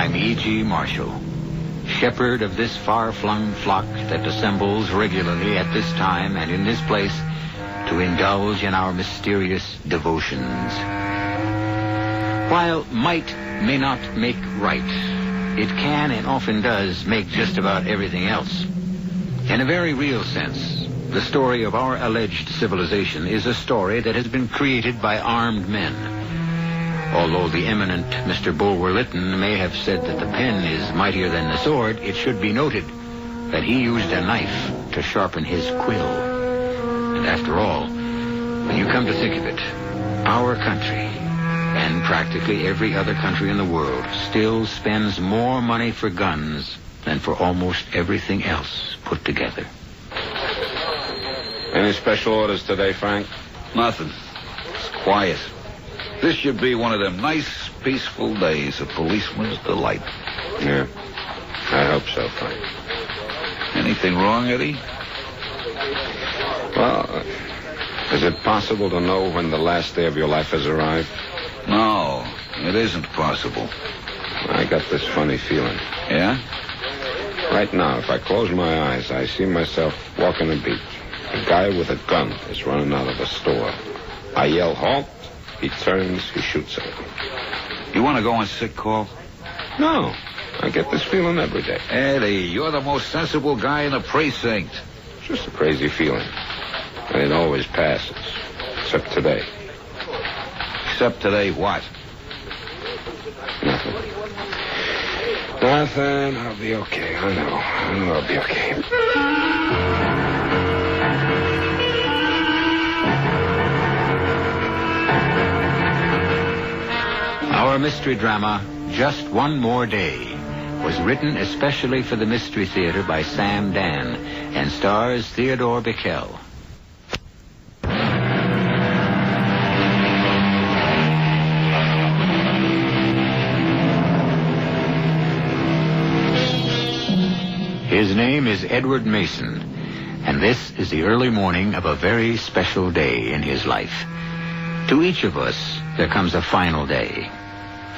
I'm E.G. Marshall, shepherd of this far-flung flock that assembles regularly at this time and in this place to indulge in our mysterious devotions. While might may not make right, it can and often does make just about everything else. In a very real sense, the story of our alleged civilization is a story that has been created by armed men. Although the eminent Mr. Bulwer Lytton may have said that the pen is mightier than the sword, it should be noted that he used a knife to sharpen his quill. And after all, when you come to think of it, our country, and practically every other country in the world, still spends more money for guns than for almost everything else put together. Any special orders today, Frank? Nothing. It's quiet. This should be one of them nice, peaceful days, a policeman's delight. Yeah, I hope so, Frank. Anything wrong, Eddie? Well, is it possible to know when the last day of your life has arrived? No, it isn't possible. I got this funny feeling. Yeah? Right now, if I close my eyes, I see myself walking the beach. A guy with a gun is running out of a store. I yell, halt. He turns, he shoots at me. You want to go on sick call? No, I get this feeling every day. Eddie, you're the most sensible guy in the precinct. It's just a crazy feeling. And it always passes. Except today. Except today, what? Nothing. Nothing. I'll be okay. I know I'll be okay. Our mystery drama, Just One More Day, was written especially for the Mystery Theater by Sam Dan and stars Theodore Bickel. His name is Edward Mason, and this is the early morning of a very special day in his life. To each of us, there comes a final day.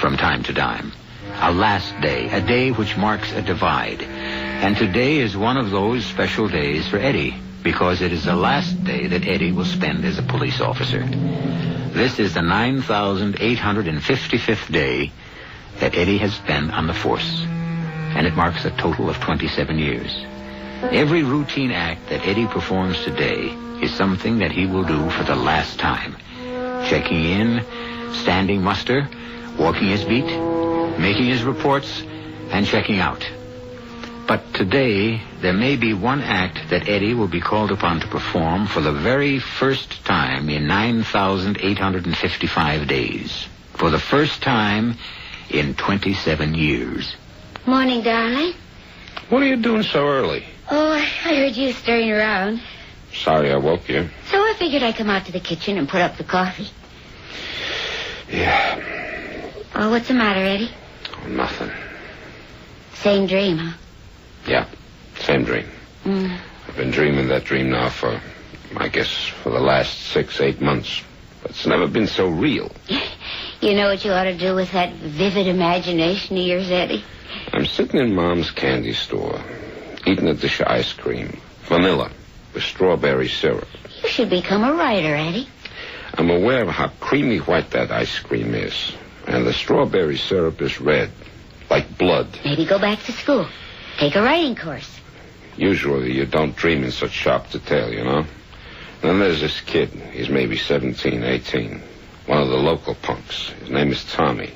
From time to time, a last day, a day which marks a divide. And today is one of those special days for Eddie, because it is the last day that Eddie will spend as a police officer. This is the 9,855th day that Eddie has spent on the force, and it marks a total of 27 years. Every routine act that Eddie performs today is something that he will do for the last time. Checking in, standing muster, walking his beat, making his reports, and checking out. But today, there may be one act that Eddie will be called upon to perform for the very first time in 9,855 days. For the first time in 27 years. Morning, darling. What are you doing so early? Oh, I heard you stirring around. Sorry I woke you. So I figured I'd come out to the kitchen and put up the coffee. Yeah. Oh, what's the matter, Eddie? Oh, nothing. Same dream, huh? Yeah, same dream. I've been dreaming that dream now for, I guess, for the last 6-8 months. But it's never been so real. You know what you ought to do with that vivid imagination of yours, Eddie? I'm sitting in Mom's candy store, eating a dish of ice cream, vanilla, with strawberry syrup. You should become a writer, Eddie. I'm aware of how creamy white that ice cream is. And the strawberry syrup is red, like blood. Maybe go back to school. Take a writing course. Usually you don't dream in such sharp detail, you know. Then there's this kid. He's maybe 17, 18. One of the local punks. His name is Tommy.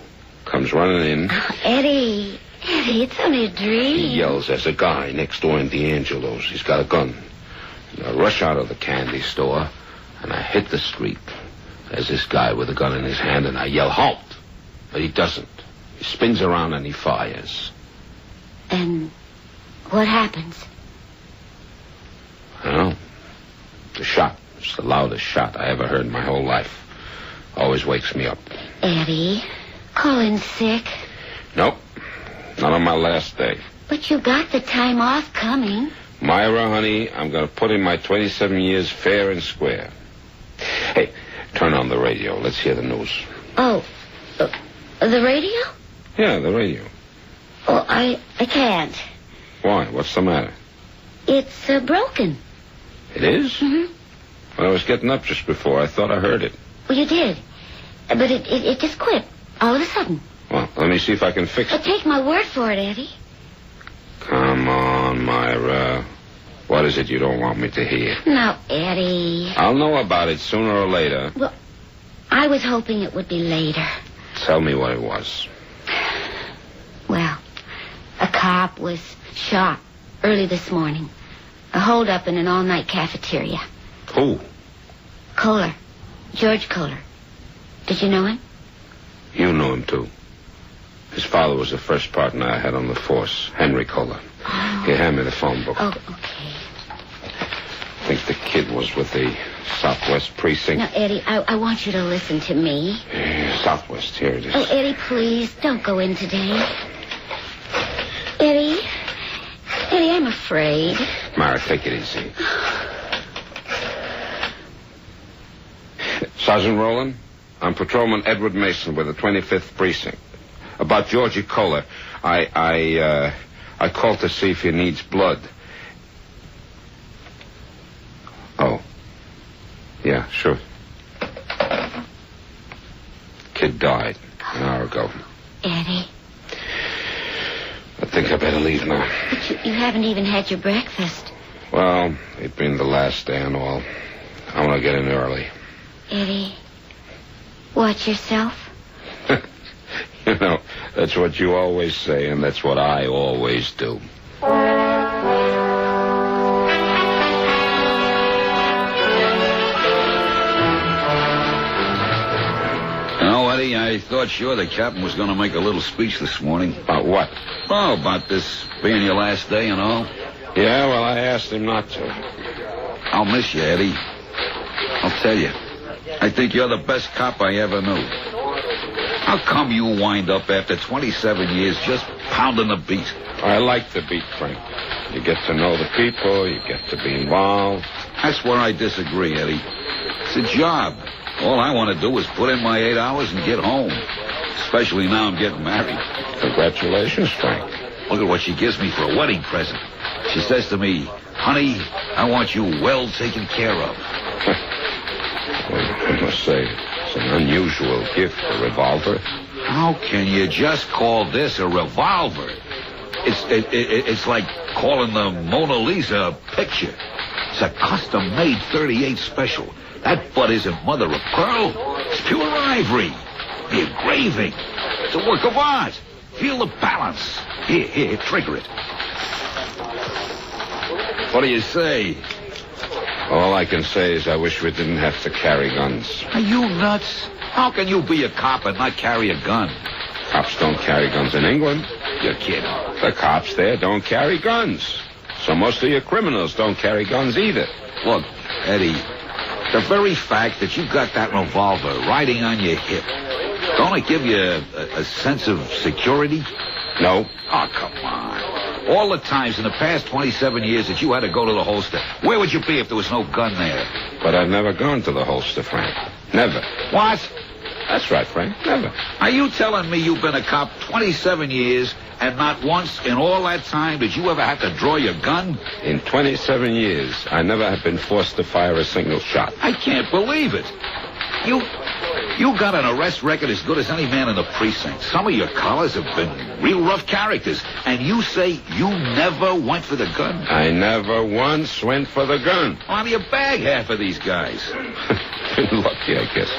Comes running in. Oh, Eddie, it's only a dream. He yells, there's a guy next door in D'Angelo's. He's got a gun. And I rush out of the candy store, and I hit the street. There's this guy with a gun in his hand, and I yell, halt! But he doesn't. He spins around and he fires. And what happens? I don't know. The shot. It's the loudest shot I ever heard in my whole life. Always wakes me up. Eddie, call in sick. Nope. Not on my last day. But you got the time off coming. Myra, honey, I'm going to put in my 27 years fair and square. Hey, turn on the radio. Let's hear the news. Oh, the radio? Yeah, the radio. Oh, I can't. Why? What's the matter? It's broken. It is? Mm-hmm. When I was getting up just before, I thought I heard it. Well, you did. But it just quit all of a sudden. Well, let me see if I can fix it. Take my word for it, Eddie. Come on, Myra. What is it you don't want me to hear? Now, Eddie. I'll know about it sooner or later. Well, I was hoping it would be later. Tell me what it was. Well, a cop was shot early this morning. A holdup in an all-night cafeteria. Who? Kohler. George Kohler. Did you know him? You knew him, too. His father was the first partner I had on the force, Henry Kohler. Oh. He handed me the phone book. Oh, okay. I think the kid was with the Southwest Precinct. Now, Eddie, I want you to listen to me. Southwest, here it is. Oh, Eddie, please, don't go in today. Eddie, I'm afraid. Mara, take it easy. Sergeant Rowland, I'm Patrolman Edward Mason with the 25th Precinct. About Georgie Kohler, I called to see if he needs blood. Oh. Yeah, sure. Kid died an hour ago. Eddie. I think I better leave now. But you haven't even had your breakfast. Well, it being the last day and all, I want to get in early. Eddie, watch yourself. You know, that's what you always say, and that's what I always do. Eddie, I thought sure the captain was going to make a little speech this morning. About what? Oh, about this being your last day and all. Yeah, well, I asked him not to. I'll miss you, Eddie. I'll tell you. I think you're the best cop I ever knew. How come you wind up after 27 years just pounding the beat? I like the beat, Frank. You get to know the people, you get to be involved. That's where I disagree, Eddie. It's a job. All I want to do is put in my 8 hours and get home. Especially now I'm getting married. Congratulations, Frank. Look at what she gives me for a wedding present. She says to me, honey, I want you well taken care of. Well, I must say, it's an unusual gift, a revolver. How can you just call this a revolver? It's like calling the Mona Lisa a picture. It's a custom-made .38 special. That butt isn't mother of pearl. It's pure ivory. The engraving. It's a work of art. Feel the balance. Here, trigger it. What do you say? All I can say is I wish we didn't have to carry guns. Are you nuts? How can you be a cop and not carry a gun? Cops don't carry guns in England. You're kidding. The cops there don't carry guns. So most of your criminals don't carry guns either. Look, Eddie, the very fact that you've got that revolver riding on your hip, don't it give you a sense of security? No. Oh, come on. All the times in the past 27 years that you had to go to the holster, where would you be if there was no gun there? But I've never gone to the holster, Frank. Never. What? That's right, Frank. Never. Are you telling me you've been a cop 27 years and not once in all that time did you ever have to draw your gun? In 27 years, I never have been forced to fire a single shot. I can't believe it. You got an arrest record as good as any man in the precinct. Some of your collars have been real rough characters. And you say you never went for the gun? I never once went for the gun. How do you bag half of these guys? Been lucky, I guess.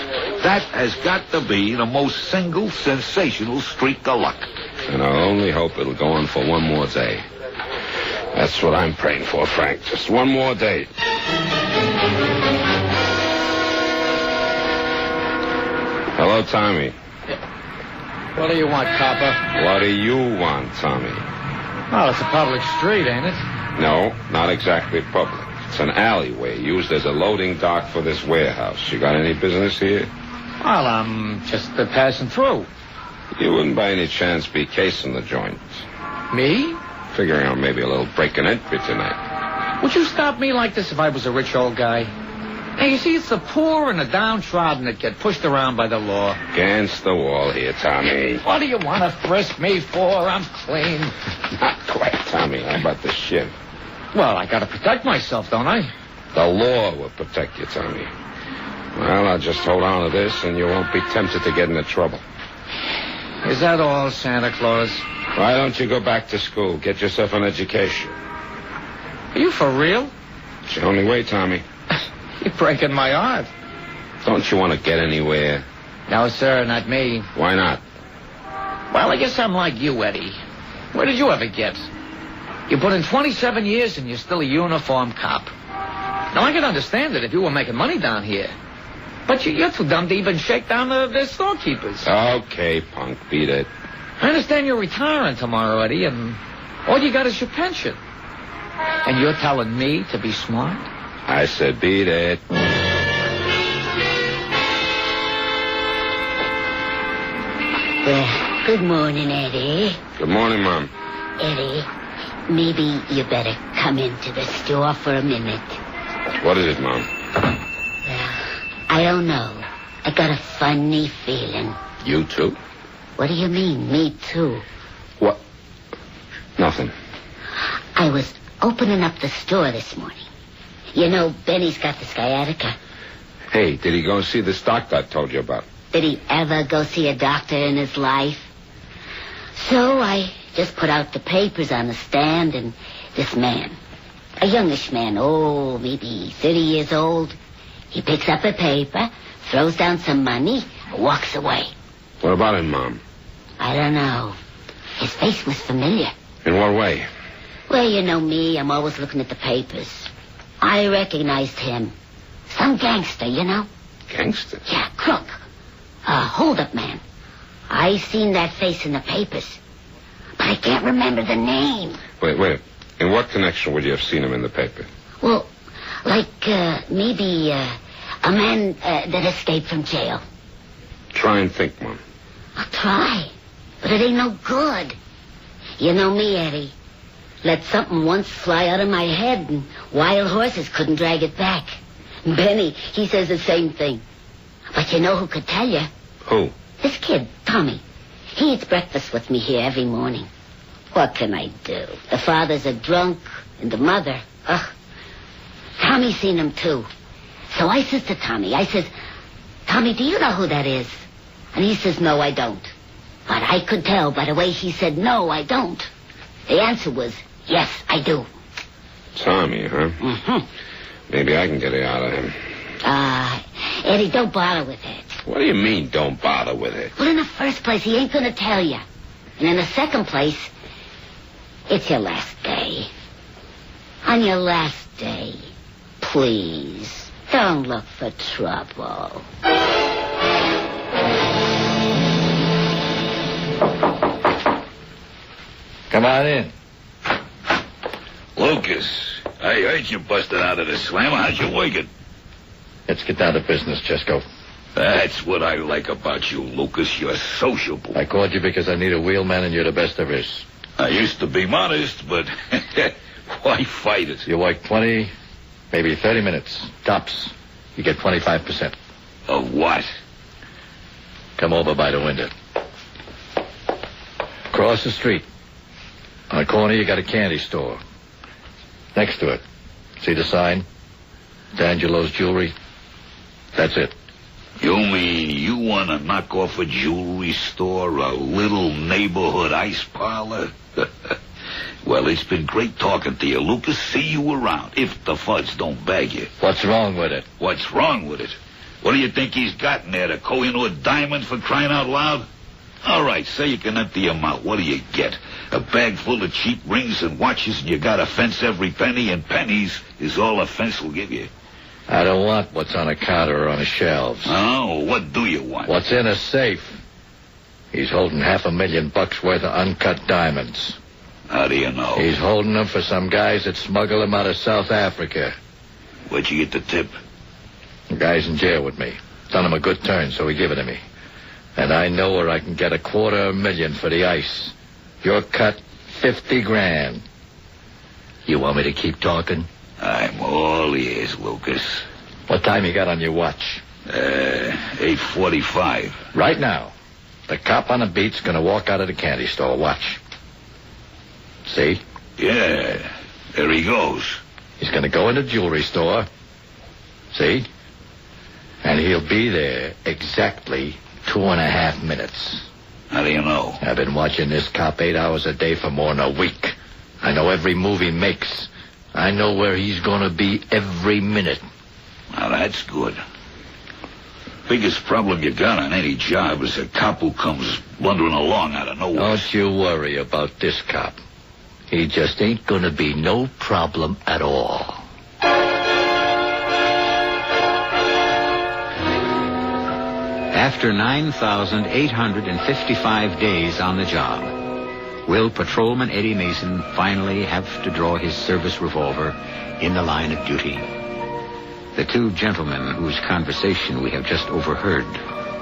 That has got to be the most single sensational streak of luck. And I only hope it'll go on for one more day. That's what I'm praying for, Frank. Just one more day. Hello, Tommy. What do you want, copper? What do you want, Tommy? Well, it's a public street, ain't it? No, not exactly public. It's an alleyway used as a loading dock for this warehouse. You got any business here? Well, I'm just passing through. You wouldn't by any chance be casing the joint. Me? Figuring on maybe a little break and entry tonight. Would you stop me like this if I was a rich old guy? Now, you see, it's the poor and the downtrodden that get pushed around by the law. Against the wall here, Tommy. What do you want to frisk me for? I'm clean. Not quite, Tommy. How about the ship? Well, I got to protect myself, don't I? The law will protect you, Tommy. Well, I'll just hold on to this, and you won't be tempted to get into trouble. Is that all, Santa Claus? Why don't you go back to school? Get yourself an education. Are you for real? It's the only way, Tommy. You're breaking my heart. Don't you want to get anywhere? No, sir, not me. Why not? Well, I guess I'm like you, Eddie. Where did you ever get? You put in 27 years and you're still a uniform cop. Now, I can understand it if you were making money down here. But you're too dumb to even shake down the storekeepers. Okay, punk, beat it. I understand you're retiring tomorrow, Eddie, and all you got is your pension. And you're telling me to be smart? I said beat it. Well, good morning, Eddie. Good morning, Mom. Eddie, maybe you better come into the store for a minute. What is it, Mom? Well, I don't know. I got a funny feeling. You too? What do you mean, me too? What? Nothing. I was opening up the store this morning. You know, Benny's got the sciatica. Hey, did he go see this doctor I told you about? Did he ever go see a doctor in his life? So I just put out the papers on the stand, and this man, a youngish man, maybe 30 years old, he picks up a paper, throws down some money, and walks away. What about him, Mom? I don't know. His face was familiar. In what way? Well, you know me, I'm always looking at the papers. I recognized him. Some gangster, you know? Gangster? Yeah, crook. Hold-up man. I seen that face in the papers. But I can't remember the name. Wait. In what connection would you have seen him in the paper? Well, like, maybe, a man that escaped from jail. Try and think, Mom. I'll try. But it ain't no good. You know me, Eddie. Let something once fly out of my head, and wild horses couldn't drag it back. Benny, he says the same thing. But you know who could tell you? Who? This kid, Tommy. He eats breakfast with me here every morning. What can I do? The father's a drunk, and the mother, Tommy seen him, too. So I says to Tommy, Tommy, do you know who that is? And he says, no, I don't. But I could tell by the way he said, no, I don't. The answer was, yes, I do. Tommy, huh? Mm-hmm. Maybe I can get it out of him. Eddie, don't bother with it. What do you mean, don't bother with it? Well, in the first place, he ain't gonna tell you. And in the second place, it's your last day. On your last day, please, don't look for trouble. Come on in. Lucas, I heard you busted out of the slammer. How's you working? Let's get down to business, Jesco. That's what I like about you, Lucas. You're sociable. I called you because I need a wheelman, and you're the best there is. I used to be modest, but why fight it? You work 20, maybe 30 minutes. Tops. You get 25%. Of what? Come over by the window. Across the street. On the corner, you got a candy store. Next to it, see the sign? D'Angelo's Jewelry. That's it. You mean you want to knock off a jewelry store, a little neighborhood ice parlor? Well, it's been great talking to you, Lucas. See you around, if the fuzz don't bag you. What's wrong with it? What's wrong with it? What do you think he's got in there, the Kohinoor diamond, for crying out loud? All right, say you can empty him out. What do you get? A bag full of cheap rings and watches, and you got a fence every penny, and pennies is all a fence will give you. I don't want what's on a counter or on the shelves. Oh, what do you want? What's in a safe? He's holding $500,000 worth of uncut diamonds. How do you know? He's holding them for some guys that smuggle them out of South Africa. Where'd you get the tip? The guy's in jail with me. Done him a good turn, so he give it to me. And I know where I can get $250,000 for the ice. Your cut, $50,000. You want me to keep talking? I'm all ears, Lucas. What time you got on your watch? 8:45. Right now. The cop on the beat's gonna walk out of the candy store. Watch. See? Yeah, there he goes. He's gonna go in the jewelry store. See? And he'll be there exactly 2.5 minutes. How do you know? I've been watching this cop 8 hours a day for more than a week. I know every move he makes. I know where he's gonna be every minute. Now, that's good. Biggest problem you got on any job is a cop who comes blundering along out of nowhere. Don't you worry about this cop. He just ain't gonna be no problem at all. After 9,855 days on the job, will Patrolman Eddie Mason finally have to draw his service revolver in the line of duty? The two gentlemen whose conversation we have just overheard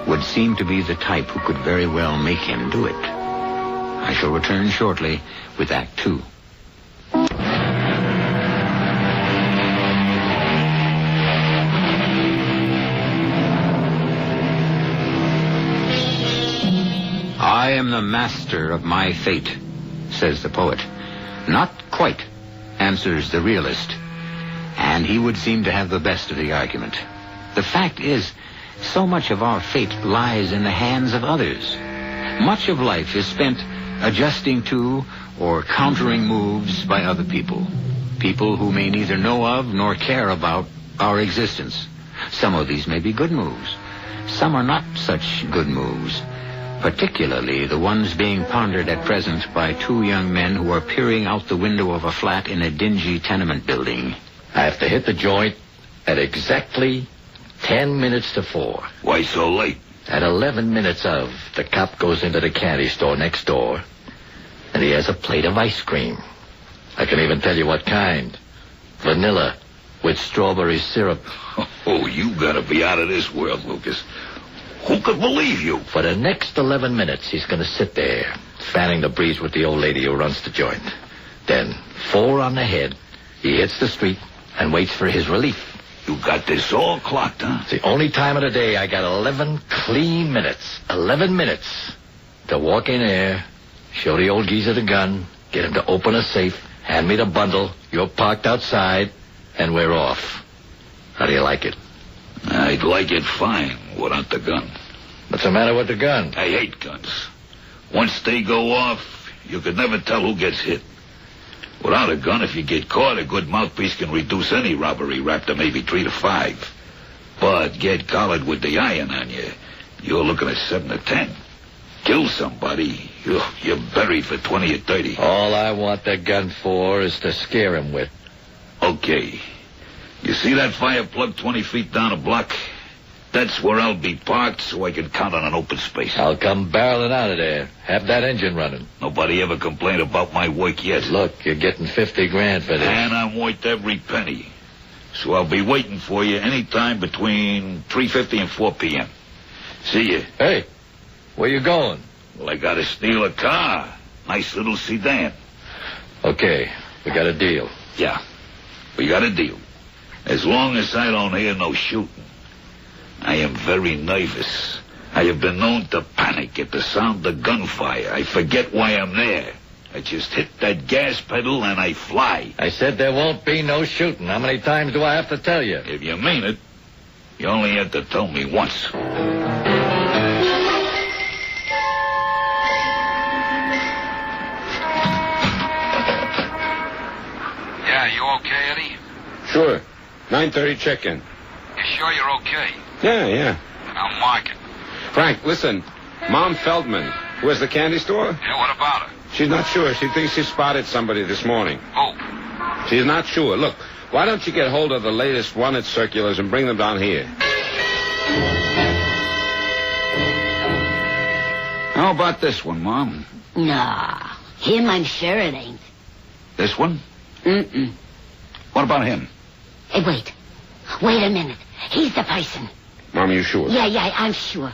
would seem to be the type who could very well make him do it. I shall return shortly with Act 2. I am the master of my fate, says the poet. Not quite, answers the realist. And he would seem to have the best of the argument. The fact is, so much of our fate lies in the hands of others. Much of life is spent adjusting to or countering moves by other people. People who may neither know of nor care about our existence. Some of these may be good moves. Some are not such good moves. Particularly the ones being pondered at present by two young men who are peering out the window of a flat in a dingy tenement building. I have to hit the joint at exactly 10 minutes to 4. Why so late? At 11 minutes of, the cop goes into the candy store next door, and he has a plate of ice cream. I can even tell you what kind. Vanilla with strawberry syrup. Oh, you gotta be out of this world, Lucas. Who could believe you? For the next 11 minutes, he's going to sit there, fanning the breeze with the old lady who runs the joint. Then, 4 on the head, he hits the street and waits for his relief. You got this all clocked, huh? It's the only time of the day I got 11 clean minutes. 11 minutes to walk in there, show the old geezer the gun, get him to open a safe, hand me the bundle, you're parked outside, and we're off. How do you like it? I'd like it fine without the gun. What's the matter with the gun? I hate guns. Once they go off, you could never tell who gets hit. Without a gun, if you get caught, a good mouthpiece can reduce any robbery rap to maybe 3 to 5. But get collared with the iron on you, you're looking at 7 to 10. Kill somebody, you're buried for 20 or 30. All I want the gun for is to scare him with. Okay. You see that fire plug 20 feet down a block? That's where I'll be parked so I can count on an open space. I'll come barreling out of there. Have that engine running. Nobody ever complained about my work yet. Look, you're getting $50,000 for this. And I'm worth every penny. So I'll be waiting for you anytime between 3:50 and 4 p.m. See you. Hey, where you going? Well, I gotta steal a car. Nice little sedan. Okay, we got a deal. Yeah, we got a deal. As long as I don't hear no shooting. I am very nervous. I have been known to panic at the sound of gunfire. I forget why I'm there. I just hit that gas pedal and I fly. I said there won't be no shooting. How many times do I have to tell you? If you mean it, you only have to tell me once. Yeah, you okay, Eddie? Sure. 9:30 check-in. You sure you're okay? Yeah. I'll mark it. Frank, listen. Mom Feldman, who has the candy store? Yeah, what about her? She's not sure. She thinks she spotted somebody this morning. Who? She's not sure. Look, why don't you get hold of the latest wanted circulars and bring them down here? How about this one, Mom? Nah, him I'm sure it ain't. This one? Mm-mm. What about him? Hey, wait a minute. He's the person. Mom, you sure? Yeah, I'm sure.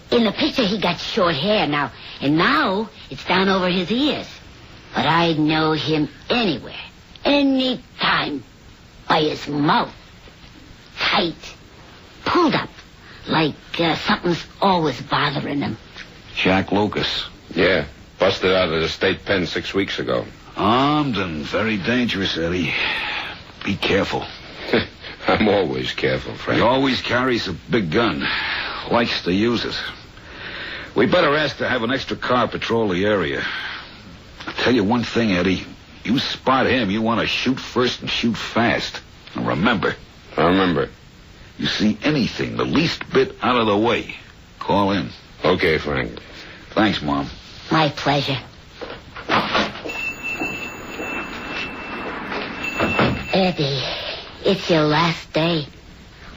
In the picture, he got short hair now, and now it's down over his ears. But I'd know him anywhere, anytime, by his mouth. tight, pulled up, like something's always bothering him. Jack Lucas. Yeah, busted out of the state pen 6 weeks ago. Armed and very dangerous, Eddie. Be careful. I'm always careful, Frank. He always carries a big gun. Likes to use it. We better ask to have an extra car patrol the area. I'll tell you one thing, Eddie. You spot him, you want to shoot first and shoot fast. And remember. I remember. You see anything the least bit out of the way, call in. Okay, Frank. Thanks, Mom. My pleasure. Eddie, it's your last day.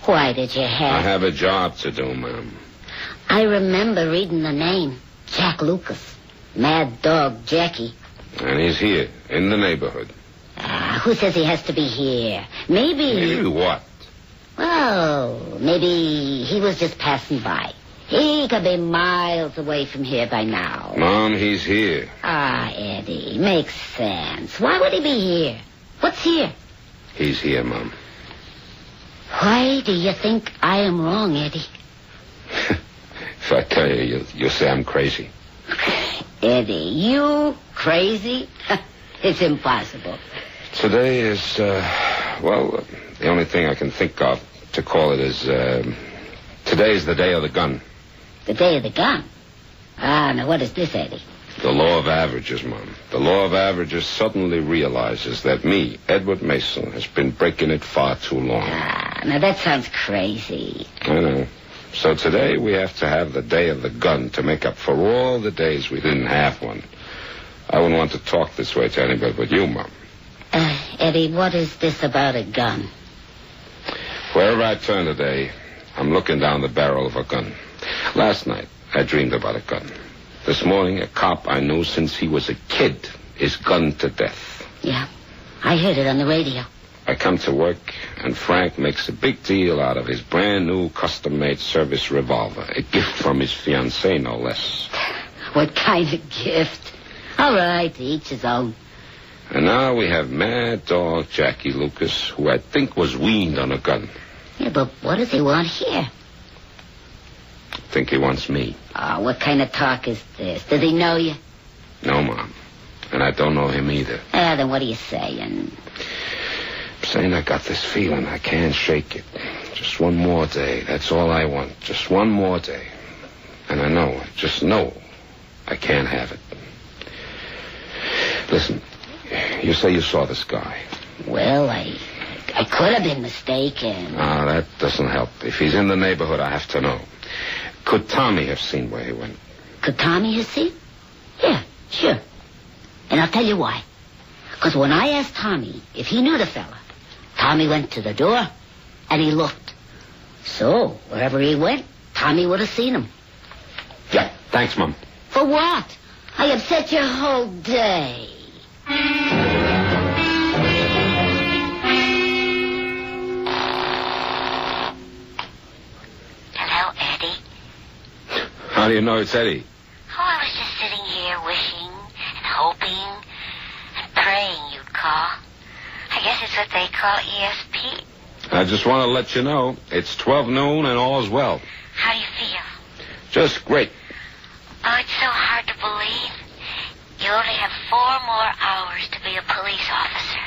Why did you I have... have a job to do, Mom. I remember reading the name. Jack Lucas. Mad Dog Jackie. And he's here, in the neighborhood. Who says he has to be here? Maybe... Maybe what? Well, maybe he was just passing by. He could be miles away from here by now. Mom, he's here. Eddie, makes sense. Why would he be here? What's here? He's here, Mom. Why do you think I am wrong, Eddie? If I tell you, you'll say I'm crazy. Eddie, you crazy? It's impossible. Today is, the only thing I can think of to call it is, today's the day of the gun. The day of the gun? Now what is this, Eddie? The law of averages, Mom. The law of averages suddenly realizes that me, Edward Mason, has been breaking it far too long. Now that sounds crazy. I know. So today we have to have the day of the gun to make up for all the days we didn't have one. I wouldn't want to talk this way to anybody but you, Mom. Eddie, what is this about a gun? Wherever I turn today, I'm looking down the barrel of a gun. Last night, I dreamed about a gun. This morning, a cop I knew since he was a kid is gunned to death. Yeah, I heard it on the radio. I come to work, and Frank makes a big deal out of his brand-new custom-made service revolver. A gift from his fiancée, no less. What kind of gift? All right, to each his own. And now we have Mad Dog Jackie Lucas, who I think was weaned on a gun. Yeah, but what does he want here? I think he wants me. What kind of talk is this? Does he know you? No, Mom. And I don't know him either. Then what are you saying? I'm saying I got this feeling. I can't shake it. Just one more day. That's all I want. Just one more day. And I just know I can't have it. Listen, you say you saw this guy. Well, I could have been mistaken. That doesn't help. If he's in the neighborhood, I have to know. Could Tommy have seen where he went? Could Tommy have seen? Yeah, sure. And I'll tell you why. Because when I asked Tommy if he knew the fella, Tommy went to the door and he looked. So, wherever he went, Tommy would have seen him. Yeah, thanks, Mom. For what? I upset your whole day. Hello, Eddie. How do you know it's Eddie? Oh, I was just sitting here wishing and hoping and praying you'd call. I guess it's what they call ESP. I just want to let you know it's 12 noon and all's well. How do you feel? Just great. Oh, it's so hard to believe. You only have 4 more hours to be a police officer.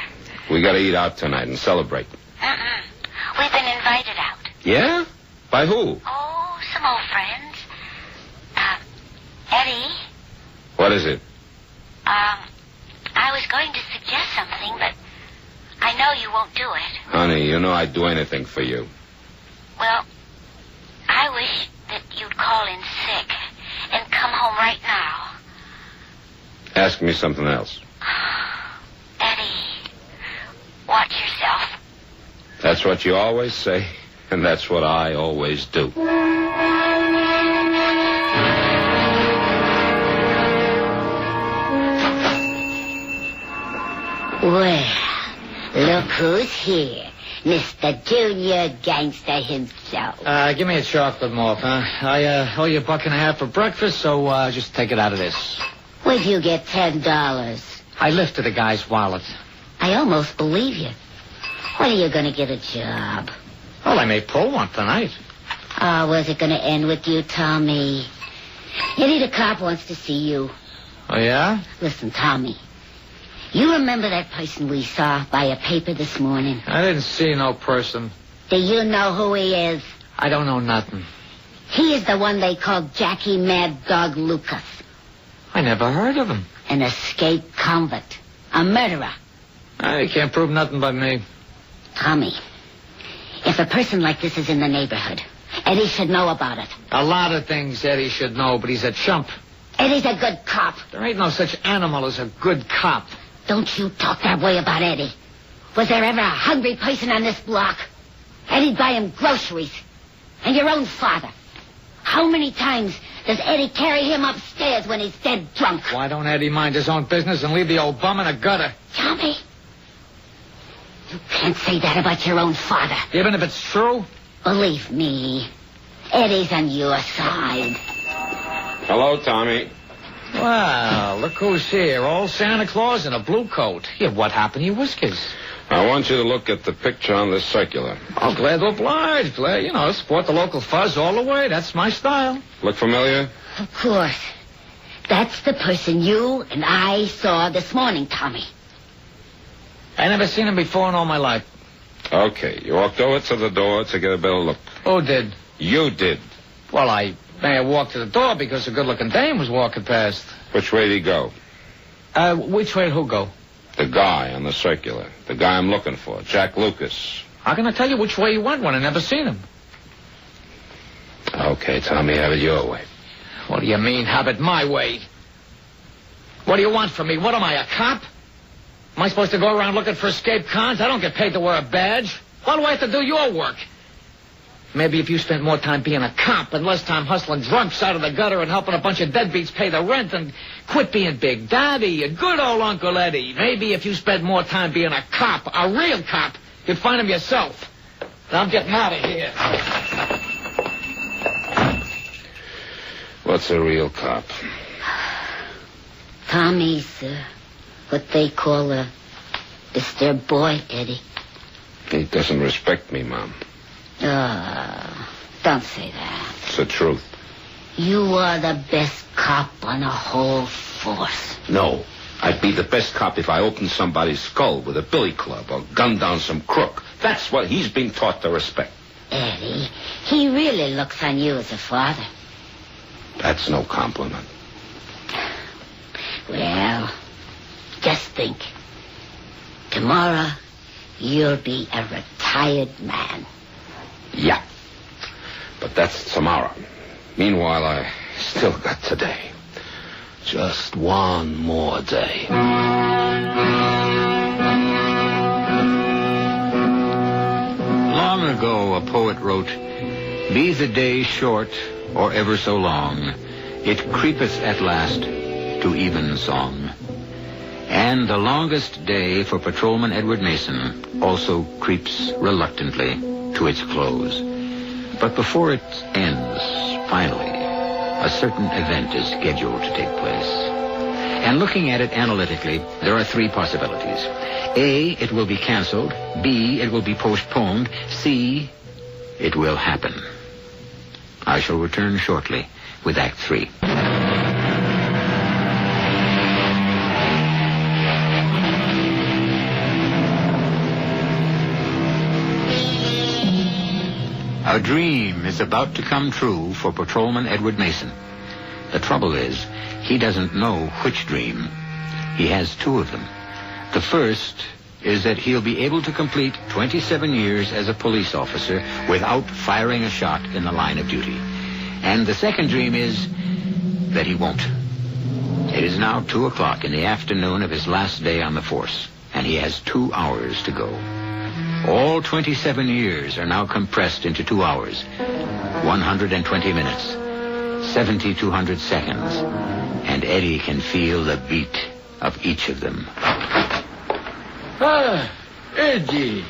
We got to eat out tonight and celebrate. We've been invited out. Yeah? By who? Oh, some old friends. Eddie? What is it? I was going to suggest something, but I know you won't do it. Honey, you know I'd do anything for you. Well, I wish that you'd call in sick and come home right now. Ask me something else. Eddie, watch yourself. That's what you always say, and that's what I always do. Well, look who's here. Mr. Junior Gangster himself. Give me a chocolate malt, huh? I owe you $1.50 for breakfast, so just take it out of this. Where'd you get $10? I lifted a guy's wallet. I almost believe you. When are you going to get a job? Well, I may pull one tonight. Oh, where's it going to end with you, Tommy? Eddie the cop wants to see you. Oh, yeah? Listen, Tommy. You remember that person we saw by a paper this morning? I didn't see no person. Do you know who he is? I don't know nothing. He is the one they call Jackie Mad Dog Lucas. I never heard of him. An escaped convict. A murderer. I can't prove nothing but me. Tommy, if a person like this is in the neighborhood, Eddie should know about it. A lot of things Eddie should know, but he's a chump. Eddie's a good cop. There ain't no such animal as a good cop. Don't you talk that way about Eddie. Was there ever a hungry person on this block? Eddie'd buy him groceries. And your own father. How many times does Eddie carry him upstairs when he's dead drunk? Why don't Eddie mind his own business and leave the old bum in a gutter? Tommy, you can't say that about your own father. Even if it's true? Believe me, Eddie's on your side. Hello, Tommy. Well, look who's here. Old Santa Claus in a blue coat. Yeah, what happened to your whiskers? I want you to look at the picture on this circular. Oh, glad to oblige. Glad, support the local fuzz all the way. That's my style. Look familiar? Of course. That's the person you and I saw this morning, Tommy. I never seen him before in all my life. Okay, you walked over to the door to get a better look. Who did? You did. Well, I may have walked to the door because a good-looking dame was walking past. Which way did he go? Which way did who go? The guy on the circular. The guy I'm looking for, Jack Lucas. How can I tell you which way he went when I never seen him? Okay, Tommy, have it your way. What do you mean, have it my way? What do you want from me? What am I, a cop? Am I supposed to go around looking for escaped cons? I don't get paid to wear a badge. Why do I have to do your work? Maybe if you spent more time being a cop and less time hustling drunks out of the gutter and helping a bunch of deadbeats pay the rent and quit being Big Daddy and good old Uncle Eddie. Maybe if you spent more time being a cop, a real cop, you'd find him yourself. Now I'm getting out of here. What's a real cop? Tommy's what they call a disturbed boy, Eddie. He doesn't respect me, Mom. Don't say that. It's the truth. You are the best cop on the whole force. No. I'd be the best cop if I opened somebody's skull with a billy club or gunned down some crook. That's what he's been taught to respect. Eddie, he really looks on you as a father. That's no compliment. Well, just think. Tomorrow, you'll be a retired man. Yeah. But that's tomorrow. Meanwhile, I still got today. Just one more day. Long ago, a poet wrote, "Be the day short or ever so long, it creepeth at last to even song." And the longest day for Patrolman Edward Mason also creeps reluctantly to its close. But before it ends, finally, a certain event is scheduled to take place. And looking at it analytically, there are three possibilities. A, it will be canceled. B, it will be postponed. C, it will happen. I shall return shortly with Act 3. A dream is about to come true for Patrolman Edward Mason. The trouble is, he doesn't know which dream. He has two of them. The first is that he'll be able to complete 27 years as a police officer without firing a shot in the line of duty. And the second dream is that he won't. It is now 2 o'clock in the afternoon of his last day on the force, and he has 2 hours to go. All 27 years are now compressed into 2 hours, 120 minutes, 7,200 seconds, and Eddie can feel the beat of each of them. Ah, Eddie.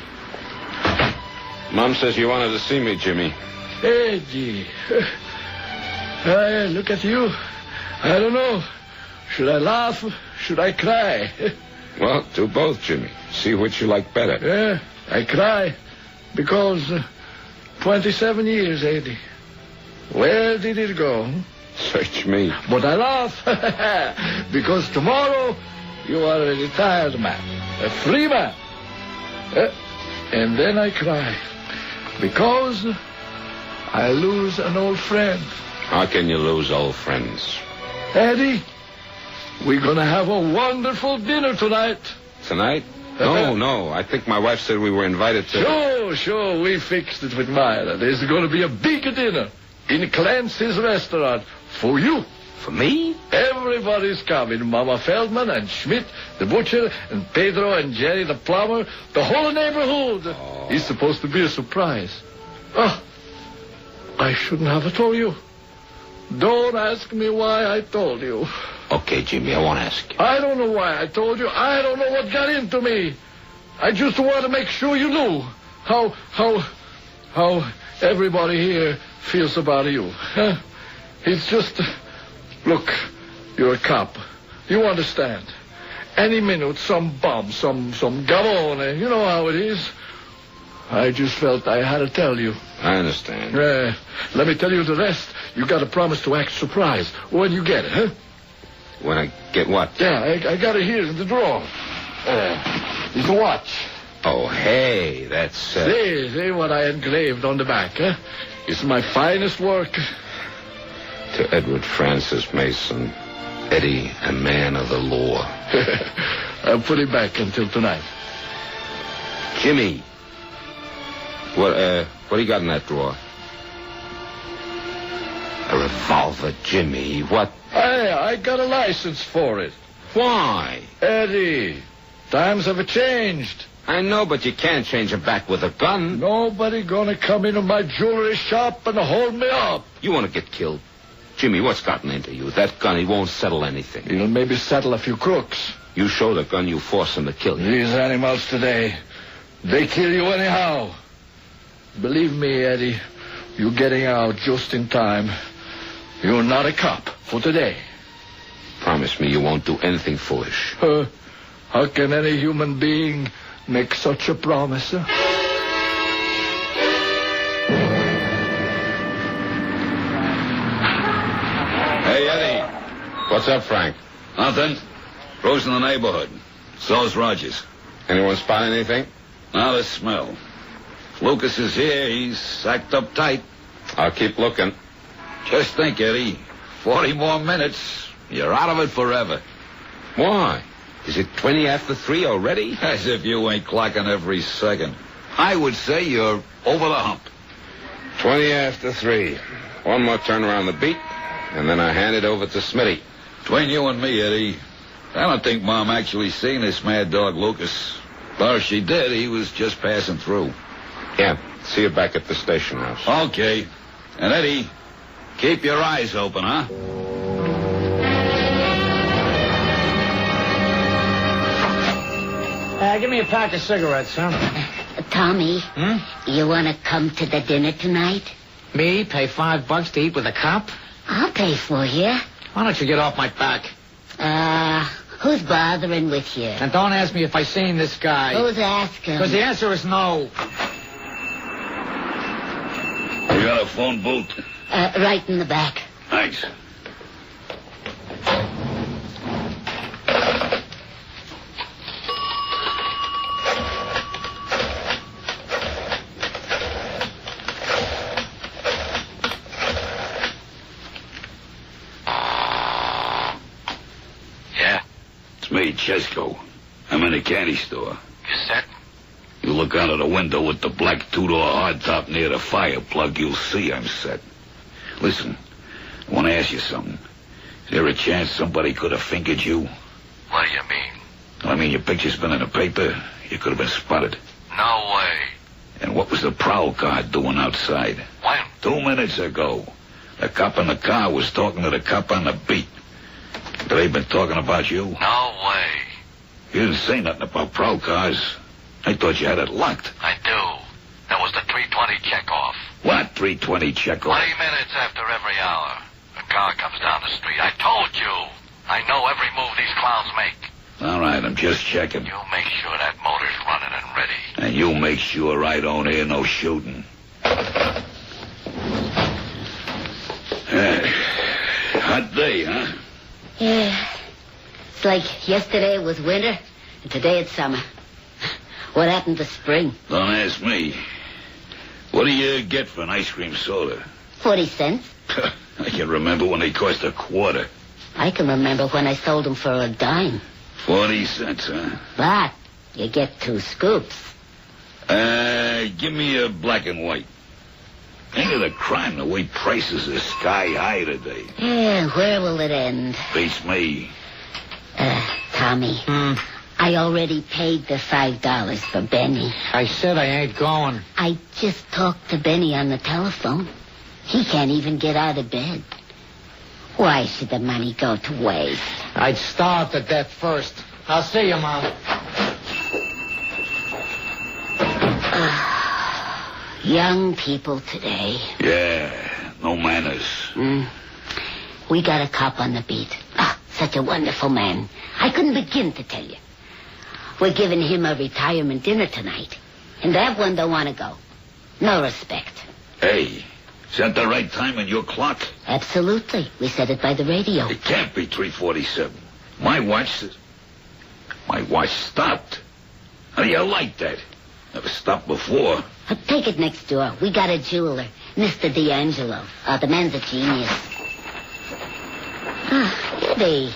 Mom says you wanted to see me, Jimmy. Eddie. Look at you. I don't know. Should I laugh? Should I cry? Well, do both, Jimmy. See which you like better. I cry because 27 years, Eddie. Where did it go? Search me. But I laugh because tomorrow you are a retired man, a free man. And then I cry because I lose an old friend. How can you lose old friends? Eddie, we're going to have a wonderful dinner tonight. Tonight? No. I think my wife said we were invited to... Sure. We fixed it with Myra. There's going to be a big dinner in Clancy's restaurant for you. For me? Everybody's coming. Mama Feldman and Schmidt, the butcher, and Pedro and Jerry, the plumber. The whole neighborhood. Oh. It's supposed to be a surprise. Oh, I shouldn't have told you. Don't ask me why I told you. Okay, Jimmy, I won't ask you. I don't know why I told you. I don't know what got into me. I just want to make sure you knew how everybody here feels about you. Huh? It's just... Look, you're a cop. You understand. Any minute, some bomb, some gamone. You know how it is. I just felt I had to tell you. I understand. Let me tell you the rest. You got to promise to act surprised when you get it, huh? When I get what? Yeah, I got it here in the drawer. It's a watch. Oh, hey, that's... See what I engraved on the back, huh? It's my finest work. To Edward Francis Mason, Eddie, a man of the law. I'll put it back until tonight. Jimmy. What do you got in that drawer? A revolver, Jimmy. What? I got a license for it. Why? Eddie, times have changed. I know, but you can't change it back with a gun. Nobody gonna come into my jewelry shop and hold me up. You want to get killed? Jimmy, what's gotten into you? That gun, he won't settle anything. He'll maybe settle a few crooks. You show the gun, you force him to kill you. These animals today, they kill you anyhow. Believe me, Eddie, you're getting out just in time. You're not a cop for today. Promise me you won't do anything foolish. How can any human being make such a promise? Huh? Hey, Eddie. What's up, Frank? Nothing. Crew's in the neighborhood. So's Rogers. Anyone spot anything? Not a smell. If Lucas is here, he's sacked up tight. I'll keep looking. Just think, Eddie. 40 more minutes. You're out of it forever. Why? Is it 20 after 3 already? As if you ain't clocking every second. I would say you're over the hump. 20 after 3. One more turn around the beat, and then I hand it over to Smitty. Between you and me, Eddie, I don't think Mom actually seen this mad dog Lucas. Or if she did, he was just passing through. Yeah, see you back at the station house. Okay. And Eddie, keep your eyes open, huh? Give me a pack of cigarettes, huh? Tommy, you want to come to the dinner tonight? Me? Pay $5 to eat with a cop? I'll pay for you. Why don't you get off my back? Who's bothering with you? And don't ask me if I seen this guy. Who's asking? Because the answer is no. You got a phone booth? Right in the back. Thanks. It's me, Chesco. I'm in a candy store. You set? You look out of the window with the black two-door hardtop near the fire plug, you'll see I'm set. Listen, I want to ask you something. Is there a chance somebody could have fingered you? What do you mean? I mean, your picture's been in the paper. You could have been spotted. No way. And what was the prowl car doing outside? When? 2 minutes ago. The cop in the car was talking to the cop on the beat. They been talking about you? No way. You didn't say nothing about prowl cars. I thought you had it locked. I do. That was the 320 checkoff. What 320 checkoff? 20 minutes after every hour. A car comes down the street. I told you. I know every move these clowns make. All right, I'm just checking. You make sure that motor's running and ready. And you make sure I don't hear no shooting. Hot day, huh? Yeah. It's like yesterday it was winter, and today it's summer. What happened to spring? Don't ask me. What do you get for an ice cream soda? 40 cents. I can remember when they cost a quarter. I can remember when I sold them for a dime. 40 cents, huh? But you get 2 scoops. Give me a black and white. Think of the crime, the way prices are sky high today. Yeah, where will it end? Beats me. Tommy. I already paid the $5 for Benny. I said I ain't going. I just talked to Benny on the telephone. He can't even get out of bed. Why should the money go to waste? I'd starve to death first. I'll see you, Mom. Young people today. Yeah, no manners. We got a cop on the beat. Such a wonderful man. I couldn't begin to tell you. We're giving him a retirement dinner tonight. And that one don't want to go. No respect. Hey, is that the right time in your clock? Absolutely. We said it by the radio. It can't be 3:47. My watch stopped. How do you like that? Never stopped before. Take it next door. We got a jeweler, Mr. D'Angelo. The man's a genius. Eddie,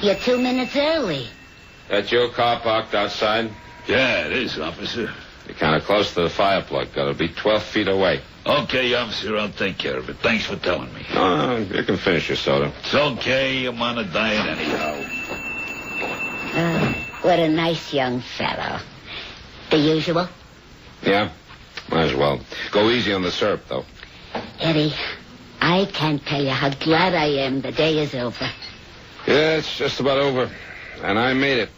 you're 2 minutes early. That your car parked outside? Yeah, it is, officer. You're kind of close to the fire plug. Gotta be 12 feet away. Okay, officer, I'll take care of it. Thanks for telling me. No, you can finish your soda. It's okay. I'm on a diet anyhow. What a nice young fellow. The usual? Yeah, might as well. Go easy on the syrup, though. Eddie, I can't tell you how glad I am the day is over. Yeah, it's just about over. And I made it.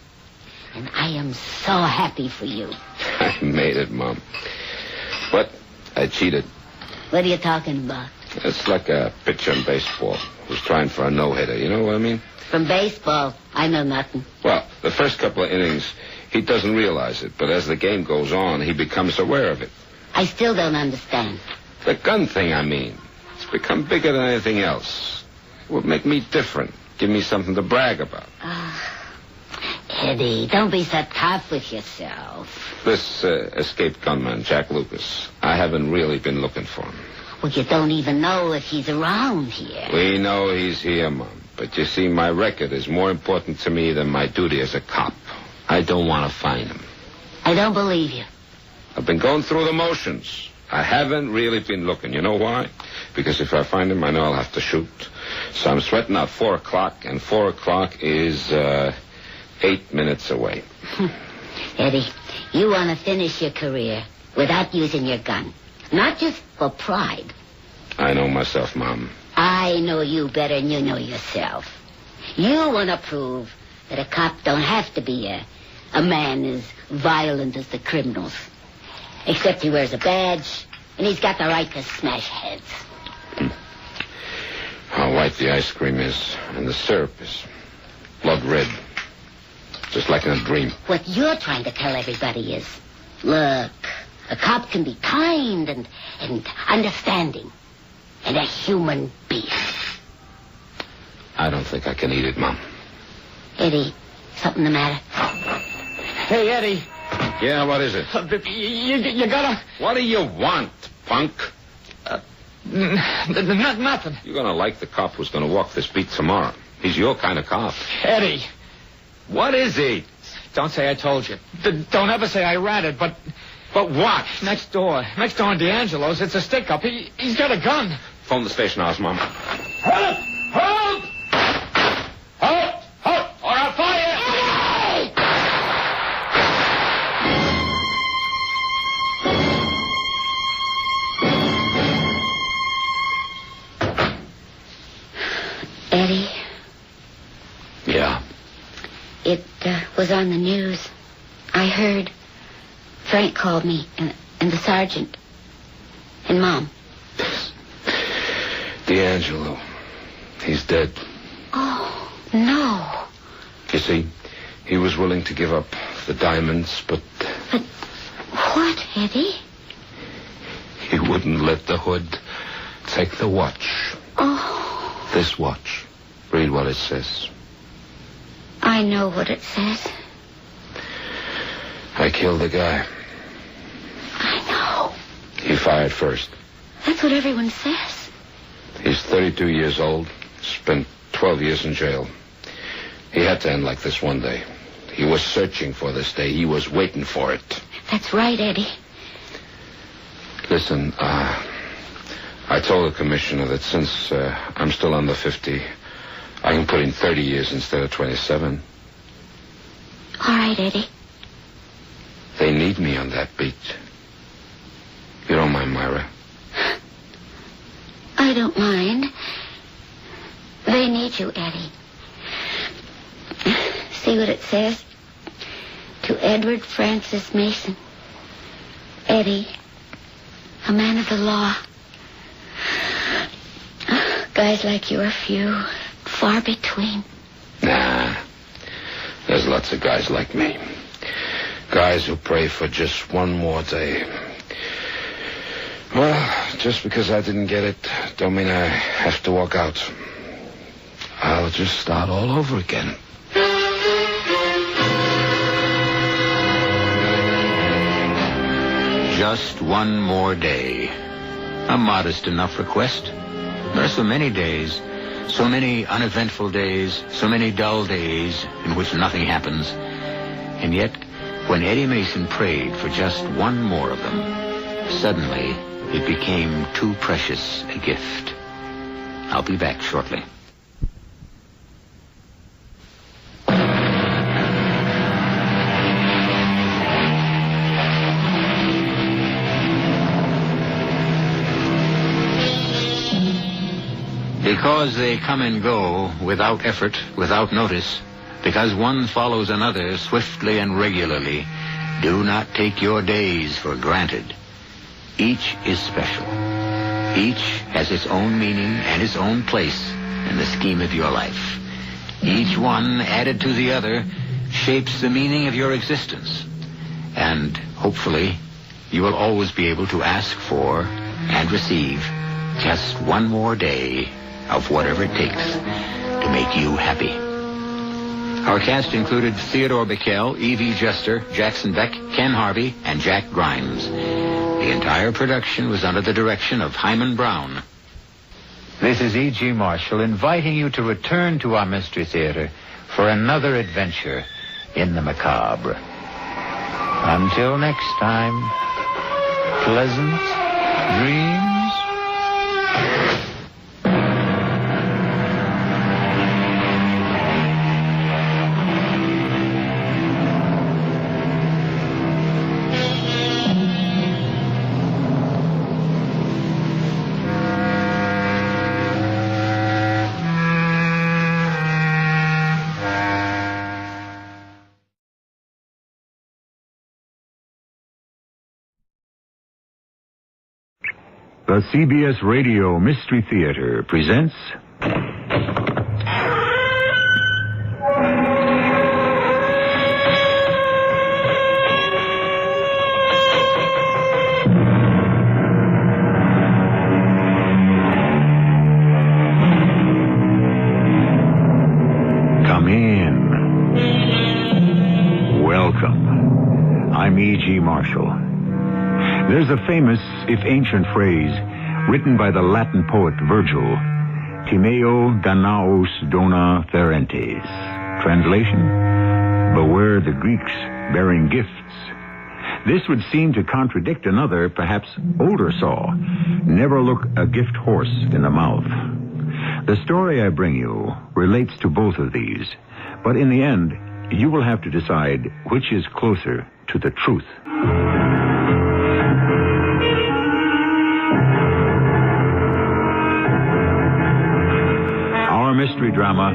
And I am so happy for you. I made it, Mom. But I cheated. What are you talking about? It's like a pitcher in baseball who's trying for a no-hitter. You know what I mean? From baseball, I know nothing. Well, the first couple of innings, he doesn't realize it. But as the game goes on, he becomes aware of it. I still don't understand. The gun thing, I mean. It's become bigger than anything else. It would make me different. Give me something to brag about. Eddie, don't be so tough with yourself. This escaped gunman, Jack Lucas, I haven't really been looking for him. Well, you don't even know if he's around here. We know he's here, Mom. But you see, my record is more important to me than my duty as a cop. I don't want to find him. I don't believe you. I've been going through the motions. I haven't really been looking. You know why? Because if I find him, I know I'll have to shoot. So I'm sweating out 4 o'clock, and 4 o'clock is 8 minutes away. Eddie, you want to finish your career without using your gun. Not just for pride. I know myself, Mom. I know you better than you know yourself. You want to prove that a cop don't have to be a man as violent as the criminals. Except he wears a badge, and he's got the right to smash heads. How white the ice cream is, and the syrup is blood red. Just like in a dream. What you're trying to tell everybody is, look, a cop can be kind and understanding, and a human being. I don't think I can eat it, Mom. Eddie, something the matter? Hey, Eddie. Yeah, what is it? You gotta... What do you want, punk? Nothing. You're gonna like the cop who's gonna walk this beat tomorrow. He's your kind of cop. Eddie. What is he? Don't say I told you. Don't ever say I ratted, but what? Next door in D'Angelo's, it's a stick-up. He's got a gun. Phone the station house, Mom. Halt! Halt! Halt! Halt! Or I'll fire! Eddie? Yeah. It was on the news. I heard. Frank called me, and the sergeant. And Mom. D'Angelo. He's dead. Oh, no. You see, he was willing to give up the diamonds, but... But what, Eddie? He wouldn't Lift the hood. Take the watch. Oh, This watch. Read what it says. I know what it says. I killed the guy. I know. He fired first. That's what everyone says. He's 32 years old. Spent 12 years in jail. He had to end like this one day. He was searching for this day. He was waiting for it. That's right, Eddie. Listen, I told the commissioner that since I'm still under 50, I can put in 30 years instead of 27. All right, Eddie. They need me on that beat. You don't mind, Myra? I don't mind. They need you, Eddie. See what it says? To Edward Francis Mason. Eddie, a man of the law. Guys like you are few, far between. Nah. There's lots of guys like me. Guys who pray for just one more day. Well, just because I didn't get it, don't mean I have to walk out. I'll just start all over again. Just one more day. A modest enough request. There are so many days, so many uneventful days, so many dull days in which nothing happens. And yet, when Eddie Mason prayed for just one more of them, suddenly it became too precious a gift. I'll be back shortly. Because they come and go without effort, without notice, because one follows another swiftly and regularly, do not take your days for granted. Each is special. Each has its own meaning and its own place in the scheme of your life. Each one, added to the other, shapes the meaning of your existence. And hopefully, you will always be able to ask for and receive just one more day of whatever it takes to make you happy. Our cast included Theodore Bickel, Evie Juster, Jackson Beck, Ken Harvey, and Jack Grimes. The entire production was under the direction of Hyman Brown. This is E.G. Marshall inviting you to return to our Mystery Theater for another adventure in the macabre. Until next time, pleasant dreams. The CBS Radio Mystery Theater presents... Come in. Welcome. I'm E.G. Marshall. There's a famous, if ancient, phrase written by the Latin poet Virgil, Timeo Danaos dona ferentes. Translation, beware the Greeks bearing gifts. This would seem to contradict another, perhaps older saw, never look a gift horse in the mouth. The story I bring you relates to both of these, but in the end, you will have to decide which is closer to the truth. Our mystery drama,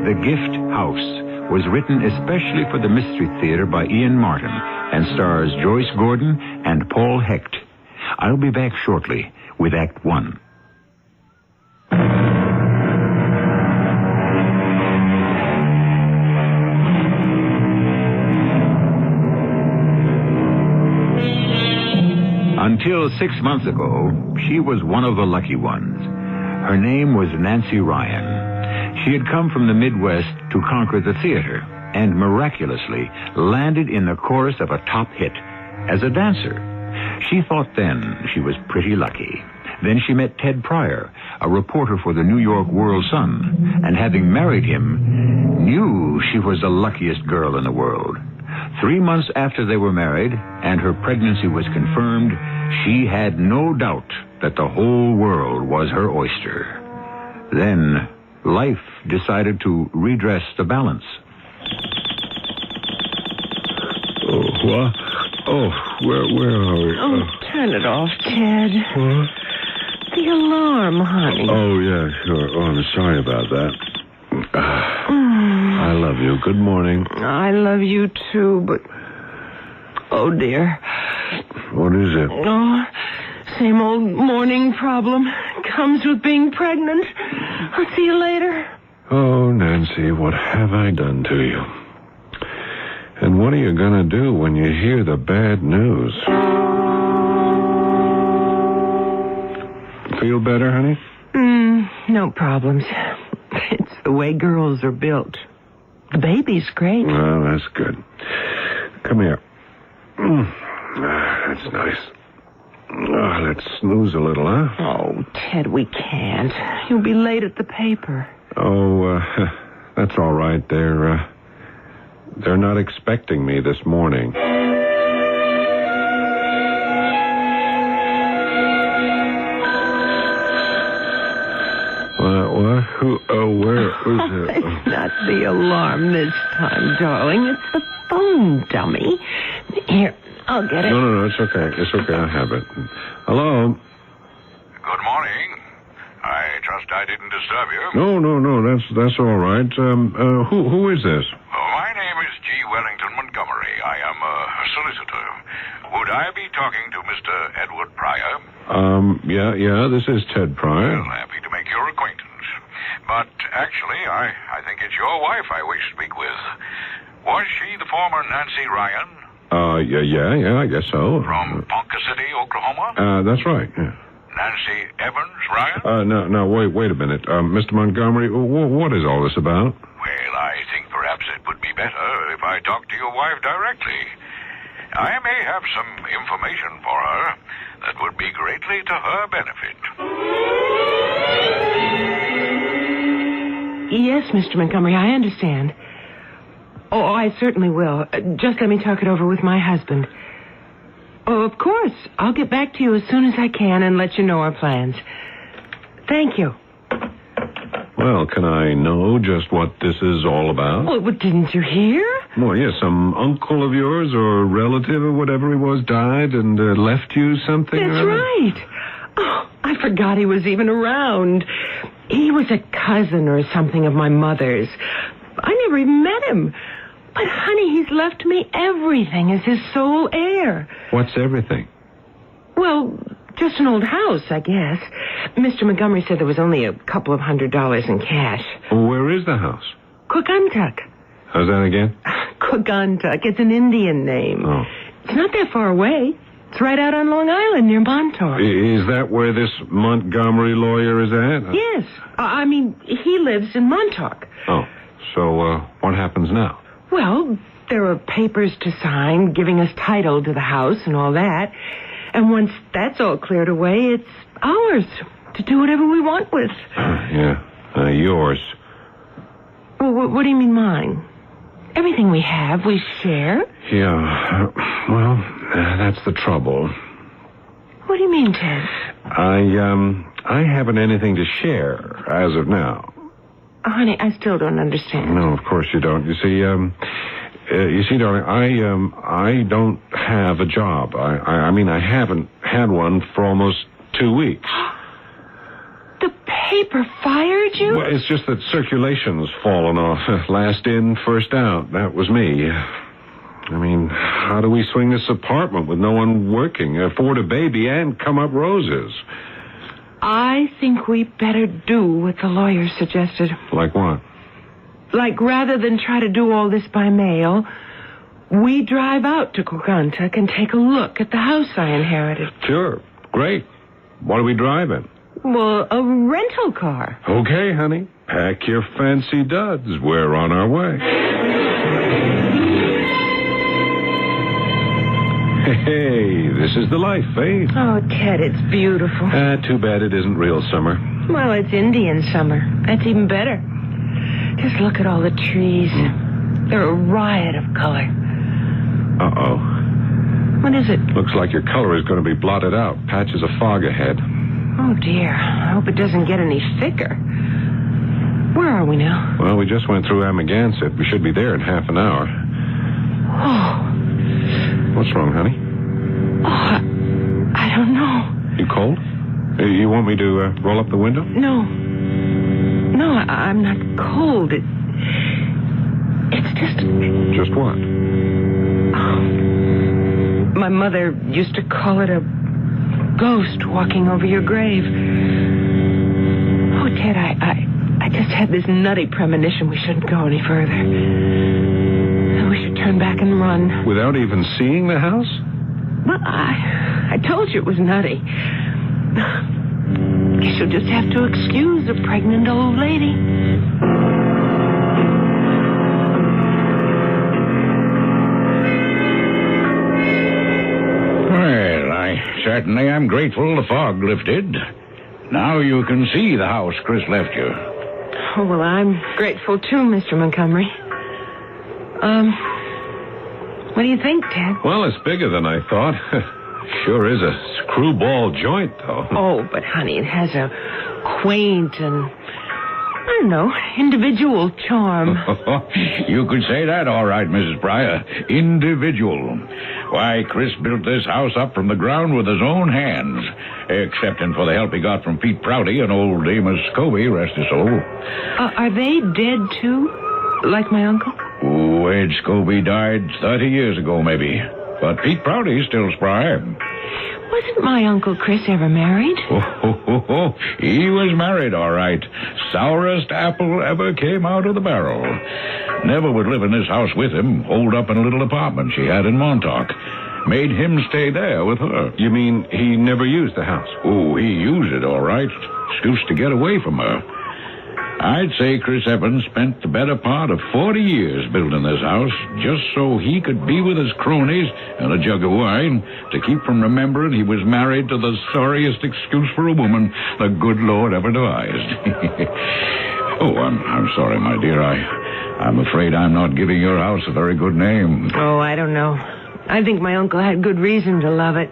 The Gift House, was written especially for the Mystery Theater by Ian Martin and stars Joyce Gordon and Paul Hecht. I'll be back shortly with Act One. Until 6 months ago, she was one of the lucky ones. Her name was Nancy Ryan. She had come from the Midwest to conquer the theater and miraculously landed in the chorus of a top hit as a dancer. She thought then she was pretty lucky. Then she met Ted Pryor, a reporter for the New York World Sun, and having married him, knew she was the luckiest girl in the world. 3 months after they were married and her pregnancy was confirmed, she had no doubt that the whole world was her oyster. Then life decided to redress the balance. Oh, what? Oh, where are we? Oh, turn it off, Ted. What? The alarm, honey. Oh, yeah, sure. Oh, I'm sorry about that. I love you. Good morning. I love you, too, but... Oh, dear. What is it? Oh, same old morning problem. Comes with being pregnant. I'll see you later. Oh, Nancy, what have I done to you? And what are you going to do when you hear the bad news? Feel better, honey? No problems. It's the way girls are built. The baby's great. Well, that's good. Come here. That's nice. Let's snooze a little, huh? Oh, Ted, we can't. You'll be late at the paper. Oh, that's all right. They're not expecting me this morning. What? Who? Oh, where is it? It's not the alarm this time, darling. It's the phone, dummy. Here, I'll get it. No, it's okay. It's okay. I have it. Hello? Good morning. I trust I didn't disturb you. No. That's all right. Who is this? My name is G. Wellington Montgomery. I am a solicitor. Would I be talking to Mr. Edward Pryor? Yeah, this is Ted Pryor. Well, happy to make your acquaintance. But actually, I think it's your wife I wish to speak with. Was she the former Nancy Ryan? Yeah, I guess so. From Ponca City, Oklahoma? That's right, yeah. Nancy Evans Ryan? No, wait a minute. Mr. Montgomery, what is all this about? Well, I think perhaps it would be better if I talked to your wife directly. I may have some information for her that would be greatly to her benefit. Yes, Mr. Montgomery, I understand. Oh, I certainly will. Just let me talk it over with my husband. Oh, of course. I'll get back to you as soon as I can and let you know our plans. Thank you. Well, can I know just what this is all about? Oh, didn't you hear? Well, yes, some uncle of yours or relative or whatever he was died and left you something? That's right. Oh, I forgot he was even around. He was a cousin or something of my mother's. I never even met him. But, honey, he's left me everything as his sole heir. What's everything? Well, just an old house, I guess. Mr. Montgomery said there was only a couple of $100 in cash. Well, where is the house? Kuguntuck. How's that again? Kuguntuck. It's an Indian name. Oh. It's not that far away. It's right out on Long Island near Montauk. Is that where this Montgomery lawyer is at? Yes. I mean, he lives in Montauk. Oh. So, what happens now? Well, there are papers to sign giving us title to the house and all that. And once that's all cleared away, it's ours to do whatever we want with. Yeah. Yours. Well, what do you mean mine? Everything we have, we share. Yeah. Well, that's the trouble. What do you mean, Ted? I haven't anything to share as of now. Honey, I still don't understand. No, of course you don't. You see, darling, I don't have a job. I mean, I haven't had one for almost 2 weeks. The paper fired you? Well, it's just that circulation's fallen off. Last in, first out. That was me. I mean, how do we swing this apartment with no one working, afford a baby, and come up roses? I think we better do what the lawyer suggested. Like what? Like, rather than try to do all this by mail, we drive out to Quantuck and take a look at the house I inherited. Sure. Great. What are we driving? Well, a rental car. Okay, honey. Pack your fancy duds. We're on our way. Hey, this is the life, eh? Oh, Ted, it's beautiful. Too bad it isn't real summer. Well, it's Indian summer. That's even better. Just look at all the trees. They're a riot of color. Uh-oh. What is it? Looks like your color is going to be blotted out. Patches of fog ahead. Oh, dear. I hope it doesn't get any thicker. Where are we now? Well, we just went through Amagansett. We should be there in half an hour. Oh. What's wrong, honey? Oh, I don't know. You cold? You want me to roll up the window? No. No, I'm not cold. It's just... Just what? Oh. My mother used to call it a ghost walking over your grave. Oh, Ted, I just had this nutty premonition we shouldn't go any further. We should turn back and run. Without even seeing the house? Well, I told you it was nutty. Guess you'll just have to excuse a pregnant old lady. Well, I certainly am grateful the fog lifted. Now you can see the house Chris left you. Oh, well, I'm grateful too, Mr. Montgomery. What do you think, Ted? Well, it's bigger than I thought. Sure is a screwball joint, though. Oh, but, honey, it has a quaint and, I don't know, individual charm. You could say that all right, Mrs. Pryor. Individual. Why, Chris built this house up from the ground with his own hands, excepting for the help he got from Pete Prouty and old Amos Scobie, rest his soul. Are they dead, too? Like my uncle? Oh, Ed Scobie died 30 years ago, maybe. But Pete Prouty's still spry. Wasn't my Uncle Chris ever married? Oh, he was married, all right. Sourest apple ever came out of the barrel. Never would live in this house with him, holed up in a little apartment she had in Montauk. Made him stay there with her. You mean he never used the house? Oh, he used it, all right. Excuse to get away from her. I'd say Chris Evans spent the better part of 40 years building this house just so he could be with his cronies and a jug of wine to keep from remembering he was married to the sorriest excuse for a woman the good Lord ever devised. Oh, I'm sorry, my dear. I'm afraid I'm not giving your house a very good name. Oh, I don't know. I think my uncle had good reason to love it.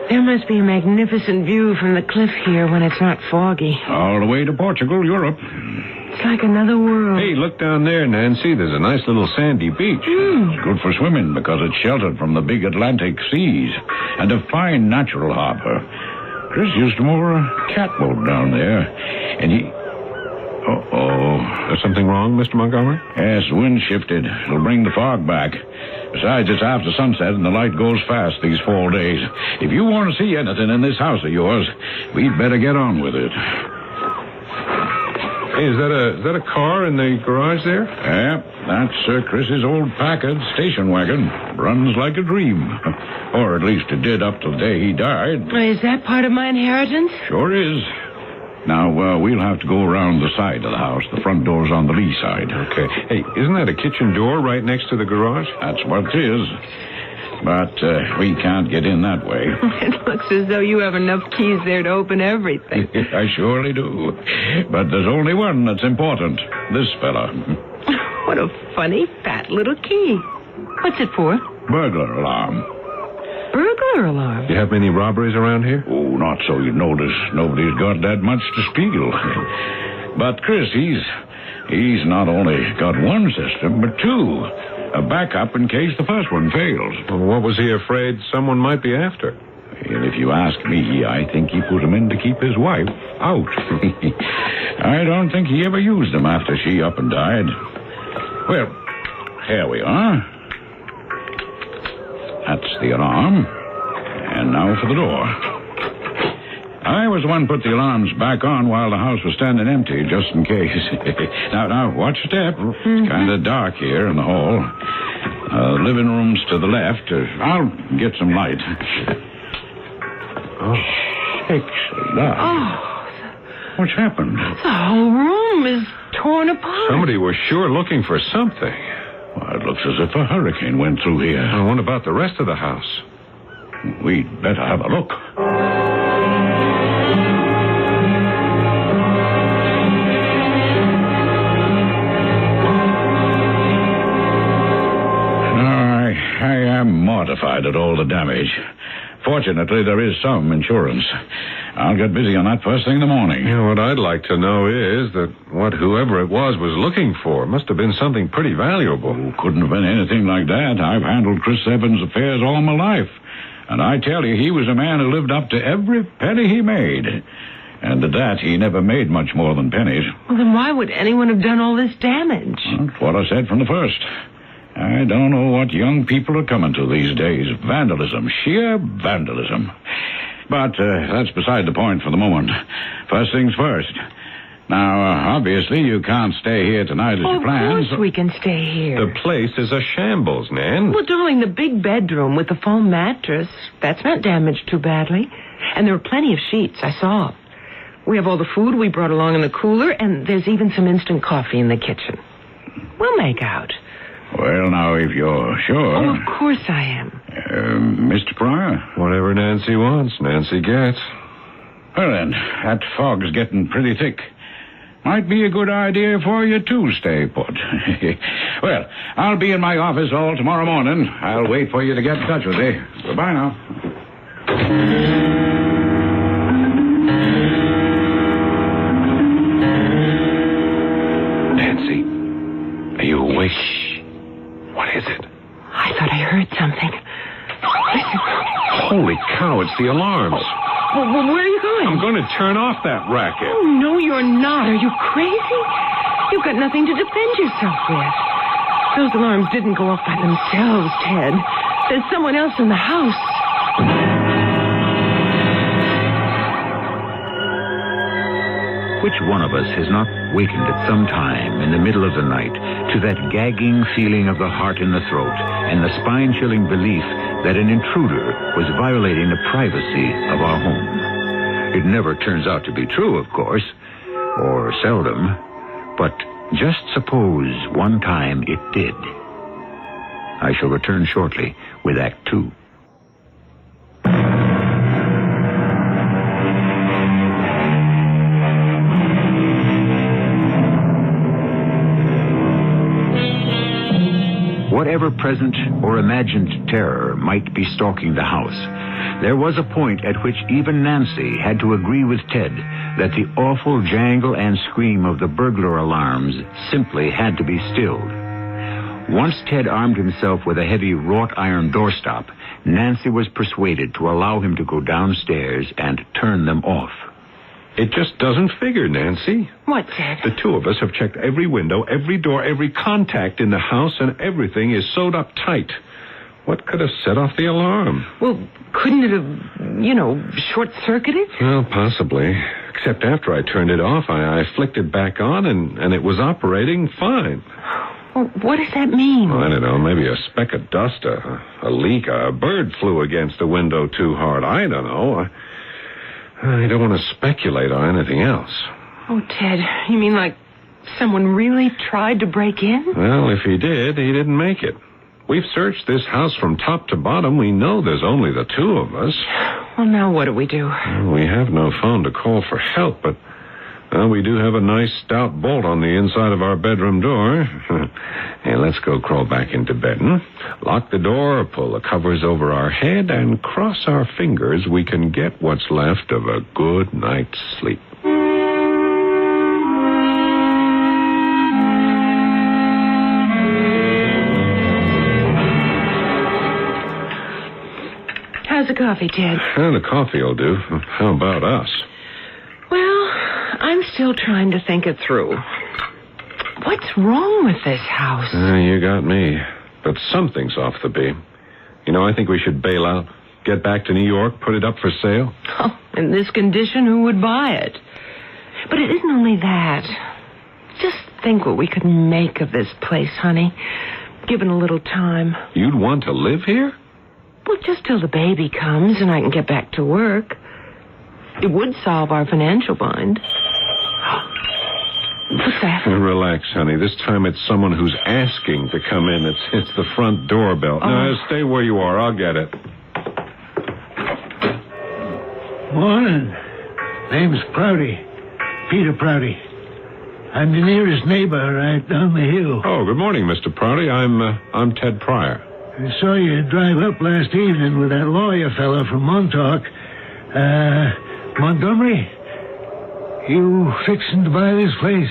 There must be a magnificent view from the cliff here when it's not foggy. All the way to Portugal, Europe. It's like another world. Hey, look down there, Nancy. There's a nice little sandy beach. It's good for swimming because it's sheltered from the big Atlantic seas and a fine natural harbor. Chris used to moor a catboat down there, and he... Uh-oh. There's something wrong, Mr. Montgomery? Yes, the wind shifted. It'll bring the fog back. Besides, it's after sunset and the light goes fast these fall days. If you want to see anything in this house of yours, we'd better get on with it. Hey, is that a car in the garage there? Yeah, that's Chris's old Packard station wagon. Runs like a dream. Or at least it did up to the day he died. Is that part of my inheritance? Sure is. Now, we'll have to go around the side of the house. The front door's on the lee side. Okay. Hey, isn't that a kitchen door right next to the garage? That's what it is. But we can't get in that way. It looks as though you have enough keys there to open everything. I surely do. But there's only one that's important. This fella. What a funny, fat little key. What's it for? Burglar alarm. Burglar alarm? Do you have many robberies around here? Oh, not so you'd notice. Nobody's got that much to steal. But Chris, he's not only got one system, but two. A backup in case the first one fails. Well, what was he afraid someone might be after? And if you ask me, I think he put them in to keep his wife out. I don't think he ever used them after she up and died. Well, here we are. That's the alarm. And now for the door. I was the one who put the alarms back on while the house was standing empty, just in case. Now, watch your step. It's kind of dark here in the hall. Living room's to the left. I'll get some light. Oh, sakes alive. Oh. What's happened? The whole room is torn apart. Somebody was sure looking for something. Well, it looks as if a hurricane went through here. Now, what about the rest of the house? We'd better have a look. I am mortified at all the damage. Fortunately, there is some insurance. I'll get busy on that first thing in the morning. You know, what I'd like to know is that what whoever it was looking for must have been something pretty valuable. Oh, couldn't have been anything like that. I've handled Chris Evans' affairs all my life. And I tell you, he was a man who lived up to every penny he made. And at that, he never made much more than pennies. Well, then why would anyone have done all this damage? Well, that's what I said from the first. I don't know what young people are coming to these days. Vandalism, sheer vandalism. But that's beside the point for the moment. First things first. Now, obviously, you can't stay here tonight as you planned. Of course we can stay here. The place is a shambles, Nan. Well, darling, the big bedroom with the foam mattress, that's not damaged too badly. And there are plenty of sheets, I saw. We have all the food we brought along in the cooler, and there's even some instant coffee in the kitchen. We'll make out. Well, now, if you're sure... Oh, of course I am. Mr. Pryor? Whatever Nancy wants, Nancy gets. Well, then, that fog's getting pretty thick. Might be a good idea for you to stay put. Well, I'll be in my office all tomorrow morning. I'll wait for you to get in touch with me. Goodbye now. Nancy, are you awake? Shh. What is it? I thought I heard something. Listen. Holy cow, it's the alarms. Well, where are you going? I'm going to turn off that racket. Oh, no, you're not. Are you crazy? You've got nothing to defend yourself with. Those alarms didn't go off by themselves, Ted. There's someone else in the house. Which one of us has not wakened at some time in the middle of the night to that gagging feeling of the heart in the throat and the spine-chilling belief that an intruder was violating the privacy of our home? It never turns out to be true, of course, or seldom, but just suppose one time it did. I shall return shortly with Act 2. Whatever present or imagined terror might be stalking the house, there was a point at which even Nancy had to agree with Ted that the awful jangle and scream of the burglar alarms simply had to be stilled. Once Ted armed himself with a heavy wrought iron doorstop, Nancy was persuaded to allow him to go downstairs and turn them off. It just doesn't figure, Nancy. What, Ted? The two of us have checked every window, every door, every contact in the house, and everything is sewed up tight. What could have set off the alarm? Well, couldn't it have, short-circuited? Well, possibly. Except after I turned it off, I flicked it back on, and it was operating fine. Well, what does that mean? Well, I don't know. Maybe a speck of dust, a leak, a bird flew against the window too hard. I don't know. I don't want to speculate on anything else. Oh, Ted, you mean like someone really tried to break in? Well, if he did, he didn't make it. We've searched this house from top to bottom. We know there's only the two of us. Well, now what do we do? Well, we have no phone to call for help, but we do have a nice stout bolt on the inside of our bedroom door. Hey, let's go crawl back into bed, Lock the door, pull the covers over our head, and cross our fingers we can get what's left of a good night's sleep. How's the coffee, Ted? The coffee will do. How about us? Well, I'm still trying to think it through. What's wrong with this house? You got me. But something's off the beam. I think we should bail out, get back to New York, put it up for sale. Oh, in this condition, who would buy it? But it isn't only that. Just think what we could make of this place, honey. given a little time. You'd want to live here? Well, just till the baby comes and I can get back to work. It would solve our financial bind. What's that? Relax, honey. This time it's someone who's asking to come in. It's the front doorbell. Oh. No, stay where you are. I'll get it. Morning. Name's Prouty. Peter Prouty. I'm the nearest neighbor right down the hill. Oh, good morning, Mr. Prouty. I'm Ted Pryor. I saw you drive up last evening with that lawyer fella from Montauk. Montgomery? You fixing to buy this place?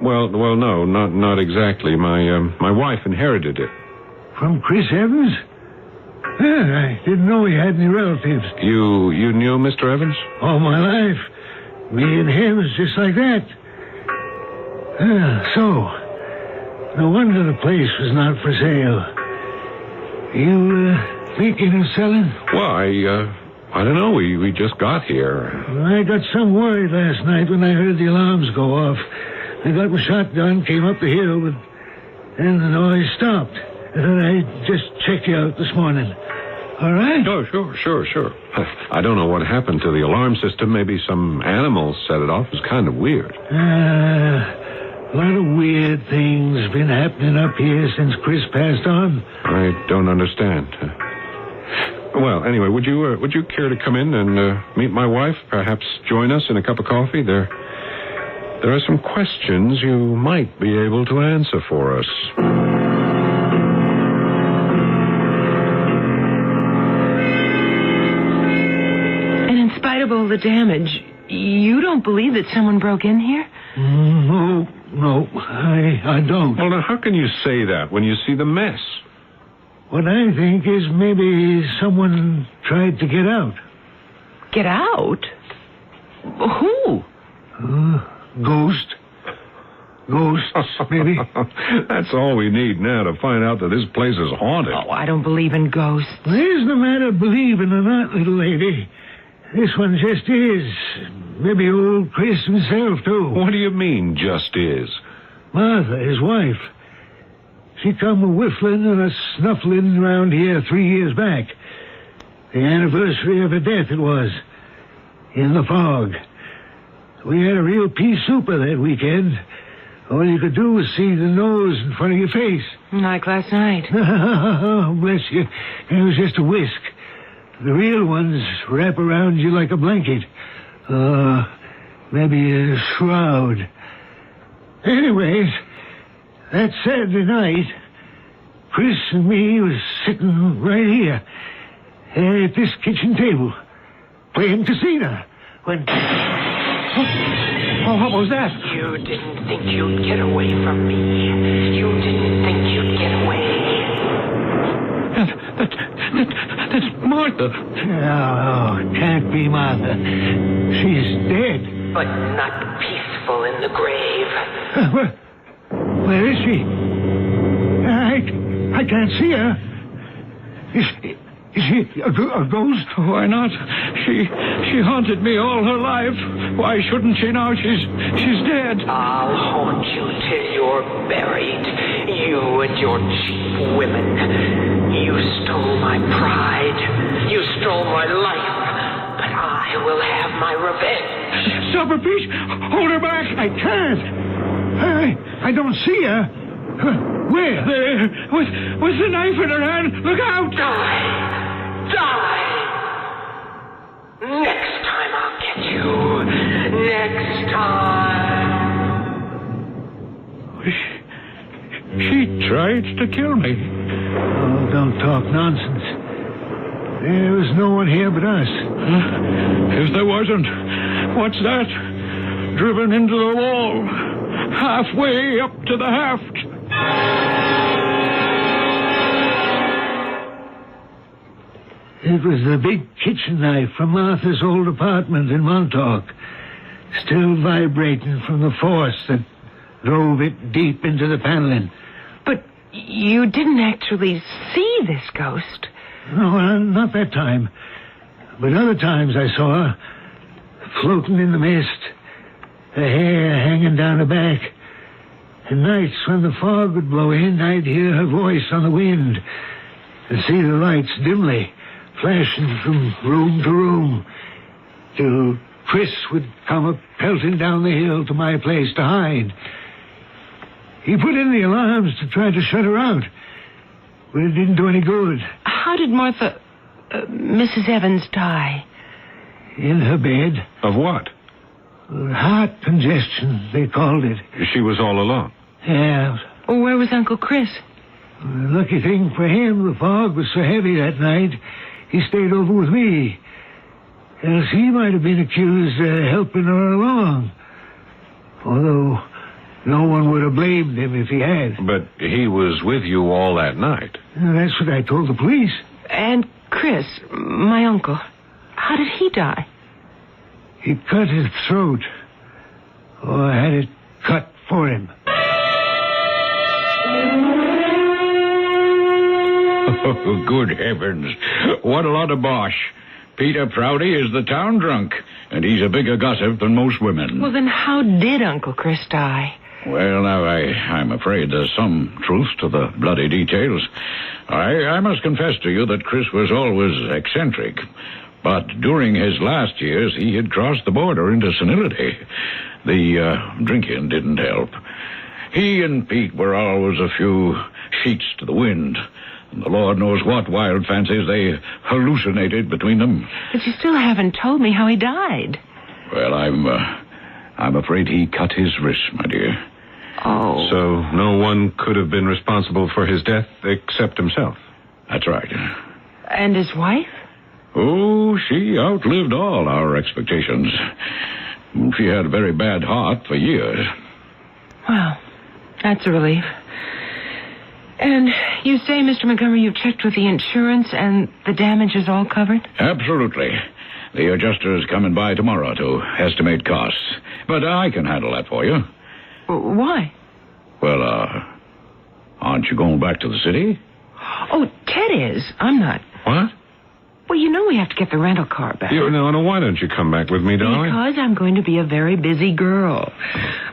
Well, no, not exactly. My wife inherited it. From Chris Evans? Yeah, I didn't know he had any relatives. You knew Mr. Evans? All my life. Me and him was just like that. So, no wonder the place was not for sale. You, thinking of selling? Well, I don't know. We just got here. I got some worried last night when I heard the alarms go off. I got my shotgun, came up the hill, but then the noise stopped. I thought I'd just check you out this morning. All right? Oh, sure. I don't know what happened to the alarm system. Maybe some animal set it off. It was kind of weird. A lot of weird things been happening up here since Chris passed on. I don't understand. Well, anyway, would you care to come in and meet my wife? Perhaps join us in a cup of coffee? There are some questions you might be able to answer for us. And in spite of all the damage, you don't believe that someone broke in here? No, I don't. Well, now, how can you say that when you see the mess? What I think is maybe someone tried to get out. Get out? Who? Ghosts, maybe. That's all we need now to find out that this place is haunted. Oh, I don't believe in ghosts. Well, it isn't a matter of believing or not, little lady. This one just is. Maybe old Chris himself, too. What do you mean, just is? Martha, his wife. She come a-whiffling and a-snuffling around here 3 years back. The anniversary of her death it was. In the fog. We had a real pea souper that weekend. All you could do was see the nose in front of your face. Like last night. Oh, bless you. It was just a whisk. The real ones wrap around you like a blanket. Maybe a shroud. Anyways, that Saturday night, Chris and me was sitting right here at this kitchen table, playing casino, when... Oh, what was that? You didn't think you'd get away from me. You didn't think you'd get away. That's Martha. Oh, it can't be Martha. She's dead. But not peaceful in the grave. Where is she? I can't see her. Is she a ghost? Why not? She haunted me all her life. Why shouldn't she now? She's dead. I'll haunt you till you're buried. You and your cheap women. You stole my pride. You stole my life. But I will have my revenge. Stop her, Pete. Hold her back. I can't. I don't see her. Where? There, with the knife in her hand. Look out! Die! Next time I'll get you. Next time. She tried to kill me. Oh, don't talk nonsense. There was no one here but us. If there wasn't, what's that? Driven into the wall. Halfway up to the haft. It was the big kitchen knife from Martha's old apartment in Montauk, still vibrating from the force that drove it deep into the paneling. But you didn't actually see this ghost. No, not that time. But other times I saw her, floating in the mist, her hair hanging down her back, And nights when the fog would blow in, I'd hear her voice on the wind and see the lights dimly flashing from room to room till Chris would come up pelting down the hill to my place to hide. He put in the alarms to try to shut her out, but it didn't do any good. How did Mrs. Evans die? In her bed. Of what? Heart congestion, they called it. She was all alone. Yeah. Well, where was Uncle Chris? Lucky thing for him, the fog was so heavy that night, he stayed over with me. Else he might have been accused of helping her along. Although no one would have blamed him if he had. But he was with you all that night. That's what I told the police. And Chris, my uncle, how did he die? He cut his throat. Or had it cut for him. Oh, good heavens. What a lot of bosh. Peter Prouty is the town drunk, and he's a bigger gossip than most women. Well, then how did Uncle Chris die? Well, now, I'm afraid there's some truth to the bloody details. I must confess to you that Chris was always eccentric. But during his last years, he had crossed the border into senility. The drinking didn't help. He and Pete were always a few sheets to the wind. And the Lord knows what wild fancies they hallucinated between them. But you still haven't told me how he died. Well, I'm afraid he cut his wrist, my dear. Oh. So no one could have been responsible for his death except himself. That's right. And his wife? Oh, she outlived all our expectations. She had a very bad heart for years. Well, that's a relief. And you say, Mr. Montgomery, you've checked with the insurance and the damage is all covered? Absolutely. The adjuster's coming by tomorrow to estimate costs. But I can handle that for you. Why? Well, aren't you going back to the city? Oh, Ted is. I'm not. What? Well, you know we have to get the rental car back. No, why don't you come back with me, darling? Because I'm going to be a very busy girl.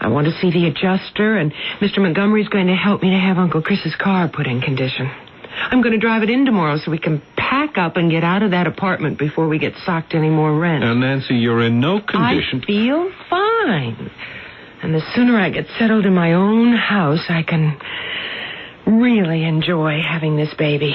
I want to see the adjuster, and Mr. Montgomery's going to help me to have Uncle Chris's car put in condition. I'm going to drive it in tomorrow so we can pack up and get out of that apartment before we get socked any more rent. Now, Nancy, you're in no condition... I feel fine. And the sooner I get settled in my own house, I can really enjoy having this baby.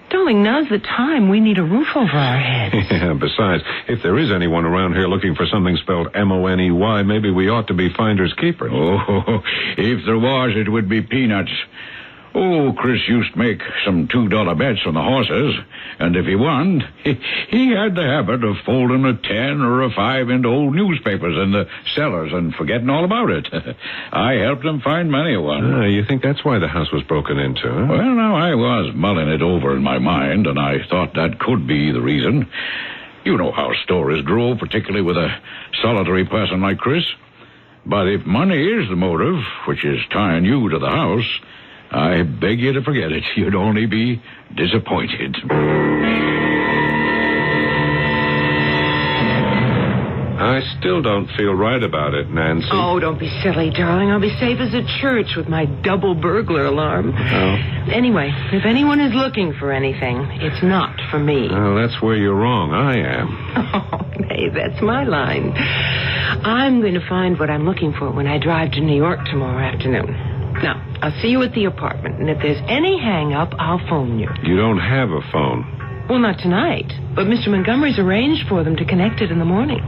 Darling, now's the time. We need a roof over our heads. Yeah, besides, if there is anyone around here looking for something spelled M-O-N-E-Y, maybe we ought to be finders keepers. Oh, if there was, it would be peanuts. Oh, Chris used to make some $2 bets on the horses, and if he won, he had the habit of folding a 10 or a 5 into old newspapers in the cellars and forgetting all about it. I helped him find many a one. You think that's why the house was broken into, huh? Well, now, I was mulling it over in my mind, and I thought that could be the reason. You know how stories grow, particularly with a solitary person like Chris. But if money is the motive, which is tying you to the house, I beg you to forget it. You'd only be disappointed. I still don't feel right about it, Nancy. Oh, don't be silly, darling. I'll be safe as a church with my double burglar alarm. Oh. Anyway, if anyone is looking for anything, it's not for me. Well, that's where you're wrong. I am. Oh, hey, that's my line. I'm going to find what I'm looking for when I drive to New York tomorrow afternoon. Now, I'll see you at the apartment, and if there's any hang-up, I'll phone you. You don't have a phone. Well, not tonight, but Mr. Montgomery's arranged for them to connect it in the morning.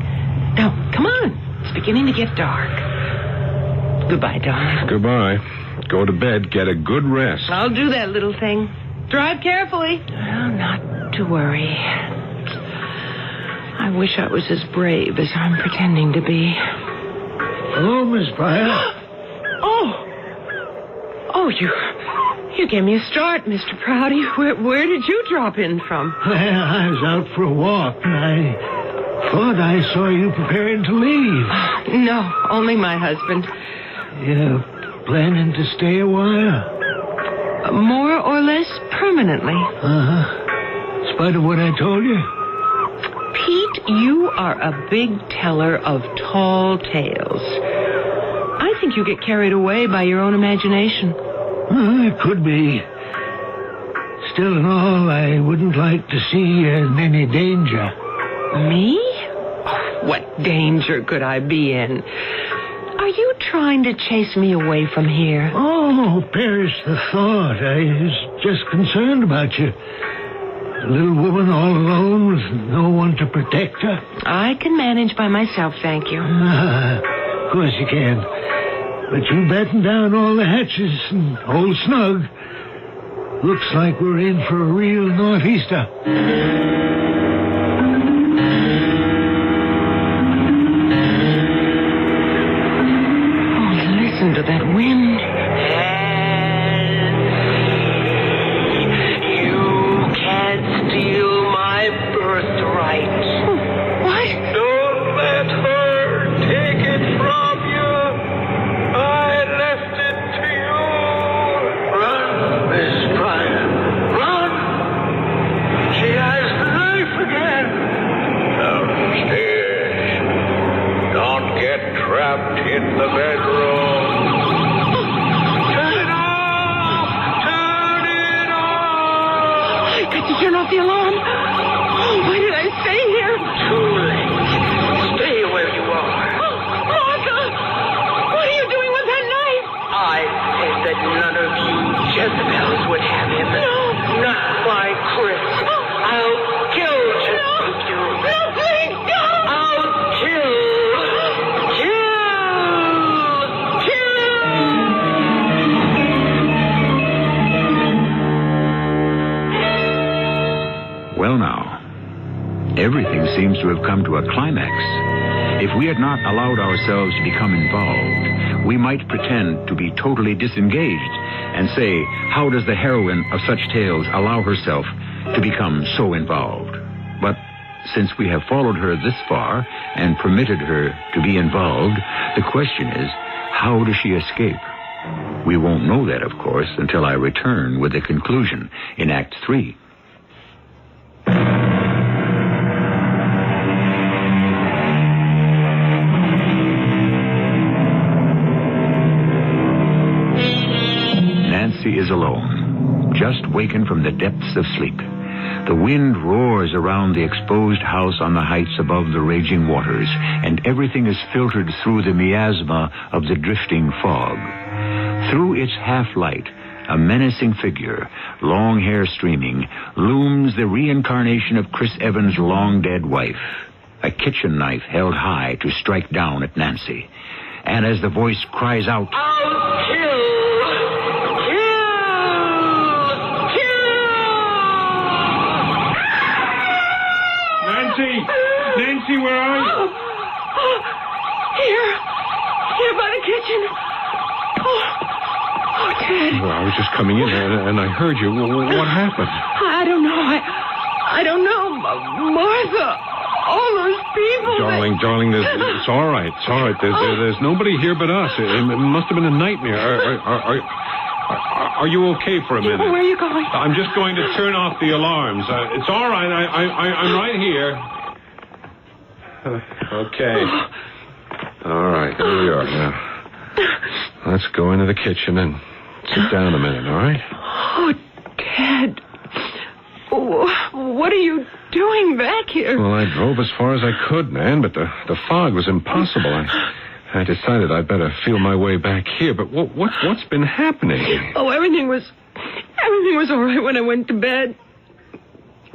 Now, come on. It's beginning to get dark. Goodbye, darling. Goodbye. Go to bed. Get a good rest. I'll do that, little thing. Drive carefully. Oh, not to worry. I wish I was as brave as I'm pretending to be. Hello, Miss Pryor. Oh, you gave me a start, Mr. Prouty. Where did you drop in from? Well, I was out for a walk, and I thought I saw you preparing to leave. No, only my husband. You planning to stay a while? More or less permanently. Uh-huh. In spite of what I told you? Pete, you are a big teller of tall tales. I think you get carried away by your own imagination. It could be. Still in all, I wouldn't like to see you in any danger. Me? What danger could I be in? Are you trying to chase me away from here? Oh, perish the thought. I was just concerned about you. A little woman all alone with no one to protect her. I can manage by myself, thank you. Of course you can. But you batten down all the hatches and hold snug. Looks like we're in for a real northeaster. Oh, listen to that wind. You can't steal my birthright. What? Don't let her take it from you. I left it to you. Run, Miss Pryor. Run. She has the knife again. Downstairs. Don't get trapped in the bedroom. Turn it off. Turn it off. Got to turn off the alarm. Oh, why did I stay here? Too late. Stay where you are. Martha! What are you doing with that knife? I said that none of you Jezebels would have him. No. Not my Chris. I'll kill you. No, please, no! I'll kill. Well, now, everything seems to have come to a climax. If we had not allowed ourselves to become involved, we might pretend to be totally disengaged and say, how does the heroine of such tales allow herself to become so involved? But since we have followed her this far and permitted her to be involved, the question is, how does she escape? We won't know that, of course, until I return with the conclusion in Act 3. Nancy is alone, just wakened from the depths of sleep. The wind roars around the exposed house on the heights above the raging waters, and everything is filtered through the miasma of the drifting fog. Through its half-light, a menacing figure, long hair streaming, looms the reincarnation of Chris Evans' long-dead wife, a kitchen knife held high to strike down at Nancy. And as the voice cries out, I'll kill. Nancy, where are you? Here by the kitchen. Oh, Ted. Well, I was just coming in and I heard you. What happened? I don't know. I don't know. Martha, all those people. Darling, it's all right. It's all right. There's nobody here but us. It must have been a nightmare. Are you okay for a minute? Where are you going? I'm just going to turn off the alarms. It's all right. I'm right here. Okay. All right, here we are now. Let's go into the kitchen and sit down a minute, all right? Oh, Ted. What are you doing back here? Well, I drove as far as I could, man, but the fog was impossible. I decided I'd better feel my way back here, but what's been happening? Oh, everything was all right when I went to bed.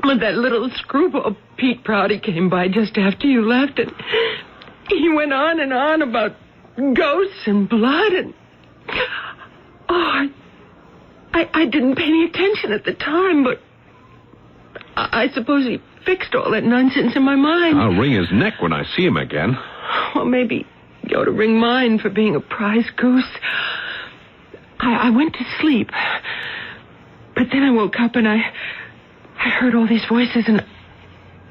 But that little screwball Pete Prouty came by just after you left, and he went on and on about ghosts and blood, and I didn't pay any attention at the time, but I suppose he fixed all that nonsense in my mind. I'll wring his neck when I see him again. Well, maybe you ought to wring mine for being a prize goose. I went to sleep, but then I woke up and I heard all these voices, and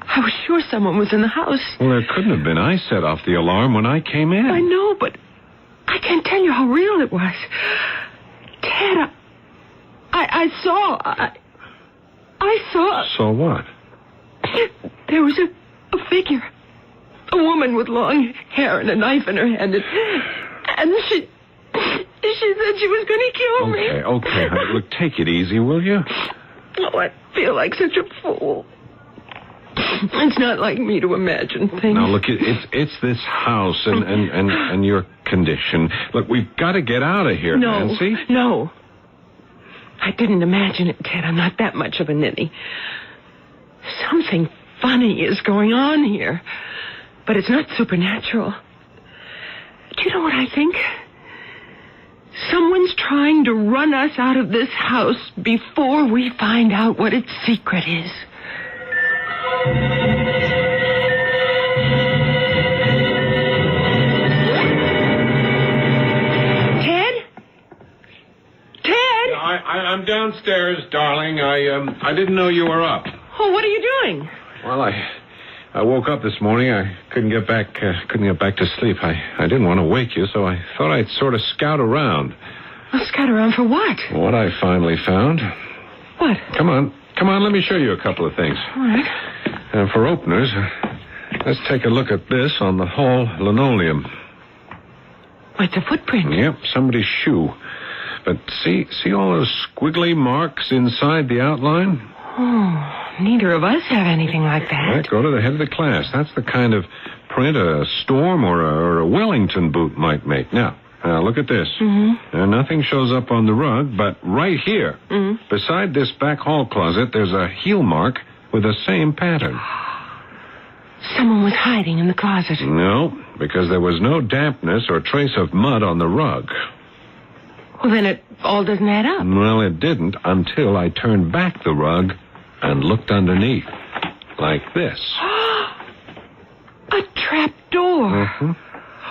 I was sure someone was in the house. Well, there couldn't have been. I set off the alarm when I came in. I know, but I can't tell you how real it was. Ted, I saw. Saw what? There was a figure. A woman with long hair and a knife in her hand. And She said she was going to kill me. Okay. Honey, look, take it easy, will you? Oh, I feel like such a fool. It's not like me to imagine things. Now, look, it's this house and your condition. Look, we've got to get out of here, Nancy. No. I didn't imagine it, Ted. I'm not that much of a ninny. Something funny is going on here. But it's not supernatural. Do you know what I think? Someone's trying to run us out of this house before we find out what its secret is. Ted? I'm downstairs, darling. I didn't know you were up. Oh, what are you doing? Well, I woke up this morning. I couldn't get back to sleep. I didn't want to wake you, so I thought I'd sort of scout around. Well, scout around for what? What I finally found. What? Come on, let me show you a couple of things. All right. For openers, let's take a look at this on the hall linoleum. What's a footprint? Yep, somebody's shoe. But see all those squiggly marks inside the outline? Oh, neither of us have anything like that. Right, go to the head of the class. That's the kind of print a Storm or a Wellington boot might make. Now, look at this. Mm-hmm. Nothing shows up on the rug, but right here, beside this back hall closet, there's a heel mark with the same pattern. Someone was hiding in the closet. No, because there was no dampness or trace of mud on the rug. Well, then it all doesn't add up. Well, it didn't until I turned back the rug and looked underneath. Like this. A trap door. Mm-hmm.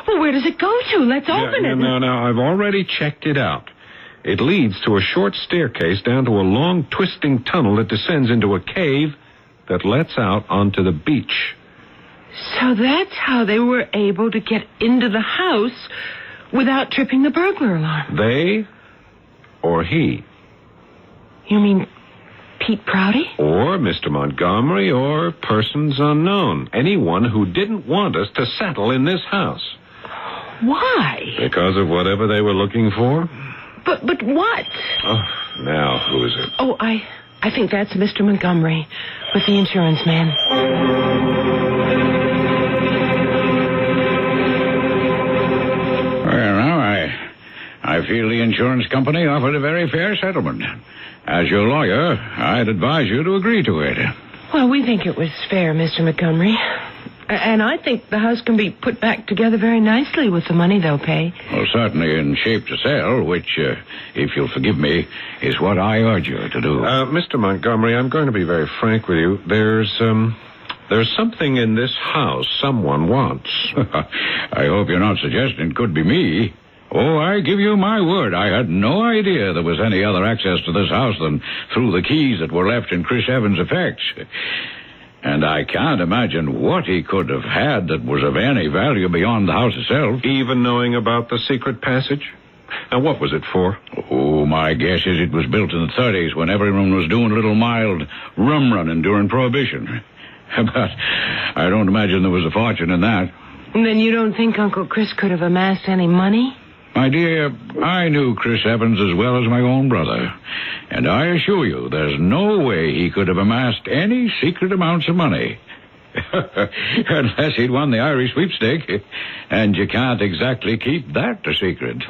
Well, where does it go to? Let's open it. No, I've already checked it out. It leads to a short staircase down to a long, twisting tunnel that descends into a cave that lets out onto the beach. So that's how they were able to get into the house without tripping the burglar alarm. They or he? You mean Pete Prouty? Or Mr. Montgomery or persons unknown. Anyone who didn't want us to settle in this house. Why? Because of whatever they were looking for. But what? Oh, now who is it? Oh, I think that's Mr. Montgomery with the insurance man. Well, now, I feel the insurance company offered a very fair settlement. As your lawyer, I'd advise you to agree to it. Well, we think it was fair, Mr. Montgomery. And I think the house can be put back together very nicely with the money they'll pay. Well, certainly in shape to sell, which, if you'll forgive me, is what I urge you to do. Mr. Montgomery, I'm going to be very frank with you. There's something in this house someone wants. I hope you're not suggesting it could be me. Oh, I give you my word, I had no idea there was any other access to this house than through the keys that were left in Chris Evans' effects. And I can't imagine what he could have had that was of any value beyond the house itself. Even knowing about the secret passage? And what was it for? Oh, my guess is it was built in the 30s when everyone was doing a little mild rum running during Prohibition. But I don't imagine there was a fortune in that. Then you don't think Uncle Chris could have amassed any money? My dear, I knew Chris Evans as well as my own brother. And I assure you, there's no way he could have amassed any secret amounts of money. Unless he'd won the Irish sweepstake. And you can't exactly keep that a secret.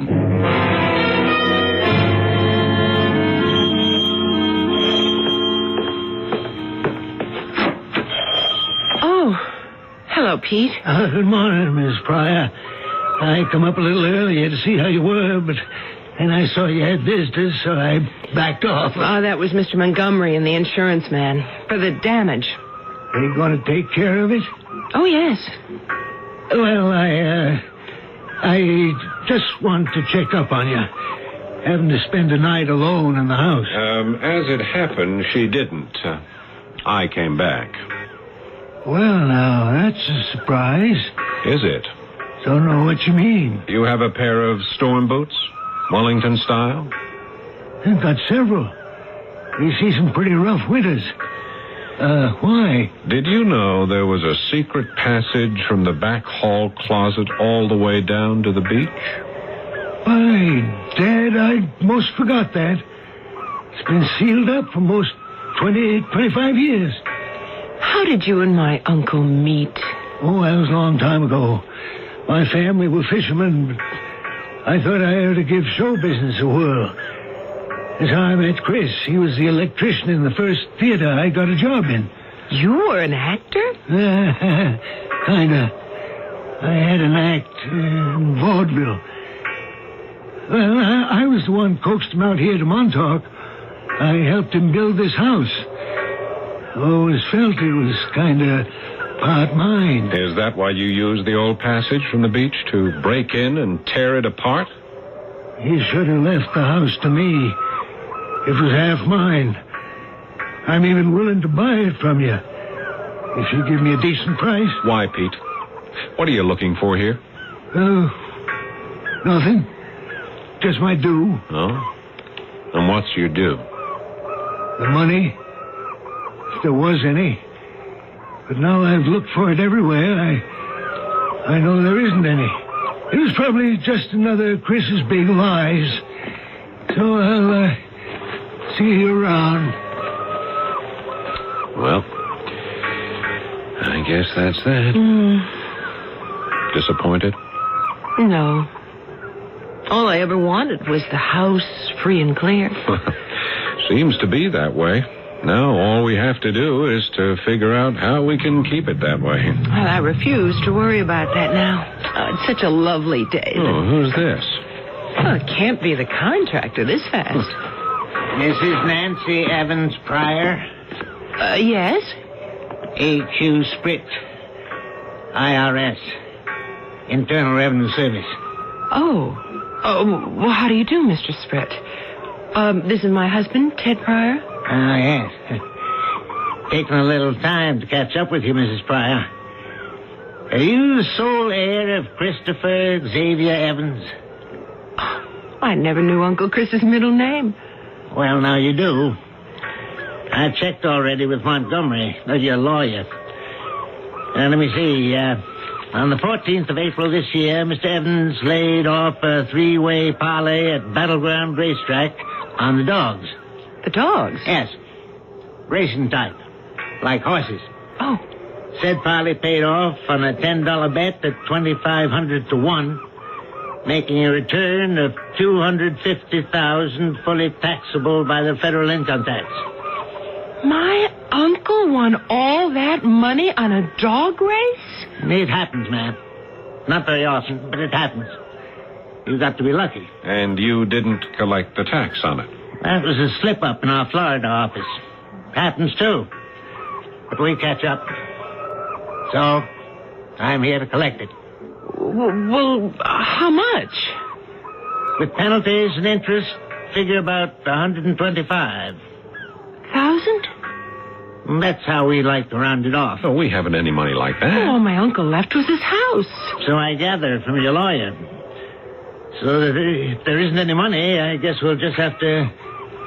Oh, hello, Pete. Good morning, Miss Pryor. I come up a little earlier to see how you were, but then I saw you had visitors, so I backed off. Oh, that was Mr. Montgomery and the insurance man for the damage. Are you going to take care of it? Oh, yes. Well, I just wanted to check up on you. Having to spend the night alone in the house. As it happened, she didn't. I came back. Well, now, that's a surprise. Is it? Don't know what you mean. You have a pair of storm boots? Wellington style? I've got several. We see some pretty rough winters. Why? Did you know there was a secret passage from the back hall closet all the way down to the beach? Why, Dad, I most forgot that. It's been sealed up for most 25 years. How did you and my uncle meet? Oh, that was a long time ago. My family were fishermen, but I thought I ought to give show business a whirl. That's how I met Chris. He was the electrician in the first theater I got a job in. You were an actor? Kinda. I had an act in vaudeville. Well, I was the one coaxed him out here to Montauk. I helped him build this house. I always felt it was kind of part mine. Is that why you used the old passage from the beach to break in and tear it apart? You should have left the house to me. It was half mine. I'm even willing to buy it from you, if you give me a decent price. Why, Pete? What are you looking for here? Nothing. Just my due. Oh? And what's your due? The money, if there was any. But now I've looked for it everywhere. I know there isn't any. It was probably just another Chris's big lies. So I'll see you around. Well, I guess that's that. Disappointed? No. All I ever wanted was the house free and clear. Seems to be that way. Now all we have to do is to figure out how we can keep it that way. Well, I refuse to worry about that now. Oh, it's such a lovely day. Oh, who's this? Well, it can't be the contractor this fast. Mrs. Nancy Evans Pryor? Yes? A.Q. Sprit. IRS. Internal Revenue Service. Oh, well, how do you do, Mr. Sprit? This is my husband, Ted Pryor. Ah, yes. Taking a little time to catch up with you, Mrs. Pryor. Are you the sole heir of Christopher Xavier Evans? I never knew Uncle Chris's middle name. Well, now you do. I checked already with Montgomery, your lawyer. Let me see. On the 14th of April this year, Mr. Evans laid off a three-way parlay at Battleground Racetrack on the dogs. The dogs? Yes. Racing type. Like horses. Oh. Said parlay paid off on a $10 bet at 2,500 to 1, making a return of $250,000 fully taxable by the federal income tax. My uncle won all that money on a dog race? It happens, ma'am. Not very often, but it happens. You've got to be lucky. And you didn't collect the tax on it? That was a slip-up in our Florida office. Happens, too. But we catch up. So, I'm here to collect it. Well, how much? With penalties and interest, figure about $125,000. That's how we like to round it off. Oh, we haven't any money like that. All my uncle left was his house. So I gather from your lawyer. So that if there isn't any money, I guess we'll just have to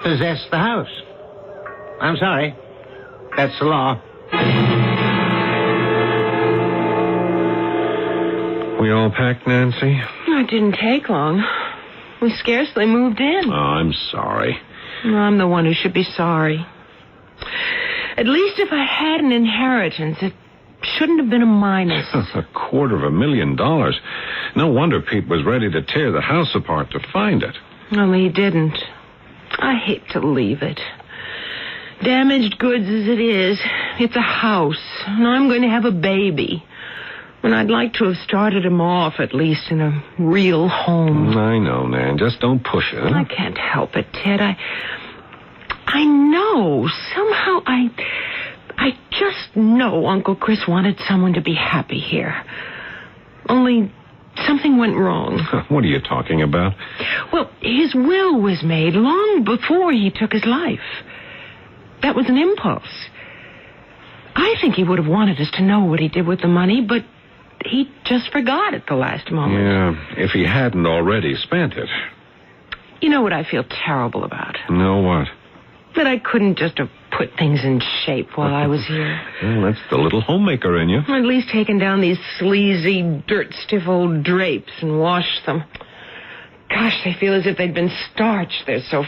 possess the house. I'm sorry. That's the law. We all packed, Nancy? It didn't take long. We scarcely moved in. Oh, I'm sorry. I'm the one who should be sorry. At least if I had an inheritance, it shouldn't have been a minus. $250,000. No wonder Pete was ready to tear the house apart to find it. Only he didn't. I hate to leave it. Damaged goods as it is, it's a house, and I'm going to have a baby. And I'd like to have started him off, at least, in a real home. I know, Nan. Just don't push it. I can't help it, Ted. I know. Somehow I just know Uncle Chris wanted someone to be happy here. Only something went wrong. What are you talking about? Well, his will was made long before he took his life. That was an impulse. I think he would have wanted us to know what he did with the money, but he just forgot at the last moment. Yeah, if he hadn't already spent it. You know what I feel terrible about? No, what? That I couldn't just have put things in shape while I was here. Well, that's the little homemaker in you. Or at least taken down these sleazy, dirt-stiff old drapes and washed them. Gosh, they feel as if they'd been starched. They're so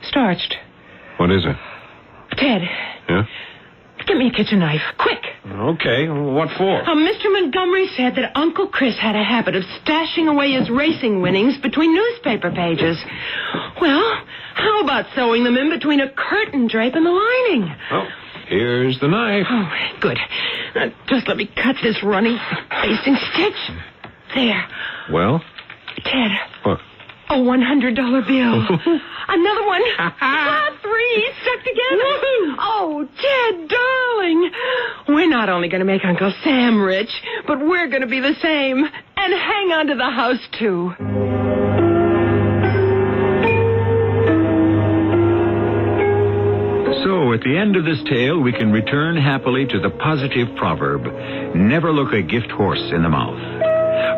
starched. What is it? Ted. Yeah? Get me a kitchen knife, quick. Okay, what for? Mr. Montgomery said that Uncle Chris had a habit of stashing away his racing winnings between newspaper pages. Well, how about sewing them in between a curtain drape and the lining? Oh, here's the knife. Oh, good. Just let me cut this running basting stitch. There. Well? Ted. What? A $100 bill. Another one. 3 stuck together. Woo-hoo. Oh, Ted, darling. We're not only going to make Uncle Sam rich, but we're going to be the same. And hang on to the house, too. So, at the end of this tale, we can return happily to the positive proverb, never look a gift horse in the mouth.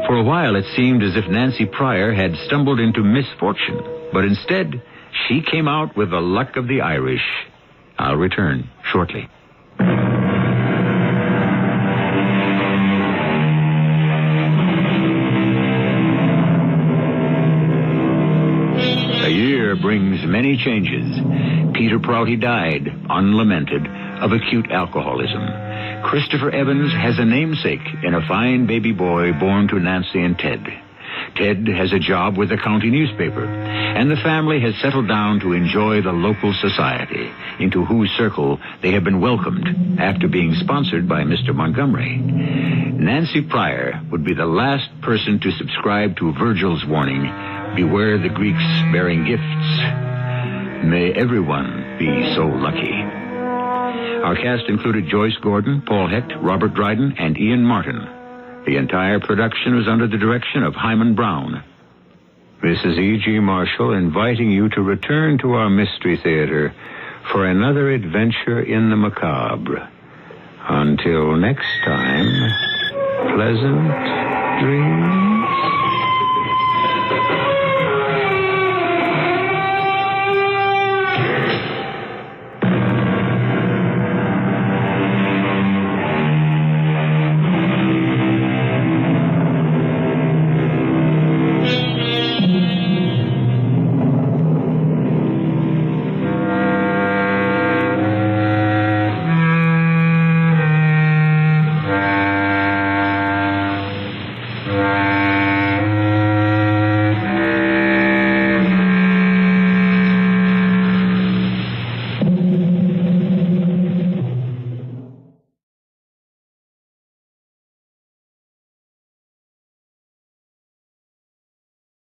For a while, it seemed as if Nancy Pryor had stumbled into misfortune, but instead, she came out with the luck of the Irish. I'll return shortly. A year brings many changes. Peter Prouty died, unlamented, of acute alcoholism. Christopher Evans has a namesake in a fine baby boy born to Nancy and Ted. Ted has a job with the county newspaper, and the family has settled down to enjoy the local society, into whose circle they have been welcomed after being sponsored by Mr. Montgomery. Nancy Pryor would be the last person to subscribe to Virgil's warning, beware the Greeks bearing gifts. May everyone be so lucky. Our cast included Joyce Gordon, Paul Hecht, Robert Dryden, and Ian Martin. The entire production was under the direction of Hyman Brown. This is E.G. Marshall inviting you to return to our Mystery Theater for another adventure in the macabre. Until next time, pleasant dreams.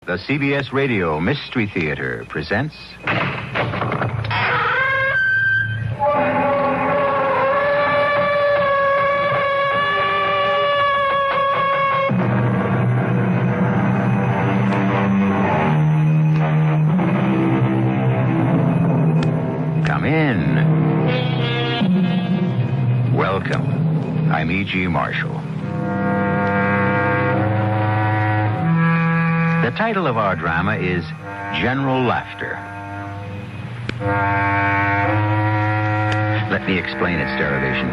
The CBS Radio Mystery Theater presents... Come in. Welcome. I'm E.G. Marshall. The title of our drama is General Laughter. Let me explain its derivation.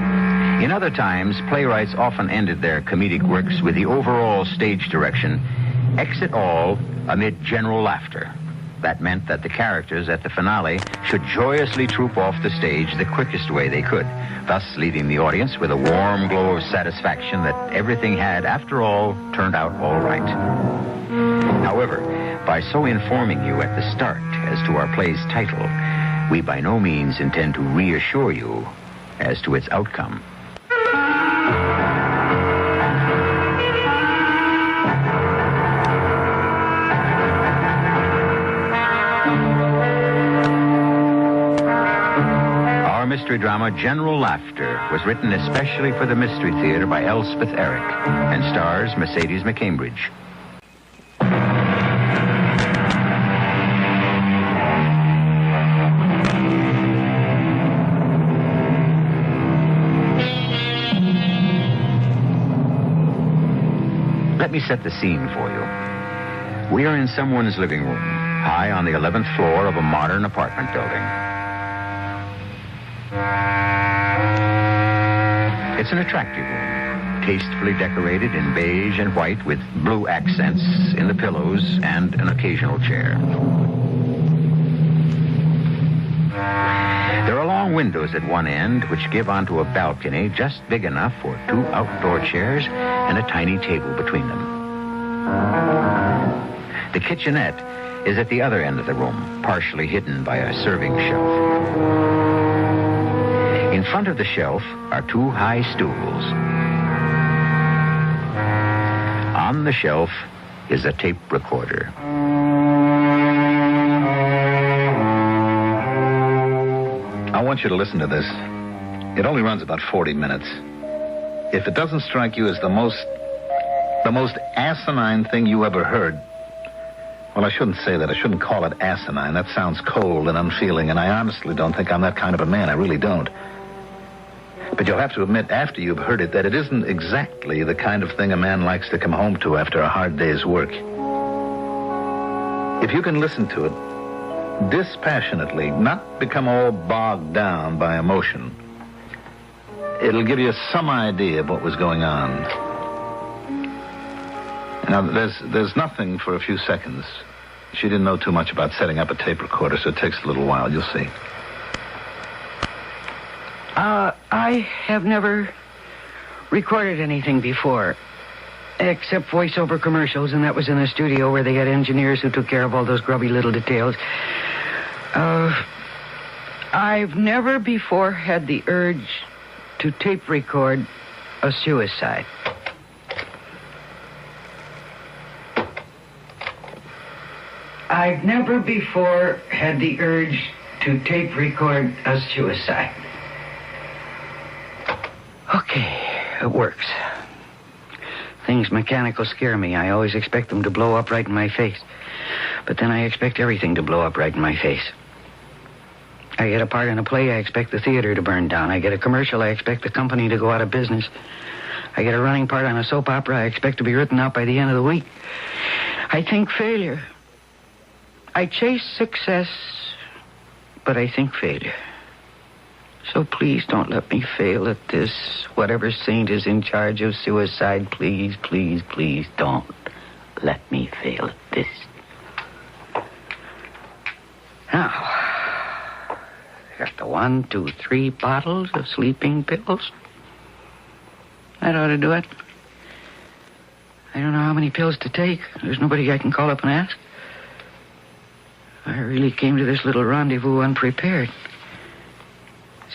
In other times, playwrights often ended their comedic works with the overall stage direction, exit all amid general laughter. That meant that the characters at the finale should joyously troop off the stage the quickest way they could, thus leaving the audience with a warm glow of satisfaction that everything had, after all, turned out all right. However, by so informing you at the start as to our play's title, we by no means intend to reassure you as to its outcome. Our mystery drama, General Laughter, was written especially for the Mystery Theater by Elspeth Eric and stars Mercedes McCambridge. Let me set the scene for you. We are in someone's living room, high on the 11th floor of a modern apartment building. It's an attractive room. tastefully decorated in beige and white with blue accents in the pillows and an occasional chair. There are long windows at one end which give onto a balcony just big enough for 2 outdoor chairs and a tiny table between them. The kitchenette is at the other end of the room, partially hidden by a serving shelf. In front of the shelf are 2 high stools. On the shelf is a tape recorder. I want you to listen to this. It only runs about 40 minutes. If it doesn't strike you as the most asinine thing you ever heard, well, I shouldn't say that. I shouldn't call it asinine. That sounds cold and unfeeling, and I honestly don't think I'm that kind of a man. I really don't. But you'll have to admit, after you've heard it, that it isn't exactly the kind of thing a man likes to come home to after a hard day's work. If you can listen to it dispassionately, not become all bogged down by emotion, it'll give you some idea of what was going on. Now, there's nothing for a few seconds. She didn't know too much about setting up a tape recorder, so it takes a little while. You'll see. I have never recorded anything before, except voiceover commercials, and that was in a studio where they had engineers who took care of all those grubby little details. I've never before had the urge to tape record a suicide. I've never before had the urge to tape record a suicide. Okay, it works. Things mechanical scare me. I always expect them to blow up right in my face. But then I expect everything to blow up right in my face. I get a part in a play, I expect the theater to burn down. I get a commercial, I expect the company to go out of business. I get a running part on a soap opera, I expect to be written out by the end of the week. I think failure. I chase success, but I think failure. So please don't let me fail at this. Whatever saint is in charge of suicide, please, please, please don't let me fail at this. Now, I got the 1, 2, 3 bottles of sleeping pills. That ought to do it. I don't know how many pills to take. There's nobody I can call up and ask. I really came to this little rendezvous unprepared.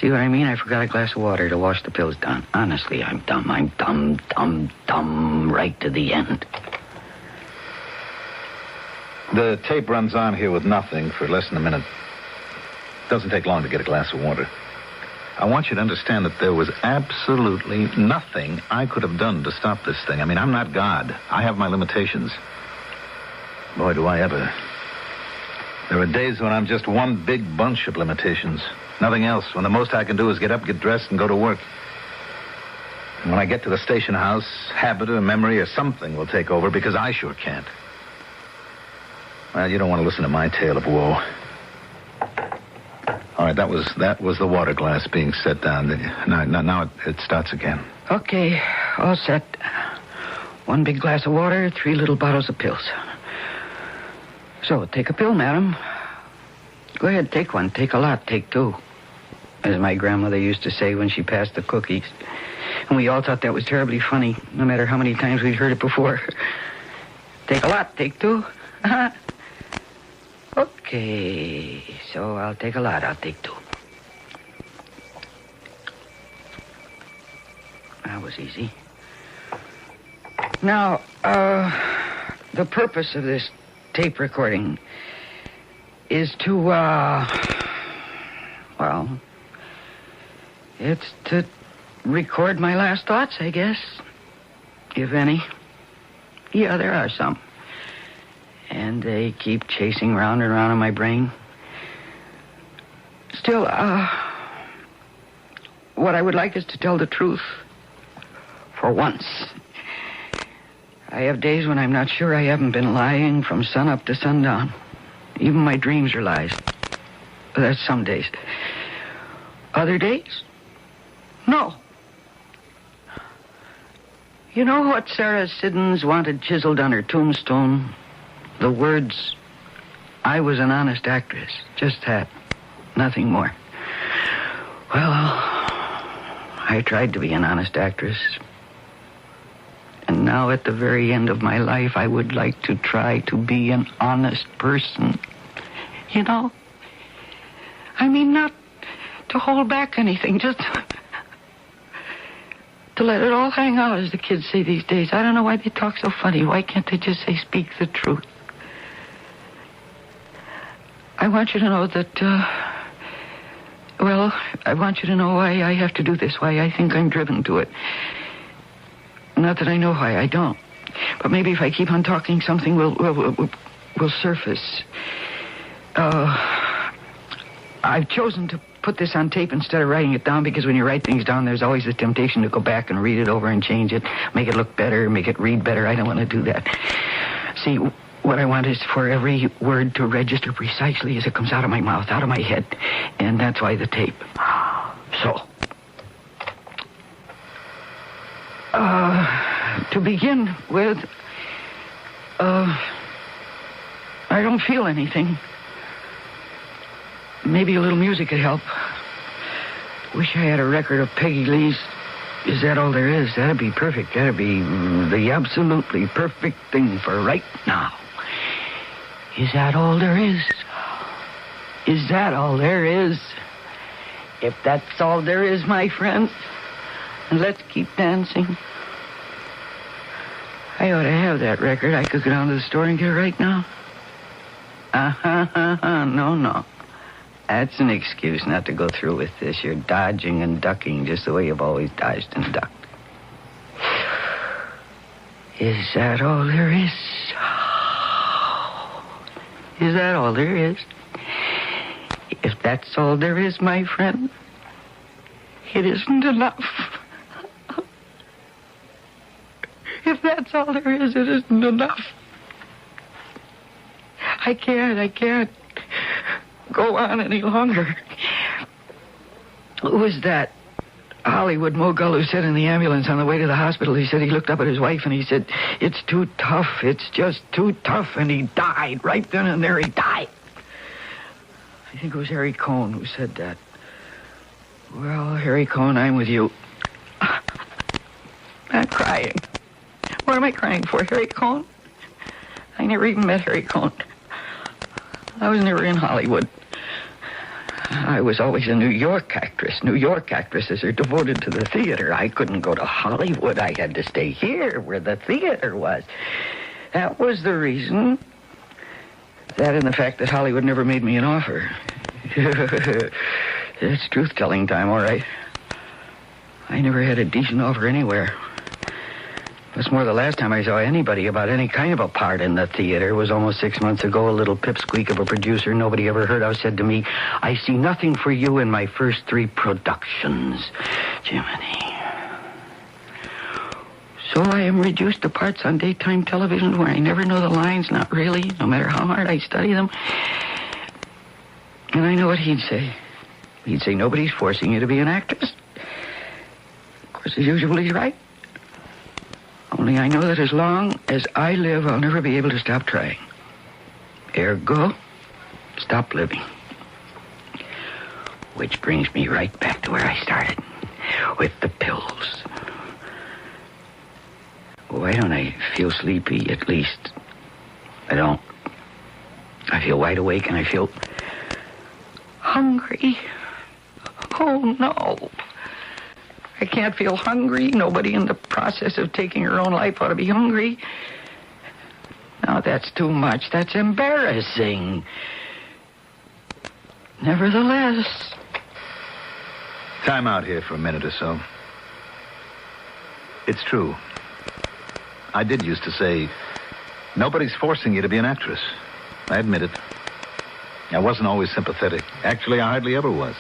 See what I mean? I forgot a glass of water to wash the pills down. Honestly, I'm dumb. I'm dumb, right to the end. The tape runs on here with nothing for less than a minute. Doesn't take long to get a glass of water. I want you to understand that there was absolutely nothing I could have done to stop this thing. I mean, I'm not God. I have my limitations. Boy, do I ever. There are days when I'm just one big bunch of limitations. Nothing else, when the most I can do is get up, get dressed, and go to work. And when I get to the station house, habit or memory or something will take over because I sure can't. Well, you don't want to listen to my tale of woe. All right, that was the water glass being set down. Now it starts again. Okay, all set. 1 big glass of water, 3 little bottles of pills. So, take a pill, madam. Go ahead, take one. Take a lot. Take 2. As my grandmother used to say when she passed the cookies. And we all thought that was terribly funny, no matter how many times we'd heard it before. Take a lot. Take 2. Okay, so I'll take a lot. I'll take 2. That was easy. Now, the purpose of this tape recording is to, it's to record my last thoughts, I guess. If any. Yeah, there are some. And they keep chasing round and round in my brain. Still, what I would like is to tell the truth. For once. I have days when I'm not sure I haven't been lying from sunup to sundown. Even my dreams are lies. That's some days. Other days? No. You know what Sarah Siddons wanted chiseled on her tombstone? The words, "I was an honest actress." Just that. Nothing more. Well, I tried to be an honest actress. And now at the very end of my life, I would like to try to be an honest person. You know? I mean, not to hold back anything, just to let it all hang out, as the kids say these days. I don't know why they talk so funny. Why can't they just say, speak the truth? I want you to know that, I want you to know why I have to do this, why I think I'm driven to it. Not that I know why I don't. But maybe if I keep on talking, something will surface. I've chosen to put this on tape instead of writing it down, because when you write things down, there's always the temptation to go back and read it over and change it, make it look better, make it read better. I don't want to do that. See, what I want is for every word to register precisely as it comes out of my mouth, out of my head. And that's why the tape. So, to begin with, I don't feel anything. Maybe a little music could help. Wish I had a record of Peggy Lee's Is That All There Is? That'd be perfect. That'd be the absolutely perfect thing for right now. Is that all there is? Is that all there is? If that's all there is, my friend, let's keep dancing. I ought to have that record. I could go down to the store and get it right now. No. That's an excuse not to go through with this. You're dodging and ducking just the way you've always dodged and ducked. Is that all there is? Is that all there is? If that's all there is, my friend, it isn't enough. If that's all there is, it isn't enough. I can't go on any longer. Who was that Hollywood mogul who said in the ambulance on the way to the hospital, he said he looked up at his wife and he said, "It's too tough, it's just too tough," and he died. Right then and there he died. I think it was Harry Cohn who said that. Well, Harry Cohn, I'm with you. I'm crying. What am I crying for, Harry Cohn? I never even met Harry Cohn. I was never in Hollywood. I was always a New York actress. New York actresses are devoted to the theater. I couldn't go to Hollywood. I had to stay here where the theater was. That was the reason. That and the fact that Hollywood never made me an offer. It's truth-telling time, all right. I never had a decent offer anywhere. What's more, the last time I saw anybody about any kind of a part in the theater was almost 6 months ago. A little pipsqueak of a producer nobody ever heard of said to me, "I see nothing for you in my first 3 productions." Jiminy. So I am reduced to parts on daytime television where I never know the lines, not really, no matter how hard I study them. And I know what he'd say. He'd say, "Nobody's forcing you to be an actress." Of course, as usual, he's right. Only I know that as long as I live, I'll never be able to stop trying. Ergo, stop living. Which brings me right back to where I started, with the pills. Why don't I feel sleepy, at least? I don't. I feel wide awake and I feel hungry. Oh, no. I can't feel hungry. Nobody in the process of taking her own life ought to be hungry. Now, that's too much. That's embarrassing. Nevertheless. Time out here for a minute or so. It's true. I did used to say, nobody's forcing you to be an actress. I admit it. I wasn't always sympathetic. Actually, I hardly ever was.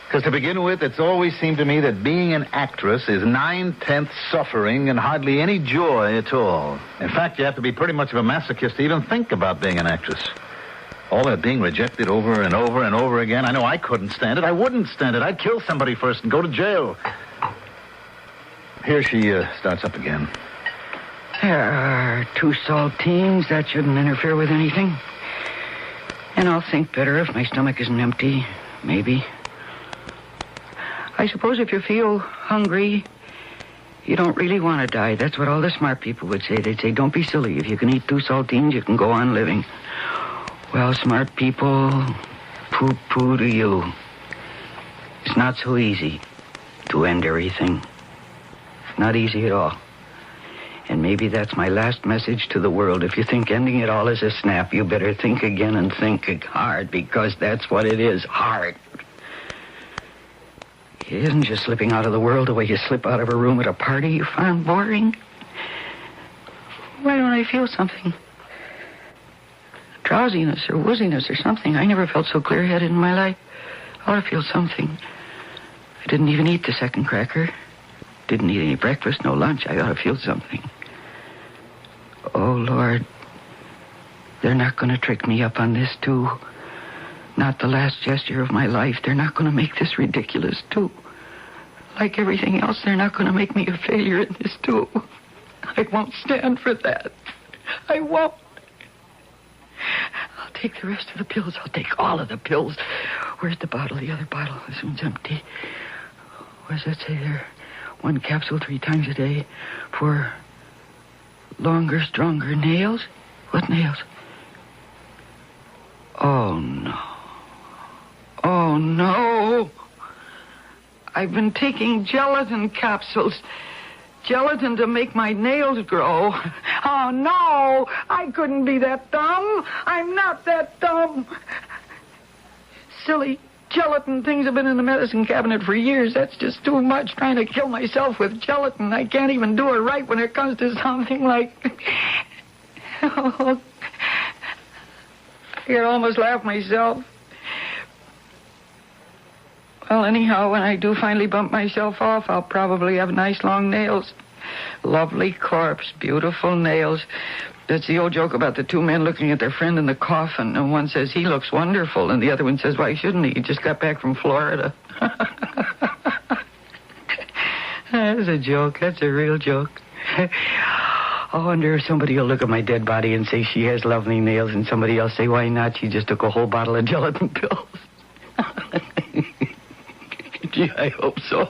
Because to begin with, it's always seemed to me that being an actress is 9/10 suffering and hardly any joy at all. In fact, you have to be pretty much of a masochist to even think about being an actress. All that being rejected over and over and over again. I know I couldn't stand it. I wouldn't stand it. I'd kill somebody first and go to jail. Here she starts up again. There are 2 saltines. That shouldn't interfere with anything. And I'll think better if my stomach isn't empty. Maybe. I suppose if you feel hungry, you don't really want to die. That's what all the smart people would say. They'd say, don't be silly. If you can eat 2 saltines, you can go on living. Well, smart people, poo-poo to you. It's not so easy to end everything. Not easy at all. And maybe that's my last message to the world. If you think ending it all is a snap, you better think again and think hard, because that's what it is, hard. It isn't just slipping out of the world the way you slip out of a room at a party you found boring. Why don't I feel something? Drowsiness or wooziness or something. I never felt so clear-headed in my life. I ought to feel something. I didn't even eat the second cracker. Didn't eat any breakfast, no lunch. I ought to feel something. Oh, Lord. They're not going to trick me up on this, too. Not the last gesture of my life. They're not going to make this ridiculous, too. Like everything else, they're not going to make me a failure in this, too. I won't stand for that. I won't. I'll take the rest of the pills. I'll take all of the pills. Where's the bottle? The other bottle. This one's empty. What does that say there? 1 capsule 3 times a day for longer, stronger nails? What nails? Oh, no. Oh, no. I've been taking gelatin capsules. Gelatin to make my nails grow. Oh, no. I couldn't be that dumb. I'm not that dumb. Silly gelatin things have been in the medicine cabinet for years. That's just too much, trying to kill myself with gelatin. I can't even do it right when it comes to something like... Oh, I could almost laugh myself. Well, anyhow, when I do finally bump myself off, I'll probably have nice long nails. Lovely corpse, beautiful nails. That's the old joke about the 2 men looking at their friend in the coffin, and one says, he looks wonderful, and the other one says, why shouldn't he? He just got back from Florida. That's a joke. That's a real joke. I wonder if somebody will look at my dead body and say she has lovely nails, and somebody else say, why not? She just took a whole bottle of gelatin pills. Gee, I hope so.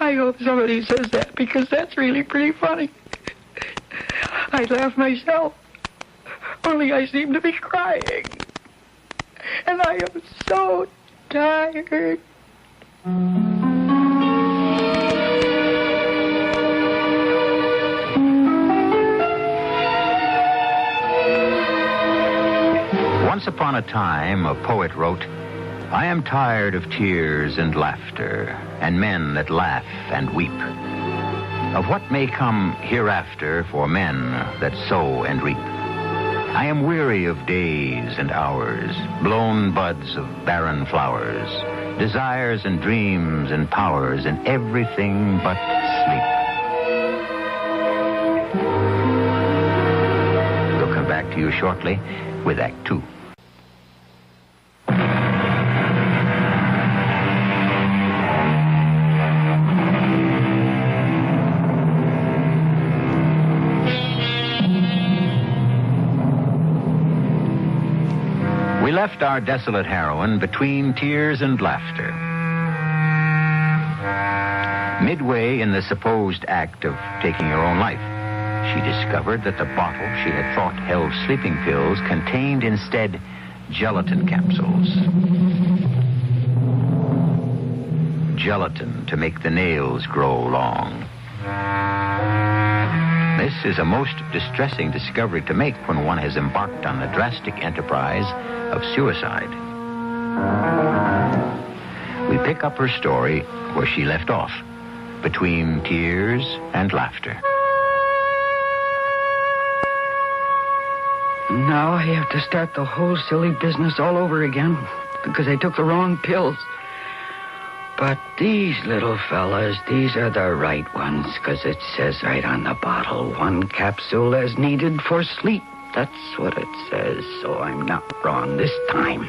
I hope somebody says that, because that's really pretty funny. I'd laugh myself, only I seem to be crying. And I am so tired. Once upon a time, a poet wrote, I am tired of tears and laughter, and men that laugh and weep. Of what may come hereafter for men that sow and reap. I am weary of days and hours, blown buds of barren flowers, desires and dreams and powers, and everything but sleep. We'll come back to you shortly with Act 2. We left our desolate heroine between tears and laughter. Midway in the supposed act of taking her own life, she discovered that the bottle she had thought held sleeping pills contained instead gelatin capsules. Gelatin to make the nails grow long. This is a most distressing discovery to make when one has embarked on the drastic enterprise of suicide. We pick up her story where she left off, between tears and laughter. Now I have to start the whole silly business all over again because I took the wrong pills. But these little fellas, these are the right ones, because it says right on the bottle, 1 capsule as needed for sleep. That's what it says, so I'm not wrong this time.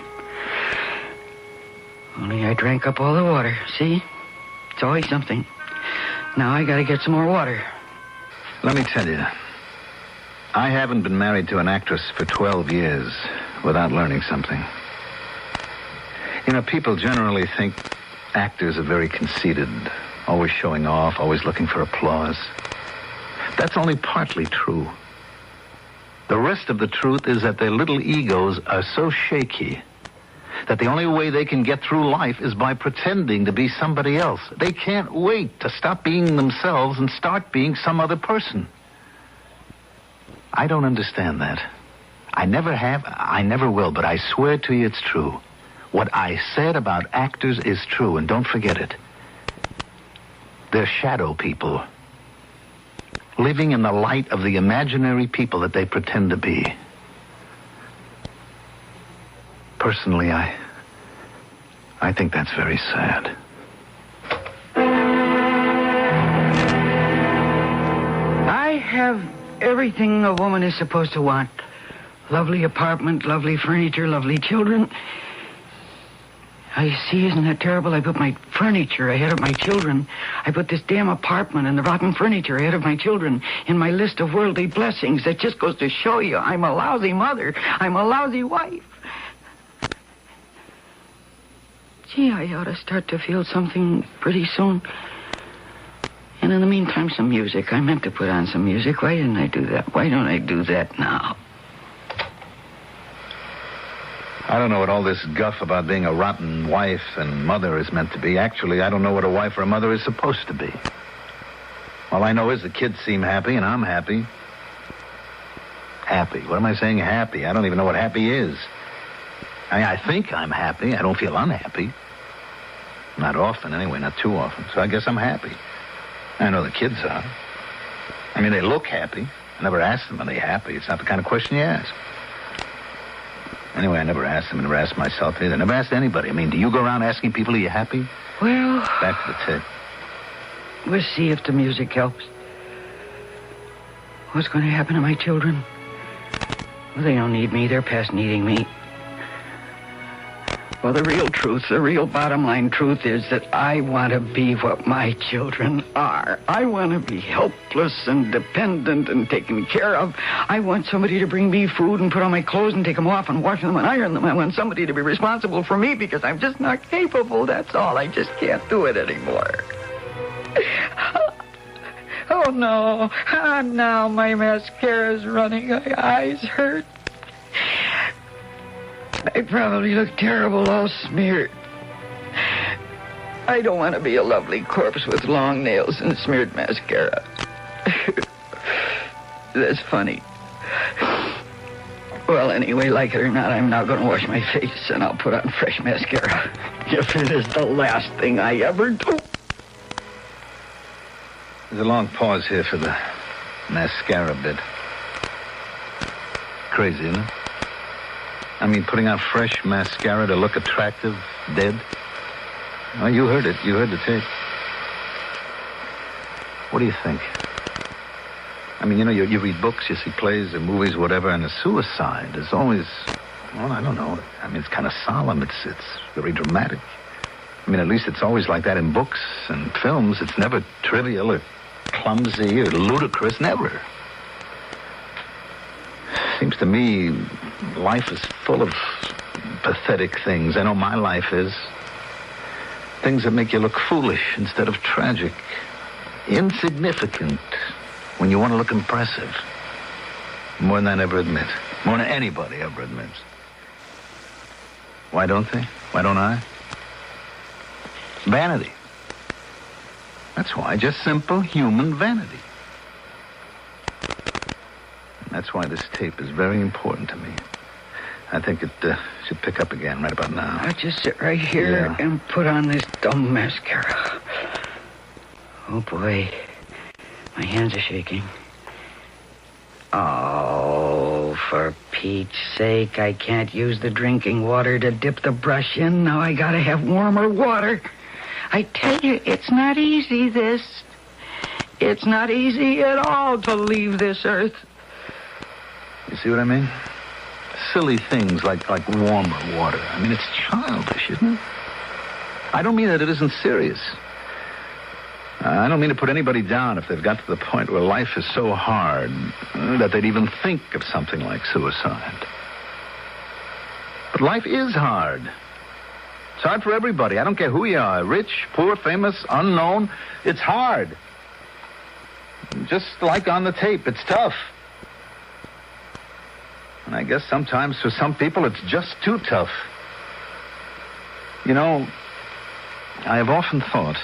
Only I drank up all the water, see? It's always something. Now I gotta get some more water. Let me tell you, I haven't been married to an actress for 12 years without learning something. You know, people generally think actors are very conceited, always showing off, always looking for applause. That's only partly true. The rest of the truth is that their little egos are so shaky that the only way they can get through life is by pretending to be somebody else. They can't wait to stop being themselves and start being some other person. I don't understand that. I never have, I never will, but I swear to you it's true. What I said about actors is true, and don't forget it. They're shadow people, living in the light of the imaginary people that they pretend to be. Personally, I think that's very sad. I have everything a woman is supposed to want. Lovely apartment, lovely furniture, lovely children. I see, isn't that terrible? I put my furniture ahead of my children. I put this damn apartment and the rotten furniture ahead of my children in my list of worldly blessings. That just goes to show you I'm a lousy mother. I'm a lousy wife. Gee, I ought to start to feel something pretty soon. And in the meantime, some music. I meant to put on some music. Why didn't I do that? Why don't I do that now? I don't know what all this guff about being a rotten wife and mother is meant to be. Actually, I don't know what a wife or a mother is supposed to be. All I know is the kids seem happy and I'm happy. Happy. What am I saying, happy? I don't even know what happy is. I think I'm happy. I don't feel unhappy. Not often, anyway, not too often. So I guess I'm happy. I know the kids are. I mean, they look happy. I never ask them, are they happy? It's not the kind of question you ask. Anyway, I never asked them. I never asked myself either. I never asked anybody. I mean, do you go around asking people, are you happy? Well... Back to the tape. We'll see if the music helps. What's going to happen to my children? Well, they don't need me. They're past needing me. Well, the real truth, the real bottom line truth is that I want to be what my children are. I want to be helpless and dependent and taken care of. I want somebody to bring me food and put on my clothes and take them off and wash them and iron them. I want somebody to be responsible for me because I'm just not capable. That's all. I just can't do it anymore. Oh, no. Now my mascara's running. My eyes hurt. I probably look terrible, all smeared. I don't want to be a lovely corpse with long nails and smeared mascara. That's funny. Well, anyway, like it or not, I'm now going to wash my face and I'll put on fresh mascara. If it is the last thing I ever do. There's a long pause here for the mascara bit. Crazy, isn't it? I mean, putting on fresh mascara to look attractive, dead. Oh, you heard it. You heard the tape. What do you think? I mean, you know, you read books, you see plays or movies, whatever, and a suicide is always, well, I don't know. I mean, it's kind of solemn. It's very dramatic. I mean, at least it's always like that in books and films. It's never trivial or clumsy or ludicrous, never. Seems to me life is full of pathetic things. I know my life is. Things that make you look foolish instead of tragic. Insignificant when you want to look impressive. More than I ever admit. More than anybody ever admits. Why don't they? Why don't I? Vanity. That's why. Just simple human vanity. That's why this tape is very important to me. I think it should pick up again right about now. I'll just sit right here and put on this dumb mascara. Oh, boy. My hands are shaking. Oh, for Pete's sake, I can't use the drinking water to dip the brush in. Now I gotta have warmer water. I tell you, it's not easy, this. It's not easy at all to leave this earth. You see what I mean? Silly things like warmer water. I mean, it's childish, isn't it? I don't mean that it isn't serious. I don't mean to put anybody down if they've got to the point where life is so hard that they'd even think of something like suicide. But life is hard. It's hard for everybody. I don't care who you are, rich, poor, famous, unknown. It's hard. Just like on the tape, it's tough. And I guess sometimes for some people it's just too tough. You know, I have often thought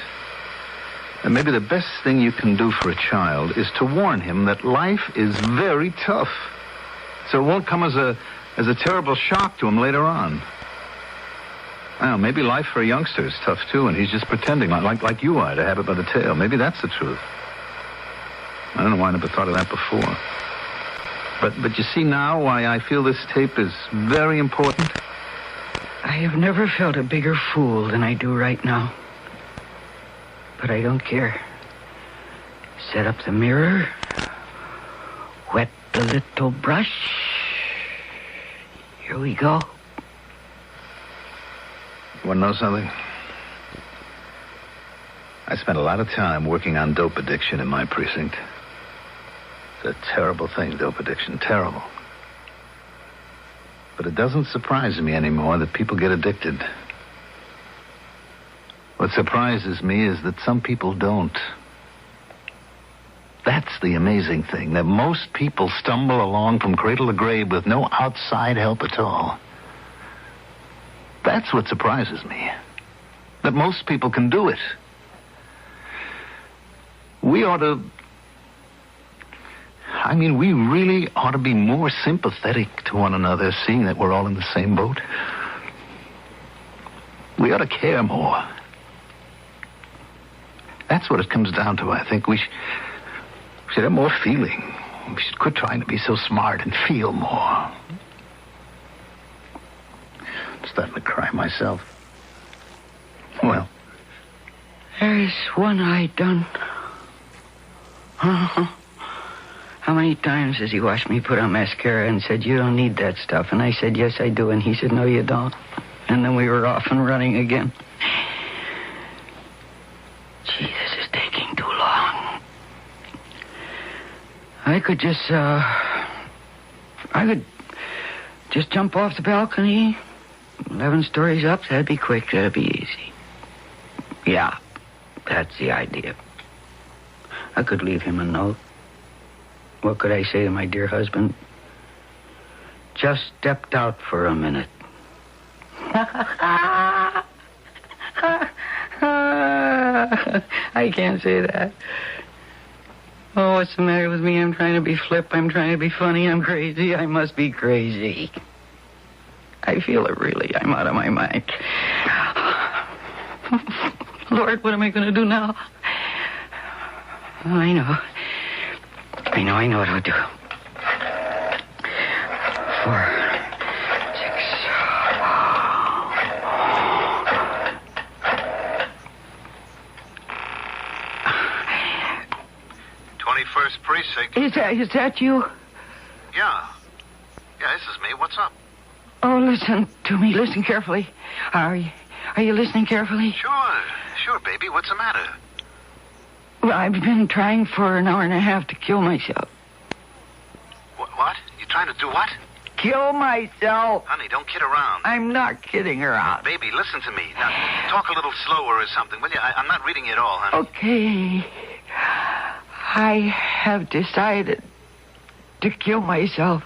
that maybe the best thing you can do for a child is to warn him that life is very tough, so it won't come as a terrible shock to him later on. I don't know, maybe life for a youngster is tough too, and he's just pretending like you are to have it by the tail. Maybe that's the truth. I don't know why I never thought of that before. But you see now why I feel this tape is very important? I have never felt a bigger fool than I do right now. But I don't care. Set up the mirror. Wet the little brush. Here we go. You want to know something? I spent a lot of time working on dope addiction in my precinct. It's a terrible thing, dope addiction. Terrible. But it doesn't surprise me anymore that people get addicted. What surprises me is that some people don't. That's the amazing thing, that most people stumble along from cradle to grave with no outside help at all. That's what surprises me. That most people can do it. We really ought to be more sympathetic to one another, seeing that we're all in the same boat. We ought to care more. That's what it comes down to, I think. We should have more feeling. We should quit trying to be so smart and feel more. I'm starting to cry myself. Well. There's one eye done. How many times has he watched me put on mascara and said, "You don't need that stuff"? And I said, "Yes, I do." And he said, "No, you don't." And then we were off and running again. Gee, this is taking too long. I could just jump off the balcony, 11 stories up. That'd be quick. That'd be easy. Yeah, that's the idea. I could leave him a note. What could I say to my dear husband? Just stepped out for a minute. I can't say that. Oh, what's the matter with me? I'm trying to be flip. I'm trying to be funny. I'm crazy. I must be crazy. I feel it really. I'm out of my mind. Lord, what am I going to do now? Oh, I know what I'll do. 4, 6. 21st Precinct. Is that you? Yeah. Yeah, this is me. What's up? Oh, listen to me. Listen carefully. Are you listening carefully? Sure, baby. What's the matter? Well, I've been trying for an hour and a half to kill myself. What? You trying to do what? Kill myself. Honey, don't kid around. I'm not kidding around. Baby, listen to me. Now, talk a little slower or something, will you? I'm not reading you at all, honey. Okay. I have decided to kill myself.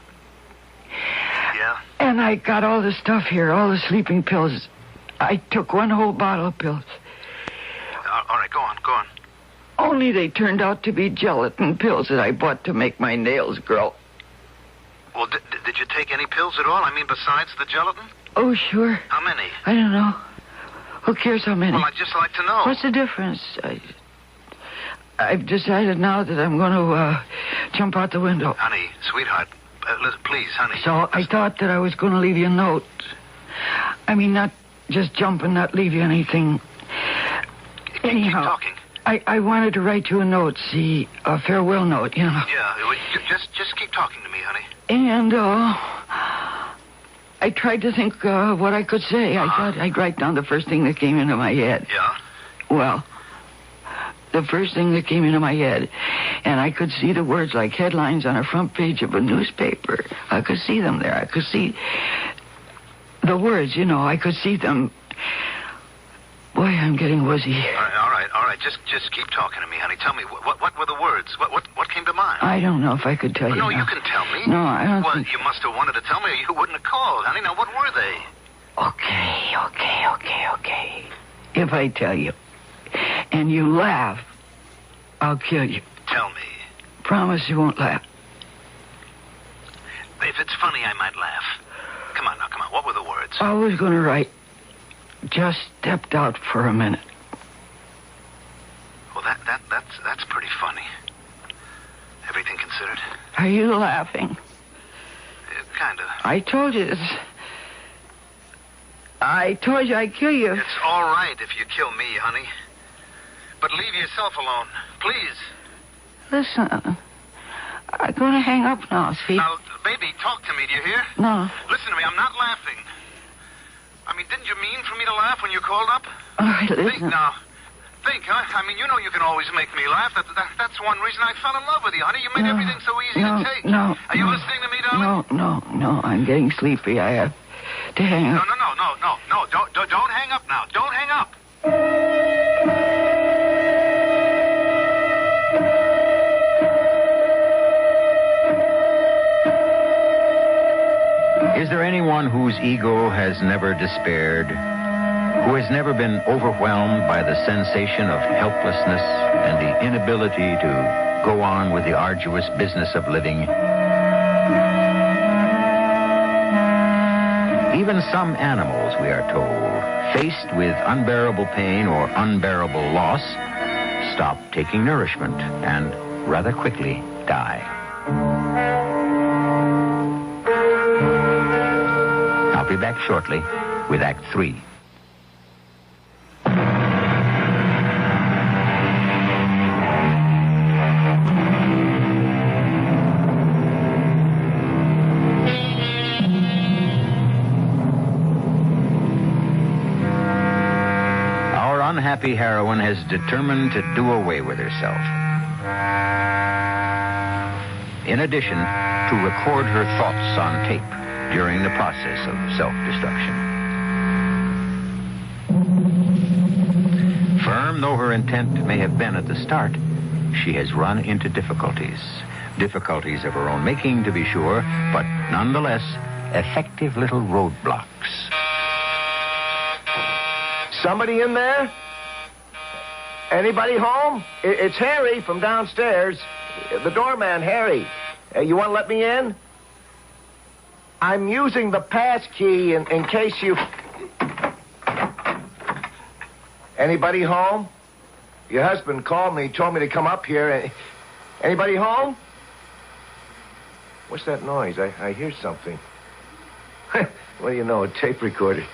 Yeah? And I got all the stuff here, all the sleeping pills. I took one whole bottle of pills. All right, go on. Only they turned out to be gelatin pills that I bought to make my nails grow. Well, did you take any pills at all? I mean, besides the gelatin? Oh, sure. How many? I don't know. Who cares how many? Well, I'd just like to know. What's the difference? I've decided now that I'm going to jump out the window. Honey, sweetheart, listen, please, honey. So I thought that I was going to leave you a note. I mean, not just jump and not leave you anything. Anyhow, keep talking. I wanted to write you a note, see, a farewell note, you know. Yeah, just keep talking to me, honey. And, I tried to think what I could say. I thought I'd write down the first thing that came into my head. Yeah? Well, the first thing that came into my head. And I could see the words like headlines on a front page of a newspaper. I could see them there. I could see the words, I could see them. Boy, I'm getting woozy. All right. Just keep talking to me, honey. Tell me, what were the words? What came to mind? I don't know if I could tell you. No, now. you can tell me. No, I don't Well, think... you must have wanted to tell me or you wouldn't have called, honey. Now, what were they? Okay. If I tell you, and you laugh, I'll kill you. Tell me. Promise you won't laugh. If it's funny, I might laugh. Come on. What were the words? I was going to write, just stepped out for a minute. Well, that's pretty funny. Everything considered? Are you laughing? Kind of. I told you this. I told you I'd kill you. It's all right if you kill me, honey. But leave yourself alone, please. Listen, I'm going to hang up now, see? Now, baby, talk to me, do you hear? No. Listen to me, I'm not laughing. I mean, didn't you mean for me to laugh when you called up? All right, listen. Think now. Think, huh? I mean, you know you can always make me laugh. That's one reason I fell in love with you, honey. You made everything so easy to take. No. Are you listening to me, darling? No. I'm getting sleepy. I have to hang up. No. Don't hang up now. Don't hang up. Is there anyone whose ego has never despaired, who has never been overwhelmed by the sensation of helplessness and the inability to go on with the arduous business of living? Even some animals, we are told, faced with unbearable pain or unbearable loss, stop taking nourishment and rather quickly die. I'll be back shortly with Act 3. Our unhappy heroine has determined to do away with herself. In addition, to record her thoughts on tape during the process of self-destruction. Firm though her intent may have been at the start, she has run into difficulties. Difficulties of her own making, to be sure, but nonetheless, effective little roadblocks. Somebody in there? Anybody home? It's Harry from downstairs. The doorman, Harry. You want to let me in? I'm using the pass key in case you... Anybody home? Your husband called me, told me to come up here. Anybody home? What's that noise? I hear something. What do you know, a tape recorder.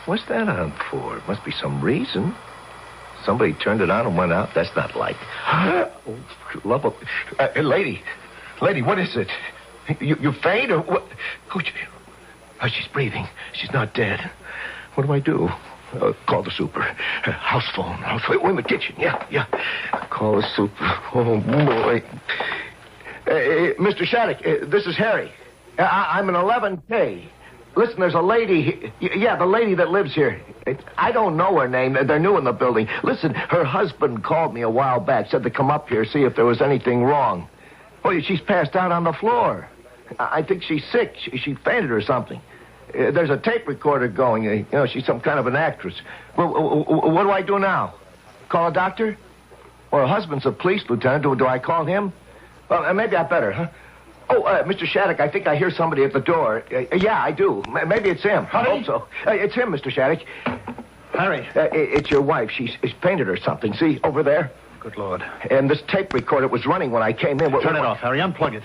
What's that on for? It must be some reason. Somebody turned it on and went out. That's not like... Oh, love of... Lady, what is it? You faint or what? Oh, she's breathing. She's not dead. What do I do? Call the super. House phone. We're in the kitchen. Yeah. Call the super. Oh, boy. Mr. Shattuck, this is Harry. I'm an 11K. Listen, there's a lady... Yeah, the lady that lives here. I don't know her name. They're new in the building. Listen, her husband called me a while back, said to come up here, see if there was anything wrong. Oh, she's passed out on the floor. I think she's sick. She fainted or something. There's a tape recorder going. She's some kind of an actress. Well, what do I do now? Call a doctor? Well, her husband's a police lieutenant. Do I call him? Well, maybe I better, huh? Oh, Mr. Shattuck, I think I hear somebody at the door. Yeah, I do. Maybe it's him. I hope so. It's him, Mr. Shattuck. Harry. It's your wife. She's fainted or something. See, over there? Good Lord. And this tape recorder was running when I came in. Turn it off, Harry. Unplug it.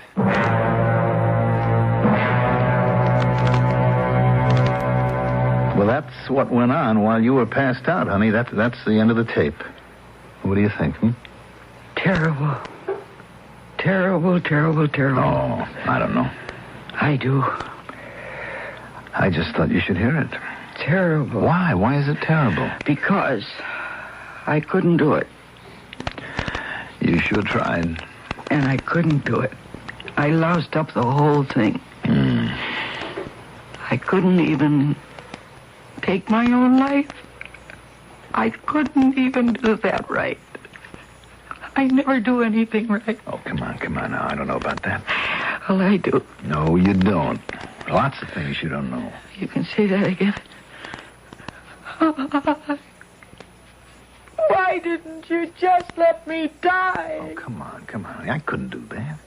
Well, that's what went on while you were passed out, honey. That's the end of the tape. What do you think, Terrible. Terrible. Oh, I don't know. I do. I just thought you should hear it. Terrible. Why? Why is it terrible? Because I couldn't do it. You sure tried. And I couldn't do it. I loused up the whole thing. I couldn't even take my own life. I couldn't even do that right. I never do anything right. Oh, come on now. I don't know about that. Well, I do. No, you don't. Lots of things you don't know. You can say that again. Why didn't you just let me die? Oh, come on. I couldn't do that.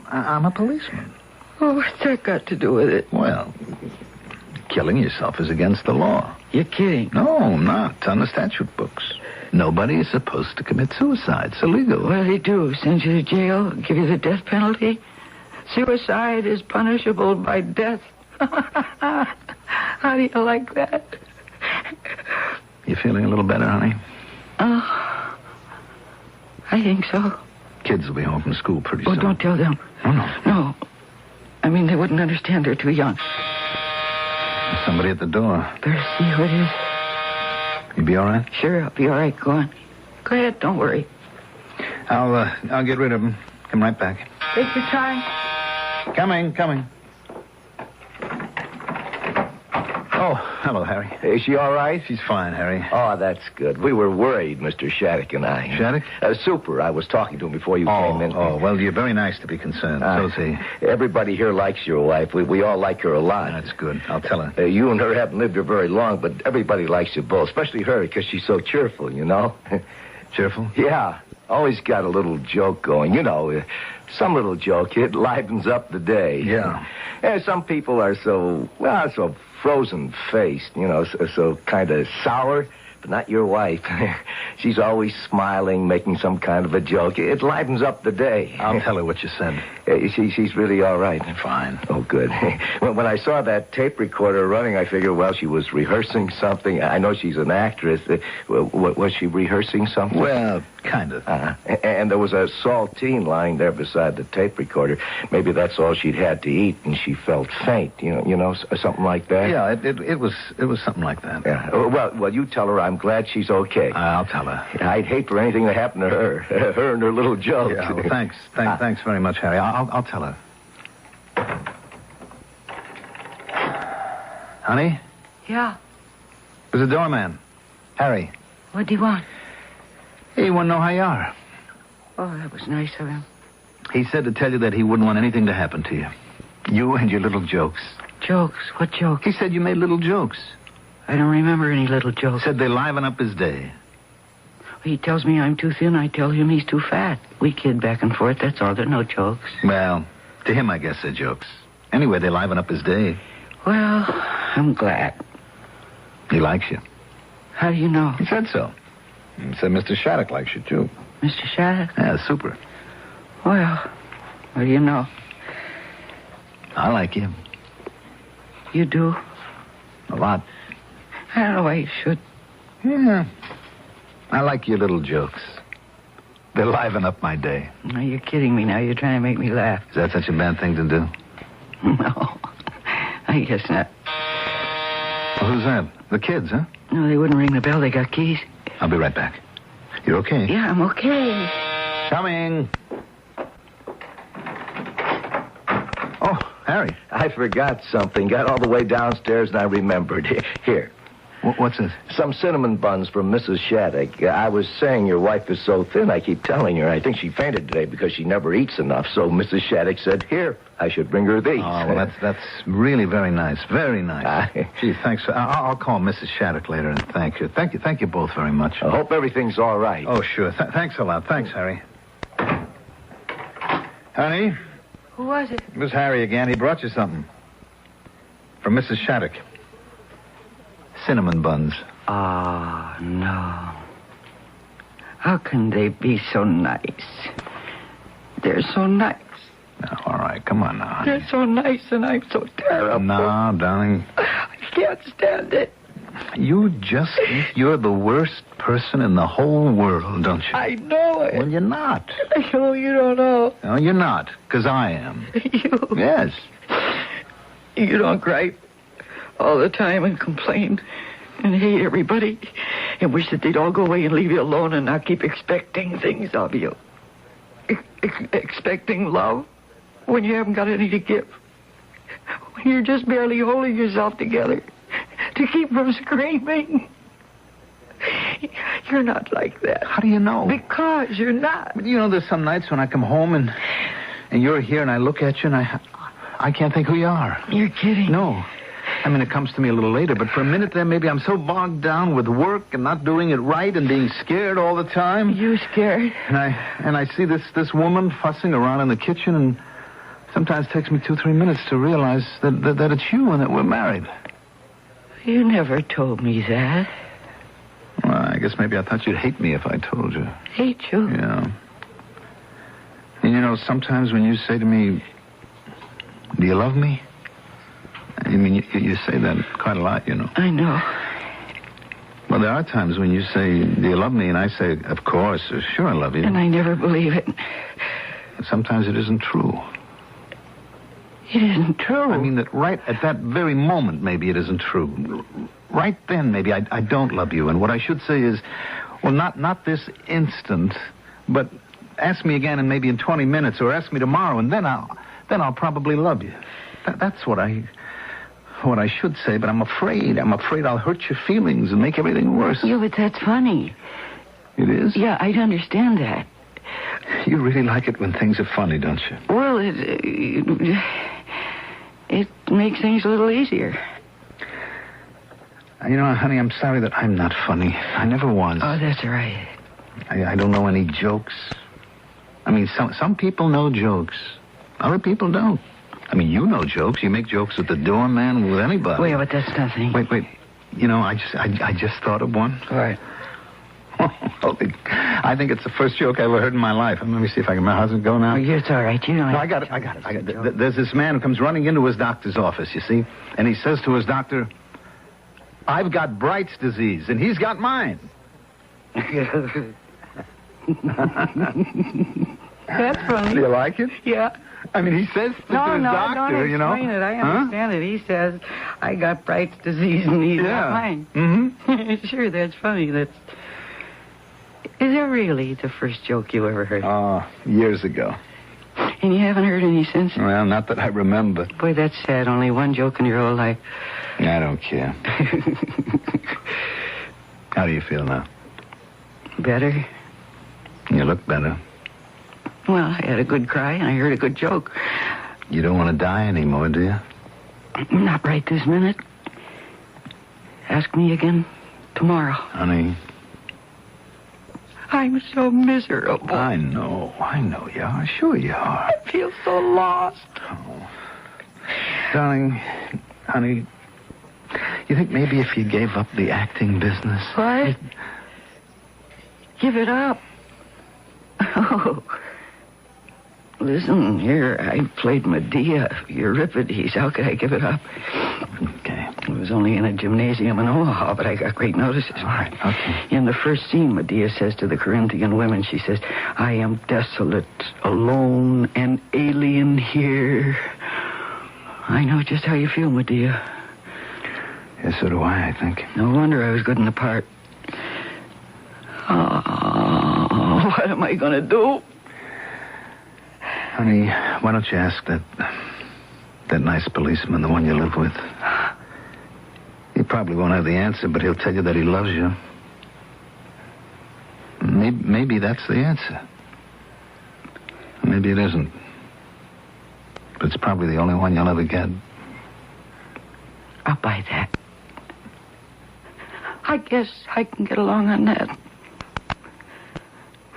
I'm a policeman. Oh, what's that got to do with it? Well, killing yourself is against the law. You're kidding. No, I'm not. It's on the statute books. Nobody is supposed to commit suicide. It's illegal. What do they do? Send you to jail? Give you the death penalty? Suicide is punishable by death. How do you like that? You feeling a little better, honey? Oh, I think so. Kids will be home from school pretty soon. Oh, don't tell them. Oh, no. No. I mean, they wouldn't understand. They're too young. There's somebody at the door. Better see who it is. You be all right? Sure, I'll be all right. Go on. Go ahead. Don't worry. I'll get rid of him. Come right back. Take your time. Coming. Oh, hello, Harry. Is she all right? She's fine, Harry. Oh, that's good. We were worried, Mr. Shattuck and I. Shattuck? Super. I was talking to him before you came in. Oh, well, you're very nice to be concerned. So's he. Everybody here likes your wife. We all like her a lot. That's good. I'll tell her. You and her haven't lived here very long, but everybody likes you both, especially her, because she's so cheerful, you know? Cheerful? Yeah. Always got a little joke going. You know, some little joke. It livens up the day. Yeah. Some people are so frozen-faced, you know, so kind of sour, but not your wife. She's always smiling, making some kind of a joke. It livens up the day. I'll tell her what you said. She's really all right. Fine. Oh, good. When I saw that tape recorder running, I figured, well, she was rehearsing something. I know she's an actress. Was she rehearsing something? Well, kind of. And there was a saltine lying there beside the tape recorder. Maybe that's all she'd had to eat, and she felt faint. You know, something like that. Yeah, it was something like that. Yeah. Well, you tell her I'm glad she's okay. I'll tell her. I'd hate for anything to happen to her. Her and her little joke. Yeah, well, thanks. Thanks very much, Harry. I'll tell her. Honey? Yeah. There's a doorman. Harry. What do you want? He wants to know how you are. Oh, that was nice of him. He said to tell you that he wouldn't want anything to happen to you. You and your little jokes. Jokes? What jokes? He said you made little jokes. I don't remember any little jokes. Said they liven up his day. He tells me I'm too thin. I tell him he's too fat. We kid back and forth. That's all. There are no jokes. Well, to him, I guess they're jokes. Anyway, they liven up his day. Well, I'm glad. He likes you. How do you know? He said so. He said Mr. Shattuck likes you, too. Mr. Shattuck? Yeah, super. Well, you know. I like you. You do? A lot. I don't know why you should. Yeah. I like your little jokes. They liven up my day. No, you're kidding me now. You're trying to make me laugh. Is that such a bad thing to do? No. I guess not. Well, who's that? The kids, huh? No, they wouldn't ring the bell. They got keys. I'll be right back. You're okay? Yeah, I'm okay. Coming. Oh, Harry. I forgot something. Got all the way downstairs and I remembered. Here. What's this? Some cinnamon buns from Mrs. Shattuck. I was saying your wife is so thin, I keep telling her. I think she fainted today because she never eats enough. So Mrs. Shattuck said, here, I should bring her these. Oh, well, that's really very nice. Very nice. Gee, thanks. I'll call Mrs. Shattuck later and thank you. Thank you both very much. I hope everything's all right. Oh, sure. Thanks a lot. Thanks, Harry. Honey? Who was it? It was Harry again. He brought you something. From Mrs. Shattuck. Cinnamon buns. Oh, no. How can they be so nice? They're so nice. Oh, all right, come on now, honey. They're so nice and I'm so terrible. No, darling. I can't stand it. You just think you're the worst person in the whole world, don't you? I know it. Well, you're not. Oh, you don't know. No, you're not, because I am. You? Yes. You don't gripe all the time and complain and hate everybody. and wish that they'd all go away and leave you alone and not keep expecting things of you. Expecting love when you haven't got any to give. When you're just barely holding yourself together to keep from screaming. You're not like that. How do you know? Because you're not. But you know, there's some nights when I come home and you're here and I look at you and I can't think who you are. You're kidding. No. I mean, it comes to me a little later, but for a minute there, maybe I'm so bogged down with work and not doing it right and being scared all the time. You scared? And I see this woman fussing around in the kitchen, and sometimes it takes me 2-3 minutes to realize that it's you and that we're married. You never told me that. Well, I guess maybe I thought you'd hate me if I told you. Hate you? Yeah. And you know, sometimes when you say to me, do you love me? I mean, you say that quite a lot, you know. I know. Well, there are times when you say, do you love me? And I say, of course, sure I love you. And I never believe it. Sometimes it isn't true. It isn't true. I mean, that right at that very moment, maybe it isn't true. Right then, maybe I don't love you. And what I should say is, well, not this instant, but ask me again and maybe in 20 minutes, or ask me tomorrow, and then I'll probably love you. That's what I should say, but I'm afraid I'll hurt your feelings and make everything worse. Yeah, but that's funny. It is? Yeah, I'd understand that. You really like it when things are funny, don't you? Well, it makes things a little easier. You know, honey, I'm sorry that I'm not funny. I never was. Oh, that's right. I don't know any jokes. I mean, some people know jokes. Other people don't. I mean, you know jokes. You make jokes with the doorman, with anybody. Wait, but that's nothing. Wait. You know, I just thought of one. All right. I think it's the first joke I ever heard in my life. Let me see if I can. How's it go now? Oh, it's all right. You know. No, I got it. There's this man who comes running into his doctor's office, you see, and he says to his doctor, I've got Bright's disease, and he's got mine. That's funny. Do you like it? Yeah. I mean, he says to his doctor, don't you know. Explain it. I understand it. He says, I got Bright's disease and he's got mine. Mm-hmm. Sure, that's funny. Is that really the first joke you ever heard? Oh, years ago. And you haven't heard any since? Well, not that I remember. Boy, that's sad. Only one joke in your whole life. I don't care. How do you feel now? Better. You look better. Well, I had a good cry and I heard a good joke. You don't want to die anymore, do you? Not right this minute. Ask me again tomorrow. Honey. I'm so miserable. I know you are. Sure you are. I feel so lost. Oh. Darling, honey, you think maybe if you gave up the acting business... What? Give it up? Oh. Listen, here, I played Medea, Euripides. How could I give it up? Okay. It was only in a gymnasium in Omaha, but I got great notices. All right, okay. In the first scene, Medea says to the Corinthian women, she says, I am desolate, alone, and alien here. I know just how you feel, Medea. Yes, so do I think. No wonder I was good in the part. Oh, what am I going to do? Honey, why don't you ask that nice policeman, the one you live with? He probably won't have the answer, but he'll tell you that he loves you. Maybe that's the answer. Maybe it isn't. But it's probably the only one you'll ever get. I'll buy that. I guess I can get along on that.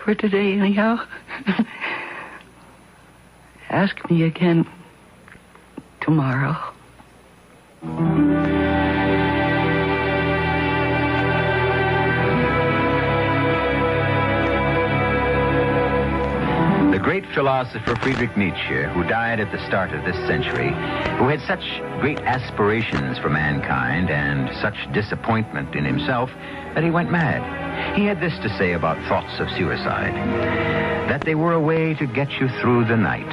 For today, anyhow. Ask me again tomorrow. The great philosopher Friedrich Nietzsche, who died at the start of this century, who had such great aspirations for mankind and such disappointment in himself that he went mad. He had this to say about thoughts of suicide, that they were a way to get you through the night.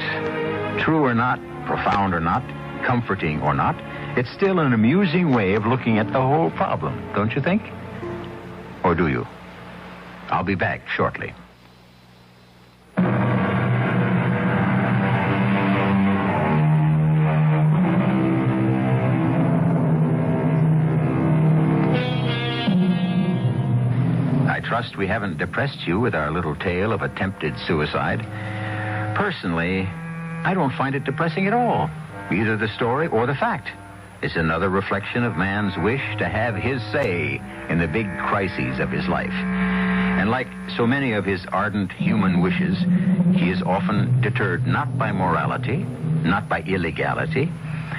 True or not, profound or not, comforting or not, it's still an amusing way of looking at the whole problem, don't you think? Or do you? I'll be back shortly. I trust we haven't depressed you with our little tale of attempted suicide. Personally, I don't find it depressing at all, either the story or the fact. It's another reflection of man's wish to have his say in the big crises of his life. And like so many of his ardent human wishes, he is often deterred not by morality, not by illegality,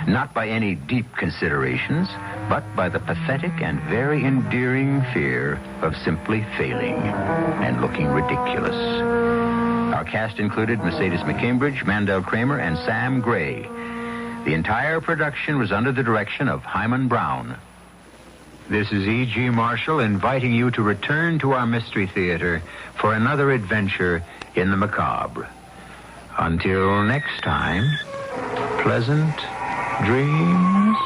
not by any deep considerations, but by the pathetic and very endearing fear of simply failing and looking ridiculous. Our cast included Mercedes McCambridge, Mandel Kramer, and Sam Gray. The entire production was under the direction of Hyman Brown. This is E.G. Marshall inviting you to return to our Mystery Theater for another adventure in the macabre. Until next time, pleasant dreams.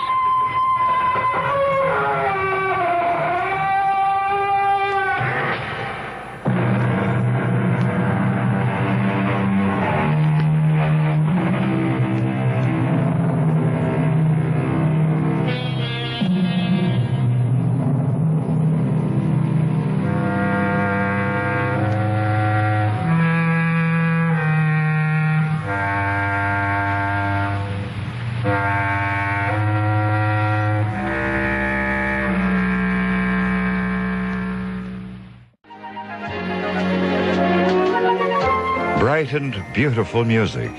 Bright and beautiful music.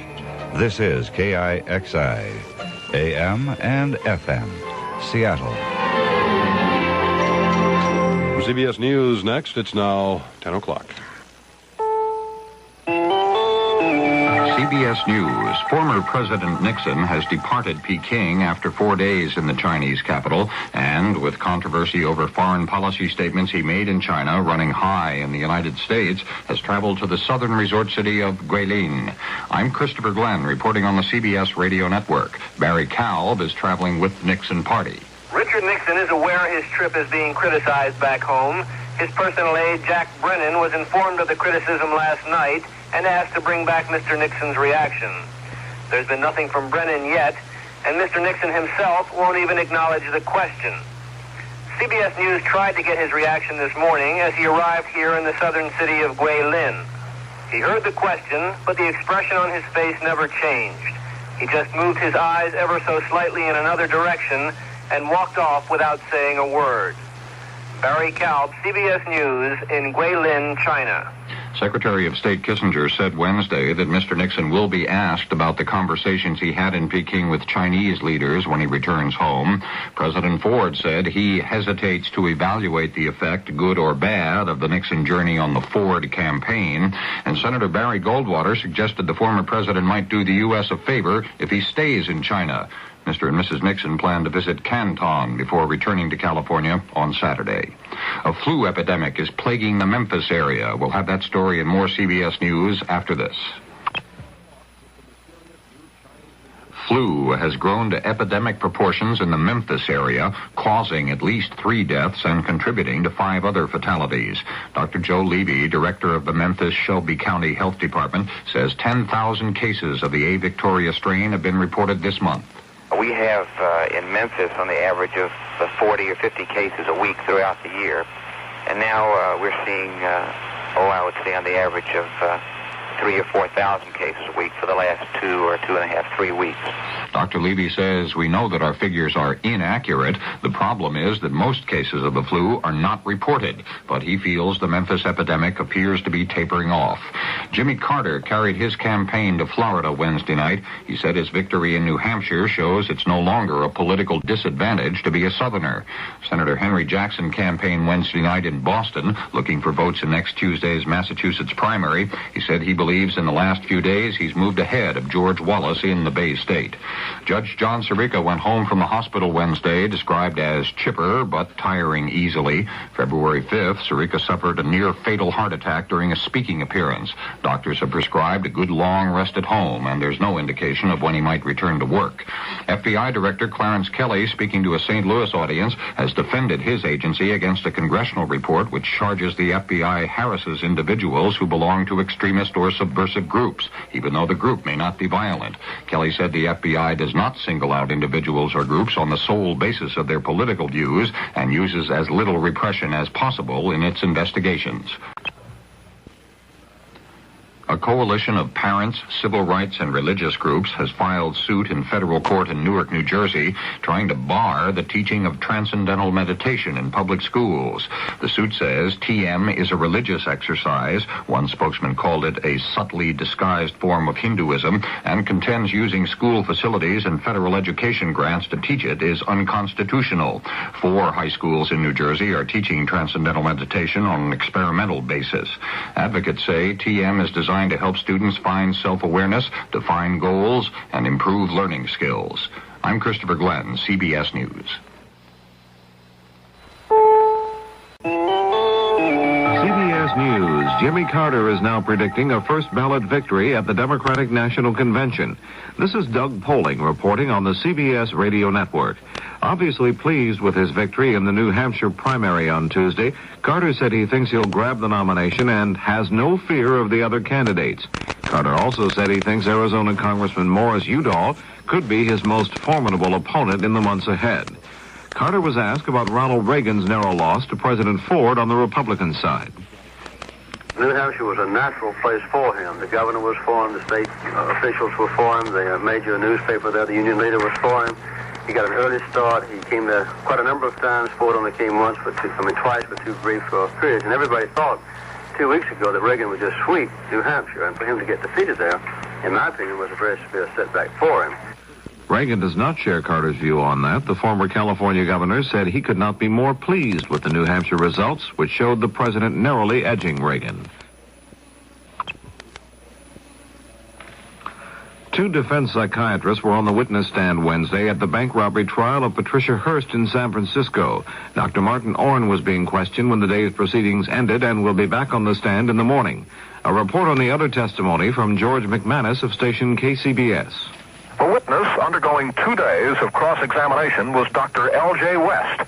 This is KIXI, AM and FM, Seattle. From CBS News next, it's now 10 o'clock. CBS News. Former President Nixon has departed Peking after 4 days in the Chinese capital, and with controversy over foreign policy statements he made in China running high in the United States, has traveled to the southern resort city of Guilin. I'm Christopher Glenn, reporting on the CBS radio network. Barry Kalb is traveling with the Nixon party. Richard Nixon is aware his trip is being criticized back home. His personal aide, Jack Brennan, was informed of the criticism last night and asked to bring back Mr. Nixon's reaction. There's been nothing from Brennan yet, and Mr. Nixon himself won't even acknowledge the question. CBS News tried to get his reaction this morning as he arrived here in the southern city of Guilin. He heard the question, but the expression on his face never changed. He just moved his eyes ever so slightly in another direction and walked off without saying a word. Barry Kalb, CBS News in Guilin, China. Secretary of State Kissinger said Wednesday that Mr. Nixon will be asked about the conversations he had in Peking with Chinese leaders when he returns home. President Ford said he hesitates to evaluate the effect, good or bad, of the Nixon journey on the Ford campaign. And Senator Barry Goldwater suggested the former president might do the U.S. a favor if he stays in China. Mr. and Mrs. Nixon plan to visit Canton before returning to California on Saturday. A flu epidemic is plaguing the Memphis area. We'll have that story and more CBS News after this. Flu has grown to epidemic proportions in the Memphis area, causing at least 3 deaths and contributing to 5 other fatalities. Dr. Joe Levy, director of the Memphis Shelby County Health Department, says 10,000 cases of the A. Victoria strain have been reported this month. We have in Memphis on the average of 40 or 50 cases a week throughout the year. And now we're seeing, I would say on the average of 3,000 or 4,000 cases a week for the last 2 or 2.5, 3 weeks. Dr. Levy says we know that our figures are inaccurate. The problem is that most cases of the flu are not reported, but he feels the Memphis epidemic appears to be tapering off. Jimmy Carter carried his campaign to Florida Wednesday night. He said his victory in New Hampshire shows it's no longer a political disadvantage to be a Southerner. Senator Henry Jackson campaigned Wednesday night in Boston, looking for votes in next Tuesday's Massachusetts primary. He said he believes believes in the last few days he's moved ahead of George Wallace in the Bay State. Judge John Sirica went home from the hospital Wednesday, described as chipper but tiring easily. February 5th, Sirica suffered a near-fatal heart attack during a speaking appearance. Doctors have prescribed a good long rest at home, and there's no indication of when he might return to work. FBI Director Clarence Kelly, speaking to a St. Louis audience, has defended his agency against a congressional report which charges the FBI harasses individuals who belong to extremist or subversive groups, even though the group may not be violent. Kelly said the FBI does not single out individuals or groups on the sole basis of their political views and uses as little repression as possible in its investigations. A coalition of parents, civil rights, and religious groups has filed suit in federal court in Newark, New Jersey, trying to bar the teaching of transcendental meditation in public schools. The suit says TM is a religious exercise. One spokesman called it a subtly disguised form of Hinduism and contends using school facilities and federal education grants to teach it is unconstitutional. 4 high schools in New Jersey are teaching transcendental meditation on an experimental basis. Advocates say TM is designed to help students find self-awareness, define goals, and improve learning skills. I'm Christopher Glenn, CBS News. CBS News. Jimmy Carter is now predicting a first ballot victory at the Democratic National Convention. This is Doug Poling reporting on the CBS radio network. Obviously pleased with his victory in the New Hampshire primary on Tuesday, Carter said he thinks he'll grab the nomination and has no fear of the other candidates. Carter also said he thinks Arizona Congressman Morris Udall could be his most formidable opponent in the months ahead. Carter was asked about Ronald Reagan's narrow loss to President Ford on the Republican side. New Hampshire was a natural place for him. The governor was for him, the state officials were for him, the major newspaper there, the union leader was for him. He got an early start. He came there quite a number of times. Ford only came twice for 2 brief periods. And everybody thought 2 weeks ago that Reagan would just sweep New Hampshire. And for him to get defeated there, in my opinion, was a very severe setback for him. Reagan does not share Carter's view on that. The former California governor said he could not be more pleased with the New Hampshire results, which showed the president narrowly edging Reagan. 2 defense psychiatrists were on the witness stand Wednesday at the bank robbery trial of Patricia Hearst in San Francisco. Dr. Martin Orn was being questioned when the day's proceedings ended and will be back on the stand in the morning. A report on the other testimony from George McManus of station KCBS. The witness undergoing 2 days of cross-examination was Dr. L.J. West.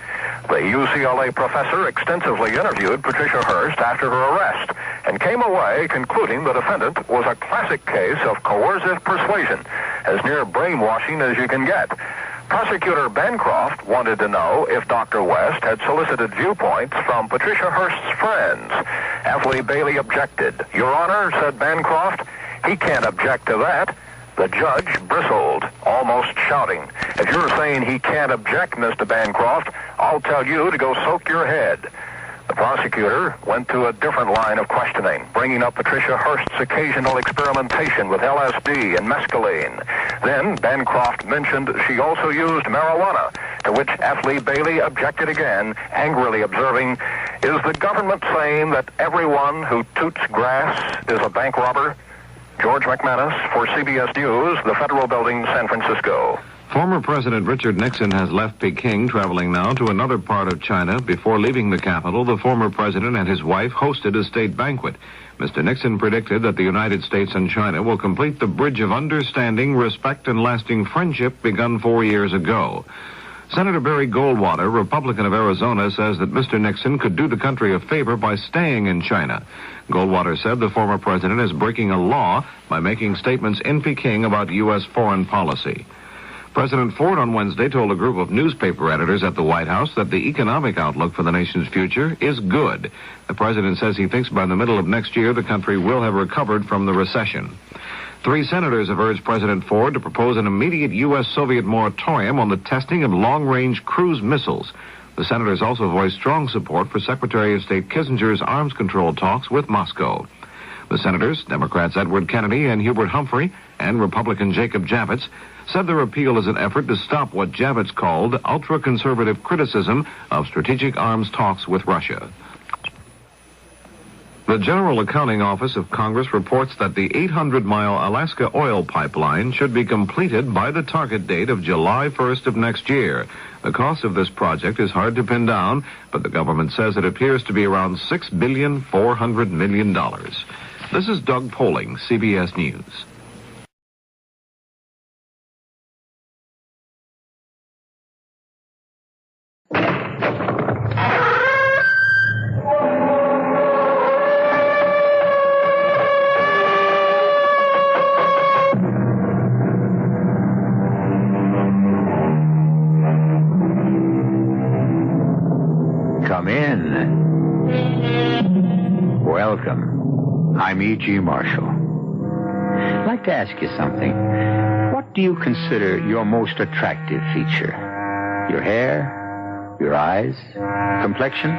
The UCLA professor extensively interviewed Patricia Hearst after her arrest and came away concluding the defendant was a classic case of coercive persuasion, as near brainwashing as you can get. Prosecutor Bancroft wanted to know if Dr. West had solicited viewpoints from Patricia Hearst's friends. Athlete Bailey objected. Your Honor, said Bancroft, he can't object to that. The judge bristled, almost shouting. If you're saying he can't object, Mr. Bancroft, I'll tell you to go soak your head. The prosecutor went to a different line of questioning, bringing up Patricia Hearst's occasional experimentation with LSD and mescaline. Then Bancroft mentioned she also used marijuana, to which athlete Bailey objected again, angrily observing, is the government saying that everyone who toots grass is a bank robber? George McManus for CBS News, the Federal Building, San Francisco. Former President Richard Nixon has left Peking, traveling now to another part of China. Before leaving the capital, the former president and his wife hosted a state banquet. Mr. Nixon predicted that the United States and China will complete the bridge of understanding, respect, and lasting friendship begun 4 years ago. Senator Barry Goldwater, Republican of Arizona, says that Mr. Nixon could do the country a favor by staying in China. Goldwater said the former president is breaking a law by making statements in Peking about U.S. foreign policy. President Ford on Wednesday told a group of newspaper editors at the White House that the economic outlook for the nation's future is good. The president says he thinks by the middle of next year the country will have recovered from the recession. 3 senators have urged President Ford to propose an immediate U.S.-Soviet moratorium on the testing of long-range cruise missiles. The senators also voiced strong support for Secretary of State Kissinger's arms control talks with Moscow. The senators, Democrats Edward Kennedy and Hubert Humphrey, and Republican Jacob Javits, said their appeal is an effort to stop what Javits called ultra-conservative criticism of strategic arms talks with Russia. The General Accounting Office of Congress reports that the 800-mile Alaska oil pipeline should be completed by the target date of July 1st of next year. The cost of this project is hard to pin down, but the government says it appears to be around $6.4 billion. This is Doug Poling, CBS News. Come in. Welcome. I'm E.G. Marshall. I'd like to ask you something. What do you consider your most attractive feature? Your hair? Your eyes? Complexion?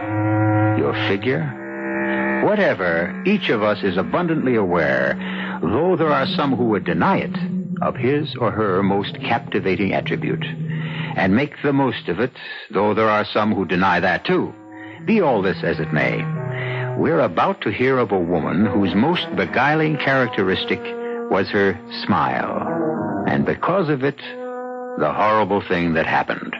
Your figure? Whatever, each of us is abundantly aware, though there are some who would deny it, of his or her most captivating attribute, and make the most of it, though there are some who deny that too. Be all this as it may, we're about to hear of a woman whose most beguiling characteristic was her smile, and because of it, the horrible thing that happened.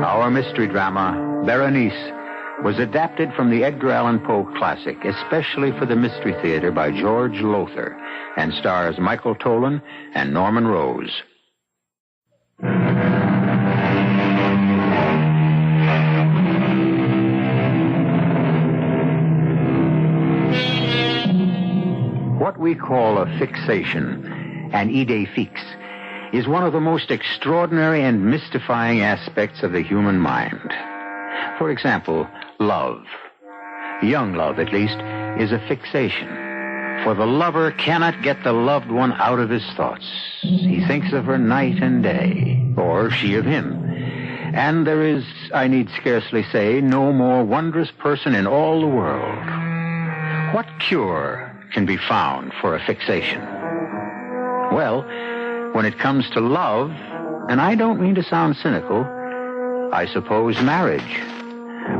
Our mystery drama, Berenice, was adapted from the Edgar Allan Poe classic, especially for the Mystery Theater by George Lothar, and stars Michael Tolan and Norman Rose. What we call a fixation, an idée fixe, is one of the most extraordinary and mystifying aspects of the human mind. For example, love. Young love, at least, is a fixation. For the lover cannot get the loved one out of his thoughts. He thinks of her night and day, or she of him. And there is, I need scarcely say, no more wondrous person in all the world. What cure can be found for a fixation? Well, when it comes to love, and I don't mean to sound cynical, I suppose marriage.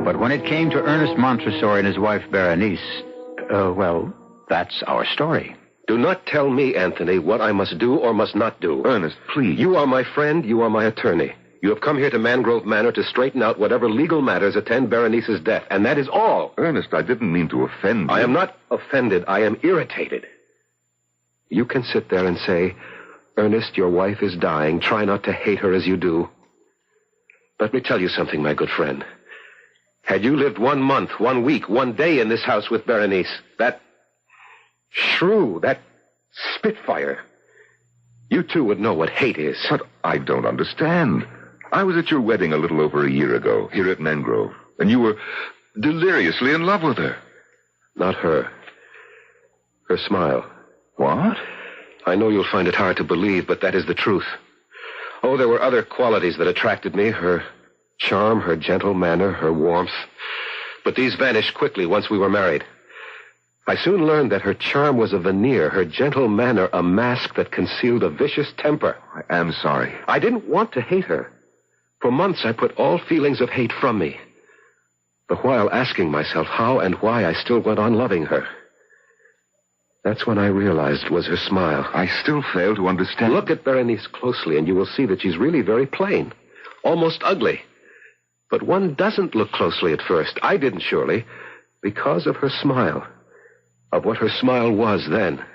But when it came to Ernest Montresor and his wife Berenice, well, that's our story. Do not tell me, Anthony, what I must do or must not do. Ernest, please. You are my friend. You are my attorney. You have come here to Mangrove Manor to straighten out whatever legal matters attend Berenice's death, and that is all. Ernest, I didn't mean to offend you. I am not offended. I am irritated. You can sit there and say, Ernest, your wife is dying. Try not to hate her as you do. Let me tell you something, my good friend. Had you lived 1 month, 1 week, 1 day in this house with Berenice, that shrew, that spitfire, you too would know what hate is. But I don't understand. I was at your wedding a little over a year ago, here at Mangrove, and you were deliriously in love with her. Not her. Her smile. What? I know you'll find it hard to believe, but that is the truth. Oh, there were other qualities that attracted me. Her charm, her gentle manner, her warmth. But these vanished quickly once we were married. I soon learned that her charm was a veneer, her gentle manner a mask that concealed a vicious temper. I am sorry. I didn't want to hate her. For months I put all feelings of hate from me, the while asking myself how and why I still went on loving her. That's when I realized it was her smile. I still fail to understand. Look at Berenice closely, and you will see that she's really very plain, almost ugly. But one doesn't look closely at first. I didn't, surely, because of her smile, of what her smile was then.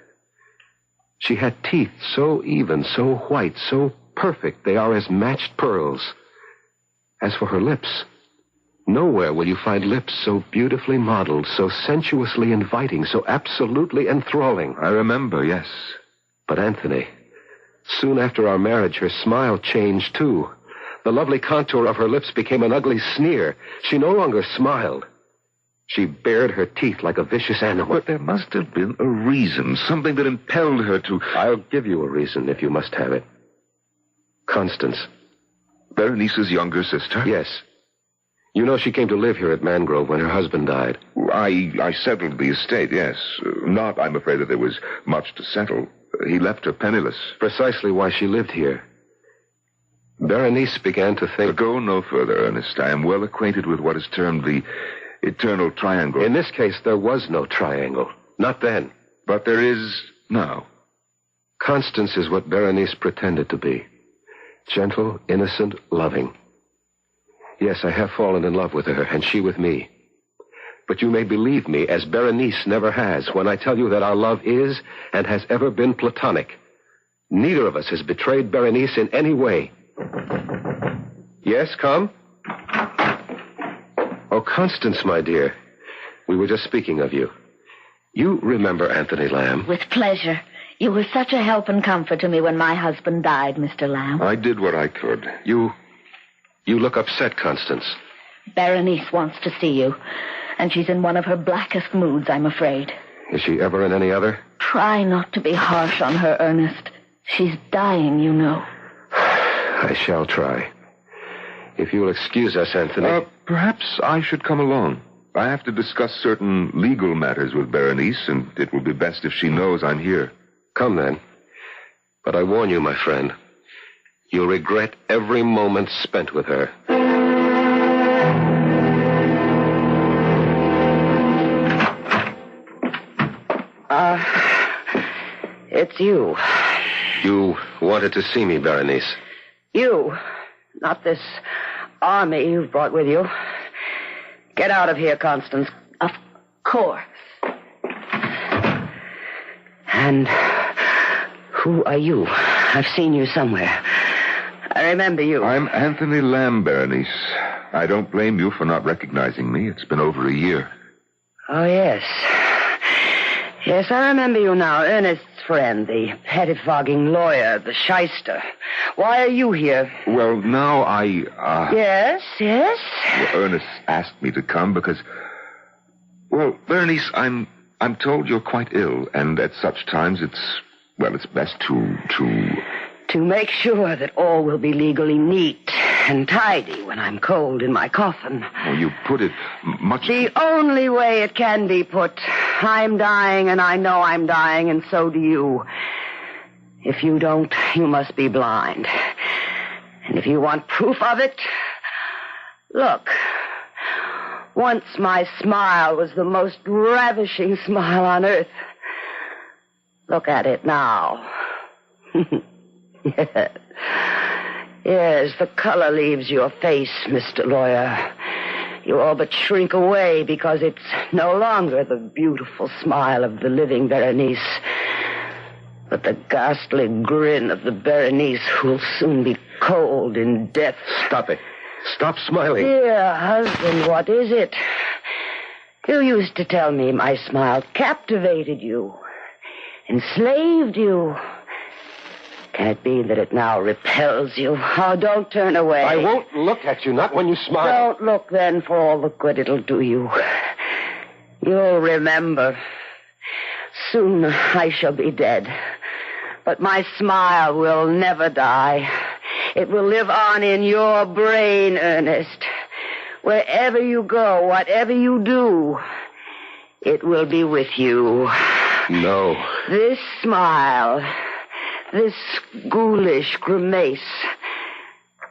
She had teeth so even, so white, so perfect, they are as matched pearls. As for her lips, nowhere will you find lips so beautifully modeled, so sensuously inviting, so absolutely enthralling. I remember, yes. But Anthony, soon after our marriage, her smile changed too. The lovely contour of her lips became an ugly sneer. She no longer smiled. She bared her teeth like a vicious animal. But there must have been a reason, something that impelled her to... I'll give you a reason if you must have it. Constance. Berenice's younger sister? Yes. You know she came to live here at Mangrove when her husband died. I settled the estate, yes. Not, I'm afraid, that there was much to settle. He left her penniless. Precisely why she lived here. Berenice began to think... Go no further, Ernest. I am well acquainted with what is termed the eternal triangle. In this case, there was no triangle. Not then. But there is now. Constance is what Berenice pretended to be. Gentle, innocent, loving. Yes, I have fallen in love with her, and she with me. But you may believe me, as Berenice never has, when I tell you that our love is and has ever been platonic. Neither of us has betrayed Berenice in any way. Yes, come? Oh, Constance, my dear. We were just speaking of you. You remember Anthony Lamb? With pleasure. You were such a help and comfort to me when my husband died, Mr. Lamb. I did what I could. You look upset, Constance. Berenice wants to see you, and she's in one of her blackest moods, I'm afraid. Is she ever in any other? Try not to be harsh on her, Ernest. She's dying, you know. I shall try. If you'll excuse us, Anthony. Perhaps I should come along. I have to discuss certain legal matters with Berenice, and it will be best if she knows I'm here. Come, then. But I warn you, my friend, you'll regret every moment spent with her. It's you. You wanted to see me, Berenice. You. Not this army you've brought with you. Get out of here, Constance. Of course. And who are you? I've seen you somewhere. I remember you. I'm Anthony Lamb, Berenice. I don't blame you for not recognizing me. It's been over a year. Oh, yes. Yes, I remember you now. Ernest's friend, the pettifogging lawyer, the shyster. Why are you here? Well, now Yes? Well, Ernest asked me to come because... Well, Berenice, I'm told you're quite ill, and at such times it's best to... To make sure that all will be legally neat and tidy when I'm cold in my coffin. Oh, you put it much... The only way it can be put. I'm dying, and I know I'm dying, and so do you. If you don't, you must be blind. And if you want proof of it, look. Once my smile was the most ravishing smile on earth. Look at it now. Yes, the color leaves your face, Mr. Lawyer. You all but shrink away because it's no longer the beautiful smile of the living Berenice, but the ghastly grin of the Berenice who'll soon be cold in death. Stop it. Stop smiling. Dear husband, what is it? You used to tell me my smile captivated you, enslaved you. Can it be that it now repels you? Oh, don't turn away. I won't look at you, not when you smile. Don't look then, for all the good it'll do you. You'll remember. Soon I shall be dead. But my smile will never die. It will live on in your brain, Ernest. Wherever you go, whatever you do, it will be with you. No. This smile... This ghoulish grimace,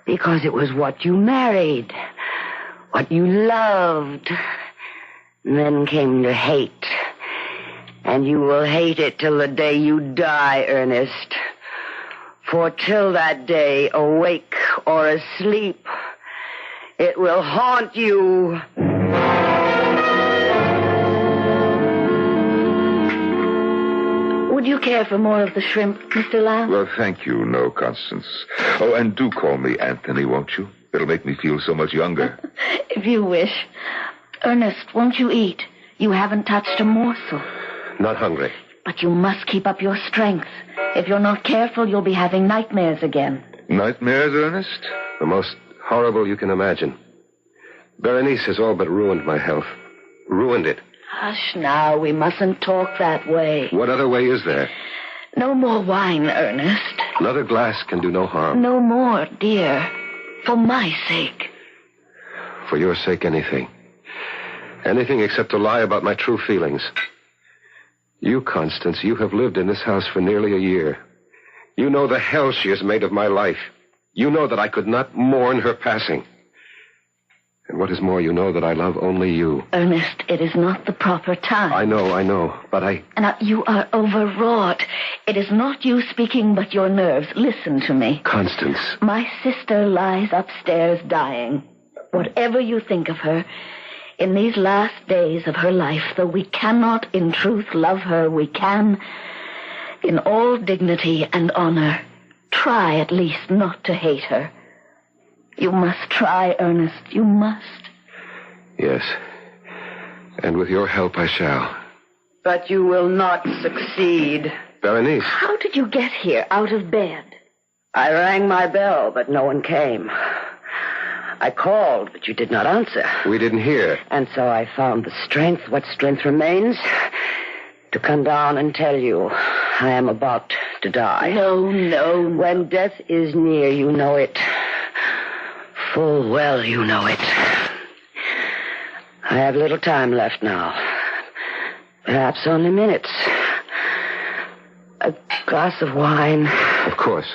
because it was what you married, what you loved, and then came to hate. And you will hate it till the day you die, Ernest. For till that day, awake or asleep, it will haunt you. Would you care for more of the shrimp, Mr. Lamb? Well, thank you. No, Constance. Oh, and do call me Anthony, won't you? It'll make me feel so much younger. If you wish. Ernest, won't you eat? You haven't touched a morsel. Not hungry. But you must keep up your strength. If you're not careful, you'll be having nightmares again. Nightmares, Ernest? The most horrible you can imagine. Berenice has all but ruined my health. Ruined it. Hush now, we mustn't talk that way. What other way is there? No more wine, Ernest. Another glass can do no harm. No more, dear. For my sake. For your sake, anything. Anything except to lie about my true feelings. You, Constance, you have lived in this house for nearly a year. You know the hell she has made of my life. You know that I could not mourn her passing. And what is more, you know that I love only you. Ernest, it is not the proper time. I know, but Now, you are overwrought. It is not you speaking, but your nerves. Listen to me. Constance. My sister lies upstairs dying. Whatever you think of her, in these last days of her life, though we cannot in truth love her, we can, in all dignity and honor, try at least not to hate her. You must try, Ernest. You must. Yes. And with your help, I shall. But you will not succeed. Berenice. How did you get here, out of bed? I rang my bell, but no one came. I called, but you did not answer. We didn't hear. And so I found the strength, what strength remains, to come down and tell you I am about to die. No. When death is near, you know it. Full well you know it. I have little time left now. Perhaps only minutes. A glass of wine. Of course.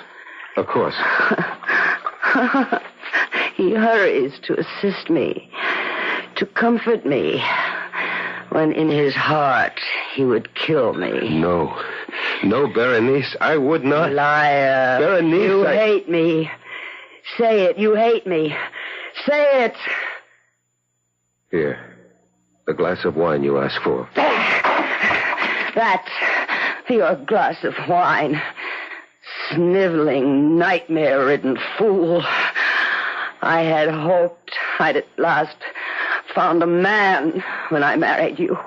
He hurries to assist me, to comfort me, when in his heart he would kill me. No, Berenice, I would not. Liar. Berenice, You hate me. Say it, you hate me. Say it. Here, the glass of wine you asked for. That's your glass of wine. Sniveling, nightmare-ridden fool. I had hoped I'd at last found a man when I married you.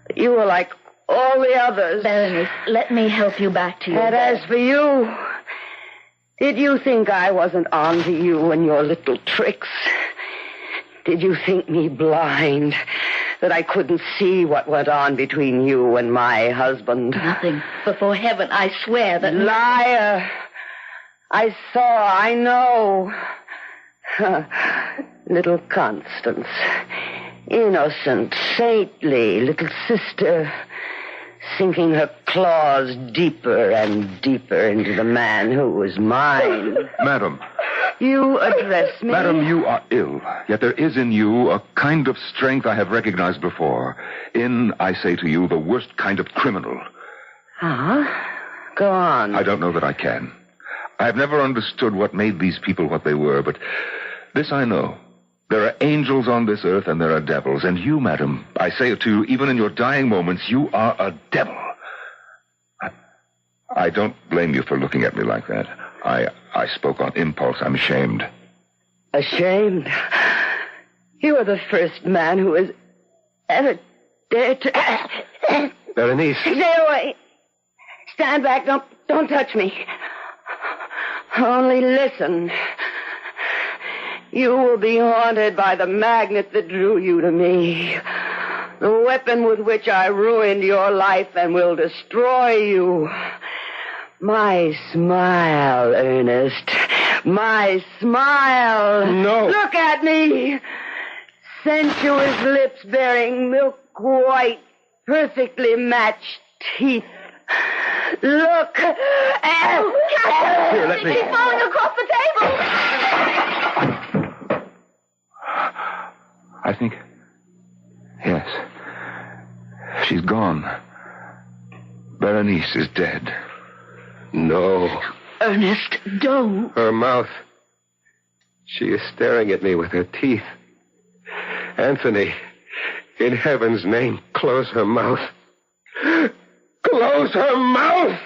But you were like all the others. Berenice, let me help you back to your And bed. as for you, did you think I wasn't on to you and your little tricks? Did you think me blind, that I couldn't see what went on between you and my husband? Nothing. Before heaven, I swear that... Liar! I saw, I know. Little Constance. Innocent, saintly little sister, sinking her claws deeper and deeper into the man who was mine. Madam. You address me? Madam, you are ill. Yet there is in you a kind of strength I have recognized before. In, I say to you, the worst kind of criminal. Huh? Go on. I don't know that I can. I have never understood what made these people what they were, but this I know. There are angels on this earth and there are devils. And you, madam, I say it to you, even in your dying moments, you are a devil. I don't blame you for looking at me like that. I spoke on impulse. I'm ashamed. Ashamed? You are the first man who has ever dared to... Berenice. Stay away. Stand back. Don't touch me. Only listen. You will be haunted by the magnet that drew you to me. The weapon with which I ruined your life and will destroy you. My smile, Ernest. My smile. No. Look at me. Sensuous lips bearing milk white, perfectly matched teeth. Look. Here, let me. She's falling across the table. I think... Yes. She's gone. Berenice is dead. No. Ernest, don't. Her mouth. She is staring at me with her teeth. Anthony, in heaven's name, close her mouth. Close her mouth!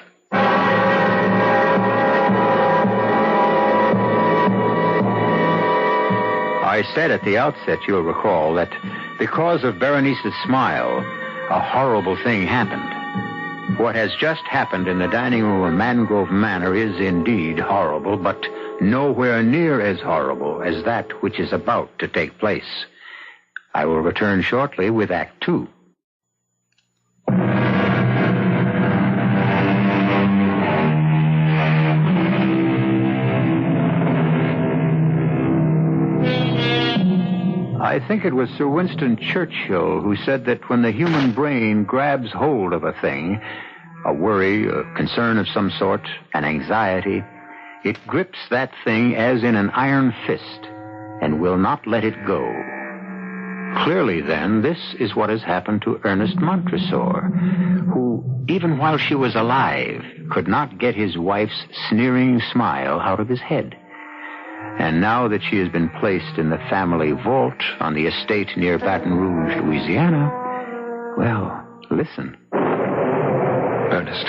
I said at the outset, you'll recall, that because of Berenice's smile, a horrible thing happened. What has just happened in the dining room of Mangrove Manor is indeed horrible, but nowhere near as horrible as that which is about to take place. I will return shortly with Act Two. I think it was Sir Winston Churchill who said that when the human brain grabs hold of a thing, a worry, a concern of some sort, an anxiety, It grips that thing as in an iron fist and will not let it go. Clearly, then, this is what has happened to Ernest Montresor, who, even while she was alive, could not get his wife's sneering smile out of his head. And now that she has been placed in the family vault on the estate near Baton Rouge, Louisiana, well, listen. Ernest.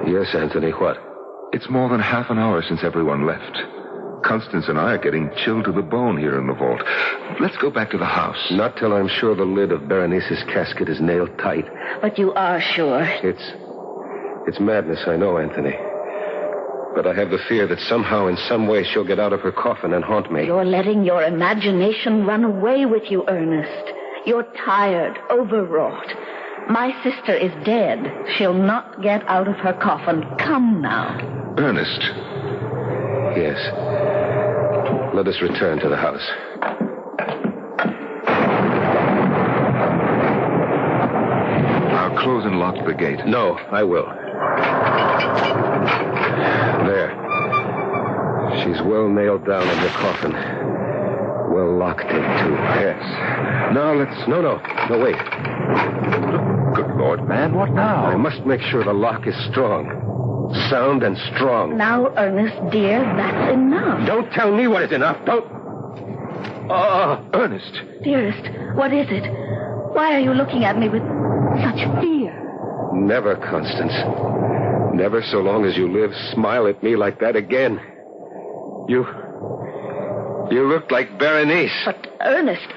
Yes, Anthony, what? It's more than half an hour since everyone left. Constance and I are getting chilled to the bone here in the vault. Let's go back to the house. Not till I'm sure the lid of Berenice's casket is nailed tight. But you are sure? It's madness, I know, Anthony. But I have the fear that somehow, in some way, she'll get out of her coffin and haunt me. You're letting your imagination run away with you, Ernest. You're tired, overwrought. My sister is dead. She'll not get out of her coffin. Come now. Ernest. Yes. Let us return to the house. I'll close and lock the gate. No, I will. There. She's well nailed down in her coffin. Well locked in, too. Yes. Now let's... No, wait. Good Lord, man, what now? I must make sure the lock is strong. Sound and strong. Now, Ernest, dear, that's enough. Don't tell me what is enough. Don't... Oh, Ernest. Dearest, what is it? Why are you looking at me with such fear? Never, Constance. Never so long as you live, smile at me like that again. You look like Berenice. But, Ernest,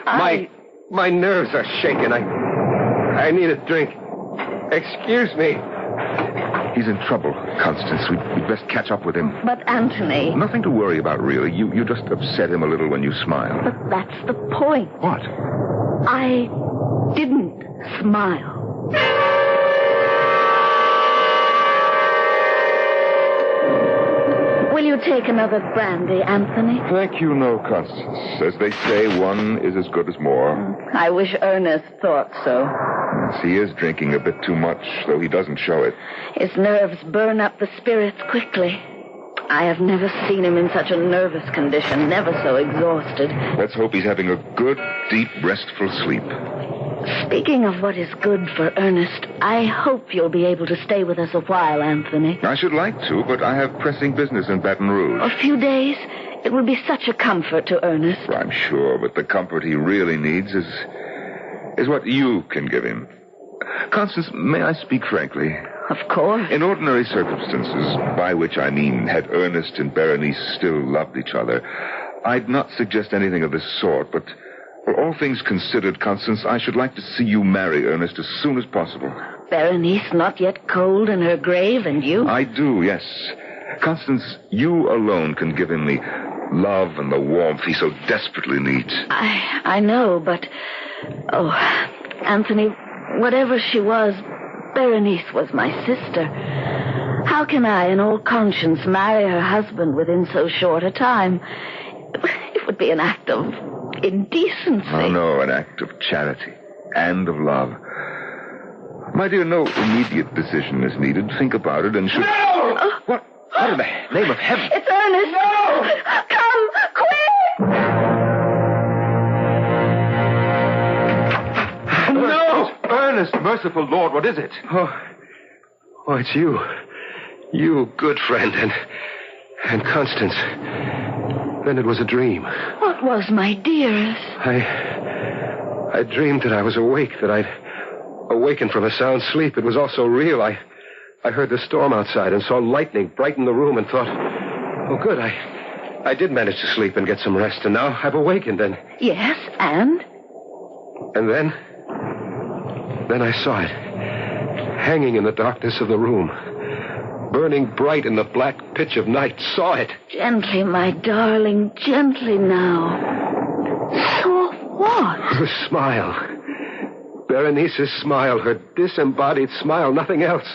My nerves are shaking. I need a drink. Excuse me. He's in trouble, Constance. We'd best catch up with him. But, Anthony... Nothing to worry about, really. You just upset him a little when you smile. But that's the point. What? I didn't smile. Will you take another brandy, Anthony? Thank you, no, Constance. As they say, one is as good as more. I wish Ernest thought so. Yes, he is drinking a bit too much, though he doesn't show it. His nerves burn up the spirits quickly. I have never seen him in such a nervous condition, never so exhausted. Let's hope he's having a good, deep, restful sleep. Speaking of what is good for Ernest, I hope you'll be able to stay with us a while, Anthony. I should like to, but I have pressing business in Baton Rouge. A few days? It would be such a comfort to Ernest. I'm sure, but the comfort he really needs is what you can give him. Constance, may I speak frankly? Of course. In ordinary circumstances, by which I mean had Ernest and Berenice still loved each other, I'd not suggest anything of this sort, but for all things considered, Constance, I should like to see you marry Ernest as soon as possible. Berenice not yet cold in her grave, and you? I do, yes. Constance, you alone can give him the love and the warmth he so desperately needs. I know, but... Oh, Anthony, whatever she was, Berenice was my sister. How can I, in all conscience, marry her husband within so short a time? It would be an act of indecency. Oh, no, an act of charity and of love. My dear, no immediate decision is needed. Think about it and should... No! What in the name of heaven? It's Ernest! No! Come, quick! No! Ernest, merciful Lord, what is it? Oh, it's you. You, good friend, and Constance. Then it was a dream. What was, my dearest? I dreamed that I was awake, that I'd awakened from a sound sleep. It was all so real. I heard the storm outside and saw lightning brighten the room and thought, oh, good, I did manage to sleep and get some rest, and now I've awakened and... Yes, and? And then I saw it, hanging in the darkness of the room, burning bright in the black pitch of night. Saw it. Gently, my darling, gently now. Saw what? Her smile. Berenice's smile, her disembodied smile, nothing else.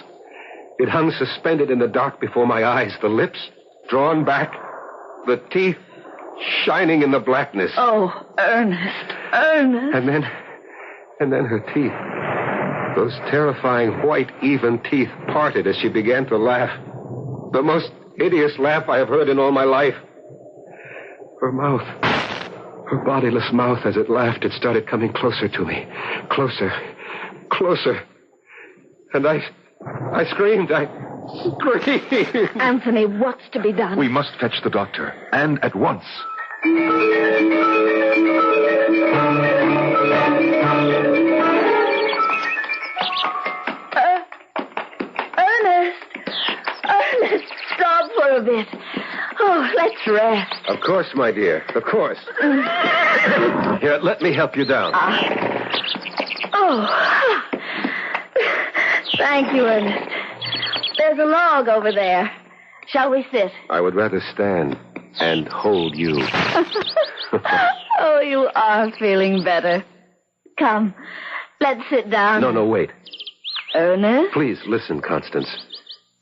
It hung suspended in the dark before my eyes, the lips drawn back, the teeth shining in the blackness. Oh, Ernest, Ernest. And then her teeth. Those terrifying white, even teeth parted as she began to laugh. The most hideous laugh I have heard in all my life. Her mouth, her bodiless mouth, as it laughed, it started coming closer to me. Closer. And I screamed. Anthony, what's to be done? We must fetch the doctor, and at once. Ernest, stop for a bit. Oh, let's rest. Of course, my dear, of course. Here, let me help you down. Thank you, Ernest. There's a log over there. Shall we sit? I would rather stand and hold you. Oh, you are feeling better. Come, let's sit down. No, wait. Ernest? Please, listen, Constance.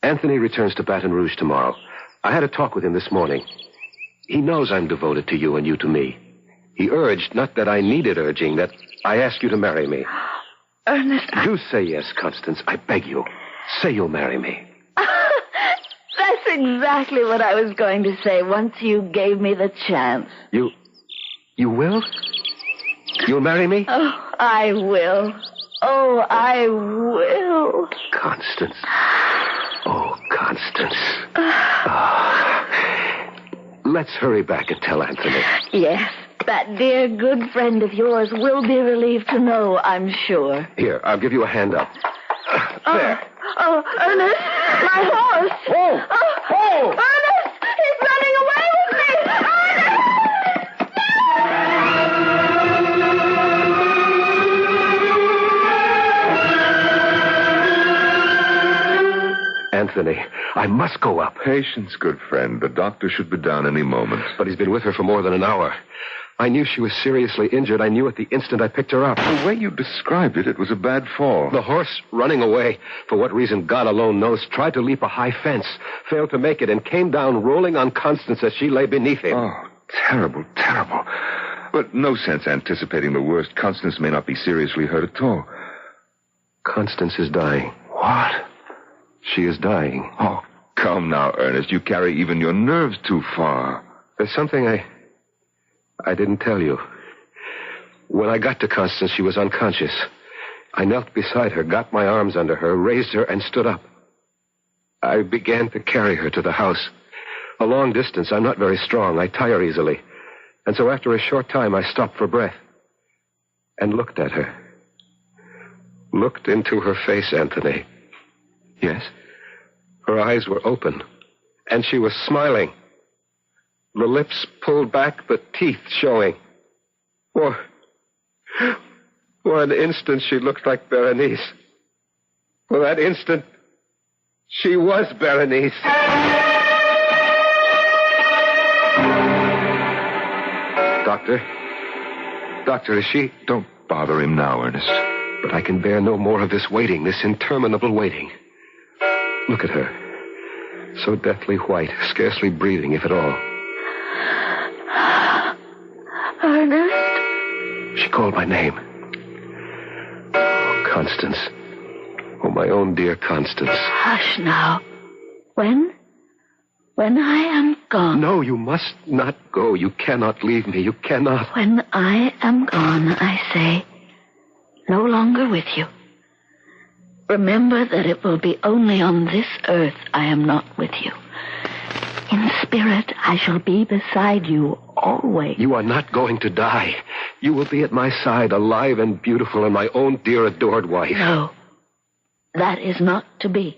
Anthony returns to Baton Rouge tomorrow. I had a talk with him this morning. He knows I'm devoted to you and you to me. He urged, not that I needed urging, that I ask you to marry me. Ernest, Do say yes, Constance. I beg you. Say you'll marry me. That's exactly what I was going to say once you gave me the chance. You will? You'll marry me? Oh, I will. Oh, I will. Constance. Oh, Constance. Let's hurry back and tell Anthony. Yes, that dear good friend of yours will be relieved to know, I'm sure. Here, I'll give you a hand up. There. Oh, Ernest, my horse. Oh, Ernest, he's running away with me. Anthony, I must go up. Patience, good friend. The doctor should be down any moment. But he's been with her for more than an hour. I knew she was seriously injured. I knew at the instant I picked her up. The way you described it was a bad fall. The horse, running away, for what reason God alone knows, tried to leap a high fence, failed to make it, and came down rolling on Constance as she lay beneath him. Oh, terrible. But no sense anticipating the worst. Constance may not be seriously hurt at all. Constance is dying. What? She is dying. Oh, come now, Ernest. You carry even your nerves too far. There's something I didn't tell you. When I got to Constance, she was unconscious. I knelt beside her, got my arms under her, raised her, and stood up. I began to carry her to the house. A long distance. I'm not very strong. I tire easily. And so after a short time, I stopped for breath and looked at her. Looked into her face, Anthony. Yes? Her eyes were open, and she was smiling. The lips pulled back, the teeth showing. For an instant, she looked like Berenice. For that instant, she was Berenice. Doctor, is she... Don't bother him now, Ernest. But I can bear no more of this waiting, this interminable waiting. Look at her. So deathly white, scarcely breathing, if at all. Ernest? She called my name. Oh, Constance. Oh, my own dear Constance. Hush now. When I am gone... No, you must not go. You cannot leave me. You cannot. When I am gone, I say, no longer with you. Remember that it will be only on this earth I am not with you. In spirit, I shall be beside you always. You are not going to die. You will be at my side, alive and beautiful, and my own dear adored wife. No, that is not to be.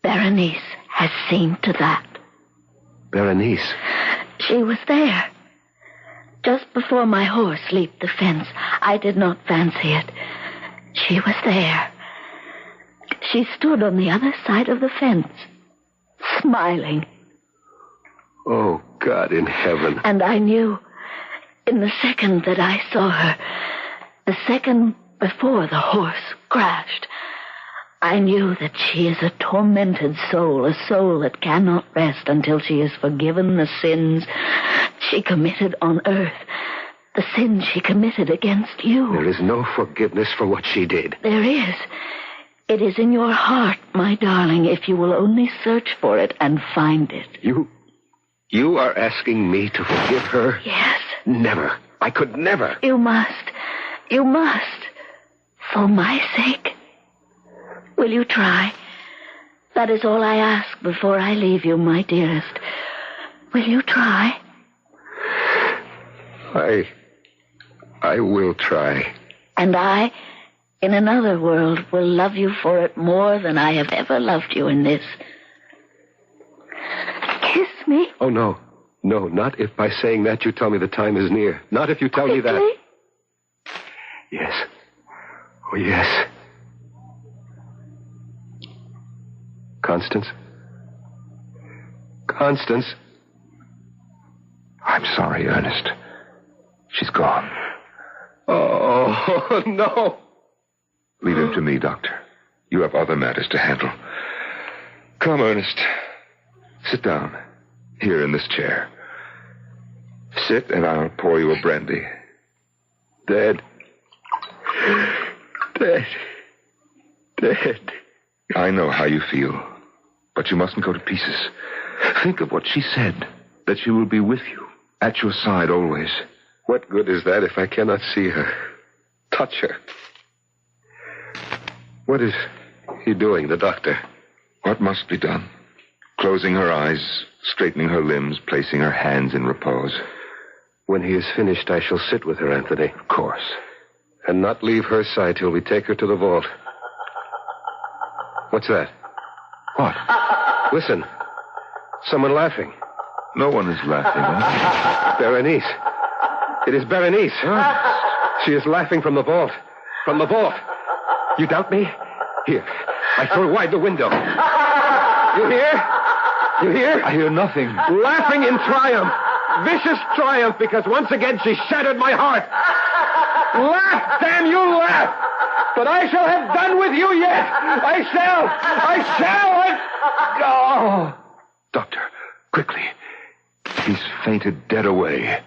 Berenice has seen to that. Berenice? She was there. Just before my horse leaped the fence, I did not fancy it. She was there. She stood on the other side of the fence, smiling. Oh, God in heaven. And I knew, in the second that I saw her, the second before the horse crashed, I knew that she is a tormented soul, a soul that cannot rest until she has forgiven the sins she committed on earth, the sins she committed against you. There is no forgiveness for what she did. There is. It is in your heart, my darling, if you will only search for it and find it. You are asking me to forgive her? Yes. Never. I could never. You must. You must. For my sake. Will you try? That is all I ask before I leave you, my dearest. Will you try? I will try. And I, in another world, will love you for it more than I have ever loved you in this. Kiss me. Oh, no. No, not if by saying that you tell me the time is near. Not if you tell me that. Yes. Oh, yes. Constance? Constance? I'm sorry, Ernest. She's gone. Oh, no. Leave him to me, Doctor. You have other matters to handle. Come, Ernest. Sit down. Here in this chair. Sit, and I'll pour you a brandy. Dead. Dead. Dead. I know how you feel, but you mustn't go to pieces. Think of what she said, that she will be with you, at your side always. What good is that if I cannot see her, touch her? What is he doing, the doctor? What must be done? Closing her eyes, straightening her limbs, placing her hands in repose. When he is finished, I shall sit with her, Anthony. Of course. And not leave her side till we take her to the vault. What's that? What? Listen. Someone laughing. No one is laughing. Berenice. It is Berenice. She is laughing from the vault. From the vault. You doubt me? Here. I throw wide the window. You hear? You hear? I hear nothing. Laughing in triumph. Vicious triumph, because once again she shattered my heart. Laugh, damn you, laugh! But I shall have done with you yet! I shall! Oh! Doctor, quickly. He's fainted dead away.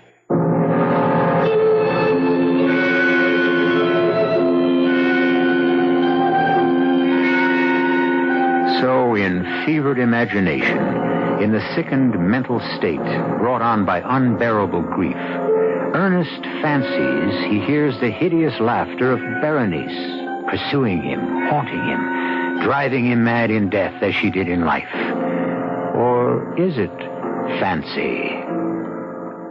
So, in fevered imagination, in the sickened mental state brought on by unbearable grief, Ernest fancies he hears the hideous laughter of Berenice, pursuing him, haunting him, driving him mad in death as she did in life. Or is it fancy?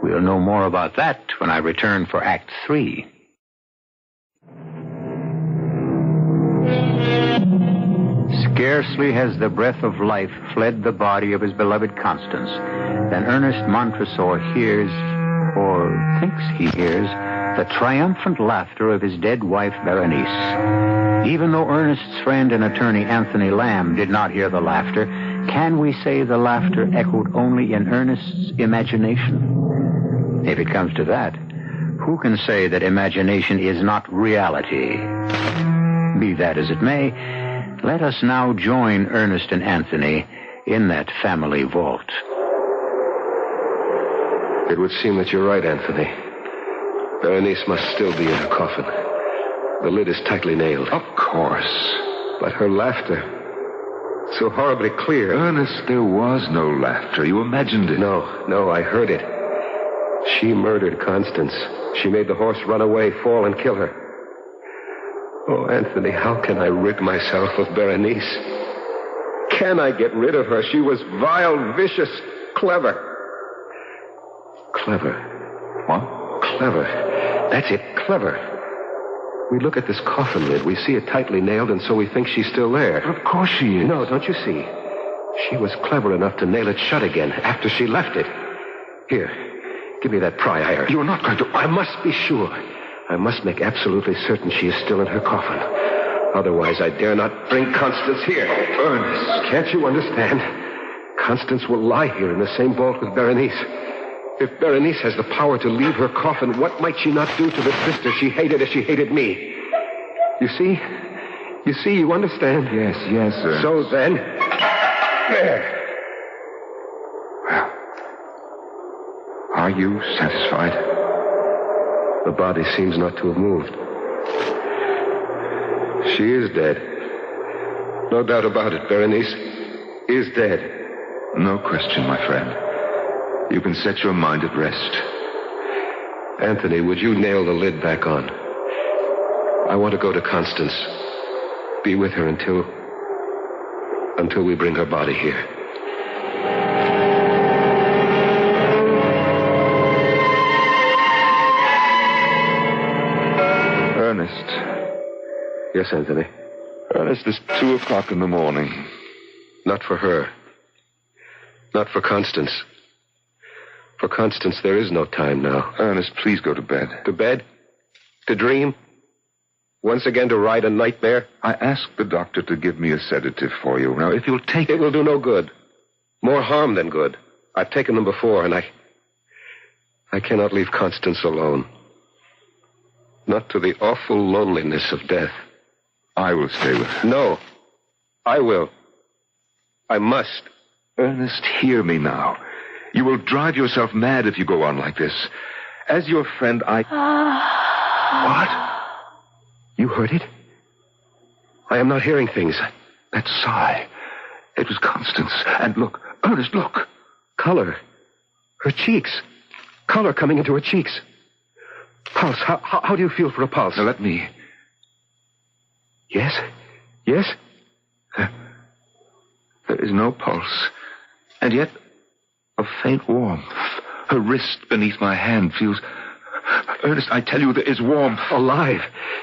We'll know more about that when I return for Act 3. Scarcely has the breath of life fled the body of his beloved Constance than Ernest Montresor hears, or thinks he hears, the triumphant laughter of his dead wife, Berenice. Even though Ernest's friend and attorney Anthony Lamb did not hear the laughter, can we say the laughter echoed only in Ernest's imagination? If it comes to that, who can say that imagination is not reality? Be that as it may, let us now join Ernest and Anthony in that family vault. It would seem that you're right, Anthony. Berenice must still be in her coffin. The lid is tightly nailed. Of course. But her laughter, so horribly clear. Ernest, there was no laughter. You imagined it. No, I heard it. She murdered Constance. She made the horse run away, fall, and kill her. Oh, Anthony, how can I rid myself of Berenice? Can I get rid of her? She was vile, vicious, clever. Clever. What? Clever. That's it, clever. We look at this coffin lid. We see it tightly nailed, and so we think she's still there. Of course she is. No, don't you see? She was clever enough to nail it shut again after she left it. Here, give me that pry iron. You're not going to... I must be sure. I must make absolutely certain she is still in her coffin. Otherwise, I dare not bring Constance here. Ernest. Can't you understand? Constance will lie here in the same vault with Berenice. If Berenice has the power to leave her coffin, what might she not do to the sister she hated as she hated me? You see? You understand? Yes, Ernest. So then... There. Well, are you satisfied? The body seems not to have moved. She is dead. No doubt about it, Berenice is dead. No question, my friend. You can set your mind at rest. Anthony, would you nail the lid back on? I want to go to Constance. Be with her until we bring her body here. Ernest. Yes, Anthony. Ernest, it's 2:00 in the morning. Not for her. Not for Constance. For Constance, there is no time now. Ernest, please go to bed. To bed? To dream? Once again to ride a nightmare? I asked the doctor to give me a sedative for you. Now, if you'll take it... will do no good. More harm than good. I've taken them before, and I cannot leave Constance alone. Not to the awful loneliness of death. I will stay with her. No. I will. I must. Ernest, hear me now. You will drive yourself mad if you go on like this. As your friend, What? You heard it? I am not hearing things. That sigh. It was Constance. And look, Ernest, look. Color. Her cheeks. Color coming into her cheeks. Pulse. How do you feel for a pulse? Now, let me... Yes? Yes? There is no pulse. And yet, a faint warmth. Her wrist beneath my hand feels... Ernest, I tell you, there is warmth. Alive.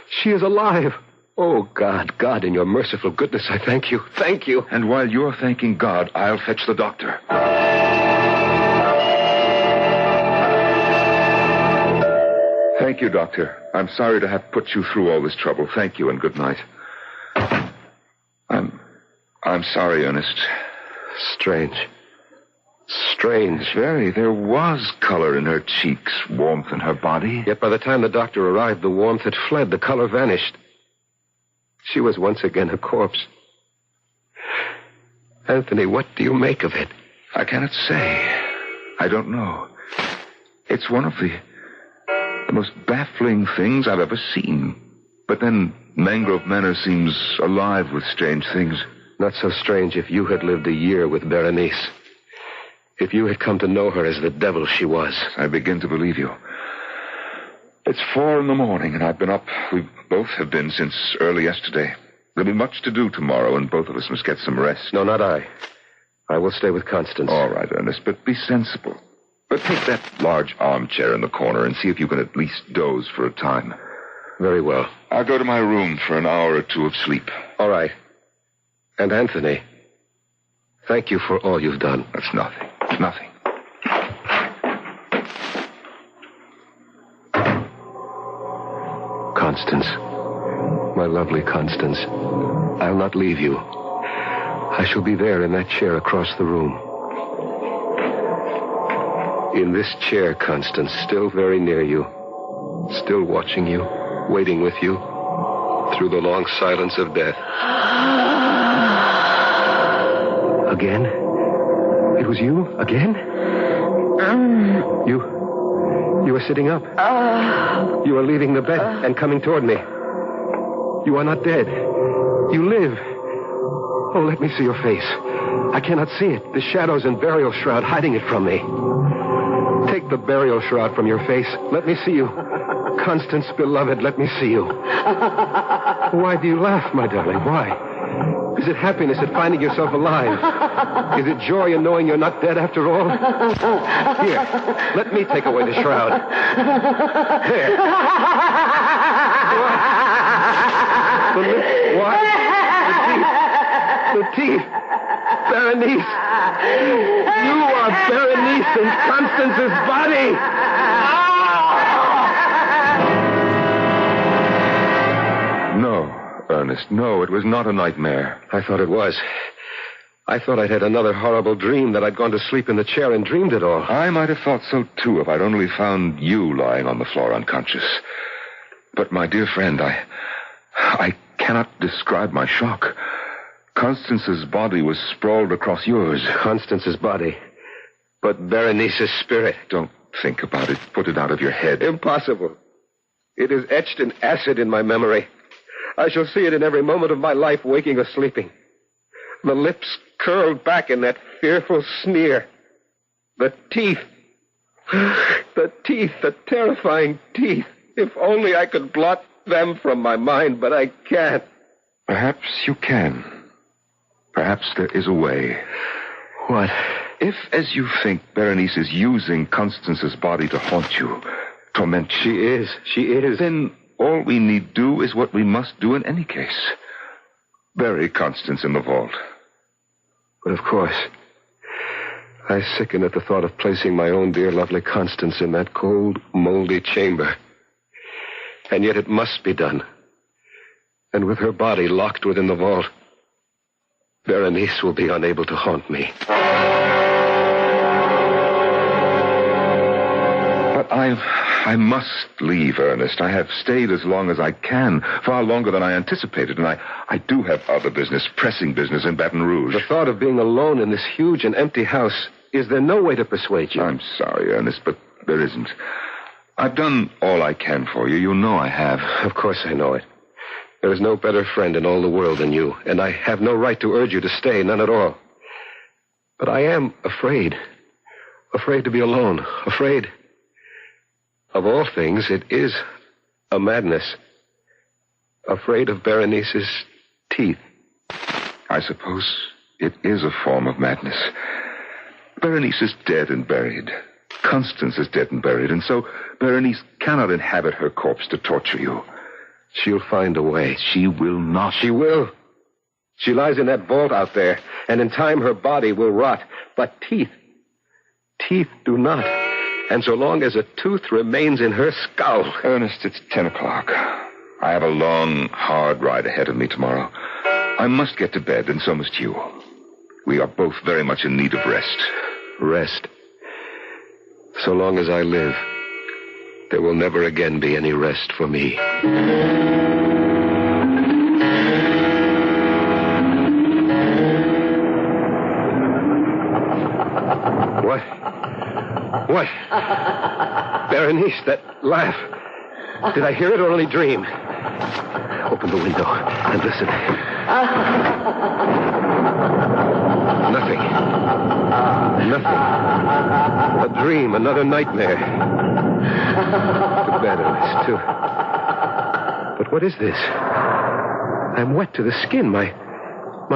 She is alive. Oh, God, in your merciful goodness, I thank you. Thank you. And while you're thanking God, I'll fetch the doctor. Thank you, Doctor. I'm sorry to have put you through all this trouble. Thank you, and good night. I'm sorry, Ernest. Strange. Very. There was color in her cheeks, warmth in her body. Yet by the time the doctor arrived, the warmth had fled, the color vanished. She was once again a corpse. Anthony, what do you make of it? I cannot say. I don't know. It's one of the most baffling things I've ever seen. But then Mangrove Manor seems alive with strange things. Not so strange if you had lived a year with Berenice. If you had come to know her as the devil she was. I begin to believe you. It's 4 in the morning, and I've been up. We both have been since early yesterday. There'll be much to do tomorrow, and both of us must get some rest. No, not I. I will stay with Constance. All right, Ernest, but be sensible. But take that large armchair in the corner and see if you can at least doze for a time. Very well. I'll go to my room for an hour or two of sleep. All right. And Anthony, thank you for all you've done. That's nothing. Nothing. Constance. My lovely Constance. I'll not leave you. I shall be there in that chair across the room. In this chair, Constance, still very near you. Still watching you, waiting with you, through the long silence of death. Again? It was you? Again? You are sitting up. You are leaving the bed and coming toward me. You are not dead. You live. Oh, let me see your face. I cannot see it. The shadows and burial shroud hiding it from me. Take the burial shroud from your face. Let me see you. Constance, beloved, let me see you. Why do you laugh, my darling? Why? Is it happiness at finding yourself alive? Is it joy in knowing you're not dead after all? Here, let me take away the shroud. There. What? The teeth. Berenice. You are Berenice in Constance's body. No, Ernest, no, it was not a nightmare. I thought it was. I thought I'd had another horrible dream, that I'd gone to sleep in the chair and dreamed it all. I might have thought so, too, if I'd only found you lying on the floor unconscious. But, my dear friend, I cannot describe my shock. Constance's body was sprawled across yours. Constance's body. But Berenice's spirit. Don't think about it. Put it out of your head. Impossible. It is etched in acid in my memory. I shall see it in every moment of my life, waking or sleeping. The lips curled back in that fearful sneer. The teeth. The terrifying teeth. If only I could blot them from my mind, but I can't. Perhaps you can. Perhaps there is a way. What? If, as you think, Berenice is using Constance's body to haunt you, torment you... She is. Then all we need do is what we must do in any case. Bury Constance in the vault. But of course, I sicken at the thought of placing my own dear, lovely Constance in that cold, moldy chamber. And yet it must be done. And with her body locked within the vault, Berenice will be unable to haunt me. But I must leave, Ernest. I have stayed as long as I can, far longer than I anticipated, and I do have other business, pressing business in Baton Rouge. The thought of being alone in this huge and empty house, is there no way to persuade you? I'm sorry, Ernest, but there isn't. I've done all I can for you. You know I have. Of course I know it. There is no better friend in all the world than you, and I have no right to urge you to stay, none at all. But I am afraid. Afraid to be alone. Afraid. Of all things, it is a madness. Afraid of Berenice's teeth. I suppose it is a form of madness. Berenice is dead and buried. Constance is dead and buried, and so Berenice cannot inhabit her corpse to torture you. She'll find a way. She will not. She will. She lies in that vault out there, and in time her body will rot. But teeth do not. And so long as a tooth remains in her skull... Ernest, it's 10 o'clock. I have a long, hard ride ahead of me tomorrow. I must get to bed, and so must you. We are both very much in need of rest. Rest. So long as I live, there will never again be any rest for me. What? Berenice, that laugh. Did I hear it or only dream? Open the window and listen. Nothing. A dream, another nightmare. To bed, Ernest, too. But what is this? I'm wet to the skin. My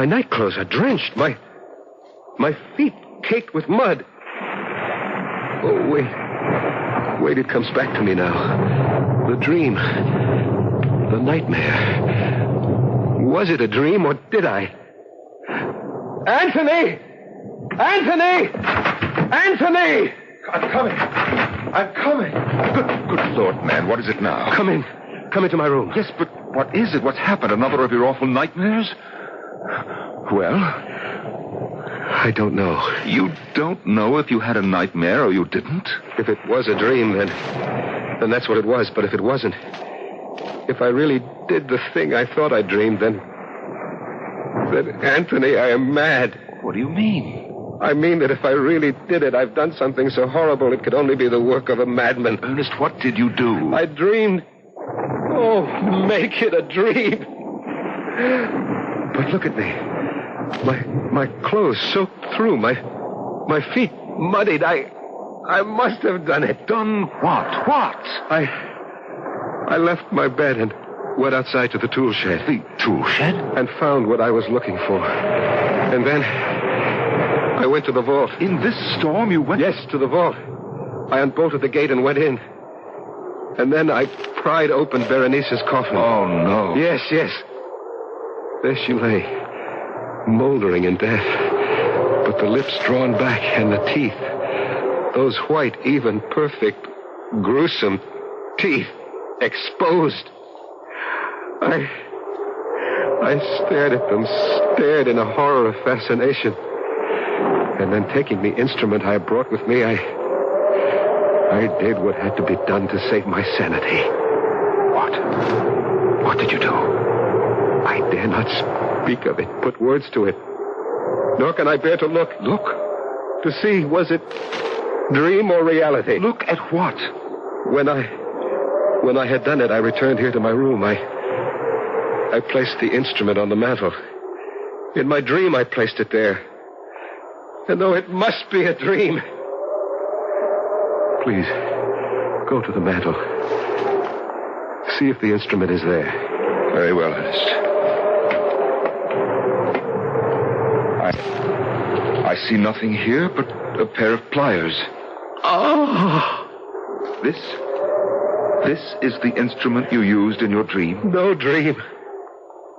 nightclothes are drenched. My feet caked with mud. Oh, wait, it comes back to me now. The dream. The nightmare. Was it a dream or did I? Anthony! I'm coming. Good Lord, man, what is it now? Come into my room. Yes, but what is it? What's happened? Another of your awful nightmares? Well? I don't know. You don't know if you had a nightmare or you didn't? If it was a dream, then that's what it was. But if it wasn't, if I really did the thing I thought I dreamed, then Anthony, I am mad. What do you mean? I mean that if I really did it, I've done something so horrible it could only be the work of a madman. Ernest, what did you do? I dreamed. Oh, make it a dream. But look at me. My clothes soaked through, my feet muddied. I must have done it. Done what? What? I left my bed and went outside to the tool shed. The tool shed? And found what I was looking for. And then I went to the vault. In this storm you went? Yes, to the vault. I unbolted the gate and went in. And then I pried open Berenice's coffin. Oh, no. Yes. There she lay, moldering in death. But the lips drawn back and the teeth, those white, even, perfect, gruesome teeth, exposed. I stared at them, stared in a horror of fascination. And then taking the instrument I brought with me, I did what had to be done to save my sanity. What did you do? I dare not speak of it, put words to it. Nor can I bear to look. Look? To see, was it dream or reality? Look at what? When I had done it, I returned here to my room. I placed the instrument on the mantel. In my dream, I placed it there. And though it must be a dream... Please, go to the mantel. See if the instrument is there. Very well, Ernest. I see nothing here but a pair of pliers. Oh! This is the instrument you used in your dream? No dream.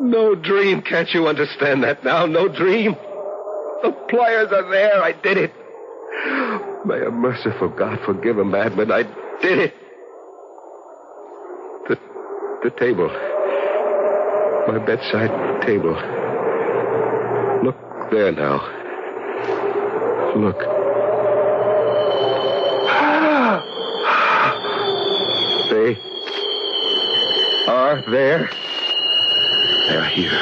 No dream. Can't you understand that now? No dream. The pliers are there. I did it. May a merciful God forgive a madman. I did it. The table. My bedside table. Look there now. Look. They are there. They're here.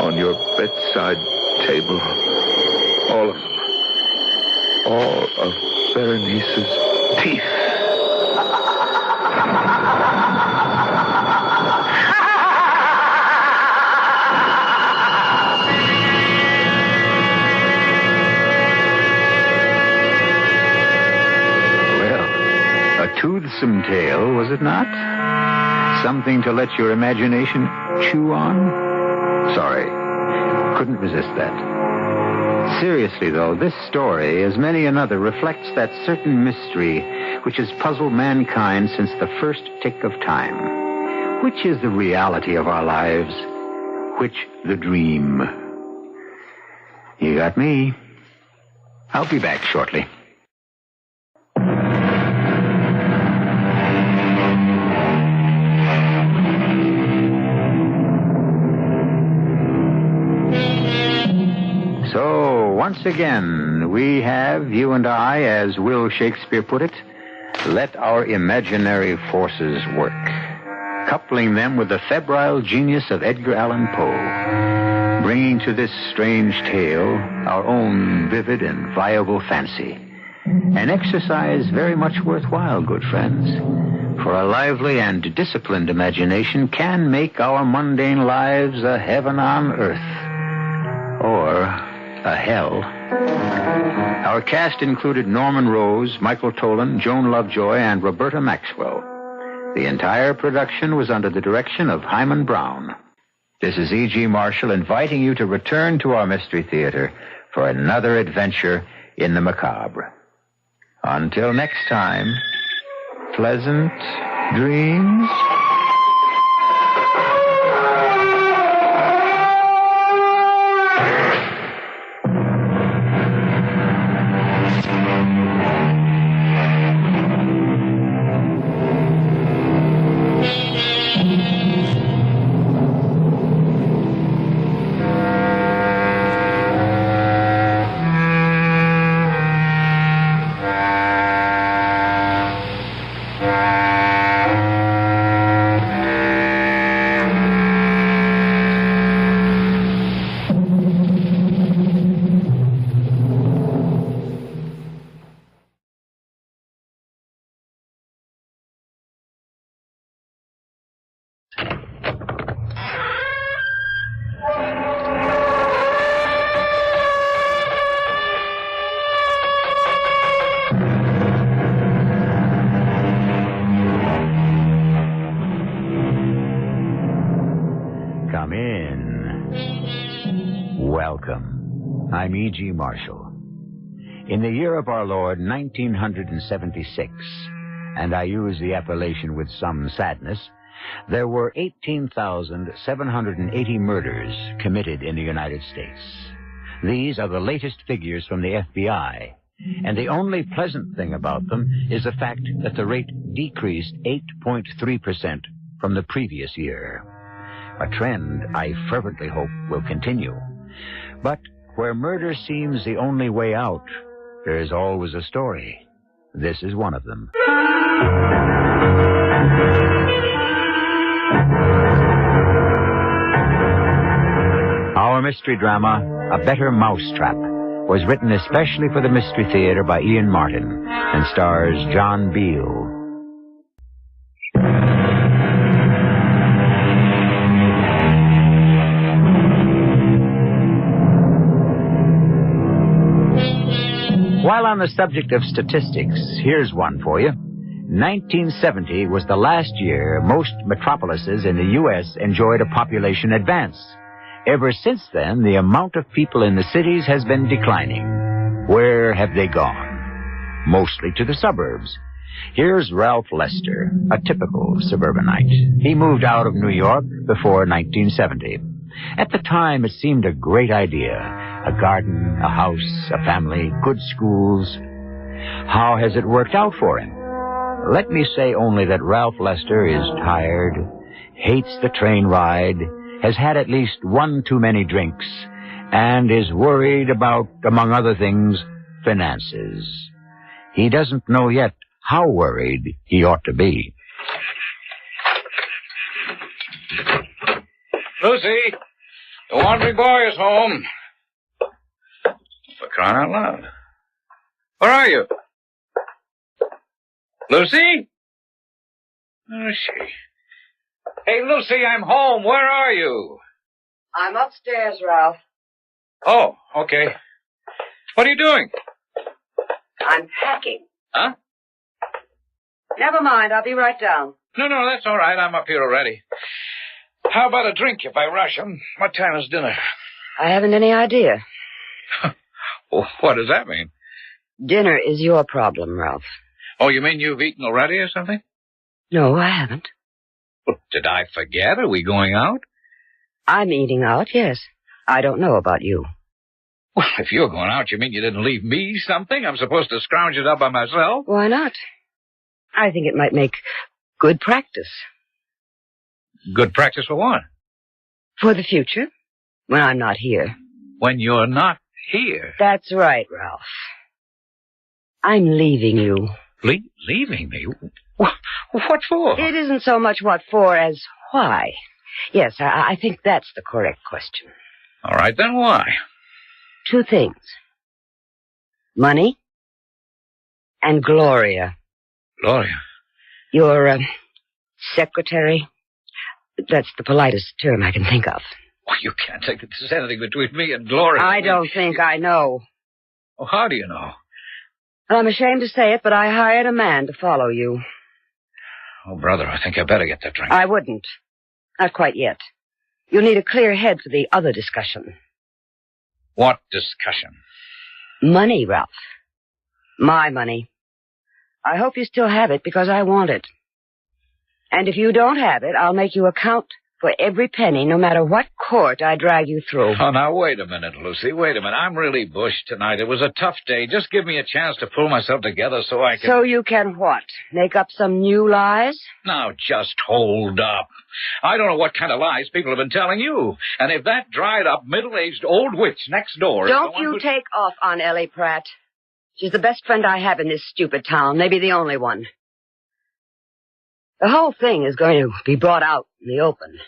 On your bedside table. All of them. All of Berenice's teeth. A toothsome tale, was it not? Something to let your imagination chew on? Sorry, couldn't resist that. Seriously, though, this story, as many another, reflects that certain mystery which has puzzled mankind since the first tick of time. Which is the reality of our lives? Which the dream? You got me. I'll be back shortly. So, once again, we have, you and I, as Will Shakespeare put it, let our imaginary forces work, coupling them with the febrile genius of Edgar Allan Poe, bringing to this strange tale our own vivid and viable fancy. An exercise very much worthwhile, good friends, for a lively and disciplined imagination can make our mundane lives a heaven on earth, or a hell. Our cast included Norman Rose, Michael Tolan, Joan Lovejoy, and Roberta Maxwell. The entire production was under the direction of Hyman Brown. This is E.G. Marshall inviting you to return to our Mystery Theater for another adventure in the macabre. Until next time, pleasant dreams. Come in. Welcome. I'm E.G. Marshall. In the year of our Lord, 1976, and I use the appellation with some sadness, there were 18,780 murders committed in the United States. These are the latest figures from the FBI, and the only pleasant thing about them is the fact that the rate decreased 8.3% from the previous year. A trend I fervently hope will continue. But where murder seems the only way out, there is always a story. This is one of them. Our mystery drama, A Better Mousetrap, was written especially for the Mystery Theater by Ian Martin and stars John Beale. While on the subject of statistics, here's one for you. 1970 was the last year most metropolises in the U.S. enjoyed a population advance. Ever since then, the amount of people in the cities has been declining. Where have they gone? Mostly to the suburbs. Here's Ralph Lester, a typical suburbanite. He moved out of New York before 1970. At the time, it seemed a great idea. A garden, a house, a family, good schools. How has it worked out for him? Let me say only that Ralph Lester is tired, hates the train ride, has had at least one too many drinks, and is worried about, among other things, finances. He doesn't know yet how worried he ought to be. Lucy, the laundry boy is home. For crying out loud. Where are you? Lucy? Where is she? Hey, Lucy, I'm home. Where are you? I'm upstairs, Ralph. Oh, okay. What are you doing? I'm packing. Huh? Never mind, I'll be right down. No, that's all right. I'm up here already. How about a drink if I rush him? What time is dinner? I haven't any idea. Well, what does that mean? Dinner is your problem, Ralph. Oh, you mean you've eaten already or something? No, I haven't. Well, did I forget? Are we going out? I'm eating out, yes. I don't know about you. Well, if you're going out, you mean you didn't leave me something? I'm supposed to scrounge it up by myself? Why not? I think it might make good practice. Good practice for what? For the future, when I'm not here. When you're not here? That's right, Ralph. I'm leaving you. Leaving me? What for? It isn't so much what for as why. Yes, I think that's the correct question. All right, then why? Two things. Money and Gloria. Gloria? Your, secretary. That's the politest term I can think of. Well, you can't think that there's anything between me and Gloria. I don't think I know. Oh, how do you know? Well, I'm ashamed to say it, but I hired a man to follow you. Oh, brother, I think I better get that drink. I wouldn't. Not quite yet. You'll need a clear head for the other discussion. What discussion? Money, Ralph. My money. I hope you still have it because I want it. And if you don't have it, I'll make you account for every penny, no matter what court I drag you through. Oh, now, wait a minute, Lucy. Wait a minute. I'm really bushed tonight. It was a tough day. Just give me a chance to pull myself together so I can... So you can what? Make up some new lies? Now, just hold up. I don't know what kind of lies people have been telling you. And if that dried-up, middle-aged old witch next door... Don't you take off on Ellie Pratt. She's the best friend I have in this stupid town, maybe the only one. The whole thing is going to be brought out in the open.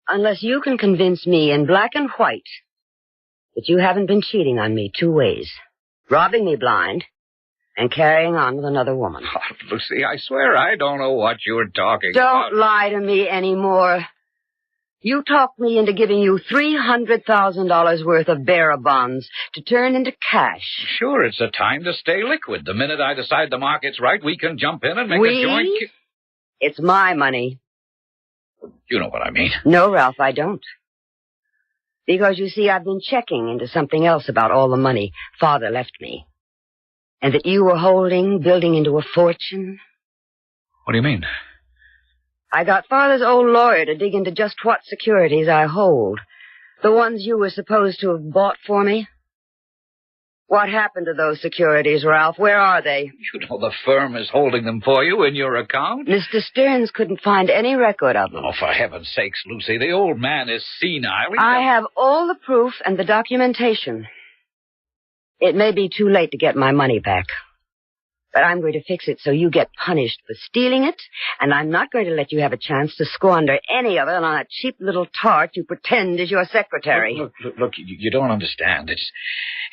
Unless you can convince me in black and white that you haven't been cheating on me two ways. Robbing me blind and carrying on with another woman. Oh, Lucy, I swear I don't know what you're talking about. Don't lie to me anymore. You talked me into giving you $300,000 worth of bearer bonds to turn into cash. Sure, it's a time to stay liquid. The minute I decide the market's right, we can jump in and make a joint... It's my money. You know what I mean. No, Ralph, I don't. Because, you see, I've been checking into something else about all the money Father left me. And that you were holding, building into a fortune. What do you mean? I got Father's old lawyer to dig into just what securities I hold. The ones you were supposed to have bought for me. What happened to those securities, Ralph? Where are they? You know the firm is holding them for you in your account. Mr. Stearns couldn't find any record of them. Oh, for heaven's sakes, Lucy, the old man is senile. I have all the proof and the documentation. It may be too late to get my money back. But I'm going to fix it so you get punished for stealing it, and I'm not going to let you have a chance to squander any of it on that cheap little tart you pretend is your secretary. Look, you don't understand.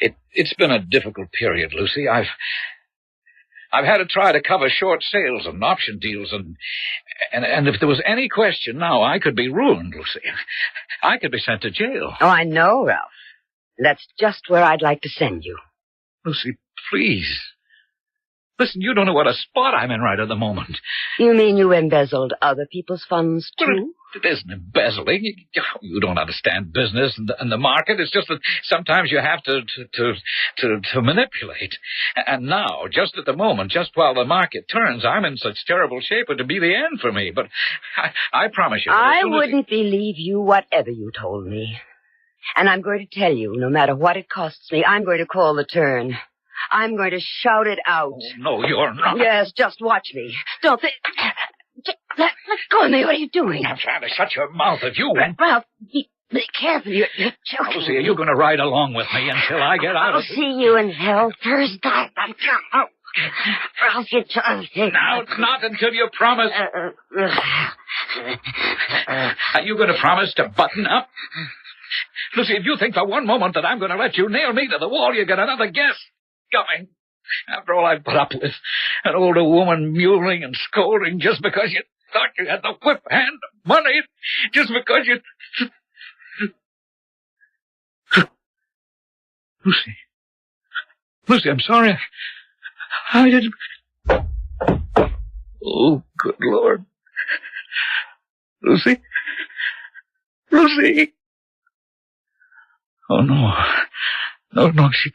It's been a difficult period, Lucy. I've had to try to cover short sales and option deals, and if there was any question now, I could be ruined, Lucy. I could be sent to jail. Oh, I know, Ralph. That's just where I'd like to send you. Lucy, please. Listen, you don't know what a spot I'm in right at the moment. You mean you embezzled other people's funds, too? Well, it isn't embezzling. You don't understand business and the market. It's just that sometimes you have to manipulate. And now, just at the moment, just while the market turns, I'm in such terrible shape it would be the end for me. But I promise you. I wouldn't believe you whatever you told me. And I'm going to tell you, no matter what it costs me, I'm going to call the turn. I'm going to shout it out. Oh, no, you're not. Yes, just watch me. Don't think... Let go of me. What are you doing? I'm trying to shut your mouth if you won't. Ralph, be careful. You're choking. Lucy, are you going to ride along with me until I get out I'll of here? see you in hell first. Oh, Ralph, you're trying to... Now, not until you promise. Are you going to promise to button up? Lucy, if you think for one moment that I'm going to let you nail me to the wall, you get another guess coming. After all I've put up with, an older woman mewling and scolding just because you thought you had the whip hand of money, just because you... Lucy, I'm sorry. I didn't... Oh, good Lord. Lucy? Oh, no. No, she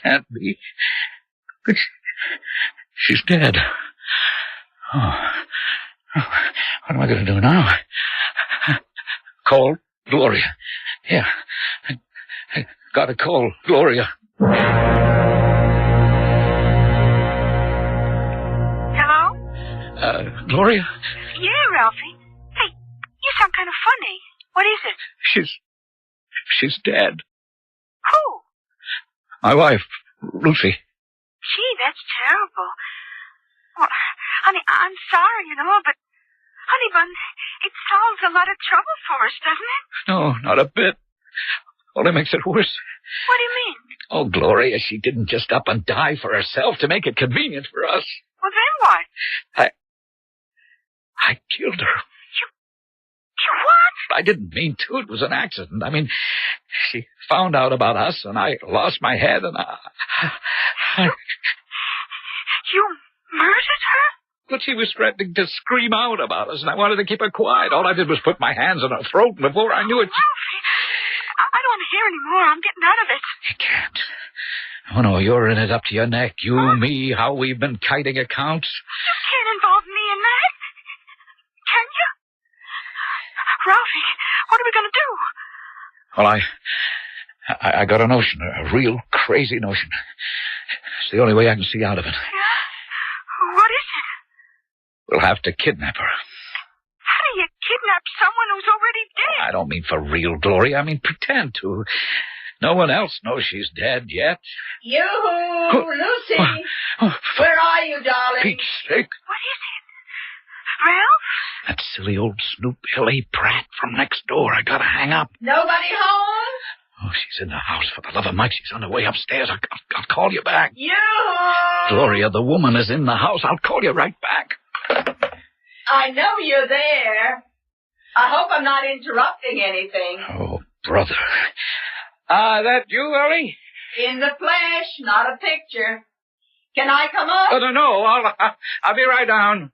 can't be. She's dead. Oh. What am I going to do now? Call Gloria. Yeah. I got to call Gloria. Hello? Gloria? Yeah, Ralphie. Hey, you sound kind of funny. What is it? She's dead. Who? My wife, Lucy. Gee, that's terrible. Well, honey, I'm sorry and all, but, honey bun, it solves a lot of trouble for us, doesn't it? No, not a bit. Only makes it worse. What do you mean? Oh, Gloria, she didn't just up and die for herself to make it convenient for us. Well, then what? I killed her. You what? I didn't mean to. It was an accident. I mean, she found out about us, and I lost my head, and You murdered her? But she was threatening to scream out about us, and I wanted to keep her quiet. All I did was put my hands on her throat, and before I knew it... Ralphie, I don't want to hear any more. I'm getting out of it. You can't. Oh, no, you're in it up to your neck. You, me, how we've been kiting accounts. You can't involve me in that. Can you? Ralphie, what are we going to do? Well, I got a notion, a real crazy notion. It's the only way I can see out of it. Yeah? What is it? We'll have to kidnap her. How do you kidnap someone who's already dead? I don't mean for real, Gloria. I mean pretend to. No one else knows she's dead yet. Yoo-hoo, Lucy. Where are you, darling? Pete's sake. What is it? Ralph? That silly old snoop L.A. Pratt from next door. I gotta hang up. Nobody home? Oh, she's in the house. For the love of Mike, she's on her way upstairs. I'll call you back. Yoo-hoo! Gloria, the woman is in the house. I'll call you right back. I know you're there. I hope I'm not interrupting anything. Oh, brother. That you, Ellie? In the flesh, not a picture. Can I come up? Oh, no. I'll be right down.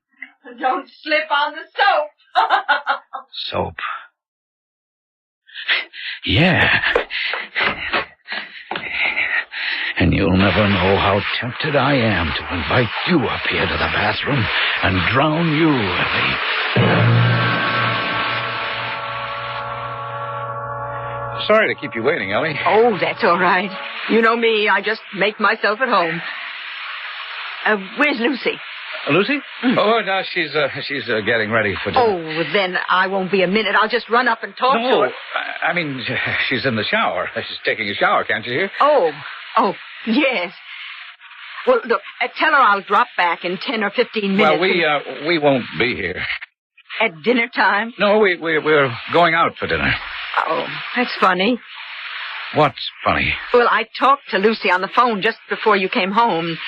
Don't slip on the soap. Soap. Yeah. And you'll never know how tempted I am to invite you up here to the bathroom and drown you, Ellie. Sorry to keep you waiting, Ellie. Oh, that's all right. You know me. I just make myself at home. Where's Lucy? Lucy? Oh, no, she's getting ready for dinner. Oh, then I won't be a minute. I'll just run up and talk to her. I mean, she's in the shower. She's taking a shower, can't you hear? Oh, yes. Well, look, tell her I'll drop back in 10 or 15 minutes. Well, we won't be here. At dinner time? No, we're going out for dinner. Oh, that's funny. What's funny? Well, I talked to Lucy on the phone just before you came home.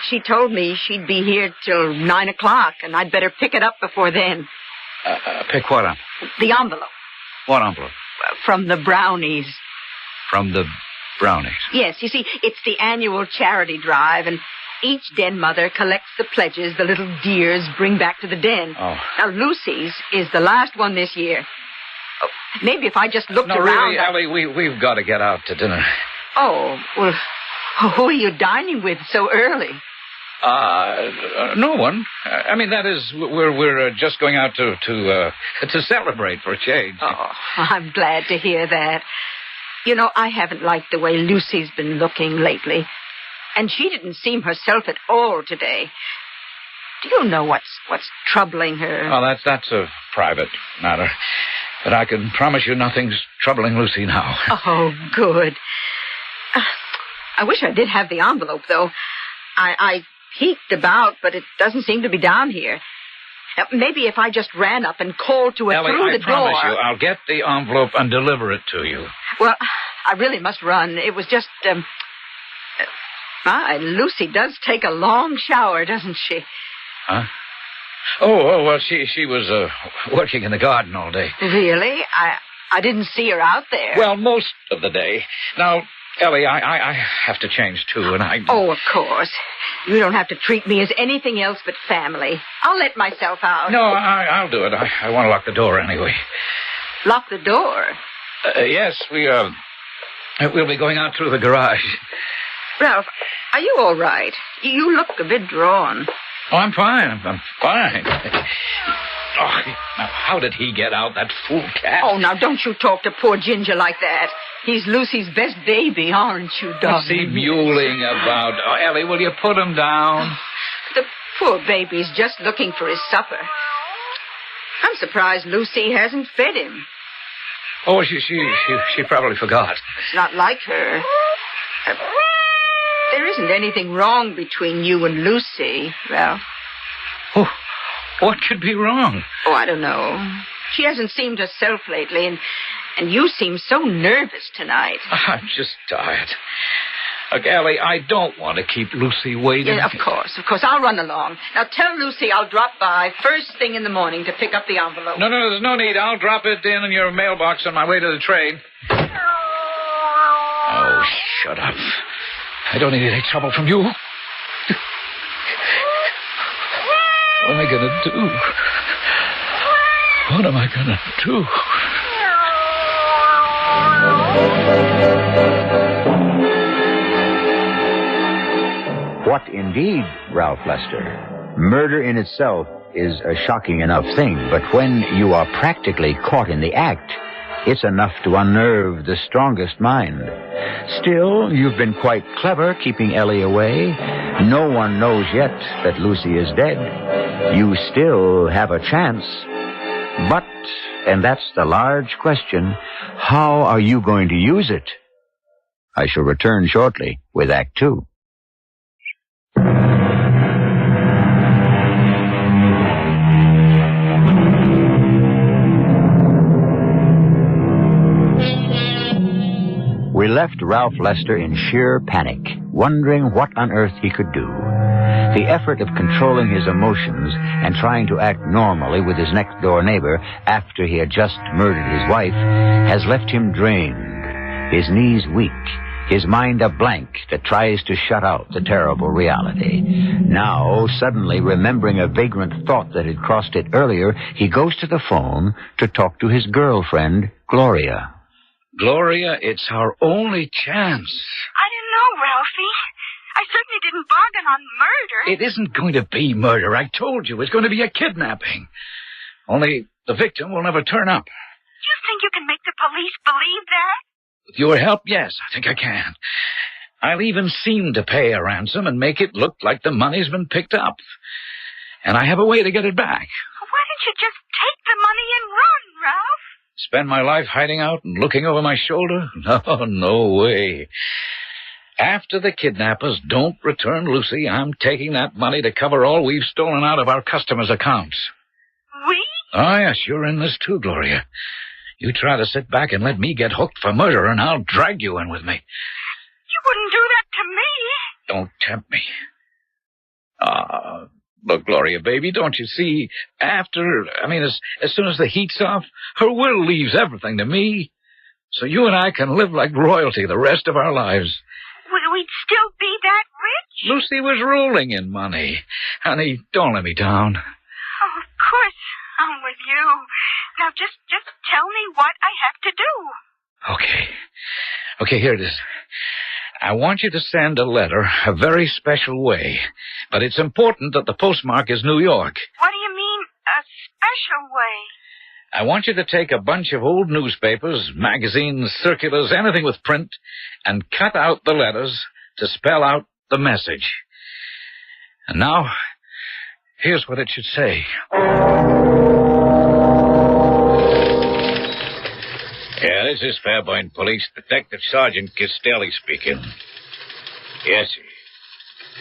She told me she'd be here till 9 o'clock, and I'd better pick it up before then. Pick what up? The envelope. What envelope? From the Brownies. From the brownies. Yes, you see, it's the annual charity drive, and each den mother collects the pledges the little dears bring back to the den. Oh. Now, Lucy's is the last one this year. Oh, maybe if I just looked No, around... really, Ellie, we've got to get out to dinner. Oh, well, who are you dining with so early? No one. I mean, that is, we're just going out to celebrate for a change. Oh, I'm glad to hear that. You know, I haven't liked the way Lucy's been looking lately. And she didn't seem herself at all today. Do you know what's troubling her? Oh, that's a private matter. But I can promise you nothing's troubling Lucy now. Oh, good. I wish I did have the envelope, though. I peeked about, but it doesn't seem to be down here. Now, maybe if I just ran up and called to her Ellie, through the door... I promise you, I'll get the envelope and deliver it to you. Well, I really must run. It was just, Lucy does take a long shower, doesn't she? Huh? Oh, well, she was working in the garden all day. Really? I didn't see her out there. Well, most of the day. Now, Ellie, I have to change, too, and I... Oh, of course. You don't have to treat me as anything else but family. I'll let myself out. No, I'll do it. I want to lock the door anyway. Lock the door? Yes, we'll be going out through the garage. Ralph, are you all right? You look a bit drawn. Oh, I'm fine. I'm fine. Oh, now, how did he get out, that fool cat? Oh, now, don't you talk to poor Ginger like that. He's Lucy's best baby, aren't you, darling? What's he mewling about? Oh, Ellie, will you put him down? The poor baby's just looking for his supper. I'm surprised Lucy hasn't fed him. Oh, she probably forgot. It's not like her. There isn't anything wrong between you and Lucy, Ralph. Oh, what could be wrong? Oh, I don't know. She hasn't seemed herself lately, and you seem so nervous tonight. I'm just tired. Look, Ellie, I don't want to keep Lucy waiting. Yeah, of course. I'll run along. Now, tell Lucy I'll drop by first thing in the morning to pick up the envelope. No, there's no need. I'll drop it in your mailbox on my way to the train. Oh, shut up. I don't need any trouble from you. What am I going to do? What am I going to do? What indeed, Ralph Lester? Murder in itself is a shocking enough thing, but when you are practically caught in the act, it's enough to unnerve the strongest mind. Still, you've been quite clever keeping Ellie away. No one knows yet that Lucy is dead. You still have a chance. But, and that's the large question, how are you going to use it? I shall return shortly with Act Two. We left Ralph Lester in sheer panic, wondering what on earth he could do. The effort of controlling his emotions and trying to act normally with his next-door neighbor after he had just murdered his wife has left him drained, his knees weak, his mind a blank that tries to shut out the terrible reality. Now, suddenly remembering a vagrant thought that had crossed it earlier, he goes to the phone to talk to his girlfriend, Gloria. Gloria, it's our only chance. I don't know, Ralphie. I certainly didn't bargain on murder. It isn't going to be murder. I told you. It's going to be a kidnapping. Only the victim will never turn up. You think you can make the police believe that? With your help, yes, I think I can. I'll even seem to pay a ransom and make it look like the money's been picked up. And I have a way to get it back. Why don't you just take the money and run, Ralph? Spend my life hiding out and looking over my shoulder? No way. After the kidnappers don't return Lucy, I'm taking that money to cover all we've stolen out of our customers' accounts. We? Oh, yes, you're in this too, Gloria. You try to sit back and let me get hooked for murder, and I'll drag you in with me. You wouldn't do that to me. Don't tempt me. Look, Gloria, baby, don't you see? As soon as the heat's off, her will leaves everything to me. so you and I can live like royalty the rest of our lives. We'd still be that rich? Lucy was rolling in money. Honey, don't let me down. Oh, of course, I'm with you. Now, just tell me what I have to do. Okay, here it is. I want you to send a letter a very special way, but it's important that the postmark is New York. What do you mean, a special way? I want you to take a bunch of old newspapers, magazines, circulars, anything with print, and cut out the letters to spell out the message. And now, here's what it should say. Yeah, this is Fairbairn Police. Detective Sergeant Castelli speaking. Yes,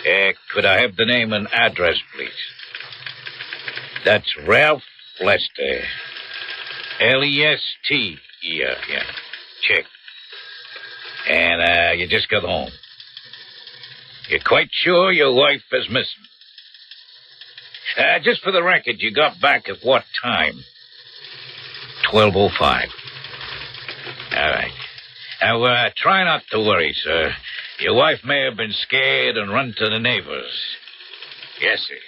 sir. Could I have the name and address, please? That's Ralph Lester. L-E-S-T. Yeah. Check. And, you just got home. You're quite sure your wife is missing? Just for the record, you got back at what time? 12:05. All right. Now, try not to worry, sir. Your wife may have been scared and run to the neighbors. Yes, sir.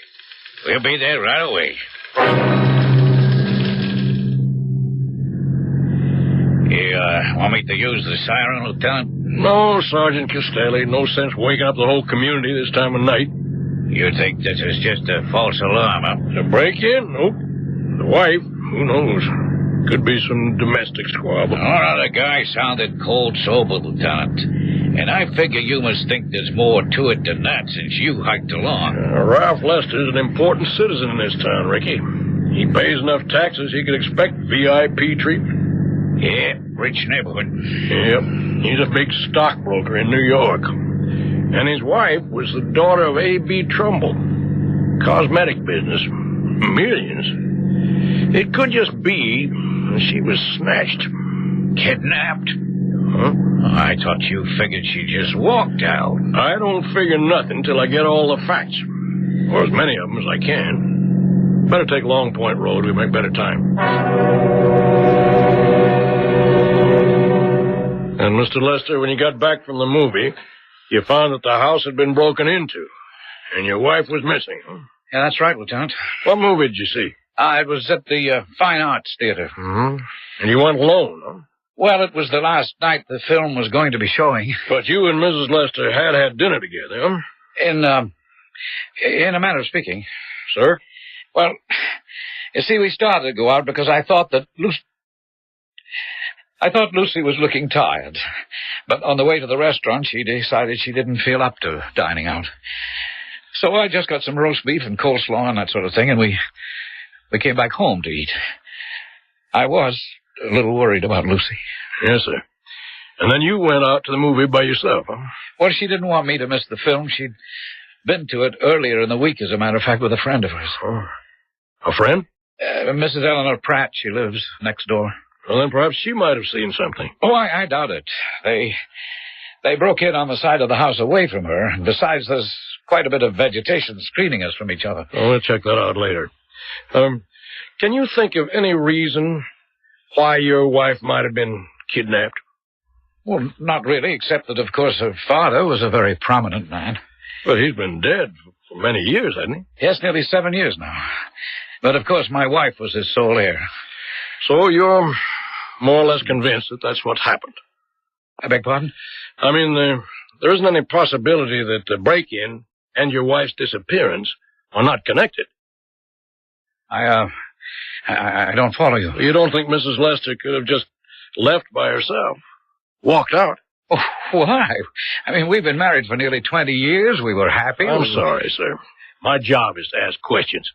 We'll be there right away. You want me to use the siren, Lieutenant? No, Sergeant Castelli. No sense waking up the whole community this time of night. You think this is just a false alarm, huh? A break-in? Nope. The wife, who knows? Could be some domestic squabble. Oh, the guy sounded cold-sober, Lieutenant. And I figure you must think there's more to it than that since you hiked along. Ralph Lester's an important citizen in this town, Ricky. He pays enough taxes he could expect VIP treatment. Yeah, rich neighborhood. Yep. He's a big stockbroker in New York. And his wife was the daughter of A.B. Trumbull. Cosmetic business. Millions. It could just be she was snatched. Kidnapped? Huh? I thought you figured she just walked out. I don't figure nothing till I get all the facts. Or as many of them as I can. Better take Long Point Road. We make better time. And, Mr. Lester, when you got back from the movie, you found that the house had been broken into. And your wife was missing, huh? Yeah, that's right, Lieutenant. What movie did you see? It was at the Fine Arts Theater. Mm-hmm. And you went alone, huh? Well, it was the last night the film was going to be showing. But you and Mrs. Lester had dinner together, huh? In a manner of speaking. Sir? Well, you see, we started to go out because I thought Lucy was looking tired. But on the way to the restaurant, she decided she didn't feel up to dining out. So I just got some roast beef and coleslaw and that sort of thing, and we came back home to eat. I was a little worried about Lucy. Yes, sir. And then you went out to the movie by yourself, huh? Well, she didn't want me to miss the film. She'd been to it earlier in the week, as a matter of fact, with a friend of hers. Oh. A friend? Mrs. Eleanor Pratt. She lives next door. Well, then perhaps she might have seen something. Oh, I doubt it. They broke in on the side of the house away from her. And besides, there's quite a bit of vegetation screening us from each other. Oh, we'll check that out later. Can you think of any reason why your wife might have been kidnapped? Well, not really, except that, of course, her father was a very prominent man. But he's been dead for many years, hasn't he? Yes, nearly 7 years now. But, of course, my wife was his sole heir. So you're more or less convinced that that's what happened? I beg pardon? I mean, there isn't any possibility that the break-in and your wife's disappearance are not connected. I don't follow you. You don't think Mrs. Lester could have just left by herself? Walked out? Oh, why? I mean, we've been married for nearly 20 years. We were happy. I'm sorry, sir. My job is to ask questions.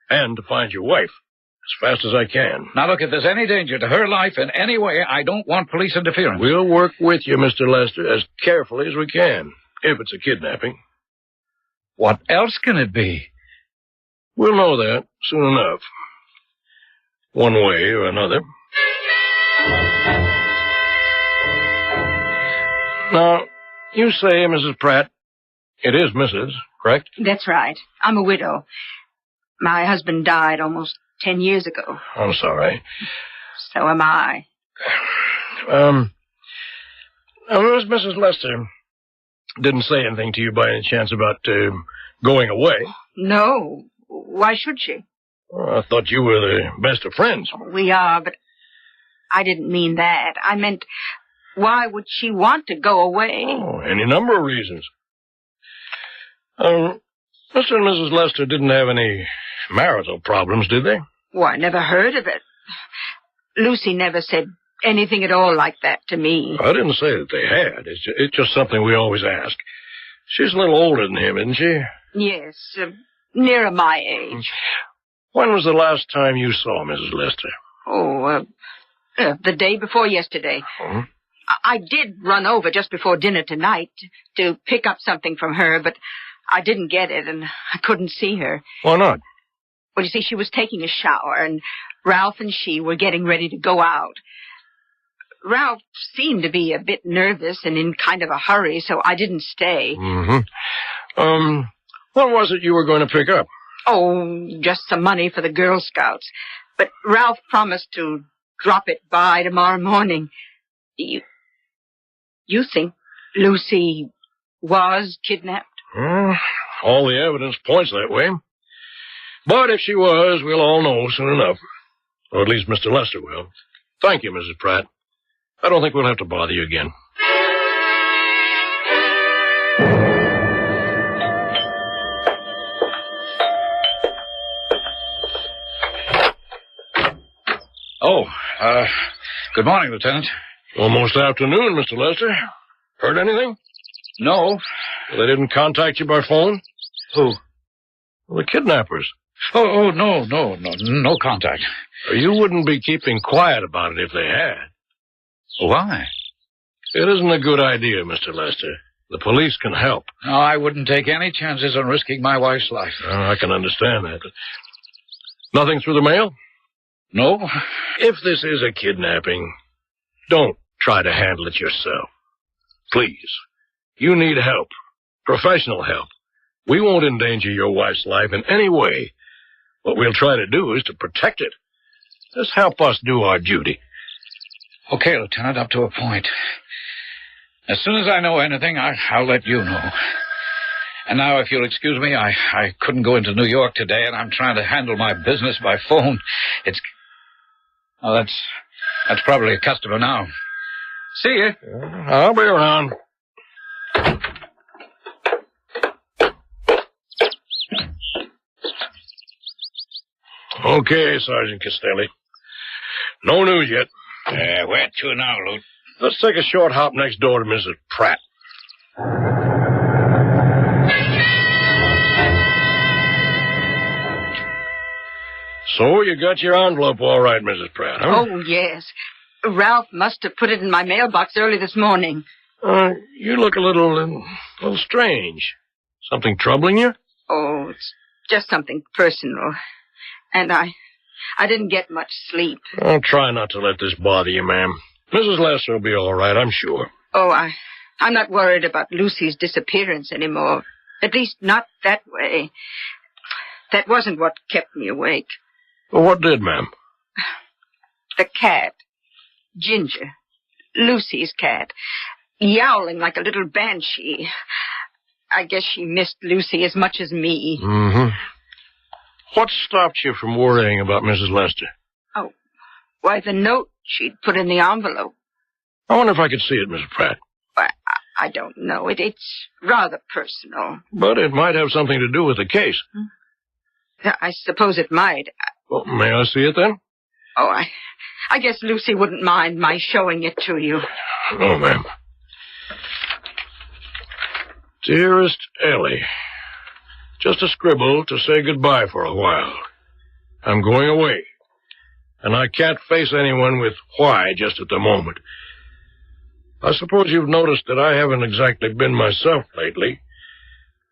And to find your wife as fast as I can. Now, look, if there's any danger to her life in any way, I don't want police interference. We'll work with you, Mr. Lester, as carefully as we can, if it's a kidnapping. What else can it be? We'll know that soon enough. One way or another. Now, you say, Mrs. Pratt, it is Mrs., correct? That's right. I'm a widow. My husband died almost 10 years ago. I'm sorry. So am I. Mrs. Lester didn't say anything to you by any chance about going away? No. Why should she? Well, I thought you were the best of friends. We are, but I didn't mean that. I meant, why would she want to go away? Oh, any number of reasons. Mr. and Mrs. Lester didn't have any marital problems, did they? Well, I never heard of it. Lucy never said anything at all like that to me. I didn't say that they had. It's just something we always ask. She's a little older than him, isn't she? Yes, nearer my age. When was the last time you saw Mrs. Lester? Oh, the day before yesterday. Oh? I did run over just before dinner tonight to pick up something from her, but I didn't get it, and I couldn't see her. Why not? Well, you see, she was taking a shower, and Ralph and she were getting ready to go out. Ralph seemed to be a bit nervous and in kind of a hurry, so I didn't stay. Mm-hmm. What was it you were going to pick up? Oh, just some money for the Girl Scouts. But Ralph promised to drop it by tomorrow morning. You think Lucy was kidnapped? All the evidence points that way. But if she was, we'll all know soon enough. Or at least Mr. Lester will. Thank you, Mrs. Pratt. I don't think we'll have to bother you again. Oh, good morning, Lieutenant. Almost afternoon, Mr. Lester. Heard anything? No. They didn't contact you by phone? Who? Well, the kidnappers. No contact. You wouldn't be keeping quiet about it if they had. Why? It isn't a good idea, Mr. Lester. The police can help. No, I wouldn't take any chances on risking my wife's life. I can understand that. Nothing through the mail? No. If this is a kidnapping, don't try to handle it yourself. Please. You need help. Professional help. We won't endanger your wife's life in any way. What we'll try to do is to protect it. Just help us do our duty. Okay, Lieutenant, up to a point. As soon as I know anything, I'll let you know. And now, if you'll excuse me, I couldn't go into New York today, and I'm trying to handle my business by phone. That's probably a customer now. See you. I'll be around. Okay, Sergeant Castelli. No news yet. Where to now, Lute? Let's take a short hop next door to Mrs. Pratt. So you got your envelope all right, Mrs. Pratt, huh? Oh, yes. Ralph must have put it in my mailbox early this morning. You look a little strange. Something troubling you? Oh, it's just something personal. And I didn't get much sleep. I'll try not to let this bother you, ma'am. Mrs. Lester will be all right, I'm sure. Oh, I'm not worried about Lucy's disappearance anymore. At least not that way. That wasn't what kept me awake. Well, what did, ma'am? The cat. Ginger. Lucy's cat. Yowling like a little banshee. I guess she missed Lucy as much as me. Mm-hmm. What stopped you from worrying about Mrs. Lester? Oh, why, the note she'd put in the envelope. I wonder if I could see it, Mrs. Pratt. I don't know. It's rather personal. But it might have something to do with the case. I suppose it might. Well, may I see it then? Oh, I guess Lucy wouldn't mind my showing it to you. No, ma'am. Dearest Ellie, just a scribble to say goodbye for a while. I'm going away, and I can't face anyone with why just at the moment. I suppose you've noticed that I haven't exactly been myself lately.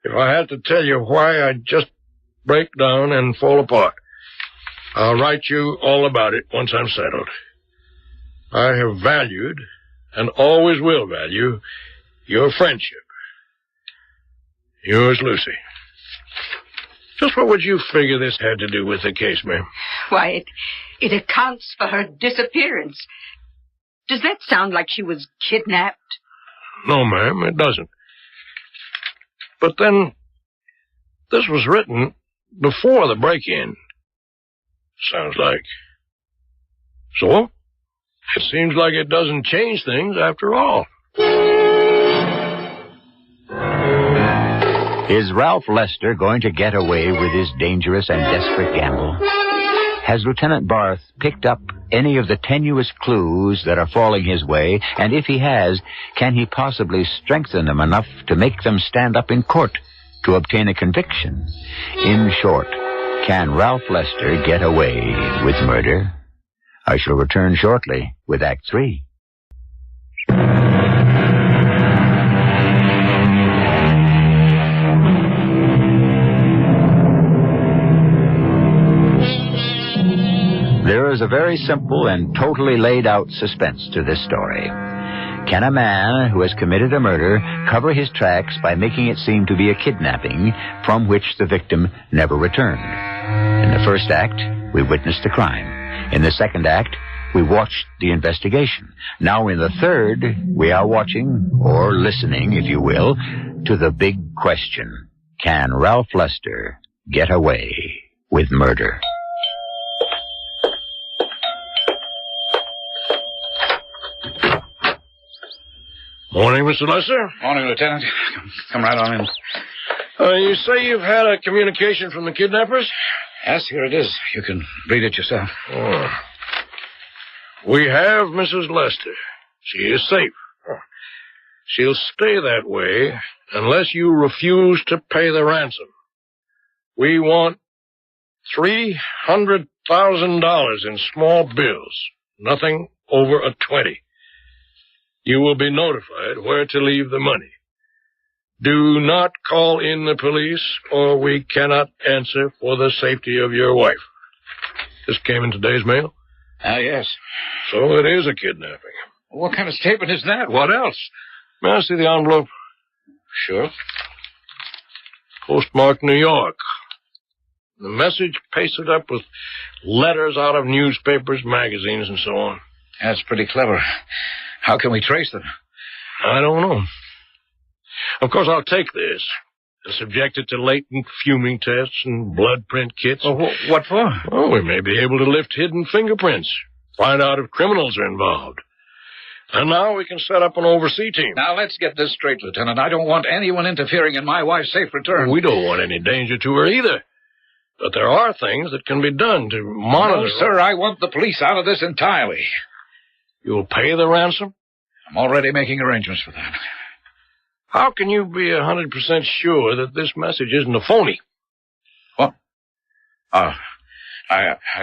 If I had to tell you why, I'd just break down and fall apart. I'll write you all about it once I'm settled. I have valued, and always will value, your friendship. Yours, Lucy. Just what would you figure this had to do with the case, ma'am? Why, it accounts for her disappearance. Does that sound like she was kidnapped? No, ma'am, it doesn't. But then, this was written before the break-in. Sounds like. So, it seems like it doesn't change things after all. Is Ralph Lester going to get away with his dangerous and desperate gamble? Has Lieutenant Barth picked up any of the tenuous clues that are falling his way? And if he has, can he possibly strengthen them enough to make them stand up in court to obtain a conviction? In short, can Ralph Lester get away with murder? I shall return shortly with Act 3. There is a very simple and totally laid out suspense to this story. Can a man who has committed a murder cover his tracks by making it seem to be a kidnapping from which the victim never returned? In the first act, we witnessed the crime. In the second act, we watched the investigation. Now in the third, we are watching, or listening, if you will, to the big question. Can Ralph Lester get away with murder? Morning, Mr. Lester. Morning, Lieutenant. Come right on in. You say you've had a communication from the kidnappers? Yes, here it is. You can read it yourself. Oh. We have Mrs. Lester. She is safe. She'll stay that way unless you refuse to pay the ransom. We want $300,000 in small bills. Nothing over a 20. You will be notified where to leave the money. Do not call in the police, or we cannot answer for the safety of your wife. This came in today's mail? Yes. So it is a kidnapping. What kind of statement is that? What else? May I see the envelope? Sure. Postmarked New York. The message pasted up with letters out of newspapers, magazines, and so on. That's pretty clever. How can we trace them? I don't know. Of course, I'll take this and subject it to latent fuming tests and blood print kits. Oh, what for? Well, we may be able to lift hidden fingerprints, find out if criminals are involved. And now we can set up an overseas team. Now, let's get this straight, Lieutenant. I don't want anyone interfering in my wife's safe return. We don't want any danger to her either. But there are things that can be done to monitor... No, sir, I want the police out of this entirely. You'll pay the ransom? I'm already making arrangements for that. How can you be 100% sure that this message isn't a phony? What? I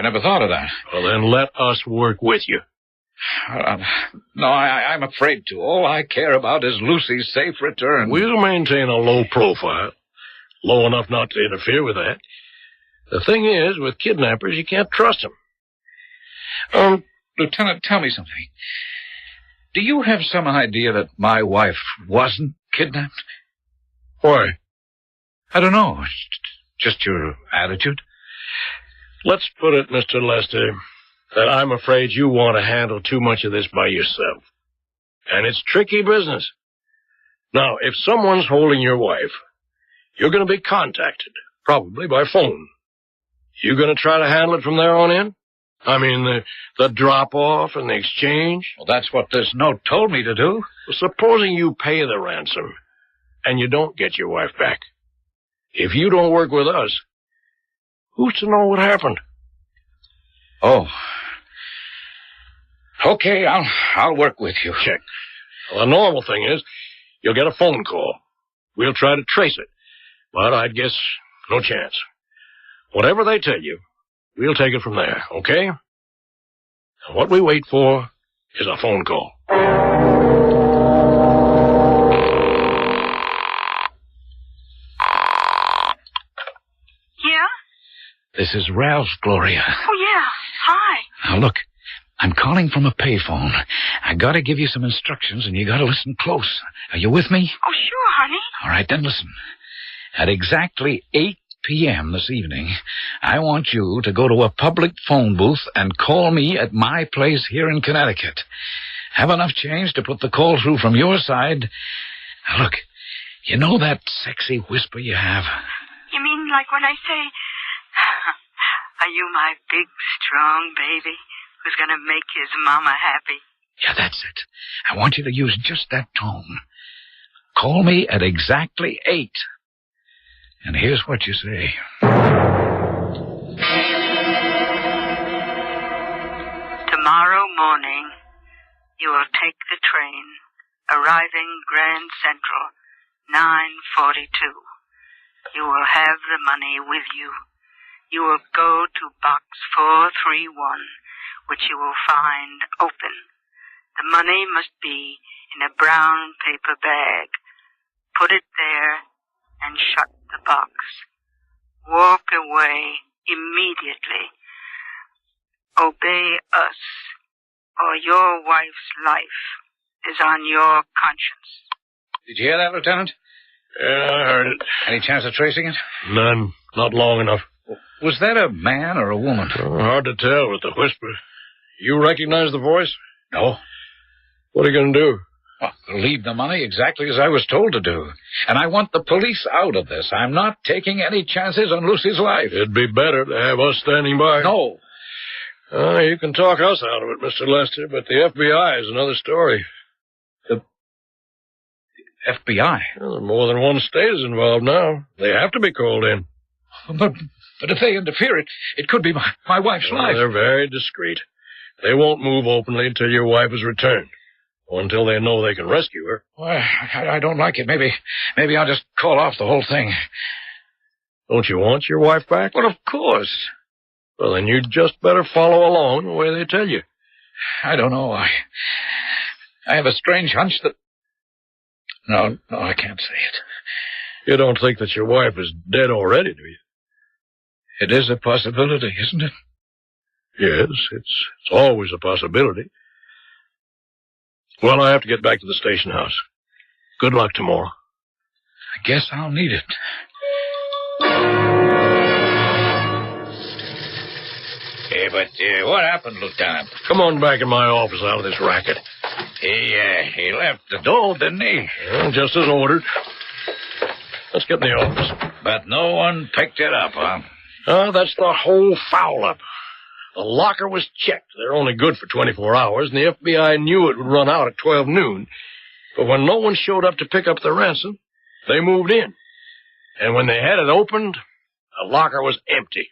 never thought of that. Well, then let us work with you. No, I'm afraid to. All I care about is Lucy's safe return. We'll maintain a low profile. Low enough not to interfere with that. The thing is, with kidnappers, you can't trust them. Lieutenant, tell me something. Do you have some idea that my wife wasn't kidnapped? Why? I don't know. Just your attitude. Let's put it, Mr. Lester, that I'm afraid you want to handle too much of this by yourself. And it's tricky business. Now, if someone's holding your wife, you're going to be contacted, probably by phone. You going to try to handle it from there on in? I mean, the drop-off and the exchange? Well, that's what this note told me to do. Well, supposing you pay the ransom and you don't get your wife back. If you don't work with us, who's to know what happened? Oh. Okay, I'll work with you. Check. Well, the normal thing is you'll get a phone call. We'll try to trace it. But I'd guess no chance. Whatever they tell you, we'll take it from there, okay? And what we wait for is a phone call. Yeah? This is Ralph, Gloria. Oh, yeah. Hi. Now, look, I'm calling from a payphone. I gotta give you some instructions, and you gotta listen close. Are you with me? Oh, sure, honey. All right, then listen. At exactly 8 p.m. this evening, I want you to go to a public phone booth and call me at my place here in Connecticut. Have enough change to put the call through from your side. Now, look, you know that sexy whisper you have? You mean like when I say, are you my big, strong baby who's going to make his mama happy? Yeah, that's it. I want you to use just that tone. Call me at exactly 8. And here's what you say. Tomorrow morning, you will take the train, arriving Grand Central, 9:42. You will have the money with you. You will go to box 431, which you will find open. The money must be in a brown paper bag. Put it there and shut the box. Walk away immediately. Obey us, or your wife's life is on your conscience. Did you hear that, Lieutenant? Yeah, I heard it. Any chance of tracing it? None. Not long enough. Was that a man or a woman? Hard to tell with the whisper. You recognize the voice? No. What are you going to do? Well, leave the money exactly as I was told to do. And I want the police out of this. I'm not taking any chances on Lucy's life. It'd be better to have us standing by. No. You can talk us out of it, Mr. Lester, but the FBI is another story. The FBI? Well, more than one state is involved now. They have to be called in. But if they interfere, it could be my wife's life. They're very discreet. They won't move openly until your wife is returned. Or until they know they can rescue her. Well, I don't like it. Maybe I'll just call off the whole thing. Don't you want your wife back? Well, of course. Well, then you'd just better follow along the way they tell you. I don't know. I have a strange hunch that... No, I can't say it. You don't think that your wife is dead already, do you? It is a possibility, isn't it? Yes, it's always a possibility. Well, I have to get back to the station house. Good luck tomorrow. I guess I'll need it. Hey, but what happened, Lieutenant? Come on back in my office out of this racket. He left the door, didn't he? Well, just as ordered. Let's get in the office. But no one picked it up, huh? That's the whole foul-up. The locker was checked. They're only good for 24 hours, and the FBI knew it would run out at 12 noon. But when no one showed up to pick up the ransom, they moved in. And when they had it opened, the locker was empty.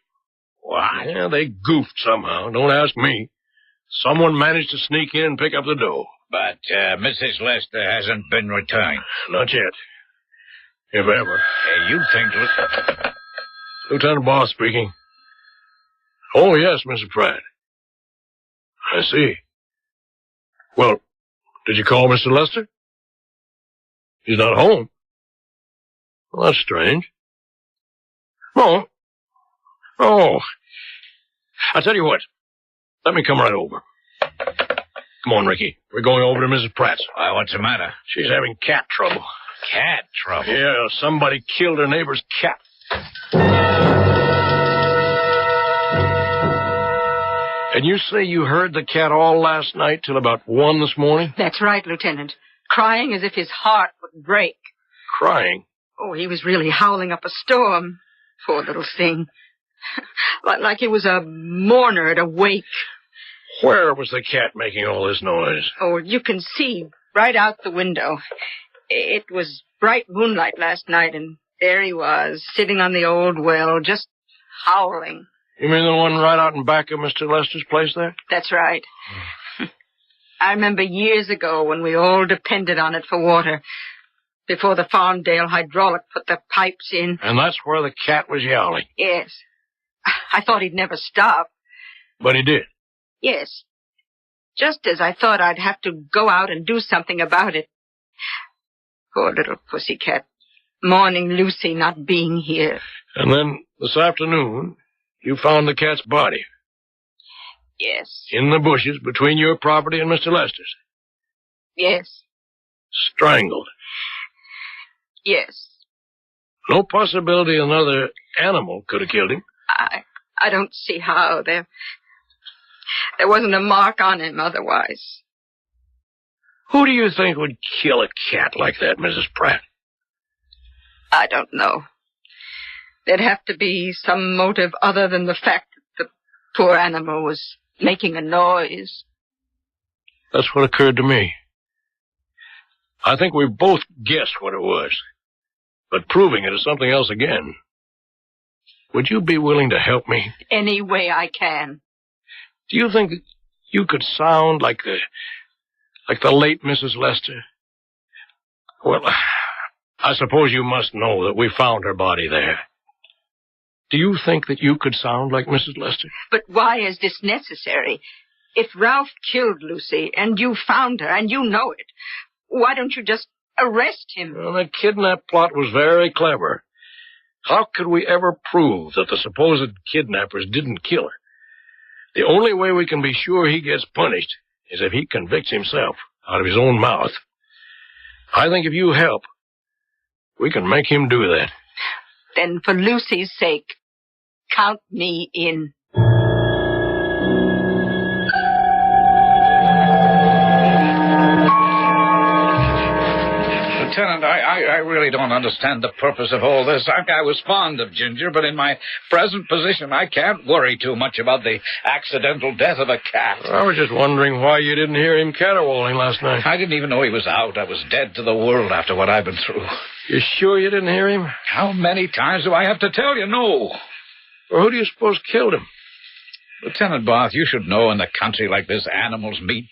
What? Yeah, they goofed somehow. Don't ask me. Someone managed to sneak in and pick up the dough. But Mrs. Lester hasn't been returned. Not yet. If ever. You think... Lieutenant Boss speaking. Oh, yes, Mr. Pratt. I see. Well, did you call Mr. Lester? He's not home. Well, that's strange. Oh. I'll tell you what. Let me come right over. Come on, Ricky. We're going over to Mrs. Pratt's. Why, what's the matter? She's having cat trouble. Cat trouble? Yeah, somebody killed her neighbor's cat. And you say you heard the cat all last night till about 1 this morning? That's right, Lieutenant. Crying as if his heart would break. Crying? Oh, he was really howling up a storm. Poor little thing. Like he was a mourner at a wake. Where was the cat making all this noise? Oh, you can see right out the window. It was bright moonlight last night, and there he was, sitting on the old well, just howling. You mean the one right out in back of Mr. Lester's place there? That's right. I remember years ago when we all depended on it for water, before the Farmdale hydraulic put the pipes in. And that's where the cat was yowling? Yes. I thought he'd never stop. But he did? Yes. Just as I thought I'd have to go out and do something about it. Poor little pussycat, mourning Lucy not being here. And then this afternoon, you found the cat's body? Yes. In the bushes between your property and Mr. Lester's? Yes. Strangled? Yes. No possibility another animal could have killed him? I don't see how. There wasn't a mark on him otherwise. Who do you think would kill a cat like that, Mrs. Pratt? I don't know. There'd have to be some motive other than the fact that the poor animal was making a noise. That's what occurred to me. I think we both guessed what it was, but proving it is something else again. Would you be willing to help me? Any way I can. Do you think you could sound like the late Mrs. Lester? Well, I suppose you must know that we found her body there. Do you think that you could sound like Mrs. Lester? But why is this necessary? If Ralph killed Lucy and you found her and you know it, why don't you just arrest him? Well, the kidnap plot was very clever. How could we ever prove that the supposed kidnappers didn't kill her? The only way we can be sure he gets punished is if he convicts himself out of his own mouth. I think if you help, we can make him do that. Then for Lucy's sake, count me in. Lieutenant, I really don't understand the purpose of all this. I was fond of Ginger, but in my present position, I can't worry too much about the accidental death of a cat. I was just wondering why you didn't hear him caterwauling last night. I didn't even know he was out. I was dead to the world after what I've been through. You sure you didn't hear him? How many times do I have to tell you no? Well, who do you suppose killed him? Lieutenant Barth, you should know in a country like this, animals meet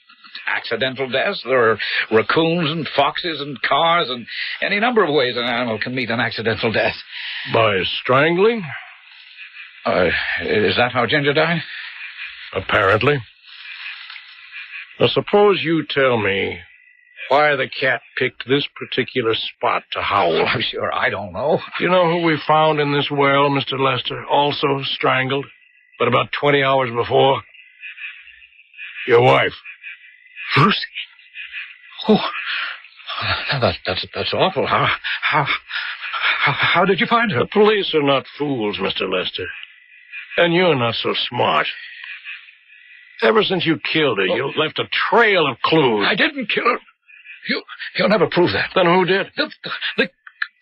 accidental deaths. There are raccoons and foxes and cars and any number of ways an animal can meet an accidental death. By strangling? Is that how Ginger died? Apparently. Now, suppose you tell me why the cat picked this particular spot to howl. I'm sure I don't know. You know who we found in this well, Mr. Lester? Also strangled, but about 20 hours before? Your wife. Lucy? Oh, that's awful. How did you find her? The police are not fools, Mr. Lester. And you're not so smart. Ever since you killed her, you've left a trail of clues. I didn't kill her. You'll never prove that. Then who did? The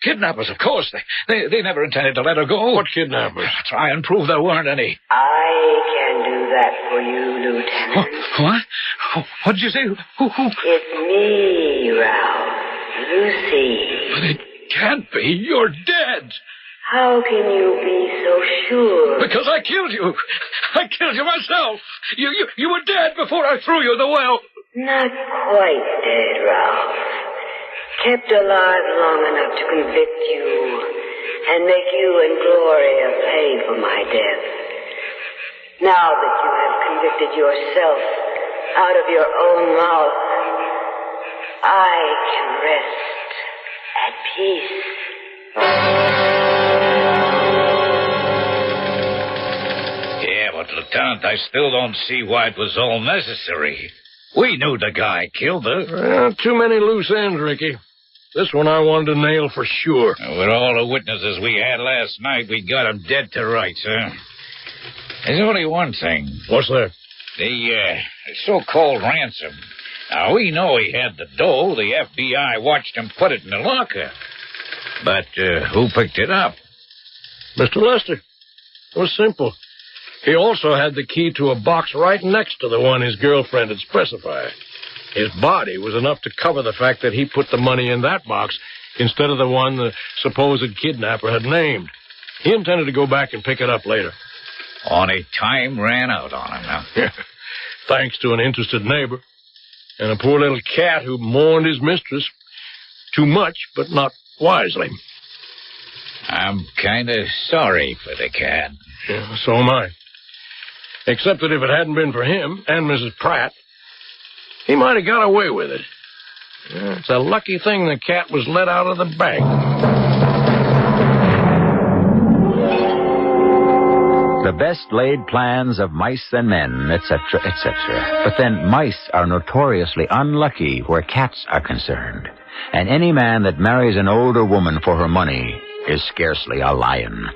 kidnappers, of course. They never intended to let her go. What kidnappers? Try and prove there weren't any. I can do that for you, Lieutenant. What? What did you say? Who? It's me, Ralph. Lucy. But it can't be. You're dead. How can you be so sure? Because I killed you. I killed you myself. You were dead before I threw you in the well. Not quite dead, Ralph. Kept alive long enough to convict you and make you and Gloria pay for my death. Now that you have convicted yourself out of your own mouth, I can rest at peace. Yeah, but Lieutenant, I still don't see why it was all necessary. We knew the guy killed her. Well, too many loose ends, Ricky. This one I wanted to nail for sure. With all the witnesses we had last night, we got him dead to rights, huh? There's only one thing. What's that? The so-called ransom. Now, we know he had the dough. The FBI watched him put it in the locker. But who picked it up? Mr. Lester. It was simple. He also had the key to a box right next to the one his girlfriend had specified. His body was enough to cover the fact that he put the money in that box instead of the one the supposed kidnapper had named. He intended to go back and pick it up later. Only time ran out on him now. Thanks to an interested neighbor and a poor little cat who mourned his mistress too much, but not wisely. I'm kind of sorry for the cat. Yeah, so am I. Except that if it hadn't been for him and Mrs. Pratt, he might have got away with it. Yeah, it's a lucky thing the cat was let out of the bag. The best laid plans of mice and men, etc., etc. But then mice are notoriously unlucky where cats are concerned. And any man that marries an older woman for her money is scarcely a lion.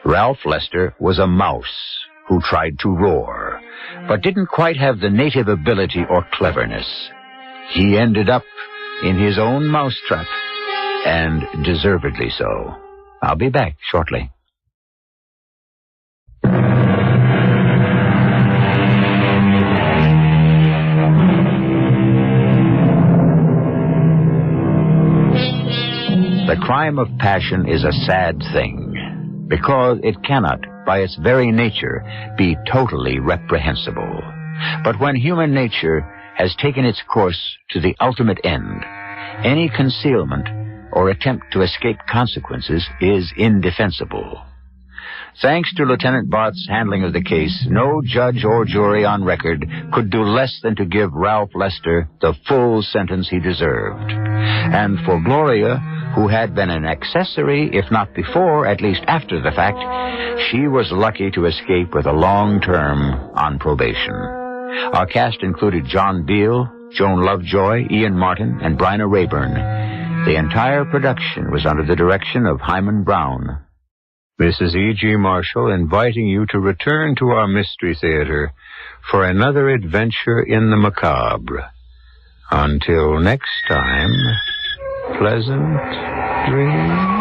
Ralph Lester was a mouse who tried to roar, but didn't quite have the native ability or cleverness. he ended up in his own mousetrap, and deservedly so. I'll be back shortly. The crime of passion is a sad thing, because it cannot, by its very nature, be totally reprehensible. But when human nature has taken its course to the ultimate end, any concealment or attempt to escape consequences is indefensible. Thanks to Lieutenant Barth's handling of the case, no judge or jury on record could do less than to give Ralph Lester the full sentence he deserved. And for Gloria, who had been an accessory, if not before, at least after the fact, she was lucky to escape with a long term on probation. Our cast included John Beale, Joan Lovejoy, Ian Martin, and Bryna Rayburn. The entire production was under the direction of Hyman Brown. This is E.G. Marshall inviting you to return to our Mystery Theater for another adventure in the macabre. Until next time, pleasant dreams.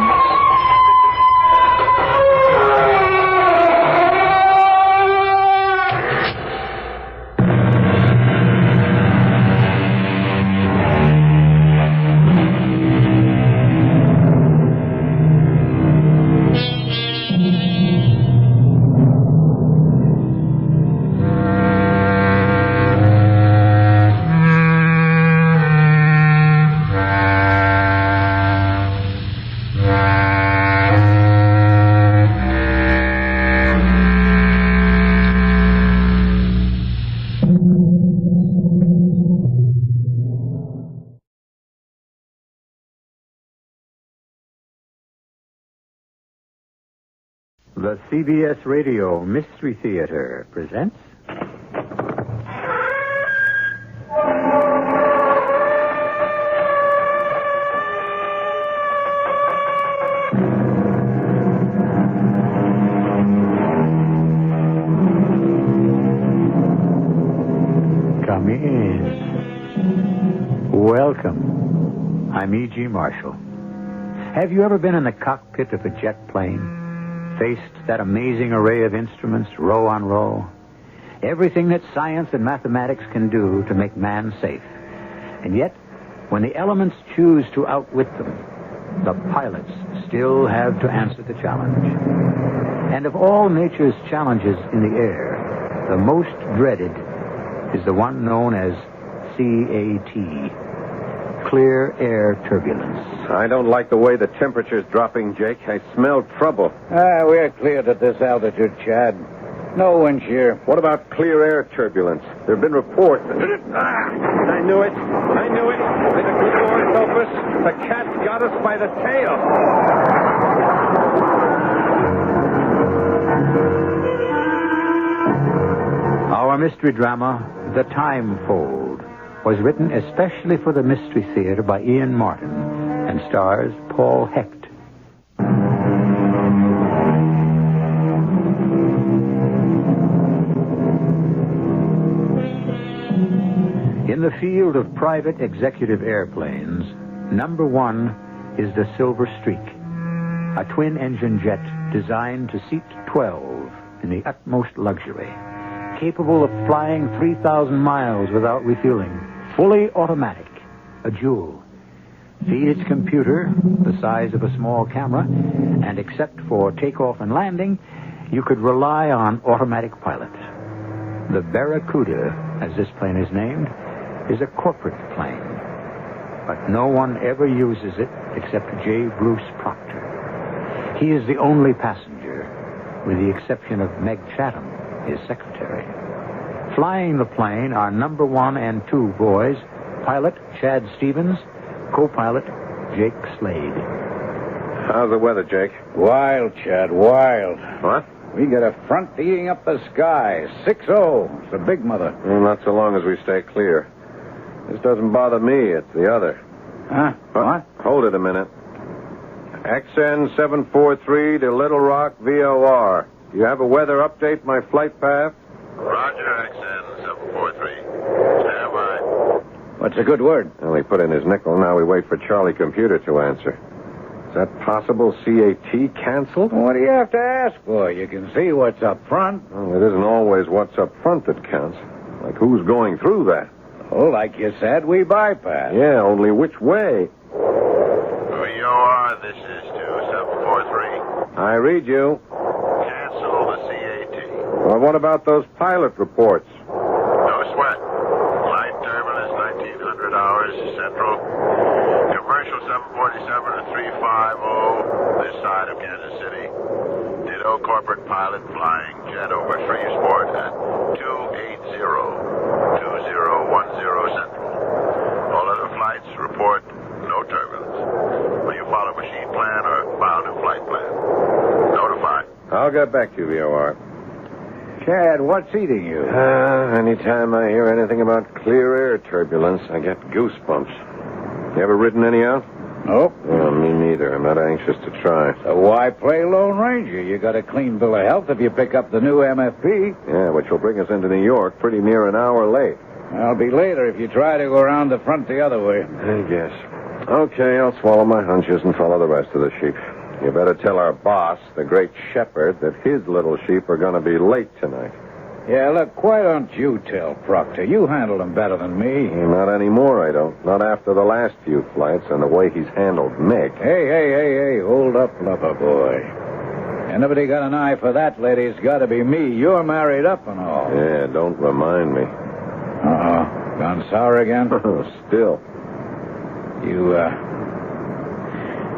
The CBS Radio Mystery Theater presents... Come in. Welcome. I'm E.G. Marshall. Have you ever been in the cockpit of a jet plane? Faced that amazing array of instruments, row on row? Everything that science and mathematics can do to make man safe. And yet, when the elements choose to outwit them, the pilots still have to answer the challenge. And of all nature's challenges in the air, the most dreaded is the one known as CAT. Clear air turbulence. I don't like the way the temperature's dropping, Jake. I smell trouble. We're cleared at this altitude, Chad. No wind shear. What about clear air turbulence? There have been reports. I knew it. May the good Lord help us. The cat's got us by the tail. Our mystery drama, The Time Fold, was written especially for the Mystery Theater by Ian Martin and stars Paul Hecht. In the field of private executive airplanes, number one is the Silver Streak, a twin-engine jet designed to seat 12 in the utmost luxury, capable of flying 3,000 miles without refueling, fully automatic, a jewel. Feed its computer, the size of a small camera, and except for takeoff and landing, you could rely on automatic pilot. The Barracuda, as this plane is named, is a corporate plane, but no one ever uses it except J. Bruce Proctor. He is the only passenger, with the exception of Meg Chatham, his secretary. Flying the plane are number one and two boys, pilot Chad Stevens, co-pilot Jake Slade. How's the weather, Jake? Wild, Chad, wild. What? We got a front eating up the sky. 6-0. It's the big mother. Well, not so long as we stay clear. This doesn't bother me. It's the other. Huh? What? Hold it a minute. XN 743 to Little Rock, VOR. Do you have a weather update, my flight path? Roger, XN 743. Stand by. What's a good word? Well, he put in his nickel. Now we wait for Charlie Computer to answer. Is that possible? CAT canceled? What do you have to ask for? You can see what's up front. Well, it isn't always what's up front that counts. Like who's going through that? Oh, like you said, we bypass. Yeah, only which way? VOR, this is 2743. I read you. Cancel the CAT. Well, what about those pilot reports? No sweat. Light turbulence, 1900 hours, central. Commercial 747 to 350, this side of Kansas City. Ditto corporate pilot flying jet over Shreveport at 280-2010 central. All other flights report no turbulence. Will you follow machine plan or file new flight plan? Notify. I'll get back to you, VOR. Chad, what's eating you? Anytime I hear anything about clear air turbulence, I get goosebumps. You ever ridden any out? Nope. Well, me neither. I'm not anxious to try. So why play Lone Ranger? You got a clean bill of health if you pick up the new MFP. Yeah, which will bring us into New York pretty near an hour late. I'll be later if you try to go around the front the other way. I guess. Okay, I'll swallow my hunches and follow the rest of the sheep. You better tell our boss, the great shepherd, that his little sheep are going to be late tonight. Yeah, look, why don't you tell Proctor? You handle him better than me. Not anymore, I don't. Not after the last few flights and the way he's handled Meg. Hey, hold up, lover boy. Anybody got an eye for that lady, it's got to be me. You're married up and all. Yeah, don't remind me. Gone sour again? Still.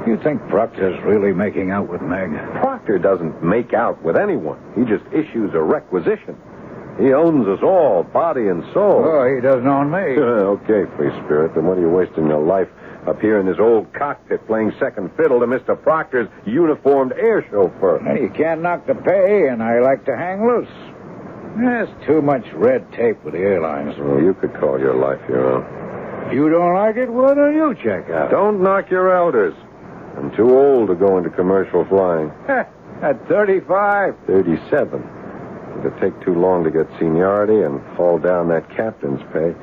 You think Proctor's really making out with Meg? Proctor doesn't make out with anyone. He just issues a requisition. He owns us all, body and soul. Oh, he doesn't own me. Okay, free spirit, then what are you wasting your life up here in this old cockpit playing second fiddle to Mr. Proctor's uniformed air chauffeur? Well, you can't knock the pay, and I like to hang loose. There's too much red tape with the airlines. Well, you could call your life your own. You don't like it? Why don't you check out? Don't knock your elders. I'm too old to go into commercial flying. At 35? 37. It'd take too long to get seniority and haul down that captain's pay.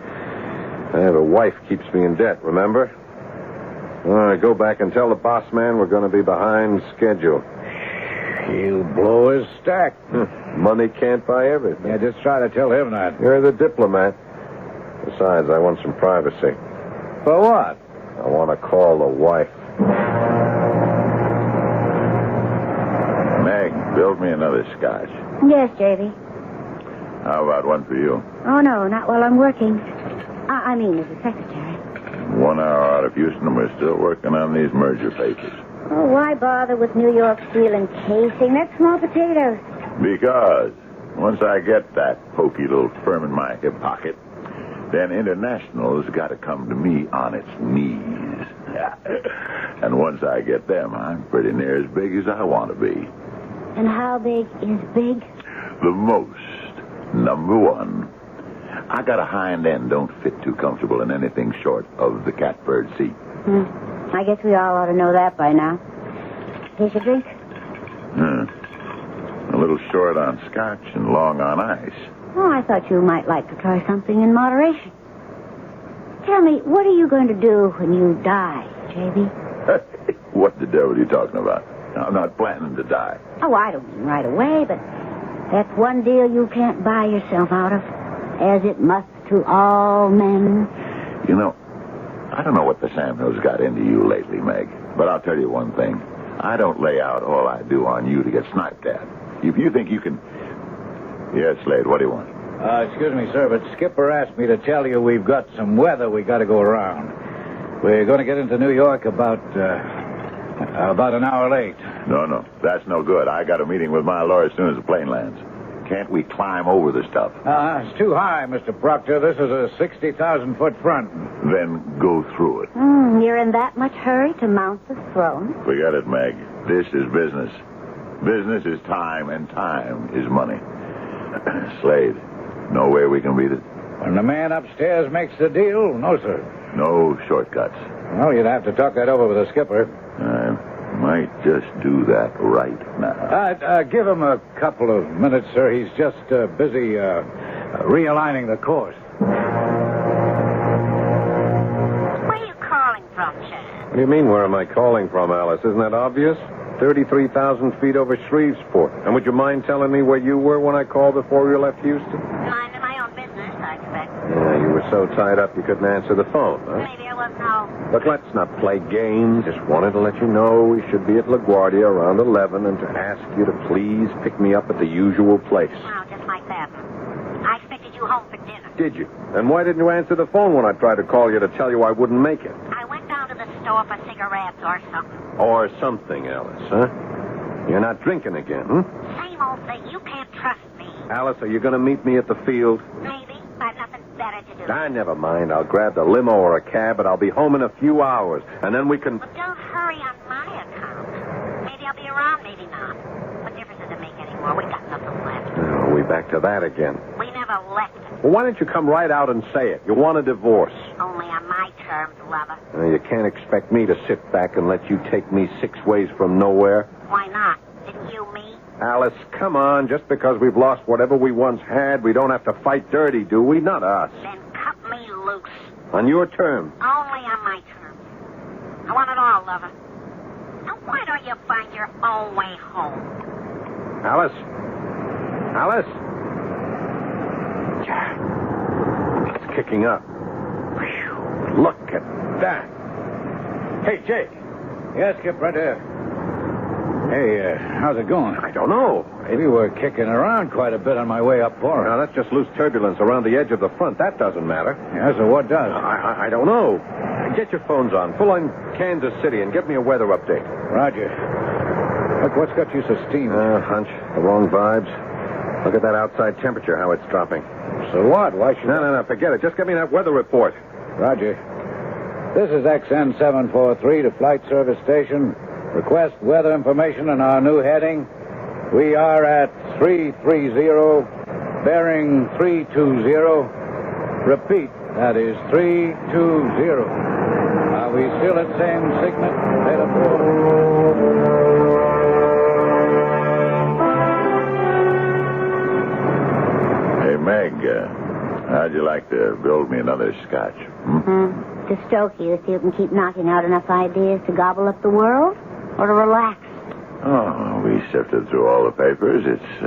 I have a wife keeps me in debt, remember? All right, go back and tell the boss man we're going to be behind schedule. He'll blow his stack. Money can't buy everything. Yeah, just try to tell him that. You're the diplomat. Besides, I want some privacy. For what? I want to call the wife. Meg, build me another scotch. Yes, J.D. How about one for you? Oh, no, not while I'm working. I mean, as a secretary. 1 hour out of Houston, and we're still working on these merger papers. Oh, why bother with New York steel and casing? That's small potatoes. Because once I get that pokey little firm in my hip pocket, then International's got to come to me on its knees. And once I get them, I'm pretty near as big as I want to be. And how big is big? The most. Number one. I got a hind end don't fit too comfortable in anything short of the catbird seat. I guess we all ought to know that by now. Here's a drink. A little short on scotch and long on ice. Oh, I thought you might like to try something in moderation. Tell me, what are you going to do when you die, J.B.? What the devil are you talking about? I'm not planning to die. Oh, I don't mean right away, but that's one deal you can't buy yourself out of, as it must to all men. You know, I don't know what the Samhills got into you lately, Meg, but I'll tell you one thing. I don't lay out all I do on you to get sniped at. If you think you can... Yes, Slade, what do you want? Excuse me, sir, but Skipper asked me to tell you we've got some weather we got to go around. We're going to get into New York about an hour late. No, that's no good. I got a meeting with my lawyer as soon as the plane lands. Can't we climb over the stuff? It's too high, Mr. Proctor. This is a 60,000-foot front. Then go through it. You're in that much hurry to mount the throne? Forget it, Meg. This is business. Business is time, and time is money. Slade, no way we can beat it. When the man upstairs makes the deal, no, sir. No shortcuts. Well, you'd have to talk that over with the skipper. I might just do that right now. Give him a couple of minutes, sir. He's just busy realigning the course. do you mean, where am I calling from, Alice? Isn't that obvious? 33,000 feet over Shreveport. And would you mind telling me where you were when I called before you left Houston? Minding my own business, I expect. Yeah, you were so tied up you couldn't answer the phone, huh? Maybe I wasn't home. Look, let's not play games. Just wanted to let you know we should be at LaGuardia around 11 and to ask you to please pick me up at the usual place. Wow, just like that. I expected you home for dinner. Did you? And why didn't you answer the phone when I tried to call you to tell you I wouldn't make it? I went down to the store for cigarettes or something. Or something, Alice, huh? You're not drinking again, hmm? Same old thing. You can't trust me. Alice, are you going to meet me at the field? Maybe. I've nothing better to do. Ah, never mind. I'll grab the limo or a cab, but I'll be home in a few hours. And then we can... Well, don't hurry on my account. Maybe I'll be around, maybe not. What difference does it make anymore? We got nothing left. Oh, we back to that again. We never left it. Well, why don't you come right out and say it? You want a divorce. Only on my terms, lover. You can't expect me to sit back and let you take me 6 ways from nowhere. Why not? Didn't you me? Alice, come on. Just because we've lost whatever we once had, we don't have to fight dirty, do we? Not us. Then cut me loose. On your terms. Only on my terms. I want it all, lover. Now, why don't you find your own way home? Alice? Alice? It's kicking up. Whew. Look at that. Hey, Jake. Yes, Skip, right there. Hey, how's it going? I don't know. Maybe we're kicking around quite a bit on my way up for it. Now, that's just loose turbulence around the edge of the front. That doesn't matter. Yeah, so what does? I don't know. Get your phones on. Pull on Kansas City and get me a weather update. Roger. Look, what's got you so steamed? Hunch. The wrong vibes. Look at that outside temperature, how it's dropping. So what? Why should No, forget it. Just get me that weather report. Roger. This is XN 743 to Flight Service Station. Request weather information on our new heading. We are at 330, bearing 320. Repeat, that is 320. Are we still at same segment? Data 4. Hey, Meg, how'd you like to build me another scotch? To stoke you so you can keep knocking out enough ideas to gobble up the world? Or to relax? Oh, we sifted through all the papers. It's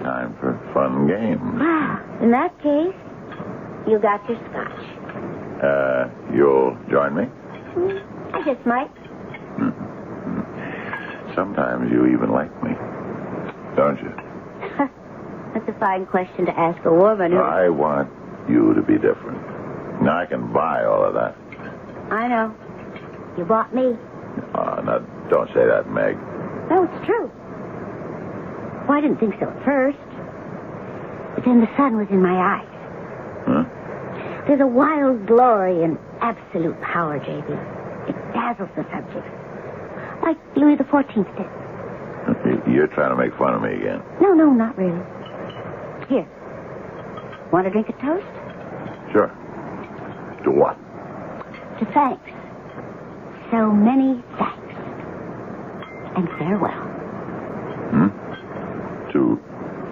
time for fun games. In that case, you got your scotch. You'll join me? I just might. Sometimes you even like me, don't you? That's a fine question to ask a woman who... I want you to be different. Now, I can buy all of that. I know. You bought me. Oh, now, don't say that, Meg. No, it's true. Well, I didn't think so at first. But then the sun was in my eyes. Huh? There's a wild glory in absolute power, J.B. It dazzles the subjects. Like Louis XIV did. You're trying to make fun of me again. No, not really. Here. Want to drink a toast? Sure. To what? To thanks. So many thanks. And farewell. To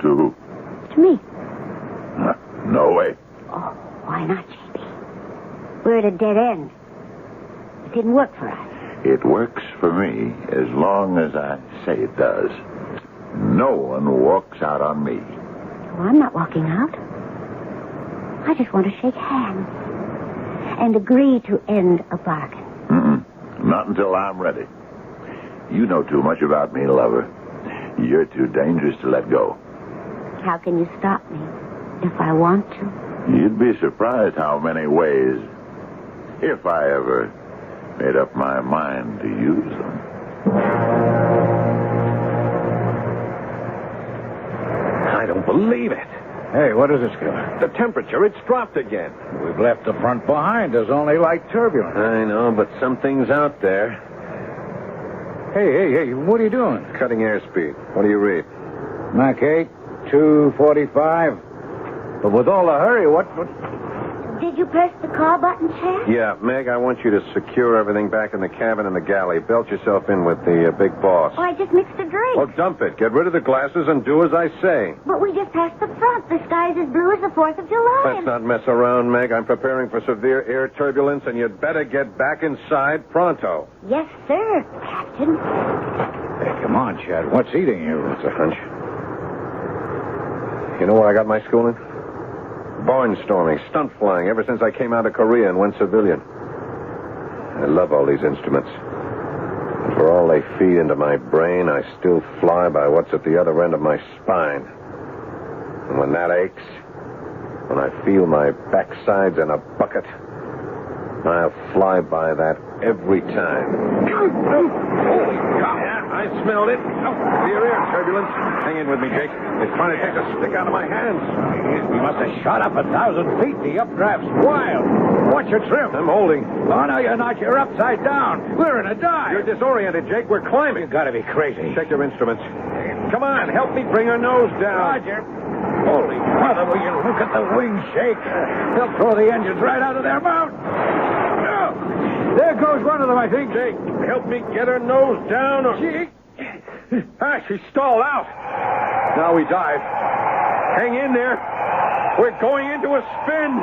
who? To me. No way. Oh, why not, J.B.? We're at a dead end. It didn't work for us. It works for me as long as I say it does. No one walks out on me. Well, I'm not walking out. I just want to shake hands and agree to end a bargain. Not until I'm ready. You know too much about me, lover. You're too dangerous to let go. How can you stop me if I want to? You'd be surprised how many ways, if I ever made up my mind to use them. I don't believe it. Hey, what is it, Skip? The temperature, it's dropped again. We've left the front behind. There's only light turbulence. I know, but something's out there. Hey, what are you doing? Cutting airspeed. What do you read? Mach 8, 245. But with all the hurry, what... Did you press the call button, Chad? Yeah, Meg, I want you to secure everything back in the cabin and the galley. Belt yourself in with the big boss. Oh, I just mixed a drink. Well, dump it. Get rid of the glasses and do as I say. But we just passed the front. The sky's as blue as the 4th of July. Let's not mess around, Meg. I'm preparing for severe air turbulence, and you'd better get back inside pronto. Yes, sir, Captain. Hey, come on, Chad. What's eating you? It's a hunch. You know where I got my schooling? Barnstorming, stunt flying, ever since I came out of Korea and went civilian. I love all these instruments. And for all they feed into my brain, I still fly by what's at the other end of my spine. And when that aches, when I feel my backside's in a bucket, I'll fly by that every time. Holy cow! I smelled it. Severe air turbulence. Hang in with me, Jake. It's trying to take the stick out of my hands. We must have shot up 1,000 feet. The updraft's wild. Watch your trim. I'm holding. Oh, no, you're not. You're upside down. We're in a dive. You're disoriented, Jake. We're climbing. You've got to be crazy. Check your instruments. Come on, help me bring her nose down. Roger. Holy mother, will you look at the wings shake? They'll throw the engines right out of their mouth. Oh, there goes one of them, I think. Jake, help me get her nose down. Or... she stalled out. Now we dive. Hang in there. We're going into a spin.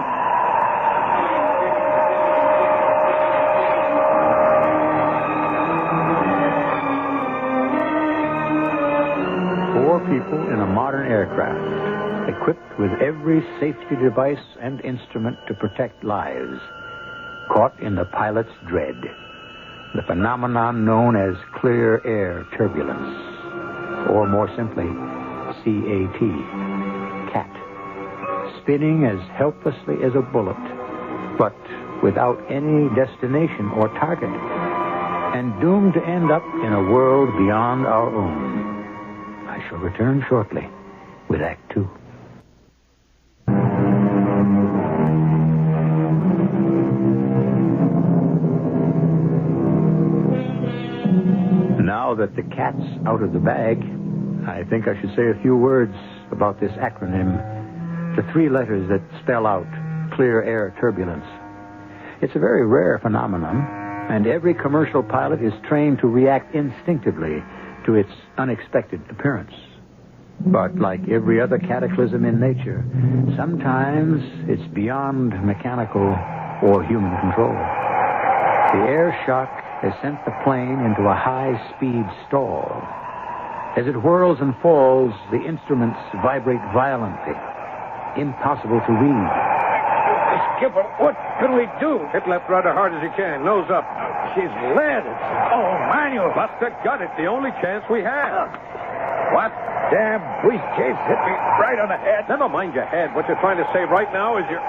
Four people in a modern aircraft, equipped with every safety device and instrument to protect lives, caught in the pilot's dread, the phenomenon known as clear air turbulence, or more simply, CAT, spinning as helplessly as a bullet, but without any destination or target, and doomed to end up in a world beyond our own. I shall return shortly with Act 2. Now that the cat's out of the bag, I think I should say a few words about this acronym, the three letters that spell out clear air turbulence. It's a very rare phenomenon, and every commercial pilot is trained to react instinctively to its unexpected appearance. But like every other cataclysm in nature, sometimes it's beyond mechanical or human control. The air shock has sent the plane into a high-speed stall. As it whirls and falls, the instruments vibrate violently. Impossible to read. Skipper, what can we do? Hit left rudder hard as you can. Nose up. She's lead. Oh, manual. Bust the gut. It's the only chance we have. What damn briefcase hit me right on the head? Never mind your head. What you're trying to say right now is your...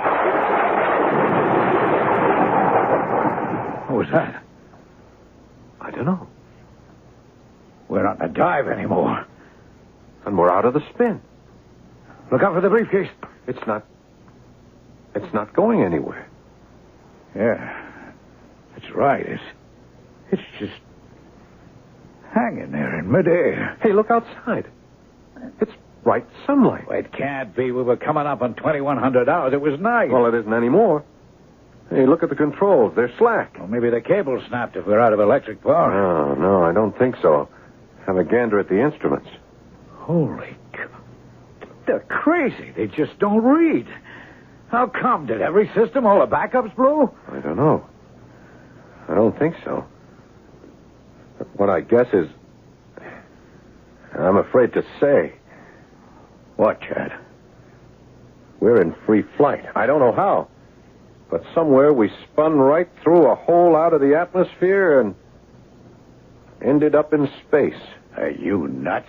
What was that? I don't know. We're not in a dive anymore. And we're out of the spin. Look out for the briefcase. It's not going anywhere. Yeah, that's right. It's just hanging there in midair. Hey, look outside. It's bright sunlight. Well, it can't be. We were coming up on 2100 hours. It was night. Well, it isn't anymore. Hey, look at the controls. They're slack. Well, maybe the cable snapped if we're out of electric power. No, I don't think so. Have a gander at the instruments. Holy cow. They're crazy. They just don't read. How come? Did every system, all the backups blow? I don't know. I don't think so. But what I guess is... I'm afraid to say. What, Chad? We're in free flight. I don't know how. But somewhere we spun right through a hole out of the atmosphere and ended up in space. Are you nuts?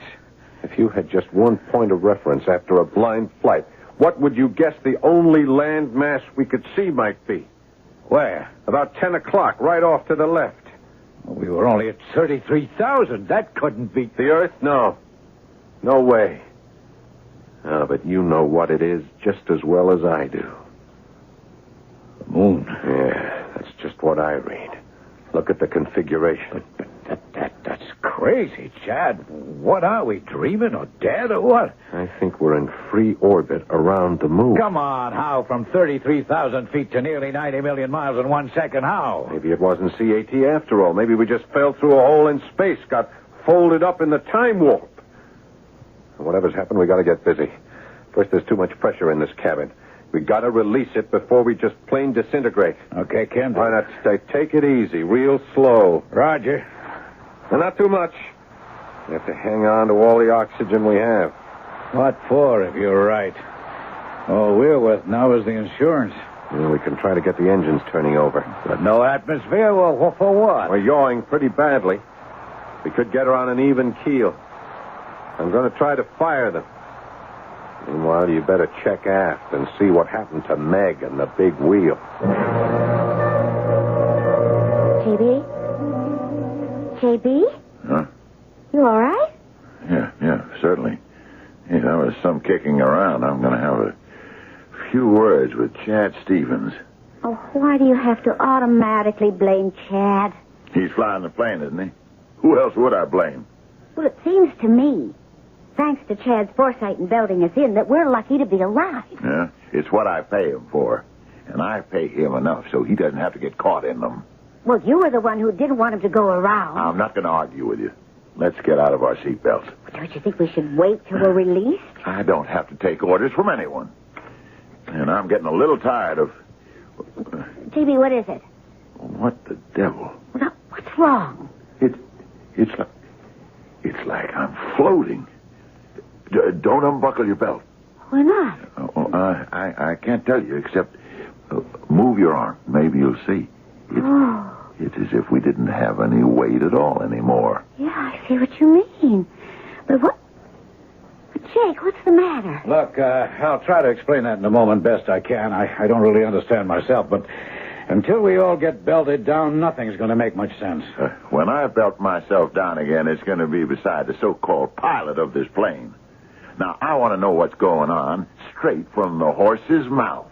If you had just one point of reference after a blind flight, what would you guess the only land mass we could see might be? Where? About 10 o'clock, right off to the left. We were only at 33,000. That couldn't be... The Earth? No. No way. Oh, but you know what it is just as well as I do. The moon. Yeah, that's just what I read. Look at the configuration. But that's crazy, Chad. What are we, dreaming or dead or what? I think we're in free orbit around the moon. Come on, how? From 33,000 feet to nearly 90 million miles in 1 second, how? Maybe it wasn't CAT after all. Maybe we just fell through a hole in space, got folded up in the time warp. Whatever's happened, we got to get busy. First, there's too much pressure in this cabin. We got to release it before we just plain disintegrate. Okay, Ken. Why not take it easy, real slow. Roger. And not too much. We have to hang on to all the oxygen we have. What for, if you're right? All we're with now is the insurance. Well, we can try to get the engines turning over. But no atmosphere? Well, for what? We're yawing pretty badly. We could get her on an even keel. I'm going to try to fire them. Meanwhile, you better check aft and see what happened to Meg and the big wheel. JB? Huh? You all right? Yeah, certainly. Yeah, there was some kicking around. I'm going to have a few words with Chad Stevens. Oh, why do you have to automatically blame Chad? He's flying the plane, isn't he? Who else would I blame? Well, it seems to me, thanks to Chad's foresight in belting us in, that we're lucky to be alive. Yeah, it's what I pay him for. And I pay him enough so he doesn't have to get caught in them. Well, you were the one who didn't want him to go around. I'm not going to argue with you. Let's get out of our seatbelts. Don't you think we should wait till we're released? I don't have to take orders from anyone. And I'm getting a little tired of... JB, what is it? What the devil? Well, now, what's wrong? It's like I'm floating. Don't unbuckle your belt. Why not? I can't tell you, except move your arm. Maybe you'll see. It's as if we didn't have any weight at all anymore. Yeah, I see what you mean. But what... Jake, what's the matter? Look, I'll try to explain that in a moment best I can. I don't really understand myself, but until we all get belted down, nothing's going to make much sense. When I belt myself down again, it's going to be beside the so-called pilot of this plane. Now, I want to know what's going on straight from the horse's mouth.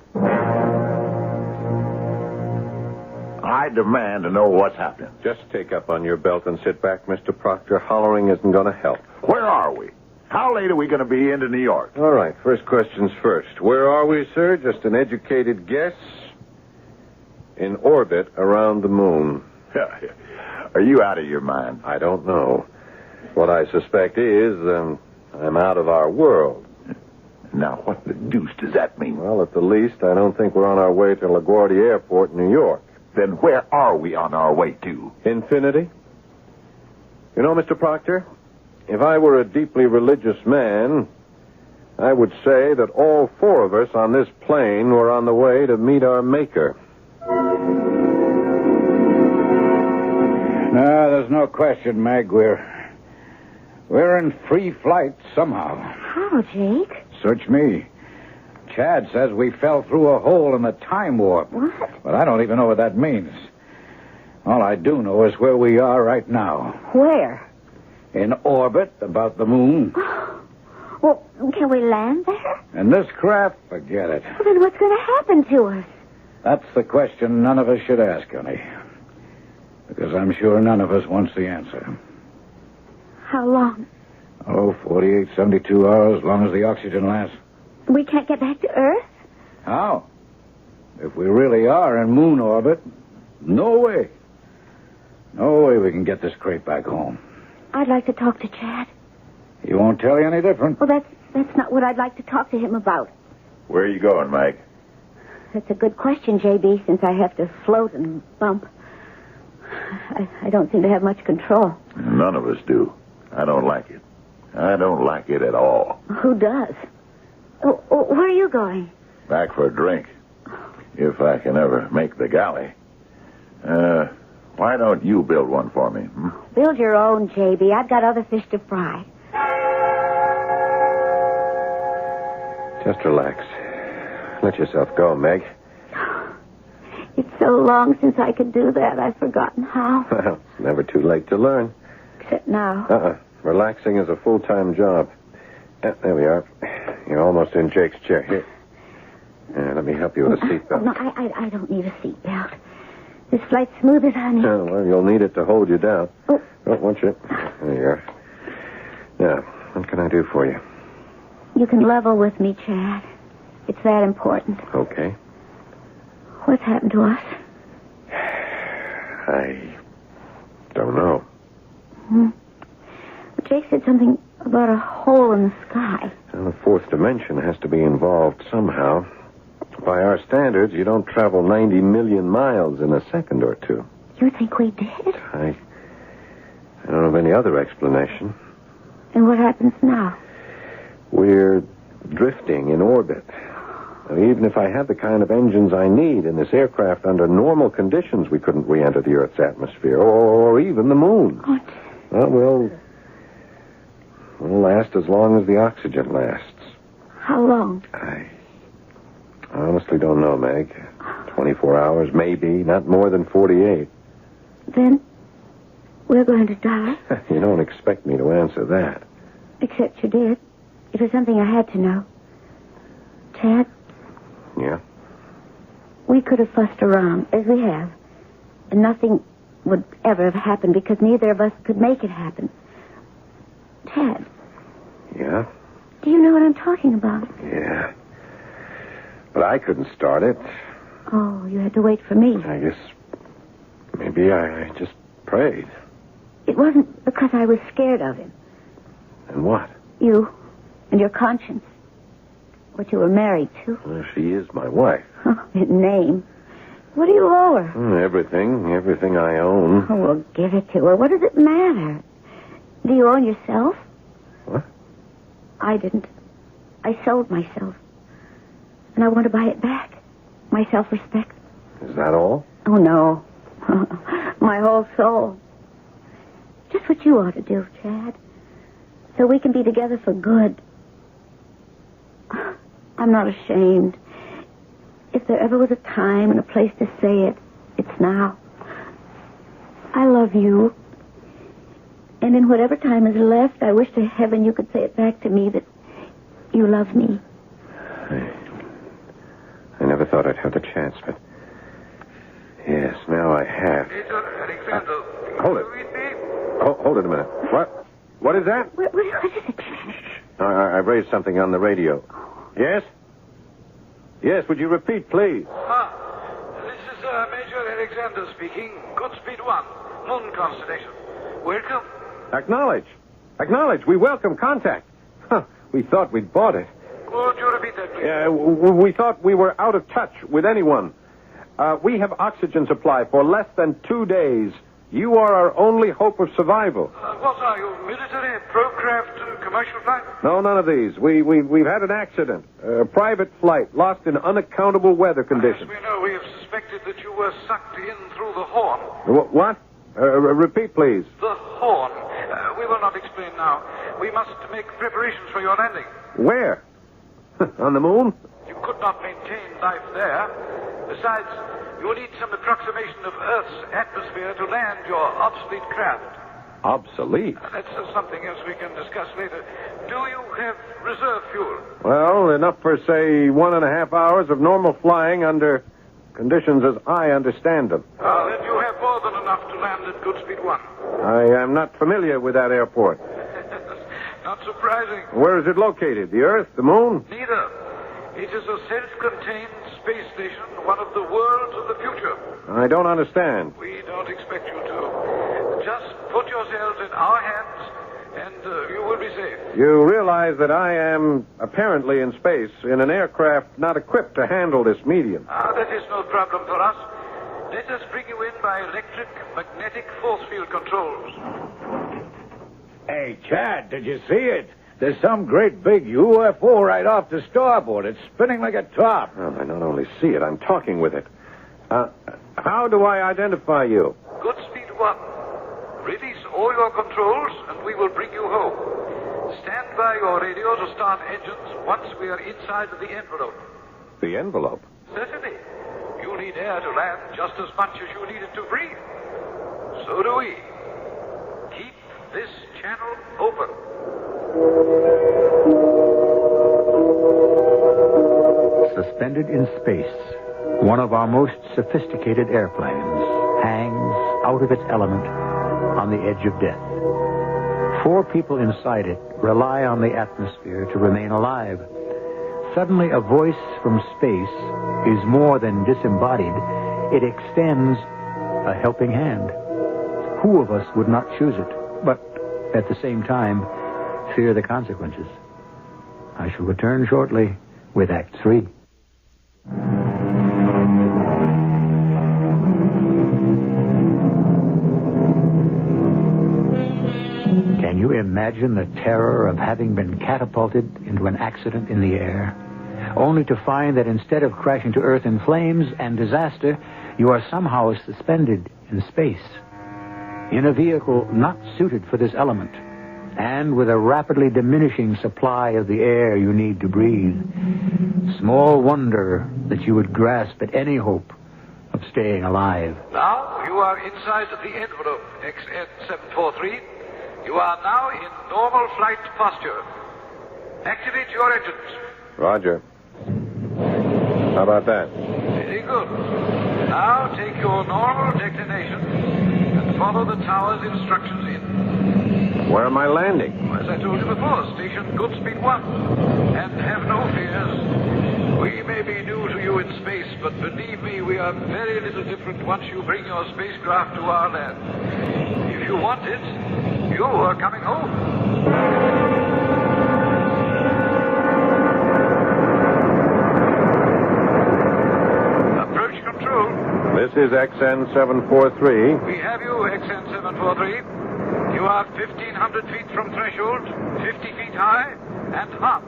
I demand to know what's happening. Just take up on your belt and sit back, Mr. Proctor. Hollering isn't going to help. Where are we? How late are we going to be into New York? All right, first questions first. Where are we, sir? Just an educated guess? In orbit around the moon. Are you out of your mind? I don't know. What I suspect is, I'm out of our world. Now, what the deuce does that mean? Well, at the least, I don't think we're on our way to LaGuardia Airport in New York. Then where are we on our way to? Infinity. You know, Mr. Proctor, if I were a deeply religious man, I would say that all four of us on this plane were on the way to meet our Maker. No, there's no question, Meg. We're in free flight somehow. How, Jake? Search me. Chad says we fell through a hole in the time warp. What? But I don't even know what that means. All I do know is where we are right now. Where? In orbit about the moon. Well, can we land there? And this craft, forget it. Well, then what's going to happen to us? That's the question none of us should ask, honey. Because I'm sure none of us wants the answer. How long? 48, 72 hours, as long as the oxygen lasts. We can't get back to Earth? How? If we really are in moon orbit, no way. No way we can get this crate back home. I'd like to talk to Chad. He won't tell you any different. Well, that's not what I'd like to talk to him about. Where are you going, Mike? That's a good question, JB, since I have to float and bump. I don't seem to have much control. None of us do. I don't like it. I don't like it at all. Who does? Oh, where are you going? Back for a drink. If I can ever make the galley. Why don't you build one for me? Build your own, JB. I've got other fish to fry. Just relax. Let yourself go, Meg. It's so long since I could do that, I've forgotten how. Well, it's never too late to learn. Except now. Relaxing is a full-time job. There we are. You're almost in Jake's chair. Here. Let me help you with a seatbelt. No, I don't need a seatbelt. This flight's smooth as honey. Well, you'll need it to hold you down. Oh, won't you? There you are. Now, what can I do for you? You can level with me, Chad. It's that important. Okay. What's happened to us? I don't know. Jake said something about a hole in the sky. Well, the fourth dimension has to be involved somehow. By our standards, you don't travel 90 million miles in a second or two. You think we did? I don't have any other explanation. And what happens now? We're drifting in orbit. Now, even if I had the kind of engines I need in this aircraft under normal conditions, we couldn't re-enter the Earth's atmosphere, or even the moon. What? Well, we'll last as long as the oxygen lasts. How long? I honestly don't know, Meg. 24 hours, maybe, not more than 48. Then we're going to die? You don't expect me to answer that. Except you did. It was something I had to know. Chad? Yeah? We could have fussed around, as we have. And nothing would ever have happened because neither of us could make it happen. Chad? Yeah? Do you know what I'm talking about? Yeah. But I couldn't start it. Oh, you had to wait for me. I guess maybe I just prayed. It wasn't because I was scared of him. And what? You and your conscience. What you were married to. Well, she is my wife. In name. What do you owe her? Everything I own. Oh, well, give it to her. What does it matter? Do you own yourself? What? I didn't. I sold myself. And I want to buy it back. My self-respect. Is that all? Oh, no. My whole soul. Just what you ought to do, Chad. So we can be together for good. I'm not ashamed. If there ever was a time and a place to say it, it's now. I love you. And in whatever time is left, I wish to heaven you could say it back to me that you love me. I never thought I'd have the chance, but... Yes, now I have. Hold it. Hold it a minute. What? What is that? What is it? I've raised something on the radio. Yes? Yes, would you repeat, please? This is Major Alexander speaking. Goodspeed 1, Moon Constellation. Welcome. Acknowledge. We welcome contact. We thought we'd bought it. Would you repeat that, please? We thought we were out of touch with anyone. We have oxygen supply for less than 2 days. You are our only hope of survival. What are you, military, pro-craft, commercial flight? No, none of these. We've had an accident. A private flight, lost in unaccountable weather conditions. As we know, we have suspected that you were sucked in through the horn. What? Repeat, please. The horn. We will not explain now. We must make preparations for your landing. Where? On the moon? You could not maintain life there. Besides, you will need some approximation of Earth's atmosphere to land your obsolete craft. Obsolete? That's something else we can discuss later. Do you have reserve fuel? Well, enough for, say, 1.5 hours of normal flying under conditions as I understand them. Then you have more than enough to land at Goodspeed 1. I am not familiar with that airport. Not surprising. Where is it located? The Earth? The Moon? Neither. It is a self-contained space station, one of the worlds of the future. I don't understand. We don't expect you to. Just put yourselves in our hands, and you will be safe. You realize that I am apparently in space in an aircraft not equipped to handle this medium. That is no problem for us. Let us bring you in by electric magnetic force field controls. Hey, Chad, did you see it? There's some great big UFO right off the starboard. It's spinning like a top. Well, I not only see it, I'm talking with it. How do I identify you? Goodspeed 1. Release all your controls, and we will bring you home. Stand by your radio to start engines once we are inside the envelope. The envelope? Certainly. You need air to land just as much as you need it to breathe. So do we. Keep this channel open. Suspended in space, one of our most sophisticated airplanes hangs out of its element on the edge of death. 4 people inside it rely on the atmosphere to remain alive. Suddenly, a voice from space is more than disembodied. It extends a helping hand. Who of us would not choose it, but at the same time, fear the consequences? I shall return shortly with Act 3. Can you imagine the terror of having been catapulted into an accident in the air, only to find that instead of crashing to Earth in flames and disaster, you are somehow suspended in space, in a vehicle not suited for this element, and with a rapidly diminishing supply of the air you need to breathe? Small wonder that you would grasp at any hope of staying alive. Now you are inside the envelope, XN743. You are now in normal flight posture. Activate your engines. Roger. How about that? Very good. Now take your normal declination and follow the tower's instructions in. Where am I landing? As I told you before, station Goodspeed 1. And have no fears. We may be new to you in space, but believe me, we are very little different once you bring your spacecraft to our land. If you want it, you are coming home. Approach control. This is XN743. We have you, XN743. You are 1,500 feet from threshold, 50 feet high, and hot.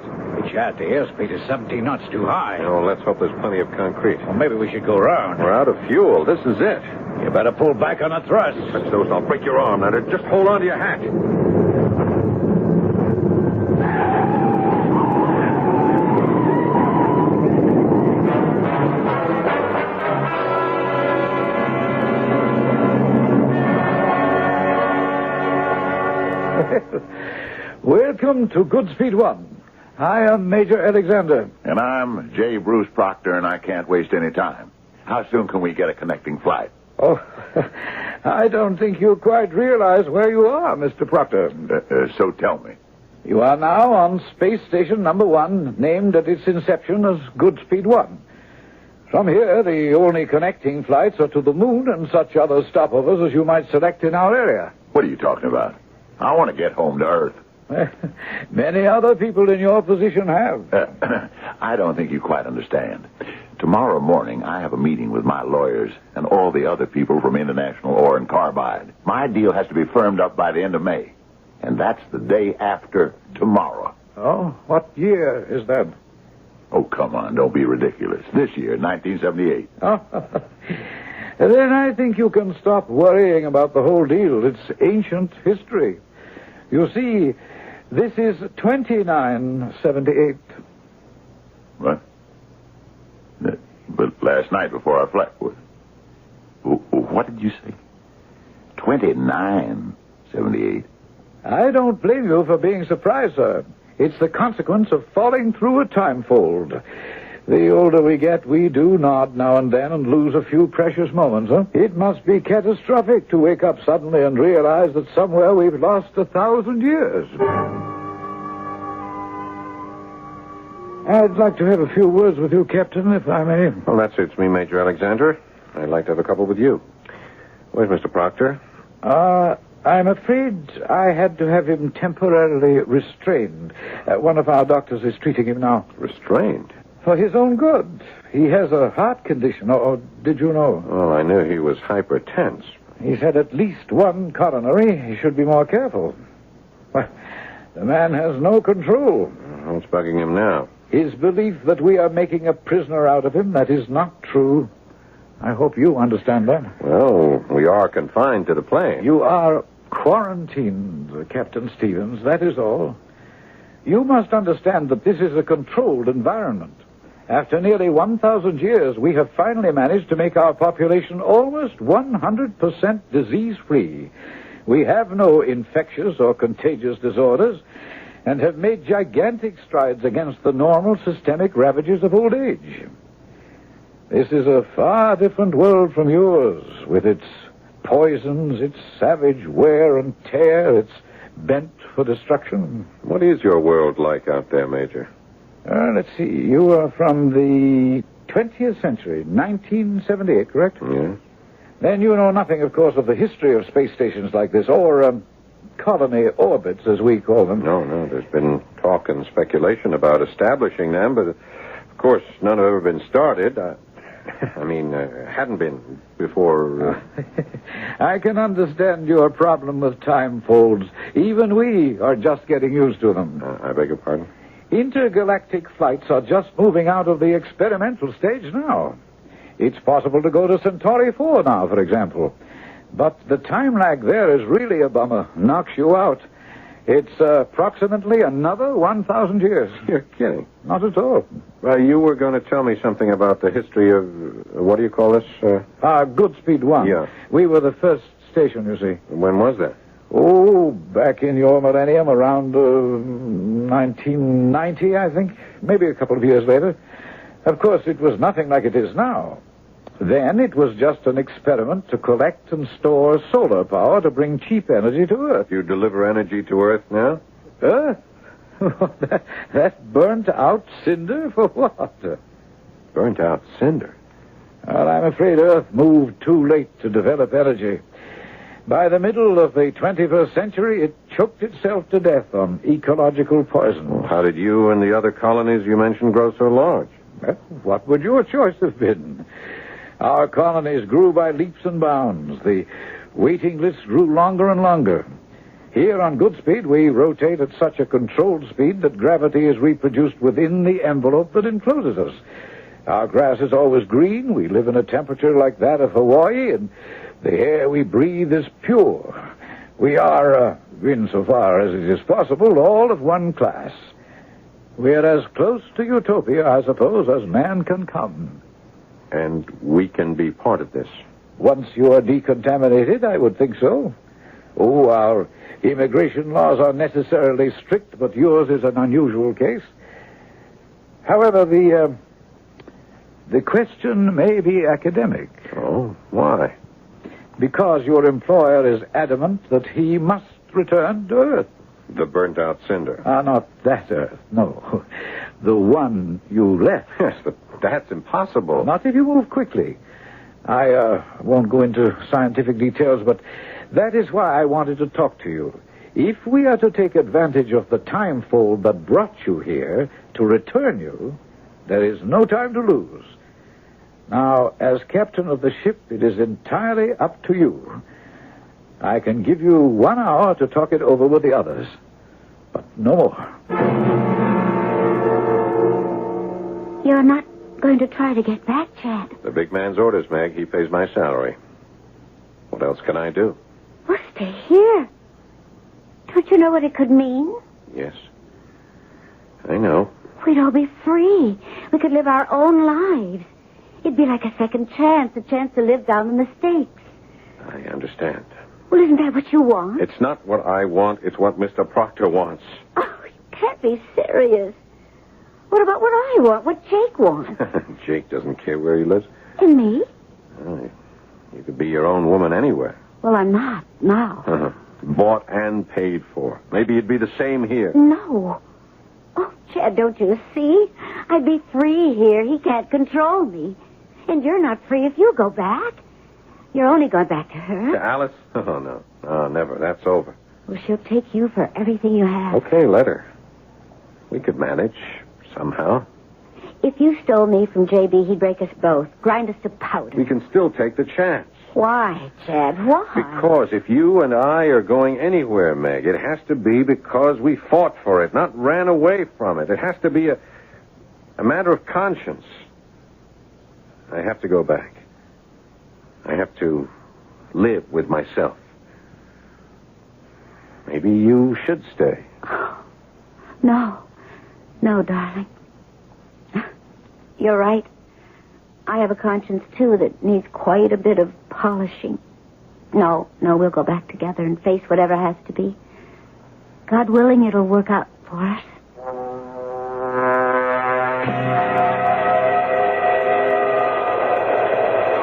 Chad, the airspeed is 17 knots too high. Oh, let's hope there's plenty of concrete. Well, maybe we should go round. We're out of fuel. This is it. You better pull back on the thrust. Touch those, I'll break your arm. Now, just hold on to your hat. Welcome to Goodspeed 1. I am Major Alexander. And I'm J. Bruce Proctor, and I can't waste any time. How soon can we get a connecting flight? Oh, I don't think you quite realize where you are, Mr. Proctor. So tell me. You are now on Space Station Number 1, named at its inception as Goodspeed 1. From here, the only connecting flights are to the moon and such other stopovers as you might select in our area. What are you talking about? I want to get home to Earth. Many other people in your position have. I don't think you quite understand. Tomorrow morning, I have a meeting with my lawyers and all the other people from International Ore and Carbide. My deal has to be firmed up by the end of May. And that's the day after tomorrow. Oh, what year is that? Oh, come on, don't be ridiculous. This year, 1978. Oh, then I think you can stop worrying about the whole deal. It's ancient history. You see, this is 2978. What? But last night before I fled, what did you say? 2978. I don't blame you for being surprised, sir. It's the consequence of falling through a time fold. The older we get, we do nod now and then and lose a few precious moments, huh? It must be catastrophic to wake up suddenly and realize that somewhere we've lost 1,000 years. I'd like to have a few words with you, Captain, if I may. Well, that suits me, Major Alexander. I'd like to have a couple with you. Where's Mr. Proctor? I'm afraid I had to have him temporarily restrained. One of our doctors is treating him now. Restrained? For his own good. He has a heart condition, or did you know? Well, I knew he was hypertense. He's had at least one coronary. He should be more careful. Well, the man has no control. What's bugging him now? His belief that we are making a prisoner out of him. That is not true. I hope you understand that. Well, we are confined to the plane. You are quarantined, Captain Stevens, that is all. You must understand that this is a controlled environment. After nearly 1,000 years, we have finally managed to make our population almost 100% disease-free. We have no infectious or contagious disorders and have made gigantic strides against the normal systemic ravages of old age. This is a far different world from yours, with its poisons, its savage wear and tear, its bent for destruction. What is your world like out there, Major? Let's see. You are from the 20th century, 1978, correct? Yeah. Then you know nothing, of course, of the history of space stations like this, or colony orbits, as we call them. No. There's been talk and speculation about establishing them, but, of course, none have ever been started. Hadn't been before. I can understand your problem with time folds. Even we are just getting used to them. I beg your pardon? Intergalactic flights are just moving out of the experimental stage now. It's possible to go to Centauri 4 now, for example. But the time lag there is really a bummer. Knocks you out. It's approximately another 1,000 years. You're kidding. Not at all. Well, you were going to tell me something about the history of, what do you call this? Goodspeed 1. Yeah. We were the first station, you see. When was that? Oh, back in your millennium, around 1990, I think. Maybe a couple of years later. Of course, it was nothing like it is now. Then it was just an experiment to collect and store solar power to bring cheap energy to Earth. You deliver energy to Earth now? Earth? That burnt-out cinder for what? Burnt-out cinder? Well, I'm afraid Earth moved too late to develop energy. By the middle of the 21st century, it choked itself to death on ecological poison. Well, how did you and the other colonies you mentioned grow so large? Well, what would your choice have been? Our colonies grew by leaps and bounds. The waiting list grew longer and longer. Here on Goodspeed, we rotate at such a controlled speed that gravity is reproduced within the envelope that encloses us. Our grass is always green. We live in a temperature like that of Hawaii, and the air we breathe is pure. We are, insofar as it is possible, all of one class. We're as close to utopia, I suppose, as man can come. And we can be part of this. Once you are decontaminated, I would think so. Oh, our immigration laws are necessarily strict, but yours is an unusual case. However, the question may be academic. Oh, why? Because your employer is adamant that he must return to Earth. The burnt-out cinder. Not that Earth, no. The one you left. Yes, but that's impossible. Not if you move quickly. I won't go into scientific details, but that is why I wanted to talk to you. If we are to take advantage of the time fold that brought you here to return you, there is no time to lose. Now, as captain of the ship, it is entirely up to you. I can give you 1 hour to talk it over with the others, but no more. You're not going to try to get back, Chad? The big man's orders, Meg. He pays my salary. What else can I do? We'll stay here. Don't you know what it could mean? Yes. I know. We'd all be free. We could live our own lives. It'd be like a second chance, a chance to live down in the States. I understand. Well, isn't that what you want? It's not what I want. It's what Mr. Proctor wants. Oh, you can't be serious. What about what I want? What Jake wants? Jake doesn't care where he lives. And me? Oh, you could be your own woman anywhere. Well, I'm not now. Bought and paid for. Maybe it'd be the same here. No. Oh, Chad, don't you see? I'd be free here. He can't control me. And you're not free if you go back. You're only going back to her. To Alice? Oh, no. Oh, never. That's over. Well, she'll take you for everything you have. Okay, let her. We could manage, somehow. If you stole me from J.B., he'd break us both, grind us to powder. We can still take the chance. Why, Chad? Why? Because if you and I are going anywhere, Meg, it has to be because we fought for it, not ran away from it. It has to be a matter of conscience. I have to go back. I have to live with myself. Maybe you should stay. No. No, darling. You're right. I have a conscience, too, that needs quite a bit of polishing. No, we'll go back together and face whatever has to be. God willing, it'll work out for us.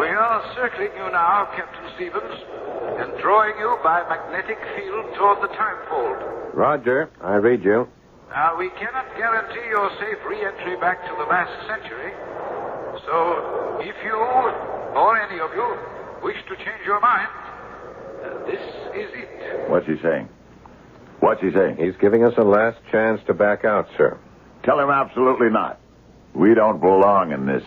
We are circling you now, Captain Stevens. and drawing you by magnetic field toward the time fold. Roger, I read you. Now, we cannot guarantee your safe re-entry back to the last century. So, if you, or any of you, wish to change your mind, this is it. What's he saying? What's he saying? He's giving us a last chance to back out, sir. Tell him absolutely not. We don't belong in this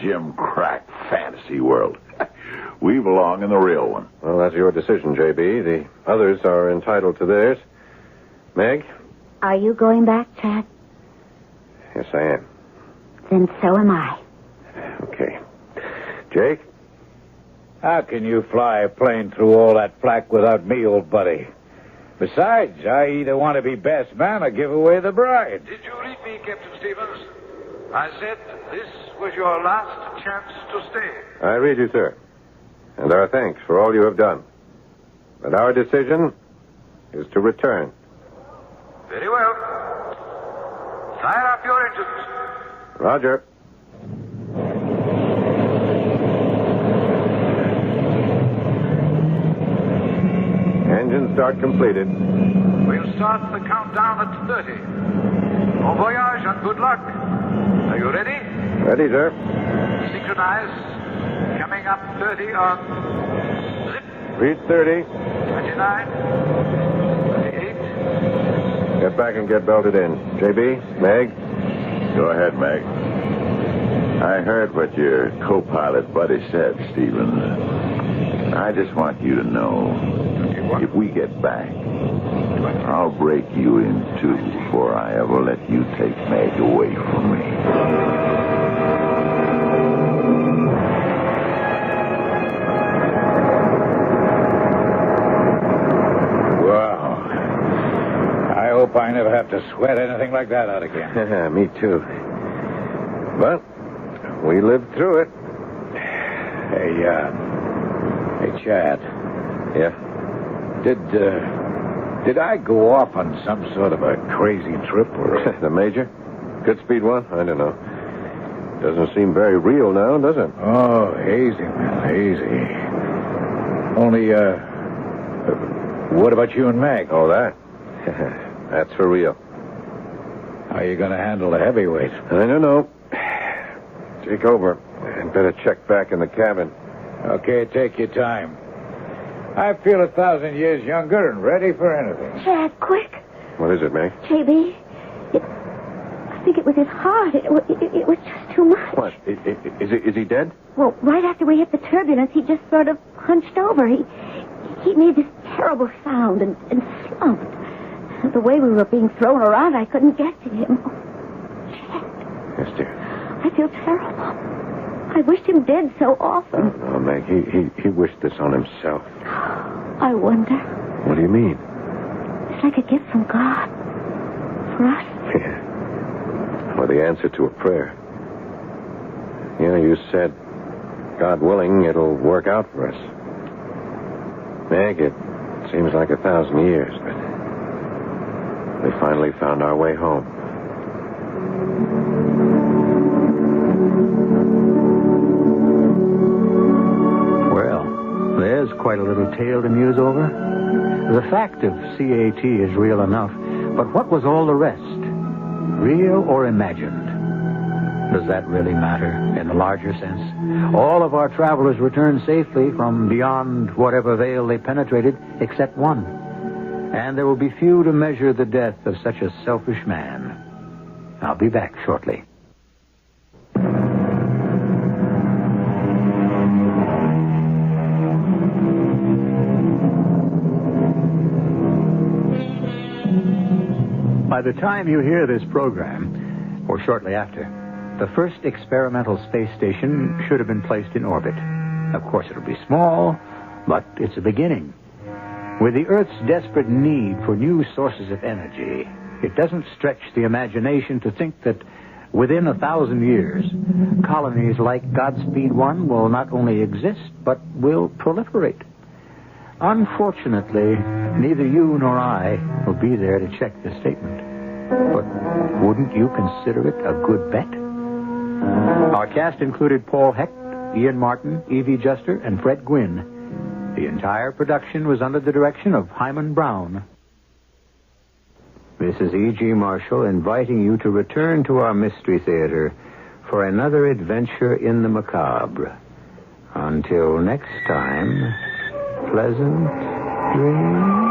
Jim Crack fantasy world. We belong in the real one. Well, that's your decision, J.B. The others are entitled to theirs. Meg? Are you going back, Chad? Yes, I am. Then so am I. Okay. Jake? How can you fly a plane through all that flak without me, old buddy? Besides, I either want to be best man or give away the bride. Did you read me, Captain Stevens? I said this was your last chance to stay. I read you, sir. And our thanks for all you have done. But our decision is to return. Very well. Fire up your engines. Roger. Engine start completed. We'll start the countdown at 30. Bon voyage and good luck. Are you ready? Ready, sir. Synchronize. Coming up 30 on zip. Read 30. 29. 28. Get back and get belted in. J.B., Meg? Go ahead, Meg. I heard what your co-pilot buddy said, Stevens. I just want you to know, if we get back, I'll break you in two before I ever let you take Meg away from me. I hope I never have to sweat anything like that out again. Me too. But we lived through it. Hey, Chad. Yeah? Did I go off on some sort of a crazy trip or... The Major? Good speed one? I don't know. Doesn't seem very real now, does it? Oh, hazy, man, hazy. Only, what about you and Meg? Oh, that? That's for real. How are you going to handle the heavyweight? I don't know. Take over. I'd better check back in the cabin. Okay, take your time. I feel 1,000 years younger and ready for anything. Chad, quick. What is it, Meg? J.B., I think it was his heart. It was just too much. What? Is he dead? Well, right after we hit the turbulence, he just sort of hunched over. He made this terrible sound and slumped. The way we were being thrown around, I couldn't get to him. Oh, Chad. Yes, dear. I feel terrible. I wished him dead so often. Oh, Meg, he wished this on himself. I wonder. What do you mean? It's like a gift from God. For us. Yeah. Or the answer to a prayer. You know, you said, God willing, it'll work out for us. Meg, it seems like 1,000 years, but we finally found our way home. There's quite a little tale to muse over. The fact of CAT is real enough, but what was all the rest? Real or imagined? Does that really matter in the larger sense? All of our travelers returned safely from beyond whatever veil they penetrated, except one. And there will be few to measure the death of such a selfish man. I'll be back shortly. By the time you hear this program, or shortly after, the first experimental space station should have been placed in orbit. Of course, it'll be small, but it's a beginning. With the Earth's desperate need for new sources of energy, it doesn't stretch the imagination to think that within 1,000 years, colonies like Godspeed 1 will not only exist, but will proliferate. Unfortunately, neither you nor I will be there to check the statement. But wouldn't you consider it a good bet? Our cast included Paul Hecht, Ian Martin, Evie Juster, and Fred Gwynn. The entire production was under the direction of Hyman Brown. This is E.G. Marshall inviting you to return to our Mystery Theater for another adventure in the macabre. Until next time, pleasant dreams.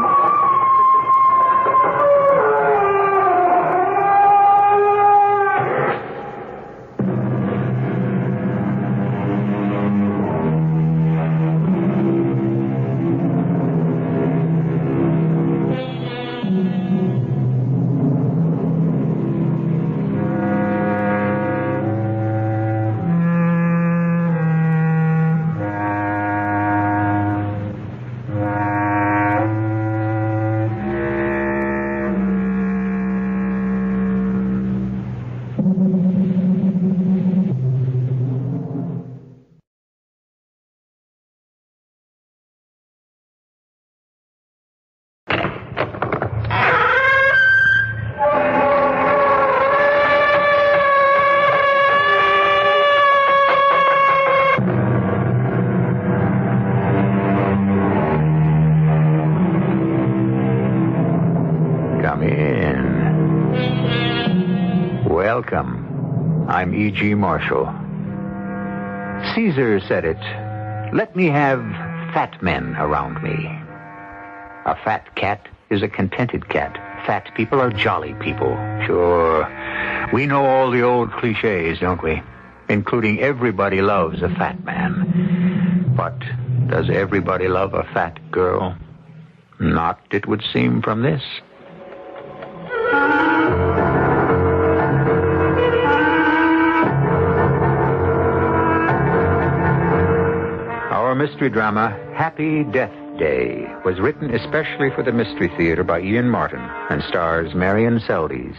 Welcome. I'm E.G. Marshall. Caesar said it. Let me have fat men around me. A fat cat is a contented cat. Fat people are jolly people. Sure. We know all the old cliches, don't we? Including everybody loves a fat man. But does everybody love a fat girl? Not, it would seem, from this. Our mystery drama, Happy Death Day, was written especially for the Mystery Theater by Ian Martin and stars Marion Seldes.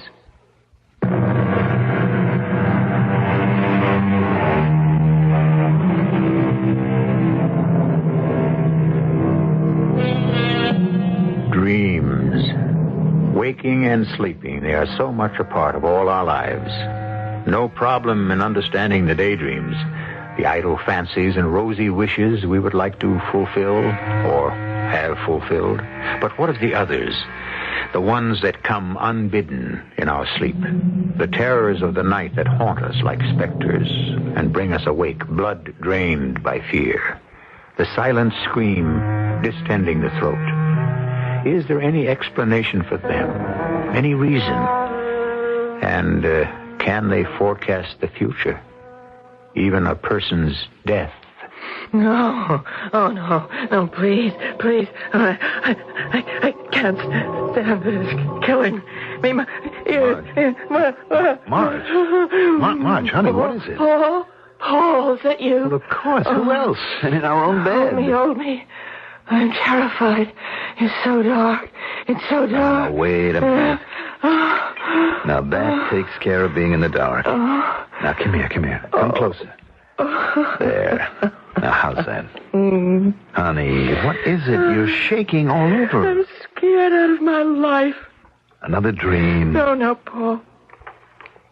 Dreams. Waking and sleeping, they are so much a part of all our lives. No problem in understanding the daydreams, the idle fancies and rosy wishes we would like to fulfill or have fulfilled. But what of the others? The ones that come unbidden in our sleep. The terrors of the night that haunt us like specters and bring us awake, blood drained by fear. The silent scream distending the throat. Is there any explanation for them? Any reason? And can they forecast the future? Even a person's death. No. Oh, no. No, please. Please. I can't stand this killing me. Marge, honey, what is it? Paul, is that you? Well, of course. Who else? And in our own bed. Hold me. I'm terrified. It's so dark. It's so dark. Now, wait a minute. Now, that takes care of being in the dark. Now, come here. Come closer. There. Now, how's that? Honey, what is it? You're shaking all over. I'm scared out of my life. Another dream? No, Paul.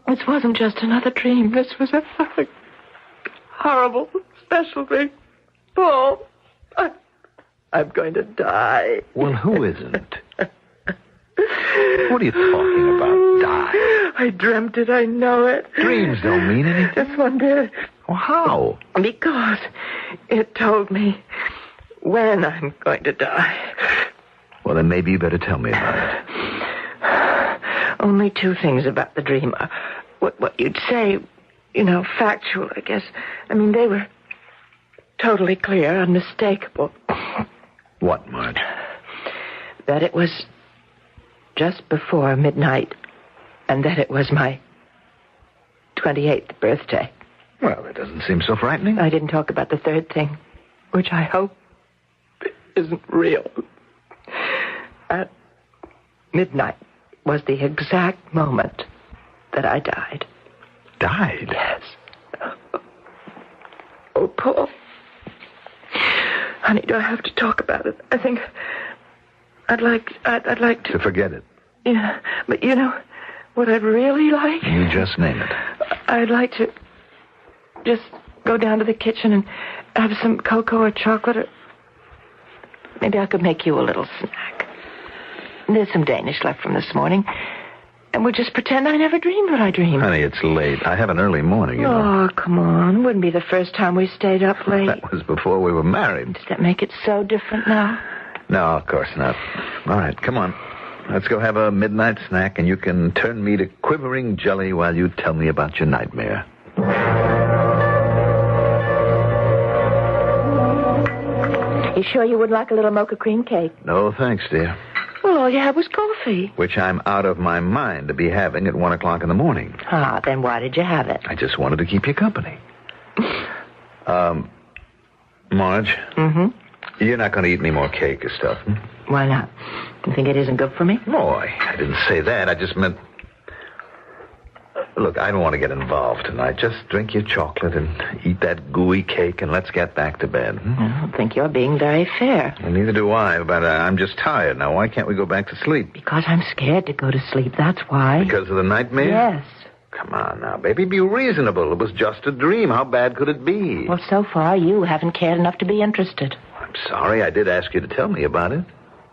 This wasn't just another dream. This was a horrible, special dream. Paul, I'm going to die. Well, who isn't? What are you talking about, die? I dreamt it, I know it. Dreams don't mean anything. Just one bit. Well, how? Because it told me when I'm going to die. Well, then maybe you better tell me about it. Only two things about the dream. What you'd say, factual, I guess. I mean, they were totally clear, unmistakable. What, Marge? That it was just before midnight, and that it was my 28th birthday. Well, it doesn't seem so frightening. I didn't talk about the third thing, which I hope isn't real. At midnight was the exact moment that I died. Died? Yes. Oh, Paul. Honey, do I have to talk about it? I think I'd like to... To forget it. Yeah, but what I'd really like... You just name it. I'd like to just go down to the kitchen and have some cocoa or chocolate maybe I could make you a little snack. There's some Danish left from this morning. And we'll just pretend I never dreamed what I dreamed. Honey, it's late. I have an early morning, you know. Oh, come on. Wouldn't be the first time we stayed up late. That was before we were married. Does that make it so different now? No, of course not. All right, come on. Let's go have a midnight snack, and you can turn me to quivering jelly while you tell me about your nightmare. You sure you would like a little mocha cream cake? No, thanks, dear. Well, all you had was coffee. Which I'm out of my mind to be having at 1 o'clock in the morning. Ah, then why did you have it? I just wanted to keep you company. Marge? Mm-hmm. You're not going to eat any more cake or stuff, hmm? Why not? You think it isn't good for me? No, I didn't say that. I just meant... Look, I don't want to get involved tonight. Just drink your chocolate and eat that gooey cake, and let's get back to bed. Hmm? I don't think you're being very fair. Well, neither do I, but I'm just tired now. Why can't we go back to sleep? Because I'm scared to go to sleep, that's why. Because of the nightmare? Yes. Come on now, baby, be reasonable. It was just a dream. How bad could it be? Well, so far, you haven't cared enough to be interested. I'm sorry. I did ask you to tell me about it.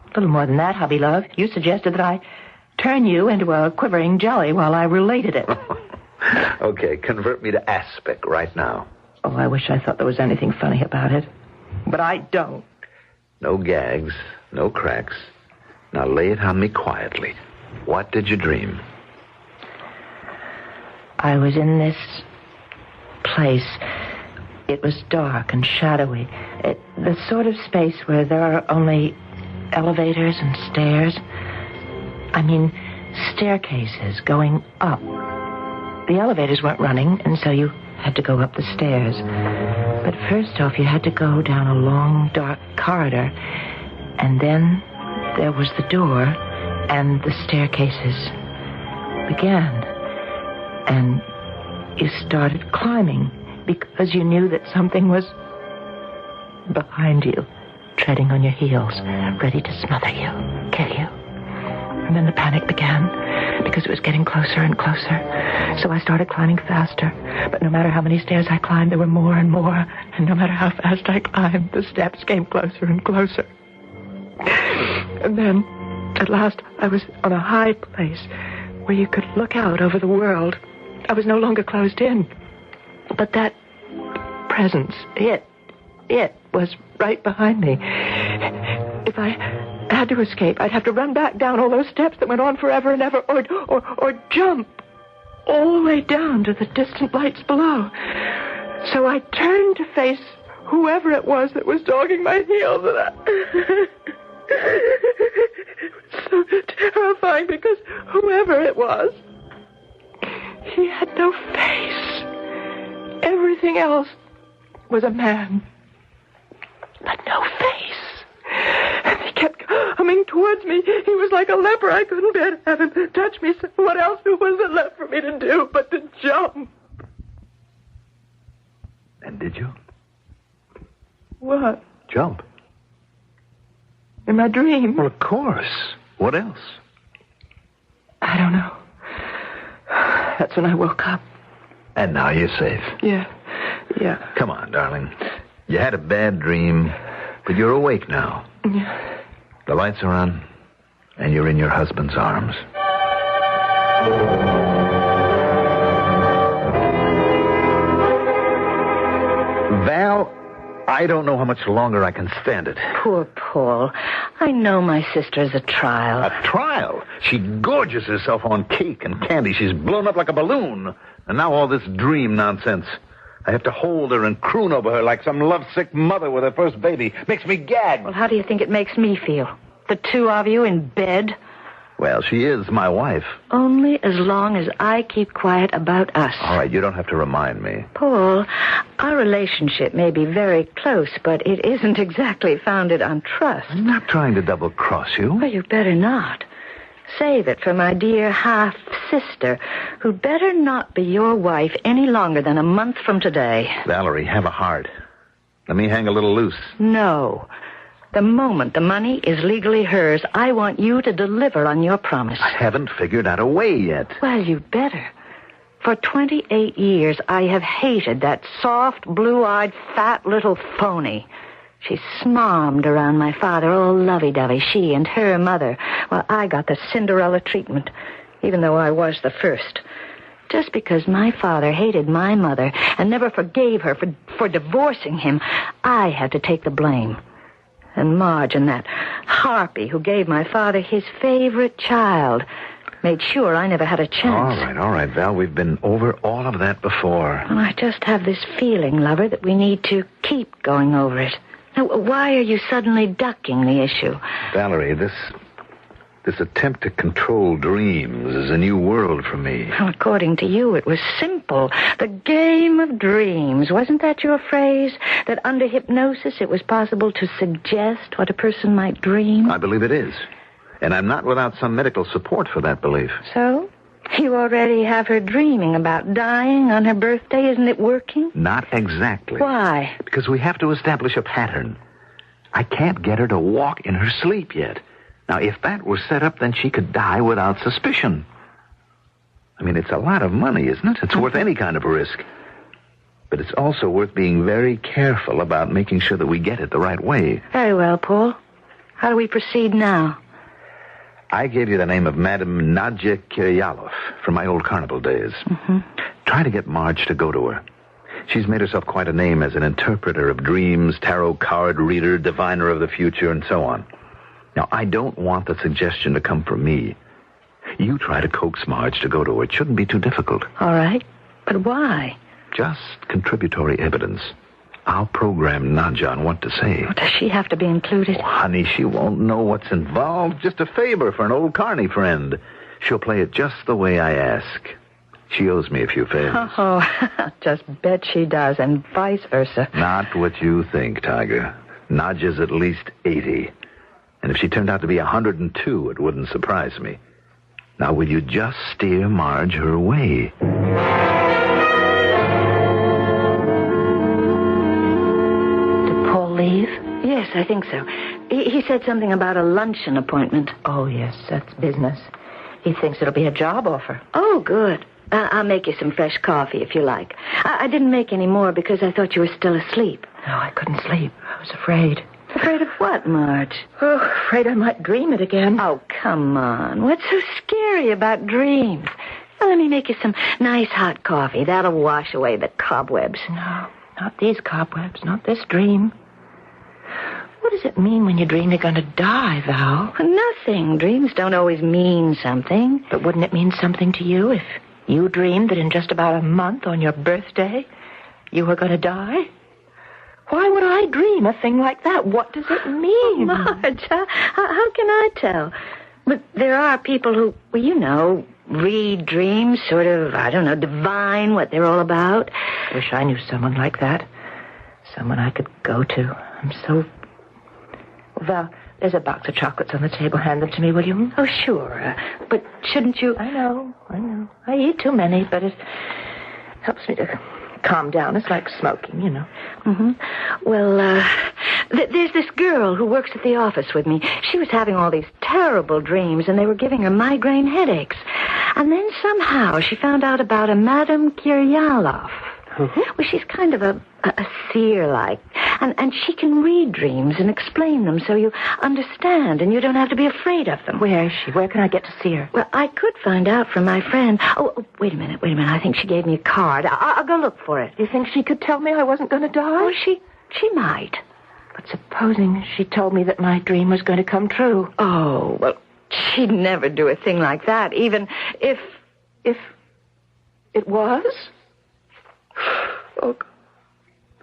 A little more than that, hubby love. You suggested that I turn you into a quivering jelly while I related it. Okay, convert me to aspic right now. Oh, I wish I thought there was anything funny about it. But I don't. No gags, no cracks. Now lay it on me quietly. What did you dream? I was in this place. It was dark and shadowy. The sort of space where there are only elevators and stairs. I mean, staircases going up. The elevators weren't running, and so you had to go up the stairs. But first off, you had to go down a long, dark corridor, and then there was the door, and the staircases began. And you started climbing because you knew that something was behind you, treading on your heels, ready to smother you, kill you. And then the panic began because it was getting closer and closer. So I started climbing faster. But no matter how many stairs I climbed, there were more and more. And no matter how fast I climbed, the steps came closer and closer. And then, at last, I was on a high place where you could look out over the world. I was no longer closed in. But that presence, it was right behind me. If I had to escape, I'd have to run back down all those steps that went on forever and ever, or jump all the way down to the distant lights below. So I turned to face whoever it was that was dogging my heels, and it was so terrifying because whoever it was, he had no face. Everything else was a man, but no face. And he kept coming towards me. He was like a leper. I couldn't bear to have him touch me. So what else was there left for me to do but to jump? And did you? What? Jump. In my dream? Well, of course. What else? I don't know. That's when I woke up. And now you're safe. Yeah. Come on, darling. You had a bad dream, but you're awake now. Yeah. The lights are on, and you're in your husband's arms. Val, I don't know how much longer I can stand it. Poor Paul. I know my sister's a trial. A trial? She gorges herself on cake and candy. She's blown up like a balloon. And now all this dream nonsense. I have to hold her and croon over her like some lovesick mother with her first baby. Makes me gag. Well, how do you think it makes me feel? The two of you in bed? Well, she is my wife. Only as long as I keep quiet about us. All right, you don't have to remind me. Paul, our relationship may be very close, but it isn't exactly founded on trust. I'm not trying to double-cross you. Well, you better not. Save it for my dear half-sister, who'd better not be your wife any longer than a month from today. Valerie, have a heart. Let me hang a little loose. No. The moment the money is legally hers, I want you to deliver on your promise. I haven't figured out a way yet. Well, you'd better. For 28 years, I have hated that soft, blue-eyed, fat little phony. She smarmed around my father, all lovey-dovey, she and her mother. Well, I got the Cinderella treatment, even though I was the first. Just because my father hated my mother and never forgave her for divorcing him, I had to take the blame. And Marge and that harpy who gave my father his favorite child made sure I never had a chance. All right, Val. We've been over all of that before. Well, I just have this feeling, lover, that we need to keep going over it. Now, why are you suddenly ducking the issue? Valerie, this attempt to control dreams is a new world for me. Well, according to you, it was simple. The game of dreams. Wasn't that your phrase? That under hypnosis it was possible to suggest what a person might dream? I believe it is. And I'm not without some medical support for that belief. So? You already have her dreaming about dying on her birthday. Isn't it working? Not exactly. Why? Because we have to establish a pattern. I can't get her to walk in her sleep yet. Now, if that were set up, then she could die without suspicion. I mean, it's a lot of money, isn't it? It's worth any kind of a risk. But it's also worth being very careful about making sure that we get it the right way. Very well, Paul. How do we proceed now? I gave you the name of Madame Nadja Kiryalov from my old carnival days. Mm-hmm. Try to get Marge to go to her. She's made herself quite a name as an interpreter of dreams, tarot card reader, diviner of the future, and so on. Now, I don't want the suggestion to come from me. You try to coax Marge to go to her. It shouldn't be too difficult. All right. But why? Just contributory evidence. I'll program Nadja on what to say. Does she have to be included? Oh, honey, she won't know what's involved. Just a favor for an old carny friend. She'll play it just the way I ask. She owes me a few favors. Oh, just bet she does, and vice versa. Not what you think, Tiger. Nadja's at least 80. And if she turned out to be 102, it wouldn't surprise me. Now, will you just steer Marge her way? Did Paul leave? Yes, I think so. He said something about a luncheon appointment. Oh, yes, that's business. He thinks it'll be a job offer. Oh, good. I'll make you some fresh coffee if you like. I didn't make any more because I thought you were still asleep. No, I couldn't sleep. I was afraid. Afraid of what, Marge? Oh, afraid I might dream it again. Oh, come on. What's so scary about dreams? Well, let me make you some nice hot coffee. That'll wash away the cobwebs. No, not these cobwebs, not this dream. What does it mean when you dream you're going to die, Val? Nothing. Dreams don't always mean something. But wouldn't it mean something to you if you dreamed that in just about a month on your birthday you were going to die? Why would I dream a thing like that? What does it mean? Oh, Marge, how can I tell? But there are people who, well, you know, read dreams, sort of, I don't know, divine what they're all about. I wish I knew someone like that. Someone I could go to. I'm so... Val, there's a box of chocolates on the table. Hand them to me, will you? Oh, sure. But shouldn't you... I know. I eat too many, but it helps me to calm down. It's like smoking, you know. Mm-hmm. Well, there's this girl who works at the office with me. She was having all these terrible dreams, and they were giving her migraine headaches. And then somehow she found out about a Madame Kiryalov. Mm-hmm. Well, she's kind of a seer-like. And she can read dreams and explain them so you understand and you don't have to be afraid of them. Where is she? Where can I get to see her? Well, I could find out from my friend. Oh, wait a minute. I think she gave me a card. I'll go look for it. You think she could tell me I wasn't going to die? Oh, she might. But supposing she told me that my dream was going to come true. Oh, well, she'd never do a thing like that, even if it was? Oh,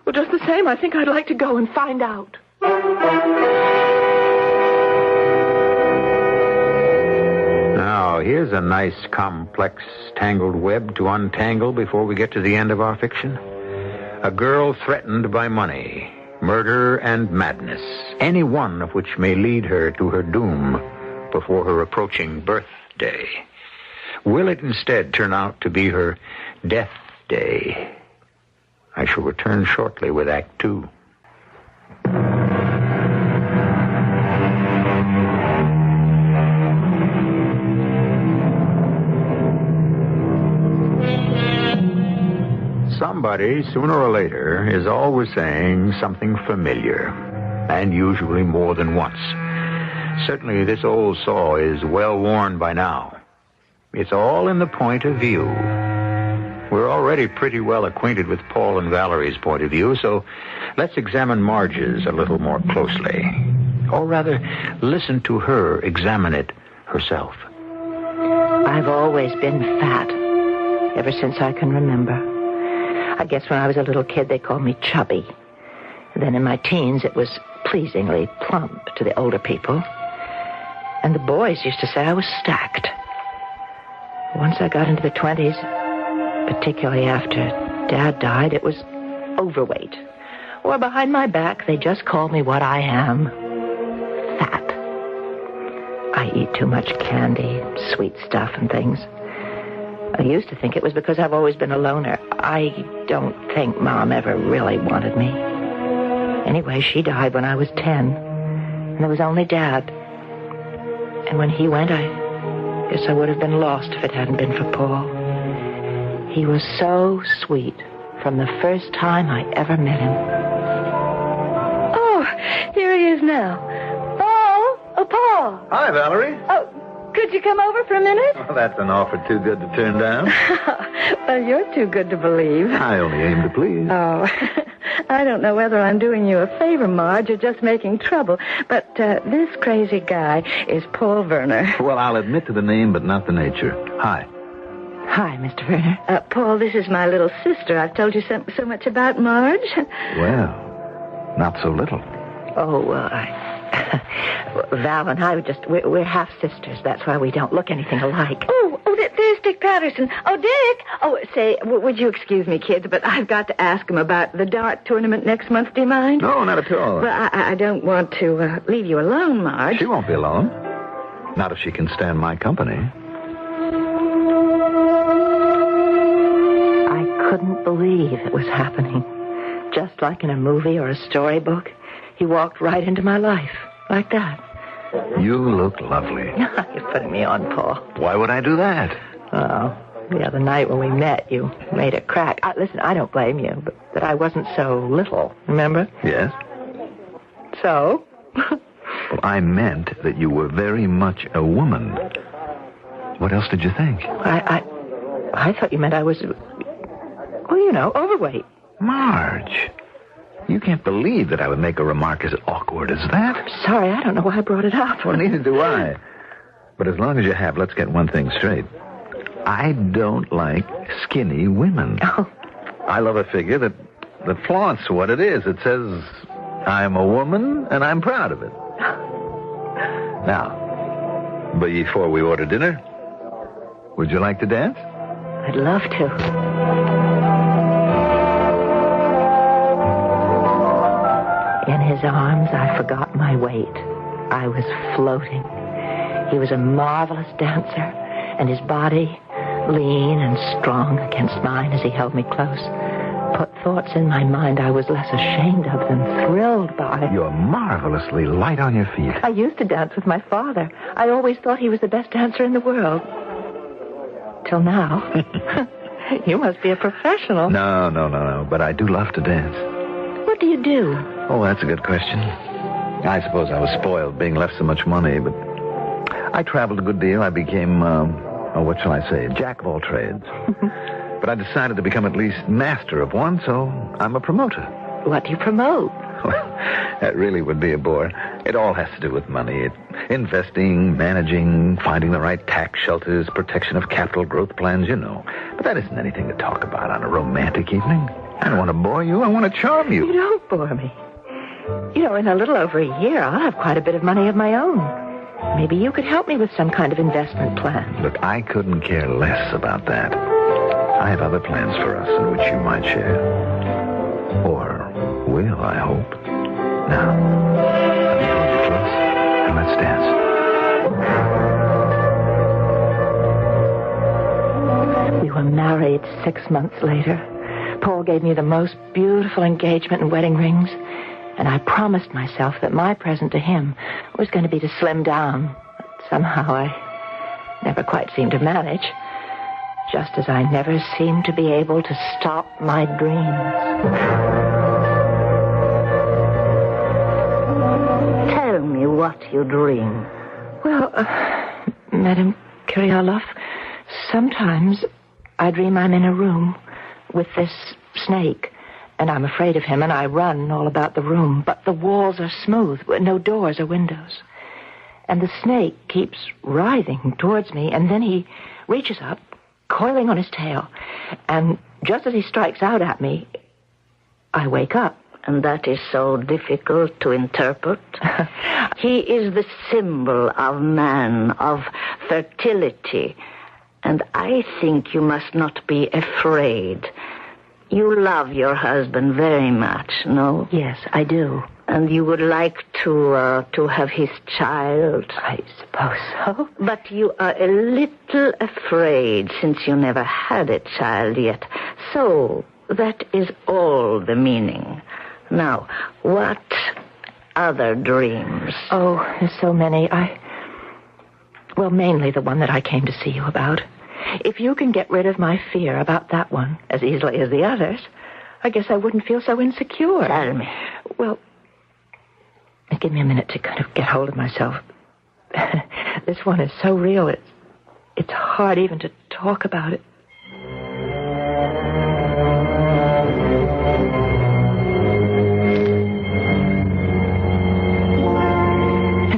well, just the same, I think I'd like to go and find out. Now, here's a nice, complex, tangled web to untangle before we get to the end of our fiction. A girl threatened by money, murder, and madness, any one of which may lead her to her doom before her approaching birthday. Will it instead turn out to be her death day? I shall return shortly with Act 2. Somebody, sooner or later, is always saying something familiar. and usually more than once. Certainly this old saw is well worn by now. It's all in the point of view. We're already pretty well acquainted with Paul and Valerie's point of view, so let's examine Marge's a little more closely. Or rather, listen to her examine it herself. I've always been fat, ever since I can remember. I guess when I was a little kid, they called me chubby. Then in my teens, it was pleasingly plump to the older people. And the boys used to say I was stacked. Once I got into the 20s, particularly after Dad died, it was overweight. Or behind my back, they just called me what I am. Fat. I eat too much candy, sweet stuff and things. I used to think it was because I've always been a loner. I don't think Mom ever really wanted me. Anyway, she died when I was 10. And there was only Dad. And when he went, I guess I would have been lost if it hadn't been for Paul. He was so sweet from the first time I ever met him. Oh, here he is now. Paul! Oh, Paul! Hi, Valerie. Oh, could you come over for a minute? Well, that's an offer too good to turn down. Well, you're too good to believe. I only aim to please. Oh, I don't know whether I'm doing you a favor, Marge, or just making trouble, but this crazy guy is Paul Werner. Well, I'll admit to the name, but not the nature. Hi. Hi, Mr. Werner. Paul, this is my little sister. I've told you so much about Marge. Well, not so little. Oh, Val and I we're half-sisters. That's why we don't look anything alike. Oh, there's Dick Patterson. Oh, Dick! Oh, say, would you excuse me, kids, but I've got to ask him about the dart tournament next month. Do you mind? No, not at all. Well, I don't want to leave you alone, Marge. She won't be alone. Not if she can stand my company. I couldn't believe it was happening. Just like in a movie or a storybook. He walked right into my life, like that. You look lovely. You're putting me on, Paul. Why would I do that? Oh, the other night when we met, you made a crack. Listen, I don't blame you, but that I wasn't so little, remember? Yes. So? Well, I meant that you were very much a woman. What else did you think? I thought you meant I was, overweight. Marge, you can't believe that I would make a remark as awkward as that. I'm sorry, I don't know why I brought it up. Well, neither do I. But as long as you have, let's get one thing straight. I don't like skinny women. Oh. I love a figure that flaunts what it is. It says, I'm a woman, and I'm proud of it. Now, before we order dinner, would you like to dance? I'd love to. In his arms, I forgot my weight. I was floating. He was a marvelous dancer, and his body, lean and strong against mine as he held me close, put thoughts in my mind I was less ashamed of than thrilled by. You're marvelously light on your feet. I used to dance with my father. I always thought he was the best dancer in the world. Till now. You must be a professional. No. But I do love to dance. What do you do? Oh, that's a good question. I suppose I was spoiled being left so much money, but I traveled a good deal. I became, what shall I say, jack of all trades. But I decided to become at least master of one, so I'm a promoter. What do you promote? Well, that really would be a bore. It all has to do with money. Investing, managing, finding the right tax shelters, protection of capital growth plans, you know. But that isn't anything to talk about on a romantic evening. I don't want to bore you. I want to charm you. You don't bore me. In a little over a year, I'll have quite a bit of money of my own. Maybe you could help me with some kind of investment plan. Look, I couldn't care less about that. I have other plans for us in which you might share. Or will, I hope. Now, let me hold you close, and let's dance. We were married 6 months later. Paul gave me the most beautiful engagement and wedding rings, and I promised myself that my present to him was going to be to slim down. But somehow I never quite seemed to manage, just as I never seemed to be able to stop my dreams. what you dream. Well, Madame Kyriolov, sometimes I dream I'm in a room with this snake, and I'm afraid of him, and I run all about the room, but the walls are smooth, with no doors or windows. And the snake keeps writhing towards me, and then he reaches up, coiling on his tail, and just as he strikes out at me, I wake up. And that is so difficult to interpret. He is the symbol of man, of fertility. And I think you must not be afraid. You love your husband very much, no? Yes, I do. And you would like to have his child? I suppose so. But you are a little afraid since you never had a child yet. So that is all the meaning. Now, what other dreams? Oh, there's so many. Well, mainly the one that I came to see you about. If you can get rid of my fear about that one as easily as the others, I guess I wouldn't feel so insecure. Tell me. Well, give me a minute to kind of get hold of myself. This one is so real, it's hard even to talk about it.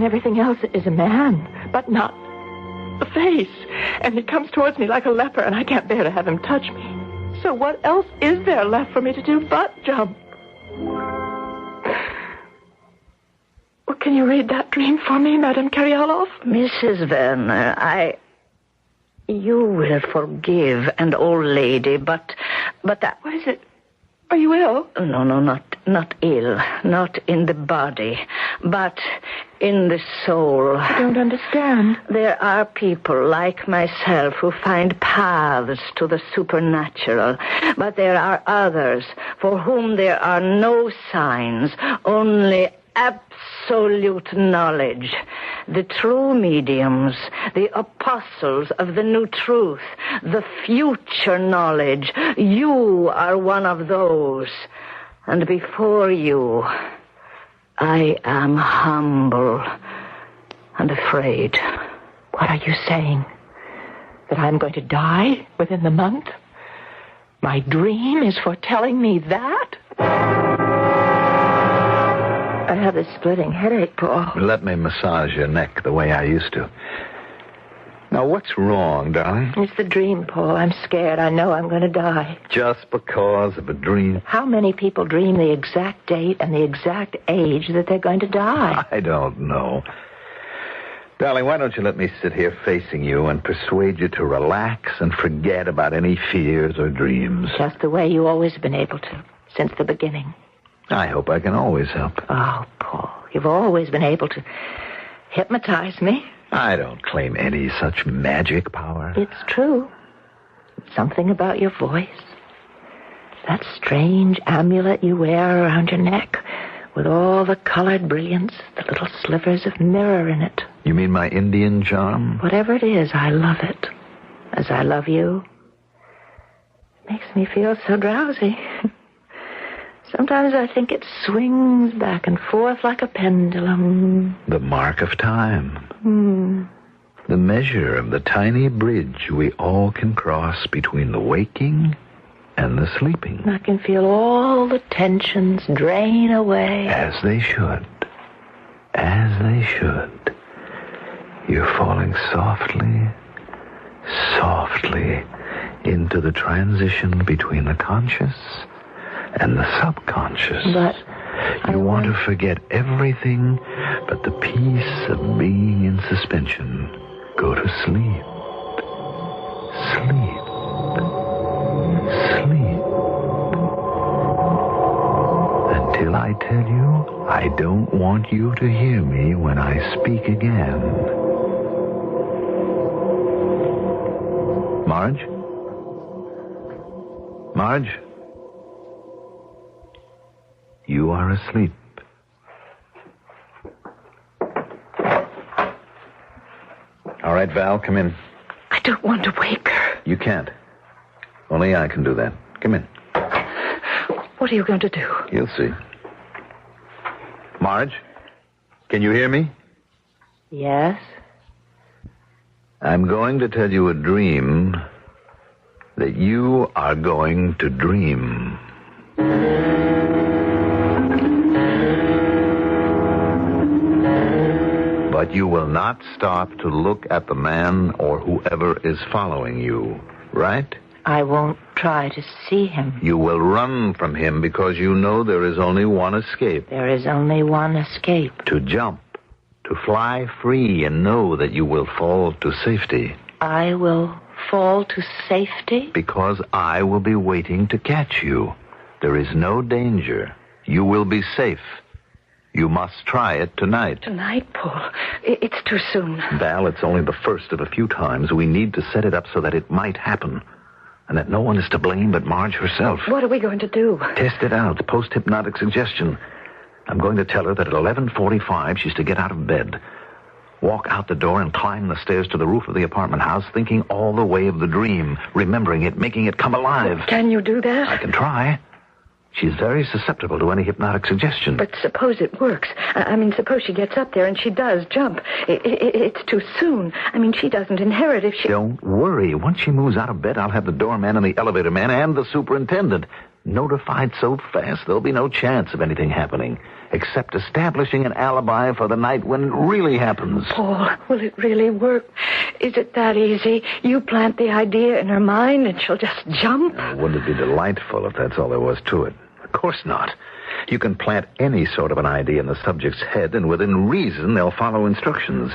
Everything else is a man, but not a face. And he comes towards me like a leper, and I can't bear to have him touch me. So what else is there left for me to do but jump? Well, can you read that dream for me, Madame Kyriolov? Mrs. Werner, you will forgive an old lady, but that... What is it? Are you ill? No, not ill. Not in the body, but in the soul. I don't understand. There are people like myself who find paths to the supernatural, but there are others for whom there are no signs, only absolute knowledge. The true mediums, the apostles of the new truth, the future knowledge. You are one of those. And before you, I am humble and afraid. What are you saying? That I'm going to die within the month? My dream is foretelling me that? I have this splitting headache, Paul. Let me massage your neck the way I used to. Now, what's wrong, darling? It's the dream, Paul. I'm scared. I know I'm going to die. Just because of a dream? How many people dream the exact date and the exact age that they're going to die? I don't know. Darling, why don't you let me sit here facing you and persuade you to relax and forget about any fears or dreams? Just the way you always have been able to, since the beginning. I hope I can always help. Oh, Paul, you've always been able to hypnotize me. I don't claim any such magic power. It's true. Something about your voice. That strange amulet you wear around your neck with all the colored brilliance, the little slivers of mirror in it. You mean my Indian charm? Whatever it is, I love it. As I love you. It makes me feel so drowsy. Sometimes I think it swings back and forth like a pendulum. The mark of time. The measure of the tiny bridge we all can cross between the waking and the sleeping. I can feel all the tensions drain away. As they should. As they should. You're falling softly, softly into the transition between the conscious and the subconscious. But you want to forget everything but the peace of being in suspension. Go to sleep. Sleep. Sleep. Until I tell you, I don't want you to hear me when I speak again. Marge? Marge? You are asleep. All right, Val, come in. I don't want to wake her. You can't. Only I can do that. Come in. What are you going to do? You'll see. Marge, can you hear me? Yes? I'm going to tell you a dream that you are going to dream. But you will not stop to look at the man or whoever is following you, right? I won't try to see him. You will run from him because you know there is only one escape. There is only one escape. To jump, to fly free and know that you will fall to safety. I will fall to safety? Because I will be waiting to catch you. There is no danger. You will be safe. You must try it tonight. Tonight, Paul? It's too soon. Val, it's only the first of a few times. We need to set it up so that it might happen. And that no one is to blame but Marge herself. What are we going to do? Test it out. Post-hypnotic suggestion. I'm going to tell her that at 11:45 she's to get out of bed, walk out the door and climb the stairs to the roof of the apartment house, thinking all the way of the dream, remembering it, making it come alive. Can you do that? I can try. She's very susceptible to any hypnotic suggestion. But suppose it works. Suppose she gets up there and she does jump. It's too soon. She doesn't inherit if she... Don't worry. Once she moves out of bed, I'll have the doorman and the elevator man and the superintendent notified so fast there'll be no chance of anything happening, except establishing an alibi for the night when it really happens. Paul, will it really work? Is it that easy? You plant the idea in her mind and she'll just jump? Wouldn't it be delightful if that's all there was to it? Of course not. You can plant any sort of an idea in the subject's head, and within reason they'll follow instructions,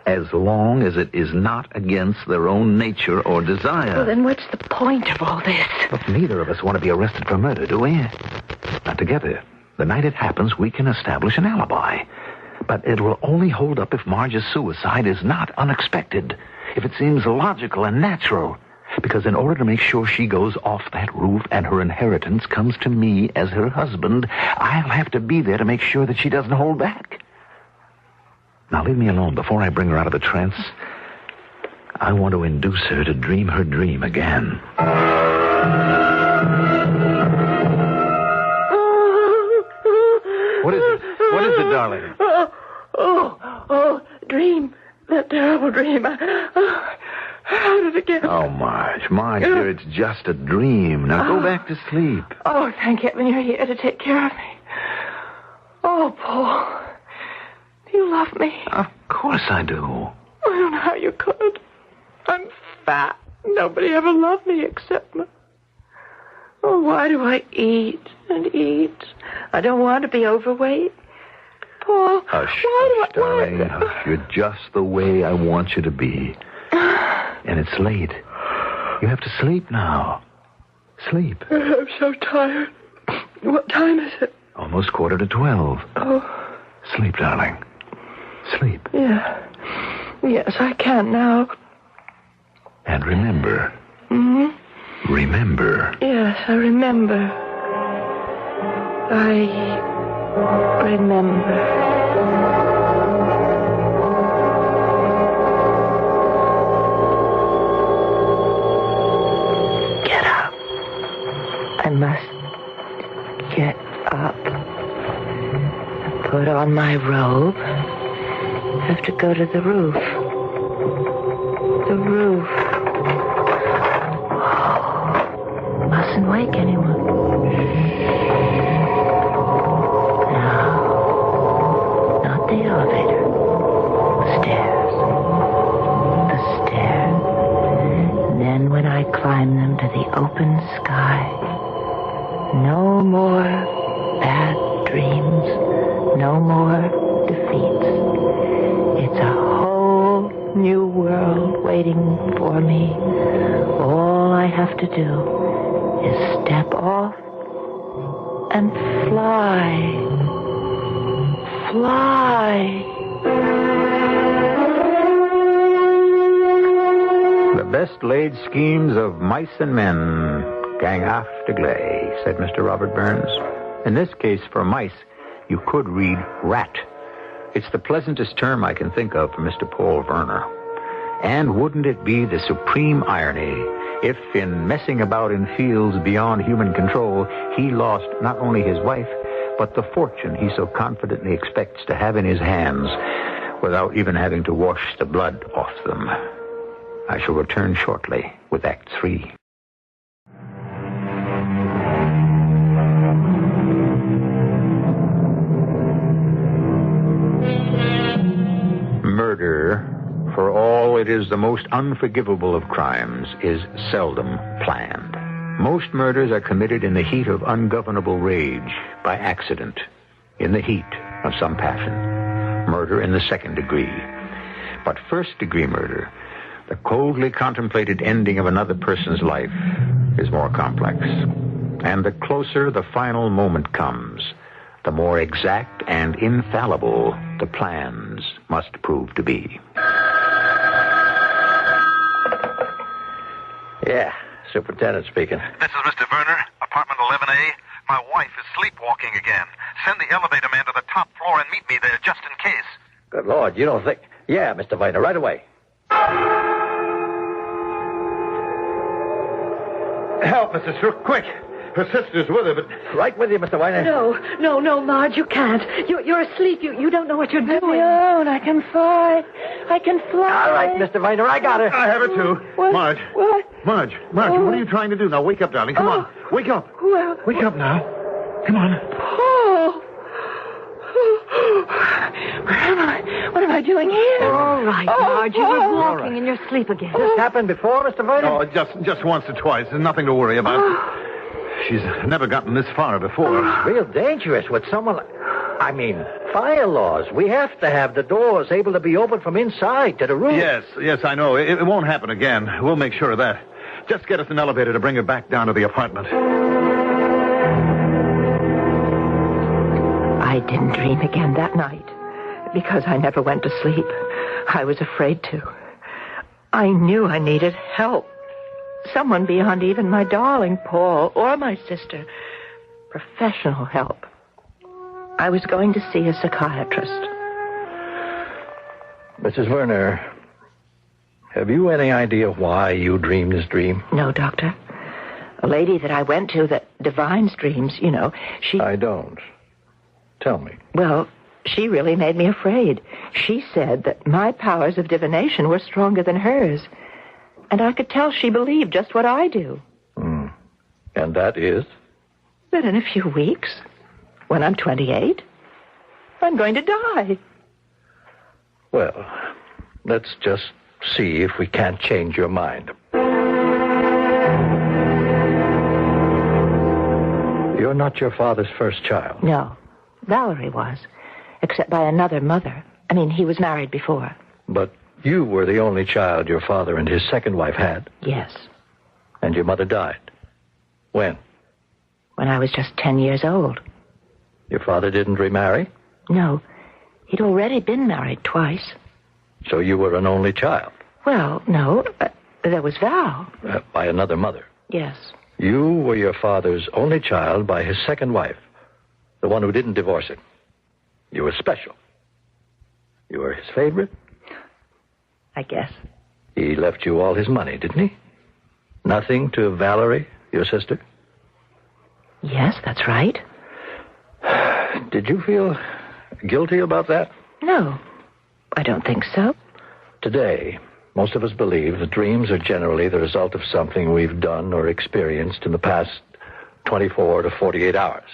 as long as it is not against their own nature or desire. Well, then what's the point of all this? Look, neither of us want to be arrested for murder, do we? Not together. The night it happens, we can establish an alibi. But it will only hold up if Marge's suicide is not unexpected, if it seems logical and natural. Because in order to make sure she goes off that roof and her inheritance comes to me as her husband, I'll have to be there to make sure that she doesn't hold back. Now, leave me alone. Before I bring her out of the trance, I want to induce her to dream her dream again. What is it? What is it, darling? Dream. That terrible dream. How did it get? Oh, Marge, dear, it's just a dream. Now go back to sleep. Oh, thank heaven you're here to take care of me. Oh, Paul. Do you love me? Of course I do. I don't know how you could. I'm fat. Nobody ever loved me except me. Oh, why do I eat and eat? I don't want to be overweight. Paul, Hush, darling. Hush. You're just the way I want you to be. And it's late. You have to sleep now. Sleep. I'm so tired. What time is it? Almost 11:45. Oh. Sleep, darling. Sleep. Yeah. Yes, I can now. And remember. Mm-hmm. Remember. Yes, I remember. I remember. Get up. I must get up. Put on my robe. Have to go to the roof. The roof. Oh, mustn't wake anyone. No. Not the elevator. The stairs. The stairs. Then when I climb them to the open sky, no more bad dreams. No more defeats. It's a whole new world waiting for me. All I have to do is step off and fly. Fly. The best laid schemes of mice and men gang after gley, said Mr. Robert Burns. In this case, for mice, you could read rat. It's the pleasantest term I can think of for Mr. Paul Werner. And wouldn't it be the supreme irony if, in messing about in fields beyond human control, he lost not only his wife, but the fortune he so confidently expects to have in his hands? without even having to wash the blood off them. I shall return shortly with Act 3. Murder, for all it is the most unforgivable of crimes, is seldom planned. Most murders are committed in the heat of ungovernable rage, by accident, in the heat of some passion. Murder in the second degree. But first-degree murder, the coldly contemplated ending of another person's life, is more complex. And the closer the final moment comes, the more exact and infallible the plans must prove to be. Yeah, Superintendent speaking. This is Mr. Werner, apartment 11A. My wife is sleepwalking again. Send the elevator man to the top floor and meet me there just in case. Good Lord, you don't think... Yeah, Mr. Viner, right away. Help, Mrs. Shook, quick. Her sister's with her, but... Right with you, Mr. Viner. No, Marge, you can't. You're asleep. You don't know what you're doing. Leon, I can fly. I can fly. All right, Mr. Viner, I got her. I have her, too. What? Marge. What? Marge, what are you trying to do now? Wake up, darling. Come on. Wake up. Well... Wake up now. Come on. Paul! What am I doing here? All right, Marge. You were walking in your sleep again. This happened before, Mr. Viner? No, just once or twice. There's nothing to worry about. She's never gotten this far before. It's real dangerous with someone like... I mean, fire laws. We have to have the doors able to be opened from inside to the room. Yes, I know. It won't happen again. We'll make sure of that. Just get us an elevator to bring her back down to the apartment. I didn't dream again that night because I never went to sleep. I was afraid to. I knew I needed help. Someone beyond even my darling Paul or my sister. Professional help. I was going to see a psychiatrist. Mrs. Werner, have you any idea why you dreamed this dream? No, Doctor. A lady that I went to that divines dreams, she... I don't. Tell me. Well, she really made me afraid. She said that my powers of divination were stronger than hers. And I could tell she believed just what I do. And that is? That in a few weeks, when I'm 28, I'm going to die. Well, let's just see if we can't change your mind. You're not your father's first child. No. Valerie was, except by another mother. I mean, he was married before. But you were the only child your father and his second wife had. Yes. And your mother died. When? When I was just 10 years old. Your father didn't remarry? No. He'd already been married twice. So you were an only child? Well, no. There was Val. By another mother? Yes. You were your father's only child by his second wife. The one who didn't divorce him. You were special. You were his favorite? I guess. He left you all his money, didn't he? Nothing to Valerie, your sister? Yes, that's right. Did you feel guilty about that? No, I don't think so. Today, most of us believe that dreams are generally the result of something we've done or experienced in the past 24 to 48 hours.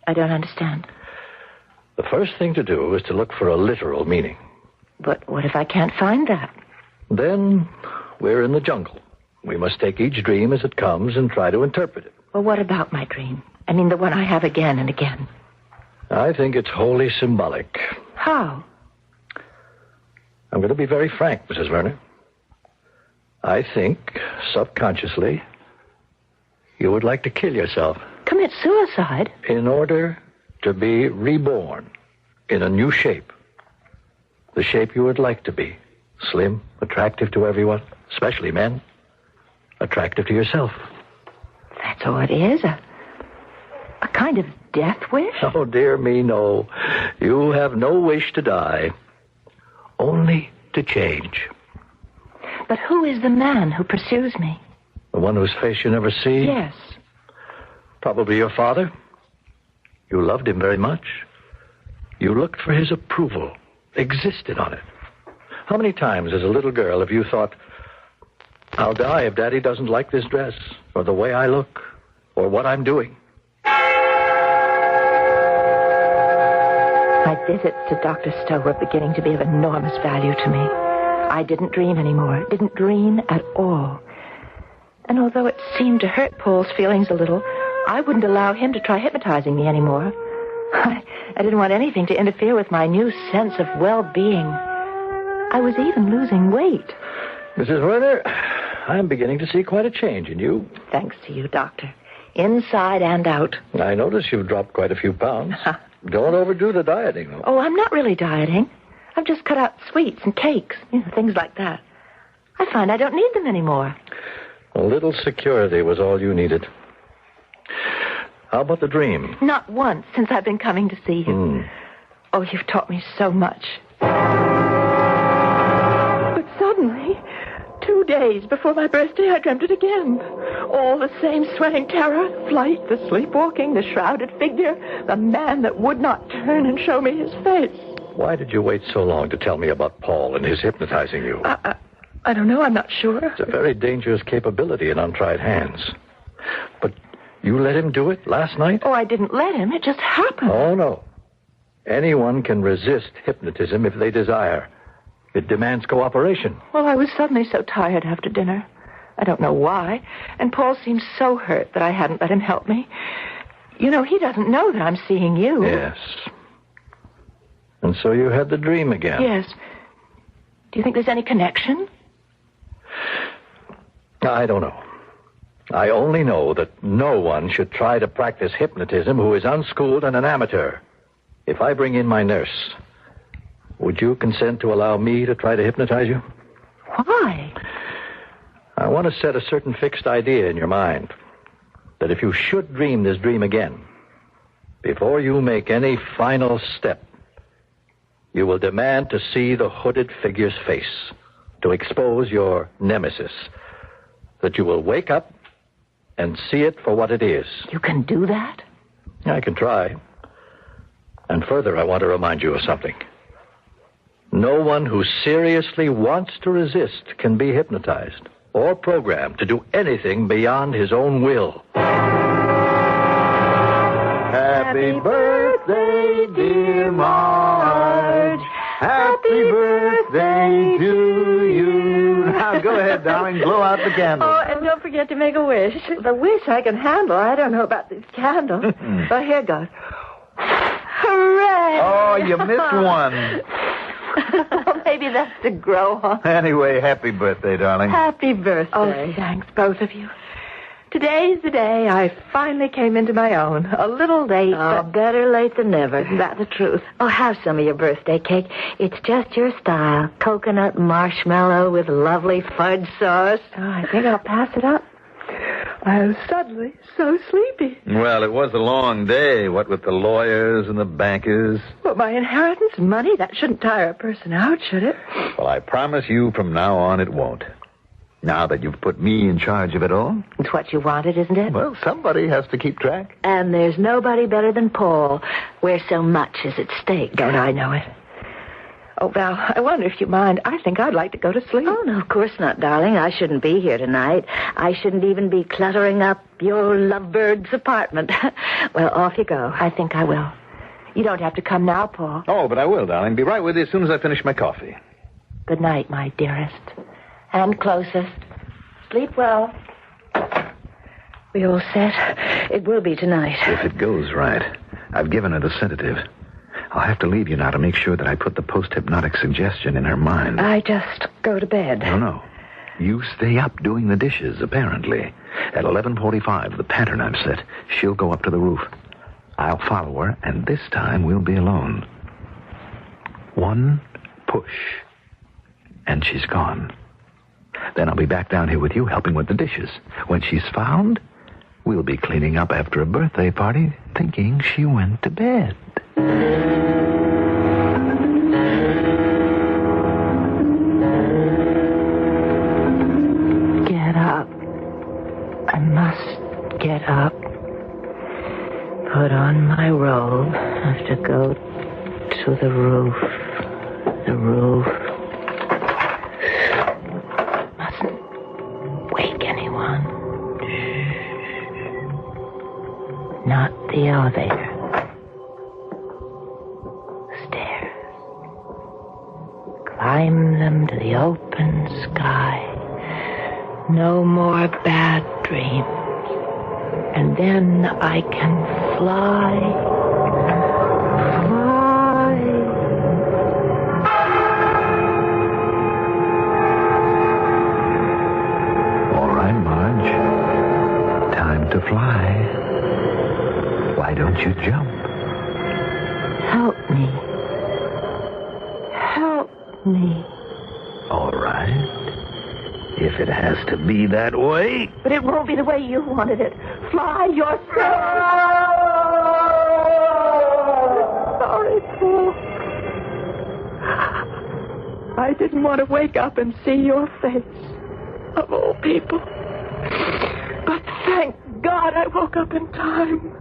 I don't understand. The first thing to do is to look for a literal meaning. But what if I can't find that? Then we're in the jungle. We must take each dream as it comes and try to interpret it. Well, what about my dream? I mean, the one I have again and again. I think it's wholly symbolic. How? I'm going to be very frank, Mrs. Werner. I think, subconsciously, you would like to kill yourself. Commit suicide? In order to be reborn in a new shape. The shape you would like to be. Slim, attractive to everyone, especially men. Attractive to yourself. That's all it is? A kind of death wish? Oh, dear me, no. You have no wish to die. Only to change. But who is the man who pursues me? The one whose face you never see? Yes. Probably your father. You loved him very much. You looked for his approval, existed on it. How many times as a little girl have you thought, I'll die if Daddy doesn't like this dress, or the way I look, or what I'm doing? My visits to Dr. Stowe were beginning to be of enormous value to me. I didn't dream anymore. Didn't dream at all. And although it seemed to hurt Paul's feelings a little, I wouldn't allow him to try hypnotizing me anymore. I didn't want anything to interfere with my new sense of well-being. I was even losing weight. Mrs. Werner, I'm beginning to see quite a change in you. Thanks to you, Doctor. Inside and out. I notice you've dropped quite a few pounds. Don't overdo the dieting, though. Oh, I'm not really dieting. I've just cut out sweets and cakes, things like that. I find I don't need them anymore. A little security was all you needed. How about the dream? Not once since I've been coming to see you. Oh, you've taught me so much. But suddenly, 2 days before my birthday, I dreamt it again. All the same sweating terror, the flight, the sleepwalking, the shrouded figure, the man that would not turn and show me his face. Why did you wait so long to tell me about Paul and his hypnotizing you? I don't know. I'm not sure. It's a very dangerous capability in untried hands. But you let him do it last night? Oh, I didn't let him. It just happened. Oh, no. Anyone can resist hypnotism if they desire. It demands cooperation. Well, I was suddenly so tired after dinner. I don't know why. And Paul seemed so hurt that I hadn't let him help me. He doesn't know that I'm seeing you. Yes. And so you had the dream again. Yes. Do you think there's any connection? I don't know. I only know that no one should try to practice hypnotism who is unschooled and an amateur. If I bring in my nurse, would you consent to allow me to try to hypnotize you? Why? I want to set a certain fixed idea in your mind. That if you should dream this dream again, before you make any final step, you will demand to see the hooded figure's face, to expose your nemesis. That you will wake up and see it for what it is. You can do that? I can try. And further, I want to remind you of something. No one who seriously wants to resist can be hypnotized or programmed to do anything beyond his own will. Happy birthday, dear Marge. Happy birthday to you. Now, go ahead, darling. Blow out the candle. Oh, and don't forget to make a wish. The wish I can handle. I don't know about these candles. Well, here goes. Hooray! Oh, you missed one. Well, maybe that's to grow on. Anyway, happy birthday, darling. Happy birthday. Oh, thanks, both of you. Today's the day I finally came into my own. A little late, but better late than never. Isn't that the truth? Oh, have some of your birthday cake. It's just your style. Coconut marshmallow with lovely fudge sauce. Oh, I think I'll pass it up. I was suddenly so sleepy. Well, it was a long day, what with the lawyers and the bankers. But my inheritance and money, that shouldn't tire a person out, should it? Well, I promise you from now on it won't. Now that you've put me in charge of it all. It's what you wanted, isn't it? Well, somebody has to keep track. And there's nobody better than Paul, where so much is at stake. Don't I know it? Oh, Val, I wonder if you mind. I think I'd like to go to sleep. Oh, no, of course not, darling. I shouldn't be here tonight. I shouldn't even be cluttering up your lovebird's apartment. Well, off you go. I think I will. You don't have to come now, Paul. Oh, but I will, darling. Be right with you as soon as I finish my coffee. Good night, my dearest. And closest. Sleep well. We all set? It will be tonight. If it goes right. I've given her the sedative. I'll have to leave you now to make sure that I put the post-hypnotic suggestion in her mind. I just go to bed. No. You stay up doing the dishes, apparently. At 11:45, the pattern I've set, she'll go up to the roof. I'll follow her, and this time we'll be alone. One push, and she's gone. Then I'll be back down here with you, helping with the dishes. When she's found, we'll be cleaning up after a birthday party, thinking she went to bed. Get up. I must get up. Put on my robe. I have to go to the roof. the roof. Mustn't wake anyone. Not the elevator. Stairs. Climb them to the open sky. No more bad dreams. And then I can fly. Fly. All right, Marge. Time to fly. Why don't you jump? Help me. Help me. All right. If it has to be that way. But it won't be the way you wanted it. Fly yourself. Sorry, Paul. I didn't want to wake up and see your face, of all people. But thank God I woke up in time.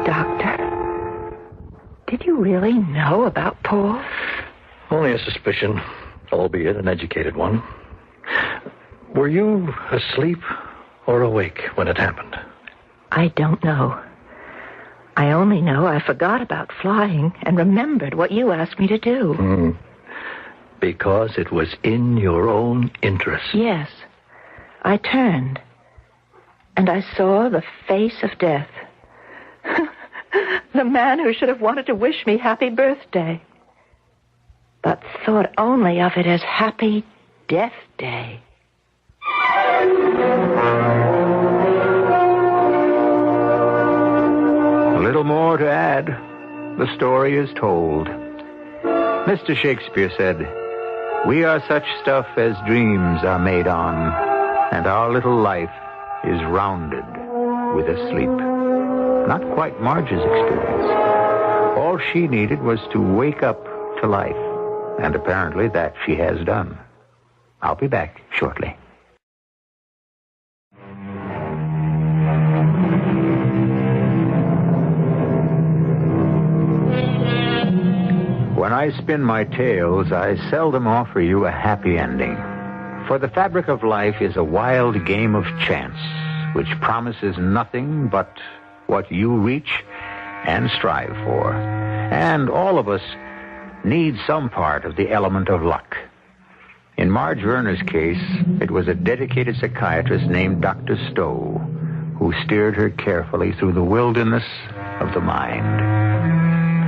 Doctor, did you really know about Paul? Only a suspicion, albeit an educated one. Were you asleep or awake when it happened? I don't know. I only know I forgot about flying and remembered what you asked me to do. Because it was in your own interest. Yes. I turned, and I saw the face of death. The man who should have wanted to wish me happy birthday, but thought only of it as happy death day. Little more to add. The story is told. Mr. Shakespeare said, "We are such stuff as dreams are made on, and our little life is rounded with a sleep." Not quite Marge's experience. All she needed was to wake up to life, and apparently that she has done. I'll be back shortly. When I spin my tales, I seldom offer you a happy ending. For the fabric of life is a wild game of chance, which promises nothing but what you reach and strive for. And all of us need some part of the element of luck. In Marge Werner's case, it was a dedicated psychiatrist named Dr. Stowe who steered her carefully through the wilderness of the mind.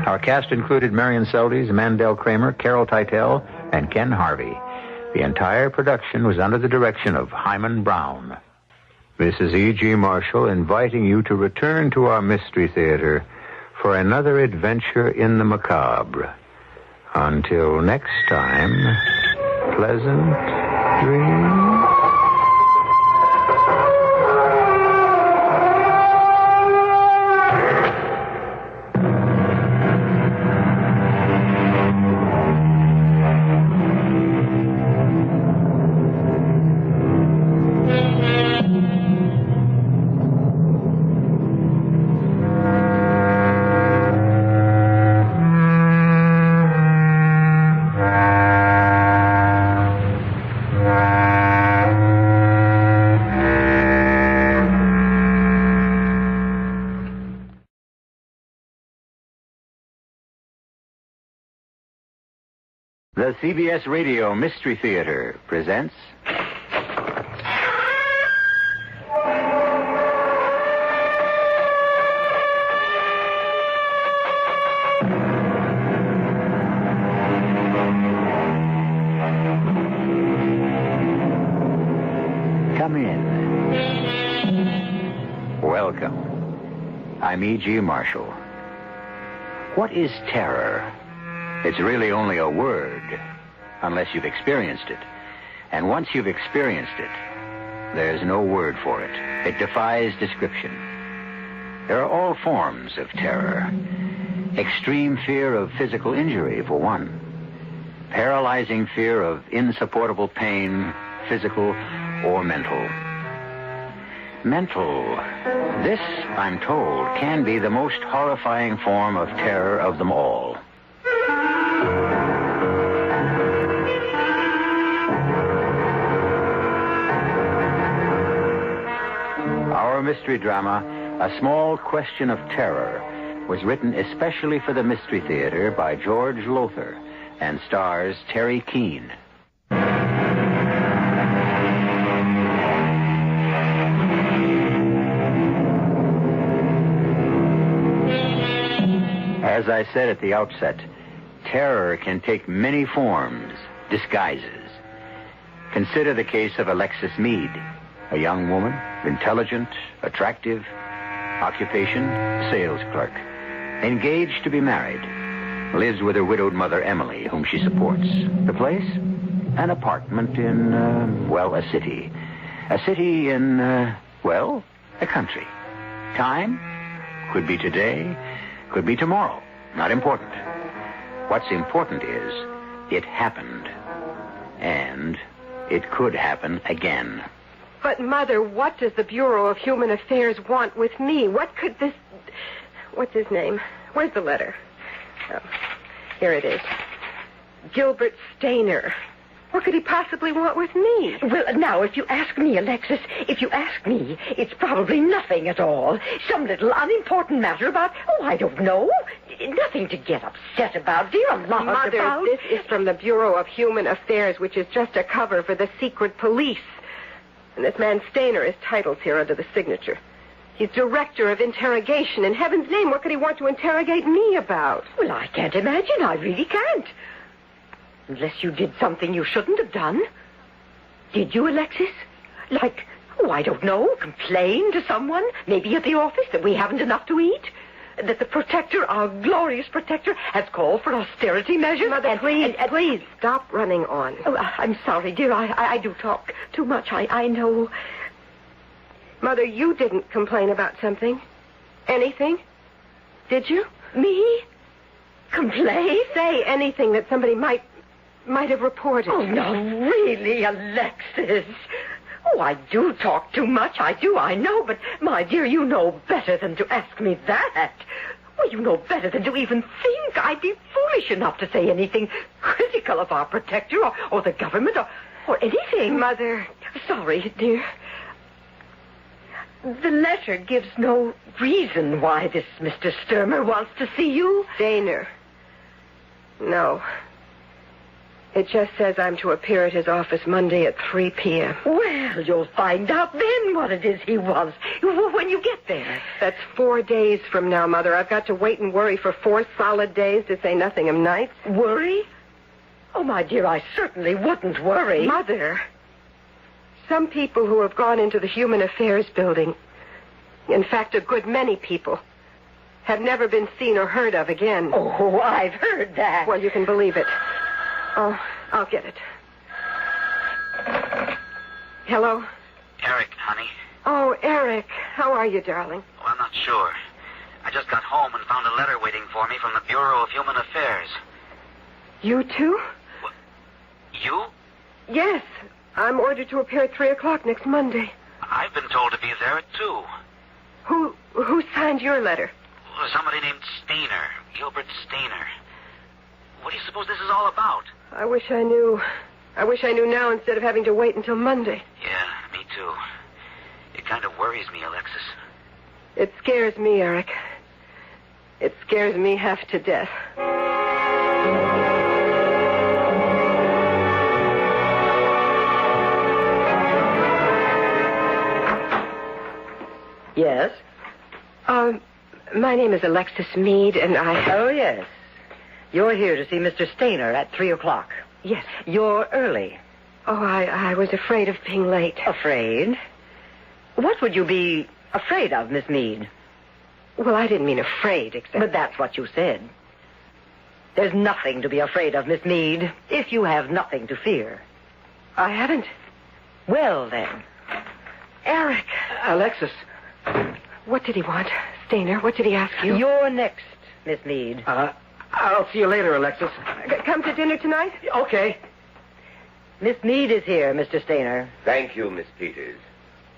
Our cast included Marion Seldes, Mandel Kramer, Carol Teitel, and Ken Harvey. The entire production was under the direction of Hyman Brown. This is E.G. Marshall inviting you to return to our Mystery Theater for another adventure in the macabre. Until next time, pleasant dreams. The CBS Radio Mystery Theater presents... Come in. Welcome. I'm E.G. Marshall. What is terror? It's really only a word, unless you've experienced it. And once you've experienced it, there's no word for it. It defies description. There are all forms of terror. Extreme fear of physical injury, for one. Paralyzing fear of insupportable pain, physical or mental. mental. This, I'm told, can be the most horrifying form of terror of them all. Our mystery drama, A Small Question of Terror, was written especially for the Mystery Theater by George Lothar and stars Terry Keane. As I said at the outset, terror can take many forms, disguises. Consider the case of Alexis Meade, a young woman, intelligent, attractive, occupation, sales clerk, engaged to be married, lives with her widowed mother, Emily, whom she supports. The place? An apartment in, a city. A city in, a country. Time? Could be today, could be tomorrow. Not important. What's important is, it happened. And it could happen again. But, Mother, what does the Bureau of Human Affairs want with me? What could this... What's his name? Where's the letter? Oh, here it is. Gilbert Stainer. What could he possibly want with me? Well, now, if you ask me, Alexis, it's probably nothing at all. Some little unimportant matter about, I don't know. Nothing to get upset about, dear. Mother, this is from the Bureau of Human Affairs, which is just a cover for the secret police. And this man Stainer is titled here under the signature. He's director of interrogation. In heaven's name, what could he want to interrogate me about? Well, I can't imagine. I really can't. Unless you did something you shouldn't have done. Did you, Alexis? Like, I don't know, complain to someone, maybe at the office, that we haven't enough to eat? That the protector, our glorious protector, has called for austerity measures? Mother, please, stop running on. Oh, I'm sorry, dear. I do talk too much. I know. Mother, you didn't complain about something. Anything? Did you? Me? Complain? Say anything that somebody might have reported. Oh, no, really, Alexis. Oh, I do talk too much. I do, I know. But, my dear, you know better than to ask me that. Well, you know better than to even think I'd be foolish enough to say anything critical of our protector or the government or anything. Mother. Sorry, dear. The letter gives no reason why this Mr. Sturmer wants to see you. Stainer. No. It just says I'm to appear at his office Monday at 3 p.m. Well, you'll find out then what it is he wants when you get there. That's 4 days from now, Mother. I've got to wait and worry for 4 solid days, to say nothing of nights. Worry? Oh, my dear, I certainly wouldn't worry. Mother, some people who have gone into the Human Affairs building, in fact, a good many people, have never been seen or heard of again. Oh, I've heard that. Well, you can believe it. Oh, I'll get it. Hello? Eric, honey. Oh, Eric. How are you, darling? Well, I'm not sure. I just got home and found a letter waiting for me from the Bureau of Human Affairs. You too? What? You? Yes. I'm ordered to appear at 3 o'clock next Monday. I've been told to be there at 2. Who signed your letter? Well, somebody named Stainer. Gilbert Stainer. What do you suppose this is all about? I wish I knew. I wish I knew now instead of having to wait until Monday. Yeah, me too. It kind of worries me, Alexis. It scares me, Eric. It scares me half to death. Yes? My name is Alexis Meade, and I... Oh, yes. You're here to see Mr. Stainer at 3 o'clock. Yes. You're early. Oh, I was afraid of being late. Afraid? What would you be afraid of, Miss Meade? Well, I didn't mean afraid, exactly. But that's what you said. There's nothing to be afraid of, Miss Meade, if you have nothing to fear. I haven't. Well, then. Eric. Alexis. What did he want? Stainer, what did he ask you? You're next, Miss Meade. I'll see you later, Alexis. Come to dinner tonight? Okay. Miss Meade is here, Mr. Stainer. Thank you, Miss Peters.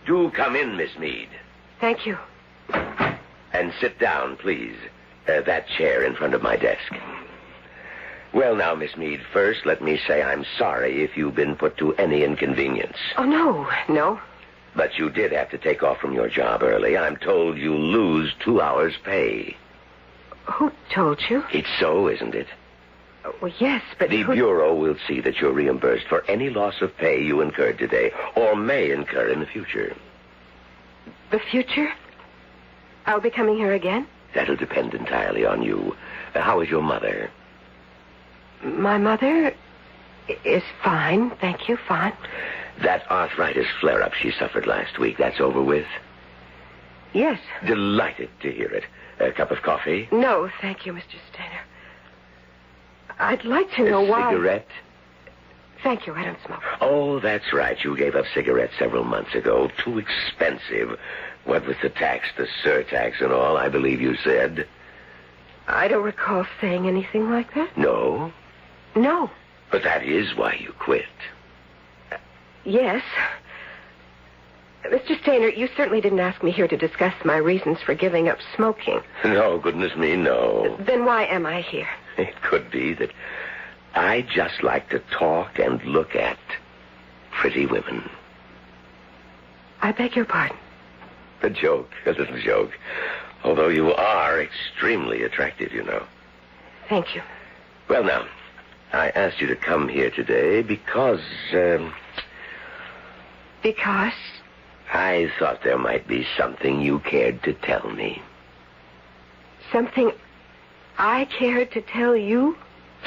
Do come in, Miss Meade. Thank you. And sit down, please. That chair in front of my desk. Well, now, Miss Meade, first let me say I'm sorry if you've been put to any inconvenience. Oh, no. But you did have to take off from your job early. I'm told you'll lose 2 hours' pay. Who told you? It's so, isn't it? Well, yes, but The Bureau will see that you're reimbursed for any loss of pay you incurred today, or may incur in the future. The future? I'll be coming here again? That'll depend entirely on you. How is your mother? My mother is fine, thank you, fine. That arthritis flare-up she suffered last week, that's over with? Yes. Delighted to hear it. A cup of coffee? No, thank you, Mr. Stainer. I'd like to know why... A cigarette? Thank you, I don't smoke. Oh, that's right. You gave up cigarettes several months ago. Too expensive. What with the tax, the surtax and all, I believe you said. I don't recall saying anything like that. No? No. But that is why you quit. Yes. Mr. Stainer, you certainly didn't ask me here to discuss my reasons for giving up smoking. No, goodness me, no. Then why am I here? It could be that I just like to talk and look at pretty women. I beg your pardon. A joke, a little joke. Although you are extremely attractive, you know. Thank you. Well, now, I asked you to come here today because... Because? I thought there might be something you cared to tell me. Something I cared to tell you?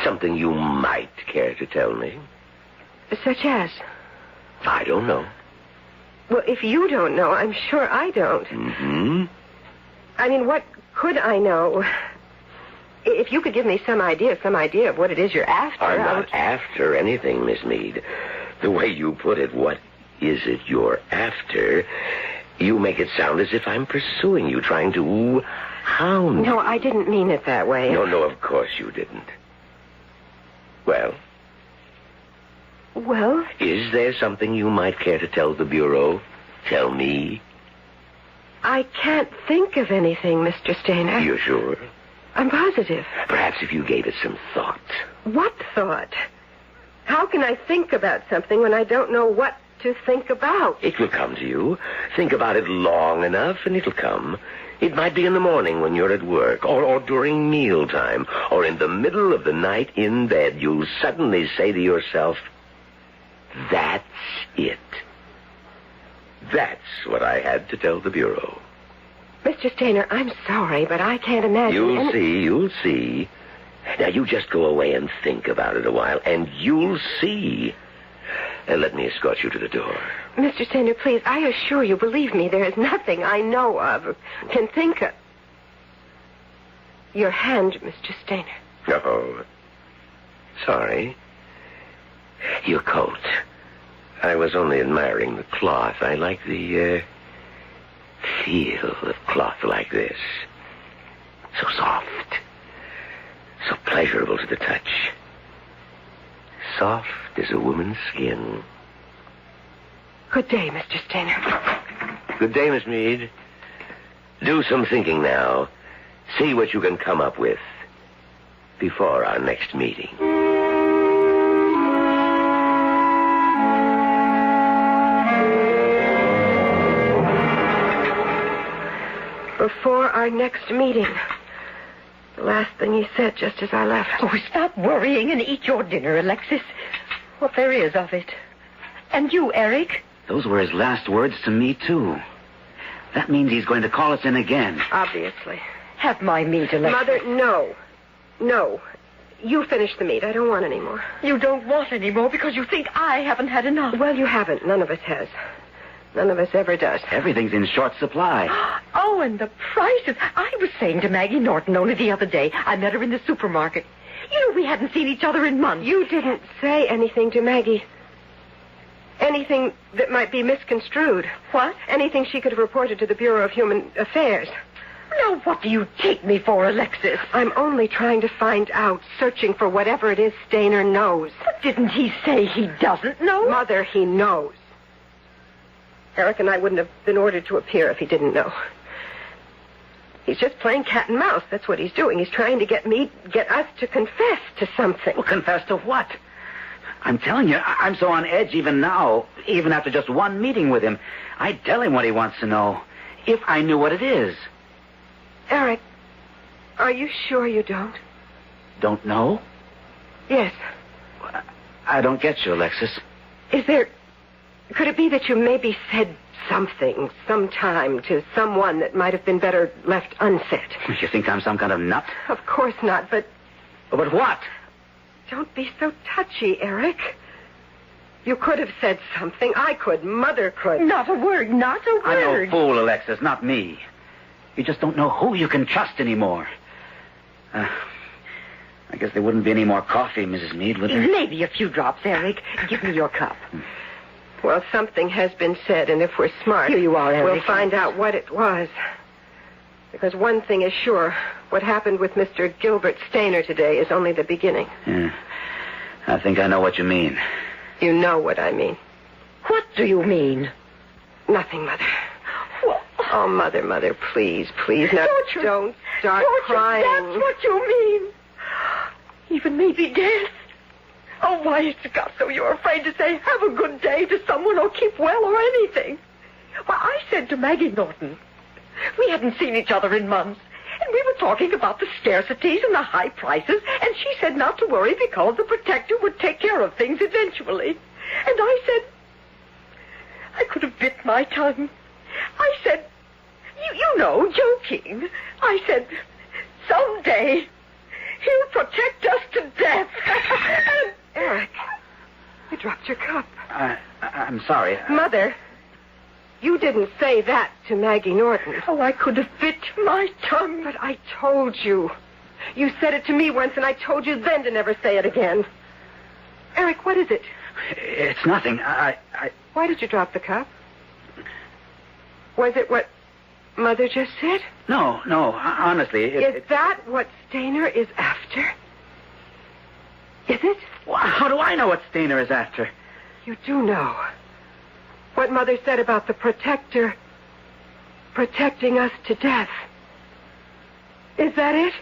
Something you might care to tell me. Such as? I don't know. Well, if you don't know, I'm sure I don't. Mm-hmm. I mean, what could I know? If you could give me some idea of what it is you're after... I'm not after anything, Miss Meade. The way you put it, what is it you're after? You make it sound as if I'm pursuing you, trying to hound No, you. I didn't mean it that way. No, of course you didn't. Well? Well? Is there something you might care to tell the Bureau? Tell me? I can't think of anything, Mr. Stainer. You're sure? I'm positive. Perhaps if you gave it some thought. What thought? How can I think about something when I don't know what to think about? It will come to you. Think about it long enough, and it'll come. It might be in the morning when you're at work, or during mealtime, or in the middle of the night in bed. You'll suddenly say to yourself, that's it. That's what I had to tell the Bureau. Mr. Stainer, I'm sorry, but I can't imagine... You'll see. Now, you just go away and think about it a while, and you'll see. Let me escort you to the door. Mr. Stainer, please, I assure you, believe me, there is nothing I know of, can think of. Your hand, Mr. Stainer. Oh, sorry. Your coat. I was only admiring the cloth. I like the feel of cloth like this. So soft. So pleasurable to the touch. Soft as a woman's skin. Good day, Mr. Stainer. Good day, Miss Meade. Do some thinking now. See what you can come up with before our next meeting. Before our next meeting. The last thing he said just as I left. Oh, stop worrying and eat your dinner, Alexis. What there is of it. And you, Eric? Those were his last words to me, too. That means he's going to call us in again. Obviously. Have my meat, Alexis. Mother, no. No. You finish the meat. I don't want any more. You don't want any more because you think I haven't had enough. Well, you haven't. None of us has. None of us ever does. Everything's in short supply. Oh, and the prices. I was saying to Maggie Norton only the other day. I met her in the supermarket. You know, we hadn't seen each other in months. You didn't say anything to Maggie. Anything that might be misconstrued. What? Anything she could have reported to the Bureau of Human Affairs. Now, what do you take me for, Alexis? I'm only trying to find out, searching for whatever it is Stainer knows. But didn't he say he doesn't know? Mother, he knows. Eric and I wouldn't have been ordered to appear if he didn't know. He's just playing cat and mouse. That's what he's doing. He's trying to get us to confess to something. Well, confess to what? I'm telling you, I'm so on edge even now, even after just one meeting with him. I'd tell him what he wants to know, if I knew what it is. Eric, are you sure you don't? Don't know? Yes. I don't get you, Alexis. Could it be that you maybe said something, sometime, to someone that might have been better left unsaid? You think I'm some kind of nut? Of course not, but... But what? Don't be so touchy, Eric. You could have said something. I could. Mother could. Not a word. Not a I'm word. no fool, Alexis, not me. You just don't know who you can trust anymore. I guess there wouldn't be any more coffee, Mrs. Meade, would there? Maybe a few drops, Eric. Give me your cup. Well, something has been said, and if we're smart... Here you are, Eric. We'll find out what it was. Because one thing is sure. What happened with Mr. Gilbert Stainer today is only the beginning. Yeah. I think I know what you mean. You know what I mean. What do you mean? Nothing, Mother. Oh, Mother, please. Now, don't start crying. That's what you mean. Even maybe death. Oh, why is it got so you're afraid to say have a good day to someone or keep well or anything? Well, I said to Maggie Norton, we hadn't seen each other in months, and we were talking about the scarcities and the high prices, and she said not to worry because the protector would take care of things eventually. And I said, I could have bit my tongue. I said, you know, joking. I said, someday he'll protect us to death. And Eric, you dropped your cup. I'm sorry. Mother, you didn't say that to Maggie Norton. Oh, I could have bit my tongue. But I told you. You said it to me once, and I told you then to never say it again. Eric, what is it? It's nothing. Why did you drop the cup? Was it what Mother just said? No, honestly. Is that what Stainer is after? Is it? Well, how do I know what Stainer is after? You do know. What Mother said about the protector protecting us to death. Is that it?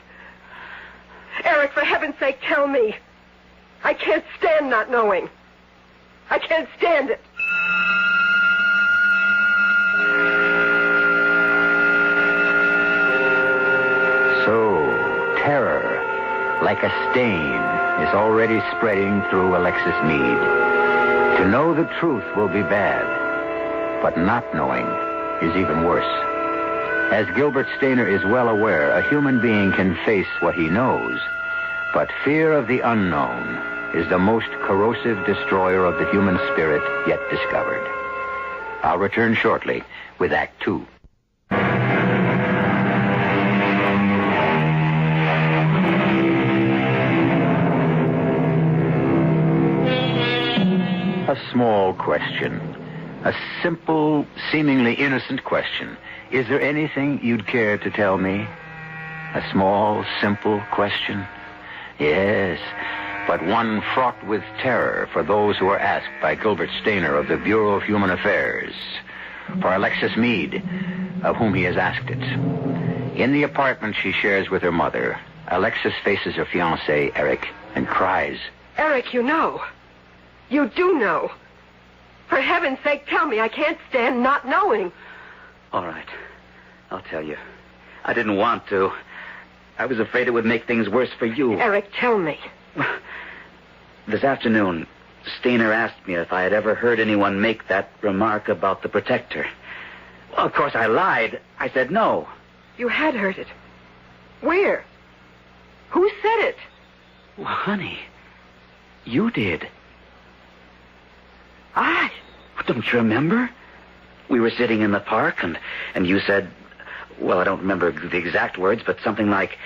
Eric, for heaven's sake, tell me. I can't stand not knowing. I can't stand it. So, terror, like a stain, is already spreading through Alexis Meade. To know the truth will be bad, but not knowing is even worse. As Gilbert Stainer is well aware, a human being can face what he knows, but fear of the unknown is the most corrosive destroyer of the human spirit yet discovered. I'll return shortly with Act 2. A small question. A simple, seemingly innocent question. Is there anything you'd care to tell me? A small, simple question? Yes, but one fraught with terror for those who are asked by Gilbert Stainer of the Bureau of Human Affairs. For Alexis Meade, of whom he has asked it. In the apartment she shares with her mother, Alexis faces her fiancé, Eric, and cries. Eric, you know. You do know. For heaven's sake, tell me. I can't stand not knowing. All right. I'll tell you. I didn't want to. I was afraid it would make things worse for you. Eric, tell me. This afternoon, Stainer asked me if I had ever heard anyone make that remark about the protector. Well, of course, I lied. I said no. You had heard it. Where? Who said it? Well, honey, you did. I? Don't you remember? We were sitting in the park, and you said, well, I don't remember the exact words, but something like,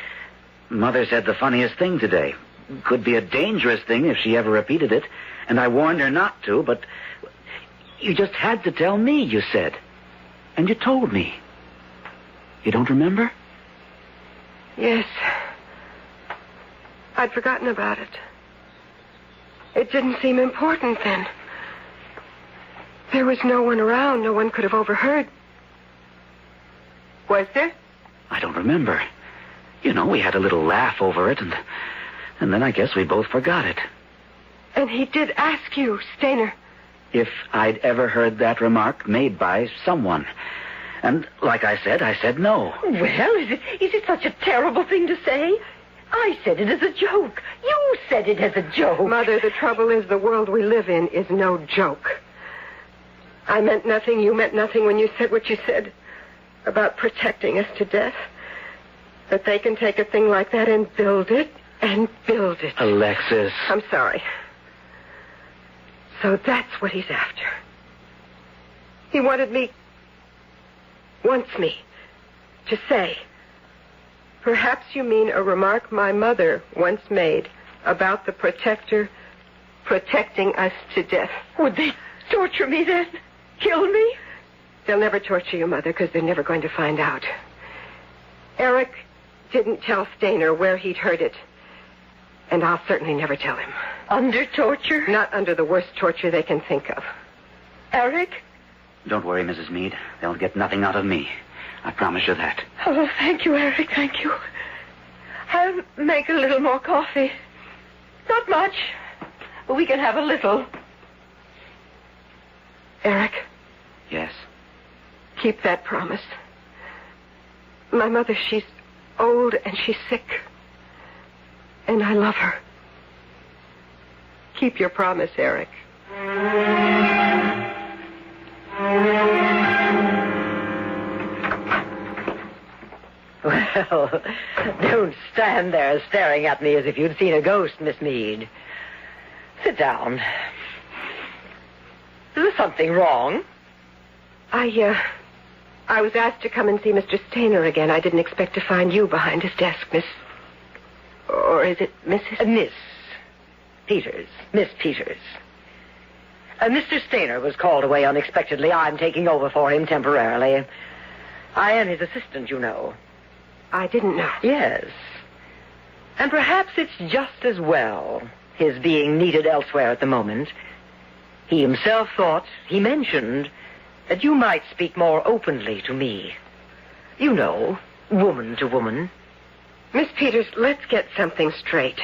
Mother said the funniest thing today. Could be a dangerous thing if she ever repeated it, and I warned her not to, but you just had to tell me, you said. And you told me. You don't remember? Yes. I'd forgotten about it. It didn't seem important then. There was no one around. No one could have overheard. Was there? I don't remember. You know, we had a little laugh over it, and then I guess we both forgot it. And he did ask you, Stainer. If I'd ever heard that remark made by someone. And like I said no. Well, is it such a terrible thing to say? I said it as a joke. You said it as a joke. Mother, the trouble is the world we live in is no joke. I meant nothing, you meant nothing when you said what you said about protecting us to death. That they can take a thing like that and build it. Alexis. I'm sorry. So that's what he's after. He wants me to say, perhaps you mean a remark my mother once made about the protector protecting us to death. Would they torture me then? Kill me? They'll never torture you, Mother, because they're never going to find out. Eric didn't tell Stainer where he'd heard it. And I'll certainly never tell him. Under torture? Not under the worst torture they can think of. Eric? Don't worry, Mrs. Meade. They'll get nothing out of me. I promise you that. Oh, thank you, Eric, thank you. I'll make a little more coffee. Not much, but we can have a little. Eric? Yes? Keep that promise. My mother, she's old and she's sick. And I love her. Keep your promise, Eric. Well, don't stand there staring at me as if you'd seen a ghost, Miss Meade. Sit down. Is there something wrong? I was asked to come and see Mr. Stainer again. I didn't expect to find you behind his desk, Miss... Or is it Mrs.? Miss Peters. Miss Peters. Mr. Stainer was called away unexpectedly. I'm taking over for him temporarily. I am his assistant, you know. I didn't know. Yes. And perhaps it's just as well, his being needed elsewhere at the moment. He himself thought, he mentioned, that you might speak more openly to me. You know, woman to woman. Miss Peters, let's get something straight.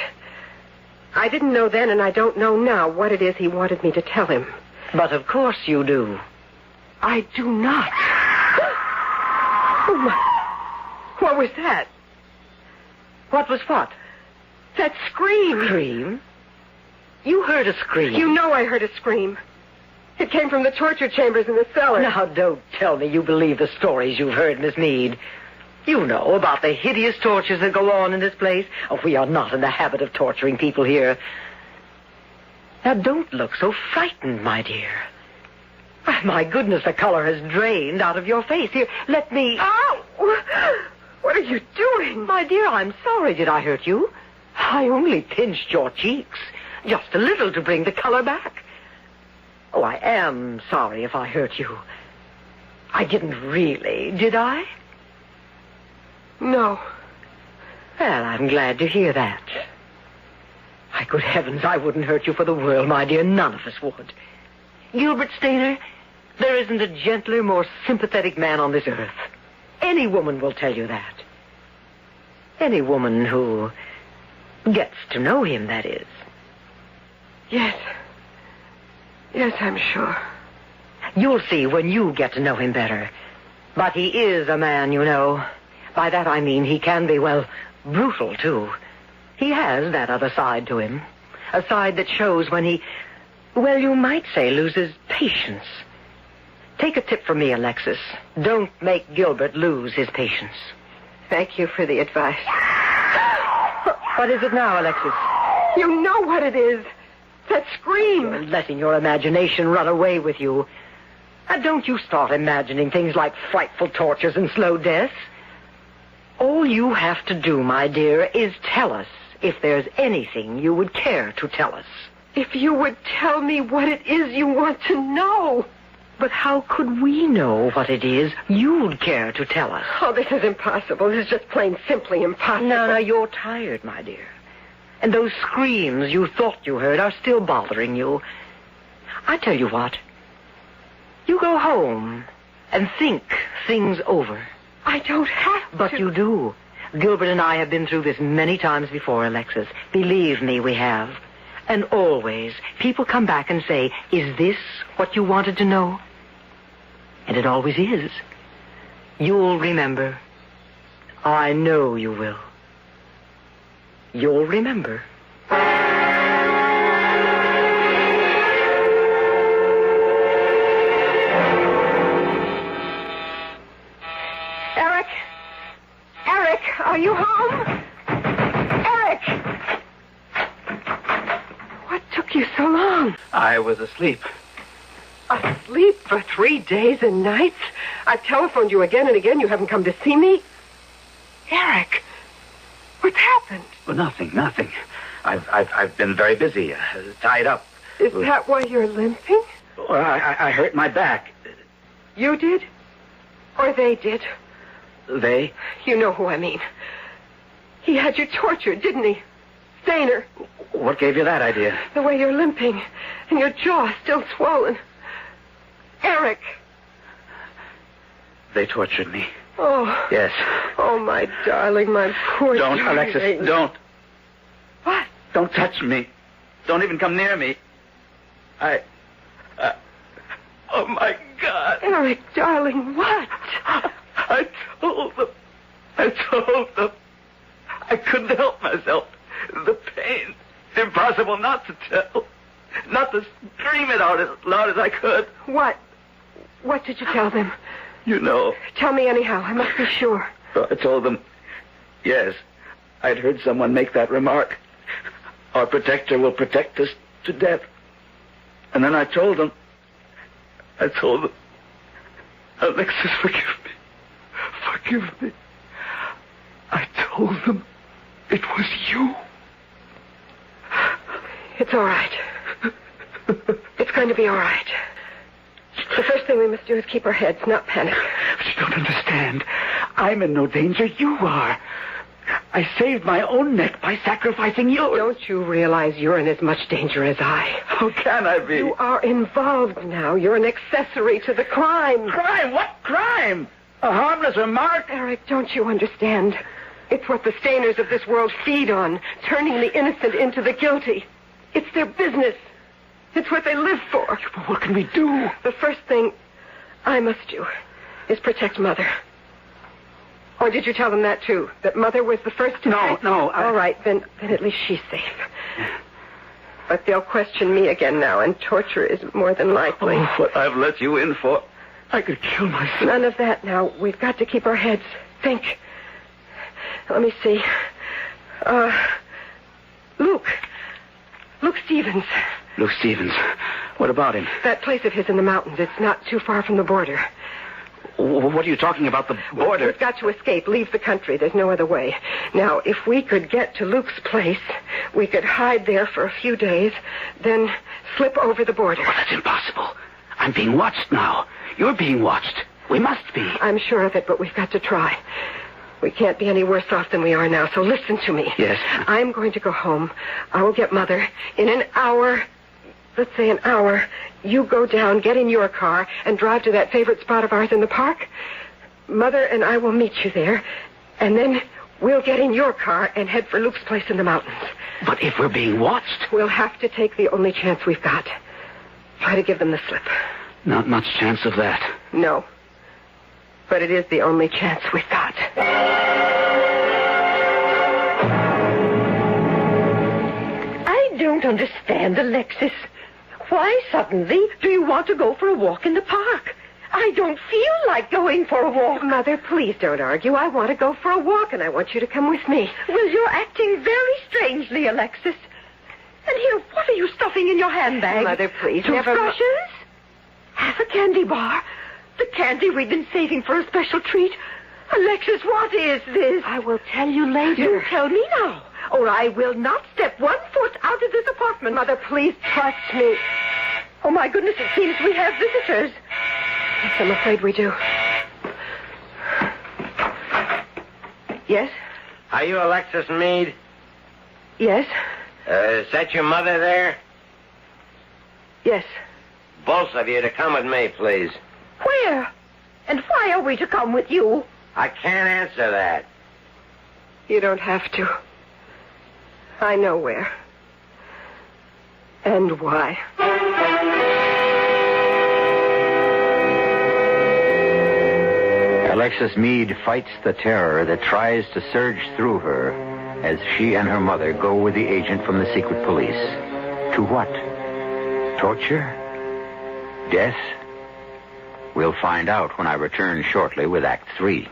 I didn't know then, and I don't know now what it is he wanted me to tell him. But of course you do. I do not. What was that? What was what? That scream. Scream? You heard a scream. You know I heard a scream. It came from the torture chambers in the cellar. Now, don't tell me you believe the stories you've heard, Miss Meade. You know about the hideous tortures that go on in this place. Oh, we are not in the habit of torturing people here. Now, don't look so frightened, my dear. My goodness, the color has drained out of your face. Here, let me... Ow! What are you doing? My dear, I'm sorry. Did I hurt you? I only pinched your cheeks. Just a little to bring the color back. Oh, I am sorry if I hurt you. I didn't really, did I? No. Well, I'm glad to hear that. My good heavens, I wouldn't hurt you for the world, my dear. None of us would. Gilbert Stainer, there isn't a gentler, more sympathetic man on this earth. Any woman will tell you that. Any woman who gets to know him, that is. Yes. Yes, I'm sure. You'll see when you get to know him better. But he is a man, you know. By that I mean he can be, well, brutal, too. He has that other side to him. A side that shows when he, well, you might say, loses patience. Take a tip from me, Alexis. Don't make Gilbert lose his patience. Thank you for the advice. What is it now, Alexis? You know what it is. That scream. You're letting your imagination run away with you. Don't you start imagining things like frightful tortures and slow deaths. All you have to do, my dear, is tell us if there's anything you would care to tell us. If you would tell me what it is you want to know. But how could we know what it is you'd care to tell us? Oh, this is impossible. This is just plain simply impossible. No, you're tired, my dear. And those screams you thought you heard are still bothering you. I tell you what. You go home and think things over. I don't have to. But you do. Gilbert and I have been through this many times before, Alexis. Believe me, we have. And always, people come back and say, is this what you wanted to know? And it always is. You'll remember. I know you will. You'll remember. Eric, are you home? Eric! What took you so long? I was asleep. Asleep for 3 days and nights? I've telephoned you again and again. You haven't come to see me. Eric, what's happened? Well, nothing. I've been very busy, tied up. Is that why you're limping? Well, I hurt my back. You did? Or they did? They? You know who I mean. He had you tortured, didn't he? Stainer. What gave you that idea? The way you're limping and your jaw still swollen. Eric. They tortured me. Oh. Yes. Oh, my darling, my poor Don't, darling. Alexis, don't. What? Don't touch me. Don't even come near me. Oh, my God. Eric, darling, what? I told them. I couldn't help myself. The pain. It's impossible not to tell. Not to scream it out as loud as I could. What? What did you tell them? You know. Tell me anyhow. I must be sure. I told them, yes, I'd heard someone make that remark. Our protector will protect us to death. And then I told them, Alexis, forgive me. Forgive me. I told them it was you. It's all right. It's going to be all right. The first thing we must do is keep our heads, not panic. But you don't understand. I'm in no danger. You are. I saved my own neck by sacrificing yours. Don't you realize you're in as much danger as I? How can I be? You are involved now. You're an accessory to the crime. Crime? What crime? A harmless remark? Eric, don't you understand? It's what the Stainers of this world feed on, turning the innocent into the guilty. It's their business. It's what they live for. But what can we do? The first thing I must do is protect Mother. Or did you tell them that, too? That Mother was the first to... No. All right, then at least she's safe. But they'll question me again now, and torture is more than likely. Oh, what I've let you in for. I could kill myself. None of that now. We've got to keep our heads. Think. Let me see. Luke Stevens. Luke Stevens. What about him? That place of his in the mountains. It's not too far from the border. What are you talking about, the border? We've got to escape, leave the country. There's no other way. Now, if we could get to Luke's place, we could hide there for a few days, then slip over the border. Well, that's impossible. I'm being watched now. You're being watched. We must be. I'm sure of it, but we've got to try. We can't be any worse off than we are now, so listen to me. Yes. I'm going to go home. I will get Mother. In an hour, let's say an hour, you go down, get in your car, and drive to that favorite spot of ours in the park. Mother and I will meet you there, and then we'll get in your car and head for Luke's place in the mountains. But if we're being watched? We'll have to take the only chance we've got. Try to give them the slip. Not much chance of that. No. But it is the only chance we've got. I don't understand, Alexis. Why suddenly do you want to go for a walk in the park? I don't feel like going for a walk. Mother, please don't argue. I want to go for a walk, and I want you to come with me. Well, you're acting very strangely, Alexis. And here, what are you stuffing in your handbag? Mother, please. Toothbrushes? Half a candy bar? The candy we've been saving for a special treat? Alexis, what is this? I will tell you later. You tell me now, or I will not step 1 foot out of this apartment. Mother, please trust me. Oh, my goodness, it seems we have visitors. Yes, I'm afraid we do. Yes? Are you Alexis Meade? Yes? Is that your mother there? Yes. both of you to come with me, please. Where? And why are we to come with you? I can't answer that. You don't have to. I know where. And why. Alexis Meade fights the terror that tries to surge through her as she and her mother go with the agent from the secret police. To what? Torture? Death? We'll find out when I return shortly with Act 3.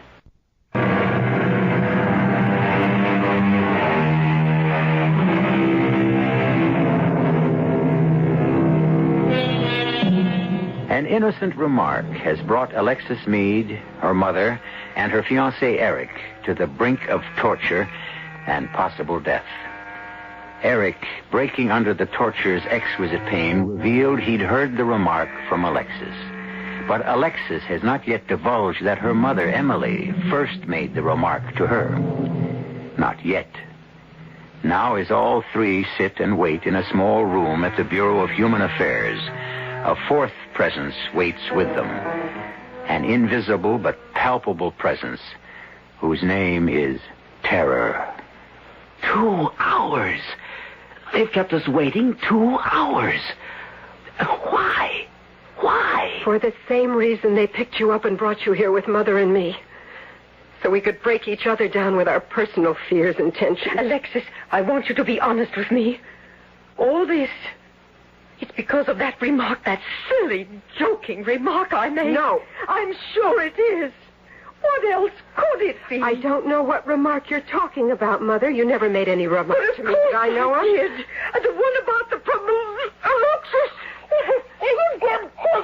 An innocent remark has brought Alexis Meade, her mother, and her fiancé Eric to the brink of torture and possible death. Eric, breaking under the torture's exquisite pain, revealed he'd heard the remark from Alexis. But Alexis has not yet divulged that her mother, Emily, first made the remark to her. Not yet. Now, as all three sit and wait in a small room at the Bureau of Human Affairs, a fourth presence waits with them. An invisible but palpable presence whose name is Terror. 2 hours. They've kept us waiting 2 hours. Why? Why? For the same reason they picked you up and brought you here with Mother and me. So we could break each other down with our personal fears and tensions. Alexis, I want you to be honest with me. All this, it's because of that remark, that silly, joking remark I made. No. I'm sure it is. What else could it be? I don't know what remark you're talking about, Mother. You never made any remark to me that I know of. Did. The one about the problem, Alexis. What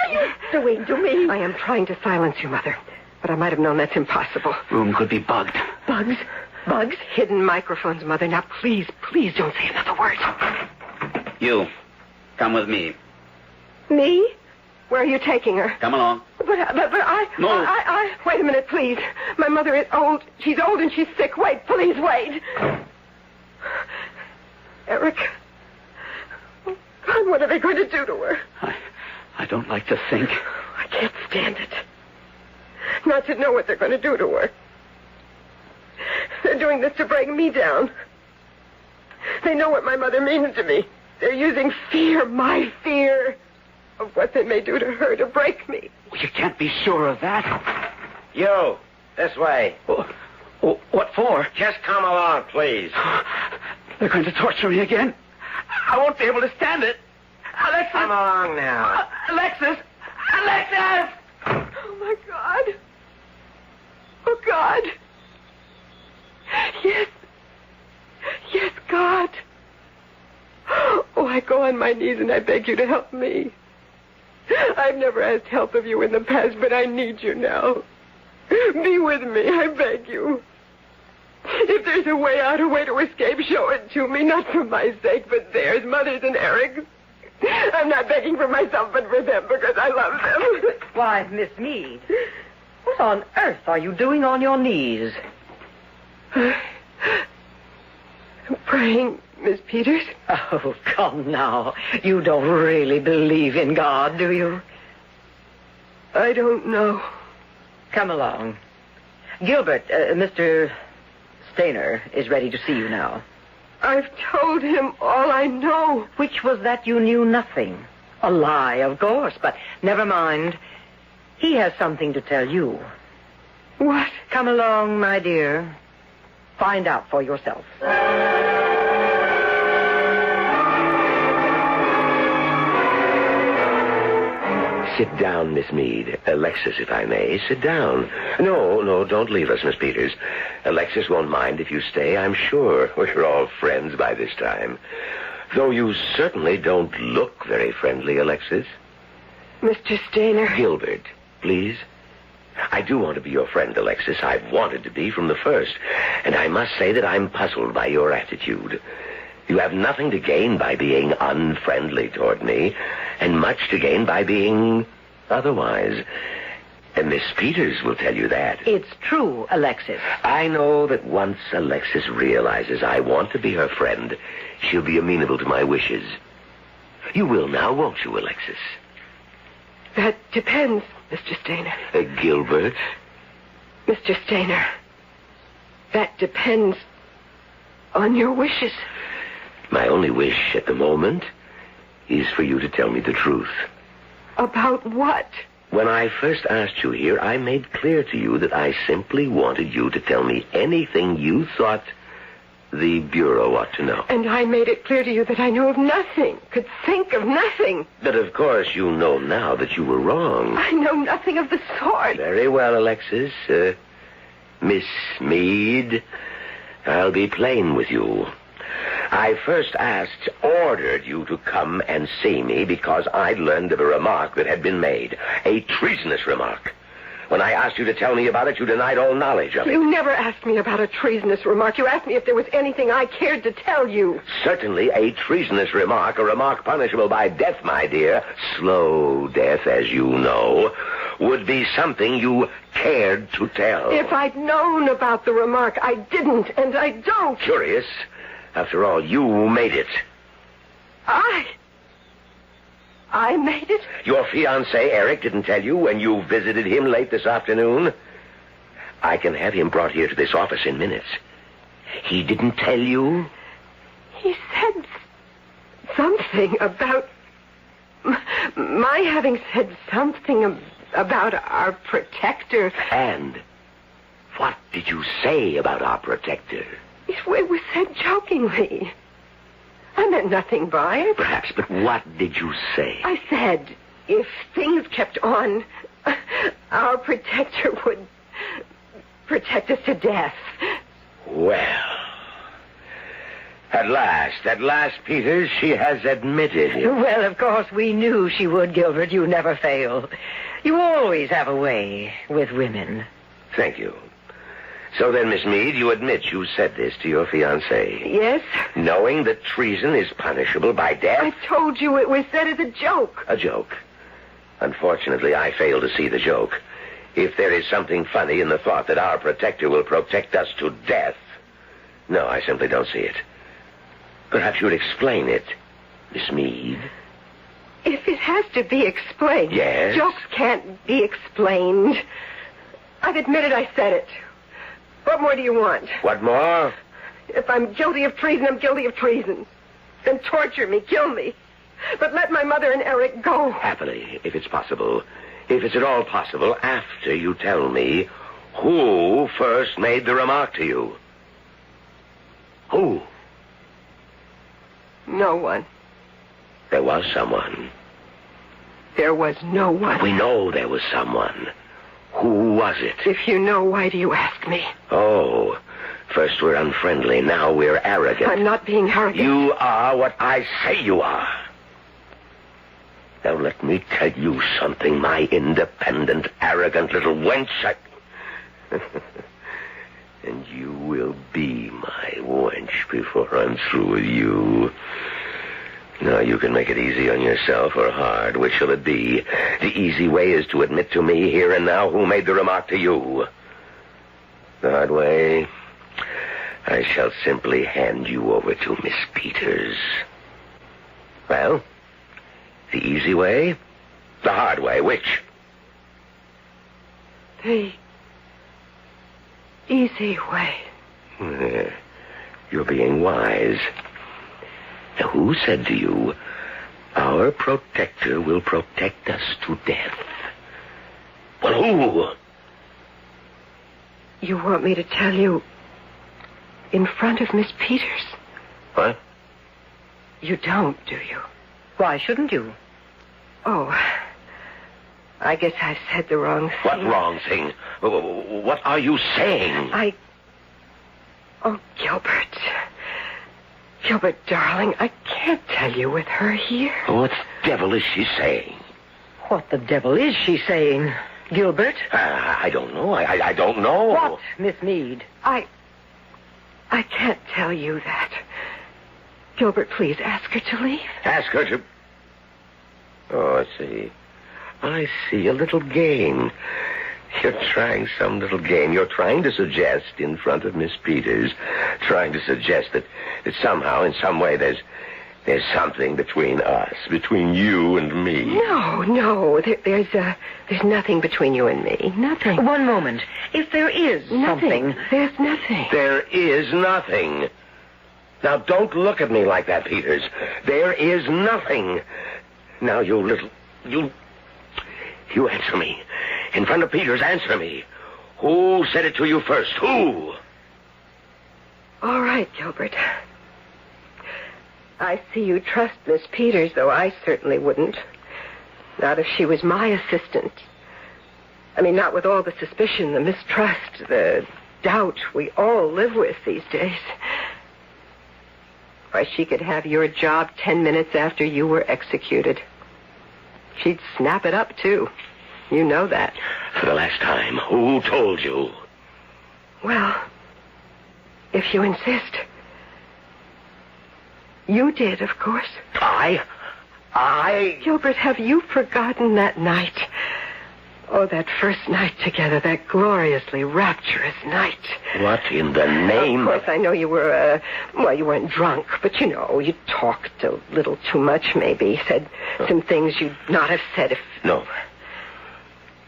are you doing to me? I am trying to silence you, Mother. But I might have known that's impossible. Room could be bugged. Bugs? Bugs? Hidden microphones, Mother. Now, please, please don't say another word. You, come with me. Me? Where are you taking her? Come along. But I... No. I... Wait a minute, please. My mother is old. She's old and she's sick. Wait, please, wait. Eric. Oh, God, what are they going to do to her? I don't like to think. I can't stand it. Not to know what they're going to do to her. They're doing this to break me down. They know what my mother means to me. They're using fear, my fear, of what they may do to her to break me. You can't be sure of that. You, this way. What for? Just come along, please. They're going to torture me again. I won't be able to stand it. Alexis! Come along now. Alexis! Alexis! Oh, my God. Oh, God. Yes. Yes, God. Oh, I go on my knees and I beg you to help me. I've never asked help of you in the past, but I need you now. Be with me, I beg you. If there's a way out, a way to escape, show it to me, not for my sake, but theirs, Mother's and Eric's. I'm not begging for myself, but for them, because I love them. Why, Miss Meade, what on earth are you doing on your knees? I'm praying, Miss Peters. Oh, come now. You don't really believe in God, do you? I don't know. Come along. Gilbert, Mr. Stainer is ready to see you now. I've told him all I know. Which was that you knew nothing. A lie, of course, but never mind. He has something to tell you. What? Come along, my dear. Find out for yourself. Sit down, Miss Meade. Alexis, if I may, sit down. No, don't leave us, Miss Peters. Alexis won't mind if you stay, I'm sure. We're all friends by this time. Though you certainly don't look very friendly, Alexis. Mr. Stainer. Gilbert, please. I do want to be your friend, Alexis. I've wanted to be from the first. And I must say that I'm puzzled by your attitude. You have nothing to gain by being unfriendly toward me, and much to gain by being otherwise. And Miss Peters will tell you that. It's true, Alexis. I know that once Alexis realizes I want to be her friend, she'll be amenable to my wishes. You will now, won't you, Alexis? That depends, Mr. Stainer. Gilbert? Mr. Stainer, that depends on your wishes. My only wish at the moment is for you to tell me the truth. About what? When I first asked you here, I made clear to you that I simply wanted you to tell me anything you thought the Bureau ought to know. And I made it clear to you that I knew of nothing, could think of nothing. But of course you know now that you were wrong. I know nothing of the sort. Very well, Alexis. Miss Meade, I'll be plain with you. I first ordered you to come and see me because I'd learned of a remark that had been made. A treasonous remark. When I asked you to tell me about it, you denied all knowledge of it. You never asked me about a treasonous remark. You asked me if there was anything I cared to tell you. Certainly a treasonous remark, a remark punishable by death, my dear, slow death, as you know, would be something you cared to tell. If I'd known about the remark, I didn't, and I don't. Curious. After all, you made it. I made it? Your fiancé, Eric, didn't tell you when you visited him late this afternoon? I can have him brought here to this office in minutes. He didn't tell you? He said something about my having said something about our protector. And what did you say about our protector? It was said jokingly. I meant nothing by it. Perhaps, but what did you say? I said, if things kept on, our protector would protect us to death. Well, at last, Peters, she has admitted it. Well, of course, we knew she would, Gilbert. You never fail. You always have a way with women. Thank you. So then, Miss Meade, you admit you said this to your fiancé? Yes. Knowing that treason is punishable by death? I told you it was said as a joke. A joke. Unfortunately, I fail to see the joke. If there is something funny in the thought that our protector will protect us to death, no, I simply don't see it. Perhaps you'd explain it, Miss Meade. If it has to be explained. Yes? Jokes can't be explained. I've admitted I said it. What more do you want? What more? If I'm guilty of treason, I'm guilty of treason. Then torture me, kill me. But let my mother and Eric go. Happily, if it's possible. If it's at all possible, after you tell me who first made the remark to you. Who? No one. There was someone. There was no one. We know there was someone. Who was it? If you know, why do you ask me? Oh, first we're unfriendly, now we're arrogant. I'm not being arrogant. You are what I say you are. Now let me tell you something, my independent, arrogant little wench. And you will be my wench before I'm through with you. Now, you can make it easy on yourself or hard. Which shall it be? The easy way is to admit to me here and now who made the remark to you. The hard way, I shall simply hand you over to Miss Peters. Well, the easy way, the hard way, which? The easy way. You're being wise. Now, who said to you, our protector will protect us to death? Well, who? You want me to tell you in front of Miss Peters? What? You don't, do you? Why shouldn't you? Oh, I guess I said the wrong thing. What wrong thing? What are you saying? Oh, Gilbert. Gilbert, darling, I can't tell you with her here. What the devil is she saying? What the devil is she saying, Gilbert? I don't know. I don't know. What, Miss Meade? I can't tell you that. Gilbert, please ask her to leave. Ask her to... Oh, I see. I see. A little game. You're trying some little game. You're trying to suggest in front of Miss Peters, trying to suggest that somehow, in some way, there's There's something between us, between you and me. No. There's nothing between you and me. Nothing. One moment. If there is something... There's nothing. There is nothing. Now, don't look at me like that, Peters. There is nothing. Now, you answer me. In front of Peters, answer me. Who said it to you first? Who? All right, Gilbert. I see you trust Miss Peters, though I certainly wouldn't. Not if she was my assistant. I mean, not with all the suspicion, the mistrust, the doubt we all live with these days. Why, she could have your job 10 minutes after you were executed. She'd snap it up, too. You know that. For the last time, who told you? Well, if you insist. You did, of course. I? Gilbert, have you forgotten that night? Oh, that first night together, that gloriously rapturous night. What in the name of... Of course, I know you were, you weren't drunk, but you know, you talked a little too much, maybe. Said some things you'd not have said if...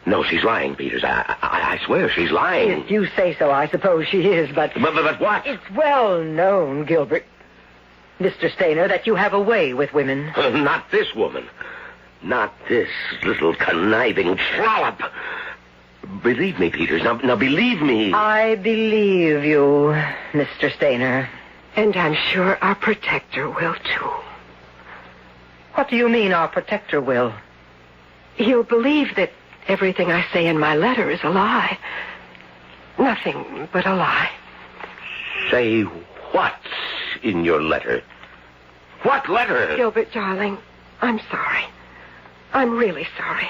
No, she's lying, Peters. I swear she's lying. If you say so, I suppose she is, but... But what? It's well known, Gilbert, Mr. Stainer, that you have a way with women. Not this woman. Not this little conniving trollop. Believe me, Peters. Now believe me. I believe you, Mr. Stainer. And I'm sure our protector will, too. What do you mean, our protector will? He'll believe that everything I say in my letter is a lie. Nothing but a lie. Say what's in your letter? What letter? Gilbert, darling, I'm sorry. I'm really sorry.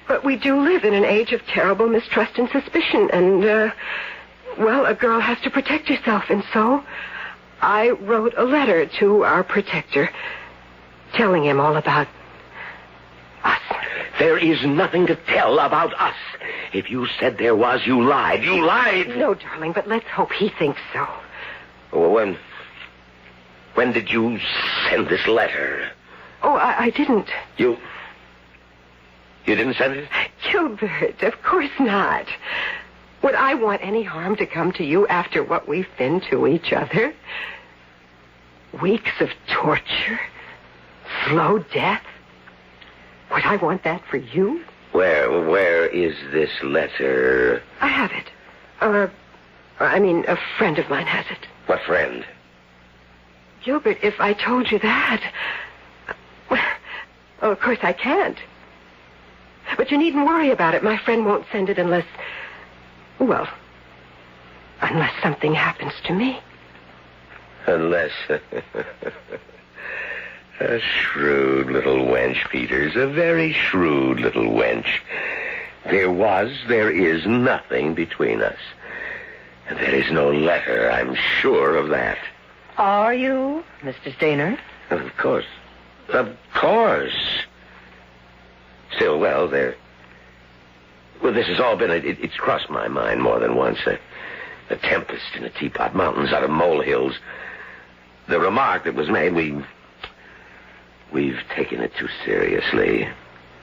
But we do live in an age of terrible mistrust and suspicion, and, a girl has to protect herself, and so I wrote a letter to our protector telling him all about us. There is nothing to tell about us. If you said there was, you lied. You lied. No, darling, but let's hope he thinks so. When did you send this letter? Oh, I didn't. You didn't send it? Gilbert, of course not. Would I want any harm to come to you after what we've been to each other? Weeks of torture? Slow death? Would I want that for you? Where is this letter? I have it. A friend of mine has it. What friend? Gilbert, if I told you that... Well, of course I can't. But you needn't worry about it. My friend won't send it unless something happens to me. Unless... A shrewd little wench, Peters. A very shrewd little wench. There is nothing between us. And there is no letter, I'm sure of that. Are you, Mr. Stainer? Of course. Of course. Still, this has all been... It's crossed my mind more than once. A tempest in a teapot, mountains out of molehills. The remark that was made, we've taken it too seriously.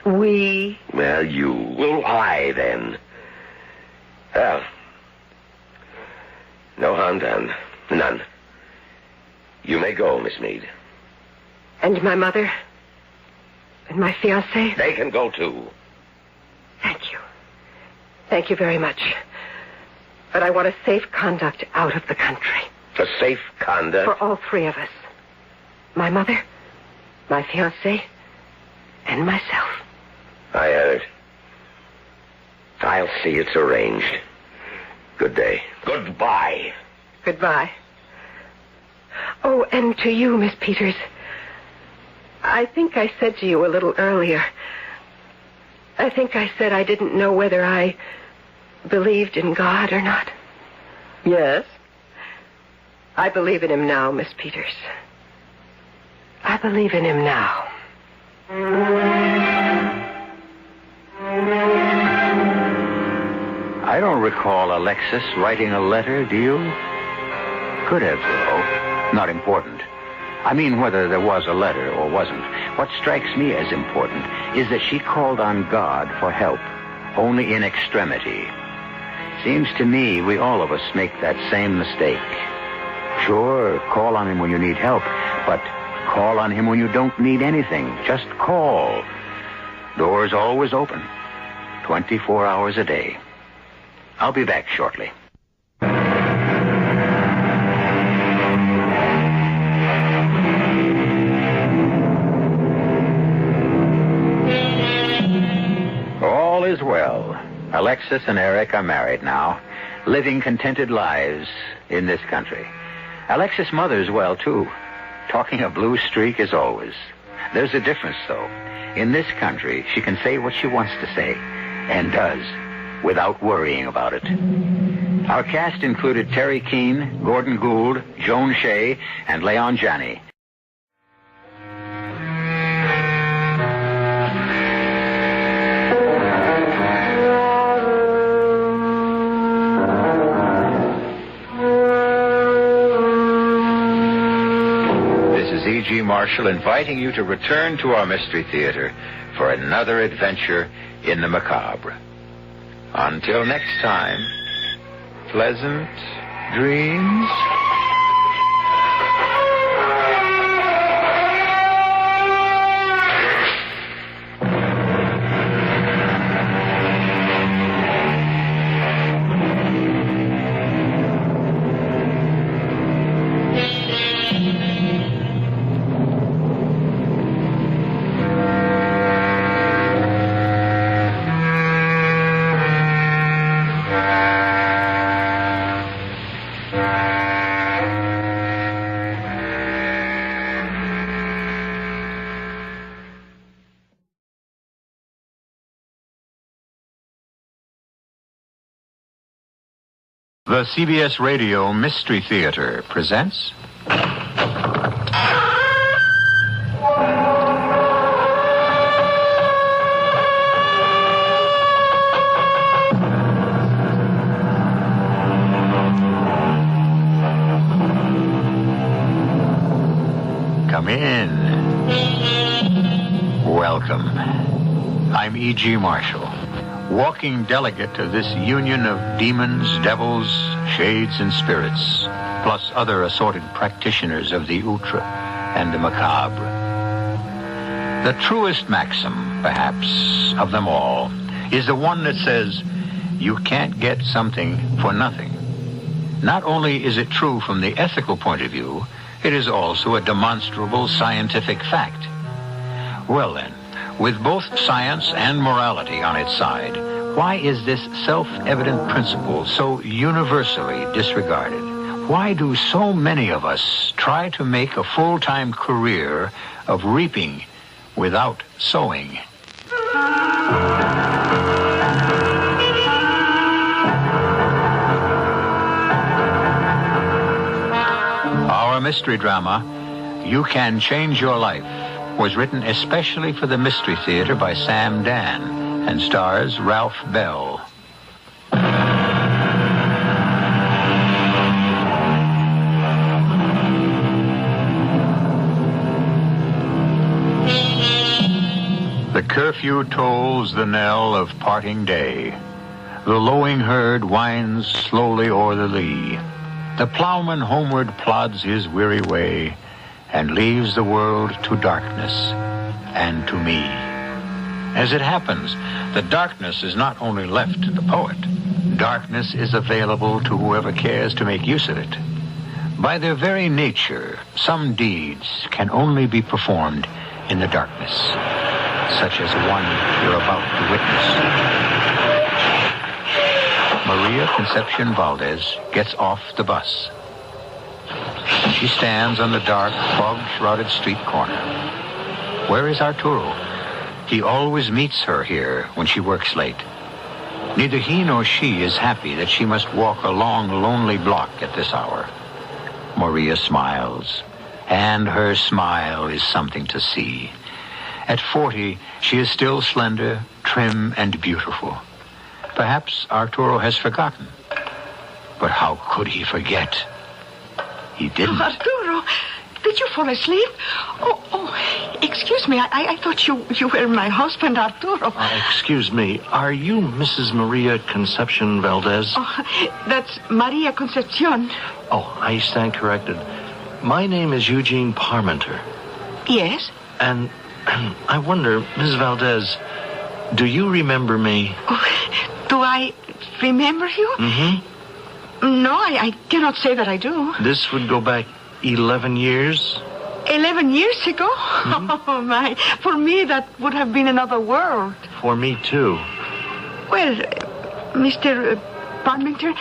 We? Well, you. Well, why, then? Well, no harm done. None. You may go, Miss Meade. And my mother? And my fiancé? They can go, too. Thank you. Thank you very much. But I want a safe conduct out of the country. A safe conduct? For all three of us. My mother, my fiancé, and myself. I have it. I'll see it's arranged. Good day. Goodbye. Goodbye. Oh, and to you, Miss Peters. I think I said to you a little earlier. I think I said I didn't know whether I believed in God or not. Yes? I believe in him now, Miss Peters. I believe in him now. I don't recall Alexis writing a letter, do you? Could have, though. Not important. I mean, whether there was a letter or wasn't. What strikes me as important is that she called on God for help, only in extremity. Seems to me we all of us make that same mistake. Sure, call on him when you need help, but call on him when you don't need anything. Just call. Doors always open, 24 hours a day. I'll be back shortly. All is well. Alexis and Eric are married now, living contented lives in this country. Alexis' mother's well, too. Talking a blue streak as always. There's a difference, though. In this country, she can say what she wants to say, and does, without worrying about it. Our cast included Terry Keane, Gordon Gould, Joan Shea, and Leon Janney. E.G. Marshall inviting you to return to our Mystery Theater for another adventure in the macabre. Until next time, pleasant dreams. The CBS Radio Mystery Theater presents... Come in. Welcome. I'm E.G. Marshall, walking delegate to this union of demons, devils, shades, and spirits, plus other assorted practitioners of the outre and the macabre. The truest maxim, perhaps, of them all is the one that says, you can't get something for nothing. Not only is it true from the ethical point of view, it is also a demonstrable scientific fact. Well then, with both science and morality on its side, why is this self-evident principle so universally disregarded? Why do so many of us try to make a full-time career of reaping without sowing? Our mystery drama, You Can Change Your Life, was written especially for the Mystery Theater by Sam Dan and stars Ralph Bell. The curfew tolls the knell of parting day. The lowing herd winds slowly o'er the lea. The plowman homeward plods his weary way and leaves the world to darkness and to me. As it happens, the darkness is not only left to the poet. Darkness is available to whoever cares to make use of it. By their very nature, some deeds can only be performed in the darkness, such as one you're about to witness. Maria Concepcion Valdez gets off the bus. She stands on the dark, fog-shrouded street corner. Where is Arturo? He always meets her here when she works late. Neither he nor she is happy that she must walk a long, lonely block at this hour. Maria smiles, and her smile is something to see. At 40, she is still slender, trim, and beautiful. Perhaps Arturo has forgotten. But how could he forget? He didn't. Arturo, the Did you fall asleep? Oh, excuse me. I thought you were my husband, Arturo. Excuse me. Are you Mrs. Maria Concepcion Valdez? Oh, that's Maria Concepcion. Oh, I stand corrected. My name is Eugene Parmenter. Yes? And I wonder, Ms. Valdez, do you remember me? Oh, do I remember you? Mm-hmm. No, I cannot say that I do. This would go back 11 years? 11 years ago? Mm-hmm. Oh, my. For me, that would have been another world. For me, too. Well, Mr. Parmenter,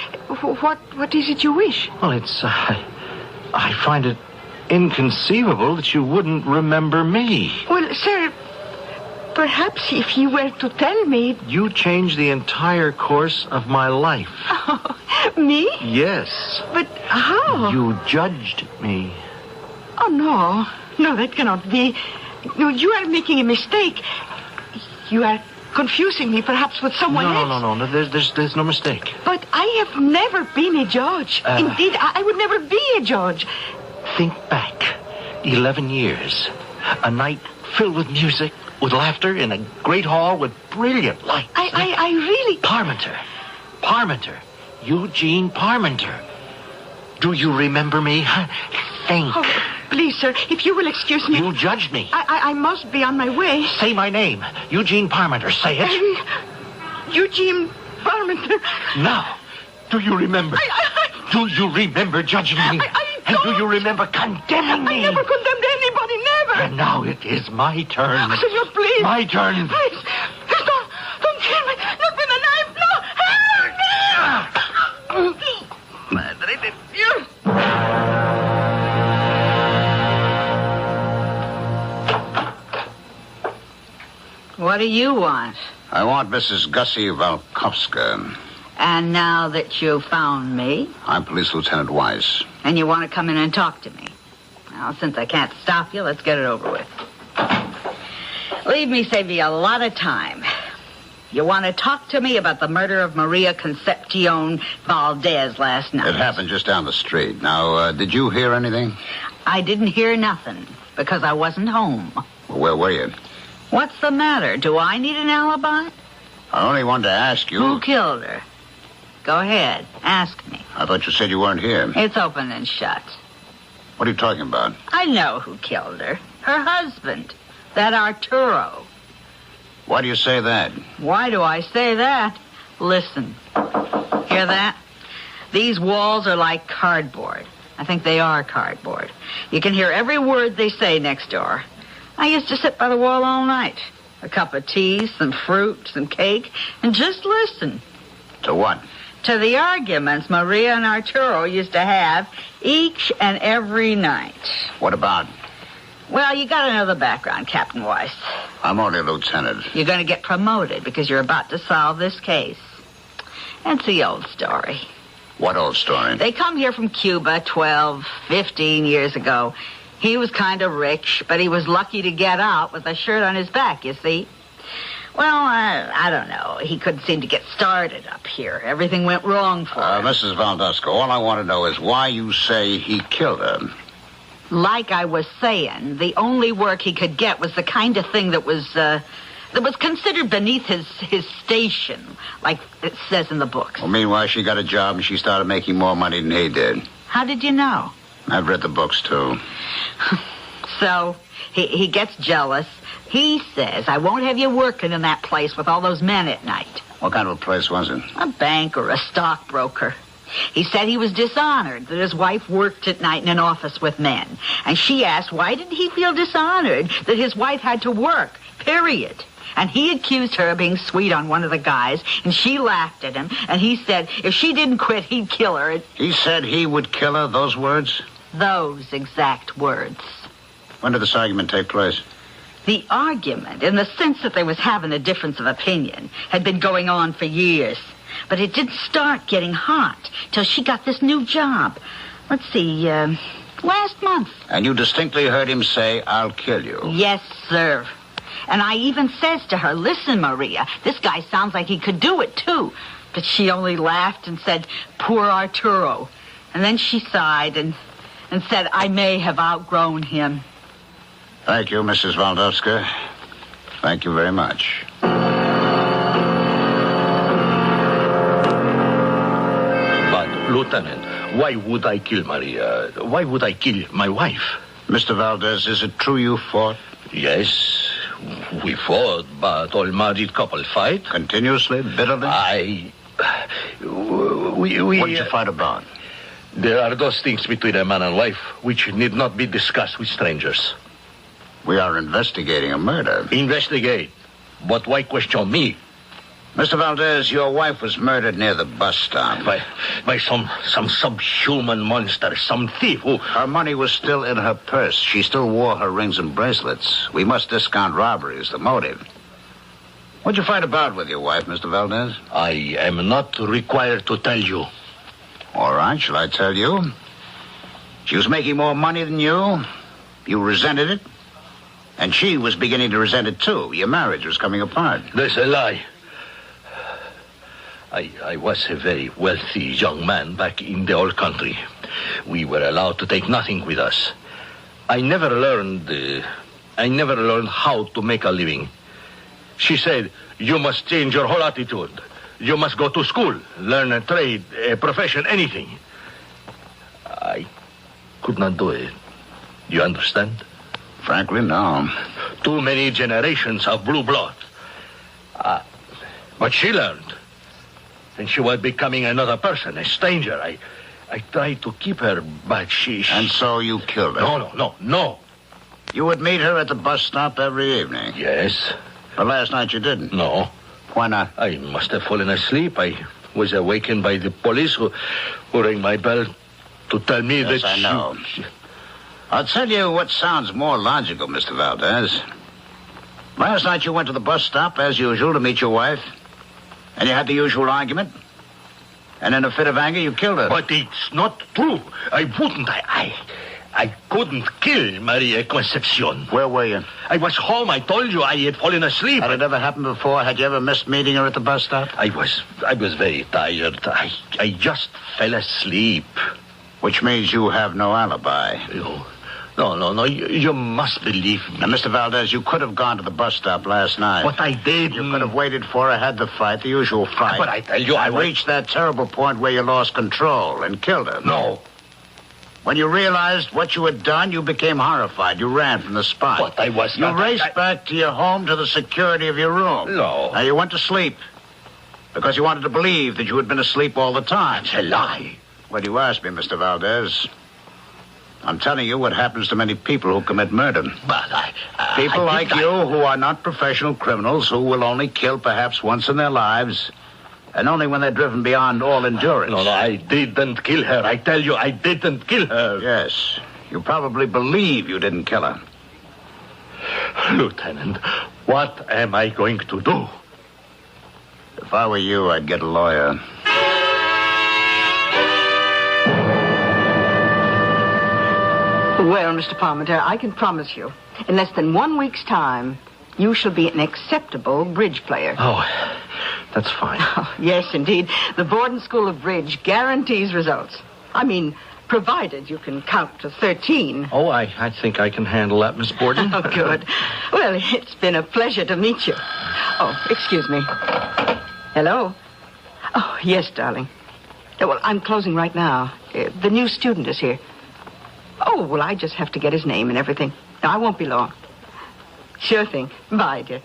what is it you wish? Well, it's... I find it inconceivable that you wouldn't remember me. Well, sir, perhaps if you were to tell me... You changed the entire course of my life. Oh, me? Yes. But how? You judged me. Oh, no. No, that cannot be. No, you are making a mistake. You are confusing me, perhaps, with someone else. No. There's no mistake. But I have never been a judge. Indeed, I would never be a judge. Think back. 11 years. A night filled with music, with laughter, in a great hall with brilliant lights. I really... Parmenter. Eugene Parmenter. Do you remember me? Think. Oh, please, sir, if you will excuse me... You judged me. I must be on my way. Say my name. Eugene Parmenter. Say it. Eugene Parmenter. Now, do you remember? Do you remember judging me? And do you remember condemning me? I never condemned anybody, never. And now it is my turn. Oh, senor, please. My turn. Please. Don't kill me. Not with a knife. No. Help me. Madre de Dios. What do you want? I want Mrs. Gussie Valkovska. And now that you've found me... I'm Police Lieutenant Weiss. And you want to come in and talk to me. Well, since I can't stop you, let's get it over with. Leave me save you a lot of time. You want to talk to me about the murder of Maria Concepcion Valdez last night. It happened just down the street. Now, did you hear anything? I didn't hear nothing because I wasn't home. Well, where were you? What's the matter? Do I need an alibi? I only wanted to ask you... Who killed her? Go ahead. Ask me. I thought you said you weren't here. It's open and shut. What are you talking about? I know who killed her. Her husband. That Arturo. Why do you say that? Why do I say that? Listen. Hear that? These walls are like cardboard. I think they are cardboard. You can hear every word they say next door. I used to sit by the wall all night. A cup of tea, some fruit, some cake, and just listen. To what? To the arguments Maria and Arturo used to have each and every night. What about? Well, you got to know the background, Captain Weiss. I'm only a lieutenant. You're going to get promoted because you're about to solve this case. It's the old story. What old story? They come here from Cuba 12, 15 years ago. He was kind of rich, but he was lucky to get out with a shirt on his back, you see. Well, I don't know. He couldn't seem to get started up here. Everything went wrong for him. Mrs. Valdusco, all I want to know is why you say he killed her. Like I was saying, the only work he could get was the kind of thing that was considered beneath his station, like it says in the books. Well, meanwhile, she got a job and she started making more money than he did. How did you know? I've read the books, too. So, he gets jealous. He says, I won't have you working in that place with all those men at night. What kind of a place was it? A bank or a stockbroker. He said he was dishonored that his wife worked at night in an office with men. And she asked, why did he feel dishonored that his wife had to work, period? And he accused her of being sweet on one of the guys, and she laughed at him. And he said if she didn't quit, he'd kill her. He said he would kill her, those words? Those exact words. When did this argument take place? The argument, in the sense that they was having a difference of opinion, had been going on for years. But it didn't start getting hot till she got this new job. Let's see, last month. And you distinctly heard him say, I'll kill you. Yes, sir. And I even says to her, listen, Maria, this guy sounds like he could do it, too. But she only laughed and said, poor Arturo. And then she sighed and and said I may have outgrown him. Thank you, Mrs. Waldowska. Thank you very much. But, Lieutenant, why would I kill Maria? Why would I kill my wife? Mr. Valdez, is it true you fought? Yes, we fought, but all married couple fight. Continuously, bitterly? What did you fight about? There are those things between a man and wife which need not be discussed with strangers. We are investigating a murder. Investigate. But why question me? Mr. Valdez, your wife was murdered near the bus stop. By some subhuman monster, some thief who... Her money was still in her purse. She still wore her rings and bracelets. We must discount robbery as the motive. What'd you fight about with your wife, Mr. Valdez? I am not required to tell you. All right, shall I tell you? She was making more money than you. You resented it. And she was beginning to resent it, too. Your marriage was coming apart. That's a lie. I was a very wealthy young man back in the old country. We were allowed to take nothing with us. I never learned how to make a living. She said, you must change your whole attitude. You must go to school, learn a trade, a profession, anything. I could not do it. You understand? Frankly, no. Too many generations of blue blood. But she learned. And she was becoming another person, a stranger. I tried to keep her, but she... And so you killed her? No. You would meet her at the bus stop every evening? Yes. But last night you didn't? No. Why not? I must have fallen asleep. I was awakened by the police who rang my bell to tell me that I know. I'll tell you what sounds more logical, Mr. Valdez. Last night you went to the bus stop, as usual, to meet your wife. And you had the usual argument. And in a fit of anger, you killed her. But it's not true. I wouldn't. I couldn't kill Maria Concepcion. Where were you? I was home. I told you I had fallen asleep. Had it ever happened before? Had you ever missed meeting her at the bus stop? I was very tired. I just fell asleep. Which means you have no alibi. No. You must believe me. Now, Mr. Valdez, you could have gone to the bus stop last night. But I did. You could have waited for her, had the fight, the usual fight. But I tell you, I reached that terrible point where you lost control and killed her. No. When you realized what you had done, you became horrified. You ran from the spot. But I was not... You raced back to your home, to the security of your room. No. Now, you went to sleep because you wanted to believe that you had been asleep all the time. It's a lie. Well, you asked me, Mr. Valdez. I'm telling you what happens to many people who commit murder. But people like you who are not professional criminals, who will only kill perhaps once in their lives, and only when they're driven beyond all endurance. No, I didn't kill her. I tell you, I didn't kill her. Yes. You probably believe you didn't kill her. Lieutenant, what am I going to do? If I were you, I'd get a lawyer. Well, Mr. Parmenter, I can promise you, in less than 1 week's time, you shall be an acceptable bridge player. Oh, that's fine. Oh, yes, indeed. The Borden School of Bridge guarantees results. I mean, provided you can count to 13. Oh, I think I can handle that, Miss Borden. Oh, good. Well, it's been a pleasure to meet you. Oh, excuse me. Hello? Oh, yes, darling. Well, I'm closing right now. The new student is here. Oh, well, I just have to get his name and everything. No, I won't be long. Sure thing. Bye, dear.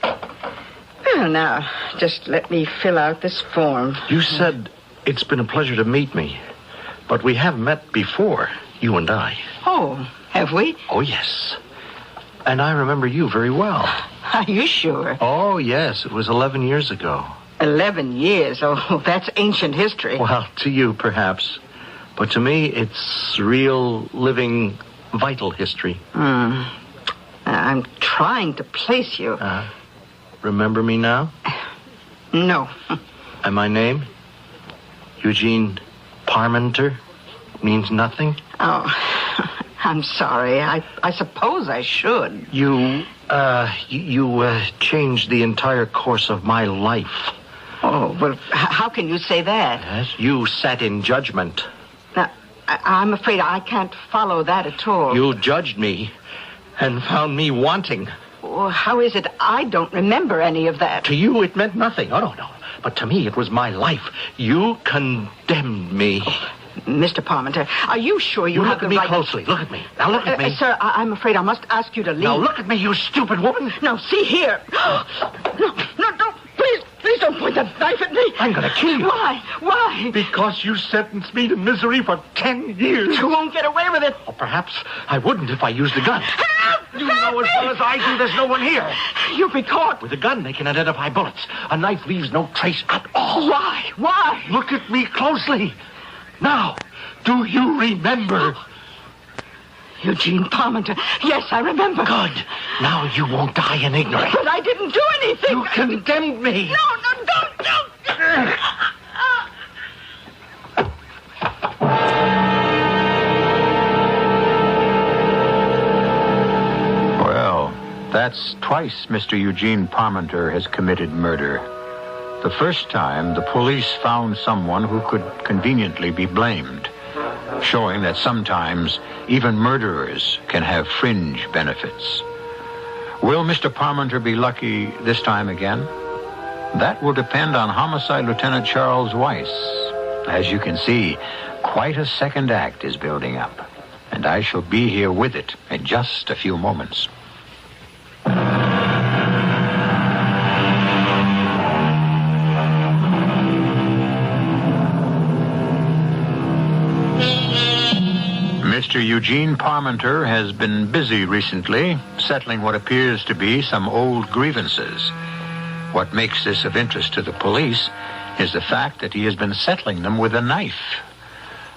Well, now, just let me fill out this form. You said it's been a pleasure to meet me. But we have met before, you and I. Oh, have we? Oh, yes. And I remember you very well. Are you sure? Oh, yes. It was 11 years ago. 11 years? Oh, that's ancient history. Well, to you, perhaps. But to me, it's real, living, vital history. I'm trying to place you. Remember me now? No. And my name? Eugene Parmenter? Means nothing? Oh, I'm sorry. I suppose I should. You changed the entire course of my life. Oh, well, how can you say that? Yes, you sat in judgment. I'm afraid I can't follow that at all. You judged me and found me wanting. Well, how is it I don't remember any of that? To you, it meant nothing. Oh, no. But to me, it was my life. You condemned me. Oh, Mr. Parmenter, are you sure you have the right... Look at me closely. Look at me. Now look at me. Sir, I'm afraid I must ask you to leave. Now look at me, you stupid woman. No, see here. No, don't. Please don't point that knife at me. I'm going to kill you. Why? Because you sentenced me to misery for 10 years. You won't get away with it. Or perhaps I wouldn't if I used a gun. You know as well as I do there's no one here. You'll be caught. With a gun, they can identify bullets. A knife leaves no trace at all. Why? Look at me closely. Now, do you remember? Eugene Parmenter. Yes, I remember. Good. Now you won't die in ignorance. But I didn't do anything. You condemned me. No, don't. Well, that's twice Mr. Eugene Parmenter has committed murder. The first time, the police found someone who could conveniently be blamed, showing that sometimes even murderers can have fringe benefits. Will Mr. Parmenter be lucky this time again? That will depend on Homicide Lieutenant Charles Weiss. As you can see, quite a second act is building up, and I shall be here with it in just a few moments. Mr. Eugene Parmenter has been busy recently, settling what appears to be some old grievances. What makes this of interest to the police is the fact that he has been settling them with a knife.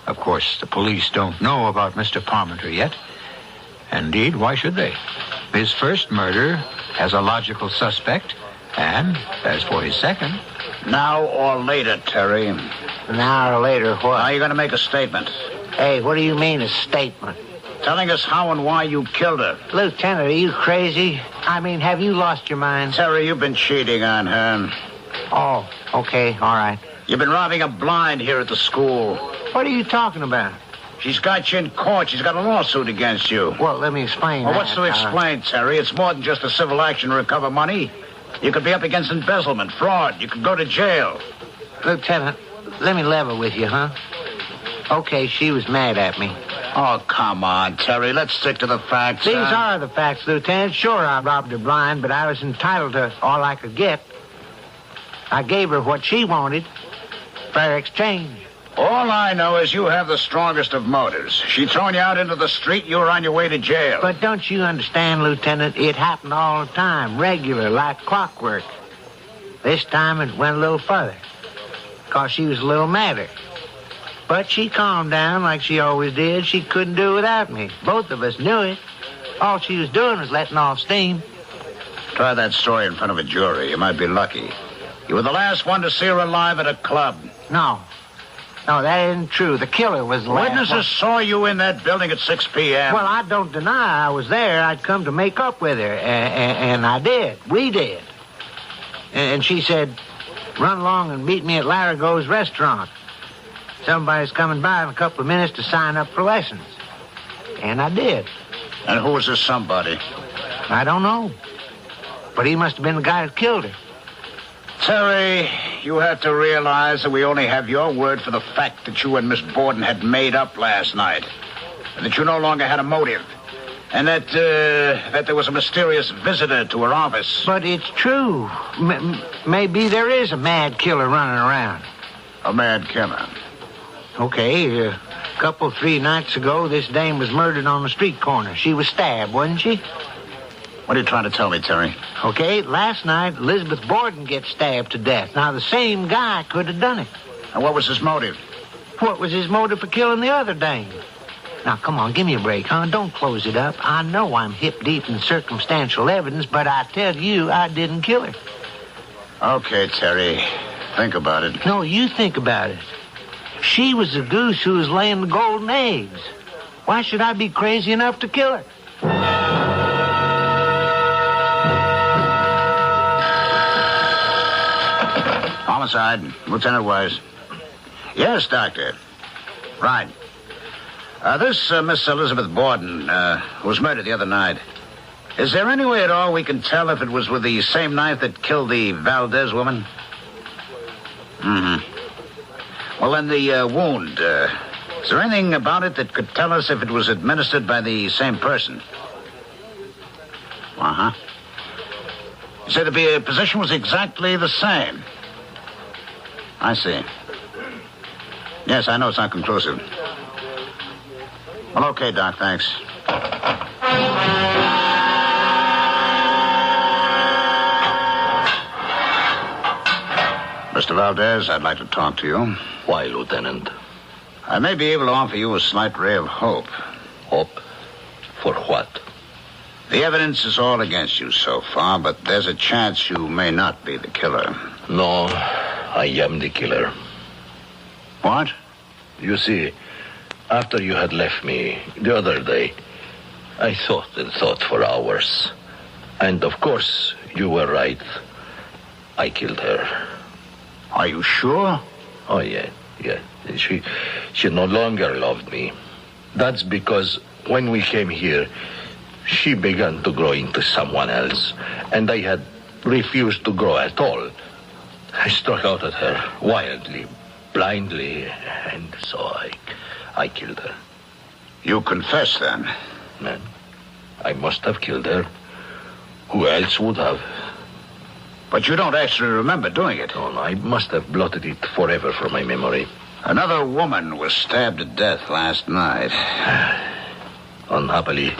Of course, the police don't know about Mr. Parmenter yet. Indeed, why should they? His first murder has a logical suspect, and as for his second... Now or later, Terry. Now or later, what? Are you going to make a statement? Hey, what do you mean, a statement? Telling us how and why you killed her. Lieutenant, are you crazy? I mean, have you lost your mind? Terry, you've been cheating on her. Oh, okay, all right. You've been robbing a blind here at the school. What are you talking about? She's got you in court. She's got a lawsuit against you. Well, let me explain Well, that. what's to explain, Terry? It's more than just a civil action to recover money. You could be up against embezzlement, fraud. You could go to jail. Lieutenant, let me level with you, huh? Okay, she was mad at me. Oh, come on, Terry. Let's stick to the facts. These are the facts, Lieutenant. Sure, I robbed her blind, but I was entitled to all I could get. I gave her what she wanted. Fair exchange. All I know is you have the strongest of motives. She thrown you out into the street, you were on your way to jail. But don't you understand, Lieutenant? It happened all the time, regular, like clockwork. This time it went a little further, 'cause she was a little madder. But she calmed down like she always did. She couldn't do without me. Both of us knew it. All she was doing was letting off steam. Try that story in front of a jury. You might be lucky. You were the last one to see her alive at a club. No, that isn't true. The killer was the last Witnesses one. saw you in that building at 6 p.m. Well, I don't deny I was there. I'd come to make up with her, and I did. We did. And she said, run along and meet me at Larago's restaurant. Somebody's coming by in a couple of minutes to sign up for lessons. And I did. And who was this somebody? I don't know. But he must have been the guy who killed her. Terry, you have to realize that we only have your word for the fact that you and Miss Borden had made up last night. And that you no longer had a motive. And that there was a mysterious visitor to her office. But it's true. Maybe there is a mad killer running around. A mad killer? Okay, a couple, 3 nights ago, this dame was murdered on the street corner. She was stabbed, wasn't she? What are you trying to tell me, Terry? Okay, last night, Elizabeth Borden gets stabbed to death. Now, the same guy could have done it. And what was his motive? What was his motive for killing the other dame? Now, come on, give me a break, huh? Don't close it up. I know I'm hip-deep in circumstantial evidence, but I tell you, I didn't kill her. Okay, Terry. Think about it. No, you think about it. She was the goose who was laying the golden eggs. Why should I be crazy enough to kill her? Homicide, Lieutenant Weiss. Yes, Doctor. Right. This Miss Elizabeth Borden was murdered the other night. Is there any way at all we can tell if it was with the same knife that killed the Valdez woman? Mm-hmm. Well, then the wound, is there anything about it that could tell us if it was administered by the same person? Uh-huh. You said the position was exactly the same. I see. Yes, I know it's not conclusive. Well, okay, Doc, thanks. Mr. Valdez, I'd like to talk to you. Why, Lieutenant? I may be able to offer you a slight ray of hope. Hope? For what? The evidence is all against you so far, but there's a chance you may not be the killer. No, I am the killer. What? You see, after you had left me the other day, I thought and thought for hours. And of course, you were right. I killed her. Are you sure? Oh, yeah. She no longer loved me. That's because when we came here, she began to grow into someone else, and I had refused to grow at all. I struck out at her wildly, blindly, and so I killed her. You confess, then? Man, I must have killed her. Who else would have? But you don't actually remember doing it. Oh, no, I must have blotted it forever from my memory. Another woman was stabbed to death last night. Unhappily,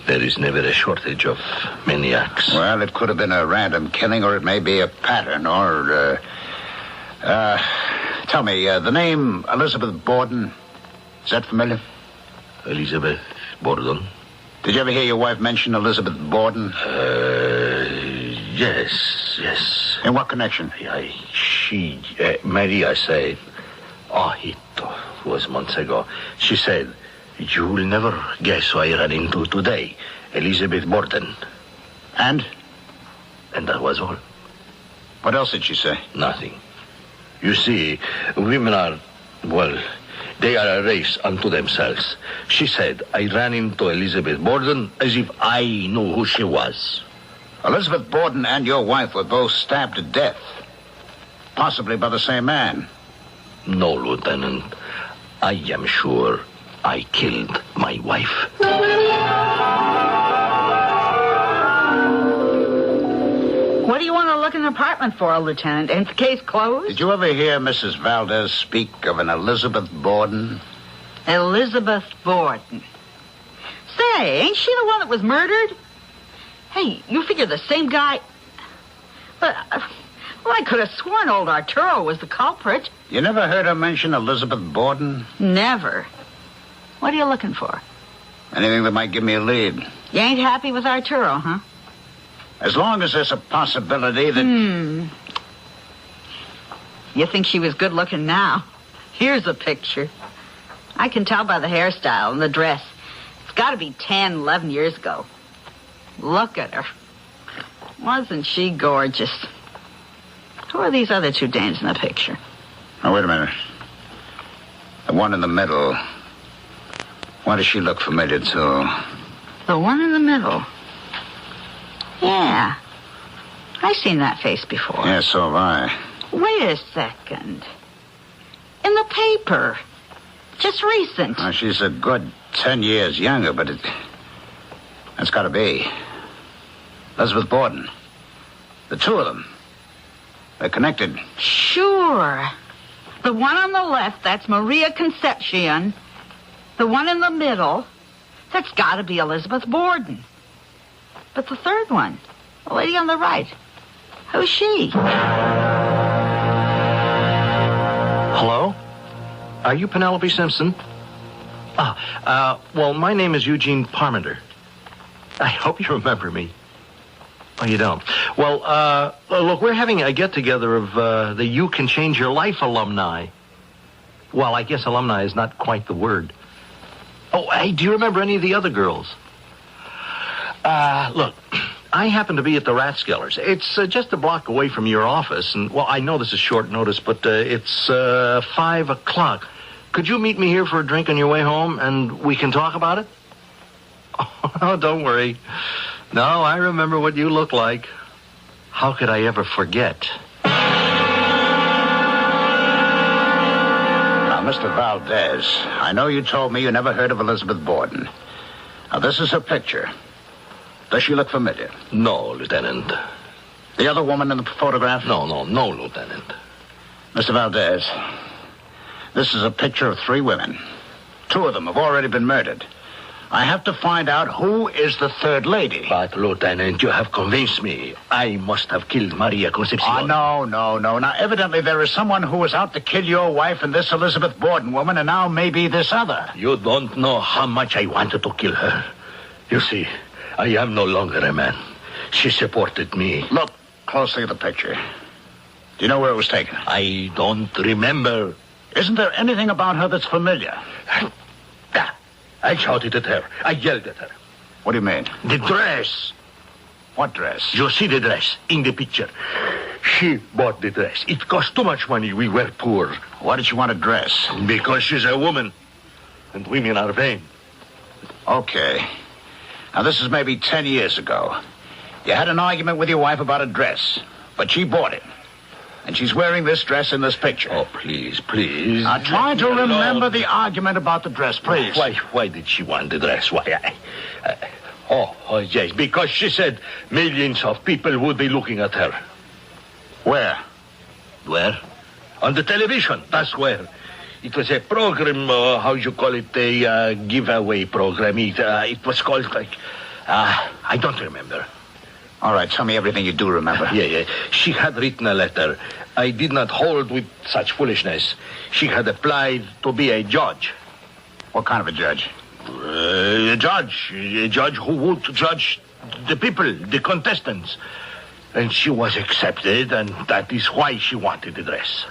there is never a shortage of maniacs. Well, it could have been a random killing, or it may be a pattern, or, tell me, the name Elizabeth Borden, is that familiar? Elizabeth Borden? Did you ever hear your wife mention Elizabeth Borden? Yes. In what connection? Maria said, it was months ago. She said, you will never guess who I ran into today, Elizabeth Borden. And? And that was all. What else did she say? Nothing. You see, women are, they are a race unto themselves. She said, I ran into Elizabeth Borden as if I knew who she was. Elizabeth Borden and your wife were both stabbed to death. Possibly by the same man. No, Lieutenant. I am sure I killed my wife. What do you want to look in the apartment for, Lieutenant? Ain't the case closed? Did you ever hear Mrs. Valdez speak of an Elizabeth Borden? Elizabeth Borden. Say, ain't she the one that was murdered? Hey, you figure the same guy... But, I could have sworn old Arturo was the culprit. You never heard her mention Elizabeth Borden? Never. What are you looking for? Anything that might give me a lead. You ain't happy with Arturo, huh? As long as there's a possibility that... You think she was good looking now? Here's a picture. I can tell by the hairstyle and the dress. It's got to be 10, 11 years ago. Look at her. Wasn't she gorgeous? Who are these other two dames in the picture? Now, wait a minute. The one in the middle. Why does she look familiar, too? The one in the middle? Yeah. I've seen that face before. Yeah, so have I. Wait a second. In the paper. Just recent. Well, she's a good 10 years younger, but that's got to be. Elizabeth Borden. The two of them. They're connected. Sure. The one on the left, that's Maria Concepcion. The one in the middle, that's got to be Elizabeth Borden. But the third one, the lady on the right, who's she? Hello? Are you Penelope Simpson? Well, my name is Eugene Parmenter. I hope you remember me. Oh, you don't? Well, look, we're having a get-together of the You Can Change Your Life alumni. Well, I guess alumni is not quite the word. Oh, hey, do you remember any of the other girls? Look, I happen to be at the Rathskellers. It's just a block away from your office, and, well, I know this is short notice, but it's 5 o'clock. Could you meet me here for a drink on your way home, and we can talk about it? Oh, don't worry. No, I remember what you look like. How could I ever forget? Now, Mr. Valdez, I know you told me you never heard of Elizabeth Borden. Now, this is her picture. Does she look familiar? No, Lieutenant. The other woman in the photograph? No, Lieutenant. Mr. Valdez, this is a picture of 3 women. 2 of them have already been murdered. I have to find out who is the 3rd lady. But, Lieutenant, you have convinced me. I must have killed Maria Concepcion. Oh, no. Now, evidently there is someone who was out to kill your wife and this Elizabeth Borden woman, and now maybe this other. You don't know how much I wanted to kill her. You see, I am no longer a man. She supported me. Look closely at the picture. Do you know where it was taken? I don't remember. Isn't there anything about her that's familiar? I shouted at her. I yelled at her. What do you mean? The dress. What dress? You see the dress in the picture. She bought the dress. It cost too much money. We were poor. Why did she want a dress? Because she's a woman. And women are vain. Okay. Now, this is maybe 10 years ago. You had an argument with your wife about a dress, but she bought it. And she's wearing this dress in this picture. Oh, please. Now, try to remember the argument about the dress, please. Why did she want the dress? Why? Oh, yes, because she said millions of people would be looking at her. Where? Where? On the television, that's where. It was a program, how you call it, a giveaway program. It was called, I don't remember. All right, tell me everything you do remember. Yeah. She had written a letter. I did not hold with such foolishness. She had applied to be a judge. What kind of a judge? A judge who would judge the people, the contestants. And she was accepted, and that is why she wanted the dress.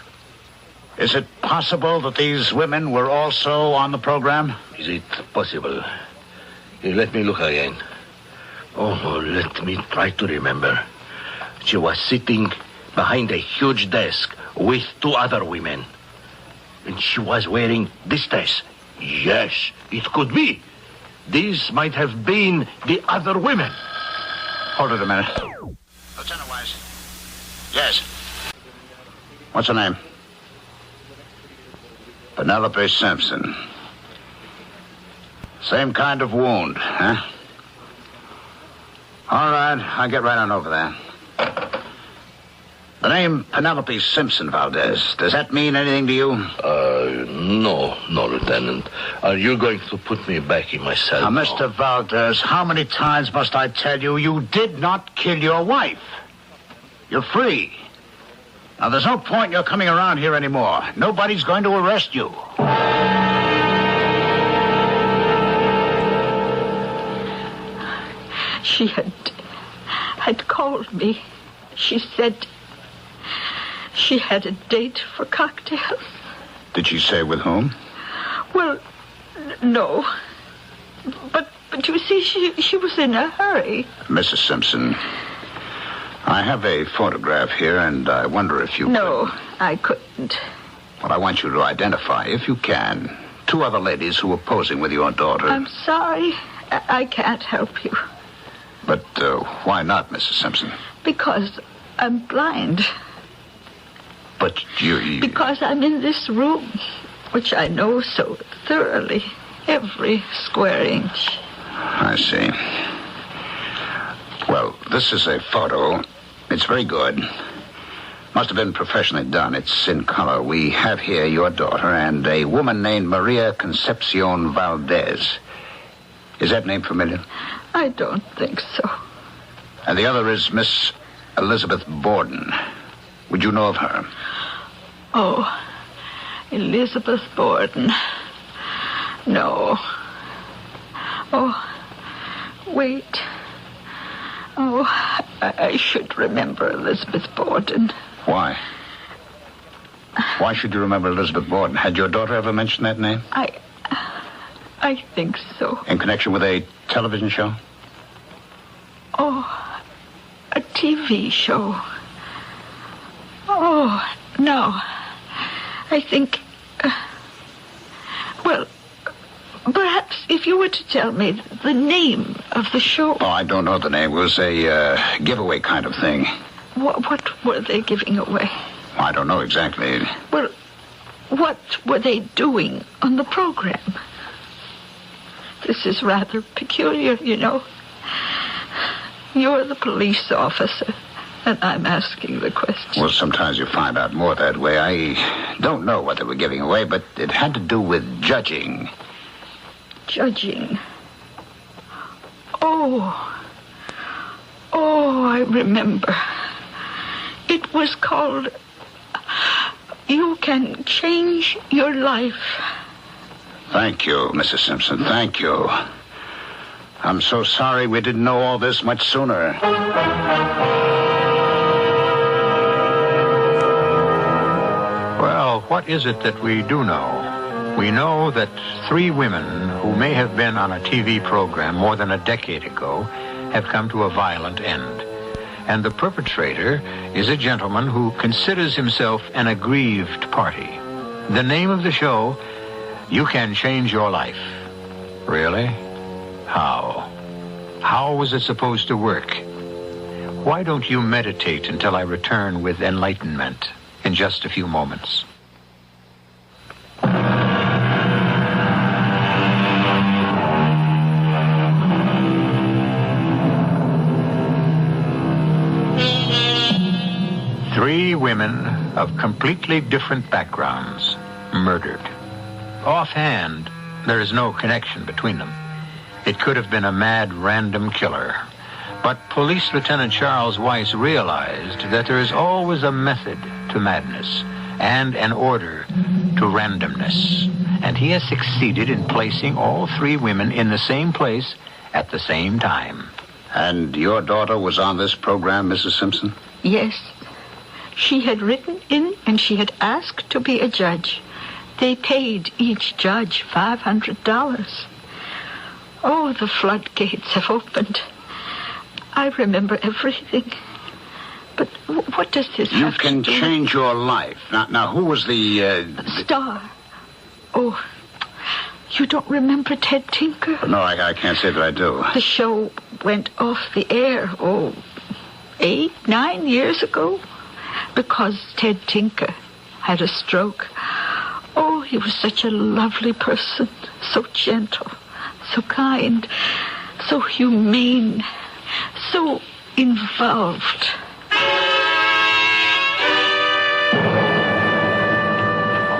Is it possible that these women were also on the program? Is it possible? Let me look again. Oh, let me try to remember. She was sitting behind a huge desk with 2 other women. And she was wearing this dress. Yes, it could be. These might have been the other women. Hold it a minute. Lieutenant Weiss. Yes. What's her name? Penelope Simpson. Same kind of wound, huh? All right, I'll get right on over there. The name Penelope Simpson, Valdez, does that mean anything to you? No, Lieutenant. Are you going to put me back in my cell? Now, Mr. Valdez, how many times must I tell you you did not kill your wife? You're free. Now, there's no point in your coming around here anymore. Nobody's going to arrest you. She had called me. She said she had a date for cocktails. Did she say with whom? Well, no. But you see, she was in a hurry. Mrs. Simpson, I have a photograph here, and I wonder if you No, I couldn't. Well, I want you to identify, if you can, 2 other ladies who were posing with your daughter. I'm sorry. I can't help you. But why not, Mrs. Simpson? Because I'm blind. But you... Because I'm in this room, which I know so thoroughly, every square inch. I see. Well, this is a photo. It's very good. Must have been professionally done. It's in color. We have here your daughter and a woman named Maria Concepcion Valdez. Is that name familiar? I don't think so. And the other is Miss Elizabeth Borden. Would you know of her? Oh, Elizabeth Borden. No. Oh, wait. Oh, I should remember Elizabeth Borden. Why? Why should you remember Elizabeth Borden? Had your daughter ever mentioned that name? I think so. In connection with a television show? Oh, a TV show. Oh, no. I think... if you were to tell me the name of the show. Oh, I don't know the name. It was a giveaway kind of thing. What were they giving away? I don't know exactly. Well, what were they doing on the program? This is rather peculiar, you know. You're the police officer, and I'm asking the question. Well, sometimes you find out more that way. I don't know what they were giving away, but it had to do with judging. Judging? Oh, I remember. It was called You Can Change Your Life. Thank you, Mrs. Simpson. Thank you. I'm so sorry we didn't know all this much sooner. Well, what is it that we do know? We know that 3 women who may have been on a TV program more than a decade ago have come to a violent end. And the perpetrator is a gentleman who considers himself an aggrieved party. The name of the show, You Can Change Your Life. Really? How? How was it supposed to work? Why don't you meditate until I return with enlightenment in just a few moments? Three women of completely different backgrounds murdered. Offhand, there is no connection between them. It could have been a mad, random killer. But Police Lieutenant Charles Weiss realized that there is always a method to madness and an order to randomness. And he has succeeded in placing all 3 women in the same place at the same time. And your daughter was on this program, Mrs. Simpson? Yes. She had written in and she had asked to be a judge. They paid each judge $500. Oh, the floodgates have opened. I remember everything. But what does this You have can to do? change your life. Now, who was the... Star. Oh, you don't remember Ted Tinker? No, I can't say that I do. The show went off the air, 8, 9 years ago, because Ted Tinker had a stroke. Oh, he was such a lovely person, so gentle, so kind, so humane, so involved.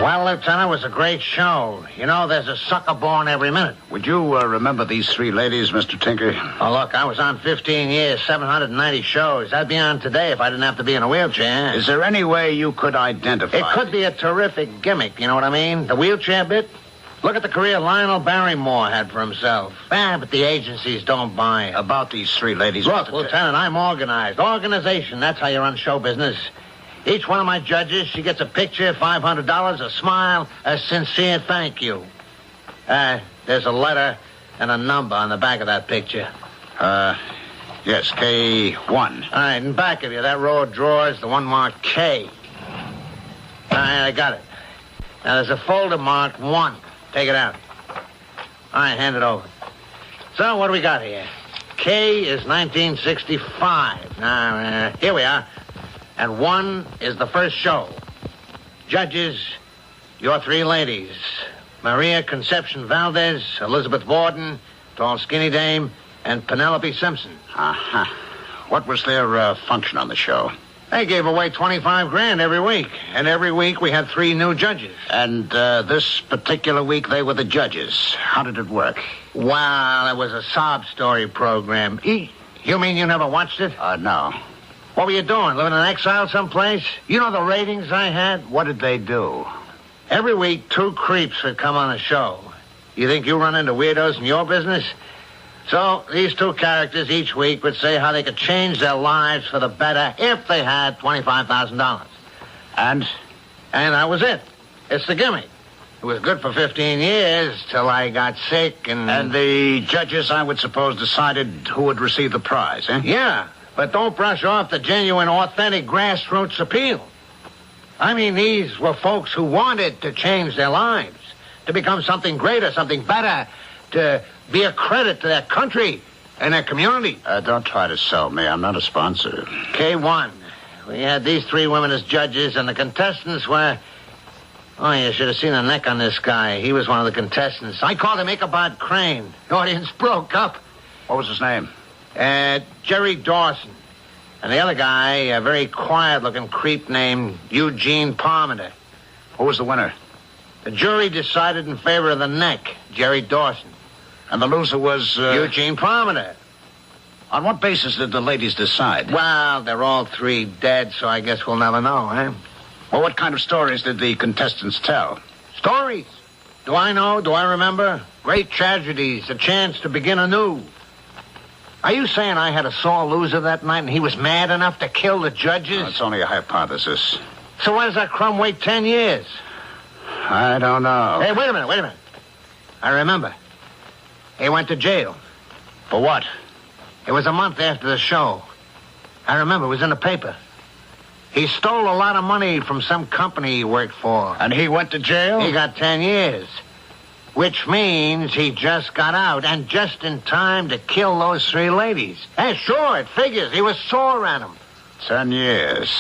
Well, Lieutenant, it was a great show. You know, there's a sucker born every minute. Would you remember these 3 ladies, Mr. Tinker? Oh, look, I was on 15 years, 790 shows. I'd be on today if I didn't have to be in a wheelchair. Is there any way you could identify... It could be a terrific gimmick, you know what I mean? The wheelchair bit? Look at the career Lionel Barrymore had for himself. But the agencies don't buy it. About these 3 ladies... Look, Lieutenant, I'm organized. Organization, that's how you run show business. Each one of my judges, she gets a picture, $500, a smile, a sincere thank you. There's a letter and a number on the back of that picture. Yes, K1. All right, in back of you, that row of drawers, the one marked K. All right, I got it. Now, there's a folder marked 1. Take it out. All right, hand it over. So, what do we got here? K is 1965. Now, here we are. And 1 is the first show. Judges, your 3 ladies. Maria Conception Valdez, Elizabeth Borden, tall skinny dame, and Penelope Simpson. Uh-huh. What was their function on the show? They gave away $25,000 every week. And every week we had 3 new judges. And this particular week they were the judges. How did it work? Well, it was a sob story program. You mean you never watched it? No. What were you doing? Living in exile someplace? You know the ratings I had? What did they do? Every week, 2 creeps would come on the show. You think you run into weirdos in your business? So these 2 characters each week would say how they could change their lives for the better if they had $25,000. And that was it. It's the gimmick. It was good for 15 years till I got sick and... And the judges, I would suppose, decided who would receive the prize, eh? Yeah. But don't brush off the genuine, authentic grassroots appeal. I mean, these were folks who wanted to change their lives, to become something greater, something better, be a credit to their country and their community. Don't try to sell me. I'm not a sponsor. K1. We had these 3 women as judges, and the contestants were... Oh, you should have seen the neck on this guy. He was one of the contestants. I called him Ichabod Crane. The audience broke up. What was his name? Jerry Dawson. And the other guy, a very quiet-looking creep named Eugene Parmenter. Who was the winner? The jury decided in favor of the neck, Jerry Dawson. And the loser was... Eugene Parmenter. On what basis did the ladies decide? Well, they're all 3 dead, so I guess we'll never know, eh? Well, what kind of stories did the contestants tell? Stories? Do I know? Do I remember? Great tragedies, a chance to begin anew. Are you saying I had a sore loser that night and he was mad enough to kill the judges? No, it's only a hypothesis. So why does that crumb wait 10 years? I don't know. Hey, wait a minute. I remember. He went to jail. For what? It was a month after the show. I remember, it was in the paper. He stole a lot of money from some company he worked for. And he went to jail? He got 10 years. Which means he just got out, and just in time to kill those 3 ladies. Hey, sure, it figures. He was sore at them. 10 years.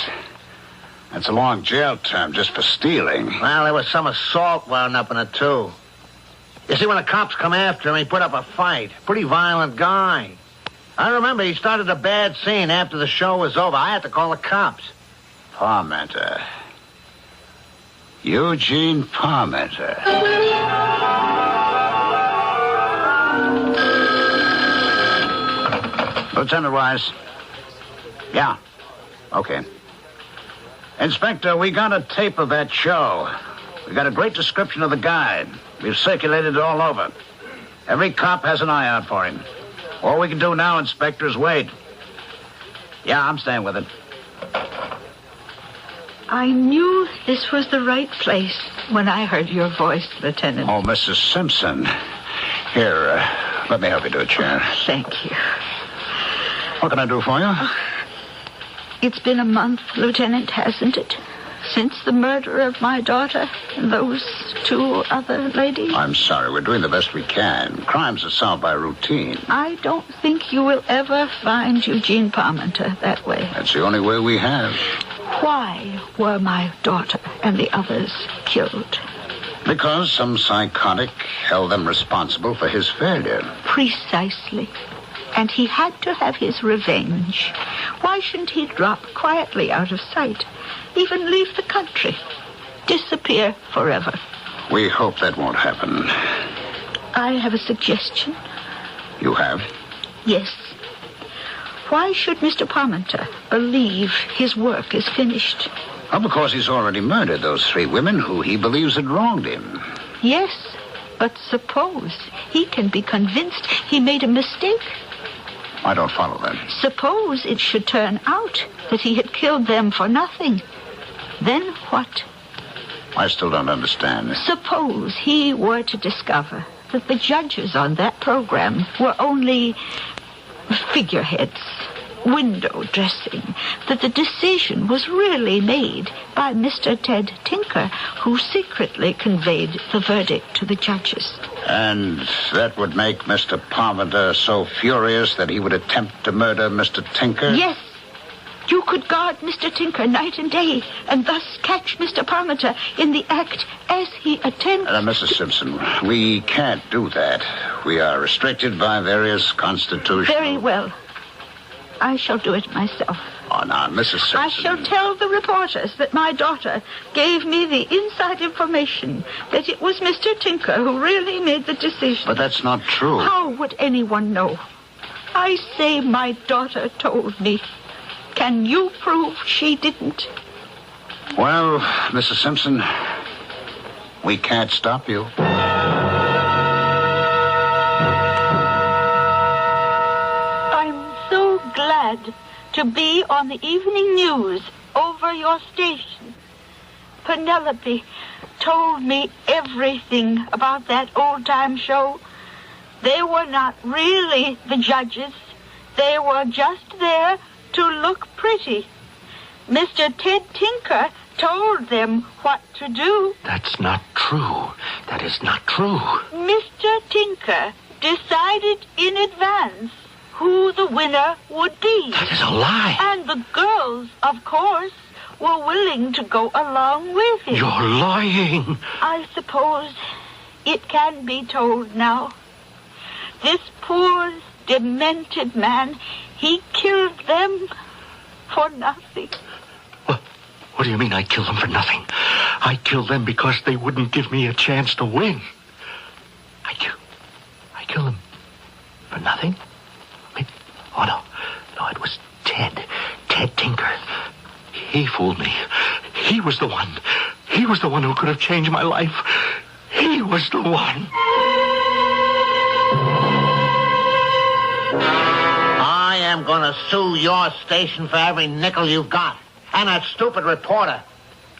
That's a long jail term just for stealing. Well, there was some assault wound up in it, too. You see, when the cops come after him, he put up a fight. Pretty violent guy. I remember he started a bad scene after the show was over. I had to call the cops. Parmenter. Eugene Parmenter. Lieutenant Wise. Yeah. Okay. Inspector, we got a tape of that show. We got a great description of the guy. We've circulated it all over. Every cop has an eye out for him. All we can do now, Inspector, is wait. Yeah, I'm staying with it. I knew this was the right place when I heard your voice, Lieutenant. Oh, Mrs. Simpson. Here, let me help you to a chair. Thank you. What can I do for you? It's been a month, Lieutenant, hasn't it? Since the murder of my daughter and those 2 other ladies? I'm sorry. We're doing the best we can. Crimes are solved by routine. I don't think you will ever find Eugene Parmenter that way. That's the only way we have. Why were my daughter and the others killed? Because some psychotic held them responsible for his failure. Precisely. And he had to have his revenge. Why shouldn't he drop quietly out of sight? Even leave the country? Disappear forever? We hope that won't happen. I have a suggestion. You have? Yes. Why should Mr. Parmenter believe his work is finished? Oh, because he's already murdered those 3 women who he believes had wronged him. Yes, but suppose he can be convinced he made a mistake. I don't follow that. Suppose it should turn out that he had killed them for nothing. Then what? I still don't understand. Suppose he were to discover that the judges on that program were only figureheads, window dressing, that the decision was really made by Mr. Ted Tinker, who secretly conveyed the verdict to the judges. And that would make Mr. Parmenter so furious that he would attempt to murder Mr. Tinker? Yes. You could guard Mr. Tinker night and day, and thus catch Mr. Parmenter in the act as he attempts... Mrs. Simpson, we can't do that. We are restricted by various constitutional... Very well. I shall do it myself. Oh, now, Mrs. Simpson... I shall tell the reporters that my daughter gave me the inside information that it was Mr. Tinker who really made the decision. But that's not true. How would anyone know? I say my daughter told me. Can you prove she didn't? Well, Mrs. Simpson, we can't stop you. I'm so glad to be on the evening news over your station. Penelope told me everything about that old-time show. They were not really the judges. They were just there to look pretty. Mr. Ted Tinker told them what to do. That's not true. That is not true. Mr. Tinker decided in advance who the winner would be. That is a lie. And the girls, of course, were willing to go along with it. You're lying. I suppose it can be told now. This poor, demented man, he killed them for nothing. What do you mean I killed them for nothing? I killed them because they wouldn't give me a chance to win. I killed them for nothing? Oh, no. No, it was Ted. Ted Tinker. He fooled me. He was the one. He was the one who could have changed my life. He was the one. I am going to sue your station for every nickel you've got. And that stupid reporter.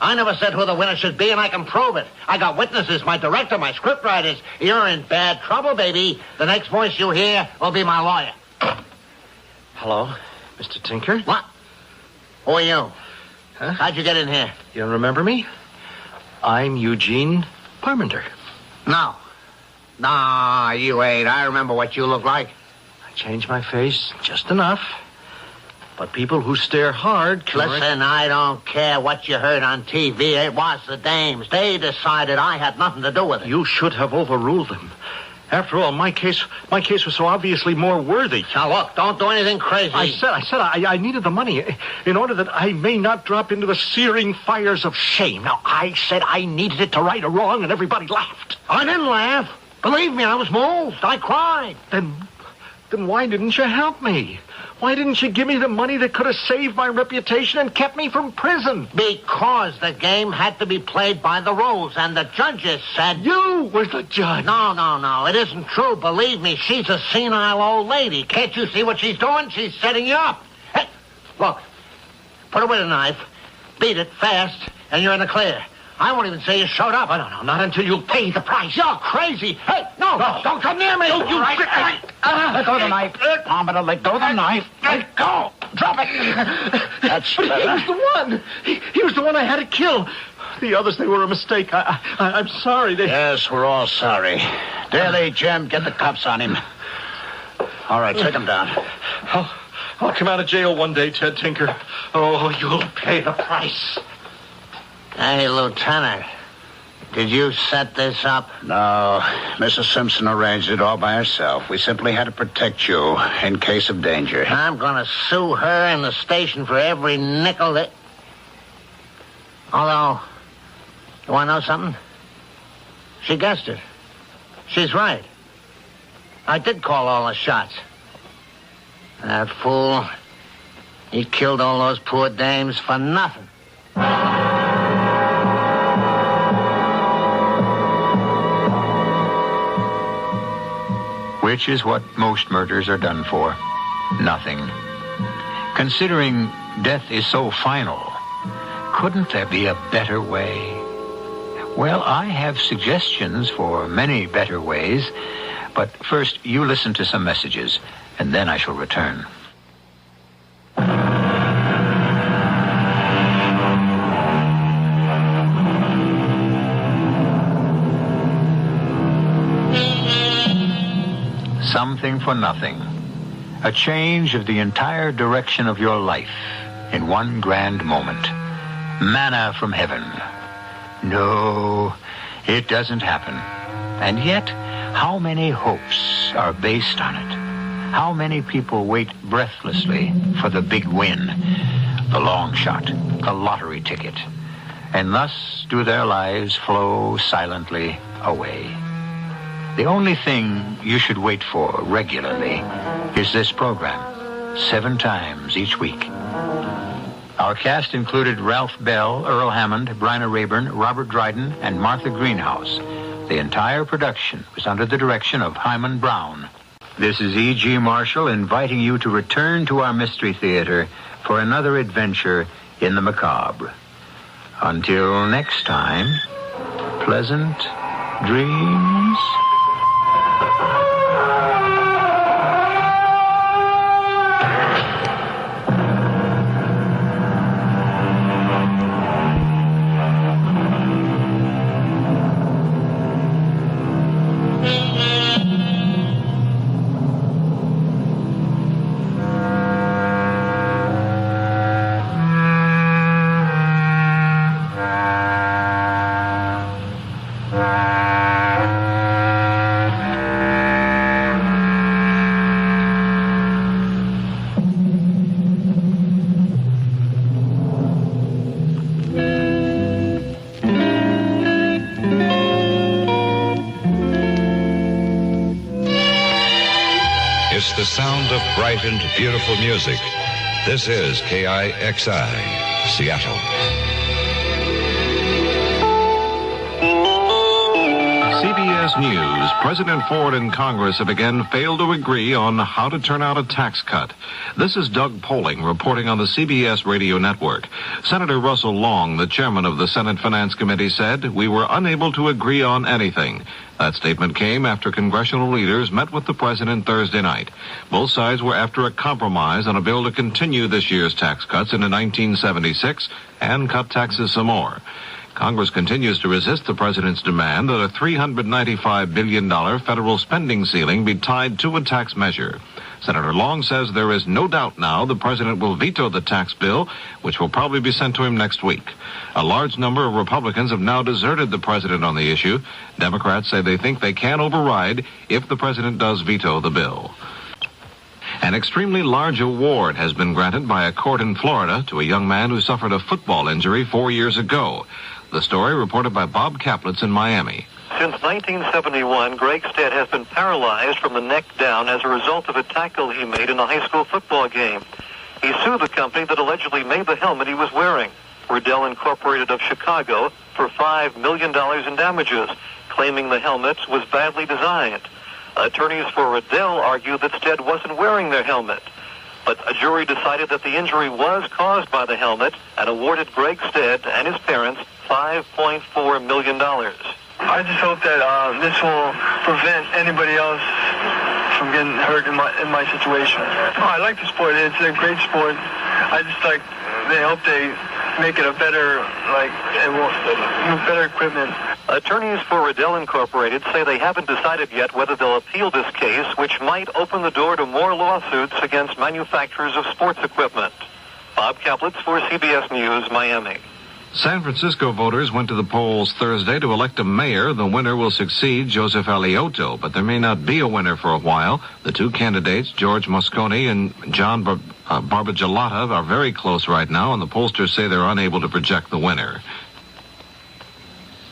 I never said who the winner should be, and I can prove it. I got witnesses, my director, my scriptwriters. You're in bad trouble, baby. The next voice you hear will be my lawyer. Hello, Mr. Tinker? What? Who are you? Huh? How'd you get in here? You don't remember me? I'm Eugene Parmenter. No. Nah, you ain't. I remember what you look like. I changed my face just enough. But people who stare hard can... Listen, I don't care what you heard on TV. It was the dames. They decided I had nothing to do with it. You should have overruled them. After all, my case was so obviously more worthy. Now, look, don't do anything crazy. I needed the money in order that I may not drop into the searing fires of shame. Now, I said I needed it to right a wrong, and everybody laughed. I didn't laugh. Believe me, I was moved. I cried. Then why didn't you help me? Why didn't you give me the money that could have saved my reputation and kept me from prison? Because the game had to be played by the rules, and the judges said... You were the judge. No. It isn't true. Believe me, she's a senile old lady. Can't you see what she's doing? She's setting you up. Hey, look, put away the knife, beat it fast, and you're in the clear. I won't even say you showed up. No, not until you pay the price. You're crazy. Hey, no, don't come near me. Let go of the knife. Parmenter, let go of the knife. Let go. Drop it. That's But he was the one. He was the one I had to kill. The others, they were a mistake. I'm sorry. Yes, we're all sorry. Daly, Jim, get the cuffs on him. All right, take him down. I'll come out of jail one day, Ted Tinker. Oh, you'll pay the price. Hey, Lieutenant, did you set this up? No, Mrs. Simpson arranged it all by herself. We simply had to protect you in case of danger. I'm going to sue her and the station for every nickel that... Although, you want to know something? She guessed it. She's right. I did call all the shots. That fool, he killed all those poor dames for nothing. Which is what most murders are done for. Nothing. Considering death is so final, couldn't there be a better way? Well, I have suggestions for many better ways, but first you listen to some messages, and then I shall return. Something for nothing. A change of the entire direction of your life in one grand moment. Manna from heaven. No, it doesn't happen. And yet, how many hopes are based on it? How many people wait breathlessly for the big win, the long shot, the lottery ticket, and thus do their lives flow silently away? The only thing you should wait for regularly is this program, 7 times each week. Our cast included Ralph Bell, Earl Hammond, Bryna Rayburn, Robert Dryden, and Martha Greenhouse. The entire production was under the direction of Hyman Brown. This is E.G. Marshall inviting you to return to our Mystery Theater for another adventure in the macabre. Until next time, pleasant dreams. It's the sound of bright and beautiful music. This is KIXI, Seattle. CBS News. President Ford and Congress have again failed to agree on how to turn out a tax cut. This is Doug Poling reporting on the CBS radio network. Senator Russell Long, the chairman of the Senate Finance Committee, said, "We were unable to agree on anything." That statement came after congressional leaders met with the president Thursday night. Both sides were after a compromise on a bill to continue this year's tax cuts into 1976 and cut taxes some more. Congress continues to resist the president's demand that a $395 billion federal spending ceiling be tied to a tax measure. Senator Long says there is no doubt now the president will veto the tax bill, which will probably be sent to him next week. A large number of Republicans have now deserted the president on the issue. Democrats say they think they can override if the president does veto the bill. An extremely large award has been granted by a court in Florida to a young man who suffered a football injury 4 years ago. The story reported by Bob Kaplitz in Miami. Since 1971, Greg Stead has been paralyzed from the neck down as a result of a tackle he made in a high school football game. He sued the company that allegedly made the helmet he was wearing, Riddell Incorporated of Chicago, for $5 million in damages, claiming the helmet was badly designed. Attorneys for Riddell argue that Stead wasn't wearing their helmet. But a jury decided that the injury was caused by the helmet and awarded Greg Stead and his parents $5.4 million. I just hope that this will prevent anybody else from getting hurt in my situation. I like the sport. It's a great sport. I just hope they make it a better, better equipment. Attorneys for Riddell Incorporated say they haven't decided yet whether they'll appeal this case, which might open the door to more lawsuits against manufacturers of sports equipment. Bob Kaplitz for CBS News, Miami. San Francisco voters went to the polls Thursday to elect a mayor. The winner will succeed Joseph Alioto, but there may not be a winner for a while. The two candidates, George Moscone and John Barbagelata, are very close right now, and the pollsters say they're unable to project the winner.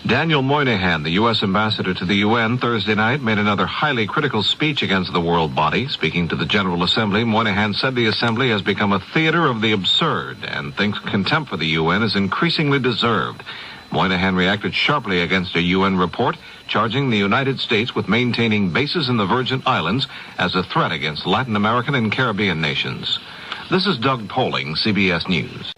Daniel Moynihan, the U.S. ambassador to the UN, Thursday night made another highly critical speech against the world body. Speaking to the General Assembly, Moynihan said the Assembly has become a theater of the absurd and thinks contempt for the UN is increasingly deserved. Moynihan reacted sharply against a UN report charging the United States with maintaining bases in the Virgin Islands as a threat against Latin American and Caribbean nations. This is Doug Poling, CBS News.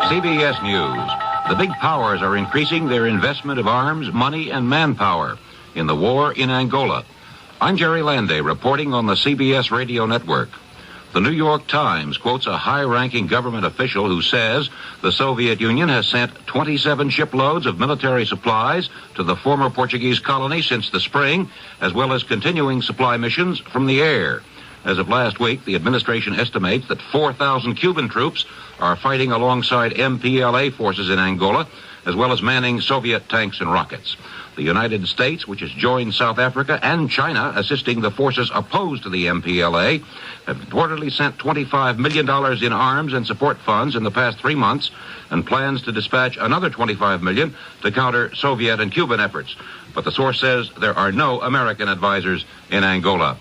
CBS News. The big powers are increasing their investment of arms, money, and manpower in the war in Angola. I'm Jerry Landay reporting on the CBS radio network. The New York Times quotes a high-ranking government official who says the Soviet Union has sent 27 shiploads of military supplies to the former Portuguese colony since the spring, as well as continuing supply missions from the air. As of last week, the administration estimates that 4,000 Cuban troops are fighting alongside MPLA forces in Angola, as well as manning Soviet tanks and rockets. The United States, which has joined South Africa and China assisting the forces opposed to the MPLA, have reportedly sent $25 million in arms and support funds in the past 3 months and plans to dispatch another $25 million to counter Soviet and Cuban efforts. But the source says there are no American advisors in Angola.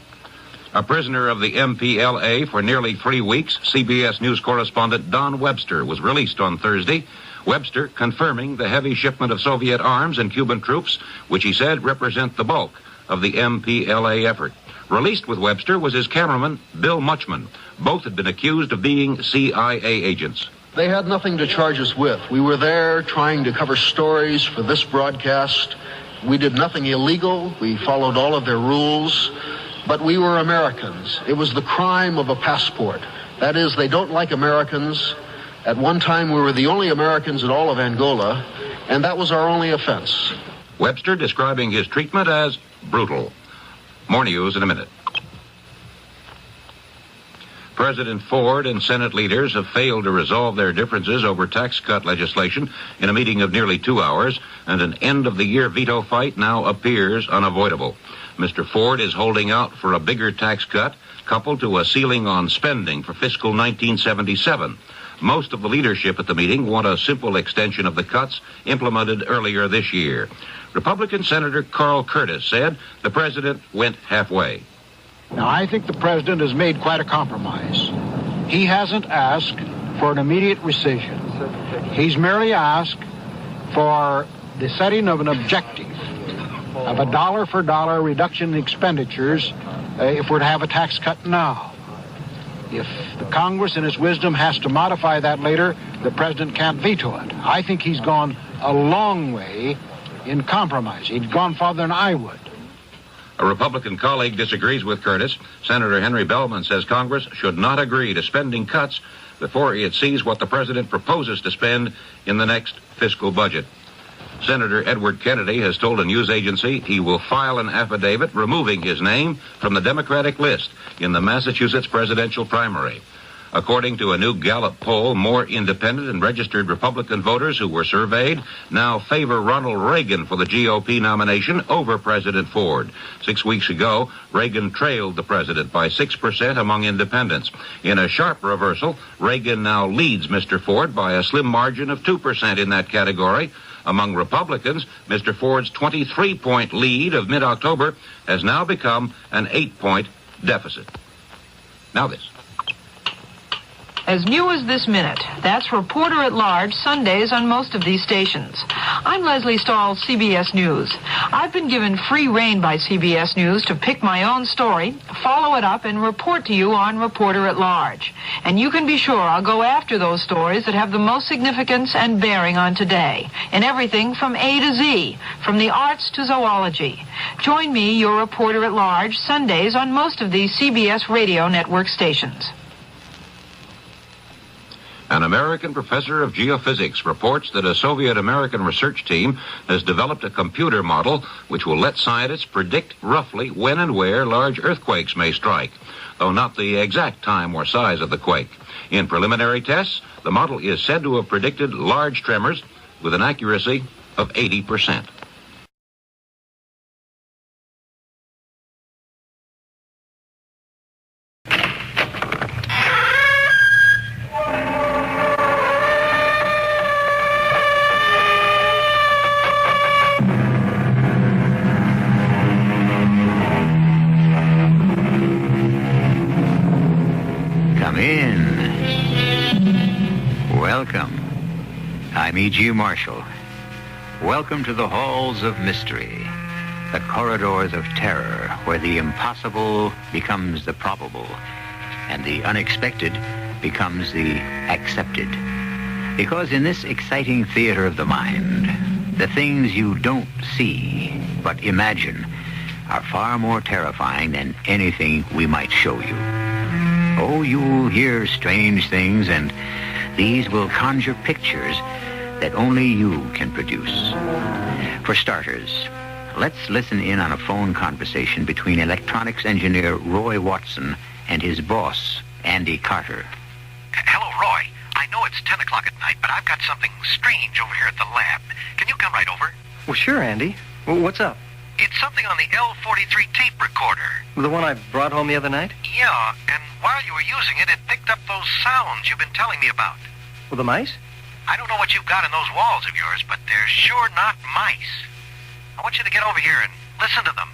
A prisoner of the MPLA for nearly 3 weeks, CBS News correspondent Don Webster was released on Thursday. Webster confirming the heavy shipment of Soviet arms and Cuban troops, which he said represent the bulk of the MPLA effort. Released with Webster was his cameraman, Bill Muchman. Both had been accused of being CIA agents. They had nothing to charge us with. We were there trying to cover stories for this broadcast. We did nothing illegal. We followed all of their rules. But we were Americans. It was the crime of a passport. That is, they don't like Americans. At one time, we were the only Americans in all of Angola, and that was our only offense. Webster describing his treatment as brutal. More news in a minute. President Ford and Senate leaders have failed to resolve their differences over tax cut legislation in a meeting of nearly 2 hours, and an end-of-the-year veto fight now appears unavoidable. Mr. Ford is holding out for a bigger tax cut, coupled to a ceiling on spending for fiscal 1977. Most of the leadership at the meeting want a simple extension of the cuts implemented earlier this year. Republican Senator Carl Curtis said the president went halfway. Now, I think the president has made quite a compromise. He hasn't asked for an immediate rescission. He's merely asked for the setting of an objective of a dollar-for-dollar reduction in expenditures if we're to have a tax cut now. If the Congress in its wisdom has to modify that later, the president can't veto it. I think he's gone a long way in compromise. He's gone farther than I would. A Republican colleague disagrees with Curtis. Senator Henry Bellman says Congress should not agree to spending cuts before it sees what the president proposes to spend in the next fiscal budget. Senator Edward Kennedy has told a news agency he will file an affidavit removing his name from the Democratic list in the Massachusetts presidential primary. According to a new Gallup poll, more independent and registered Republican voters who were surveyed now favor Ronald Reagan for the GOP nomination over President Ford. 6 weeks ago, Reagan trailed the president by 6% among independents. In a sharp reversal, Reagan now leads Mr. Ford by a slim margin of 2% in that category. Among Republicans, Mr. Ford's 23-point lead of mid-October has now become an 8-point deficit. Now this. As new as this minute, that's Reporter at Large, Sundays on most of these stations. I'm Leslie Stahl, CBS News. I've been given free rein by CBS News to pick my own story, follow it up, and report to you on Reporter at Large. And you can be sure I'll go after those stories that have the most significance and bearing on today, in everything from A to Z, from the arts to zoology. Join me, your Reporter at Large, Sundays on most of these CBS radio network stations. An American professor of geophysics reports that a Soviet-American research team has developed a computer model which will let scientists predict roughly when and where large earthquakes may strike, though not the exact time or size of the quake. In preliminary tests, the model is said to have predicted large tremors with an accuracy of 80%. I'm E.G. Marshall. Welcome to the halls of mystery, the corridors of terror, where the impossible becomes the probable, and the unexpected becomes the accepted. Because in this exciting theater of the mind, the things you don't see but imagine are far more terrifying than anything we might show you. Oh, you'll hear strange things, and these will conjure pictures that only you can produce. For starters, let's listen in on a phone conversation between electronics engineer Roy Watson and his boss, Andy Carter. Hello, Roy. I know it's 10 o'clock at night, but I've got something strange over here at the lab. Can you come right over? Well, sure, Andy. Well, what's up? It's something on the L43 tape recorder. The one I brought home the other night? Yeah, and while you were using it, it picked up those sounds you've been telling me about. Well, the mice? I don't know what you've got in those walls of yours, but they're sure not mice. I want you to get over here and listen to them.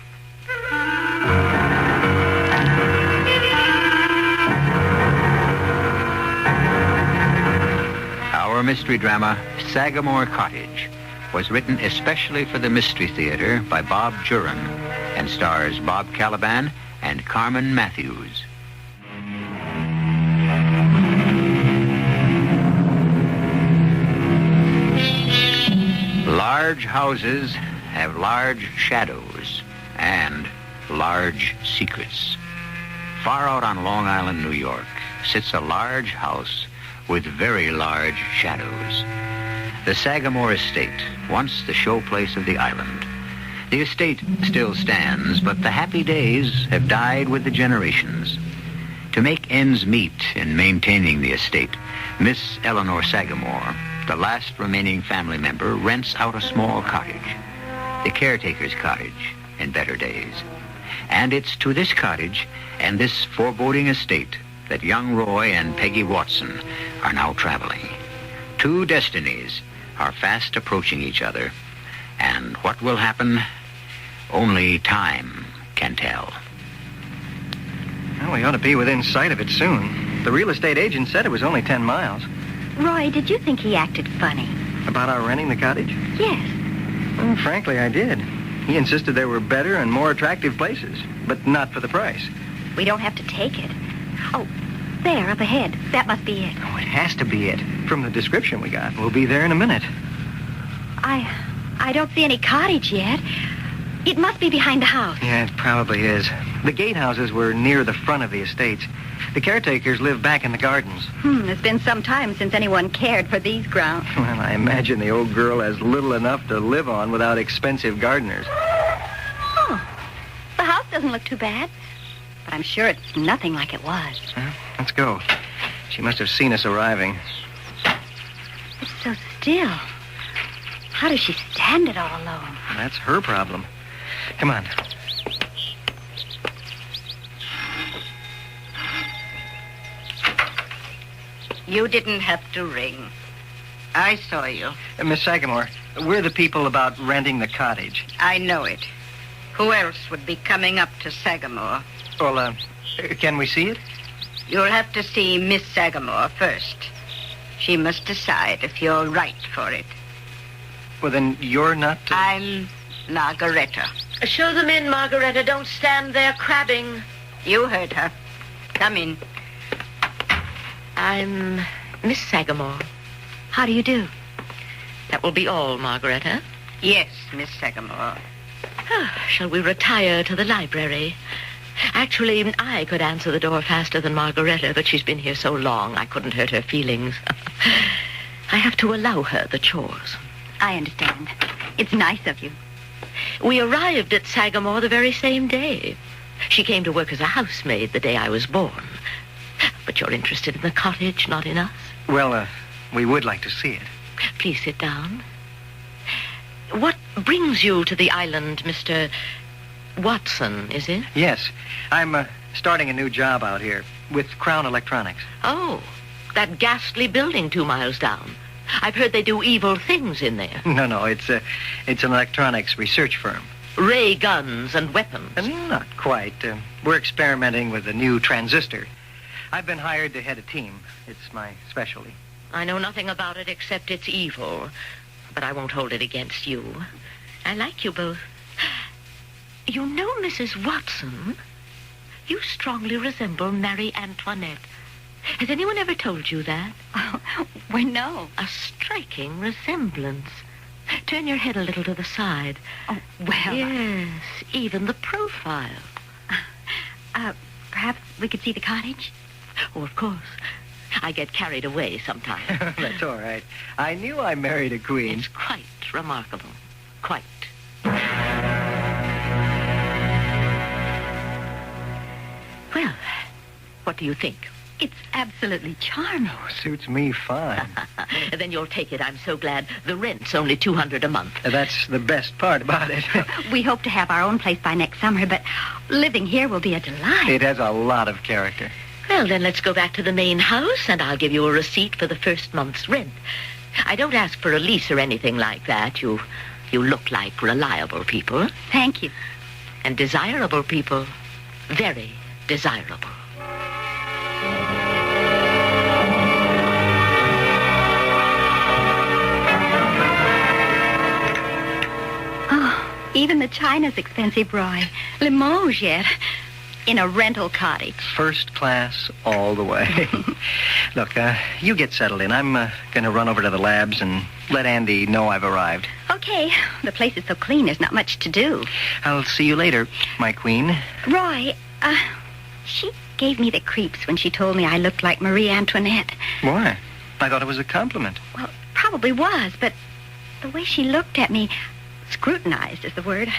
Our mystery drama, Sagamore Cottage, was written especially for the Mystery Theater by Bob Juran and stars Bob Caliban and Carmen Matthews. Large houses have large shadows and large secrets. Far out on Long Island, New York, sits a large house with very large shadows. The Sagamore Estate, once the showplace of the island. The estate still stands, but the happy days have died with the generations. To make ends meet in maintaining the estate, Miss Eleanor Sagamore, the last remaining family member, rents out a small cottage, the caretaker's cottage in better days. And it's to this cottage and this foreboding estate that young Roy and Peggy Watson are now traveling. Two destinies are fast approaching each other, and what will happen, only time can tell. Well, we ought to be within sight of it soon. The real estate agent said it was only 10 miles. Roy, did you think he acted funny? About our renting the cottage? Yes. Well, frankly, I did. He insisted there were better and more attractive places, but not for the price. We don't have to take it. Oh, there, up ahead. That must be it. Oh, it has to be it. From the description we got. We'll be there in a minute. I don't see any cottage yet. It must be behind the house. Yeah, it probably is. The gatehouses were near the front of the estates. The caretakers live back in the gardens. It's been some time since anyone cared for these grounds. Well, I imagine the old girl has little enough to live on without expensive gardeners. Oh, the house doesn't look too bad. But I'm sure it's nothing like it was. Let's go. She must have seen us arriving. It's so still. How does she stand it all alone? That's her problem. Come on. You didn't have to ring. I saw you. Miss Sagamore, we're the people about renting the cottage. I know it. Who else would be coming up to Sagamore? Well, can we see it? You'll have to see Miss Sagamore first. She must decide if you're right for it. Well, then you're not... I'm Margareta. Show them in, Margareta. Don't stand there crabbing. You heard her. Come in. I'm Miss Sagamore. How do you do? That will be all, Margareta. Yes, Miss Sagamore. Shall we retire to the library? Actually, I could answer the door faster than Margareta, but she's been here so long I couldn't hurt her feelings. I have to allow her the chores. I understand. It's nice of you. We arrived at Sagamore the very same day. She came to work as a housemaid the day I was born. But you're interested in the cottage, not in us? Well, we would like to see it. Please sit down. What brings you to the island, Mr. Watson, is it? Yes. I'm starting a new job out here with Crown Electronics. Oh, that ghastly building 2 miles down. I've heard they do evil things in there. No, it's an electronics research firm. Ray guns and weapons. Not quite. We're experimenting with a new transistor. I've been hired to head a team. It's my specialty. I know nothing about it except it's evil, but I won't hold it against you. I like you both. You know, Mrs. Watson, you strongly resemble Marie Antoinette. Has anyone ever told you that? Well, no. A striking resemblance. Turn your head a little to the side. Oh, well... Yes, even the profile. Perhaps we could see the cottage? Oh, of course. I get carried away sometimes. That's all right. I knew I married a queen. It's quite remarkable. Quite. Well, what do you think? It's absolutely charming. Oh, suits me fine. Then you'll take it. I'm so glad. The rent's only $200 a month. That's the best part about it. We hope to have our own place by next summer, but living here will be a delight. It has a lot of character. Well, then let's go back to the main house, and I'll give you a receipt for the first month's rent. I don't ask for a lease or anything like that. You look like reliable people. Thank you. And desirable people. Very desirable. Even the china's expensive, Roy. Limoges yet. In a rental cottage. First class all the way. Look, you get settled in. I'm going to run over to the labs and let Andy know I've arrived. Okay. The place is so clean, there's not much to do. I'll see you later, my queen. Roy, she gave me the creeps when she told me I looked like Marie Antoinette. Why? I thought it was a compliment. Well, probably was, but the way she looked at me... Scrutinized is the word.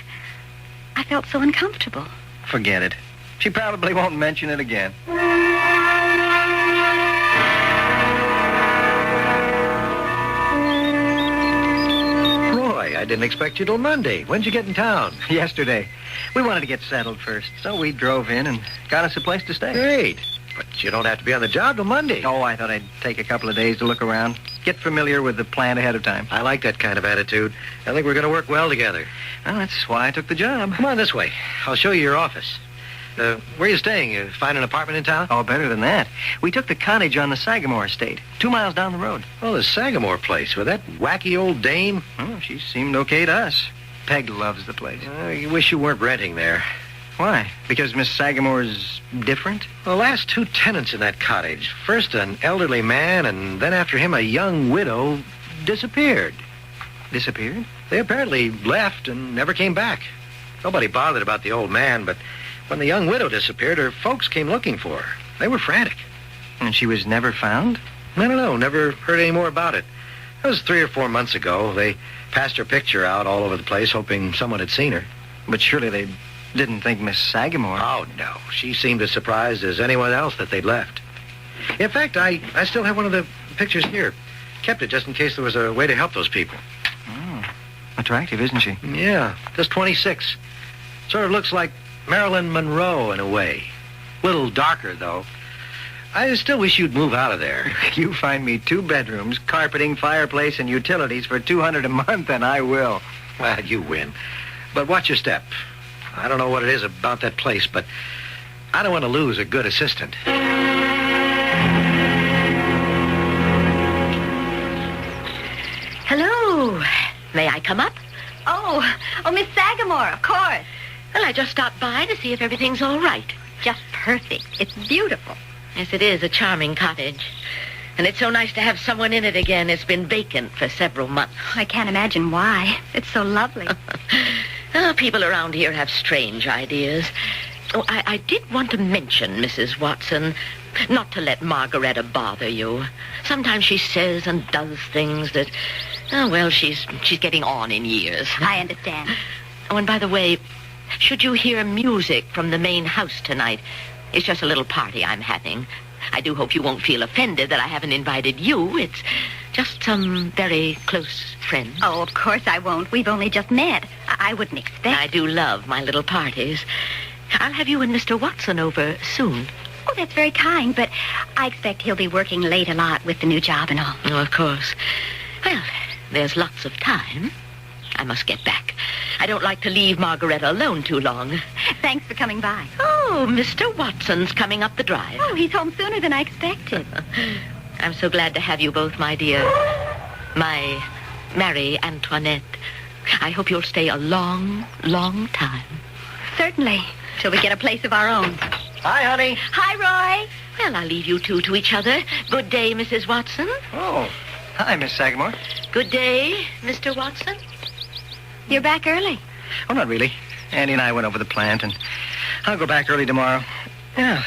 I felt so uncomfortable. Forget it. She probably won't mention it again. Roy, I didn't expect you till Monday. When'd you get in town? Yesterday. We wanted to get settled first, so we drove in and got us a place to stay. Great. But you don't have to be on the job till Monday. Oh, I thought I'd take a couple of days to look around, get familiar with the plant ahead of time. I like that kind of attitude. I think we're going to work well together. Well, that's why I took the job. Come on this way. I'll show you your office. Where are you staying? You find an apartment in town? Oh, better than that. We took the cottage on the Sagamore estate, 2 miles down the road. Oh, the Sagamore place with that wacky old dame? Oh, she seemed okay to us. Peg loves the place. You wish you weren't renting there. Why? Because Miss Sagamore's different? The last 2 tenants in that cottage, first an elderly man and then after him a young widow, disappeared. Disappeared? They apparently left and never came back. Nobody bothered about the old man, but when the young widow disappeared, her folks came looking for her. They were frantic. And she was never found? I don't know. Never heard any more about it. That was 3 or 4 months ago. They passed her picture out all over the place, hoping someone had seen her. But surely they didn't think Miss Sagamore... Oh, no. She seemed as surprised as anyone else that they'd left. In fact, I still have one of the pictures here. Kept it just in case there was a way to help those people. Oh, attractive, isn't she? Yeah, just 26. Sort of looks like Marilyn Monroe in a way. Little darker, though. I still wish you'd move out of there. You find me 2 bedrooms, carpeting, fireplace, and utilities for $200 a month, and I will. Well, you win. But watch your step. I don't know what it is about that place, but I don't want to lose a good assistant. Hello. May I come up? Oh, Miss Sagamore, of course. Well, I just stopped by to see if everything's all right. Just perfect. It's beautiful. Yes, it is a charming cottage. And it's so nice to have someone in it again. It's been vacant for several months. I can't imagine why. It's so lovely. People around here have strange ideas. Oh, I did want to mention, Mrs. Watson, not to let Margaretta bother you. Sometimes she says and does things that, she's getting on in years. I understand. Oh, and by the way, should you hear music from the main house tonight, it's just a little party I'm having. I do hope you won't feel offended that I haven't invited you. It's just some very close friends. Oh, of course I won't. We've only just met. I wouldn't expect... I do love my little parties. I'll have you and Mr. Watson over soon. Oh, that's very kind, but I expect he'll be working late a lot with the new job and all. Oh, of course. Well, there's lots of time. I must get back. I don't like to leave Margaretta alone too long. Thanks for coming by. Oh, Mr. Watson's coming up the drive. Oh, he's home sooner than I expected. I'm so glad to have you both, my dear. My Marie Antoinette. I hope you'll stay a long, long time. Certainly, till we get a place of our own. Hi, honey. Hi, Roy. Well, I'll leave you two to each other. Good day, Mrs. Watson. Oh, hi, Miss Sagamore. Good day, Mr. Watson. You're back early. Oh, not really. Andy and I went over the plant, and I'll go back early tomorrow. Yeah.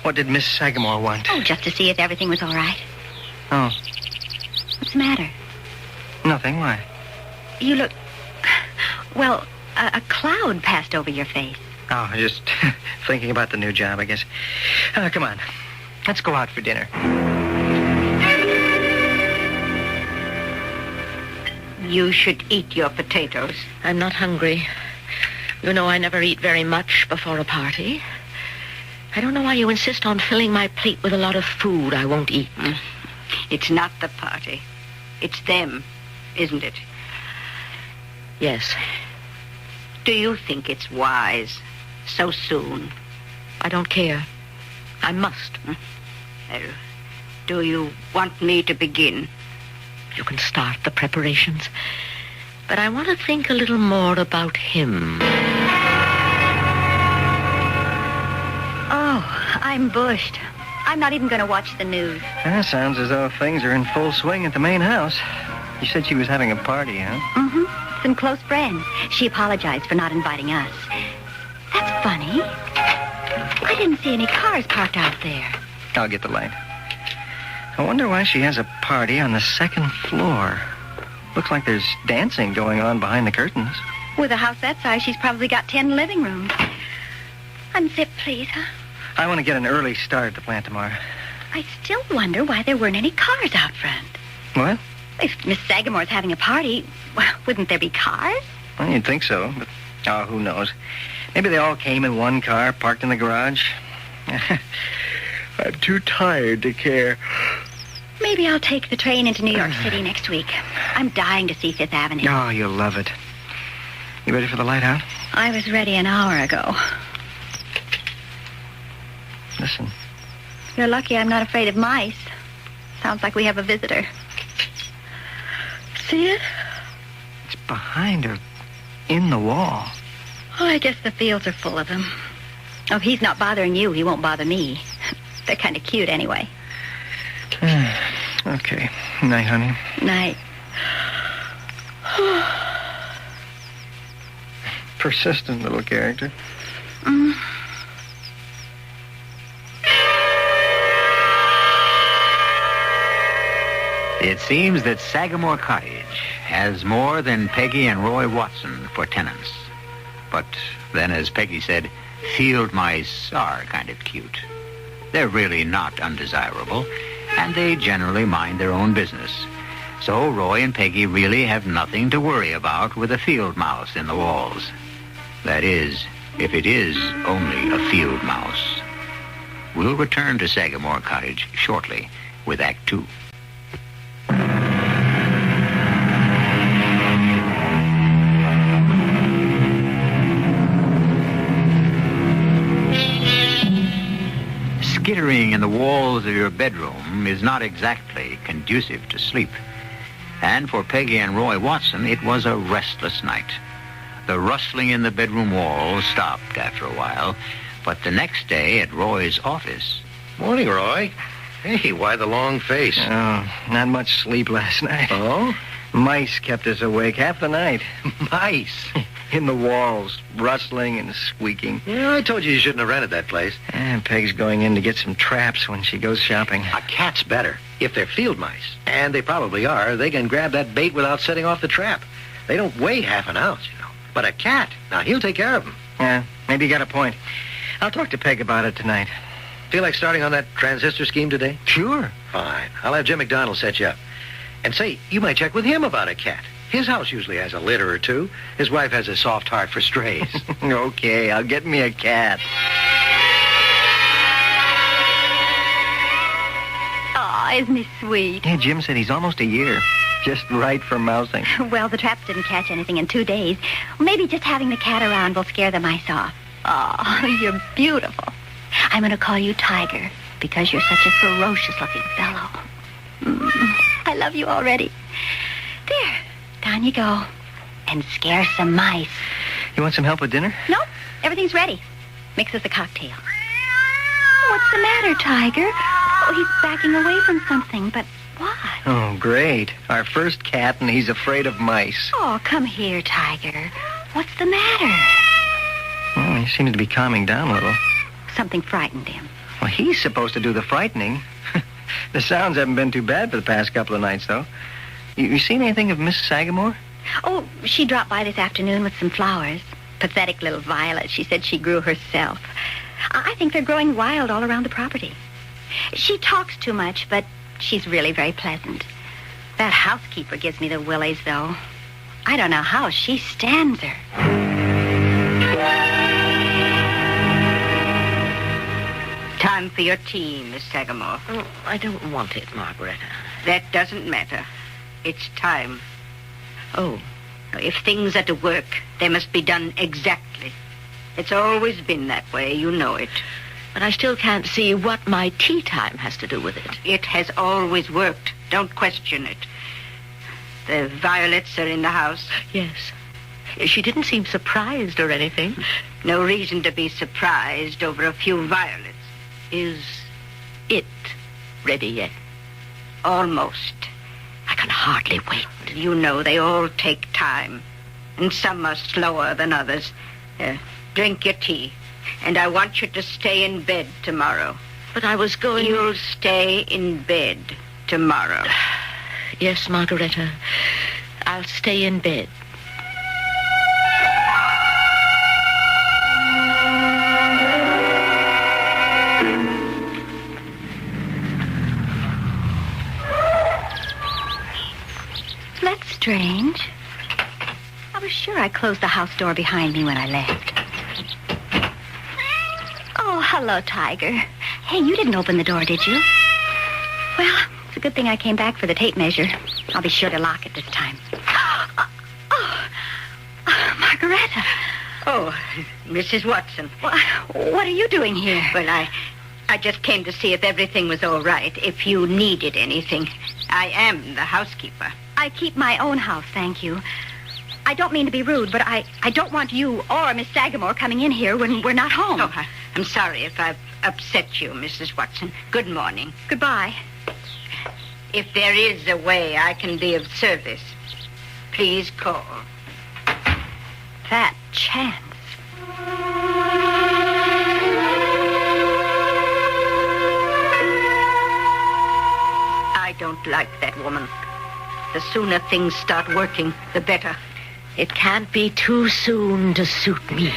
What did Miss Sagamore want? Oh, just to see if everything was all right. Oh. What's the matter? Nothing. Why? You look... Well, a cloud passed over your face. Oh, just thinking about the new job, I guess. Come on. Let's go out for dinner. You should eat your potatoes. I'm not hungry. You know I never eat very much before a party. I don't know why you insist on filling my plate with a lot of food I won't eat. It's not the party. It's them, isn't it? Yes. Do you think it's wise so soon? I don't care. I must. Do you want me to begin? You can start the preparations. But I want to think a little more about him. Oh, I'm bushed. I'm not even going to watch the news. That sounds as though things are in full swing at the main house. You said she was having a party, huh? Mm-hmm. Some close friends. She apologized for not inviting us. That's funny. I didn't see any cars parked out there. I'll get the light. I wonder why she has a party on the second floor. Looks like there's dancing going on behind the curtains. With a house that size, she's probably got 10 living rooms. Unzip, please, huh? I want to get an early start at the plant tomorrow. I still wonder why there weren't any cars out front. What? If Miss Sagamore's having a party, well, wouldn't there be cars? Well, you'd think so, but who knows? Maybe they all came in one car, parked in the garage. I'm too tired to care. Maybe I'll take the train into New York City next week. I'm dying to see Fifth Avenue. Oh, you'll love it. You ready for the light out? I was ready an hour ago. Listen. You're lucky I'm not afraid of mice. Sounds like we have a visitor. See it? It's behind her. In the wall. Oh, I guess the fields are full of them. Oh, if he's not bothering you, he won't bother me. They're kind of cute anyway. Okay. Night, honey. Night. Persistent little character. It seems that Sagamore Cottage has more than Peggy and Roy Watson for tenants. But then, as Peggy said, field mice are kind of cute. They're really not undesirable, and they generally mind their own business. So Roy and Peggy really have nothing to worry about with a field mouse in the walls. That is, if it is only a field mouse. We'll return to Sagamore Cottage shortly with Act 2. Skittering in the walls of your bedroom is not exactly conducive to sleep. And for Peggy and Roy Watson, it was a restless night. The rustling in the bedroom walls stopped after a while, but the next day at Roy's office... Morning, Roy. Hey, why the long face? Oh, not much sleep last night. Oh? Mice kept us awake half the night. Mice? In the walls, rustling and squeaking. Yeah, I told you shouldn't have rented that place. And Peg's going in to get some traps when she goes shopping. A cat's better. If they're field mice, and they probably are, they can grab that bait without setting off the trap. They don't weigh half an ounce, you know. But a cat, now he'll take care of them. Yeah, maybe you got a point. I'll talk to Peg about it tonight. Feel like starting on that transistor scheme today? Sure. Fine. I'll have Jim McDonald set you up. And say, you might check with him about a cat. His house usually has a litter or two. His wife has a soft heart for strays. Okay, I'll get me a cat. Aw, isn't he sweet? Yeah, Jim said he's almost a year. Just right for mousing. Well, the traps didn't catch anything in 2 days. Maybe just having the cat around will scare the mice off. Oh, you're beautiful. I'm going to call you Tiger because you're such a ferocious-looking fellow. I love you already. There, down you go. And scare some mice. You want some help with dinner? Nope, everything's ready. Mix us a cocktail. What's the matter, Tiger? Oh, he's backing away from something, but what? Oh, great. Our first cat, and he's afraid of mice. Oh, come here, Tiger. What's the matter? Oh, he seems to be calming down a little. Something frightened him. Well, he's supposed to do the frightening. The sounds haven't been too bad for the past couple of nights, though. You seen anything of Miss Sagamore? Oh, she dropped by this afternoon with some flowers. Pathetic little violets she said she grew herself. I think they're growing wild all around the property. She talks too much, but she's really very pleasant. That housekeeper gives me the willies, though. I don't know how she stands her. Time for your tea, Miss Sagamore. Oh, I don't want it, Margareta. That doesn't matter. It's time. Oh. If things are to work, they must be done exactly. It's always been that way, you know it. But I still can't see what my tea time has to do with it. It has always worked. Don't question it. The violets are in the house. Yes. She didn't seem surprised or anything. No reason to be surprised over a few violets. Is it ready yet? Almost. I can hardly wait. You know, they all take time. And some are slower than others. Drink your tea. And I want you to stay in bed tomorrow. But I was going... You'll stay in bed tomorrow. Yes, Margareta. I'll stay in bed. That's strange. I was sure I closed the house door behind me when I left. Oh, hello, Tiger. Hey, you didn't open the door, did you? Well, it's a good thing I came back for the tape measure. I'll be sure to lock it this time. Margaretta. Oh, Mrs. Watson. What are you doing here? Well, I just came to see if everything was all right, if you needed anything. I am the housekeeper. I keep my own house, thank you. I don't mean to be rude, but I don't want you or Miss Sagamore coming in here when we're not home. Oh, I'm sorry if I've upset you, Mrs. Watson. Good morning. Goodbye. If there is a way I can be of service, please call. That chance. I don't like that woman. The sooner things start working, the better. It can't be too soon to suit me.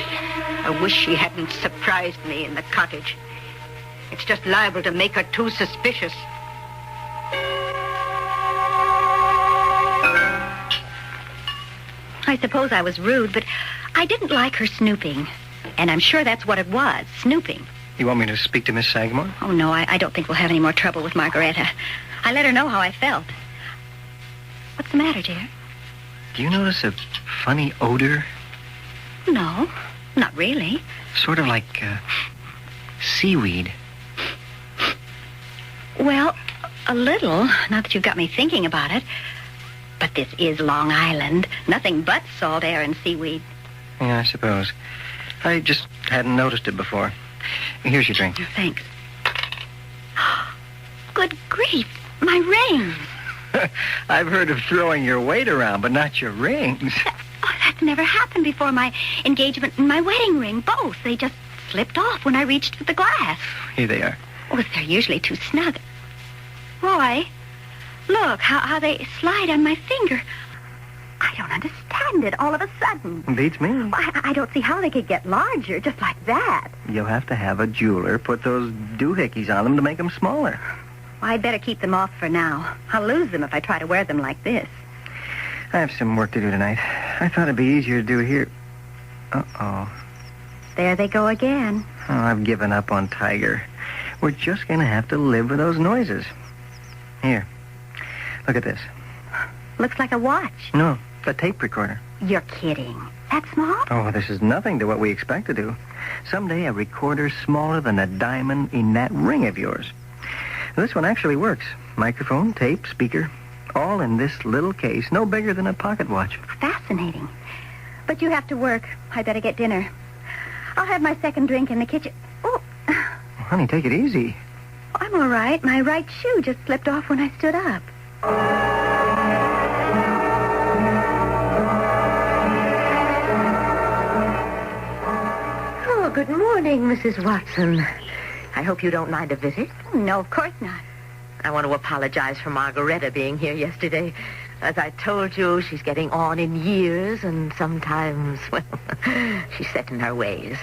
I wish she hadn't surprised me in the cottage. It's just liable to make her too suspicious. I suppose I was rude, but I didn't like her snooping. And I'm sure that's what it was, snooping. You want me to speak to Miss Sagamore? Oh, no, I don't think we'll have any more trouble with Margaretta. I let her know how I felt. What's the matter, dear? Do you notice a funny odor? No, not really. Sort of like seaweed. Well, a little, now that you've got me thinking about it. But this is Long Island. Nothing but salt air and seaweed. Yeah, I suppose. I just hadn't noticed it before. Here's your drink. Thanks. Good grief, my rings. I've heard of throwing your weight around, but not your rings. That's never happened before. My engagement and my wedding ring, both. They just slipped off when I reached for the glass. Here they are. Oh, they're usually too snug. Roy, look how they slide on my finger. I don't understand it all of a sudden. Beats me. I don't see how they could get larger just like that. You'll have to have a jeweler put those doohickeys on them to make them smaller. Well, I'd better keep them off for now. I'll lose them if I try to wear them like this. I have some work to do tonight. I thought it'd be easier to do it here. Uh-oh. There they go again. Oh, I've given up on Tiger. We're just going to have to live with those noises. Here. Look at this. Looks like a watch. No, a tape recorder. You're kidding. That small? Oh, this is nothing to what we expect to do. Someday a recorder smaller than a diamond in that ring of yours. This one actually works. Microphone, tape, speaker, all in this little case, no bigger than a pocket watch. Fascinating. But you have to work. I better get dinner. I'll have my second drink in the kitchen. Oh. Honey, take it easy. I'm all right. My right shoe just slipped off when I stood up. Oh, good morning, Mrs. Watson. I hope you don't mind a visit. No, of course not. I want to apologize for Margaretta being here yesterday. As I told you, she's getting on in years, and sometimes, well, she's set in her ways.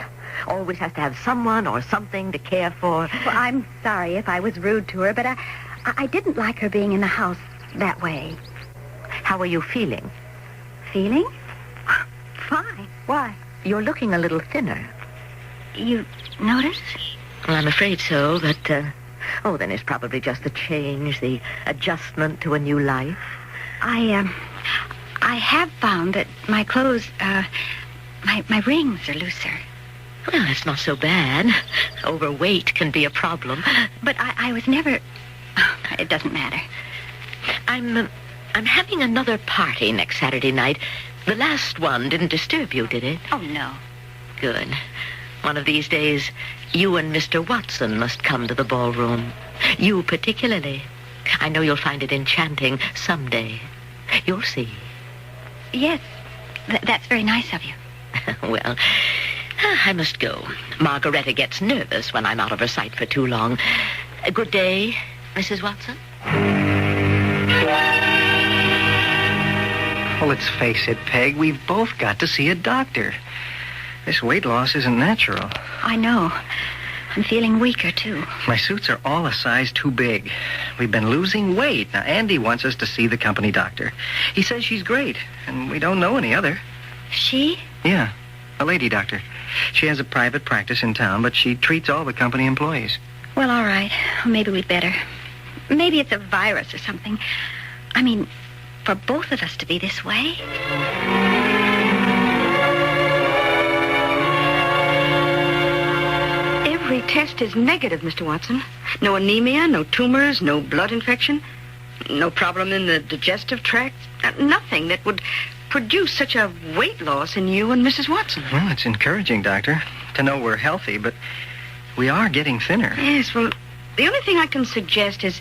Always has to have someone or something to care for. Well, I'm sorry if I was rude to her, but I didn't like her being in the house that way. How are you feeling? Feeling? Fine. Why? You're looking a little thinner. You notice? Well, I'm afraid so, but, then it's probably just the change, the adjustment to a new life. I have found that my clothes, my rings are looser. Well, that's not so bad. Overweight can be a problem. But I was never... It doesn't matter. I'm having another party next Saturday night. The last one didn't disturb you, did it? Oh, no. Good. One of these days, you and Mr. Watson must come to the ballroom. You particularly. I know you'll find it enchanting someday. You'll see. Yes, that's very nice of you. Well, I must go. Margaretta gets nervous when I'm out of her sight for too long. Good day, Mrs. Watson. Well, let's face it, Peg. We've both got to see a doctor. This weight loss isn't natural. I know. I'm feeling weaker, too. My suits are all a size too big. We've been losing weight. Now, Andy wants us to see the company doctor. He says she's great, and we don't know any other. She? Yeah, a lady doctor. She has a private practice in town, but she treats all the company employees. Well, all right. Maybe we'd better. Maybe it's a virus or something. I mean, for both of us to be this way. Every test is negative, Mr. Watson. No anemia, no tumors, no blood infection, no problem in the digestive tract. Nothing that would produce such a weight loss in you and Mrs. Watson. Well, it's encouraging, Doctor, to know we're healthy, but we are getting thinner. Yes, well, the only thing I can suggest is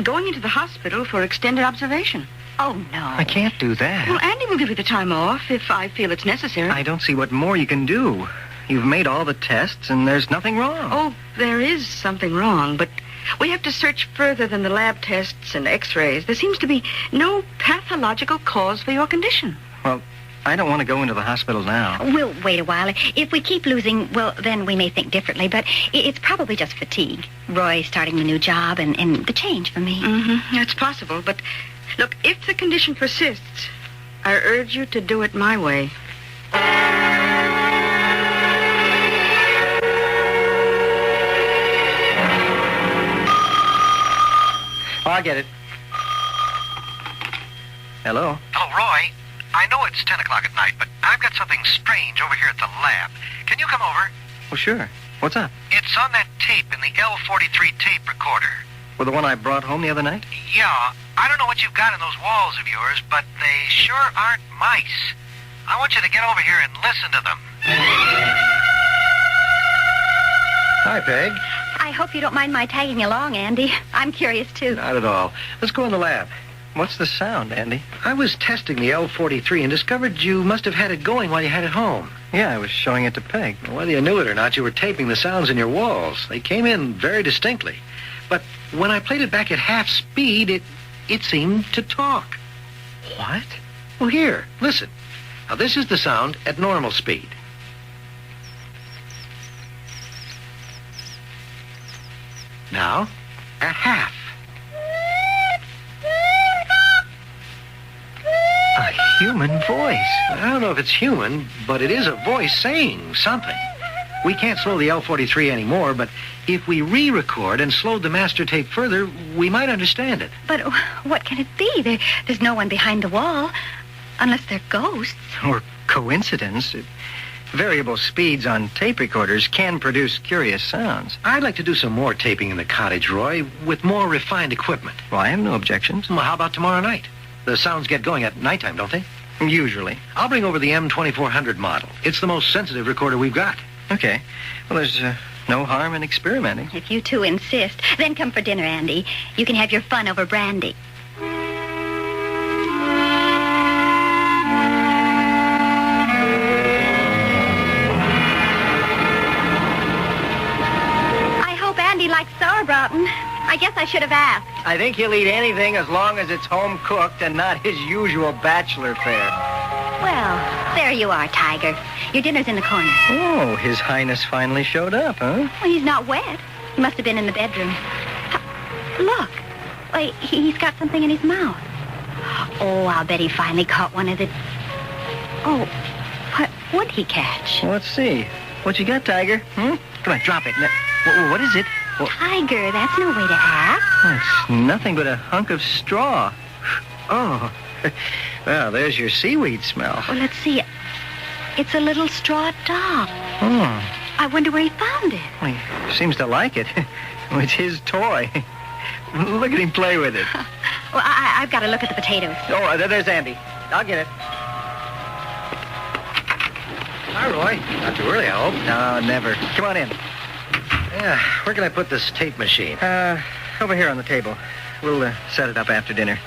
going into the hospital for extended observation. Oh, no. I can't do that. Well, Andy will give you the time off if I feel it's necessary. I don't see what more you can do. You've made all the tests, and there's nothing wrong. Oh, there is something wrong, but we have to search further than the lab tests and x-rays. There seems to be no pathological cause for your condition. Well, I don't want to go into the hospital now. We'll wait a while. If we keep losing, well, then we may think differently, but it's probably just fatigue. Roy starting the new job and the change for me. Mm-hmm. It's possible, but look, if the condition persists, I urge you to do it my way. Oh, I get it. Hello? Hello, Roy. I know it's 10 o'clock at night, but I've got something strange over here at the lab. Can you come over? Well, sure. What's up? It's on that tape in the L43 tape recorder. Well, the one I brought home the other night? Yeah. I don't know what you've got in those walls of yours, but they sure aren't mice. I want you to get over here and listen to them. Hi, Peg. I hope you don't mind my tagging along, Andy. I'm curious, too. Not at all. Let's go in the lab. What's the sound, Andy? I was testing the L43 and discovered you must have had it going while you had it home. Yeah, I was showing it to Peg. Whether you knew it or not, you were taping the sounds in your walls. They came in very distinctly. But when I played it back at half speed, it seemed to talk. What? Well, here, listen. Now, this is the sound at normal speed. Now, at half. A human voice. I don't know if it's human, but it is a voice saying something. We can't slow the L43 anymore, but if we re-record and slowed the master tape further, we might understand it. But what can it be? There's no one behind the wall, unless they're ghosts. Or coincidence. Variable speeds on tape recorders can produce curious sounds. I'd like to do some more taping in the cottage, Roy, with more refined equipment. Well, I have no objections. Well, how about tomorrow night? The sounds get going at nighttime, don't they? Usually. I'll bring over the M2400 model. It's the most sensitive recorder we've got. Okay. Well, there's no harm in experimenting. If you two insist, then come for dinner, Andy. You can have your fun over brandy. I hope Andy likes sauerbraten. I guess I should have asked. I think he'll eat anything as long as it's home-cooked and not his usual bachelor fare. Well, there you are, Tiger. Your dinner's in the corner. Oh, His Highness finally showed up, huh? Well, he's not wet. He must have been in the bedroom. Look. Wait, he's got something in his mouth. Oh, I'll bet he finally caught one of the... Oh, what would he catch? Well, let's see. What you got, Tiger? Hmm? Come on, drop it. What is it? Well, Tiger, that's no way to act. it's nothing but a hunk of straw. Oh. Well, there's your seaweed smell. Well, let's see. It's a little straw doll. Oh. I wonder where he found it. Well, he seems to like it. It's his toy. Look at him play with it. Well, I've got to look at the potatoes. Oh, there's Andy. I'll get it. Hi, Roy. Not too early, I hope. No, never. Come on in. Yeah, where can I put this tape machine? Over here on the table. We'll set it up after dinner.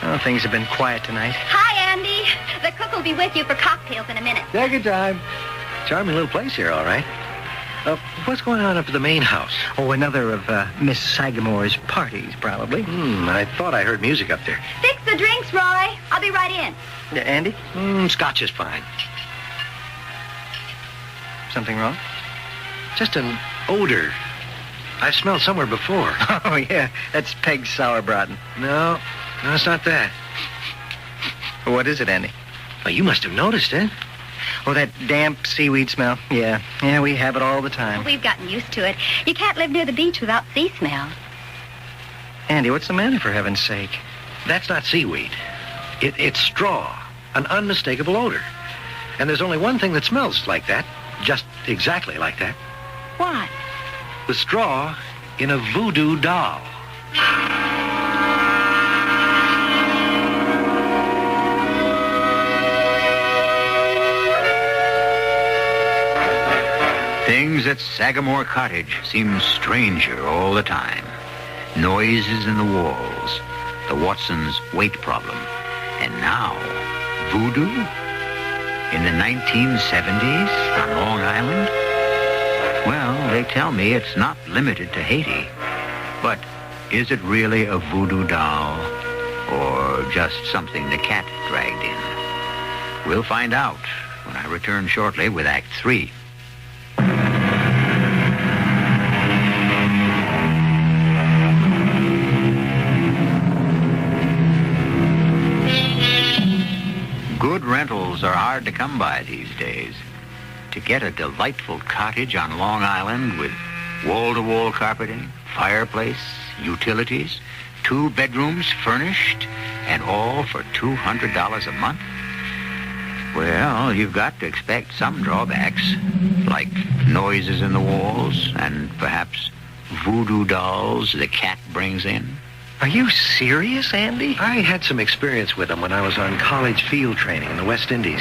Oh, things have been quiet tonight. Hi, Andy. The cook will be with you for cocktails in a minute. Yeah, good time. Charming little place here, all right. What's going on up at the main house? Oh, another of Miss Sagamore's parties, probably. I thought I heard music up there. Fix the drinks, Roy. I'll be right in. Andy? Scotch is fine. Something wrong? Just an odor. I've smelled somewhere before. Oh, yeah. That's Peg's sauerbraten. No, it's not that. What is it, Andy? Well, you must have noticed it. Oh, that damp seaweed smell. Yeah, we have it all the time. We've gotten used to it. You can't live near the beach without sea smell. Andy, what's the matter, for heaven's sake? That's not seaweed. It's straw. An unmistakable odor. And there's only one thing that smells like that. Just exactly like that. What? The straw in a voodoo doll. Things at Sagamore Cottage seem stranger all the time. Noises in the walls, the Watsons' weight problem, and now voodoo in the 1970s on Long Island? Well, they tell me it's not limited to Haiti. But is it really a voodoo doll or just something the cat dragged in? We'll find out when I return shortly with Act 3. Good rentals are hard to come by these days. To get a delightful cottage on Long Island with wall-to-wall carpeting, fireplace, utilities, 2 bedrooms furnished, and all for $200 a month? Well, you've got to expect some drawbacks, like noises in the walls and perhaps voodoo dolls the cat brings in. Are you serious, Andy? I had some experience with them when I was on college field training in the West Indies.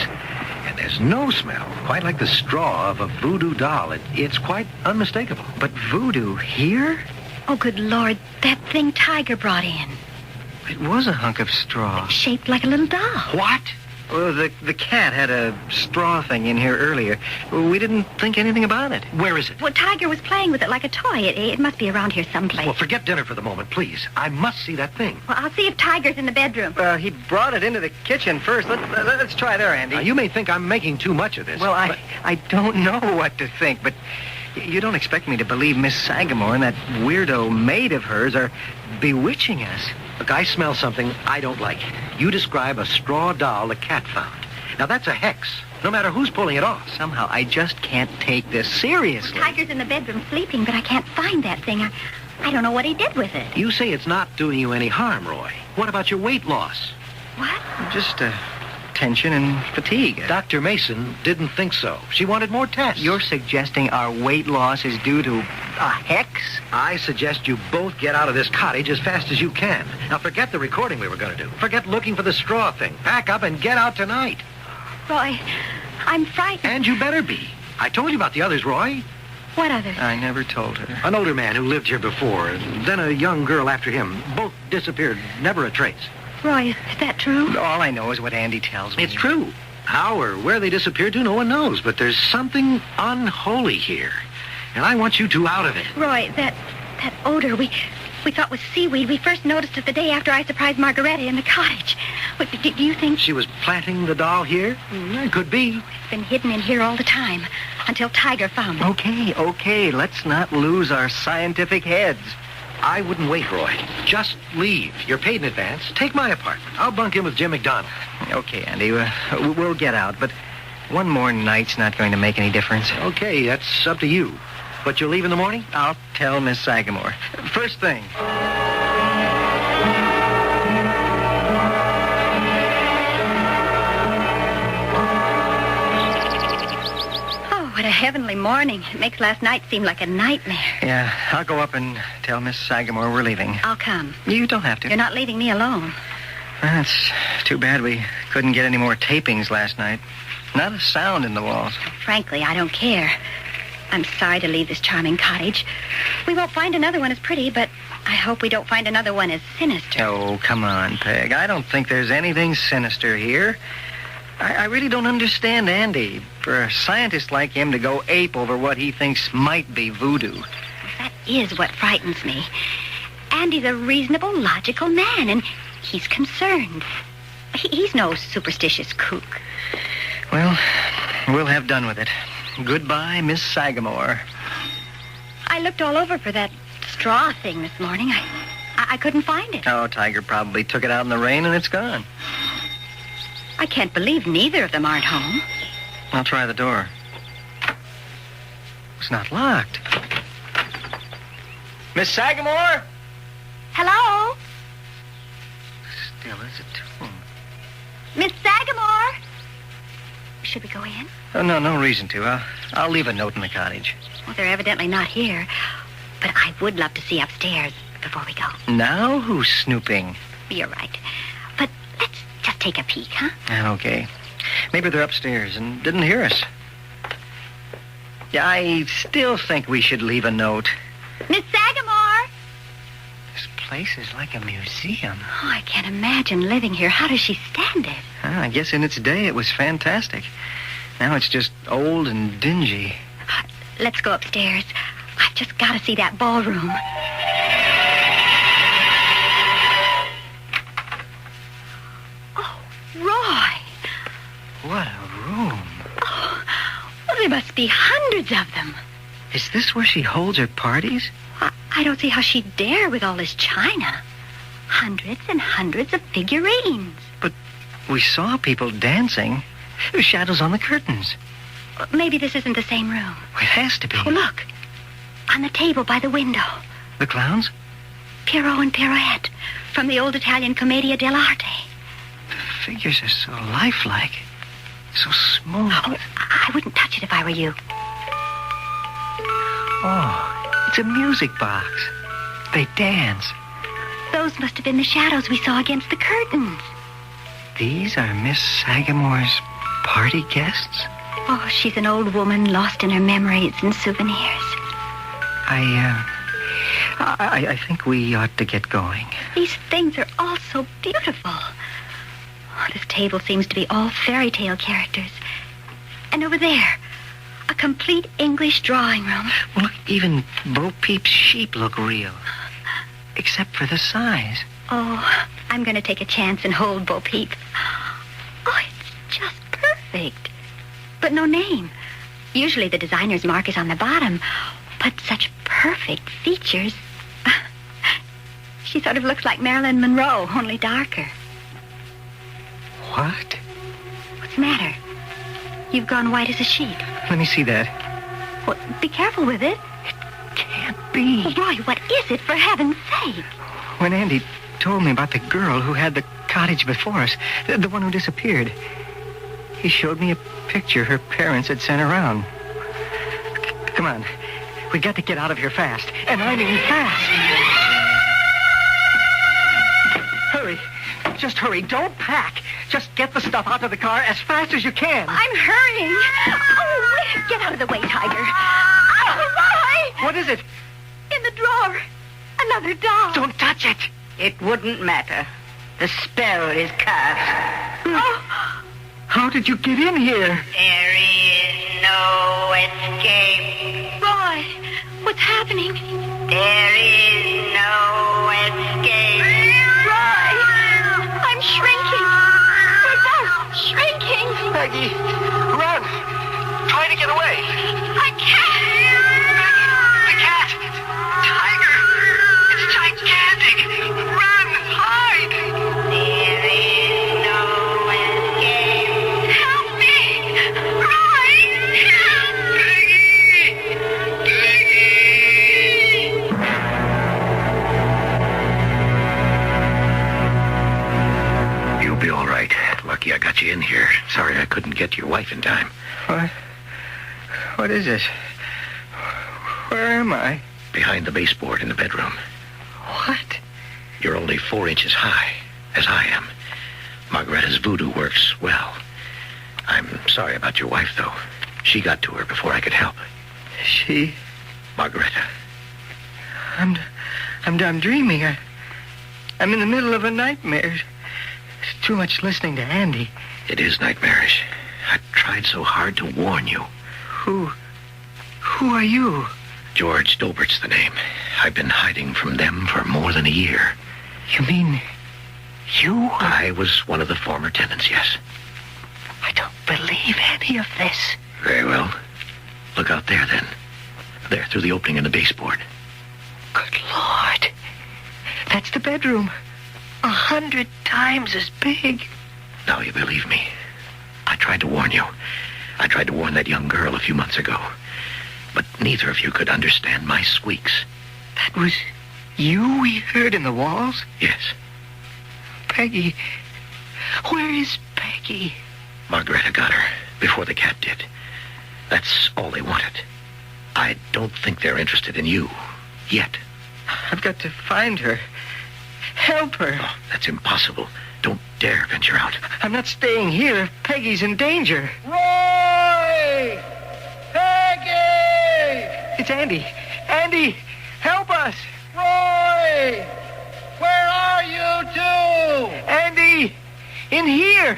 And there's no smell, quite like the straw of a voodoo doll. It's quite unmistakable. But voodoo here? Oh, good Lord, that thing Tiger brought in. It was a hunk of straw. Shaped like a little doll. What? Well, the cat had a straw thing in here earlier. We didn't think anything about it. Where is it? Well, Tiger was playing with it like a toy. It must be around here someplace. Well, forget dinner for the moment, please. I must see that thing. Well, I'll see if Tiger's in the bedroom. He brought it into the kitchen first. Let's try there, Andy. Now, you may think I'm making too much of this. Well, I don't know what to think, but you don't expect me to believe Miss Sagamore and that weirdo maid of hers are bewitching us. Look, I smell something I don't like. You describe a straw doll the cat found. Now, that's a hex, no matter who's pulling it off. Somehow, I just can't take this seriously. Tiger's in the bedroom sleeping, but I can't find that thing. I don't know what he did with it. You say it's not doing you any harm, Roy. What about your weight loss? What? Just tension and fatigue. Dr. Mason didn't think so. She wanted more tests. You're suggesting our weight loss is due to a hex? I suggest you both get out of this cottage as fast as you can. Now, forget the recording we were going to do. Forget looking for the straw thing. Pack up and get out tonight. Roy, I'm frightened. And you better be. I told you about the others, Roy. What others? I never told her. An older man who lived here before, and then a young girl after him. Both disappeared. Never a trace. Roy, is that true? All I know is what Andy tells me. It's true. How or where they disappeared to, no one knows. But there's something unholy here. And I want you two out of it. Roy, that odor we thought was seaweed. We first noticed it the day after I surprised Margaretta in the cottage. Do you think... She was planting the doll here? It could be. It's been hidden in here all the time, until Tiger found it. Okay. Let's not lose our scientific heads. I wouldn't wait, Roy. Just leave. You're paid in advance. Take my apartment. I'll bunk in with Jim McDonald. Okay, Andy. We'll get out, but one more night's not going to make any difference. Okay, that's up to you. But you'll leave in the morning? I'll tell Miss Sagamore. First thing. What a heavenly morning. It makes last night seem like a nightmare. Yeah, I'll go up and tell Miss Sagamore we're leaving. I'll come. You don't have to. You're not leaving me alone. That's too bad we couldn't get any more tapings last night. Not a sound in the walls. Frankly, I don't care. I'm sorry to leave this charming cottage. We won't find another one as pretty, but I hope we don't find another one as sinister. Oh, come on, Peg. I don't think there's anything sinister here. I really don't understand Andy. For a scientist like him to go ape over what he thinks might be voodoo. That is what frightens me. Andy's a reasonable, logical man, and he's concerned. He's no superstitious kook. Well, we'll have done with it. Goodbye, Miss Sagamore. I looked all over for that straw thing this morning. I couldn't find it. Oh, Tiger probably took it out in the rain and it's gone. I can't believe neither of them aren't home. I'll try the door. It's not locked. Miss Sagamore? Hello? Still as a tomb. Miss Sagamore? Should we go in? Oh, no reason to. I'll leave a note in the cottage. Well, they're evidently not here. But I would love to see upstairs before we go. Now who's snooping? You're right. But let's just take a peek, huh? Okay. Maybe they're upstairs and didn't hear us. Yeah, I still think we should leave a note. Miss Sagamore! This place is like a museum. Oh, I can't imagine living here. How does she stand it? I guess in its day it was fantastic. Now it's just old and dingy. Let's go upstairs. I've just got to see that ballroom. Oh, Roy! What a room. Oh, well, there must be hundreds of them. Is this where she holds her parties? I don't see how she'd dare with all this china. Hundreds and hundreds of figurines. But we saw people dancing. There's shadows on the curtains. Maybe this isn't the same room. It has to be. Oh, look. On the table by the window. The clowns? Pierrot and Pirouette from the old Italian Commedia dell'arte. The figures are so lifelike. So smooth. Oh, I wouldn't touch it if I were you. Oh, it's a music box. They dance. Those must have been the shadows we saw against the curtains. These are Miss Sagamore's party guests? Oh, she's an old woman lost in her memories and souvenirs. I think we ought to get going. These things are all so beautiful. Oh, this table seems to be all fairy tale characters. And over there, a complete English drawing room. Well, look, even Bo Peep's sheep look real. Except for the size. Oh, I'm going to take a chance and hold Bo Peep. Oh, it's just perfect. But no name. Usually the designer's mark is on the bottom. But such perfect features. She sort of looks like Marilyn Monroe, only darker. What? What's the matter? You've gone white as a sheet. Let me see that. Well, be careful with it. It can't be. Roy, what is it, for heaven's sake? When Andy told me about the girl who had the cottage before us, the one who disappeared, he showed me a picture her parents had sent around. Come on. We got to get out of here fast. And I mean fast. Hurry. Just hurry. Don't pack. Just get the stuff out of the car as fast as you can. I'm hurrying. Oh, get out of the way, Tiger. Oh, Roy! What is it? In the drawer. Another doll. Don't touch it. It wouldn't matter. The spell is cast. Oh. How did you get in here? There is no escape. Roy, what's happening? There is no escape. Roy, I'm shrinking. We're both shrinking. Maggie, run. Try to get away. I can't. The cat. Tiger. It's gigantic. Run. Hide. There is no escape. Help me. Roy, help. You'll be all right. Lucky I got you in here. Sorry I couldn't get your wife in time. What is this? Where am I? Behind the baseboard in the bedroom. What? You're only 4 inches high, as I am. Margaretta's voodoo works well. I'm sorry about your wife, though. She got to her before I could help. She? Margaretta. I'm dreaming. I'm in the middle of a nightmare. It's too much listening to Andy. It is nightmarish. I tried so hard to warn you. Who are you? George Dobert's the name. I've been hiding from them for more than a year. You mean you? I was one of the former tenants, yes. I don't believe any of this. Very well. Look out there, then. There, through the opening in the baseboard. Good Lord. That's the bedroom. 100 times as big. Now you believe me. I tried to warn you. I tried to warn that young girl a few months ago. But neither of you could understand my squeaks. That was you we heard in the walls? Yes. Peggy. Where is Peggy? Margareta got her before the cat did. That's all they wanted. I don't think they're interested in you. Yet. I've got to find her. Help her. Oh, that's impossible. Don't dare venture out. I'm not staying here if Peggy's in danger. Roy! Peggy! It's Andy. Andy, help us! Roy! Where are you two? Andy! In here!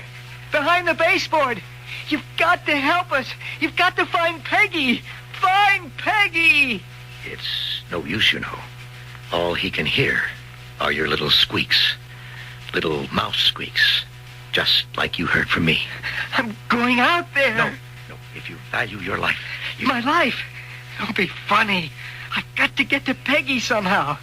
Behind the baseboard! You've got to help us! You've got to find Peggy! Find Peggy! It's no use, you know. All he can hear are your little squeaks. Little mouse squeaks. Just like you heard from me. I'm going out there. No. If you value your life, My life? Don't be funny. I've got to get to Peggy somehow.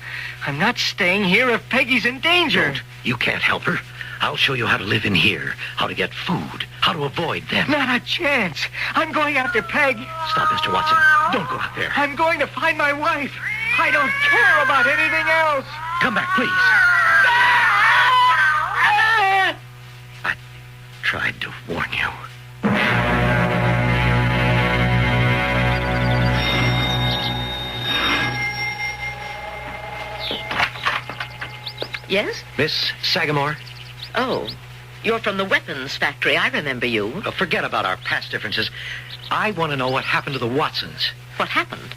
I'm not staying here if Peggy's in danger. Don't. You can't help her. I'll show you how to live in here, how to get food, how to avoid them. Not a chance. I'm going after Peg. Stop, Mr. Watson. Don't go out there. I'm going to find my wife. I don't care about anything else. Come back, please. I tried to warn you. Yes? Miss Sagamore? Oh, you're from the weapons factory. I remember you. Forget about our past differences. I want to know what happened to the Watsons. What happened?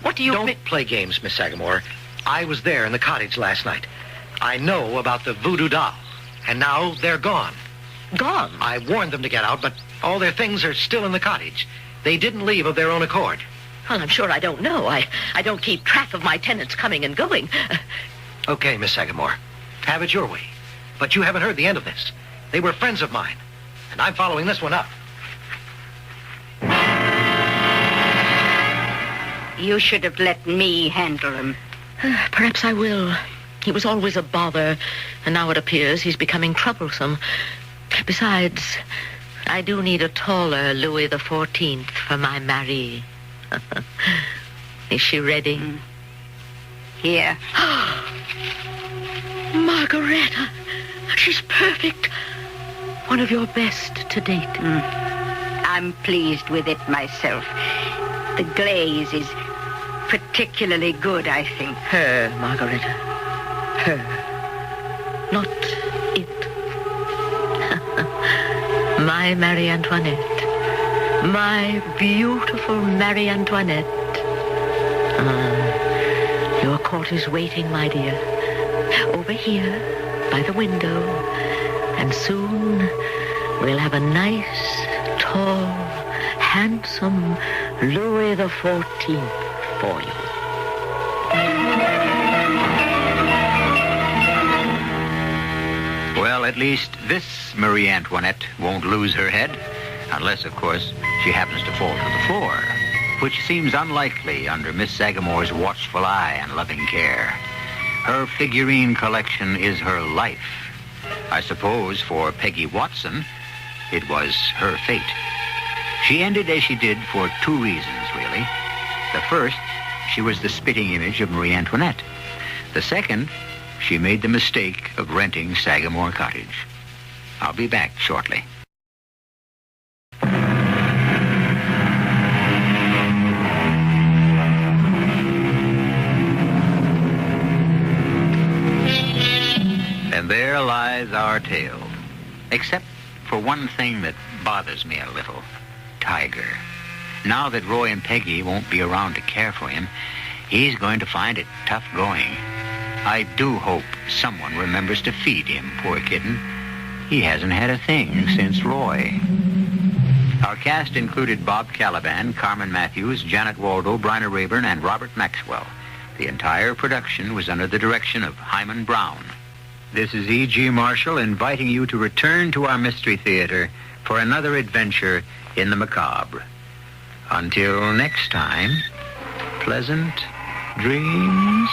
What do you... Don't play games, Miss Sagamore. I was there in the cottage last night. I know about the voodoo doll. And now they're gone. Gone? I warned them to get out, but all their things are still in the cottage. They didn't leave of their own accord. Well, I'm sure I don't know. I don't keep track of my tenants coming and going. Okay, Miss Sagamore. Have it your way. But you haven't heard the end of this. They were friends of mine. And I'm following this one up. You should have let me handle him. Perhaps I will. He was always a bother, and now it appears he's becoming troublesome. Besides, I do need a taller Louis XIV for my Marie. Is she ready? Here. Margareta, she's perfect. One of your best to date. I'm pleased with it myself. The glaze is particularly good, I think. Her, Margareta. Her. Not it. My Marie Antoinette. My beautiful Marie Antoinette. Your court is waiting, my dear. Over here, by the window. And soon we'll have a nice, tall, handsome Louis XIV for you. Well, at least this Marie Antoinette won't lose her head. Unless, of course, she happens to fall to the floor, which seems unlikely under Miss Sagamore's watchful eye and loving care. Her figurine collection is her life. I suppose for Peggy Watson, it was her fate. She ended as she did for two reasons, really. The first, she was the spitting image of Marie Antoinette. The second, she made the mistake of renting Sagamore Cottage. I'll be back shortly. And there lies our tale. Except for one thing that bothers me a little. Tiger. Now that Roy and Peggy won't be around to care for him, he's going to find it tough going. I do hope someone remembers to feed him, poor kitten. He hasn't had a thing since Roy. Our cast included Bob Caliban, Carmen Matthews, Janet Waldo, Bryna Rayburn, and Robert Maxwell. The entire production was under the direction of Hyman Brown. This is E.G. Marshall inviting you to return to our Mystery Theater for another adventure in the macabre. Until next time, pleasant dreams.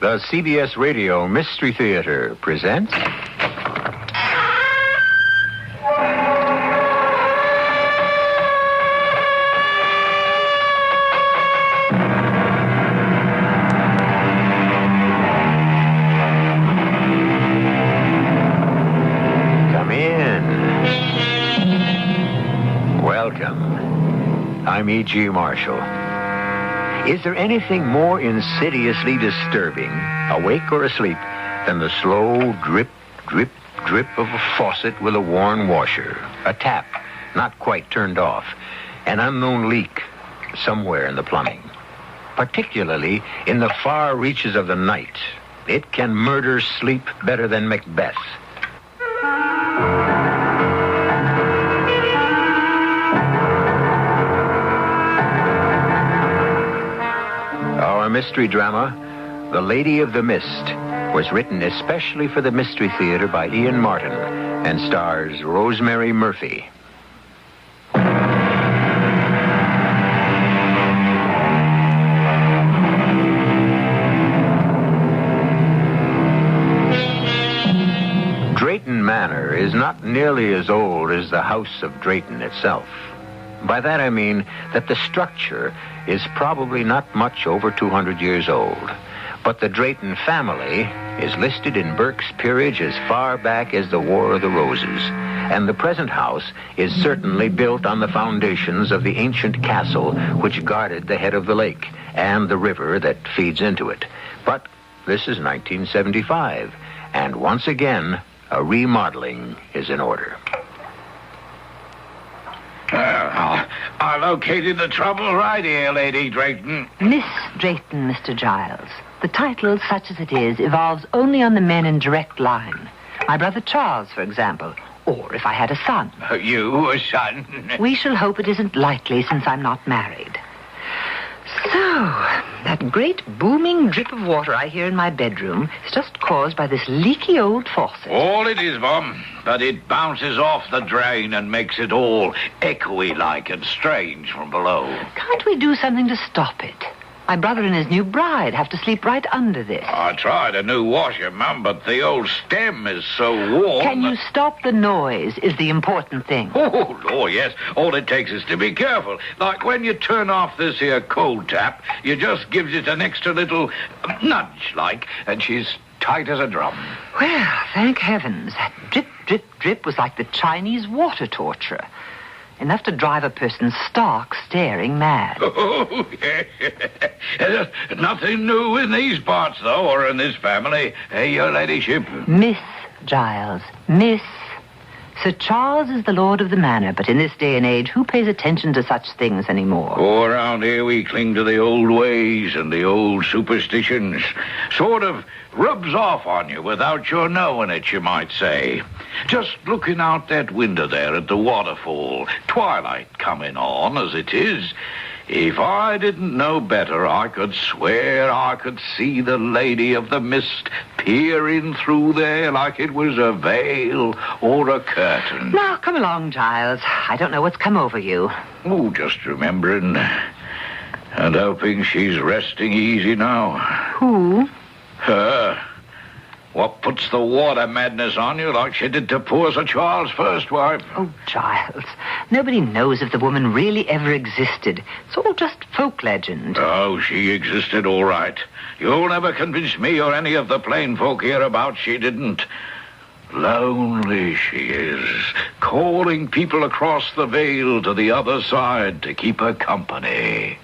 The CBS Radio Mystery Theater presents... Come in. Welcome. I'm E.G. Marshall. Is there anything more insidiously disturbing, awake or asleep, than the slow drip, drip, drip of a faucet with a worn washer, a tap not quite turned off, an unknown leak somewhere in the plumbing? Particularly in the far reaches of the night, it can murder sleep better than Macbeth. Our mystery drama, The Lady of the Mist, was written especially for the Mystery Theater by Ian Martin and stars Rosemary Murphy. Drayton Manor is not nearly as old as the House of Drayton itself. By that I mean that the structure is probably not much over 200 years old. But the Drayton family is listed in Burke's Peerage as far back as the War of the Roses. And the present house is certainly built on the foundations of the ancient castle which guarded the head of the lake and the river that feeds into it. But this is 1975, and once again, a remodeling is in order. I located the trouble right here, Lady Drayton. Miss Drayton, Mr. Giles. The title, such as it is, evolves only on the men in direct line. My brother Charles, for example. Or if I had a son. You, a son? We shall hope it isn't likely since I'm not married. So, that great booming drip of water I hear in my bedroom is just caused by this leaky old faucet. All it is, Mum, that it bounces off the drain and makes it all echoey-like and strange from below. Can't we do something to stop it? My brother and his new bride have to sleep right under this. I tried a new washer, Mum, but the old stem is so warm. Can you stop the noise is the important thing. Oh, yes. All it takes is to be careful. Like when you turn off this here cold tap, you just gives it an extra little nudge, like, and she's tight as a drum. Well, thank heavens. That drip, drip, drip was like the Chinese water torture. Enough to drive a person stark, staring mad. Oh, yes. Nothing new in these parts, though, or in this family. Hey, your ladyship. Miss Giles. Miss. Sir Charles is the lord of the manor, but in this day and age, who pays attention to such things anymore? Oh, around here we cling to the old ways and the old superstitions. Sort of rubs off on you without your knowing it, you might say. Just looking out that window there at the waterfall, twilight coming on as it is. If I didn't know better, I could swear I could see the Lady of the Mist peering through there like it was a veil or a curtain. Now, come along, Giles. I don't know what's come over you. Oh, just remembering and hoping she's resting easy now. Who? Her. What puts the water madness on you like she did to poor Sir Charles' first wife? Oh, Giles. Nobody knows if the woman really ever existed. It's all just folk legend. Oh, she existed all right. You'll never convince me or any of the plain folk hereabouts she didn't. Lonely she is, calling people across the vale to the other side to keep her company.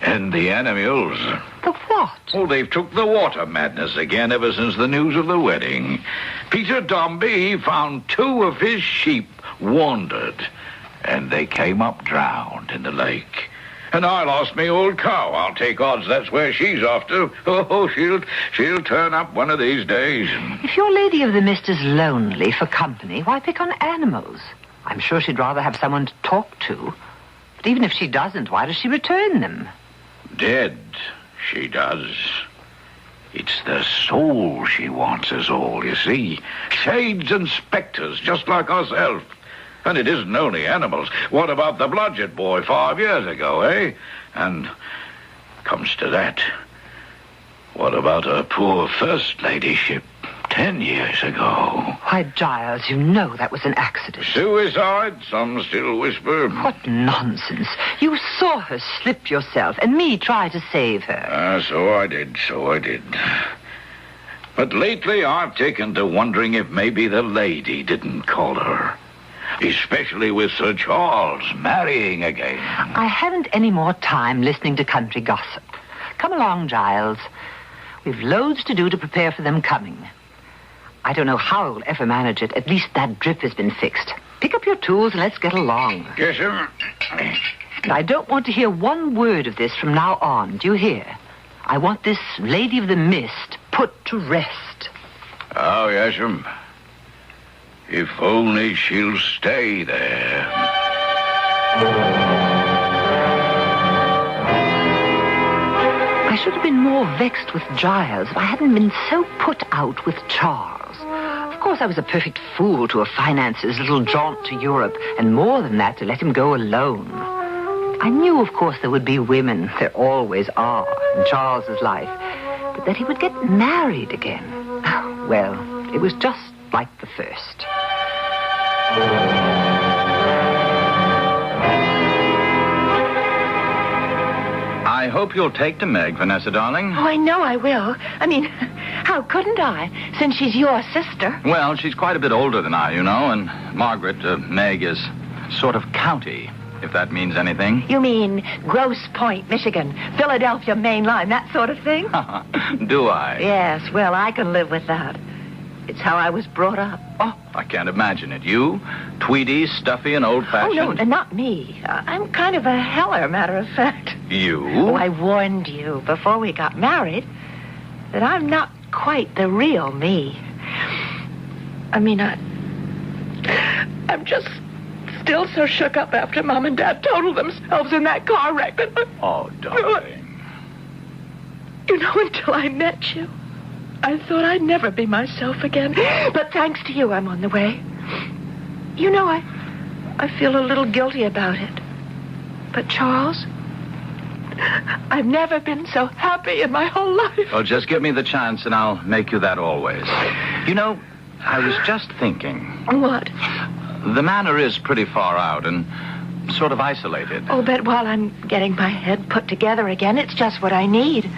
And the animals. The what? Oh, they've took the water madness again ever since the news of the wedding. Peter Dombey, he found 2 of his sheep wandered, and they came up drowned in the lake. And I lost me old cow. I'll take odds that's where she's off to. Oh, she'll turn up one of these days. If your Lady of the Mist is lonely for company, why pick on animals? I'm sure she'd rather have someone to talk to. But even if she doesn't, why does she return them? Dead, she does. It's the soul she wants us all, you see. Shades and spectres, just like ourselves. And it isn't only animals. What about the Blodgett boy 5 years ago, eh? And comes to that, What about her poor first ladyship 10 years ago? Why, Giles, you know that was an accident. Suicide, some still whisper. What nonsense. You saw her slip yourself, and me try to save her. So I did. But lately I've taken to wondering if maybe the lady didn't call her. Especially with Sir Charles marrying again. I haven't any more time listening to country gossip. Come along, Giles. We've loads to do to prepare for them coming. I don't know how I will ever manage it. At least that drip has been fixed. Pick up your tools and let's get along. Yes, sir. And I don't want to hear one word of this from now on. Do you hear? I want this Lady of the Mist put to rest. Oh, yes, sir. If only she'll stay there. I should have been more vexed with Giles if I hadn't been so put out with Charles. Of course, I was a perfect fool to have financed his little jaunt to Europe, and more than that, to let him go alone. I knew, of course, there would be women. There always are in Charles's life. But that he would get married again. Well, it was just like the first. I hope you'll take to Meg, Vanessa, darling. Oh, I know I will. I mean, how couldn't I, since she's your sister? Well, she's quite a bit older than I, you know, and Margaret, Meg, is sort of county, if that means anything. You mean Grosse Pointe, Michigan, Philadelphia Main Line, that sort of thing? Do I? Yes, well, I can live with that. It's how I was brought up. Oh, I can't imagine it. You, Tweedy, stuffy, and old-fashioned. Oh, no, not me. I'm kind of a heller, matter of fact. You? Oh, I warned you before we got married that I'm not quite the real me. I mean, I'm just still so shook up after Mom and Dad totaled themselves in that car wreck. Oh, darling. You know, until I met you, I thought I'd never be myself again. But thanks to you, I'm on the way. You know, I feel a little guilty about it. But, Charles, I've never been so happy in my whole life. Well, just give me the chance and I'll make you that always. You know, I was just thinking. What? The manor is pretty far out and sort of isolated. Oh, but while I'm getting my head put together again, it's just what I need.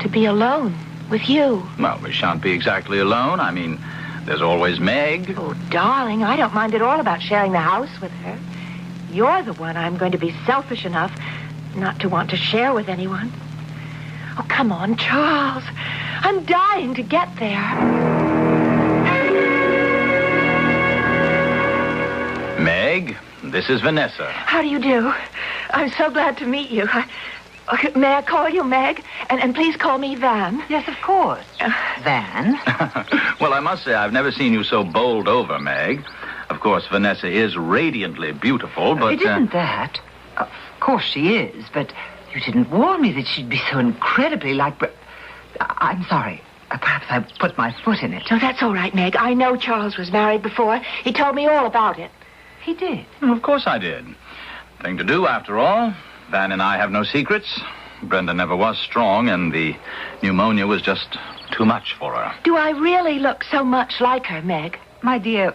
To be alone with you. Well, we shan't be exactly alone. I mean, there's always Meg. Oh, darling, I don't mind at all about sharing the house with her. You're the one I'm going to be selfish enough not to want to share with anyone. Oh, come on, Charles. I'm dying to get there. Meg, this is Vanessa. How do you do? I'm so glad to meet you. May I call you Meg? And please call me Van. Yes, of course. Van? Well, I must say, I've never seen you so bowled over, Meg. Of course, Vanessa is radiantly beautiful, but... It isn't that. Of course she is, but you didn't warn me that she'd be so incredibly like... I'm sorry. Perhaps I put my foot in it. Oh, that's all right, Meg. I know Charles was married before. He told me all about it. He did? Of course I did. Thing to do, after all. Van and I have no secrets. Brenda never was strong, and the pneumonia was just too much for her. Do I really look so much like her, Meg? My dear,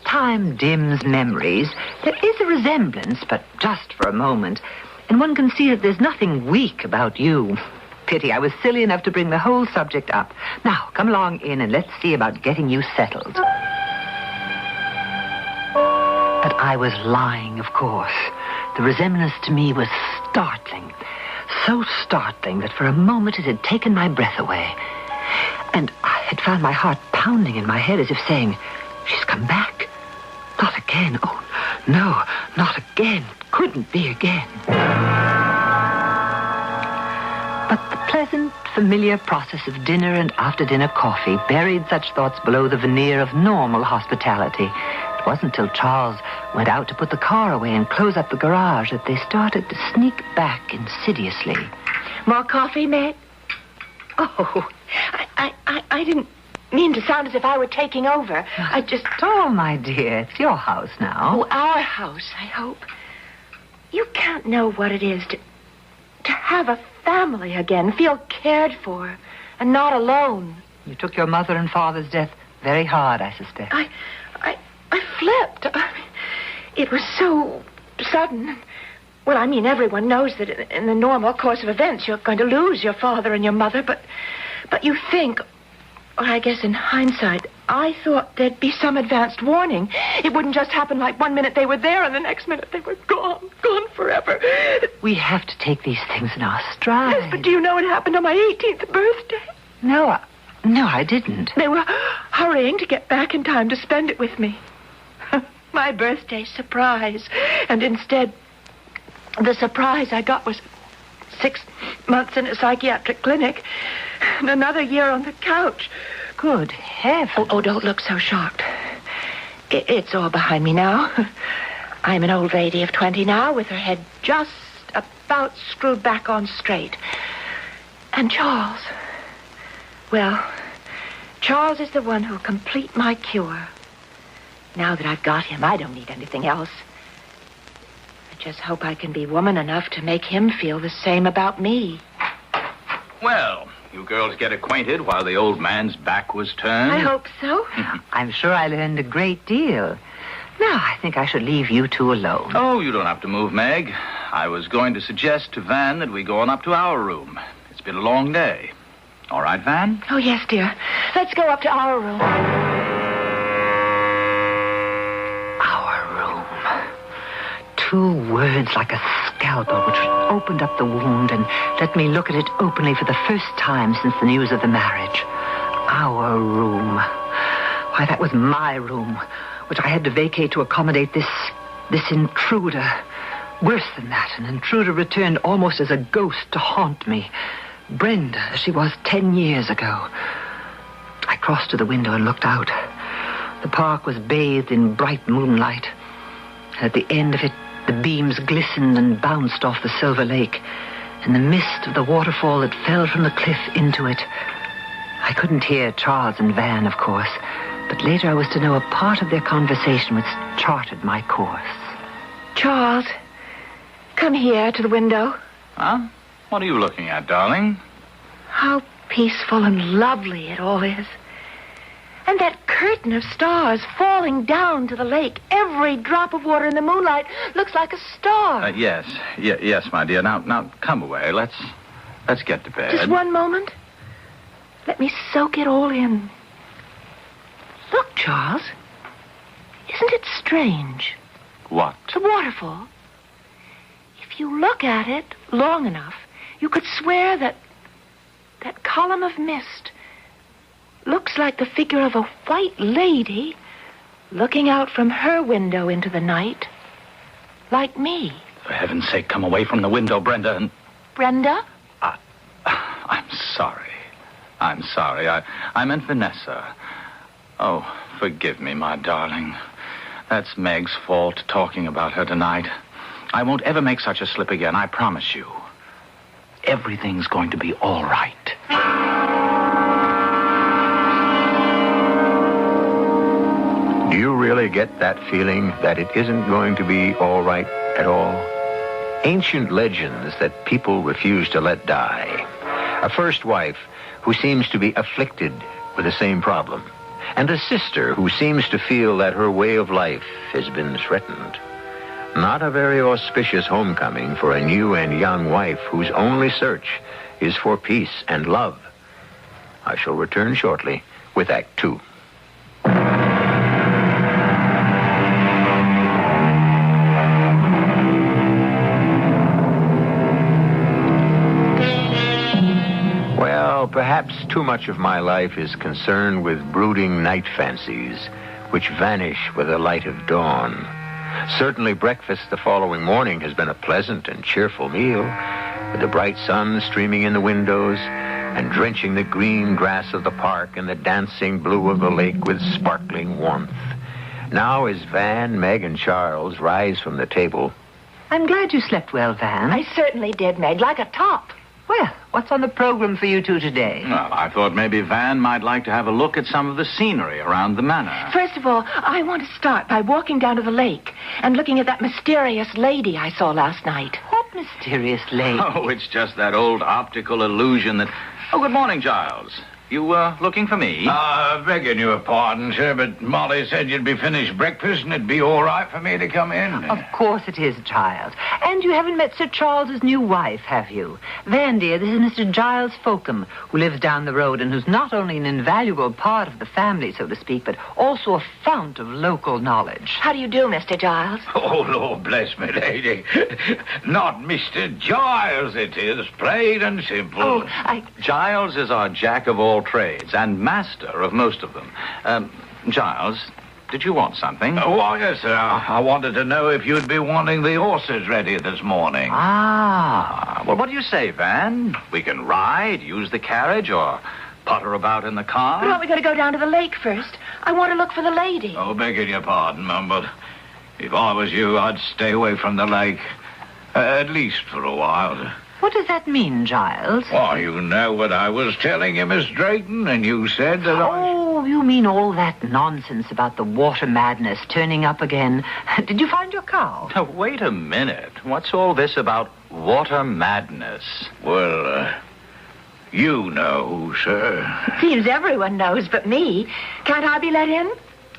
time dims memories. There is a resemblance, but just for a moment. And one can see that there's nothing weak about you. Pity I was silly enough to bring the whole subject up. Now, come along in and let's see about getting you settled. But I was lying, of course. The resemblance to me was startling. So startling that for a moment it had taken my breath away. And I had found my heart pounding in my head as if saying, she's come back. Not again. Oh, no, not again. Couldn't be again. But the pleasant, familiar process of dinner and after-dinner coffee buried such thoughts below the veneer of normal hospitality. It wasn't till Charles went out to put the car away and close up the garage that they started to sneak back insidiously. More coffee, Meg? Oh, I didn't mean to sound as if I were taking over. I just... Oh, my dear, it's your house now. Oh, our house, I hope. You can't know what it is to have a family again, feel cared for, and not alone. You took your mother and father's death very hard, I suspect. I flipped. It was so sudden. Well, I mean, everyone knows that in the normal course of events, you're going to lose your father and your mother, but you think, or I guess in hindsight, I thought there'd be some advanced warning. It wouldn't just happen like one minute they were there and the next minute they were gone forever. We have to take these things in our stride. Yes, but do you know it happened on my 18th birthday? No, I didn't. They were hurrying to get back in time to spend it with me. My birthday surprise. And instead, the surprise I got was 6 months in a psychiatric clinic and another year on the couch. Good heavens. Oh, don't look so shocked. It's all behind me now. I'm an old lady of 20 now with her head just about screwed back on straight. And Charles. Well, Charles is the one who'll complete my cure. Now that I've got him, I don't need anything else. I just hope I can be woman enough to make him feel the same about me. Well, you girls get acquainted while the old man's back was turned. I hope so. I'm sure I learned a great deal. Now, I think I should leave you two alone. Oh, you don't have to move, Meg. I was going to suggest to Van that we go on up to our room. It's been a long day. All right, Van? Oh, yes, dear. Let's go up to our room. Our room. 2 words like a scalpel which opened up the wound and let me look at it openly for the first time since the news of the marriage. Our room. Why, that was my room, which I had to vacate to accommodate this intruder. Worse than that, an intruder returned almost as a ghost to haunt me. Brenda, as she was 10 years ago. I crossed to the window and looked out. The park was bathed in bright moonlight. At the end of it, the beams glistened and bounced off the silver lake, and the mist of the waterfall that fell from the cliff into it. I couldn't hear Charles and Van, of course, but later I was to know a part of their conversation which charted my course. Charles, come here to the window. Huh? What are you looking at, darling? How peaceful and lovely it all is. And that curtain of stars falling down to the lake. Every drop of water in the moonlight looks like a star. Yes, my dear. Now, come away. Let's get to bed. Just one moment. Let me soak it all in. Look, Charles. Isn't it strange? What? The waterfall. If you look at it long enough, you could swear that column of mist looks like the figure of a white lady looking out from her window into the night, like me. For heaven's sake, come away from the window, Brenda. Brenda? I'm sorry. I meant Vanessa. Oh, forgive me, my darling. That's Meg's fault, talking about her tonight. I won't ever make such a slip again, I promise you. Everything's going to be all right. Do you really get that feeling that it isn't going to be all right at all? Ancient legends that people refuse to let die. A first wife who seems to be afflicted with the same problem. And a sister who seems to feel that her way of life has been threatened. Not a very auspicious homecoming for a new and young wife whose only search is for peace and love. I shall return shortly with Act 2. Well, perhaps too much of my life is concerned with brooding night fancies, which vanish with the light of dawn. Certainly breakfast the following morning has been a pleasant and cheerful meal, with the bright sun streaming in the windows and drenching the green grass of the park and the dancing blue of the lake with sparkling warmth. Now as Van, Meg, and Charles rise from the table... I'm glad you slept well, Van. I certainly did, Meg, like a top. Well, what's on the program for you two today? Well, I thought maybe Van might like to have a look at some of the scenery around the manor. First of all, I want to start by walking down to the lake and looking at that mysterious lady I saw last night. What mysterious lady? Oh, it's just that old optical illusion that... Oh, good morning, Giles. You looking for me? Begging your pardon, sir, but Molly said you'd be finished breakfast and it'd be all right for me to come in. Of course it is, child. And you haven't met Sir Charles's new wife, have you? Van, dear, this is Mr. Giles Folkham, who lives down the road and who's not only an invaluable part of the family, so to speak, but also a fount of local knowledge. How do you do, Mr. Giles? Oh, Lord bless me, lady. Not Mr. Giles, it is, plain and simple. Oh, Giles is our jack of all trades and master of most of them. Giles, did you want something? Why, yes, sir. I wanted to know if you'd be wanting the horses ready this morning. Well, what do you say, Van? We can ride, use the carriage, or putter about in the car? But aren't we going to go down to the lake first? I want to look for the lady. Oh, begging your pardon, Mum, but if I was you, I'd stay away from the lake. At least for a while. What does that mean, Giles? Why, you know what I was telling you, Miss Drayton, and you said that Oh, you mean all that nonsense about the water madness turning up again. Did you find your cow? Now, wait a minute. What's all this about water madness? Well, you know, sir. Seems everyone knows but me. Can't I be let in?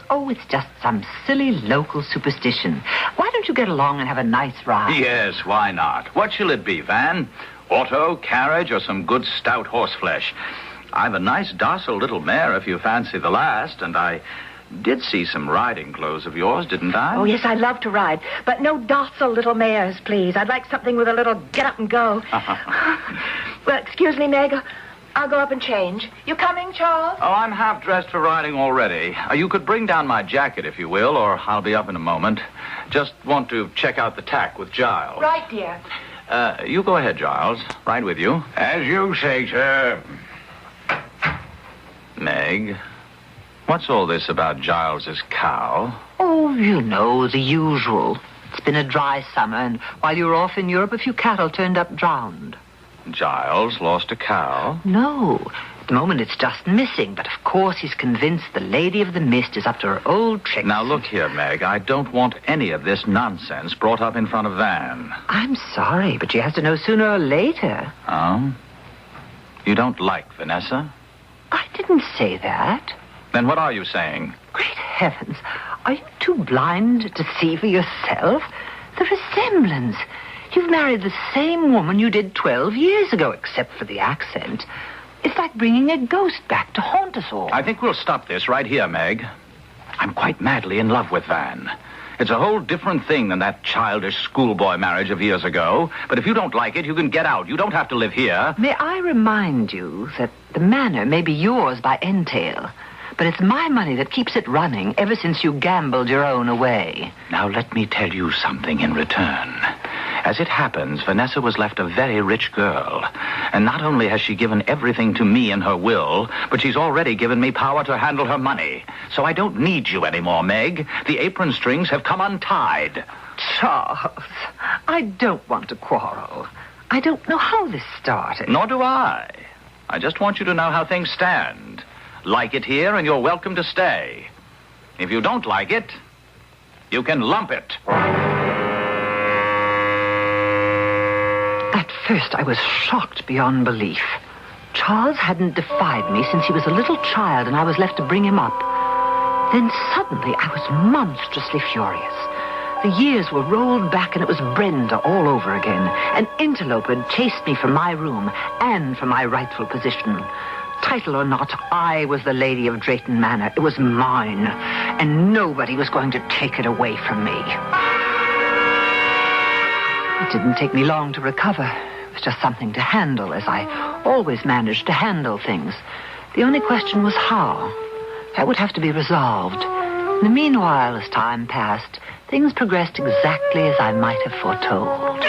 Oh, it's just some silly local superstition. Why don't you get along and have a nice ride? Yes, why not? What shall it be, Van? Auto, carriage, or some good stout horseflesh? I've a nice docile little mare if you fancy the last, and I did see some riding clothes of yours, didn't I? Oh, yes, I love to ride, but no docile little mares, please. I'd like something with a little get up and go. Well, excuse me, Meg. I'll go up and change. You coming, Charles? Oh, I'm half dressed for riding already. You could bring down my jacket, if you will, or I'll be up in a moment. Just want to check out the tack with Giles. Right, dear. You go ahead, Giles. Right with you. As you say, sir. Meg, what's all this about Giles's cow? Oh, you know, the usual. It's been a dry summer, and while you were off in Europe, a few cattle turned up drowned. Giles lost a cow? No. At the moment, it's just missing, but of course he's convinced the Lady of the Mist is up to her old tricks. Now, look here, Meg. I don't want any of this nonsense brought up in front of Van. I'm sorry, but she has to know sooner or later. Oh? You don't like Vanessa? I didn't say that. Then what are you saying? Great heavens. Are you too blind to see for yourself? The resemblance. You've married the same woman you did 12 years ago, except for the accent. It's like bringing a ghost back to haunt us all. I think we'll stop this right here, Meg. I'm quite madly in love with Van. It's a whole different thing than that childish schoolboy marriage of years ago. But if you don't like it, you can get out. You don't have to live here. May I remind you that the manor may be yours by entail, but it's my money that keeps it running ever since you gambled your own away. Now, let me tell you something in return. As it happens, Vanessa was left a very rich girl. And not only has she given everything to me in her will, but she's already given me power to handle her money. So I don't need you anymore, Meg. The apron strings have come untied. Charles, I don't want to quarrel. I don't know how this started. Nor do I. I just want you to know how things stand. Like it here, and you're welcome to stay. If you don't like it, you can lump it. At first, I was shocked beyond belief. Charles hadn't defied me since he was a little child, and I was left to bring him up. Then suddenly, I was monstrously furious. The years were rolled back, and it was Brenda all over again. An interloper had chased me from my room and from my rightful position. Title or not, I was the Lady of Drayton Manor. It was mine, and nobody was going to take it away from me. It didn't take me long to recover. It was just something to handle, as I always managed to handle things. The only question was how. That would have to be resolved. In the meanwhile, as time passed, things progressed exactly as I might have foretold.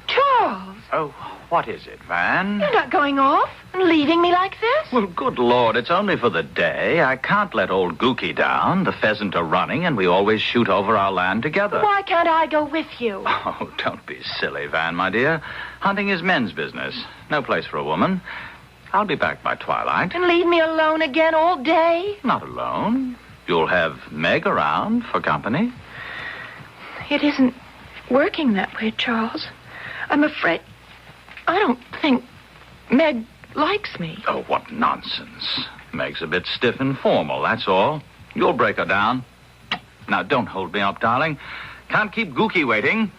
Charles! Oh, what is it, Van? You're not going off and leaving me like this? Well, good Lord, it's only for the day. I can't let old Gookie down. The pheasant are running, and we always shoot over our land together. Why can't I go with you? Oh, don't be silly, Van, my dear. Hunting is men's business. No place for a woman. I'll be back by twilight. And leave me alone again all day? Not alone. You'll have Meg around for company. It isn't working that way, Charles. I'm afraid... I don't think Meg likes me. Oh, what nonsense. Meg's a bit stiff and formal, that's all. You'll break her down. Now, don't hold me up, darling. Can't keep Gookie waiting.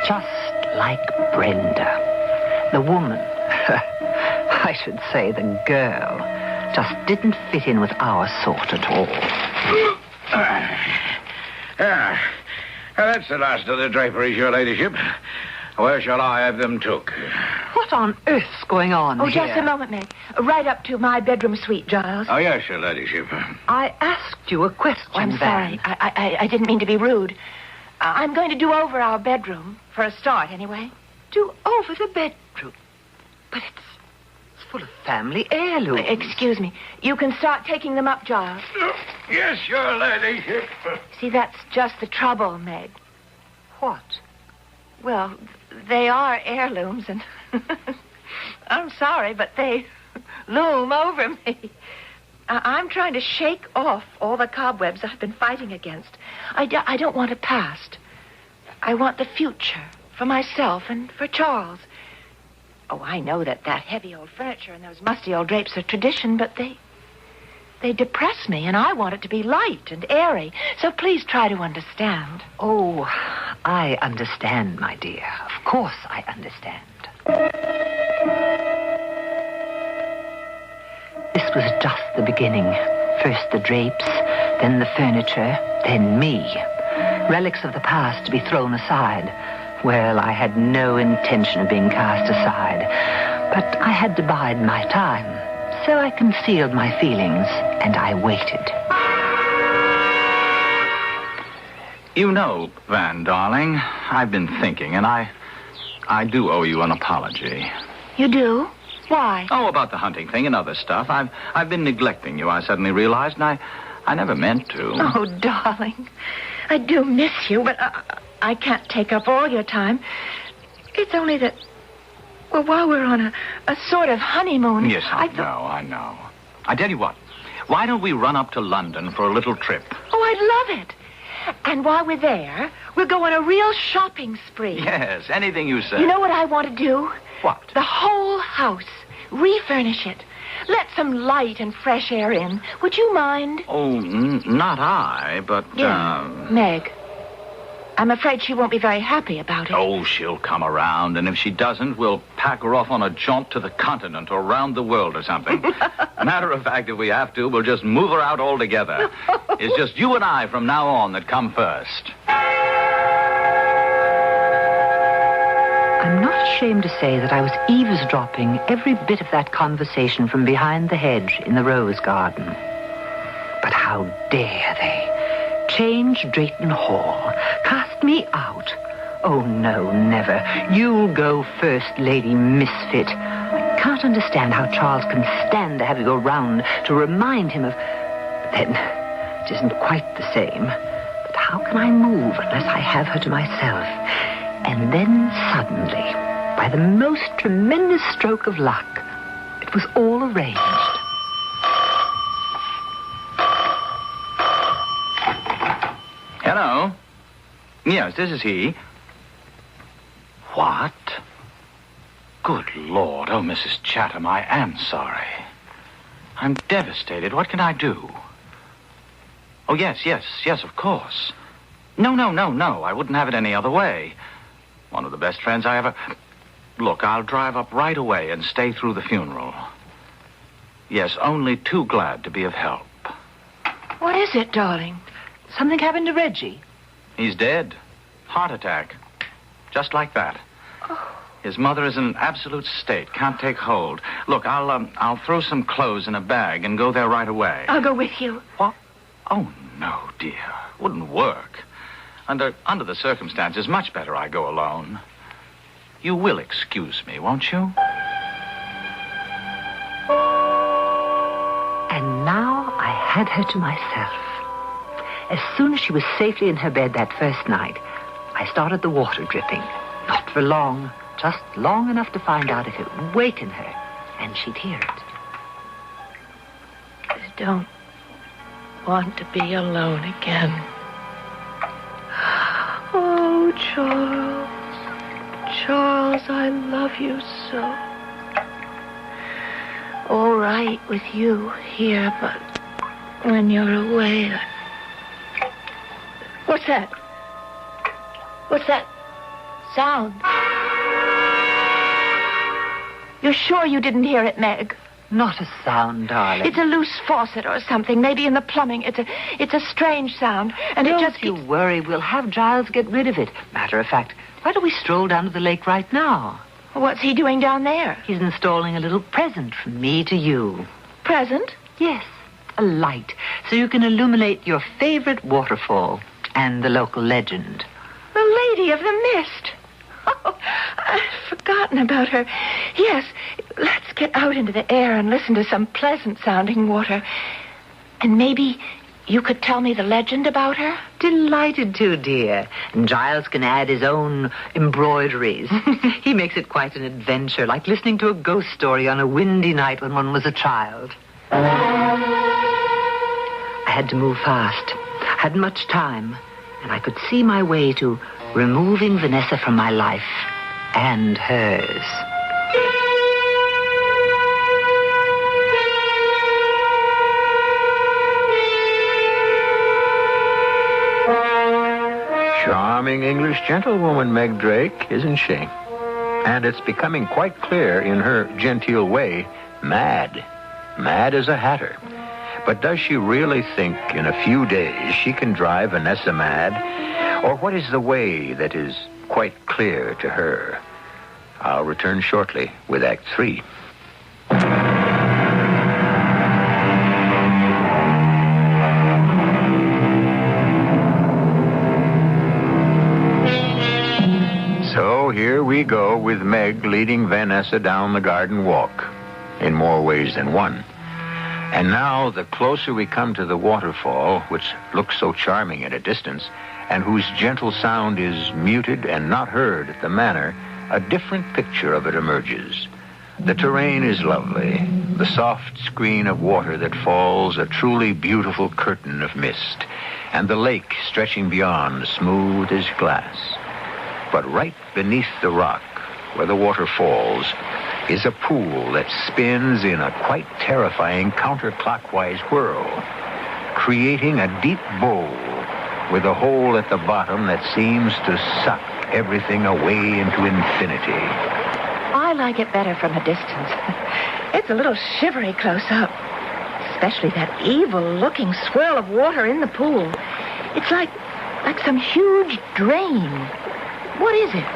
Just like Brenda. The woman, I should say the girl, just didn't fit in with our sort at all. That's the last of the draperies, your ladyship. Where shall I have them took? What on earth's going on here? Just a moment, Meg. Right up to my bedroom suite, Giles. Oh, yes, your ladyship. I asked you a question, I'm sorry. Van. I didn't mean to be rude. I'm going to do over our bedroom, for a start, anyway. Do over the bedroom? But it's full of family heirlooms. Excuse me. You can start taking them up, Giles. Yes, your ladyship. See, that's just the trouble, Meg. What? Well, they are heirlooms, and I'm sorry, but they loom over me. I'm trying to shake off all the cobwebs I've been fighting against. I don't want a past. I want the future for myself and for Charles. Oh, I know that heavy old furniture and those musty old drapes are tradition, but they depress me, and I want it to be light and airy. So please try to understand. Oh, I understand, my dear. Of course I understand. This was just the beginning. First the drapes, then the furniture, then me. Relics of the past to be thrown aside. Well, I had no intention of being cast aside, but I had to bide my time. So I concealed my feelings, and I waited. You know, Van, darling, I've been thinking, and I do owe you an apology. You do? Why? Oh, about the hunting thing and other stuff. I've been neglecting you, I suddenly realized, and I never meant to. Oh, darling, I do miss you, but I can't take up all your time. It's only that, well, while we're on a sort of honeymoon... Yes, I know. I tell you what, why don't we run up to London for a little trip? Oh, I'd love it. And while we're there, we'll go on a real shopping spree. Yes, anything you say. You know what I want to do? What? The whole house. Refurnish it. Let some light and fresh air in. Would you mind? Oh, not I, but... Meg. I'm afraid she won't be very happy about it. Oh, she'll come around, and if she doesn't, we'll pack her off on a jaunt to the continent or around the world or something. Matter of fact, if we have to, we'll just move her out altogether. It's just you and I from now on that come first. I'm not ashamed to say that I was eavesdropping every bit of that conversation from behind the hedge in the rose garden. But how dare they? Change Drayton Hall. Cast me out. Oh, no, never. You'll go first, Lady Misfit. I can't understand how Charles can stand to have you go round to remind him of... But then, it isn't quite the same. But how can I move unless I have her to myself? And then suddenly, by the most tremendous stroke of luck, it was all arranged. Hello? Yes, this is he. What? Good Lord. Oh, Mrs. Chatham, I am sorry. I'm devastated. What can I do? Oh, yes, of course. No. I wouldn't have it any other way. One of the best friends I ever... Look, I'll drive up right away and stay through the funeral. Yes, only too glad to be of help. What is it, darling? Something happened to Reggie? He's dead. Heart attack. Just like that. Oh. His mother is in an absolute state. Can't take hold. Look, I'll throw some clothes in a bag and go there right away. I'll go with you. What? Oh, no, dear. Wouldn't work. Under the circumstances, much better I go alone. You will excuse me, won't you? And now I had her to myself. As soon as she was safely in her bed that first night, I started the water dripping. Not for long, just long enough to find out if it would waken her, and she'd hear it. Don't. want to be alone again. Oh, Charles. Charles, I love you so. All right with you here, but when you're away... What's that? What's that sound? You're sure you didn't hear it, Meg? Not a sound, darling. It's a loose faucet or something, maybe in the plumbing. It's a strange sound, and Don't it just you worry. We'll have Giles get rid of it. Matter of fact, why don't we stroll down to the lake right now? What's he doing down there? He's installing a little present from me to you. Present? Yes, a light, so you can illuminate your favorite waterfall and the local legend. The Lady of the Mist. Oh, I've forgotten about her. Yes, let's get out into the air and listen to some pleasant-sounding water. And maybe you could tell me the legend about her? Delighted to, dear. And Giles can add his own embroideries. He makes it quite an adventure, like listening to a ghost story on a windy night when one was a child. I had to move fast. Hadn't much time. And I could see my way to removing Vanessa from my life and hers. Charming English gentlewoman, Meg Drake, isn't she? And it's becoming quite clear in her genteel way, mad. Mad as a hatter. But does she really think in a few days she can drive Vanessa mad? Or what is the way that is quite clear to her? I'll return shortly with Act 3. So here we go with Meg leading Vanessa down the garden walk, in more ways than one. And now, the closer we come to the waterfall, which looks so charming at a distance, and whose gentle sound is muted and not heard at the manor, a different picture of it emerges. The terrain is lovely, the soft screen of water that falls a truly beautiful curtain of mist, and the lake stretching beyond, smooth as glass. But right beneath the rock, where the water falls, is a pool that spins in a quite terrifying counterclockwise whirl, creating a deep bowl with a hole at the bottom that seems to suck everything away into infinity. I like it better from a distance. It's a little shivery close up, especially that evil-looking swirl of water in the pool. It's like some huge drain. What is it?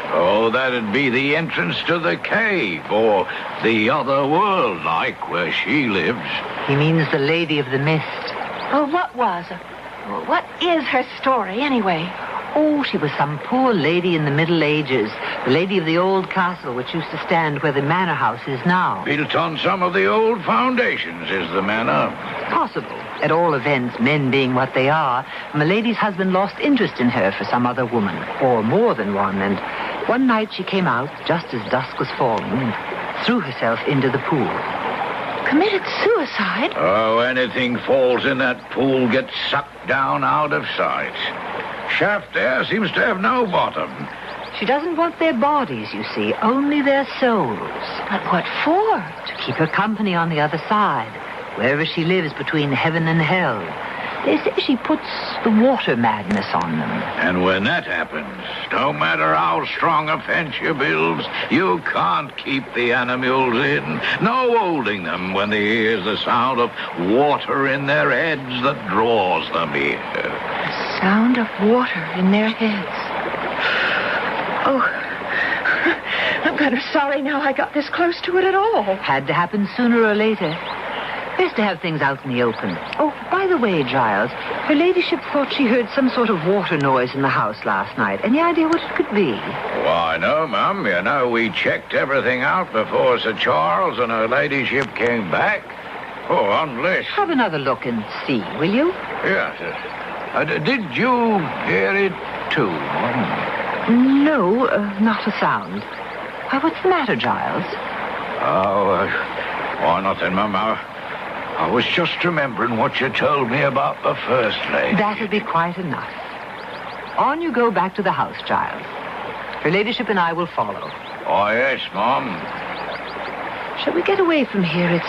Oh, that'd be the entrance to the cave, or the other world, like where she lives. He means the Lady of the Mist. Oh, what is her story, anyway? Oh, she was some poor lady in the Middle Ages, the lady of the old castle which used to stand where the manor house is now. Built on some of the old foundations is the manor. Possible. At all events, men being what they are, my lady's husband lost interest in her for some other woman, or more than one, and one night she came out just as dusk was falling and threw herself into the pool. Committed suicide? Oh, anything falls in that pool gets sucked down out of sight. Shaft there seems to have no bottom. She doesn't want their bodies, you see, only their souls. But what for? To keep her company on the other side, wherever she lives between heaven and hell. They say she puts the water madness on them. And when that happens, no matter how strong a fence you builds, you can't keep the animals in. No holding them when they hear the sound of water in their heads that draws them here. The sound of water in their heads. Oh, I'm kind of sorry now I got this close to it at all. Had to happen sooner or later. Best to have things out in the open. Oh, by the way, Giles, her ladyship thought she heard some sort of water noise in the house last night. Any idea what it could be? Why, no, Mum. You know, we checked everything out before Sir Charles and her ladyship came back. Oh, unless... Have another look and see, will you? Yes. Did you hear it, too, Mum? No, not a sound. What's the matter, Giles? Oh, why, nothing, Mum. I was just remembering what you told me about the First Lady. That'll be quite enough. On you go back to the house, child. Her ladyship and I will follow. Oh, yes, Mom. Shall we get away from here? It's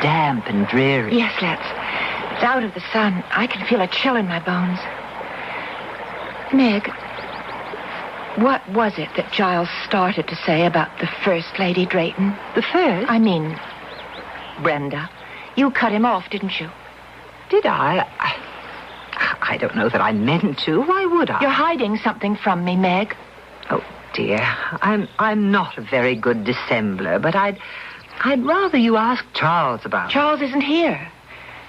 damp and dreary. Yes, let's. It's out of the sun. I can feel a chill in my bones. Meg, what was it that Giles started to say about the First Lady Drayton? The first? I mean, Brenda. You cut him off, didn't you? Did I? I don't know that I meant to. Why would I? You're hiding something from me, Meg. Oh, dear. I'm not a very good dissembler, but I'd rather you ask Charles about it. Charles isn't here.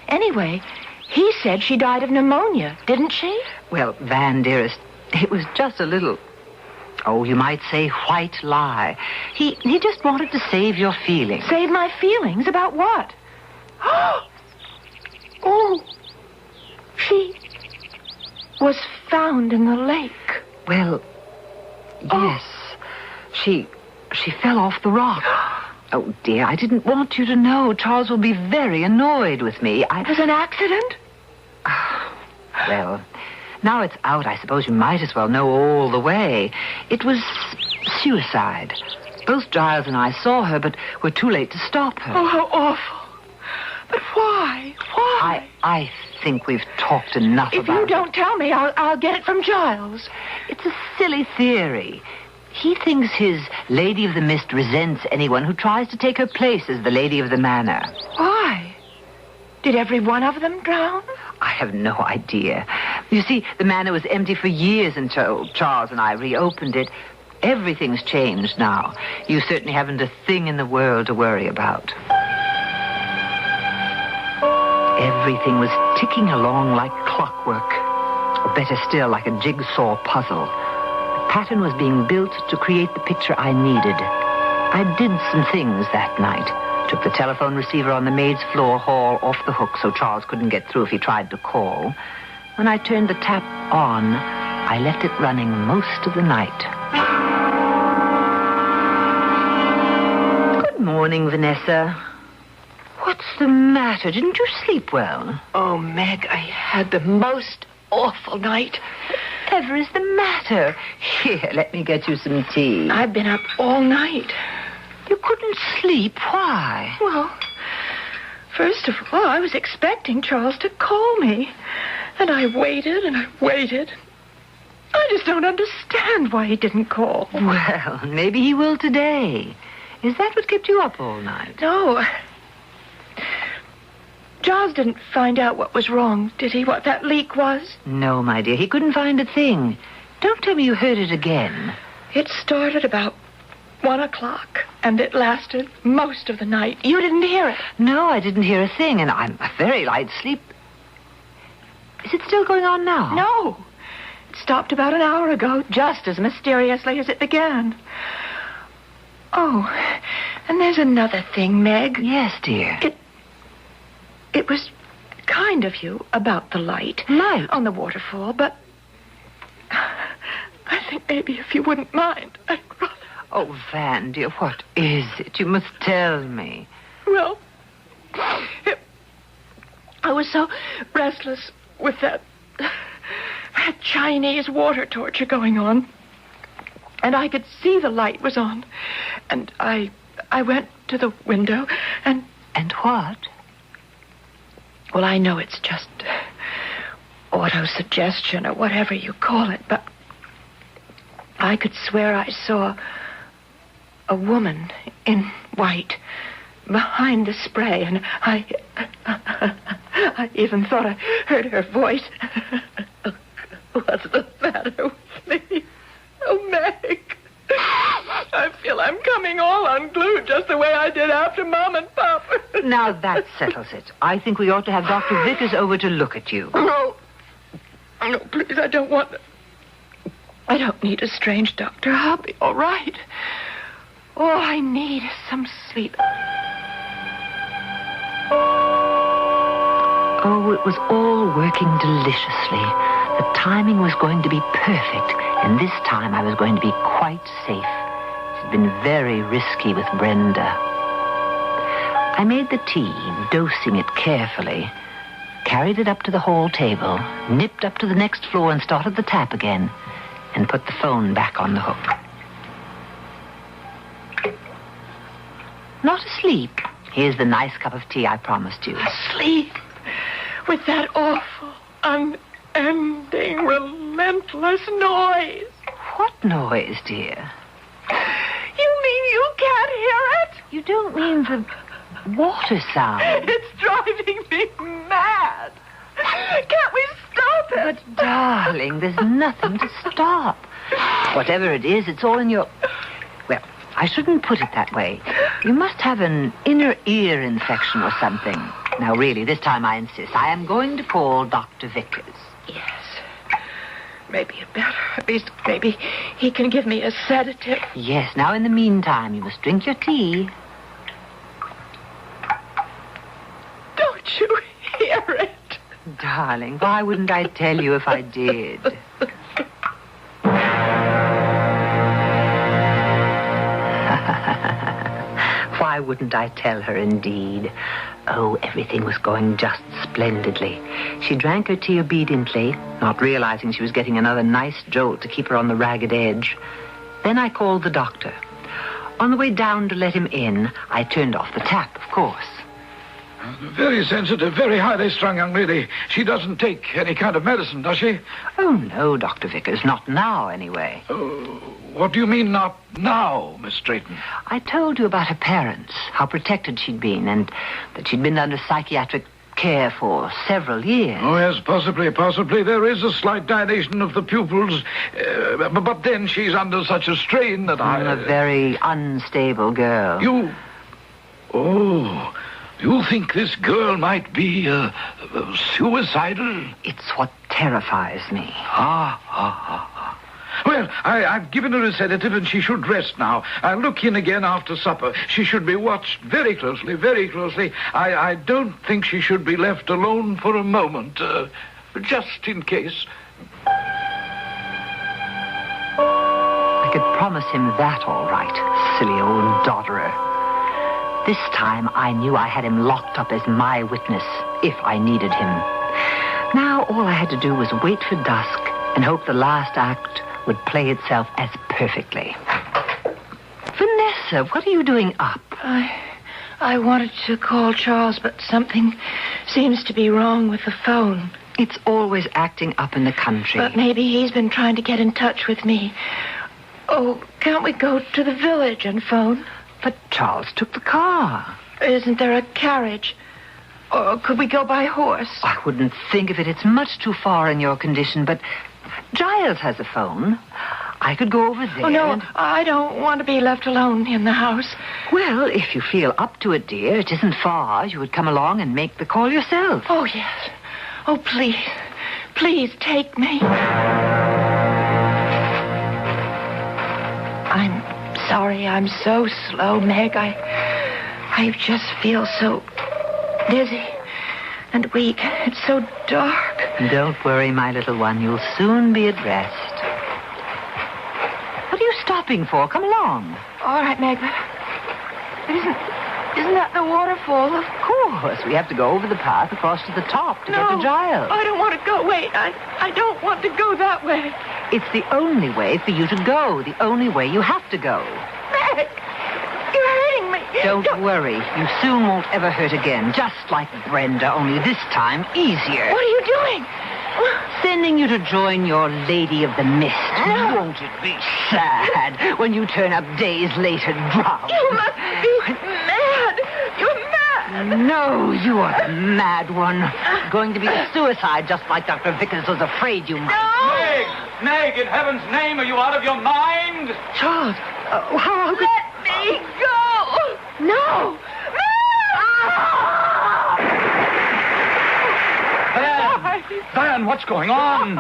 Anyway, he said she died of pneumonia, didn't she? Well, Van, dearest, it was just a little... Oh, you might say white lie. He just wanted to save your feelings. Save my feelings? About what? Oh, she was found in the lake. Well, yes. She fell off the rock. Oh, dear, I didn't want you to know. Charles will be very annoyed with me. It was an accident? Well, now it's out, I suppose you might as well know all the way. It was suicide. Both Giles and I saw her, but were too late to stop her. Oh, how awful. But why? Why? I think we've talked enough about it. If you don't tell me, I'll get it from Giles. It's a silly theory. He thinks his Lady of the Mist resents anyone who tries to take her place as the Lady of the Manor. Why? Did every one of them drown? I have no idea. You see, the manor was empty for years until Charles and I reopened it. Everything's changed now. You certainly haven't a thing in the world to worry about. Everything was ticking along like clockwork, or better still, like a jigsaw puzzle. The pattern was being built to create the picture I needed. I did some things that night. Took the telephone receiver on the maid's floor hall off the hook so Charles couldn't get through if he tried to call. When I turned the tap on, I left it running most of the night. Good morning, Vanessa. What's the matter? Didn't you sleep well? Oh, Meg, I had the most awful night. Whatever is the matter? Here, let me get you some tea. I've been up all night. You couldn't sleep? Why? Well, first of all, I was expecting Charles to call me. And I waited and I waited. I just don't understand why he didn't call. Well, maybe he will today. Is that what kept you up all night? No. Charles didn't find out what was wrong, did he? What that leak was? No, my dear. He couldn't find a thing. Don't tell me you heard it again. It started about 1 o'clock, and it lasted most of the night. You didn't hear it? No, I didn't hear a thing, and I'm a very light sleep. Is it still going on now? No. It stopped about an hour ago, just as mysteriously as it began. Oh, and there's another thing, Meg. Yes, dear. It was kind of you about the light. Light? On the waterfall, but I think maybe if you wouldn't mind, I'd rather... Oh, Van, dear, what is it? You must tell me. Well, I was so restless with that Chinese water torture going on. And I could see the light was on. And I went to the window and... And what? Well, I know it's just autosuggestion or whatever you call it, but I could swear I saw a woman in white behind the spray, and I even thought I heard her voice. What's the matter with me? Oh, Meg. I feel I'm coming all unglued just the way I did after Mom and Pop. Now that settles it. I think we ought to have Dr. Vickers over to look at you. No. No, please, I don't want... I don't need a strange doctor. I'll be all right. All I need is some sleep. Oh, it was all working deliciously. The timing was going to be perfect, and this time I was going to be quite safe. It had been very risky with Brenda. I made the tea, dosing it carefully, carried it up to the hall table, nipped up to the next floor and started the tap again, and put the phone back on the hook. Not asleep. Here's the nice cup of tea I promised you. Asleep? With that awful, unending, relentless noise. What noise, dear? You mean you can't hear it? You don't mean the water sound? It's driving me mad. Can't we stop it? But, darling, there's nothing to stop. Whatever it is, it's all in your... Well, I shouldn't put it that way. You must have an inner ear infection or something. Now, really, this time I insist. I am going to call Dr. Vickers. Yes. Maybe it better. At least maybe he can give me a sedative. Yes, now in the meantime, you must drink your tea. Don't you hear it? Darling, why wouldn't I tell you if I did? Why wouldn't I tell her, indeed? Oh, everything was going just splendidly. She drank her tea obediently, not realizing she was getting another nice jolt to keep her on the ragged edge. Then I called the doctor. On the way down to let him in, I turned off the tap, of course. Very sensitive, very highly strung young lady. She doesn't take any kind of medicine, does she? Oh, no, Dr. Vickers, not now, anyway. What do you mean, not now, Miss Drayton? I told you about her parents, how protected she'd been, and that she'd been under psychiatric care for several years. Oh, yes, possibly. There is a slight dilation of the pupils, but then she's under such a strain that A very unstable girl. You think this girl might be suicidal? It's what terrifies me. Well, I've given her a sedative and she should rest now. I'll look in again after supper. She should be watched very closely, very closely. I don't think she should be left alone for a moment, just in case. I could promise him that, all right, silly old dodderer. This time I knew I had him locked up as my witness, if I needed him. Now all I had to do was wait for dusk and hope the last act would play itself as perfectly. Vanessa, what are you doing up? I wanted to call Charles, but something seems to be wrong with the phone. It's always acting up in the country. But maybe he's been trying to get in touch with me. Oh, can't we go to the village and phone? But Charles took the car. Isn't there a carriage? Or could we go by horse? I wouldn't think of it. It's much too far in your condition, but Giles has a phone. I could go over there. Oh, no, I don't want to be left alone in the house. Well, if you feel up to it, dear, it isn't far. You would come along and make the call yourself. Oh, yes. Oh, please. Please take me. I'm sorry I'm so slow, Meg. I just feel so dizzy and weak. It's so dark. Don't worry, my little one. You'll soon be at rest. What are you stopping for? Come along. All right, Meg. But isn't that the waterfall? Of course. We have to go over the path across to the top to get to Giles. I don't want to go. Wait, I don't want to go that way. It's the only way for you to go. The only way you have to go. Meg, you're hurting me. Don't worry. You soon won't ever hurt again. Just like Brenda, only this time easier. What are you doing? Sending you to join your Lady of the Mist. Won't it be sad when you turn up days later drowned? You must be mad. You're mad. No, you are the mad one. Going to be a suicide just like Dr. Vickers was afraid you might. No! Meg, in heaven's name, are you out of your mind? Charles, how could... Let me go! No! Diane, what's going on?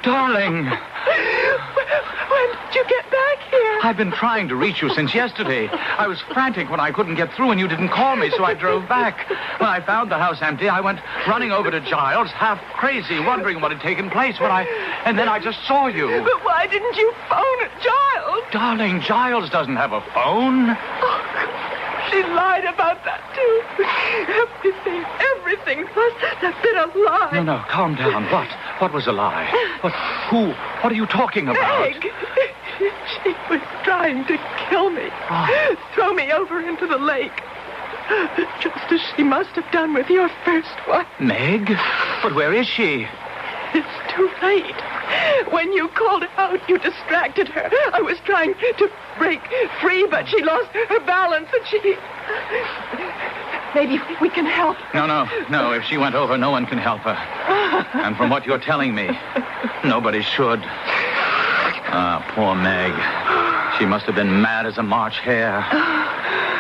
Darling. When did you get back here? I've been trying to reach you since yesterday. I was frantic when I couldn't get through and you didn't call me, so I drove back. When I found the house empty, I went running over to Giles, half crazy, wondering what had taken place and then I just saw you. But why didn't you phone Giles? Darling, Giles doesn't have a phone. Oh, She lied about that, too. Everything must have been a lie. No, calm down. What was a lie? What are you talking about? Meg! She was trying to kill me. Throw me over into the lake. Just as she must have done with your first wife. Meg? But where is she? It's too late. When you called out, you distracted her. I was trying to break free, but she lost her balance and she... Maybe we can help. No. If she went over, no one can help her. And from what you're telling me, nobody should. Poor Meg. She must have been mad as a March hare.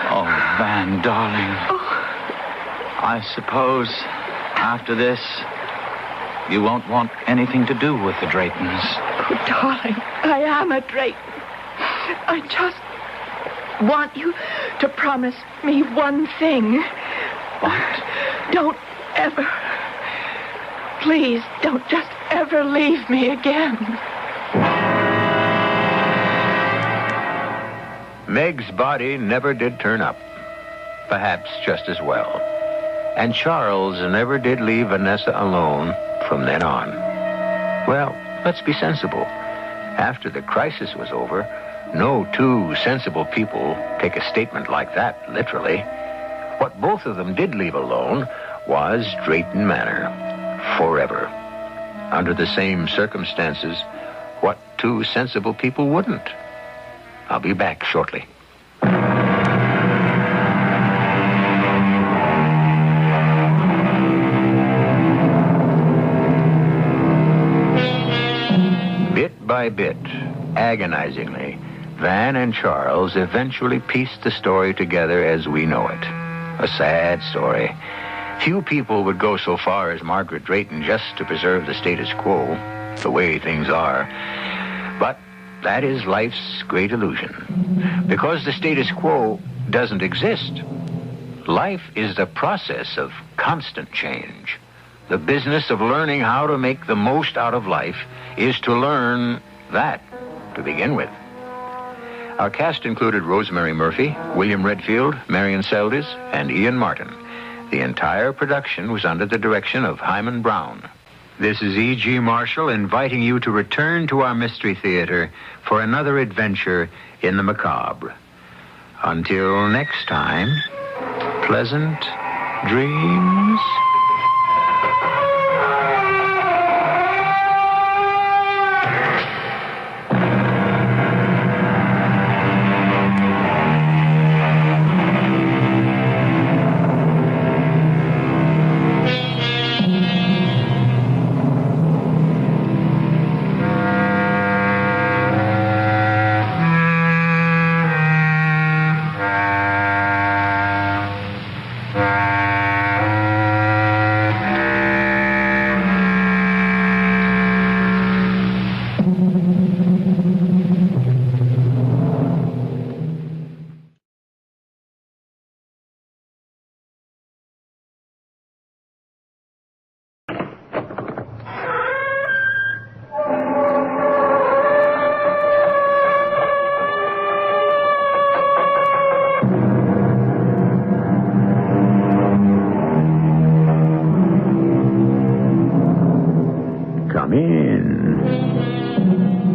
Oh, Van, darling. I suppose after this, you won't want anything to do with the Draytons. Oh, darling, I am a Drayton. I just want you to promise me one thing. What? Don't ever, please, don't just ever leave me again. Meg's body never did turn up. Perhaps just as well. And Charles never did leave Vanessa alone from then on. Well, let's be sensible. After the crisis was over, no two sensible people take a statement like that literally. What both of them did leave alone was Drayton Manor. Forever. Under the same circumstances, what two sensible people wouldn't? I'll be back shortly. Bit by bit, agonizingly, Van and Charles eventually pieced the story together as we know it. A sad story. Few people would go so far as Margaret Drayton just to preserve the status quo, the way things are. But that is life's great illusion. Because the status quo doesn't exist. Life is the process of constant change. The business of learning how to make the most out of life is to learn that to begin with. Our cast included Rosemary Murphy, William Redfield, Marion Seldes, and Ian Martin. The entire production was under the direction of Hyman Brown. This is E.G. Marshall inviting you to return to our Mystery Theater for another adventure in the macabre. Until next time, pleasant dreams.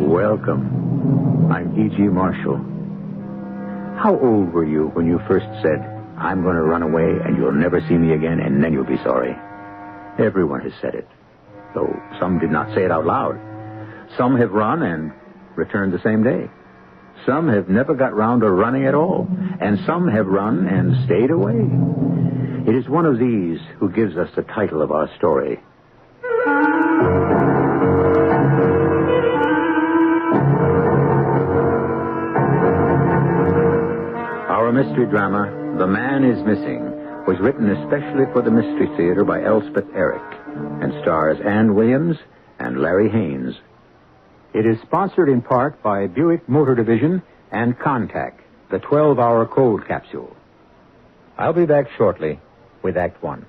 Welcome. I'm E.G. Marshall. How old were you when you first said, I'm going to run away and you'll never see me again and then you'll be sorry? Everyone has said it, though some did not say it out loud. Some have run and returned the same day. Some have never got round to running at all, and some have run and stayed away. It is one of these who gives us the title of our story. Our mystery drama, The Man is Missing, was written especially for the Mystery Theater by Elspeth Eric and stars Ann Williams and Larry Haynes. It is sponsored in part by Buick Motor Division and Contact, the 12-hour cold capsule. I'll be back shortly with Act One.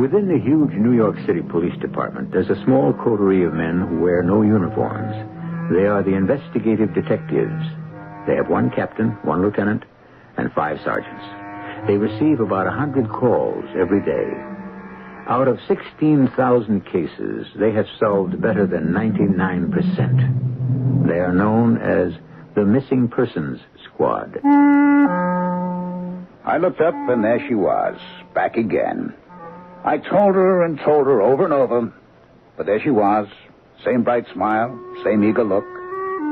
Within the huge New York City Police Department, there's a small coterie of men who wear no uniforms. They are the investigative detectives. They have one captain, one lieutenant, and 5 sergeants. They receive about 100 calls every day. Out of 16,000 cases, they have solved better than 99%. They are known as the Missing Persons Squad. I looked up, and there she was, back again. I told her over and over, but there she was, same bright smile, same eager look,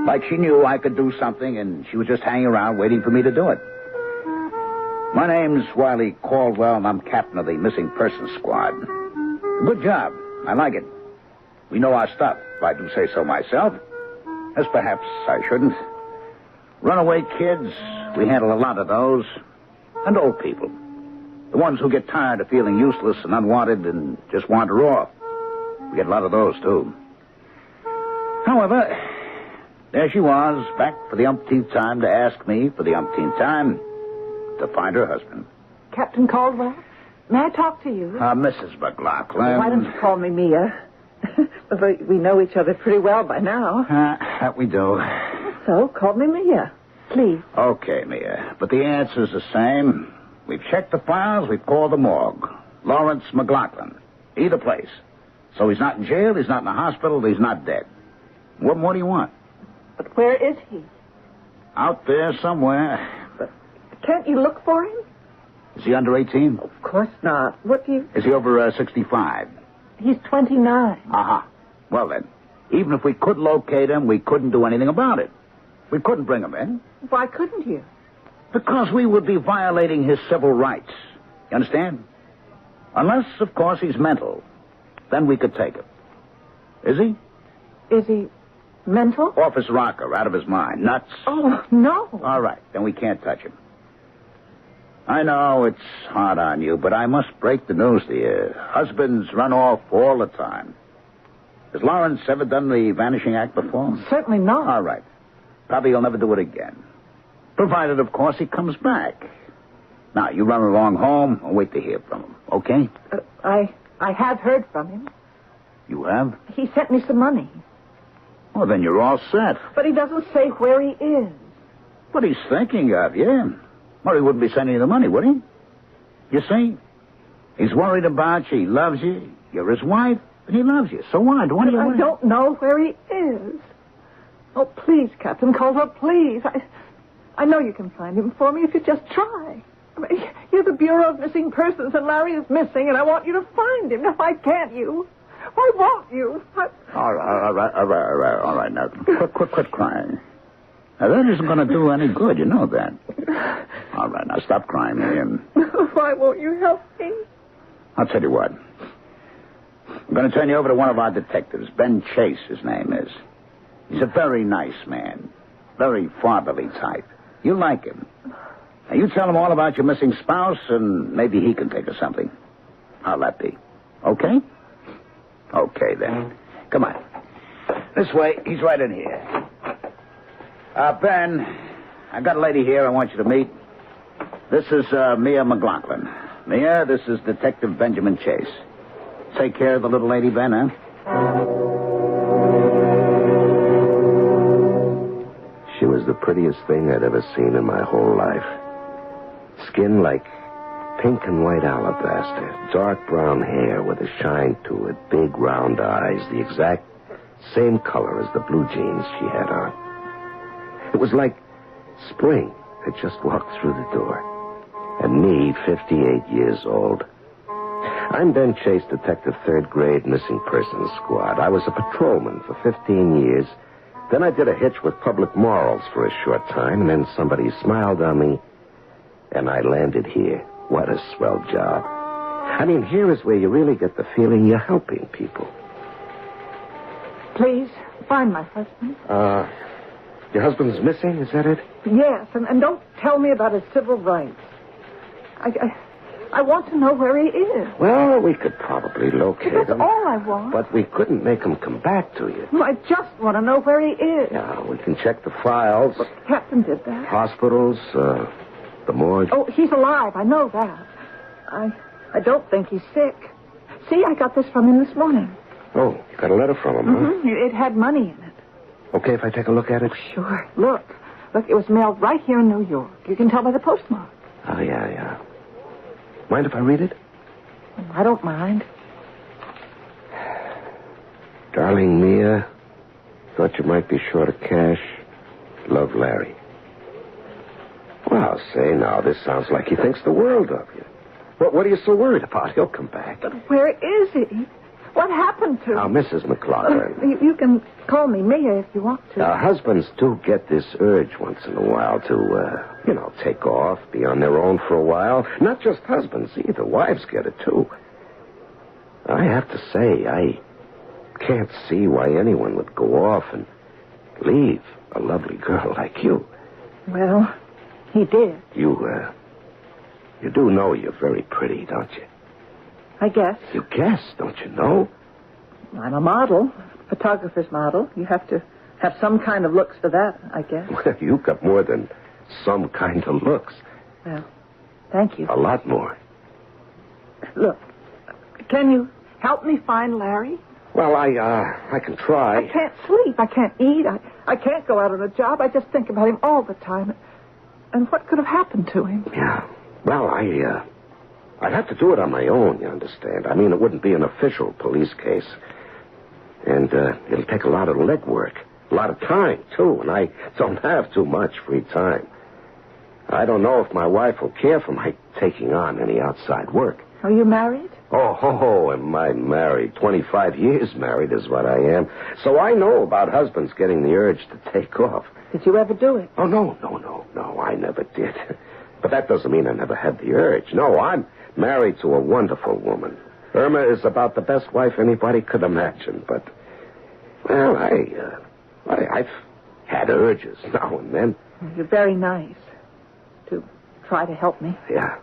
like she knew I could do something, and she was just hanging around waiting for me to do it. My name's Wiley Caldwell, and I'm captain of the Missing Persons Squad. Good job. I like it. We know our stuff, if I do say so myself, as perhaps I shouldn't. Runaway kids, we handle a lot of those. And old people. The ones who get tired of feeling useless and unwanted and just wander off. We get a lot of those, too. However, there she was, back for the umpteenth time to ask me, for the umpteenth time, to find her husband. Captain Caldwell, may I talk to you? Mrs. McLaughlin. Why don't you call me Mia? We know each other pretty well by now. That we do. So, call me Mia, please. Okay, Mia, but the answer's the same. We've checked the files, we've called the morgue. Lawrence McLaughlin. Either place. So he's not in jail, he's not in the hospital, he's not dead. What more do you want? But where is he? Out there somewhere. But can't you look for him? Is he under 18? Of course not. What do you... Is he over 65? He's 29. Uh-huh. Well, then, even if we could locate him, we couldn't do anything about it. We couldn't bring him in. Why couldn't you? Because we would be violating his civil rights. You understand? Unless, of course, he's mental. Then we could take him. Is he? Is he mental? Off his rocker, out of his mind. Nuts. Oh, no. All right, then we can't touch him. I know it's hard on you, but I must break the news to you. Husbands run off all the time. Has Lawrence ever done the vanishing act before? Certainly not. All right. Probably he'll never do it again. Provided, of course, he comes back. Now, you run along home and wait to hear from him, okay? I have heard from him. You have? He sent me some money. Well, then you're all set. But he doesn't say where he is. But he's thinking of you. Or he wouldn't be sending you the money, would he? You see? He's worried about you. He loves you. You're his wife, and he loves you. So what? What do you want? I don't know where he is. Oh, please, Captain Caldwell, please. I know you can find him for me if you just try. I mean, you're the Bureau of Missing Persons, and Larry is missing, and I want you to find him. Now, why can't you? Why won't you? All right. Now, quit crying. Now, that isn't going to do any good. You know that. All right, now, stop crying, Miriam. Why won't you help me? I'll tell you what. I'm going to turn you over to one of our detectives. Ben Chase, his name is. He's a very nice man. Very fatherly type. You like him. Now, you tell him all about your missing spouse, and maybe he can think of something. How'll that be? Okay? Okay, then. Come on. This way. He's right in here. Ben, I've got a lady here I want you to meet. This is Mia McLaughlin. Mia, this is Detective Benjamin Chase. Take care of the little lady, Ben, huh? She was the prettiest thing I'd ever seen in my whole life. Skin like pink and white alabaster, dark brown hair with a shine to it, big round eyes, the exact same color as the blue jeans she had on. It was like spring had just walked through the door. And me, 58 years old. I'm Ben Chase, Detective 3rd Grade Missing Persons Squad. I was a patrolman for 15 years. Then I did a hitch with Public Morals for a short time, and then somebody smiled on me, and I landed here. What a swell job. I mean, here is where you really get the feeling you're helping people. Please, find my husband. Your husband's missing, is that it? Yes, and don't tell me about his civil rights. I want to know where he is. Well, we could probably locate That's him. all I want. But we couldn't make him come back to you. I just want to know where he is. Yeah, we can check the files. But the captain did that. Hospitals, the morgue. Oh, he's alive. I know that. I don't think he's sick. See, I got this from him this morning. Oh, you got a letter from him, huh? Mm-hmm. It had money in it. Okay if I take a look at it? Sure. Look, it was mailed right here in New York. You can tell by the postmark. Oh, yeah. Mind if I read it? I don't mind. Darling Mia, thought you might be short of cash. Love, Larry. Well, say now, this sounds like he thinks the world of you. What are you so worried about? He'll come back. But where is he? What happened to him? Now, Mrs. McLaughlin. You can call me Mia if you want to. Husbands do get this urge once in a while to, take off, be on their own for a while. Not just husbands either. Wives get it, too. I have to say, I can't see why anyone would go off and leave a lovely girl like you. Well, he did. You do know you're very pretty, don't you? I guess. You guess, don't you know? I'm a model, photographer's model. You have to have some kind of looks for that, I guess. Well, you got more than some kind of looks. Well, thank you. A lot more. Look, can you help me find Larry? Well, I can try. I can't sleep. I can't eat. I can't go out on a job. I just think about him all the time. And what could have happened to him? Yeah. Well, I'd have to do it on my own, you understand. I mean, it wouldn't be an official police case. And it'll take a lot of legwork. A lot of time, too. And I don't have too much free time. I don't know if my wife will care for my taking on any outside work. Are you married? Oh, am I married? 25 years married is what I am. So I know about husbands getting the urge to take off. Did you ever do it? Oh, no, I never did. But that doesn't mean I never had the urge. No, I'm married to a wonderful woman. Irma is about the best wife anybody could imagine. But, well, I've had urges now and then. You're very nice to try to help me. Yeah.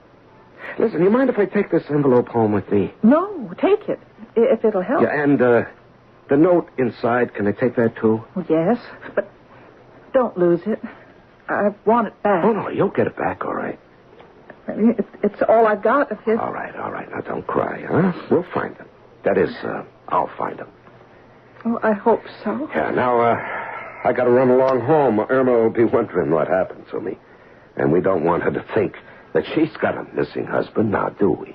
Listen, you mind if I take this envelope home with me? No, take it, if it'll help. Yeah, and the note inside, can I take that too? Well, yes, but don't lose it. I want it back. Oh, no, you'll get it back, all right. It's all I've got of his. All right. Now, don't cry, huh? We'll find them. That is, I'll find them. Oh, I hope so. Yeah, now, I gotta run along home. Irma will be wondering what happened to me. And we don't want her to think that she's got a missing husband, now, do we?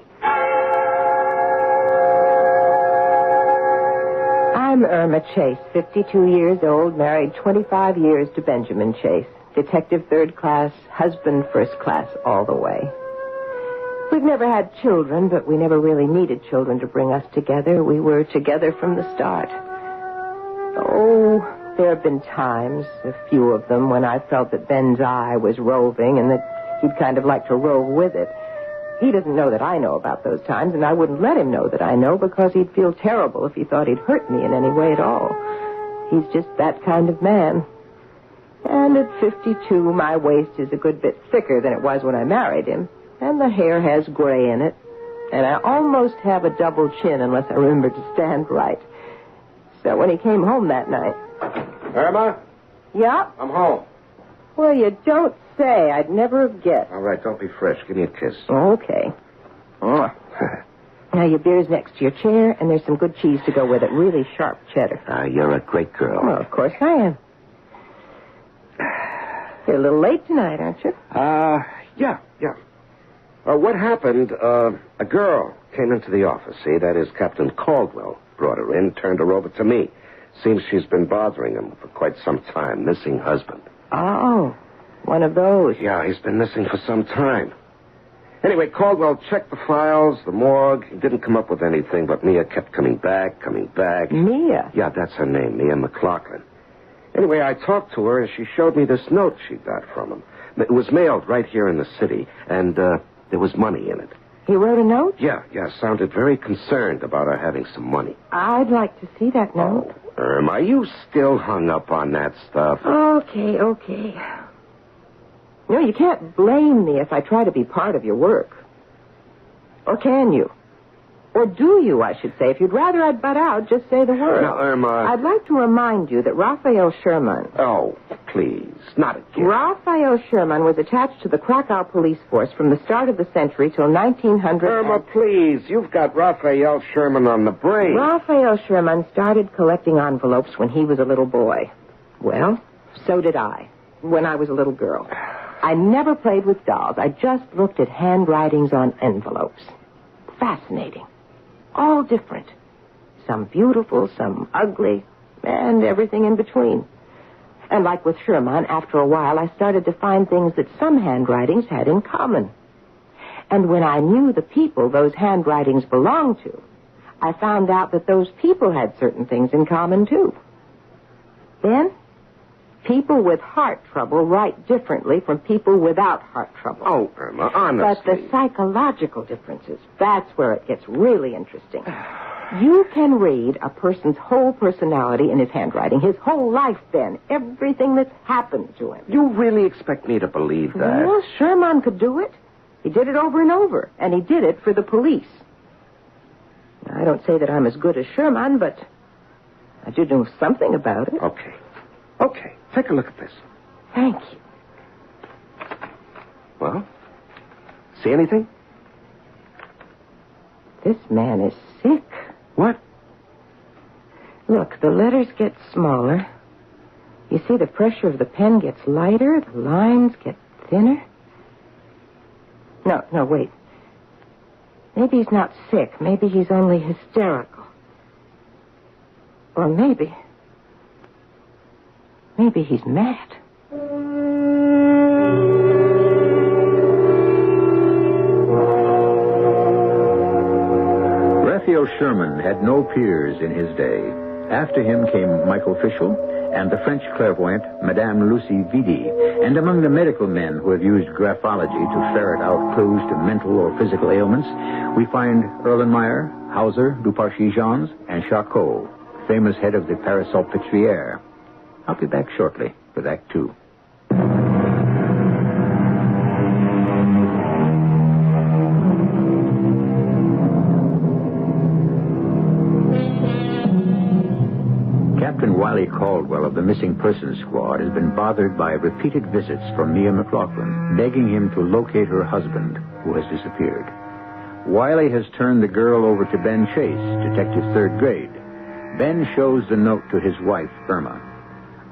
I'm Irma Chase, 52 years old, married 25 years to Benjamin Chase. Detective third class, husband first class, all the way. We've never had children, but we never really needed children to bring us together. We were together from the start. Oh, there have been times, a few of them, when I felt that Ben's eye was roving and that he'd kind of like to rove with it. He doesn't know that I know about those times, and I wouldn't let him know that I know because he'd feel terrible if he thought he'd hurt me in any way at all. He's just that kind of man. And at 52, my waist is a good bit thicker than it was when I married him. And the hair has gray in it. And I almost have a double chin unless I remember to stand right. So when he came home that night... Irma? Yeah? I'm home. Well, you don't say. I'd never have guessed. All right, don't be fresh. Give me a kiss. Okay. Now, your beer's next to your chair, and there's some good cheese to go with it. Really sharp cheddar. You're a great girl. Well, of course I am. You're a little late tonight, aren't you? Yeah. What happened, a girl came into the office, see? That is, Captain Caldwell brought her in, turned her over to me. Seems she's been bothering him for quite some time, missing husband. Oh, one of those. Yeah, he's been missing for some time. Anyway, Caldwell checked the files, the morgue. He didn't come up with anything, but Mia kept coming back. Mia? Yeah, that's her name, Mia McLaughlin. Anyway, I talked to her, and she showed me this note she got from him. It was mailed right here in the city, and there was money in it. He wrote a note? Yeah, sounded very concerned about her having some money. I'd like to see that note. Oh, Irma, are you still hung up on that stuff? Okay. No, you can't blame me if I try to be part of your work. Or can you? Or do you, I should say. If you'd rather I'd butt out, just say the word. Now, Irma... I'd like to remind you that Raphael Sherman... Oh, please, not again. Raphael Sherman was attached to the Krakow police force from the start of the century till 1900... Irma, please, you've got Raphael Sherman on the brain. Raphael Sherman started collecting envelopes when he was a little boy. Well, so did I, when I was a little girl. I never played with dolls. I just looked at handwritings on envelopes. Fascinating. All different. Some beautiful, some ugly, and everything in between. And like with Sherman, after a while, I started to find things that some handwritings had in common. And when I knew the people those handwritings belonged to, I found out that those people had certain things in common, too. Then, people with heart trouble write differently from people without heart trouble. Oh, Irma, honestly. But the psychological differences, that's where it gets really interesting. You can read a person's whole personality in his handwriting, his whole life, Ben, everything that's happened to him. You really expect me to believe that? Well, Sherman could do it. He did it over and over, and he did it for the police. I don't say that I'm as good as Sherman, but I do know something about it. Okay, take a look at this. Thank you. Well, see anything? This man is sick. What? Look, the letters get smaller. You see, the pressure of the pen gets lighter, the lines get thinner. No, wait. Maybe he's not sick. Maybe he's only hysterical. Or maybe he's mad. Raphael Sherman had no peers in his day. After him came Michael Fischel and the French clairvoyant Madame Lucie Vidi. And among the medical men who have used graphology to ferret out clues to mental or physical ailments, we find Erlenmeyer, Hauser, Duparcy-Jeans, and Charcot, famous head of the Parasalpêtrière. I'll be back shortly with Act Two. Captain Wiley Caldwell of the Missing Persons Squad has been bothered by repeated visits from Mia McLaughlin, begging him to locate her husband, who has disappeared. Wiley has turned the girl over to Ben Chase, detective third grade. Ben shows the note to his wife, Irma.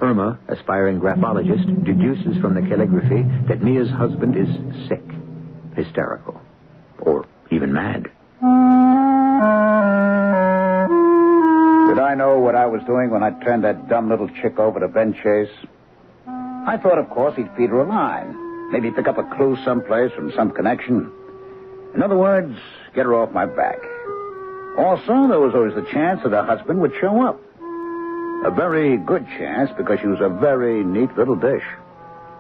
Irma, aspiring graphologist, deduces from the calligraphy that Mia's husband is sick, hysterical, or even mad. Did I know what I was doing when I turned that dumb little chick over to Ben Chase? I thought, of course, he'd feed her a line. Maybe pick up a clue someplace from some connection. In other words, get her off my back. Also, there was always the chance that her husband would show up. A very good chance, because she was a very neat little dish.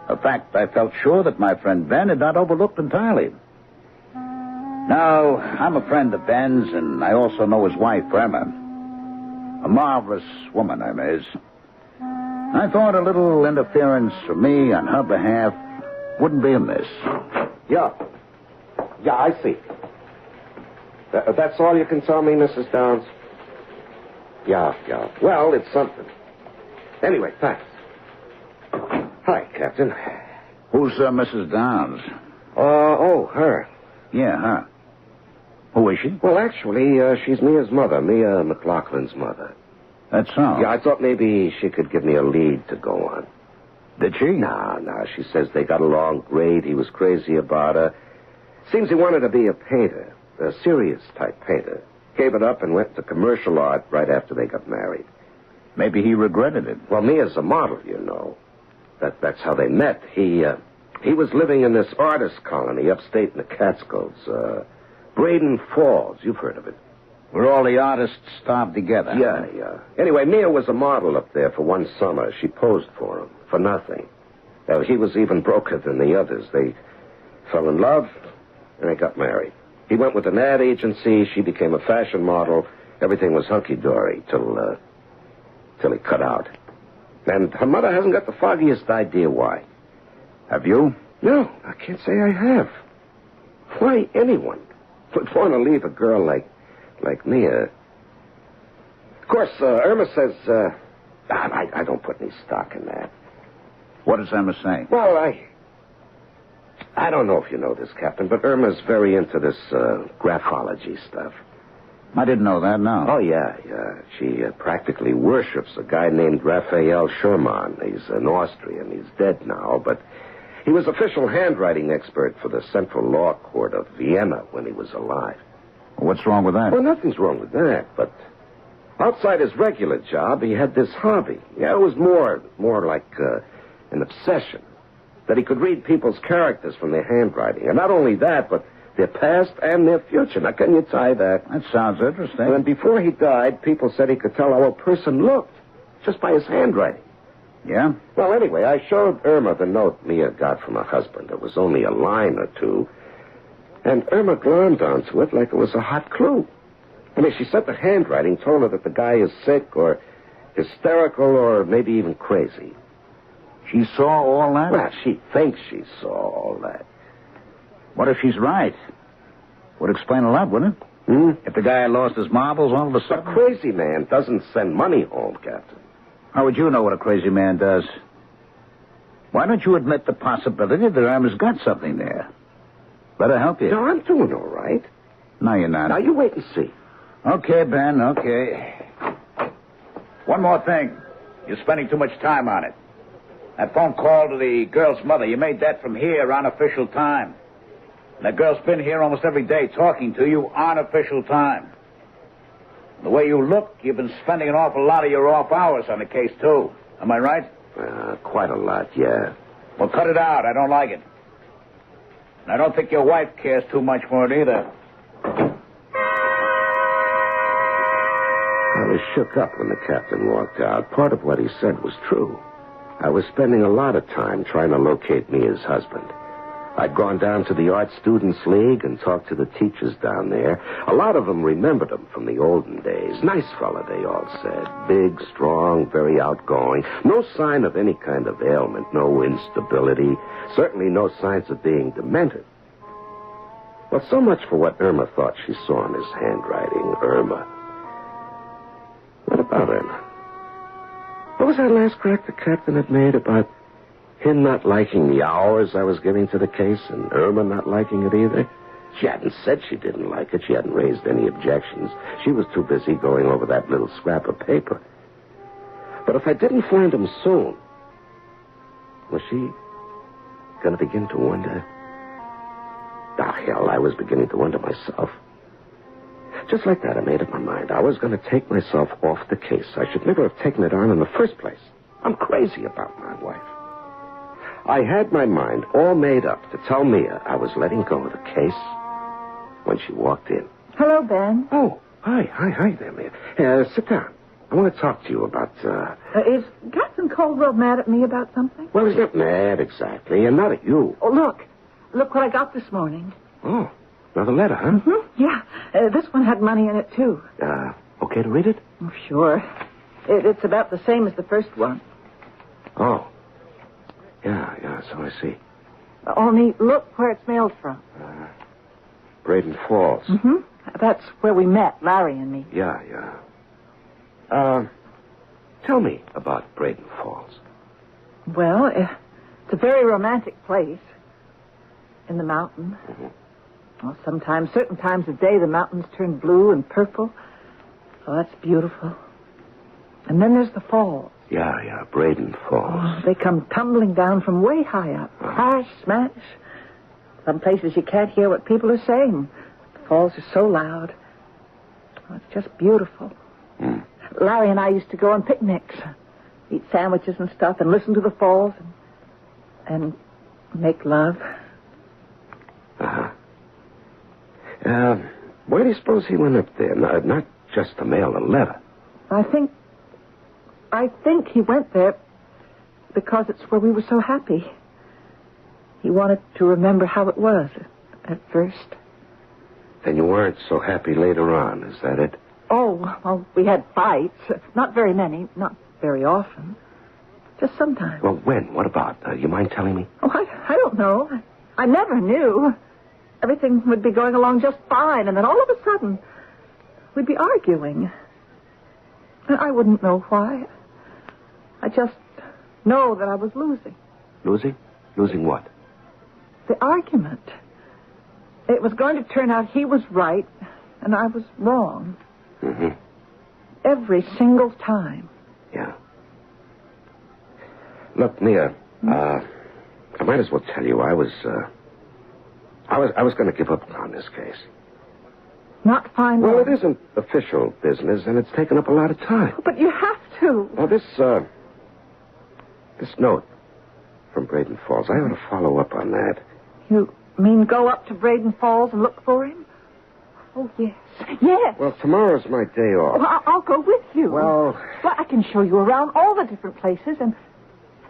A fact I felt sure that my friend Ben had not overlooked entirely. Now, I'm a friend of Ben's, and I also know his wife, Irma. A marvelous woman, Irma is. I thought a little interference from me on her behalf wouldn't be amiss. Yeah, I see. That's all you can tell me, Mrs. Downs? Yeah. Well, it's something. Anyway, thanks. Hi, Captain. Who's Mrs. Downs? Her. Yeah, her. Who is she? Well, actually, she's Mia's mother, Mia McLaughlin's mother. That's so. Yeah, I thought maybe she could give me a lead to go on. Did she? No. She says they got along great. He was crazy about her. Seems he wanted to be a painter, a serious type painter. Gave it up and went to commercial art right after they got married. Maybe he regretted it. Well, Mia's a model, you know. That's how they met. He was living in this artist colony upstate in the Catskills, Braden Falls. You've heard of it. Where all the artists starved together. Yeah. Anyway, Mia was a model up there for one summer. She posed for him, for nothing. He was even broker than the others. They fell in love, and they got married. He went with an ad agency. She became a fashion model. Everything was hunky-dory till he cut out. And her mother hasn't got the foggiest idea why. Have you? No, I can't say I have. Why anyone would want to leave a girl like like Mia. Of course, Irma says, I don't put any stock in that. What does Emma say? Well, I don't know if you know this, Captain, but Irma's very into this graphology stuff. I didn't know that, no. Oh, yeah. She practically worships a guy named Raphael Schumann. He's an Austrian. He's dead now, but he was official handwriting expert for the Central Law Court of Vienna when he was alive. What's wrong with that? Well, nothing's wrong with that, but outside his regular job, he had this hobby. Yeah, it was more like an obsession, that he could read people's characters from their handwriting. And not only that, but their past and their future. Now, can you tie that? That sounds interesting. And before he died, people said he could tell how a person looked just by his handwriting. Yeah? Well, anyway, I showed Irma the note Mia got from her husband. It was only a line or two. And Irma glommed onto it like it was a hot clue. I mean, she said the handwriting told her that the guy is sick or hysterical or maybe even crazy. She saw all that? Well, she thinks she saw all that. What if she's right? Would explain a lot, wouldn't it? If the guy had lost his marbles all of a sudden? A crazy man doesn't send money home, Captain. How would you know what a crazy man does? Why don't you admit the possibility that Irma's got something there? Let her help you. No, I'm doing all right. No, you're not. Now, you wait and see. Okay, Ben, okay. One more thing. You're spending too much time on it. That phone call to the girl's mother, you made that from here on official time. And that girl's been here almost every day talking to you on official time. The way you look, you've been spending an awful lot of your off hours on the case, too. Am I right? Quite a lot, yeah. Well, cut it out. I don't like it. And I don't think your wife cares too much for it either. I was shook up when the captain walked out. Part of what he said was true. I was spending a lot of time trying to locate Mia's husband. I'd gone down to the Art Students League and talked to the teachers down there. A lot of them remembered him from the olden days. Nice fella, they all said. Big, strong, very outgoing. No sign of any kind of ailment, no instability. Certainly no signs of being demented. Well, so much for what Irma thought she saw in his handwriting. Irma. What about Irma? What was that last crack the captain had made about him not liking the hours I was giving to the case and Irma not liking it either? She hadn't said she didn't like it. She hadn't raised any objections. She was too busy going over that little scrap of paper. But if I didn't find him soon, was she going to begin to wonder? Hell, I was beginning to wonder myself. Just like that, I made up my mind. I was going to take myself off the case. I should never have taken it on in the first place. I'm crazy about my wife. I had my mind all made up to tell Mia I was letting go of the case when she walked in. Hello, Ben. Oh, hi there, Mia. Sit down. I want to talk to you about, Is Captain Caldwell mad at me about something? Well, he's not mad, exactly, and not at you. Oh, look. Look what I got this morning. Oh, another letter, huh? Mm-hmm. Yeah. This one had money in it, too. Okay to read it? Oh, sure. It's about the same as the first one. Oh. Yeah, so I see. Only look where it's mailed from. Braden Falls. Mm-hmm. That's where we met, Larry and me. Yeah. Tell me about Braden Falls. Well, it's a very romantic place. In the mountains. Mm-hmm. Well, sometimes, certain times of day, the mountains turn blue and purple. Oh, that's beautiful. And then there's the falls. Yeah, Braden Falls. Oh, they come tumbling down from way high up. Crash, smash. Some places you can't hear what people are saying. The falls are so loud. Oh, it's just beautiful. Larry and I used to go on picnics, eat sandwiches and stuff, and listen to the falls and make love. Why do you suppose he went up there? Not just to mail a letter. I think he went there because it's where we were so happy. He wanted to remember how it was at first. Then you weren't so happy later on, is that it? Oh, well, we had fights. Not very many, not very often. Just sometimes. Well, when? What about? You mind telling me? Oh, I don't know. I never knew. Everything would be going along just fine, and then all of a sudden, we'd be arguing. And I wouldn't know why. I just know that I was losing. Losing? Losing what? The argument. It was going to turn out he was right and I was wrong. Mm-hmm. Every single time. Yeah. Look, Mia, I might as well tell you I was going to give up on this case. Not find Well, out. it isn't official business, and it's taken up a lot of time. But you have to. Well, this note from Braden Falls, I ought to follow up on that. You mean go up to Braden Falls and look for him? Oh, yes. Yes. Well, tomorrow's my day off. Well, I'll go with you. Well, I can show you around all the different places and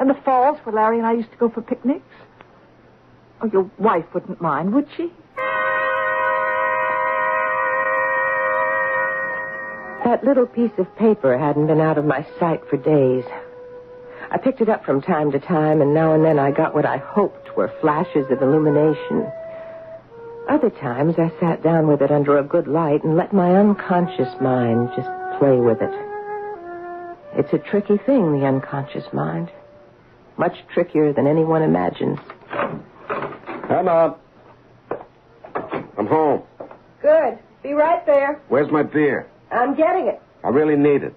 the falls where Larry and I used to go for picnics. Oh, your wife wouldn't mind, would she? That little piece of paper hadn't been out of my sight for days. I picked it up from time to time, and now and then I got what I hoped were flashes of illumination. Other times I sat down with it under a good light and let my unconscious mind just play with it. It's a tricky thing, the unconscious mind. Much trickier than anyone imagines. Emma. I'm home. Good. Be right there. Where's my beer? I'm getting it. I really need it.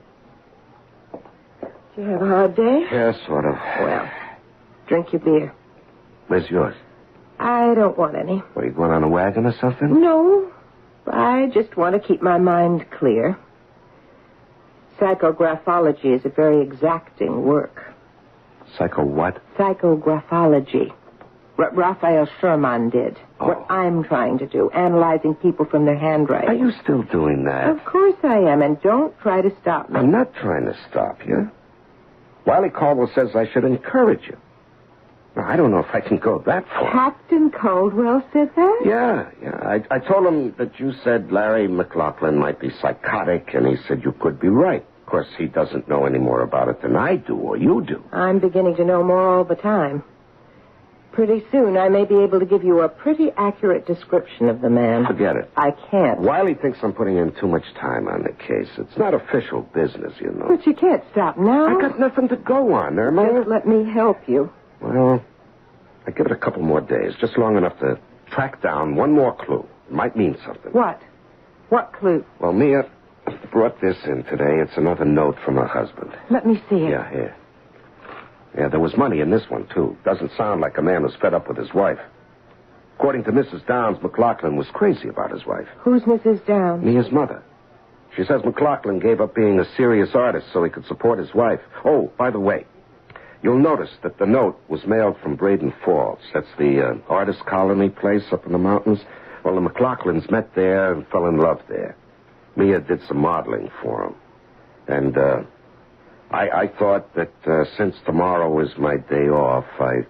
Did you have a hard day? Yeah, sort of. Well, drink your beer. Where's yours? I don't want any. What, are you going on a wagon or something? No. I just want to keep my mind clear. Psychographology is a very exacting work. Psycho what? Psychographology. What Raphael Sherman did. Oh. What I'm trying to do. Analyzing people from their handwriting. Are you still doing that? Of course I am, and don't try to stop me. I'm not trying to stop you. Wiley Caldwell says I should encourage you. Now, I don't know if I can go that far. Captain Caldwell said that? Yeah. I told him that you said Larry McLaughlin might be psychotic, and he said you could be right. Of course, he doesn't know any more about it than I do, or you do. I'm beginning to know more all the time. Pretty soon, I may be able to give you a pretty accurate description of the man. Forget it. I can't. Wiley thinks I'm putting in too much time on the case. It's not official business, you know. But you can't stop now. I got nothing to go on, Irma. Just let me help you. Well, I give it a couple more days, just long enough to track down one more clue. It might mean something. What? What clue? Well, Mia brought this in today. It's another note from her husband. Let me see it. Yeah, here. Yeah, there was money in this one, too. Doesn't sound like a man who's fed up with his wife. According to Mrs. Downs, McLaughlin was crazy about his wife. Who's Mrs. Downs? Mia's mother. She says McLaughlin gave up being a serious artist so he could support his wife. Oh, by the way, you'll notice that the note was mailed from Braden Falls. That's the artist colony place up in the mountains. Well, the McLaughlins met there and fell in love there. Mia did some modeling for him. And, I thought that since tomorrow is my day off, I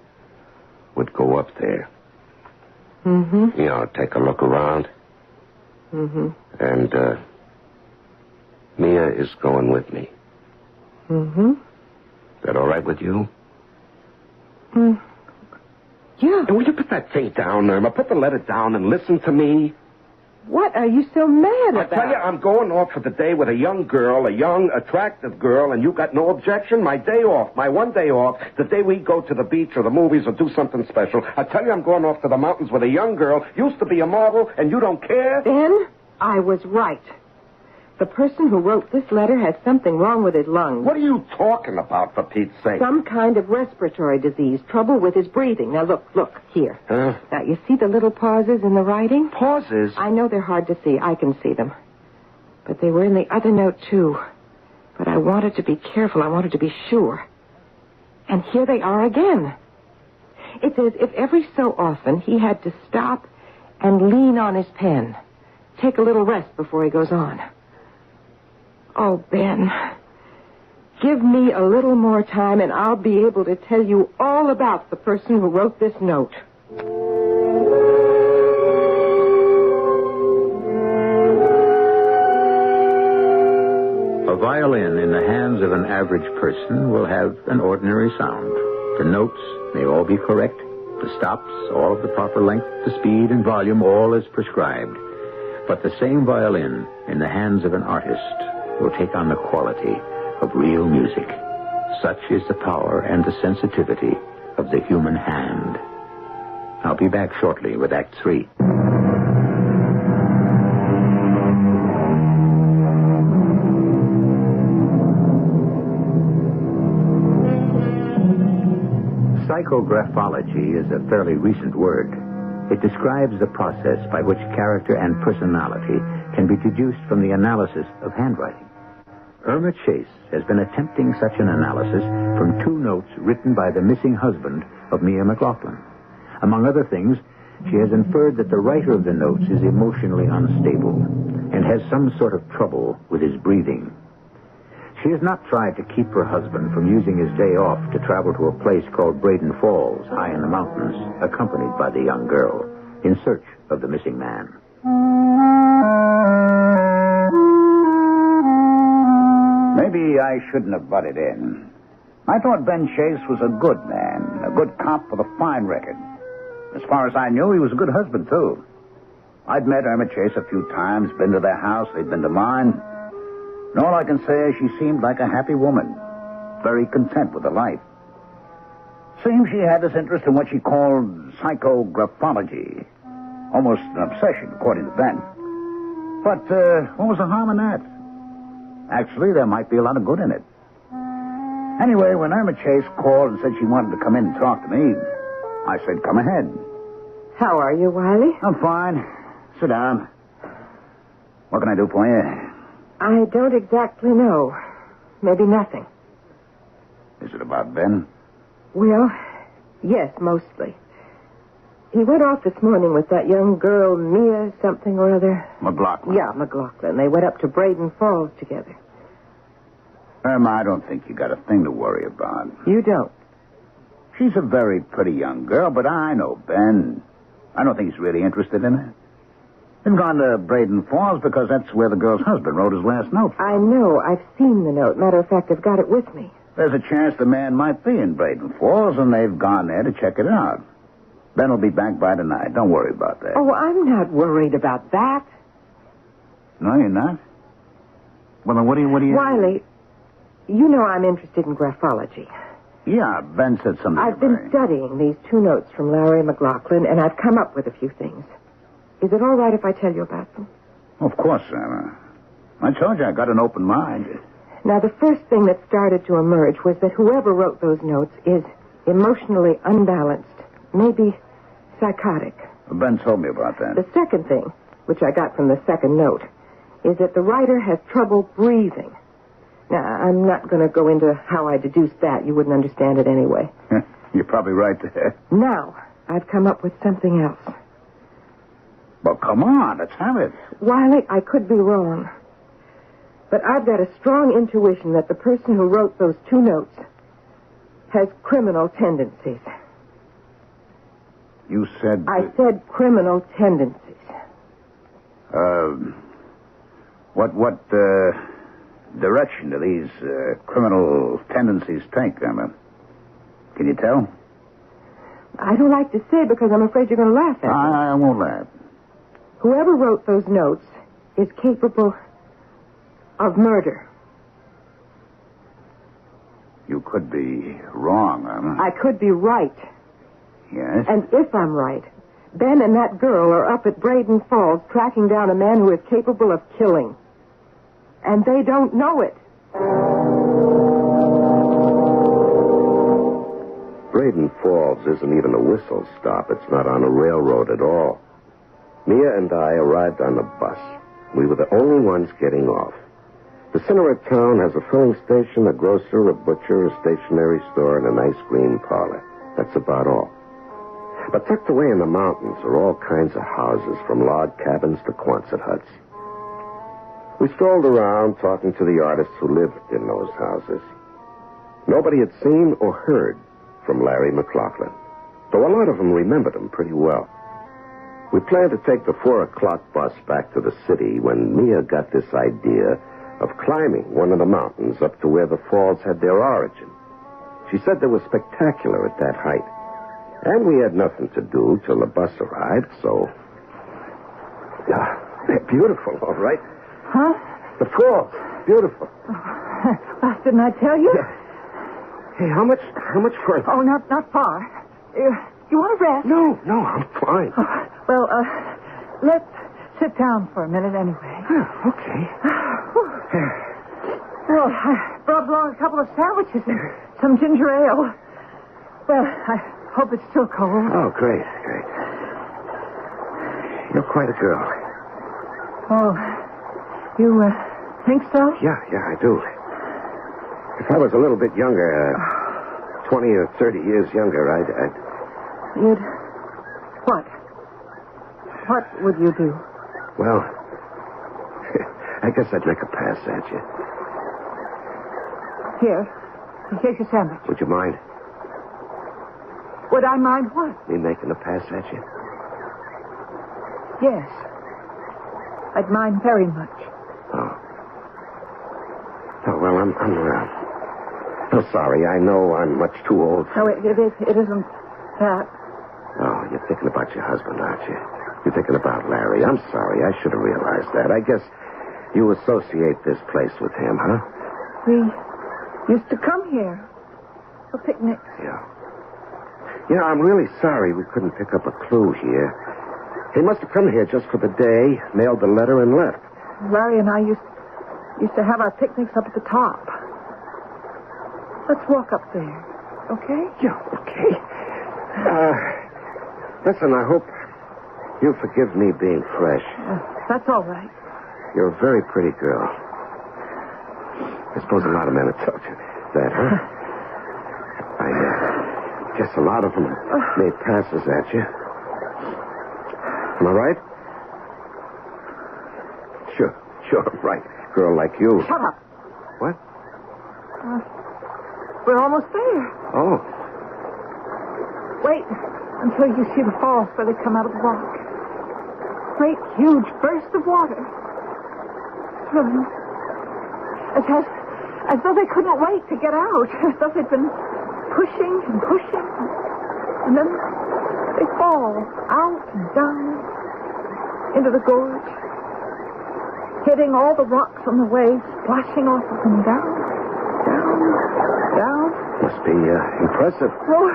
would go up there. Mm-hmm. You know, take a look around. Mm-hmm. And, Mia is going with me. Mm-hmm. Is that all right with you? Yeah. And will you put that thing down, Irma? Put the letter down and listen to me. What are you so mad about? I tell you, I'm going off for the day with a young girl, a young, attractive girl, and you got no objection? My day off, my one day off, the day we go to the beach or the movies or do something special. I tell you, I'm going off to the mountains with a young girl, used to be a model, and you don't care? Ben, I was right. The person who wrote this letter has something wrong with his lungs. What are you talking about, for Pete's sake? Some kind of respiratory disease, trouble with his breathing. Now, look, here. Huh? Now, you see the little pauses in the writing? Pauses? I know they're hard to see. I can see them. But they were in the other note, too. But I wanted to be careful. I wanted to be sure. And here they are again. It's as if every so often he had to stop and lean on his pen. Take a little rest before he goes on. Oh, Ben, give me a little more time and I'll be able to tell you all about the person who wrote this note. A violin in the hands of an average person will have an ordinary sound. The notes may all be correct. The stops, all of the proper length, the speed and volume, all is prescribed. But the same violin in the hands of an artist will take on the quality of real music. Such is the power and the sensitivity of the human hand. I'll be back shortly with Act 3. Psychographology is a fairly recent word. It describes the process by which character and personality can be deduced from the analysis of handwriting. Irma Chase has been attempting such an analysis from 2 notes written by the missing husband of Mia McLaughlin. Among other things, she has inferred that the writer of the notes is emotionally unstable and has some sort of trouble with his breathing. She has not tried to keep her husband from using his day off to travel to a place called Braden Falls, high in the mountains, accompanied by the young girl, in search of the missing man. Maybe I shouldn't have butted in. I thought Ben Chase was a good man, a good cop with a fine record. As far as I knew, he was a good husband, too. I'd met Irma Chase a few times, been to their house, they'd been to mine. And all I can say is she seemed like a happy woman, very content with her life. Seems she had this interest in what she called psychographology. Almost an obsession, according to Ben. But what was the harm in that? Actually, there might be a lot of good in it. Anyway, when Irma Chase called and said she wanted to come in and talk to me, I said, come ahead. How are you, Wiley? I'm fine. Sit down. What can I do for you? I don't exactly know. Maybe nothing. Is it about Ben? Well, yes, mostly. He went off this morning with that young girl, Mia something or other. McLaughlin? Yeah, McLaughlin. They went up to Braden Falls together. Irma, I don't think you got a thing to worry about. You don't? She's a very pretty young girl, but I know Ben. I don't think he's really interested in her. He's gone to Braden Falls because that's where the girl's husband wrote his last note. I know. I've seen the note. Matter of fact, I've got it with me. There's a chance the man might be in Braden Falls, and they've gone there to check it out. Ben will be back by tonight. Don't worry about that. Oh, I'm not worried about that. No, you're not? Well, then what do you... Wiley, you know I'm interested in graphology. Yeah, Ben said something. I've been studying these 2 notes from Larry McLaughlin, and I've come up with a few things. Is it all right if I tell you about them? Of course, Sarah. I told you I got an open mind. Now, the first thing that started to emerge was that whoever wrote those notes is emotionally unbalanced, maybe psychotic. Ben told me about that. The second thing, which I got from the second note, is that the writer has trouble breathing. Now, I'm not going to go into how I deduced that. You wouldn't understand it anyway. You're probably right there. Now, I've come up with something else. Well, come on, let's have it. Wiley, I could be wrong. But I've got a strong intuition that the person who wrote those 2 notes has criminal tendencies. You said... I said criminal tendencies. What direction do these criminal tendencies take, Emma? Can you tell? I don't like to say because I'm afraid you're going to laugh at me. I won't laugh. Whoever wrote those notes is capable of murder. You could be wrong, Emma. I could be right. Yes? And if I'm right, Ben and that girl are up at Braden Falls tracking down a man who is capable of killing. And they don't know it. Braden Falls isn't even a whistle stop. It's not on a railroad at all. Mia and I arrived on the bus. We were the only ones getting off. The center of town has a filling station, a grocer, a butcher, a stationery store, and an ice cream parlor. That's about all. But tucked away in the mountains are all kinds of houses, from log cabins to Quonset huts. We strolled around talking to the artists who lived in those houses. Nobody had seen or heard from Larry McLaughlin, though a lot of them remembered him pretty well. We planned to take the 4 o'clock bus back to the city when Mia got this idea of climbing one of the mountains up to where the falls had their origin. She said they were spectacular at that height. And we had nothing to do till the bus arrived, so... They're beautiful, all right. Huh? The falls. Beautiful. Didn't I tell you? Yeah. Hey, how much further? Oh, not far. You want to rest? No, I'm fine. Well, let's sit down for a minute anyway. Okay. Well, I brought along a couple of sandwiches and some ginger ale. Well, I hope it's still cold. Oh, great. You're quite a girl. Oh, you think so? Yeah, I do. If I was a little bit younger, 20 or 30 years younger, I'd... You'd... What? What would you do? Well, I guess I'd make a pass at you. Here's your sandwich. Would you mind? Would I mind what? Me making a pass at you? Yes. I'd mind very much. Oh, well, I'm sorry. I know I'm much too old. No, it isn't that. Oh, you're thinking about your husband, aren't you? You're thinking about Larry. I'm sorry. I should have realized that. I guess you associate this place with him, huh? We used to come here for picnics. Yeah. Yeah, I'm really sorry we couldn't pick up a clue here. He must have come here just for the day, mailed the letter, and left. Larry and I used to have our picnics up at the top. Let's walk up there, okay? Yeah, okay. Listen, I hope you forgive me being fresh. That's all right. You're a very pretty girl. I suppose a lot of men have told you that, huh? I guess a lot of them made passes at you. Am I right? Sure, right. Girl like you. Shut up. What? We're almost there. Oh. Wait until you see the falls where they come out of the rock. Great, huge burst of water. Thrilling. As though they couldn't wait to get out. As though they'd been pushing. And then they fall out and down into the gorge, hitting all the rocks on the way, splashing off of them down. Must be impressive. Oh,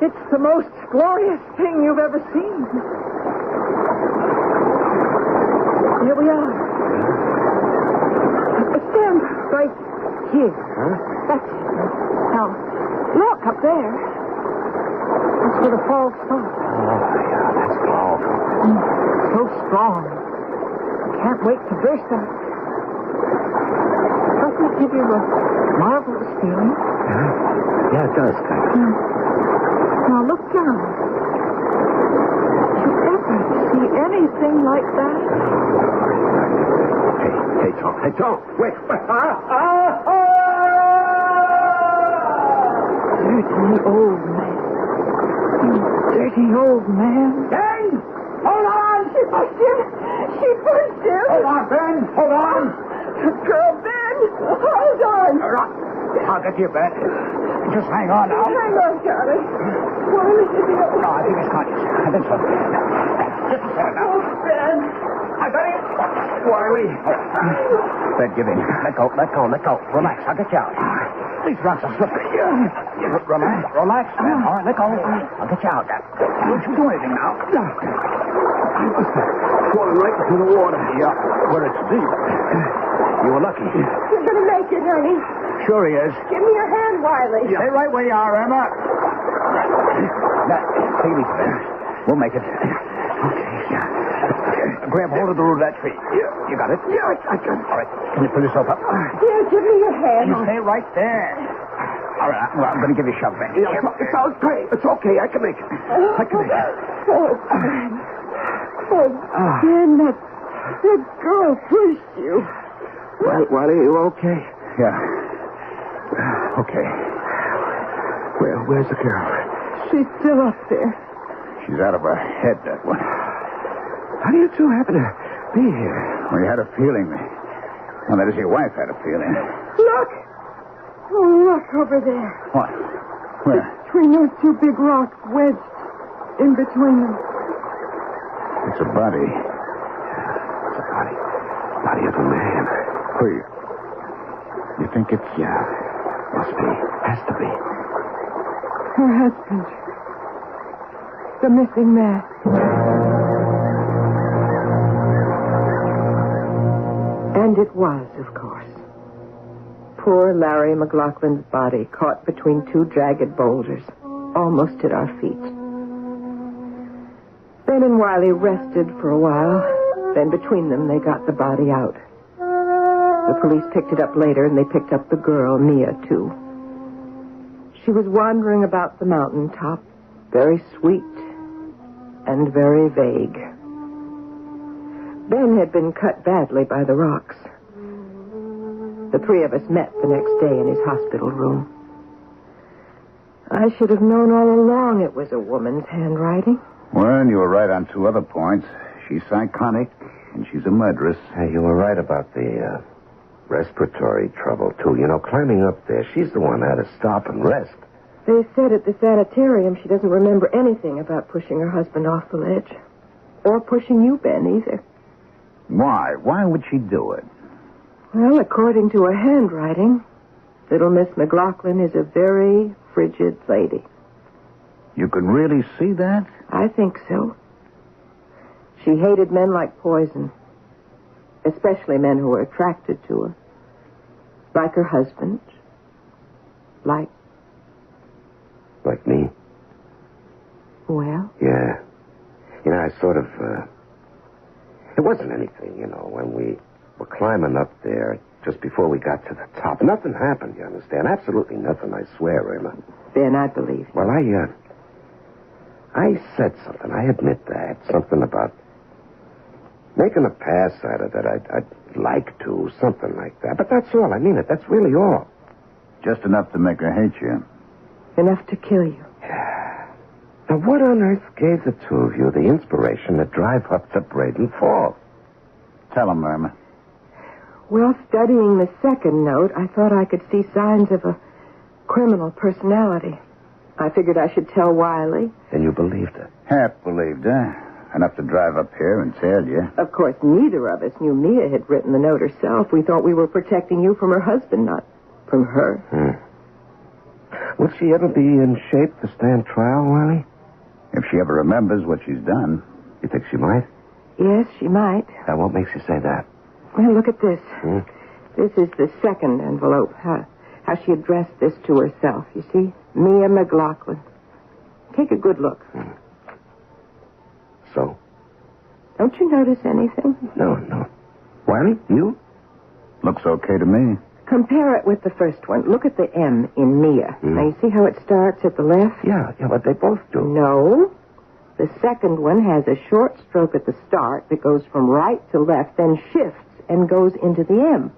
it's the most glorious thing you've ever seen. Here we are. Stand right here. Huh? That's it. Now, look up there. That's where the falls start. Oh, yeah, that's powerful. So strong. Can't wait to burst out. Doesn't it give you a marvelous feeling? Yeah, it does, kind of. Now look down. Did you ever see anything like that? Hey, Tom. Wait. Dirty old man. You dirty old man. Ben! Hold on! She pushed him. Hold on, Ben! Hold on! Girl, Ben! Hold on! I'll get you, Ben. Just hang on now. Hang on, Charlie. Why, No, I think it's conscious. I think so. Just a second now. Oh, Ben. I got it. Wiley. Ben, give in. Let go. Relax. I'll get you out. These rocks are slippery. Relax, Ben. All right, let go. I'll get you out. Don't you do anything now. Falling right into the water. Yeah, where it's deep. You were lucky. You're going to make it, honey. Sure he is. Give me your hand, Wiley. Stay right where you are, Emma. Now, take it easy, Ben. We'll make it. Okay. Grab hold of the root of that tree. You got it? Yeah, I got it. All right. Can you pull yourself up? Here, give me your hand. You stay right there. All right. Well, I'm going to give you a shove, Ben. It sounds great. It's okay. I can make it. Ben, that girl pushed you. Wiley, you okay? Yeah. Okay. Where's the girl? She's still up there. She's out of her head, that one. How do you two happen to be here? We had a feeling. Well, that is, your wife had a feeling. Look! Oh, look over there. What? Where? Between those two big rocks wedged in between them. It's a body. It's Please. You think it's... Yeah. Must be. Has to be. Her husband. The missing man. And it was, of course. Poor Larry McLaughlin's body caught between two jagged boulders, almost at our feet. Ben and Wiley rested for a while. Then between them, they got the body out. The police picked it up later, and they picked up the girl, Mia, too. She was wandering about the mountaintop, very sweet and very vague. Ben had been cut badly by the rocks. The three of us met the next day in his hospital room. I should have known all along it was a woman's handwriting. Well, you were right on two other points. She's psychotic, and she's a murderess. Hey, you were right about the respiratory trouble, too. You know, climbing up there, she's the one that had to stop and rest. They said at the sanitarium she doesn't remember anything about pushing her husband off the ledge. Or pushing you, Ben, either. Why? Why would she do it? Well, according to her handwriting, little Miss McLaughlin is a very frigid lady. You could really see that? I think so. She hated men like poison, especially men who were attracted to her. Like her husband. Like me? Well? Yeah. You know, I sort of, it wasn't anything, you know, when we were climbing up there just before we got to the top. Nothing happened, you understand? Absolutely nothing, I swear, Emma. Ben, I believe you. Well, I said something. I admit that. Something about making a pass at her that I'd like to, something like that. But that's all. I mean it. That's really all. Just enough to make her hate you. Enough to kill you. Yeah. Now, what on earth gave the two of you the inspiration to drive up to Braden Falls? Tell him, Irma. Well, studying the second note, I thought I could see signs of a criminal personality. I figured I should tell Wiley. And you believed her? Half believed her. Enough to drive up here and tell you. Of course, neither of us knew Mia had written the note herself. We thought we were protecting you from her husband, not from her. Will she ever be in shape to stand trial, Wiley? If she ever remembers what she's done. You think she might? Yes, she might. Now, what makes you say that? Well, look at this. This is the second envelope. How she addressed this to herself. You see? Mia McLaughlin. Take a good look. So? Don't you notice anything? No. Wiley, you? Looks okay to me. Compare it with the first one. Look at the M in Mia. Now, you see how it starts at the left? Yeah, but they both do. No. The second one has a short stroke at the start that goes from right to left, then shifts and goes into the M.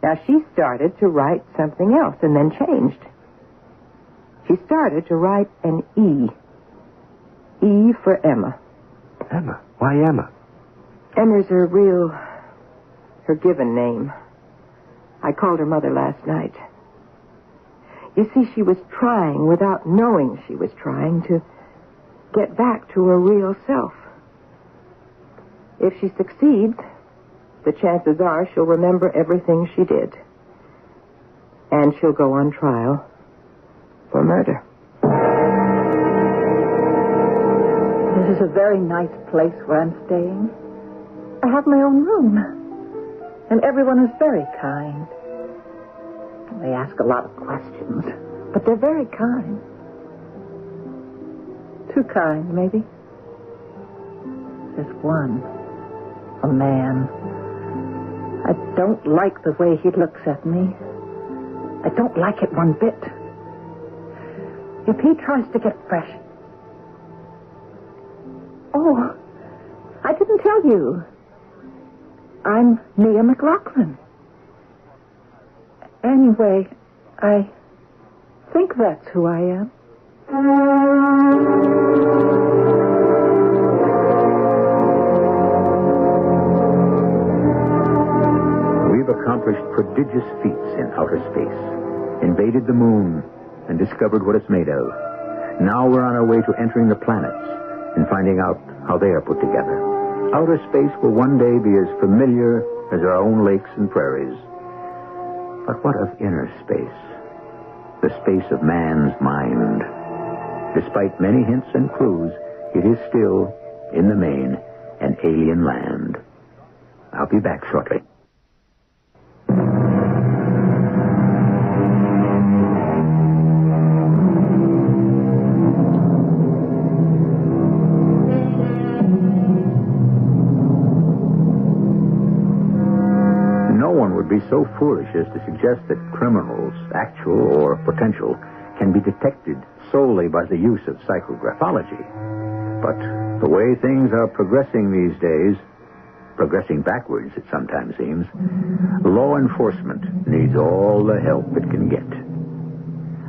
Now, she started to write something else and then changed. She started to write an E. E for Emma. Emma? Why Emma? Emma's her given name. I called her mother last night. You see, she was trying, without knowing she was trying, to get back to her real self. If she succeeds, the chances are she'll remember everything she did. And she'll go on trial for murder. This is a very nice place where I'm staying. I have my own room. And everyone is very kind. They ask a lot of questions, but they're very kind. Too kind, maybe. There's one. A man. I don't like the way he looks at me. I don't like it one bit. If he tries to get fresh... Oh, I didn't tell you. I'm Mia McLaughlin. Anyway, I think that's who I am. We've accomplished prodigious feats in outer space, invaded the moon, and discovered what it's made of. Now we're on our way to entering the planets and finding out how they are put together. Outer space will one day be as familiar as our own lakes and prairies. But what of inner space? The space of man's mind. Despite many hints and clues, it is still, in the main, an alien land. I'll be back shortly. No one would be so foolish as to suggest that criminals, actual or potential, can be detected solely by the use of psychographology. But the way things are progressing these days, progressing backwards it sometimes seems, law enforcement needs all the help it can get.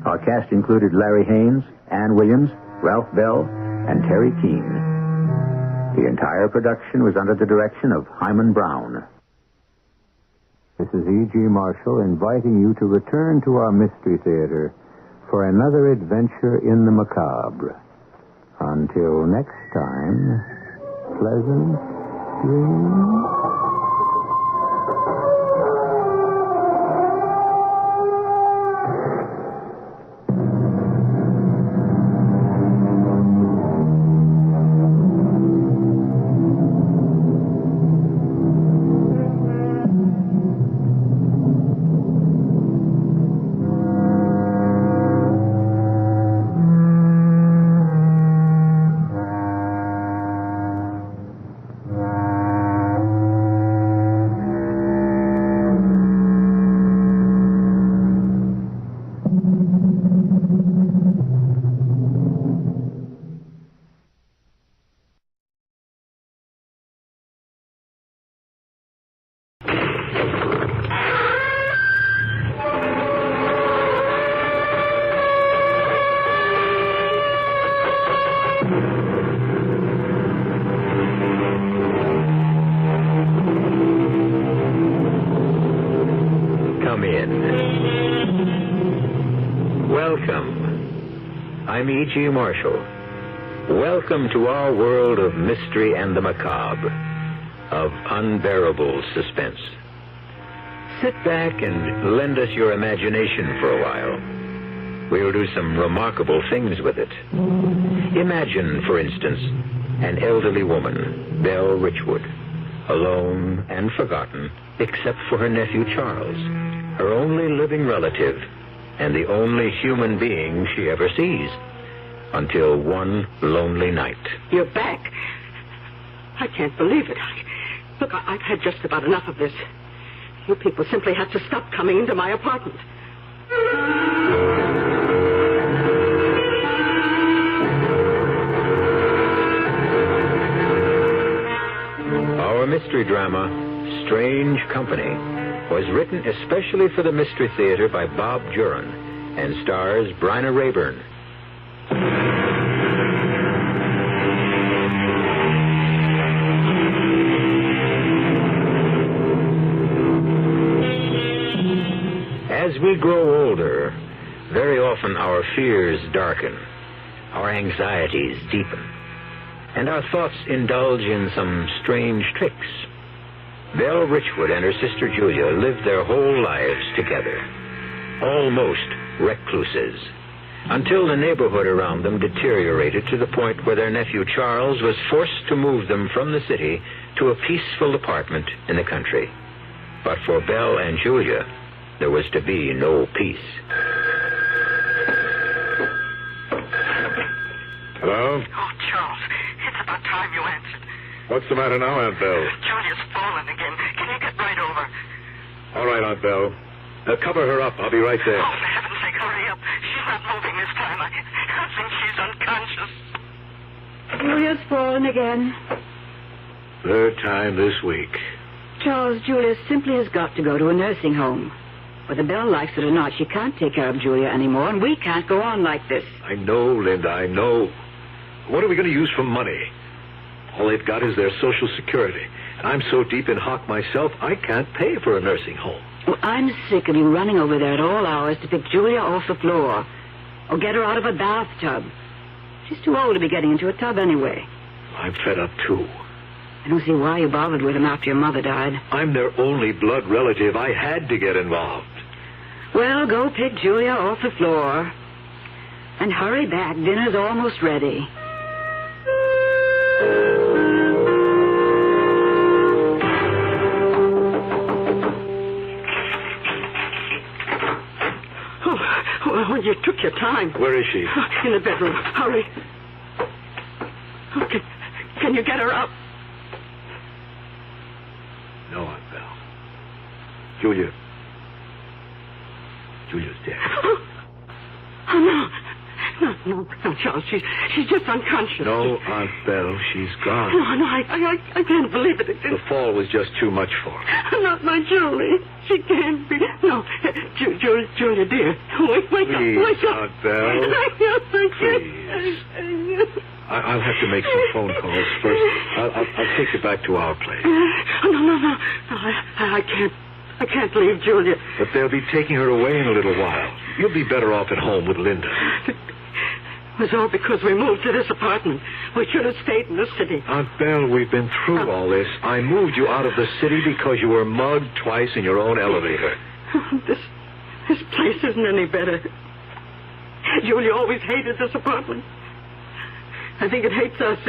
Our cast included Larry Haynes, Ann Williams, Ralph Bell, and Terry Keane. The entire production was under the direction of Hyman Brown. This is E.G. Marshall inviting you to return to our Mystery Theater for another adventure in the macabre. Until next time, pleasant dreams. I'm E.G. Marshall. Welcome to our world of mystery and the macabre, of unbearable suspense. Sit back and lend us your imagination for a while. We'll do some remarkable things with it. Imagine, for instance, an elderly woman, Belle Richwood, alone and forgotten, except for her nephew Charles, her only living relative, and the only human being she ever sees, until one lonely night. You're back. I can't believe it. Look, I've had just about enough of this. You people simply have to stop coming into my apartment. Our mystery drama, Strange Company, was written especially for the Mystery Theater by Bob Juran and stars Bryna Rayburn. As we grow older, very often our fears darken, our anxieties deepen, and our thoughts indulge in some strange tricks. Belle Richwood and her sister Julia lived their whole lives together, almost recluses, until the neighborhood around them deteriorated to the point where their nephew Charles was forced to move them from the city to a peaceful apartment in the country. But for Belle and Julia, there was to be no peace. Hello? Oh, Charles, it's about time you answered. What's the matter now, Aunt Belle? Julia's fallen again. Can you get right over? All right, Aunt Belle. Cover her up. I'll be right there. Oh, for heaven's sake, hurry up. She's not moving this time. I think she's unconscious. Julia's fallen again. Third time this week. Charles, Julia simply has got to go to a nursing home. Whether Belle likes it or not, she can't take care of Julia anymore, and we can't go on like this. I know, Linda, I know. What are we going to use for money? All they've got is their Social Security. And I'm so deep in hock myself, I can't pay for a nursing home. Well, I'm sick of you running over there at all hours to pick Julia off the floor or get her out of a bathtub. She's too old to be getting into a tub anyway. I'm fed up, too. I don't see why you bothered with him after your mother died. I'm their only blood relative. I had to get involved. Well, go pick Julia off the floor. And hurry back. Dinner's almost ready. Oh, you took your time. Where is she? In the bedroom. Hurry. Okay. Can you get her up? No, Aunt Belle. Julia's dead. Oh, no. No, Charles. She's just unconscious. No, Aunt Belle, she's gone. No, I can't believe it. The fall was just too much for her. Not my Julie. She can't be. No, Julia, dear. Wake Please, up. Wake up. Aunt Belle. Please. I'll have to make some phone calls first. I'll take you back to our place. No. I can't leave Julia. But they'll be taking her away in a little while. You'll be better off at home with Linda. It was all because we moved to this apartment. We should have stayed in the city. Aunt Belle, we've been through all this. I moved you out of the city because you were mugged twice in your own elevator. This place isn't any better. Julia always hated this apartment. I think it hates us.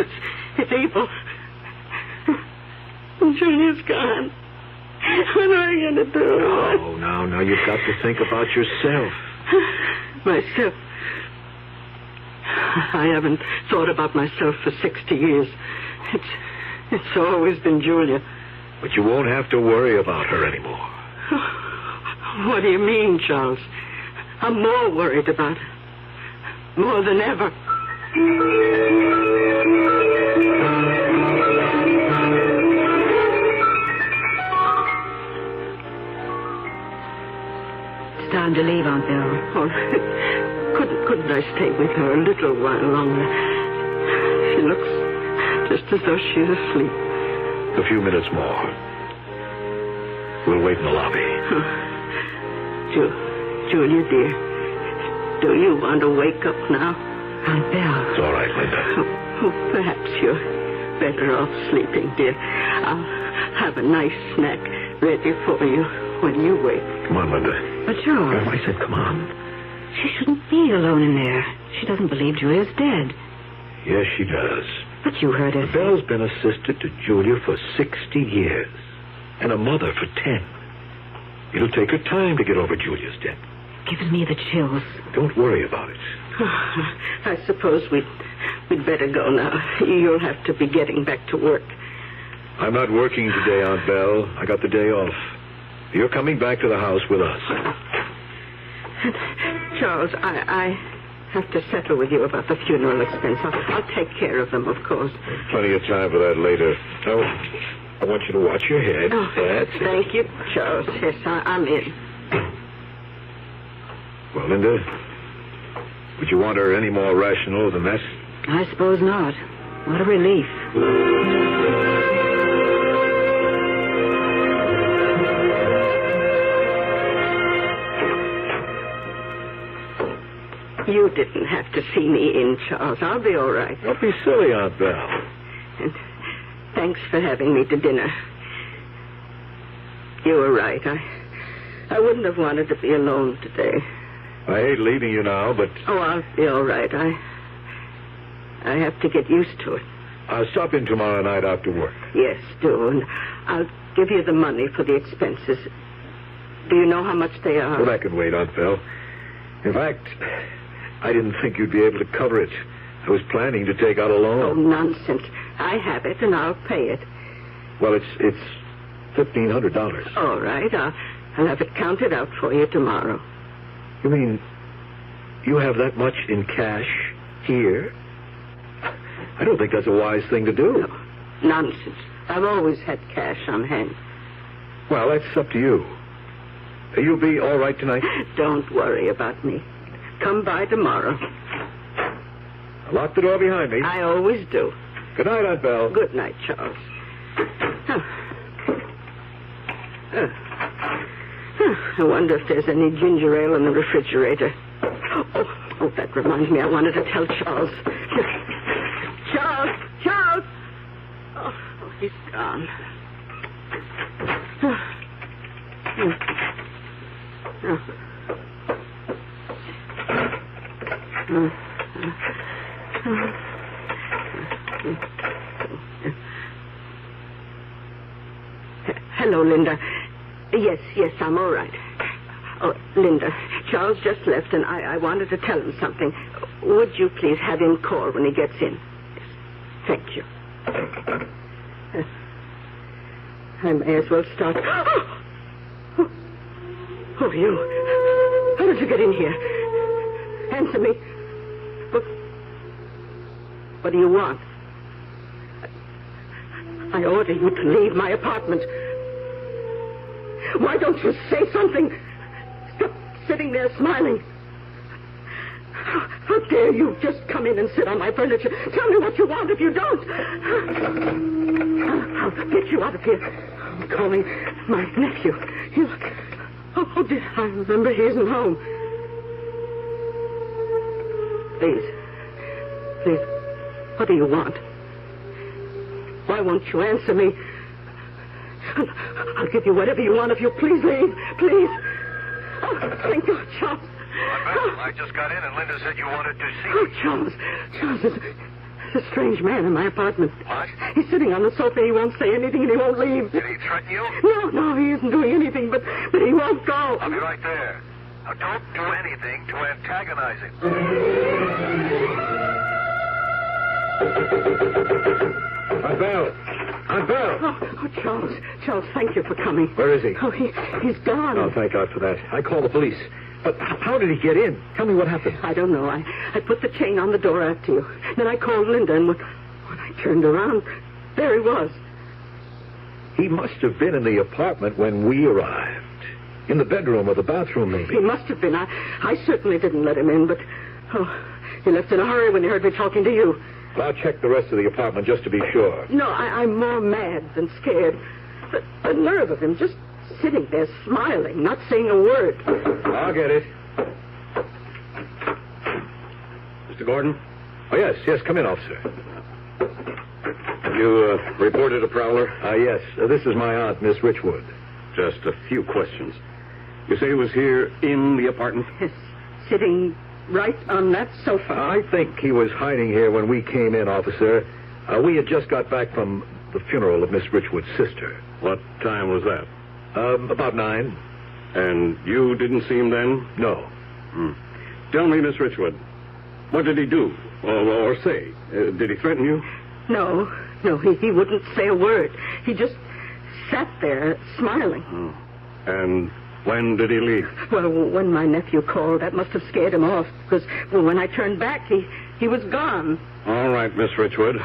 It's evil. Julia's gone. What am I going to do? Oh, now, you've got to think about yourself. Myself? I haven't thought about myself for 60 years. It's always been Julia. But you won't have to worry about her anymore. What do you mean, Charles? I'm more worried about her. More than ever. It's time to leave, Aunt Belle. Oh, couldn't I stay with her a little while longer? She looks just as though she's asleep. A few minutes more. We'll wait in the lobby. Julia, dear, do you want to wake up now? Aunt Belle. It's all right, Linda. Oh, perhaps you're better off sleeping, dear. I'll have a nice snack ready for you when you wake. Come on, Linda. But Charles. I said come on. She shouldn't be alone in there. She doesn't believe Julia's dead. Yes, she does. But you heard her. Belle's been a sister to Julia for 60 years. And a mother for 10. It'll take her time to get over Julia's death. Gives me the chills. Don't worry about it. I suppose we'd better go now. You'll have to be getting back to work. I'm not working today, Aunt Belle. I got the day off. You're coming back to the house with us. Charles, I have to settle with you about the funeral expense. I'll take care of them, of course. Plenty of time for that later. Now, I want you to watch your head. Oh, That's it. thank you, Charles. Yes, I'm in. Well, Linda, would you want her any more rational than that? I suppose not. What a relief. You didn't have to see me in, Charles. I'll be all right. Don't be silly, Aunt Belle. And thanks for having me to dinner. You were right. I wouldn't have wanted to be alone today. I hate leaving you now, but... Oh, I'll be all right. I have to get used to it. I'll stop in tomorrow night after work. Yes, do. And I'll give you the money for the expenses. Do you know how much they are? Well, that can wait, Aunt Belle. In fact, I didn't think you'd be able to cover it. I was planning to take out a loan. Oh, nonsense. I have it, and I'll pay it. Well, it's $1,500. All right. I'll have it counted out for you tomorrow. You mean you have that much in cash here? I don't think that's a wise thing to do. No, nonsense. I've always had cash on hand. Well, that's up to you. You'll be all right tonight? Don't worry about me. Come by tomorrow. Lock the door behind me. I always do. Good night, Aunt Belle. Good night, Charles. I wonder if there's any ginger ale in the refrigerator. Oh, that reminds me. I wanted to tell Charles. Charles! Oh, He's gone. Hello, Linda. Yes, I'm all right. Oh, Linda, Charles just left, and I wanted to tell him something. Would you please have him call when he gets in? Yes. Thank you. I may as well start. Oh, you. How did you get in here? Answer me. What do you want? I order you to leave my apartment. Why don't you say something? Stop sitting there smiling. How dare you just come in and sit on my furniture? Tell me what you want if you don't. I'll get you out of here. I'm calling my nephew. Oh, dear, I remember he isn't home. Please, what do you want? Why won't you answer me? I'll give you whatever you want if you please leave. Please. Oh, thank God, Charles. I just got in and Linda said you wanted to see me. Oh, Charles, there's a strange man in my apartment. What? He's sitting on the sofa. He won't say anything and he won't leave. Did he threaten you? No, he isn't doing anything, but he won't go. I'll be right there. Now, don't do anything to antagonize him. Aunt Belle! Oh, Charles, thank you for coming. Where is he? Oh, he's gone. Oh, thank God for that. I called the police. But how did he get in? Tell me what happened. I don't know. I put the chain on the door after you. Then I called Linda, and when I turned around, there he was. He must have been in the apartment when we arrived. In the bedroom or the bathroom, maybe. He must have been. I certainly didn't let him in, but... he left in a hurry when he heard me talking to you. Well, I'll check the rest of the apartment just to be sure. No, I'm more mad than scared. The nerve of him just sitting there smiling, not saying a word. I'll get it. Mr. Gordon? Oh, yes, come in, officer. You reported a prowler? Yes. This is my aunt, Miss Richwood. Just a few questions. You say he was here in the apartment? Yes, sitting right on that sofa. I think he was hiding here when we came in, officer. We had just got back from the funeral of Miss Richwood's sister. What time was that? About 9. And you didn't see him then? No. Tell me, Miss Richwood, what did he do? Or say? Did he threaten you? No, he wouldn't say a word. He just sat there smiling. And when did he leave? Well, when my nephew called, that must have scared him off, because when I turned back, he was gone. All right, Miss Richwood.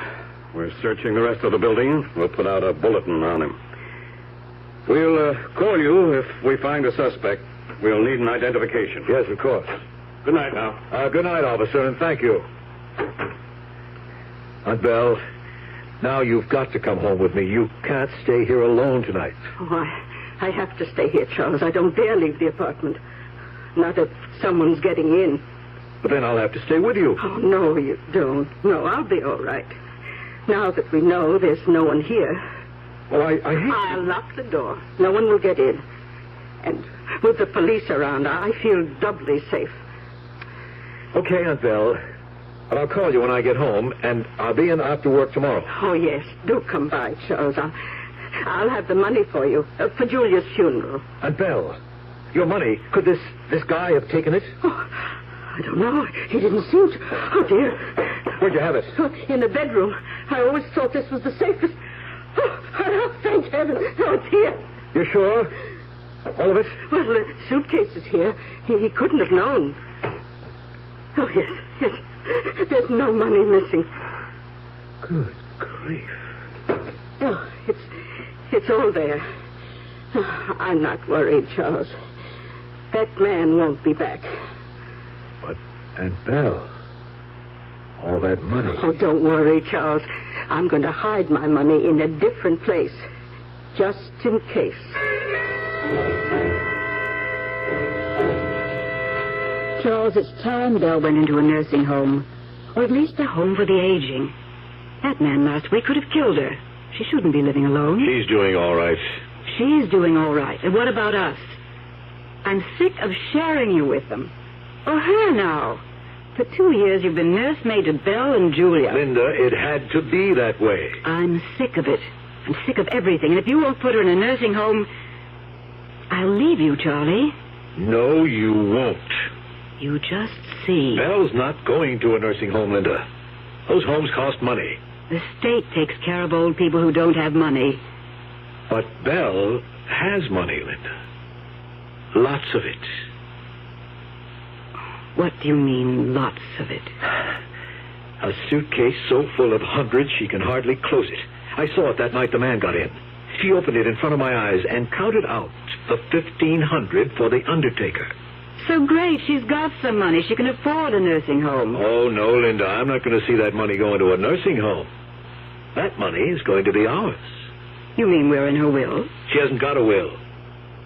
We're searching the rest of the building. We'll put out a bulletin on him. We'll call you if we find a suspect. We'll need an identification. Yes, of course. Good night now. Good night, officer, and thank you. Aunt Belle, now you've got to come home with me. You can't stay here alone tonight. Oh, I have to stay here, Charles. I don't dare leave the apartment. Not if someone's getting in. But then I'll have to stay with you. Oh, no, you don't. No, I'll be all right. Now that we know there's no one here. Well, I hate... I'll lock the door. No one will get in. And with the police around, I feel doubly safe. Okay, Aunt Belle. But I'll call you when I get home, and I'll be in after work tomorrow. Oh, yes. Do come by, Charles. I'll have the money for you, for Julia's funeral. Aunt Belle, your money, could this guy have taken it? Oh, I don't know. He didn't seem to. Oh, dear. Where'd you have it? In the bedroom. I always thought this was the safest. Oh, thank heaven. Oh, it's here. You sure? All of it? Well, the suitcase is here. He couldn't have known. Oh, yes. There's no money missing. Good grief. Oh, it's all there. Oh, I'm not worried, Charles. That man won't be back. But, Aunt Belle, all that money... Oh, don't worry, Charles. I'm going to hide my money in a different place, just in case. Charles, it's time Belle went into a nursing home, or at least a home for the aging. That man last week could have killed her, She shouldn't be living alone. She's doing all right. She's doing all right. And what about us? I'm sick of sharing you with them. Or her now. For 2 years, you've been nursemaid to Belle and Julia. Linda, it had to be that way. I'm sick of it. I'm sick of everything. And if you won't put her in a nursing home, I'll leave you, Charlie. No, you won't. You just see. Belle's not going to a nursing home, Linda. Those homes cost money. The state takes care of old people who don't have money. But Belle has money, Linda. Lots of it. What do you mean, lots of it? A suitcase so full of hundreds she can hardly close it. I saw it that night the man got in. She opened it in front of my eyes and counted out the $1,500 for the undertaker. So great, she's got some money. She can afford a nursing home. Oh, no, Linda, I'm not going to see that money go into a nursing home. That money is going to be ours. You mean we're in her will? She hasn't got a will,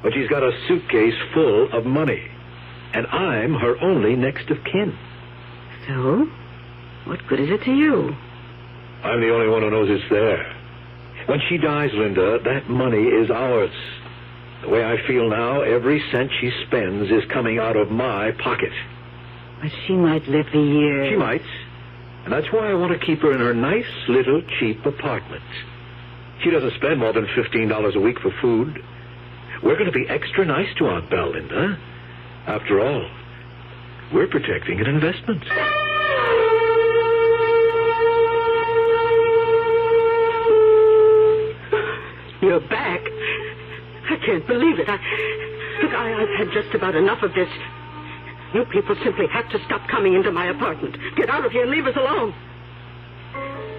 but she's got a suitcase full of money. And I'm her only next of kin. So? What good is it to you? I'm the only one who knows it's there. When she dies, Linda, that money is ours. The way I feel now, every cent she spends is coming out of my pocket. But she might live for years. She might. And that's why I want to keep her in her nice little cheap apartment. She doesn't spend more than $15 a week for food. We're going to be extra nice to Aunt Belle, Linda. After all, we're protecting an investment. You're back. I can't believe it. I've had just about enough of this. You people simply have to stop coming into my apartment. Get out of here and leave us alone.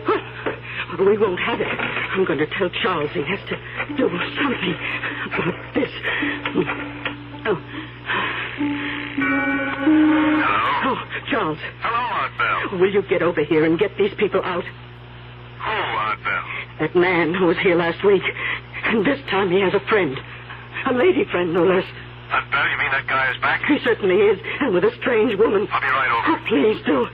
Well, we won't have it. I'm going to tell Charles he has to do something about this. Oh. Hello? Oh, Charles. Hello, Aunt Belle. Will you get over here and get these people out? Who, Aunt Belle? That man who was here last week. And this time he has a friend. A lady friend, no less. Aunt Belle, you mean that guy is back? He certainly is, and with a strange woman. I'll be right over. Oh, please do.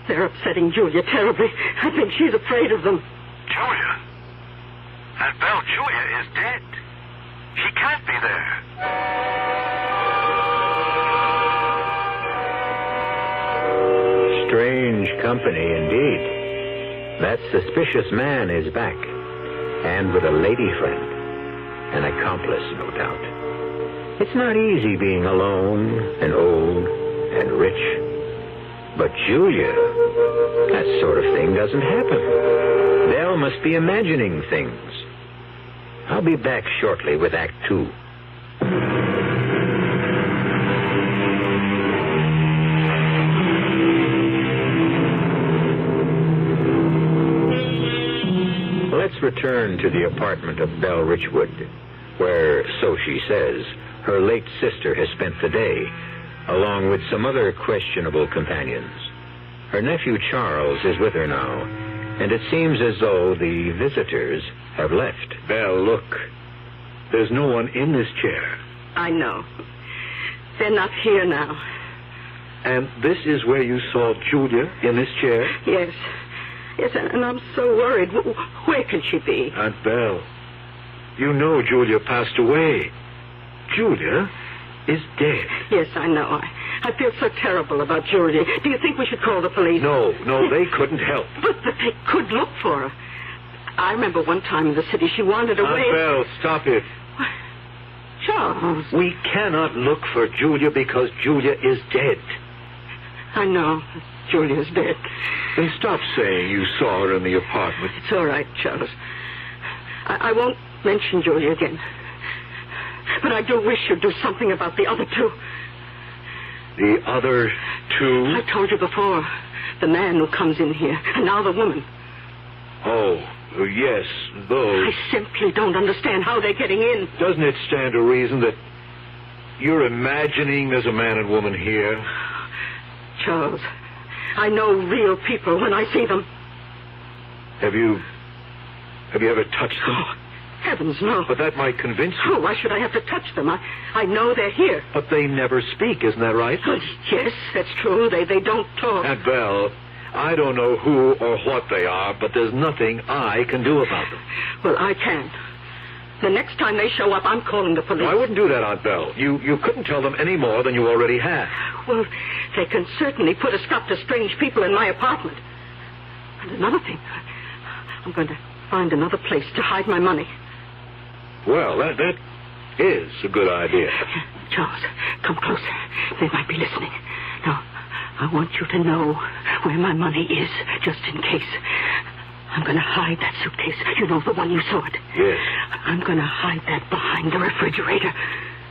They're upsetting Julia terribly. I think she's afraid of them. Julia? Aunt Belle, Julia is dead. She can't be there. Strange company indeed. That suspicious man is back, and with a lady friend. An accomplice, no doubt. It's not easy being alone and old and rich. But Julia, that sort of thing doesn't happen. Belle must be imagining things. I'll be back shortly with Act 2. Let's return to the apartment of Belle Richwood, where, so she says, her late sister has spent the day, along with some other questionable companions. Her nephew Charles is with her now, and it seems as though the visitors have left. Belle, look. There's no one in this chair. I know. They're not here now. And this is where you saw Julia, in this chair? Yes. Yes, and I'm so worried. Where can she be? Aunt Belle, you know Julia passed away. Julia is dead. Yes, I know. I feel so terrible about Julia. Do you think we should call the police? No, they couldn't help. But they could look for her. I remember one time in the city she wandered away. Aunt Belle, stop it. Charles. We cannot look for Julia because Julia is dead. I know. Julia's dead. Then stop saying you saw her in the apartment. It's all right, Charles. I won't mention Julia again. But I do wish you'd do something about the other two. The other two? I told you before. The man who comes in here, and now the woman. Oh, yes, those. I simply don't understand how they're getting in. Doesn't it stand to reason that you're imagining there's a man and woman here? Charles, I know real people when I see them. Have you ever touched them? Oh, heavens, no. But that might convince you. Oh, why should I have to touch them? I know they're here. But they never speak, isn't that right? Oh, yes, that's true. They don't talk. Aunt Belle, I don't know who or what they are, but there's nothing I can do about them. Well, I can. The next time they show up, I'm calling the police. I wouldn't do that, Aunt Belle. You couldn't tell them any more than you already have. Well, they can certainly put a stop to strange people in my apartment. And another thing, I'm going to find another place to hide my money. Well, that is a good idea. Charles, come closer. They might be listening. Now, I want you to know where my money is, just in case. I'm going to hide that suitcase. You know, the one you saw it. Yes. I'm going to hide that behind the refrigerator.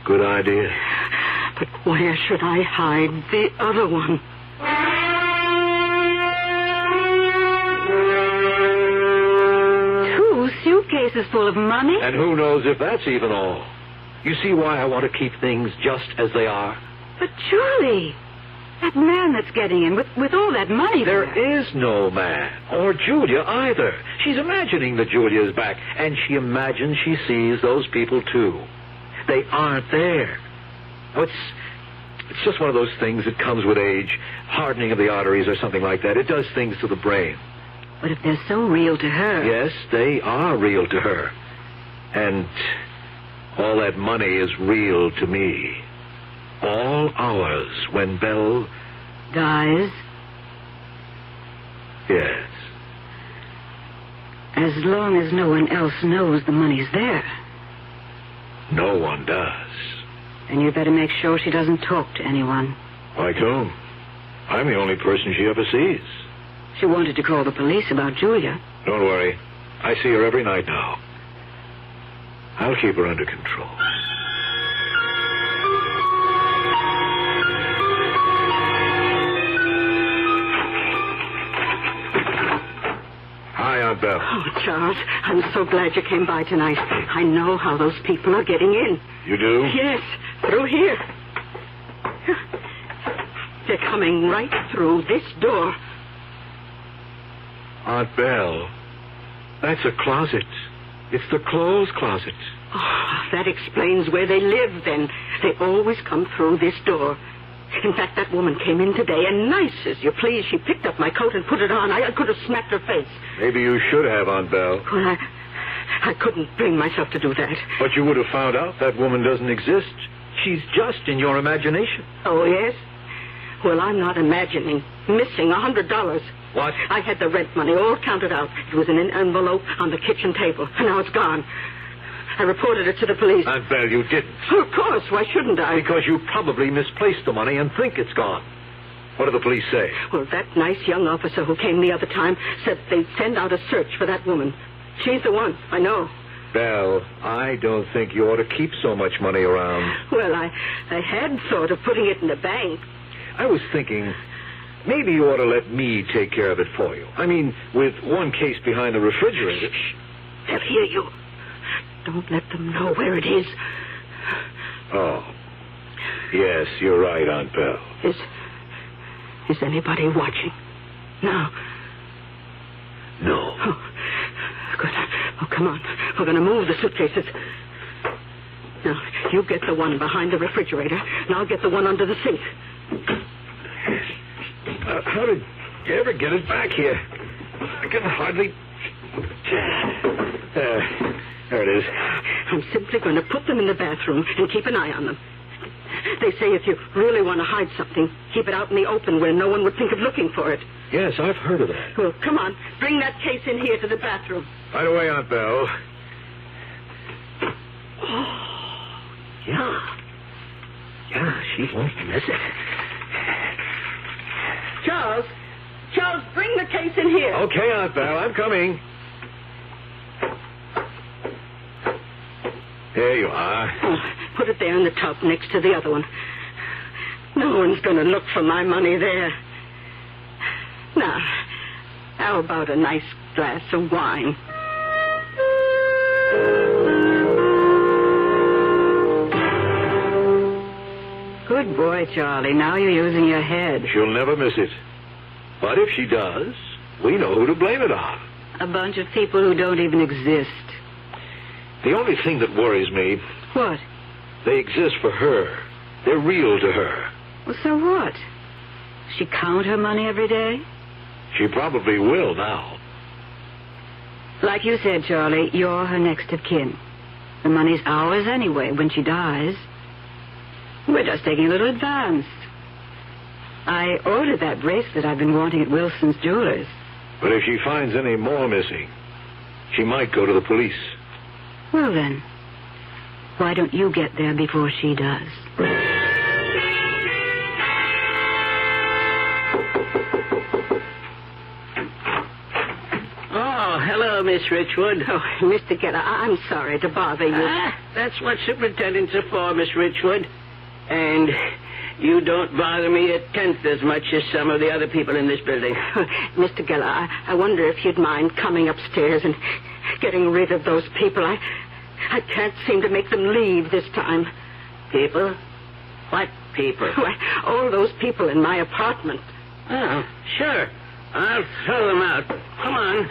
Good idea. But where should I hide the other one? Two suitcases full of money? And who knows if that's even all. You see why I want to keep things just as they are? But Charlie, that man that's getting in with all that money... There is no man. Or Julia either. She's imagining that Julia's back. And she imagines she sees those people too. They aren't there. Oh, it's just one of those things that comes with age. Hardening of the arteries or something like that. It does things to the brain. But if they're so real to her... Yes, they are real to her. And all that money is real to me. All ours when Belle... dies? Yes. As long as no one else knows the money's there. No one does. And you better make sure she doesn't talk to anyone. Like whom? I'm the only person she ever sees. She wanted to call the police about Julia. Don't worry. I see her every night now. I'll keep her under control. Hi, Aunt Belle. Oh, Charles, I'm so glad you came by tonight. I know how those people are getting in. You do? Yes, through here. They're coming right through this door. Aunt Belle, that's a closet. It's the clothes closet. Oh, that explains where they live, then. They always come through this door. In fact, that woman came in today, and nice as you please, she picked up my coat and put it on. I could have smacked her face. Maybe you should have, Aunt Belle. Well, I couldn't bring myself to do that. But you would have found out that woman doesn't exist. She's just in your imagination. Oh, yes? Well, I'm not imagining. Missing $100. What? I had the rent money all counted out. It was in an envelope on the kitchen table, and now it's gone. I reported it to the police. Aunt Belle, you didn't. Of course. Why shouldn't I? Because you probably misplaced the money and think it's gone. What do the police say? Well, that nice young officer who came the other time said they'd send out a search for that woman. She's the one. I know. Belle, I don't think you ought to keep so much money around. Well, I had thought of putting it in the bank. I was thinking maybe you ought to let me take care of it for you. I mean, with one case behind the refrigerator. Shh. They'll hear you. Don't let them know where it is. Oh. Yes, you're right, Aunt Belle. Is anybody watching? No. No. Oh, good. Oh, come on. We're going to move the suitcases. Now, you get the one behind the refrigerator, and I'll get the one under the sink. How did you ever get it back here? I can hardly... There it is. I'm simply going to put them in the bathroom and keep an eye on them. They say if you really want to hide something, keep it out in the open where no one would think of looking for it. Yes, I've heard of that. Well, come on. Bring that case in here to the bathroom. Right away, Aunt Belle. Oh, yeah. Yeah, she won't miss it. Charles, bring the case in here. Okay, Aunt Belle, I'm coming. There you are. Oh, put it there in the tub next to the other one. No one's going to look for my money there. Now, how about a nice glass of wine? Good boy, Charlie. Now you're using your head. She'll never miss it. But if she does, we know who to blame it on. A bunch of people who don't even exist. The only thing that worries me... What? They exist for her. They're real to her. Well, so what? She count her money every day? She probably will now. Like you said, Charlie, you're her next of kin. The money's ours anyway when she dies. We're just taking a little advance. I ordered that bracelet I've been wanting at Wilson's Jewelers. But if she finds any more missing, she might go to the police. Well, then, why don't you get there before she does? Oh, hello, Miss Richwood. Oh, Mr. Geller, I'm sorry to bother you. That's what superintendents are for, Miss Richwood. And you don't bother me a tenth as much as some of the other people in this building. Mr. Geller, I wonder if you'd mind coming upstairs and getting rid of those people. I can't seem to make them leave this time. People? What people? Why, all those people in my apartment. Oh, sure. I'll throw them out. Come on.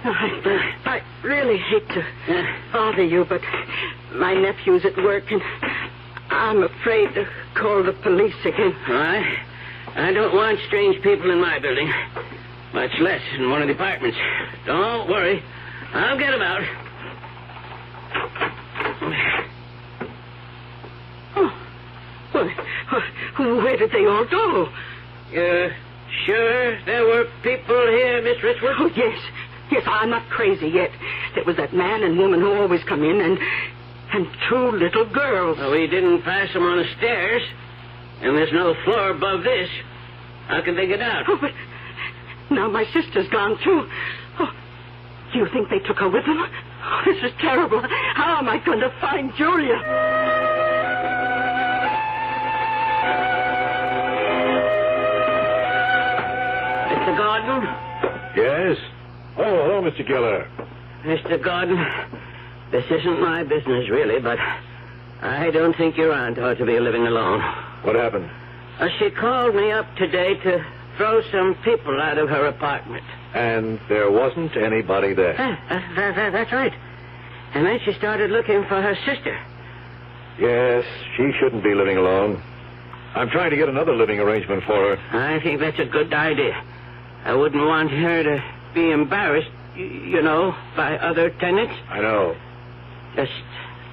I really hate to bother you, but my nephew's at work, and I'm afraid to call the police again. All right. I don't want strange people in my building, much less in one of the apartments. Don't worry. I'll get them out. Oh, where did they all go? Sure there were people here, Miss Richwood? Oh, yes. Yes, I'm not crazy yet. There was that man and woman who always come in, and two little girls. Well, we didn't pass them on the stairs, and there's no floor above this. How can they get out? Oh, but now my sister's gone, too. Oh, do you think they took her with them? Oh, this is terrible. How am I going to find Julia? Mr. Gordon? Yes? Oh, hello, Mr. Geller. Mr. Gordon, this isn't my business, really, but I don't think your aunt ought to be living alone. What happened? She called me up today to throw some people out of her apartment. And there wasn't anybody there? That's right. And then she started looking for her sister. Yes, she shouldn't be living alone. I'm trying to get another living arrangement for her. I think that's a good idea. I wouldn't want her to be embarrassed, you know, by other tenants. I know. Just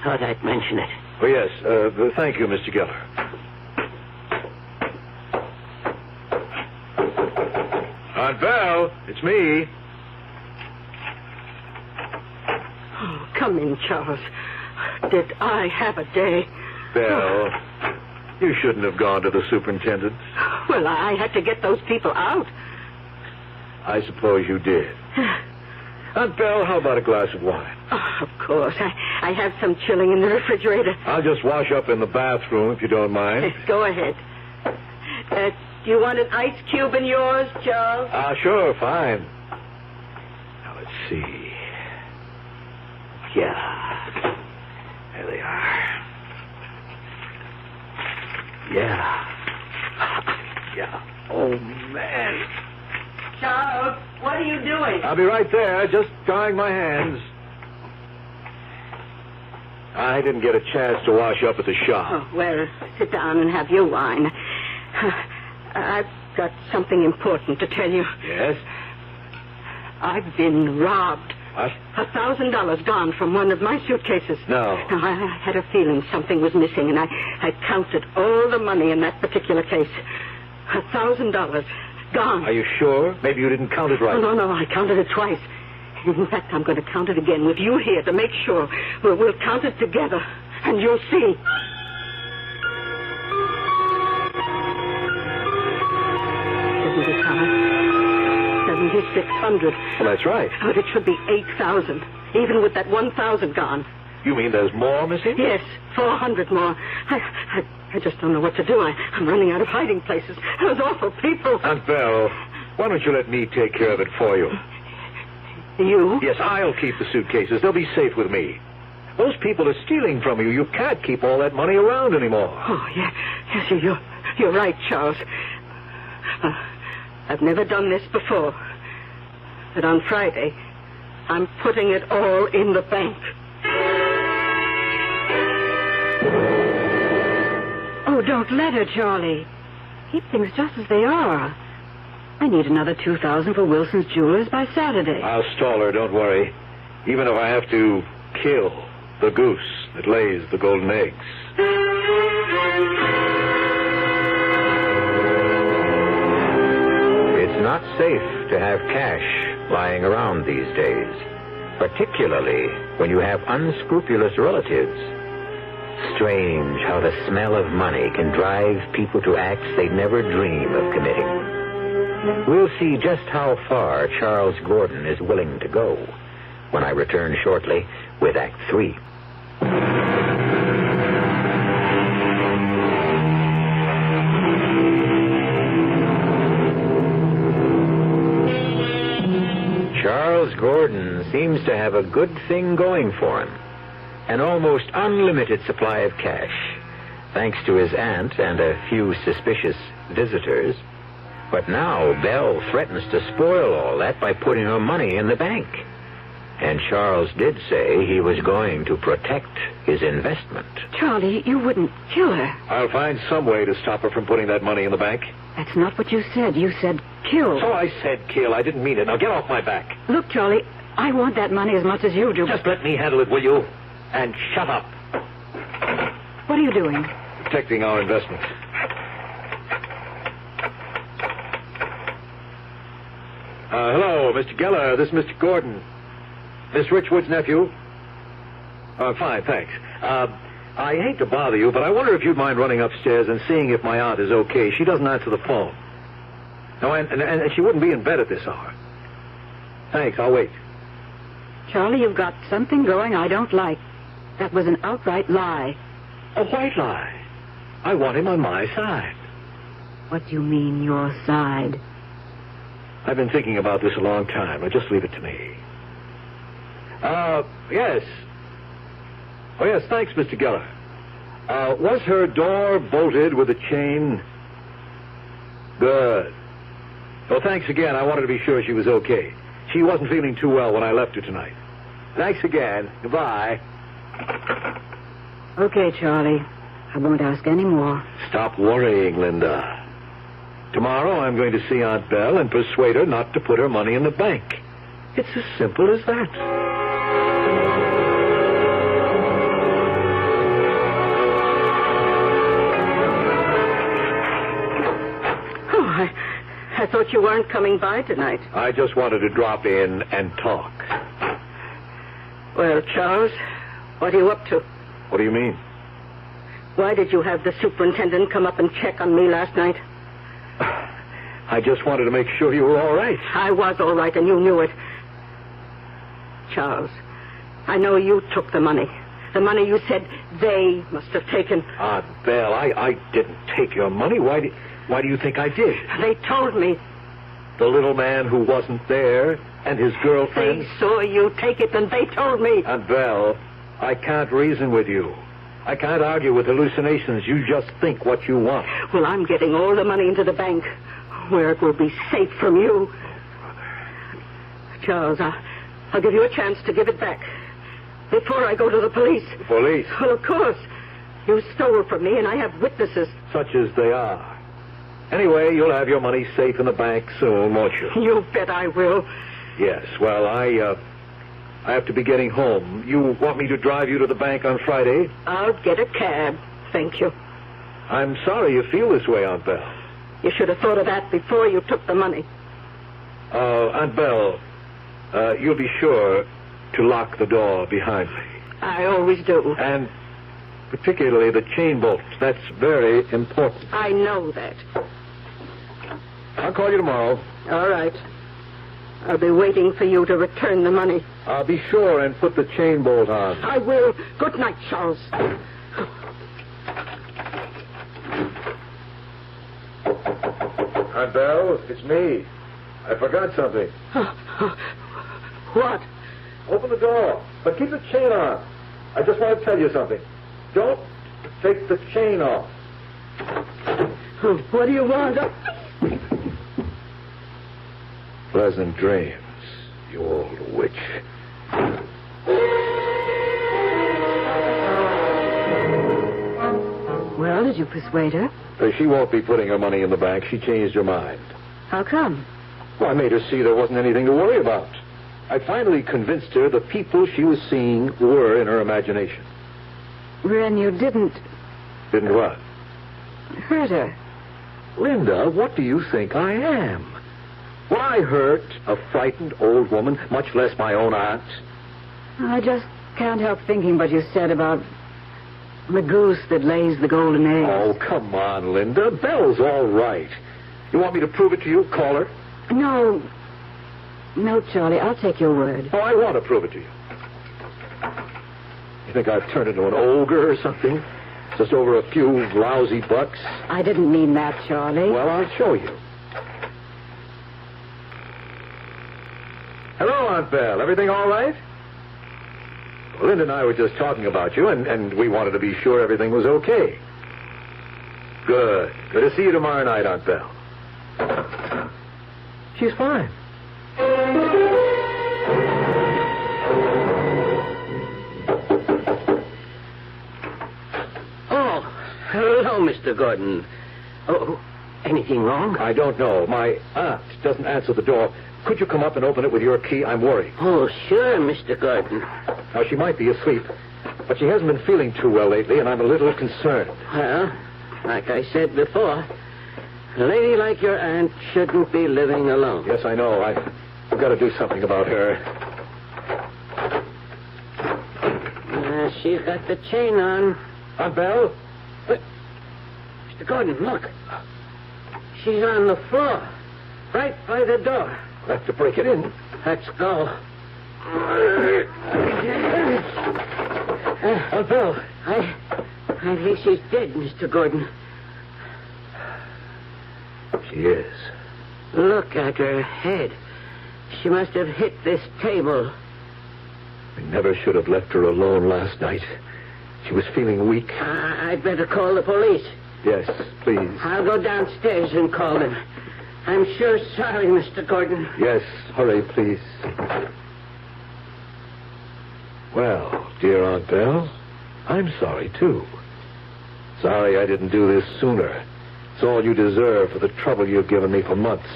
thought I'd mention it. Oh, yes. Thank you, Mr. Geller. Aunt Val, it's me. Oh, come in, Charles. Did I have a day? Belle, you shouldn't have gone to the superintendent's. Well, I had to get those people out. I suppose you did. Aunt Belle, how about a glass of wine? Oh, of course. I have some chilling in the refrigerator. I'll just wash up in the bathroom, if you don't mind. Go ahead. Do you want an ice cube in yours, Charles? Sure, fine. Now, let's see. Yeah. There they are. Yeah. Yeah. Oh, man. Charles, what are you doing? I'll be right there, just drying my hands. I didn't get a chance to wash up at the shop. Oh, well, sit down and have your wine. I've got something important to tell you. Yes? I've been robbed. What? $1,000 gone from one of my suitcases. No. Now, I had a feeling something was missing, and I counted all the money in that particular case. $1,000 gone. Are you sure? Maybe you didn't count it right. No, I counted it twice. In fact, I'm going to count it again with you here to make sure. We'll count it together, and you'll see. 7,600. Well, that's right. But it should be 8,000, even with that 1,000 gone. You mean there's more missing? Yes, 400 more. I just don't know what to do. I'm running out of hiding places. Those awful people. Aunt Belle, why don't you let me take care of it for you? You? Yes, I'll keep the suitcases. They'll be safe with me. Those people are stealing from you. You can't keep all that money around anymore. Oh, yeah. Yes, you're right, Charles. I've never done this before. But on Friday, I'm putting it all in the bank. Oh, don't let her, Charlie. Keep things just as they are. I need another $2,000 for Wilson's Jewelers by Saturday. I'll stall her, don't worry. Even if I have to kill the goose that lays the golden eggs. It's not safe to have cash lying around these days, particularly when you have unscrupulous relatives. Strange how the smell of money can drive people to acts they'd never dream of committing. We'll see just how far Charles Gordon is willing to go when I return shortly with Act 3. Charles Gordon seems to have a good thing going for him. An almost unlimited supply of cash, thanks to his aunt and a few suspicious visitors. But now Belle threatens to spoil all that by putting her money in the bank. And Charles did say he was going to protect his investment. Charlie, you wouldn't kill her. I'll find some way to stop her from putting that money in the bank. That's not what you said. You said kill. So I said kill. I didn't mean it. Now get off my back. Look, Charlie, I want that money as much as you do. Just let me handle it, will you? And shut up. What are you doing? Protecting our investment. Hello, Mr. Geller. This is Mr. Gordon. Miss Richwood's nephew. Fine, thanks. I hate to bother you, but I wonder if you'd mind running upstairs and seeing if my aunt is okay. She doesn't answer the phone. No, and she wouldn't be in bed at this hour. Thanks, I'll wait. Charlie, you've got something going I don't like. That was an outright lie. A white lie. I want him on my side. What do you mean, your side? I've been thinking about this a long time. Now, just leave it to me. Yes. Oh, yes, thanks, Mr. Geller. Was her door bolted with a chain? Good. Well, thanks again. I wanted to be sure she was okay. She wasn't feeling too well when I left her tonight. Thanks again. Goodbye. Okay, Charlie. I won't ask any more. Stop worrying, Linda. Tomorrow I'm going to see Aunt Belle and persuade her not to put her money in the bank. It's as simple as that. Oh, I thought you weren't coming by tonight. I just wanted to drop in and talk. Well, Charles, what are you up to? What do you mean? Why did you have the superintendent come up and check on me last night? I just wanted to make sure you were all right. I was all right, and you knew it. Charles, I know you took the money. The money you said they must have taken. Aunt Belle, I didn't take your money. Why do you think I did? They told me. The little man who wasn't there and his girlfriend? They saw you take it, and they told me. Aunt Belle, I can't reason with you. I can't argue with hallucinations. You just think what you want. Well, I'm getting all the money into the bank, where it will be safe from you. Charles, I'll give you a chance to give it back before I go to the police. The police? Well, of course. You stole from me, and I have witnesses. Such as they are. Anyway, you'll have your money safe in the bank soon, won't you? You bet I will. Yes, well, I have to be getting home. You want me to drive you to the bank on Friday? I'll get a cab. Thank you. I'm sorry you feel this way, Aunt Belle. You should have thought of that before you took the money. Aunt Belle, you'll be sure to lock the door behind me. I always do. And particularly the chain bolt. That's very important. I know that. I'll call you tomorrow. All right. I'll be waiting for you to return the money. I'll be sure and put the chain bolt on. I will. Good night, Charles. Aunt Belle, it's me. I forgot something. What? Open the door, but keep the chain on. I just want to tell you something. Don't take the chain off. What do you want? Pleasant dreams, you old witch. Well, did you persuade her? She won't be putting her money in the bank. She changed her mind. How come? Well, I made her see there wasn't anything to worry about. I finally convinced her the people she was seeing were in her imagination. Ren, you didn't Didn't what? hurt her. Linda, what do you think I am? Would I hurt a frightened old woman, much less my own aunt? I just can't help thinking what you said about the goose that lays the golden eggs. Oh, come on, Linda. Belle's all right. You want me to prove it to you? Call her? No, Charlie, I'll take your word. Oh, I want to prove it to you. You think I've turned into an ogre or something? Just over a few lousy bucks? I didn't mean that, Charlie. Well, I'll show you. Hello, Aunt Belle. Everything all right? Well, Linda and I were just talking about you, and we wanted to be sure everything was okay. Good. Good to see you tomorrow night, Aunt Belle. She's fine. Oh, hello, Mr. Gordon. Oh, anything wrong? I don't know. My aunt doesn't answer the door. Could you come up and open it with your key? I'm worried. Oh, sure, Mr. Gordon. Now, she might be asleep, but she hasn't been feeling too well lately, and I'm a little concerned. Well, like I said before, a lady like your aunt shouldn't be living alone. Yes, I know. I've got to do something about her. She's got the chain on. Aunt Belle? But, Mr. Gordon, look. She's on the floor, right by the door. We'll have to break it in. Let's go. Aunt Belle. I think she's dead, Mr. Gordon. She is. Look at her head. She must have hit this table. We never should have left her alone last night. She was feeling weak. I'd better call the police. Yes, please. I'll go downstairs and call them. I'm sure sorry, Mr. Gordon. Yes, hurry, please. Well, dear Aunt Belle, I'm sorry, too. Sorry I didn't do this sooner. It's all you deserve for the trouble you've given me for months.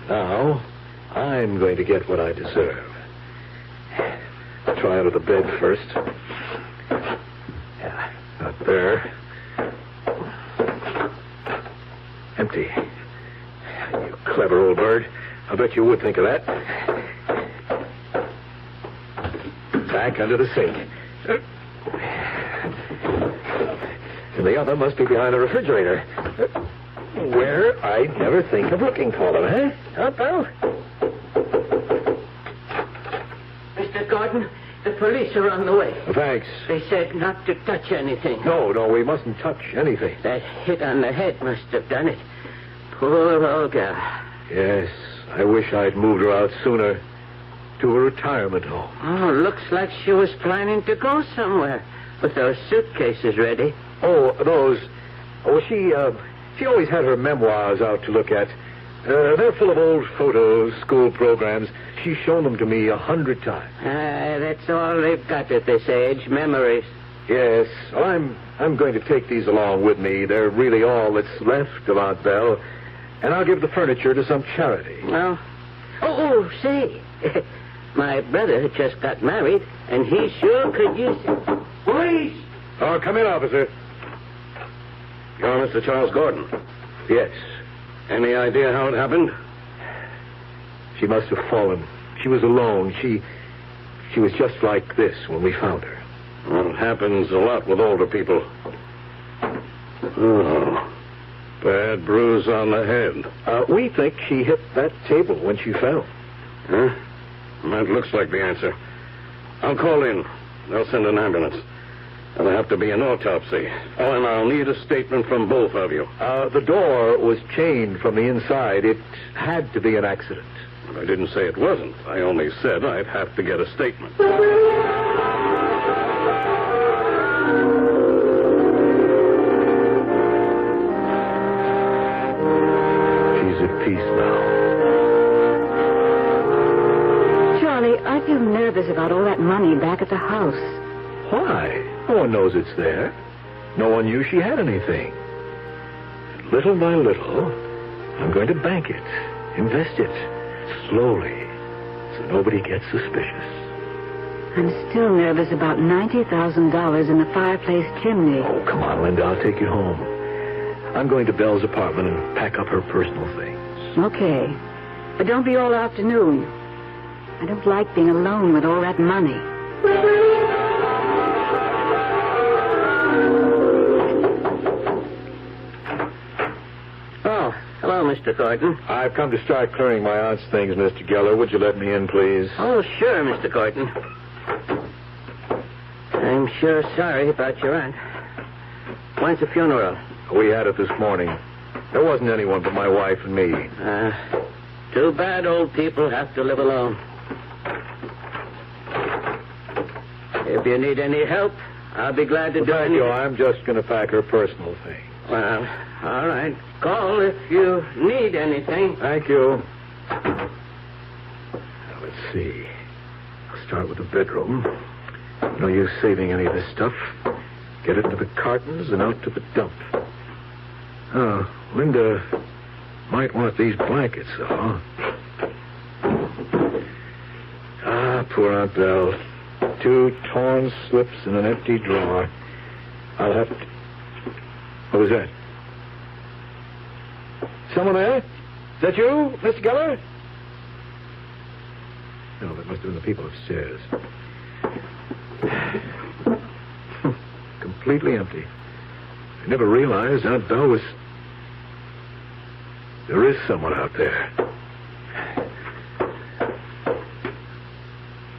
Now, I'm going to get what I deserve. I'll try out of the bed first. Yeah, not there. Empty. You clever old bird. I bet you would think of that. Back under the sink. And the other must be behind the refrigerator. Where I'd never think of looking for them, eh? Aunt Belle? Mr. Gordon, the police are on the way. Thanks. They said not to touch anything. No, we mustn't touch anything. That hit on the head must have done it. Poor old girl. Yes, I wish I'd moved her out sooner to a retirement home. Oh, looks like she was planning to go somewhere with those suitcases ready. Oh, those. Oh, she always had her memoirs out to look at. They're full of old photos, school programs. She's shown them to me 100 times. That's all they've got at this age, memories. Yes, well, I'm going to take these along with me. They're really all that's left of Aunt Belle. And I'll give the furniture to some charity. Well, say, my brother just got married, and he sure could use it. Police! Oh, come in, officer. You're Mr. Charles Gordon. Yes. Any idea how it happened? She must have fallen. She was alone. She was just like this when we found her. Well, it happens a lot with older people. Oh, bad bruise on the head. We think she hit that table when she fell. Huh? That looks like the answer. I'll call in. They'll send an ambulance. There'll have to be an autopsy. Oh, and I'll need a statement from both of you. The door was chained from the inside. It had to be an accident. But I didn't say it wasn't. I only said I'd have to get a statement. She's at peace now. Charlie, I feel nervous about all that money back at the house. Why? No one knows it's there. No one knew she had anything. Little by little, I'm going to bank it, invest it, slowly, so nobody gets suspicious. I'm still nervous about $90,000 in the fireplace chimney. Oh, come on, Linda. I'll take you home. I'm going to Belle's apartment and pack up her personal things. Okay. But don't be all afternoon. I don't like being alone with all that money. Oh, hello, Mr. Thornton. I've come to start clearing my aunt's things, Mr. Geller. Would you let me in, please? Oh, sure, Mr. Thornton. I'm sure sorry about your aunt. When's the funeral? We had it this morning. There wasn't anyone but my wife and me. Too bad old people have to live alone. If you need any help, I'll be glad to do it. Thank you. I'm just going to pack her personal things. Well, all right. Call if you need anything. Thank you. Now, let's see. I'll start with the bedroom. No use saving any of this stuff. Get it into the cartons and out to the dump. Oh, Linda might want these blankets, though. Ah, poor Aunt Belle. 2 torn slips in an empty drawer. I'll have to... What was that? Someone there? Is that you, Mr. Geller? No, that must have been the people upstairs. Completely empty. I never realized Aunt Belle was... There is someone out there.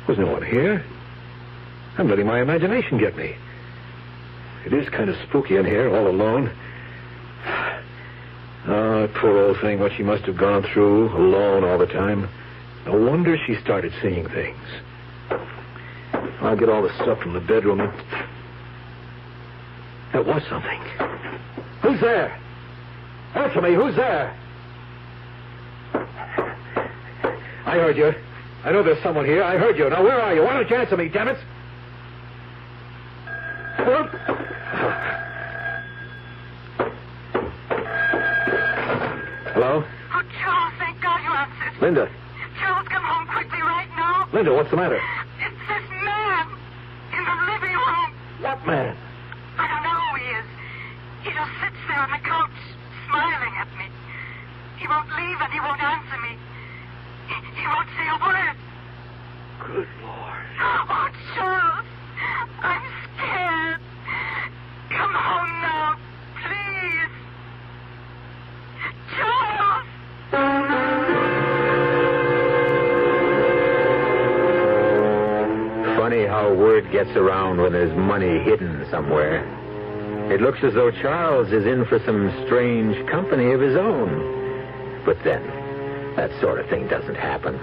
There's no one here. I'm letting my imagination get me. It is kind of spooky in here, all alone. Oh, poor old thing, what she must have gone through, alone all the time. No wonder she started seeing things. I'll get all the stuff from the bedroom and... That was something. Who's there? Answer me, who's there? I heard you. I know there's someone here. I heard you. Now, where are you? Why don't you answer me, damn it? What? Hello? Oh, Charles, thank God you answered. Linda. Charles, come home quickly right now. Linda, what's the matter? It's this man in the living room. What man? I don't know who he is. He just sits there on the couch, smiling at me. He won't leave and he won't answer me. He won't say a word. Good Lord. Oh, Charles, I'm scared. Come home now, please. Charles! Funny how word gets around when there's money hidden somewhere. It looks as though Charles is in for some strange company of his own. But then, that sort of thing doesn't happen.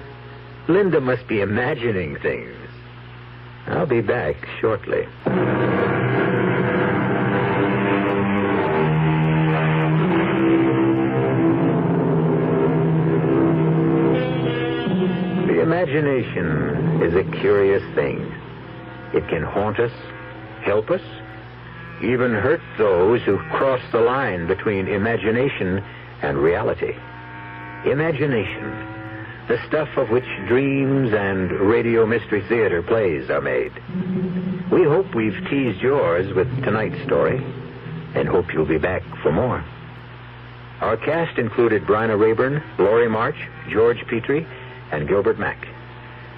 Linda must be imagining things. I'll be back shortly. The imagination is a curious thing. It can haunt us, help us, even hurt those who cross the line between imagination and reality. Imagination, the stuff of which dreams and radio mystery theater plays are made. We hope we've teased yours with tonight's story, and hope you'll be back for more. Our cast included Bryna Rayburn, Laurie March, George Petrie, and Gilbert Mack.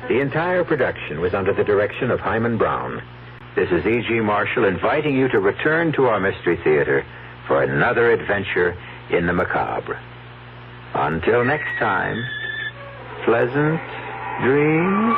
The entire production was under the direction of Hyman Brown. This is E.G. Marshall inviting you to return to our Mystery Theater for another adventure in the macabre. Until next time, pleasant dreams.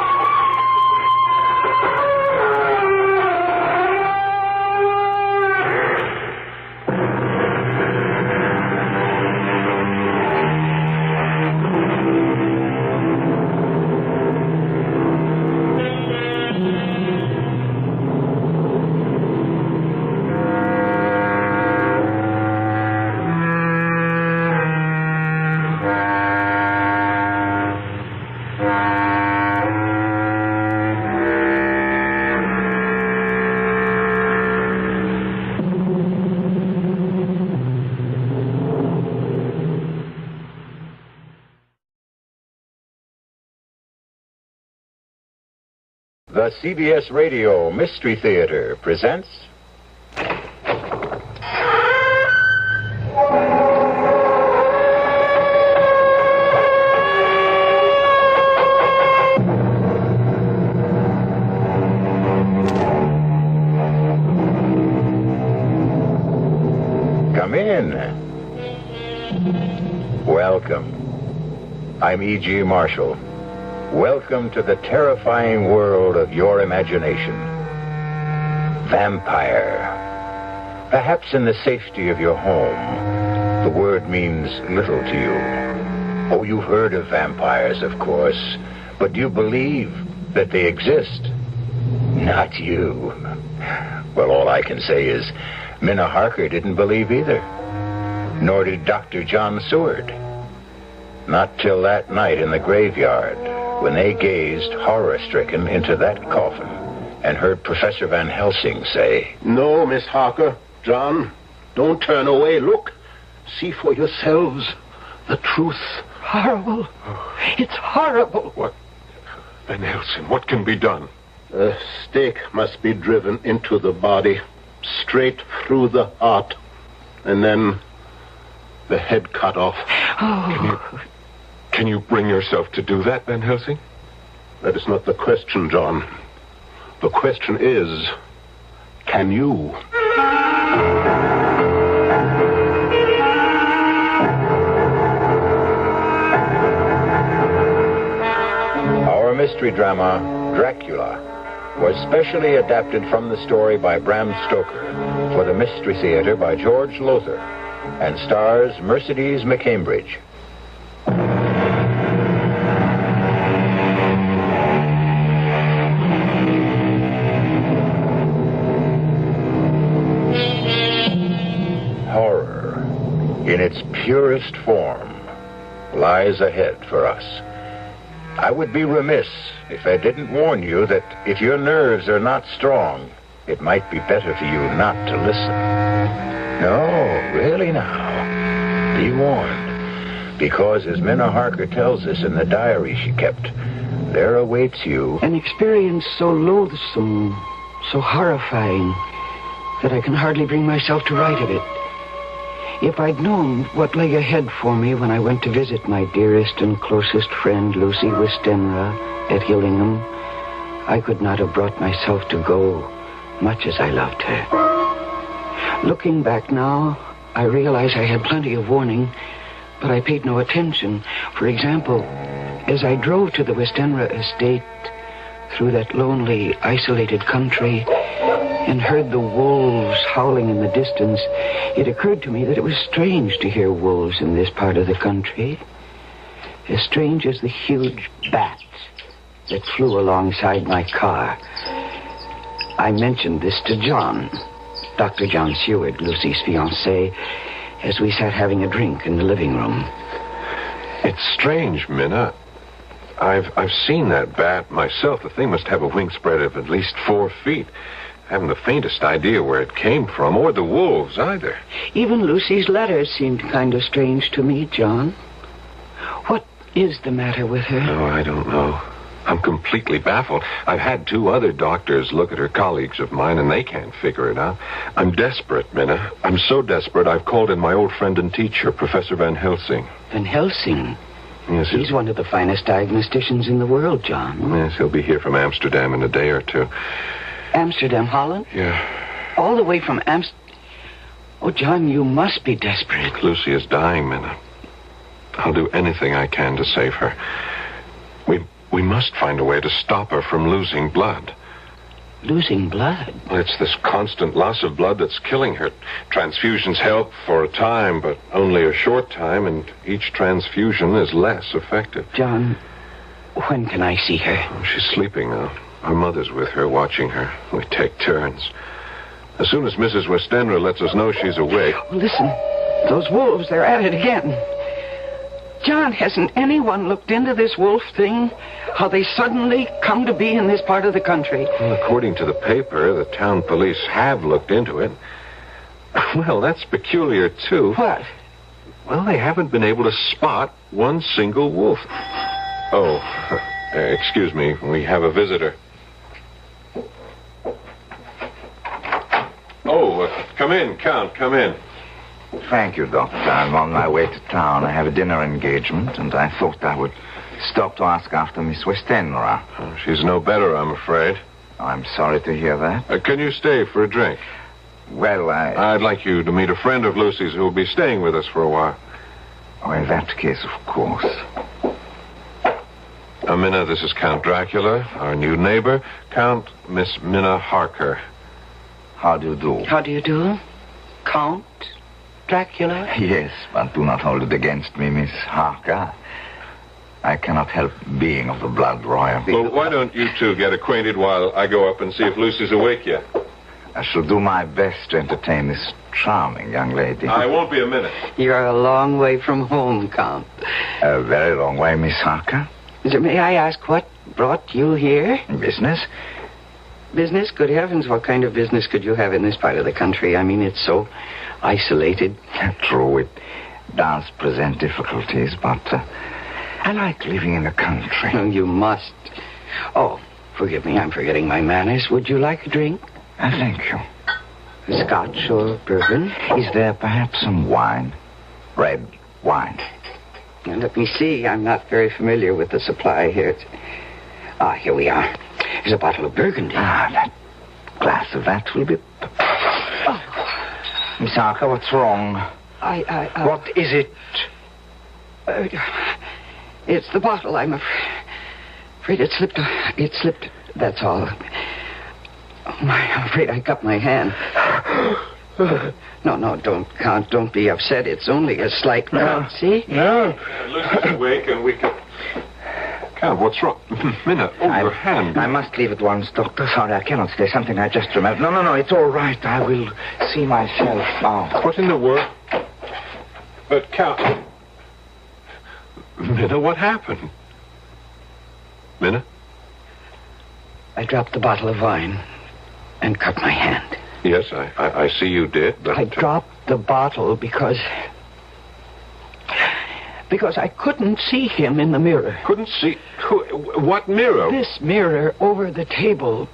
The CBS Radio Mystery Theater presents... Come in. Welcome. I'm E.G. Marshall. Welcome to the terrifying world of your imagination. Vampire. Perhaps in the safety of your home, the word means little to you. Oh, you've heard of vampires, of course, but do you believe that they exist? Not you. Well, all I can say is Minna Harker didn't believe either. Nor did Dr. John Seward. Not till that night in the graveyard, when they gazed horror-stricken into that coffin and heard Professor Van Helsing say, "No, Miss Harker, John, don't turn away. Look, see for yourselves the truth." Horrible. It's horrible. What? Van Helsing, what can be done? A stake must be driven into the body, straight through the heart, and then the head cut off. Oh. Can you bring yourself to do that, Van Helsing? That is not the question, John. The question is, can you? Our mystery drama, Dracula, was specially adapted from the story by Bram Stoker for the Mystery Theater by George Lothar and stars Mercedes McCambridge. Horror, in its purest form, lies ahead for us. I would be remiss if I didn't warn you that if your nerves are not strong, it might be better for you not to listen. No, really now, be warned. Because as Minna Harker tells us in the diary she kept, there awaits you an experience so loathsome, so horrifying, that I can hardly bring myself to write of it. If I'd known what lay ahead for me when I went to visit my dearest and closest friend, Lucy Westenra, at Hillingham, I could not have brought myself to go, much as I loved her. Looking back now, I realize I had plenty of warning, but I paid no attention. For example, as I drove to the Westenra estate through that lonely, isolated country and heard the wolves howling in the distance, it occurred to me that it was strange to hear wolves in this part of the country. As strange as the huge bat that flew alongside my car. I mentioned this to John, Dr. John Seward, Lucy's fiancé, as we sat having a drink in the living room. It's strange, Minna. I've seen that bat myself. The thing must have a wingspread of at least 4 feet. I haven't the faintest idea where it came from, or the wolves either. Even Lucy's letters seemed kind of strange to me, John. What is the matter with her? Oh, I don't know. I'm completely baffled. I've had 2 other doctors look at her, colleagues of mine, and they can't figure it out. I'm desperate, Minna. I'm so desperate I've called in my old friend and teacher, Professor Van Helsing. Van Helsing? Yes, he's one of the finest diagnosticians in the world, John. Yes, he'll be here from Amsterdam in a day or 2. Amsterdam, Holland? Yeah. All the way from Oh, John, you must be desperate. Lucy is dying, Minna. I'll do anything I can to save her. We must find a way to stop her from losing blood. Losing blood? Well, it's this constant loss of blood that's killing her. Transfusions help for a time, but only a short time, and each transfusion is less effective. John, when can I see her? Oh, she's sleeping now. Her mother's with her, watching her. We take turns. As soon as Mrs. Westenra lets us know she's awake... Listen, those wolves, they're at it again. John, hasn't anyone looked into this wolf thing? How they suddenly come to be in this part of the country? Well, according to the paper, the town police have looked into it. Well, that's peculiar, too. What? Well, they haven't been able to spot one single wolf. Oh, excuse me. We have a visitor. Dracula. Come in, Count, come in. Thank you, Doctor. I'm on my way to town. I have a dinner engagement, and I thought I would stop to ask after Miss Westenra. She's no better, I'm afraid. I'm sorry to hear that. Can you stay for a drink? Well, I'd like you to meet a friend of Lucy's who will be staying with us for a while. Oh, in that case, of course. Minna, this is Count Dracula, our new neighbor, Count Miss Minna Harker. How do you do? How do you do? Count Dracula? Yes, but do not hold it against me, Miss Harker. I cannot help being of the blood royal. Well, why don't you two get acquainted while I go up and see if Lucy's awake yet? I shall do my best to entertain this charming young lady. I won't be a minute. You're a long way from home, Count. A very long way, Miss Harker. May I ask what brought you here? Business. Business? Good heavens, what kind of business could you have in this part of the country? I mean, it's so isolated. True, it does present difficulties, but I like living in the country. Oh, you must. Oh, forgive me, I'm forgetting my manners. Would you like a drink? Thank you. Scotch or bourbon? Is there perhaps some wine? Red wine. Now, let me see. I'm not very familiar with the supply here. Here we are. Here's a bottle of Burgundy. That glass of that will be... Oh. Miss Harker, what's wrong? What is it? It's the bottle. I'm afraid it slipped. It slipped. That's all. Oh, I'm afraid I cut my hand. No, don't be upset. It's only a slight cut, see? No. Lucy's awake and we can... Count, what's wrong? Minna, your hand. I must leave at once, Doctor. Sorry, I cannot stay. Something I just remembered. No, it's all right. I will see myself out. What in the world? But, Count... Minna, what happened? Minna? I dropped the bottle of wine and cut my hand. Yes, I see you did, but... I dropped the bottle because I couldn't see him in the mirror. Couldn't see? What mirror? This mirror over the table.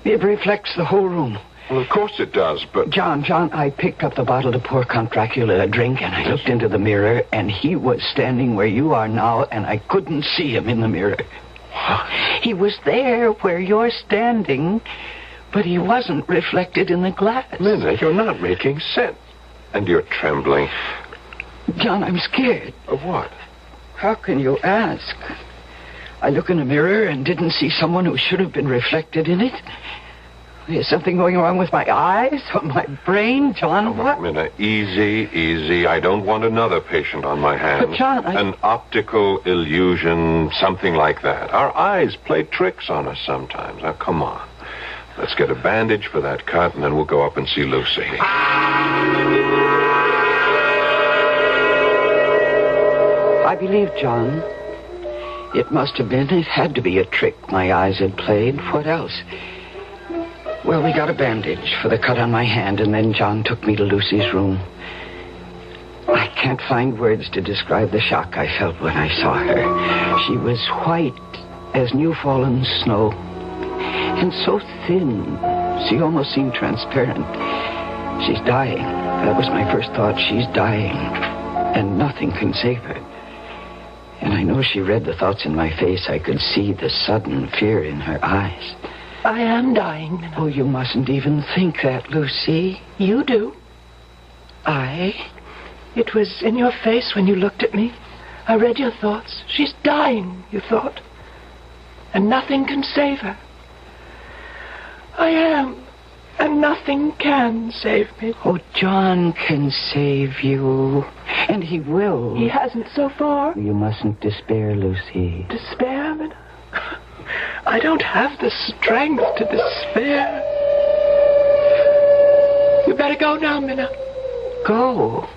It reflects the whole room. Well, of course it does, but... John, I picked up the bottle to pour Count Dracula a drink, and I looked into the mirror, and he was standing where you are now, and I couldn't see him in the mirror. He was there where you're standing, but he wasn't reflected in the glass. Minna, you're not making sense. And you're trembling. John, I'm scared. Of what? How can you ask? I look in a mirror and didn't see someone who should have been reflected in it. Is something going wrong with my eyes or my brain, John? What? Minna, easy. I don't want another patient on my hands. But, John, An optical illusion, something like that. Our eyes play tricks on us sometimes. Now, come on. Let's get a bandage for that cut, and then we'll go up and see Lucy. I believe, John, it must have been, it had to be a trick my eyes had played. What else? Well, we got a bandage for the cut on my hand, and then John took me to Lucy's room. I can't find words to describe the shock I felt when I saw her. She was white as new-fallen snow, and so thin, she almost seemed transparent. She's dying. That was my first thought. She's dying, and nothing can save her. And I know she read the thoughts in my face. I could see the sudden fear in her eyes. I am dying, Minna. Oh, you mustn't even think that, Lucy. You do. It was in your face when you looked at me. I read your thoughts. She's dying, you thought. And nothing can save her. I am. And nothing can save me. Oh, John can save you. And he will. He hasn't so far. You mustn't despair, Lucy. Despair, Minna? I don't have the strength to despair. You better go now, Minna. Go?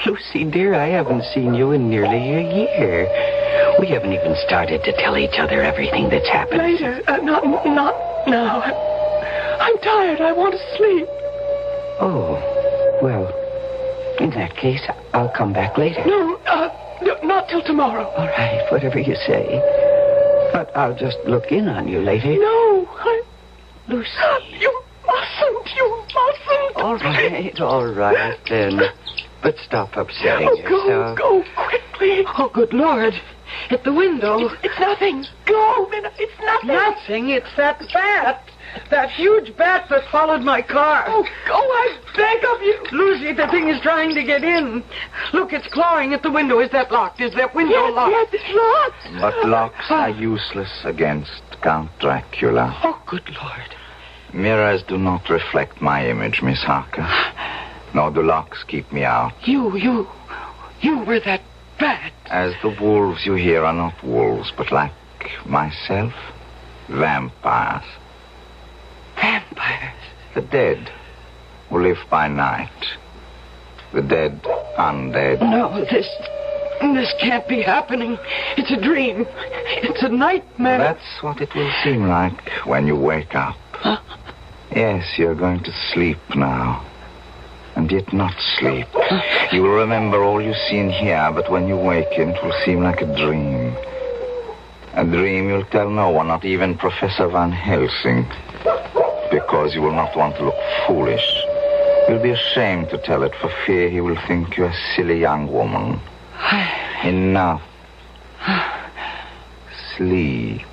Lucy, dear, I haven't seen you in nearly a year. We haven't even started to tell each other everything that's happened. Later. Not now. I'm tired. I want to sleep. Oh, well, in that case, I'll come back later. No, not till tomorrow. All right, whatever you say. But I'll just look in on you later. No, Lucy. You mustn't. All right, then. But stop upsetting yourself. Go quickly. Oh, good Lord. At the window. It's nothing. Go, Minna. It's nothing. Nothing. It's that bat. That huge bat that followed my car. Oh, go, I beg of you. Lucy, the thing is trying to get in. Look, it's clawing at the window. Is that locked? Is that window locked? Yes, it's locked. But locks are useless against Count Dracula. Oh, good Lord. Mirrors do not reflect my image, Miss Harker. Nor do locks keep me out. You were that bat. As the wolves you hear are not wolves, but like myself, vampires. Vampires? The dead, who live by night. The dead undead. No, this can't be happening. It's a dream. It's a nightmare. That's what it will seem like when you wake up. Huh? Yes, you're going to sleep now. And yet not sleep. You will remember all you see and hear, but when you waken, it will seem like a dream. A dream you'll tell no one, not even Professor Van Helsing, because you will not want to look foolish. You'll be ashamed to tell it for fear he will think you're a silly young woman. Enough. Sleep.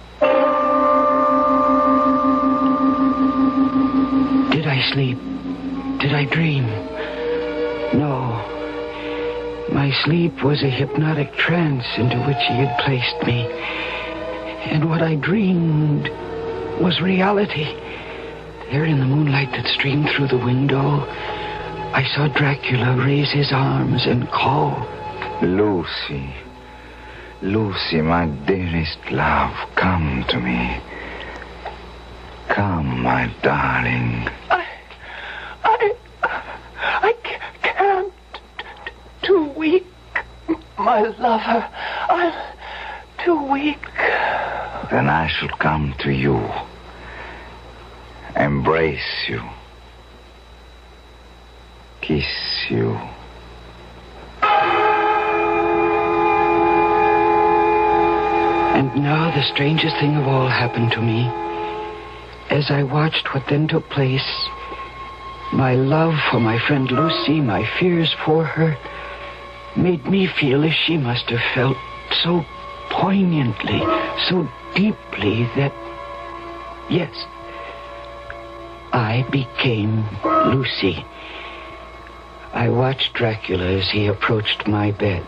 Did I sleep? Did I dream? No. My sleep was a hypnotic trance into which he had placed me. And what I dreamed was reality. There in the moonlight that streamed through the window, I saw Dracula raise his arms and call. Lucy. Lucy, my dearest love, come to me. Come, my darling. I can't. Too weak. My lover. I'm too weak. Then I shall come to you. Embrace you. Kiss you. And now the strangest thing of all happened to me. As I watched what then took place, my love for my friend Lucy, my fears for her, made me feel as she must have felt, so poignantly, so deeply that, yes, I became Lucy. I watched Dracula as he approached my bed.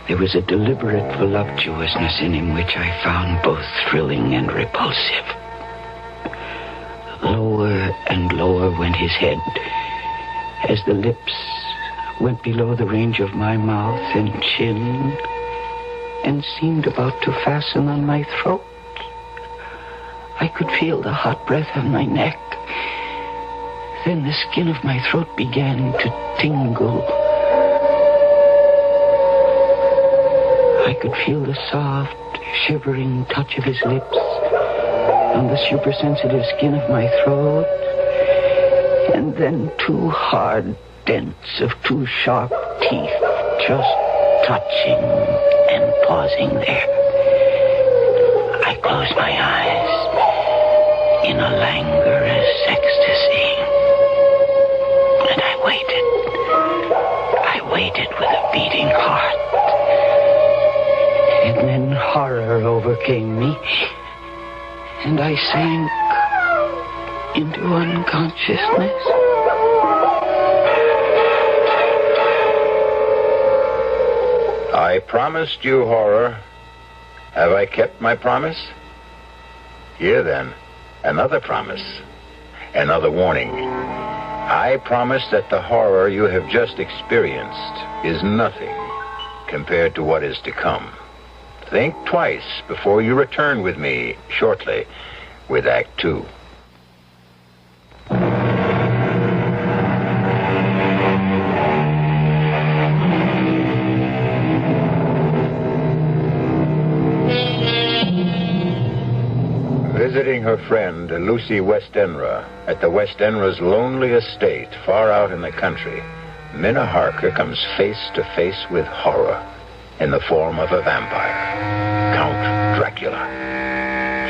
There was a deliberate voluptuousness in him which I found both thrilling and repulsive. Lower and lower went his head as the lips went below the range of my mouth and chin and seemed about to fasten on my throat. I could feel the hot breath on my neck. Then the skin of my throat began to tingle. I could feel the soft, shivering touch of his lips on the supersensitive skin of my throat, and then two hard dents of two sharp teeth just touching and pausing there. I closed my eyes in a languorous ecstasy, and I waited with a beating heart. And then horror overcame me, and I sank into unconsciousness. I promised you horror. Have I kept my promise? Here then, another promise, another warning. I promise that the horror you have just experienced is nothing compared to what is to come. Think twice before you return with me shortly with Act 2. Visiting her friend, Lucy Westenra, at the Westenra's lonely estate far out in the country, Minna Harker comes face to face with horror in the form of a vampire, Count Dracula.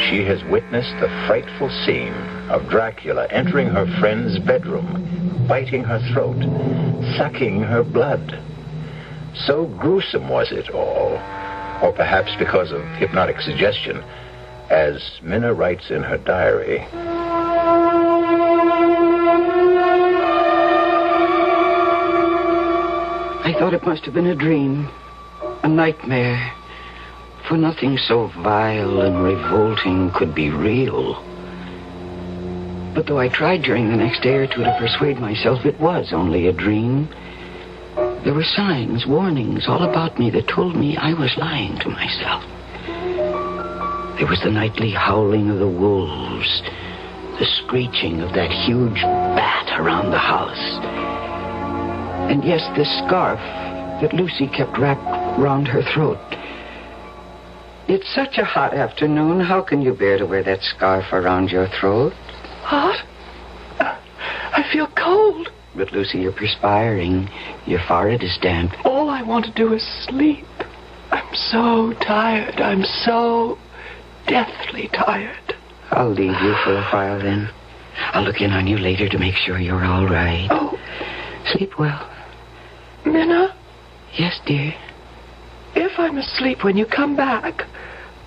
she has witnessed the frightful scene of Dracula entering her friend's bedroom, biting her throat, sucking her blood. So gruesome was it all, or perhaps because of hypnotic suggestion, as Minna writes in her diary. I thought it must have been a dream, a nightmare, for nothing so vile and revolting could be real. But though I tried during the next day or two to persuade myself it was only a dream, there were signs, warnings all about me that told me I was lying to myself. There was the nightly howling of the wolves, the screeching of that huge bat around the house. And yes, the scarf that Lucy kept wrapped round her throat. It's such a hot afternoon. How can you bear to wear that scarf around your throat? Hot? I feel cold. But, Lucy, you're perspiring. Your forehead is damp. All I want to do is sleep. I'm so tired. I'm so deathly tired. I'll leave you for a while, then. I'll look in on you later to make sure you're all right. Oh. Sleep well. Minna? Yes, dear? If I'm asleep when you come back,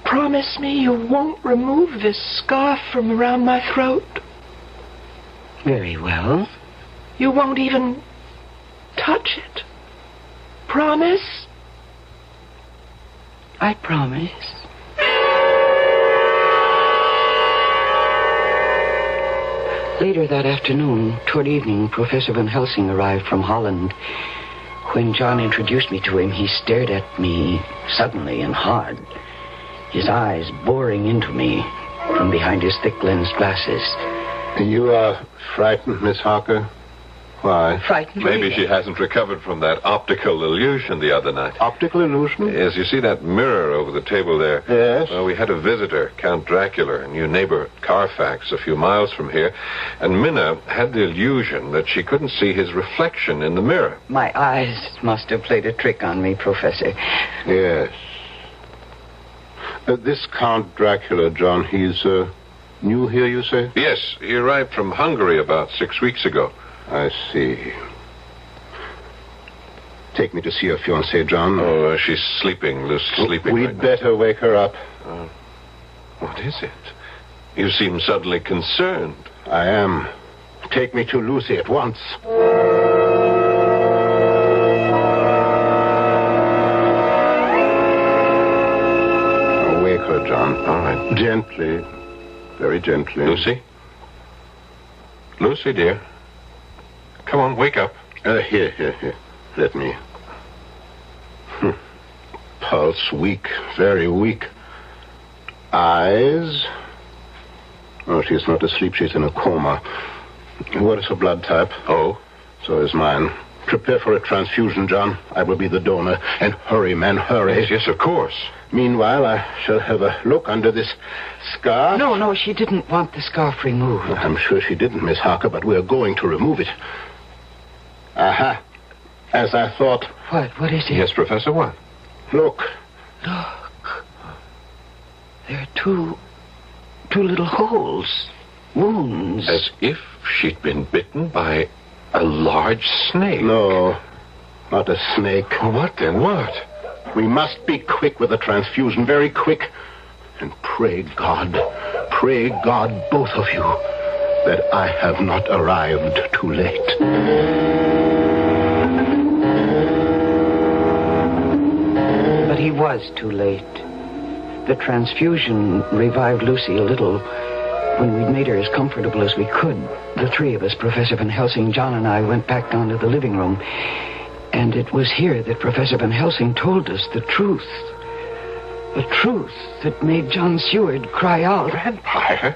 promise me you won't remove this scarf from around my throat. Very well. You won't even touch it. Promise? I promise. Later that afternoon, toward evening, Professor Van Helsing arrived from Holland. When John introduced me to him, he stared at me suddenly and hard, his eyes boring into me from behind his thick-lensed glasses. You are frightened, Miss Harker? Why? Frightened? Maybe she hasn't recovered from that optical illusion the other night. Optical illusion? Yes, you see that mirror over the table there? Yes. Well, we had a visitor, Count Dracula, a new neighbor at Carfax, a few miles from here, and Minna had the illusion that she couldn't see his reflection in the mirror. My eyes must have played a trick on me, Professor. Yes. This Count Dracula, John, he's new here, you say? Yes, he arrived from Hungary about 6 weeks ago. I see. Take me to see your fiancée, John. Oh, she's sleeping, Lucy, sleeping. We'd right better wake her up. What is it? You seem suddenly concerned. I am. Take me to Lucy at once. Wake her, John. All right. Gently. Very gently. Lucy? Lucy, dear. Come on, wake up. Here. Let me. Pulse weak, very weak. Eyes. Oh, she's not asleep. She's in a coma. What is her blood type? Oh. So is mine. Prepare for a transfusion, John. I will be the donor. And hurry, man, hurry. Yes, of course. Meanwhile, I shall have a look under this scarf. No, she didn't want the scarf removed. I'm sure she didn't, Miss Harker, but we're going to remove it. Aha. As I thought. What is it? Yes, Professor, what? Look. Look. There are two little holes. Wounds. As if she'd been bitten by a large snake. No, not a snake. What then? What? We must be quick with the transfusion, very quick. And pray God, both of you, that I have not arrived too late. But he was too late. The transfusion revived Lucy a little. When we'd made her as comfortable as we could, the three of us, Professor Van Helsing, John, and I, went back down to the living room. And it was here that Professor Van Helsing told us the truth. The truth that made John Seward cry out. Vampire?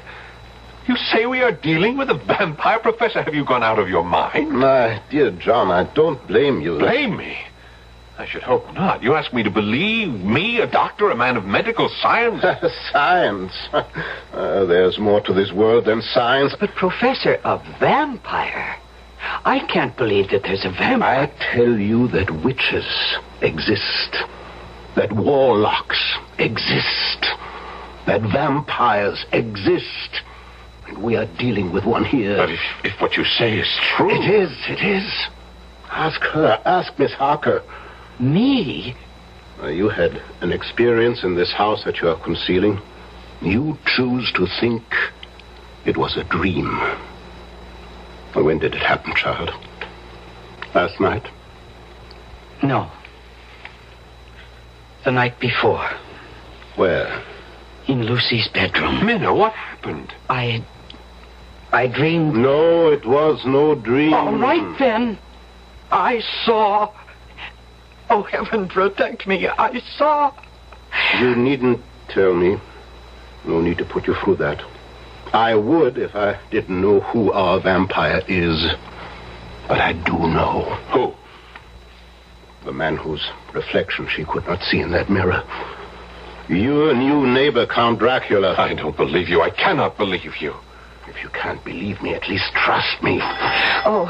You say we are dealing with a vampire, Professor? Have you gone out of your mind? My dear John, I don't blame you. Blame me? I should hope not. You ask me to believe me, a doctor, a man of medical science? Science? There's more to this world than science. But, Professor, a vampire? I can't believe that there's a vampire. I tell you that witches exist. That warlocks exist. that vampires exist. And we are dealing with one here. But if what you say is true... It is. Ask her. Ask Miss Harker. Me? You had an experience in this house that you are concealing. You choose to think it was a dream. When did it happen, child? Last night? No. The night before. Where? In Lucy's bedroom. Minna, what happened? I dreamed... No, it was no dream. All right, then. I saw... Oh, heaven protect me. I saw... You needn't tell me. No need to put you through that. I would if I didn't know who our vampire is. But I do know. Who? The man whose reflection she could not see in that mirror. Your new neighbor, Count Dracula. I don't believe you. I cannot believe you. If you can't believe me, at least trust me. Oh,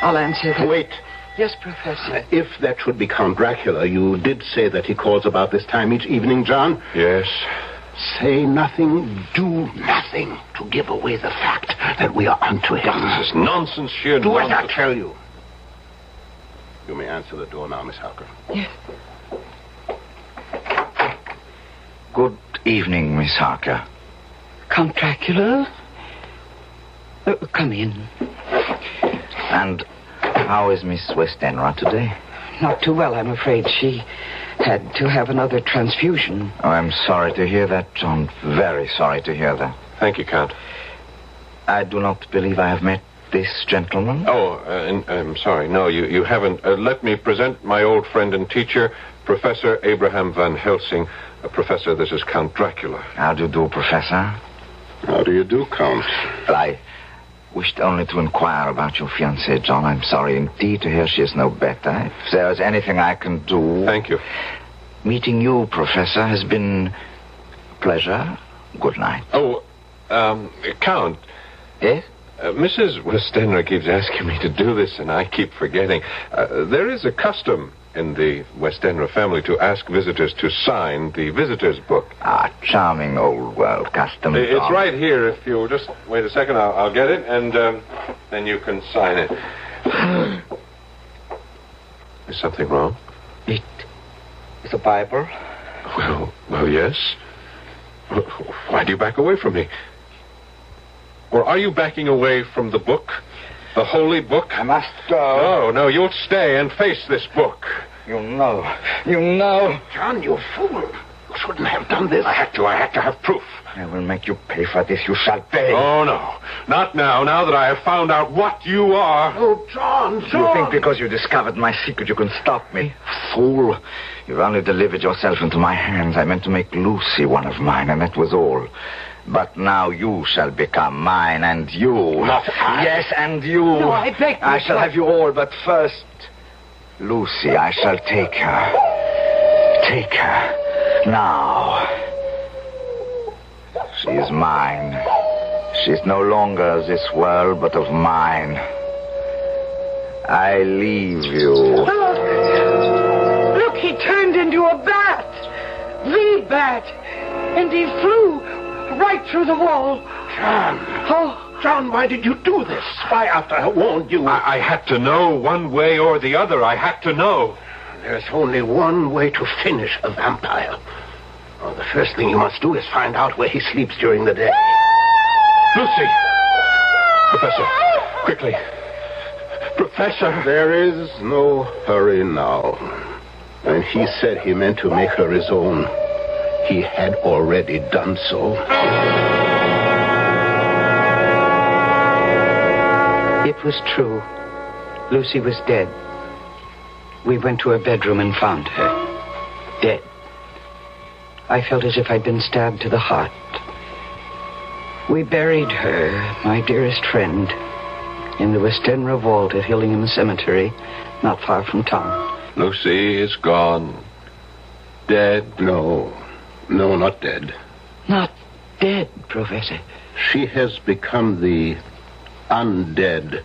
I'll answer that. Wait. Yes, Professor. If that should be Count Dracula, you did say that he calls about this time each evening, John? Yes. Say nothing, do nothing to give away the fact that we are onto him. This is nonsense, sheer Do nonsense. as I tell you. You may answer the door now, Miss Harker. Yes. Good evening, Miss Harker. Count Dracula? Come in. And how is Miss Westenra today? Not too well, I'm afraid. She had to have another transfusion. Oh, I'm sorry to hear that, John. Very sorry to hear that. Thank you, Count. I do not believe I have met this gentleman. Oh, I'm sorry. No, you haven't. Let me present my old friend and teacher, Professor Abraham Van Helsing. Professor, this is Count Dracula. How do you do, Professor? How do you do, Count? Well, I wished only to inquire about your fiancée, John. I'm sorry indeed to hear she is no better. If there is anything I can do... Thank you. Meeting you, Professor, has been a pleasure. Good night. Oh, Count. Yes? Mrs. Westenra keeps asking me to do this, and I keep forgetting. There is a custom in the Westenra family to ask visitors to sign the visitor's book. Ah, charming old world custom. It's right here. If you'll just wait a second, I'll get it, and then you can sign it. Is something wrong? It's a Bible. Well, yes. Why do you back away from me? Or are you backing away from the book? The holy book? I must go. No, you'll stay and face this book. You know. John, you fool. You shouldn't have done this. I had to have proof. I will make you pay for this. You shall pay. Oh, no. Not now that I have found out what you are. Oh, John. You think because you discovered my secret you can stop me? Fool. You've only delivered yourself into my hands. I meant to make Lucy one of mine, and that was all. But now you shall become mine, and you... Not I. Yes, and you. No, I beg you. I shall have you all, but first... Lucy, I shall take her. Take her. Now. She is mine. She is no longer of this world, but of mine. I leave you. Look, he turned into a bat. The bat. And he flew right through the wall. John, why did you do this? Why, after I warned you? I had to know one way or the other. I had to know. There's only one way to finish a vampire. Well, the first thing you must do is find out where he sleeps during the day. Lucy! Professor, quickly. Professor! There is no hurry now. And he said he meant to make her his own. He had already done so. It was true. Lucy was dead. We went to her bedroom and found her. Dead. I felt as if I'd been stabbed to the heart. We buried her, my dearest friend, in the Westenra vault at Hillingham Cemetery, not far from town. Lucy is gone. Dead? No, not dead. Not dead, Professor. She has become the undead.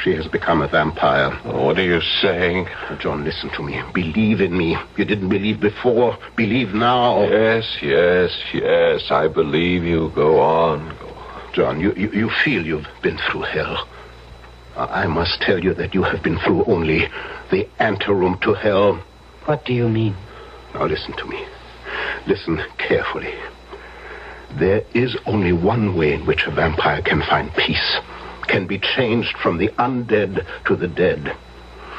She has become a vampire. What are you saying? John, listen to me. Believe in me. You didn't believe before. Believe now. Yes. I believe you. Go on. John, you feel you've been through hell. I must tell you that you have been through only the anteroom to hell. What do you mean? Now listen to me. Listen carefully. There is only one way in which a vampire can find peace, can be changed from the undead to the dead.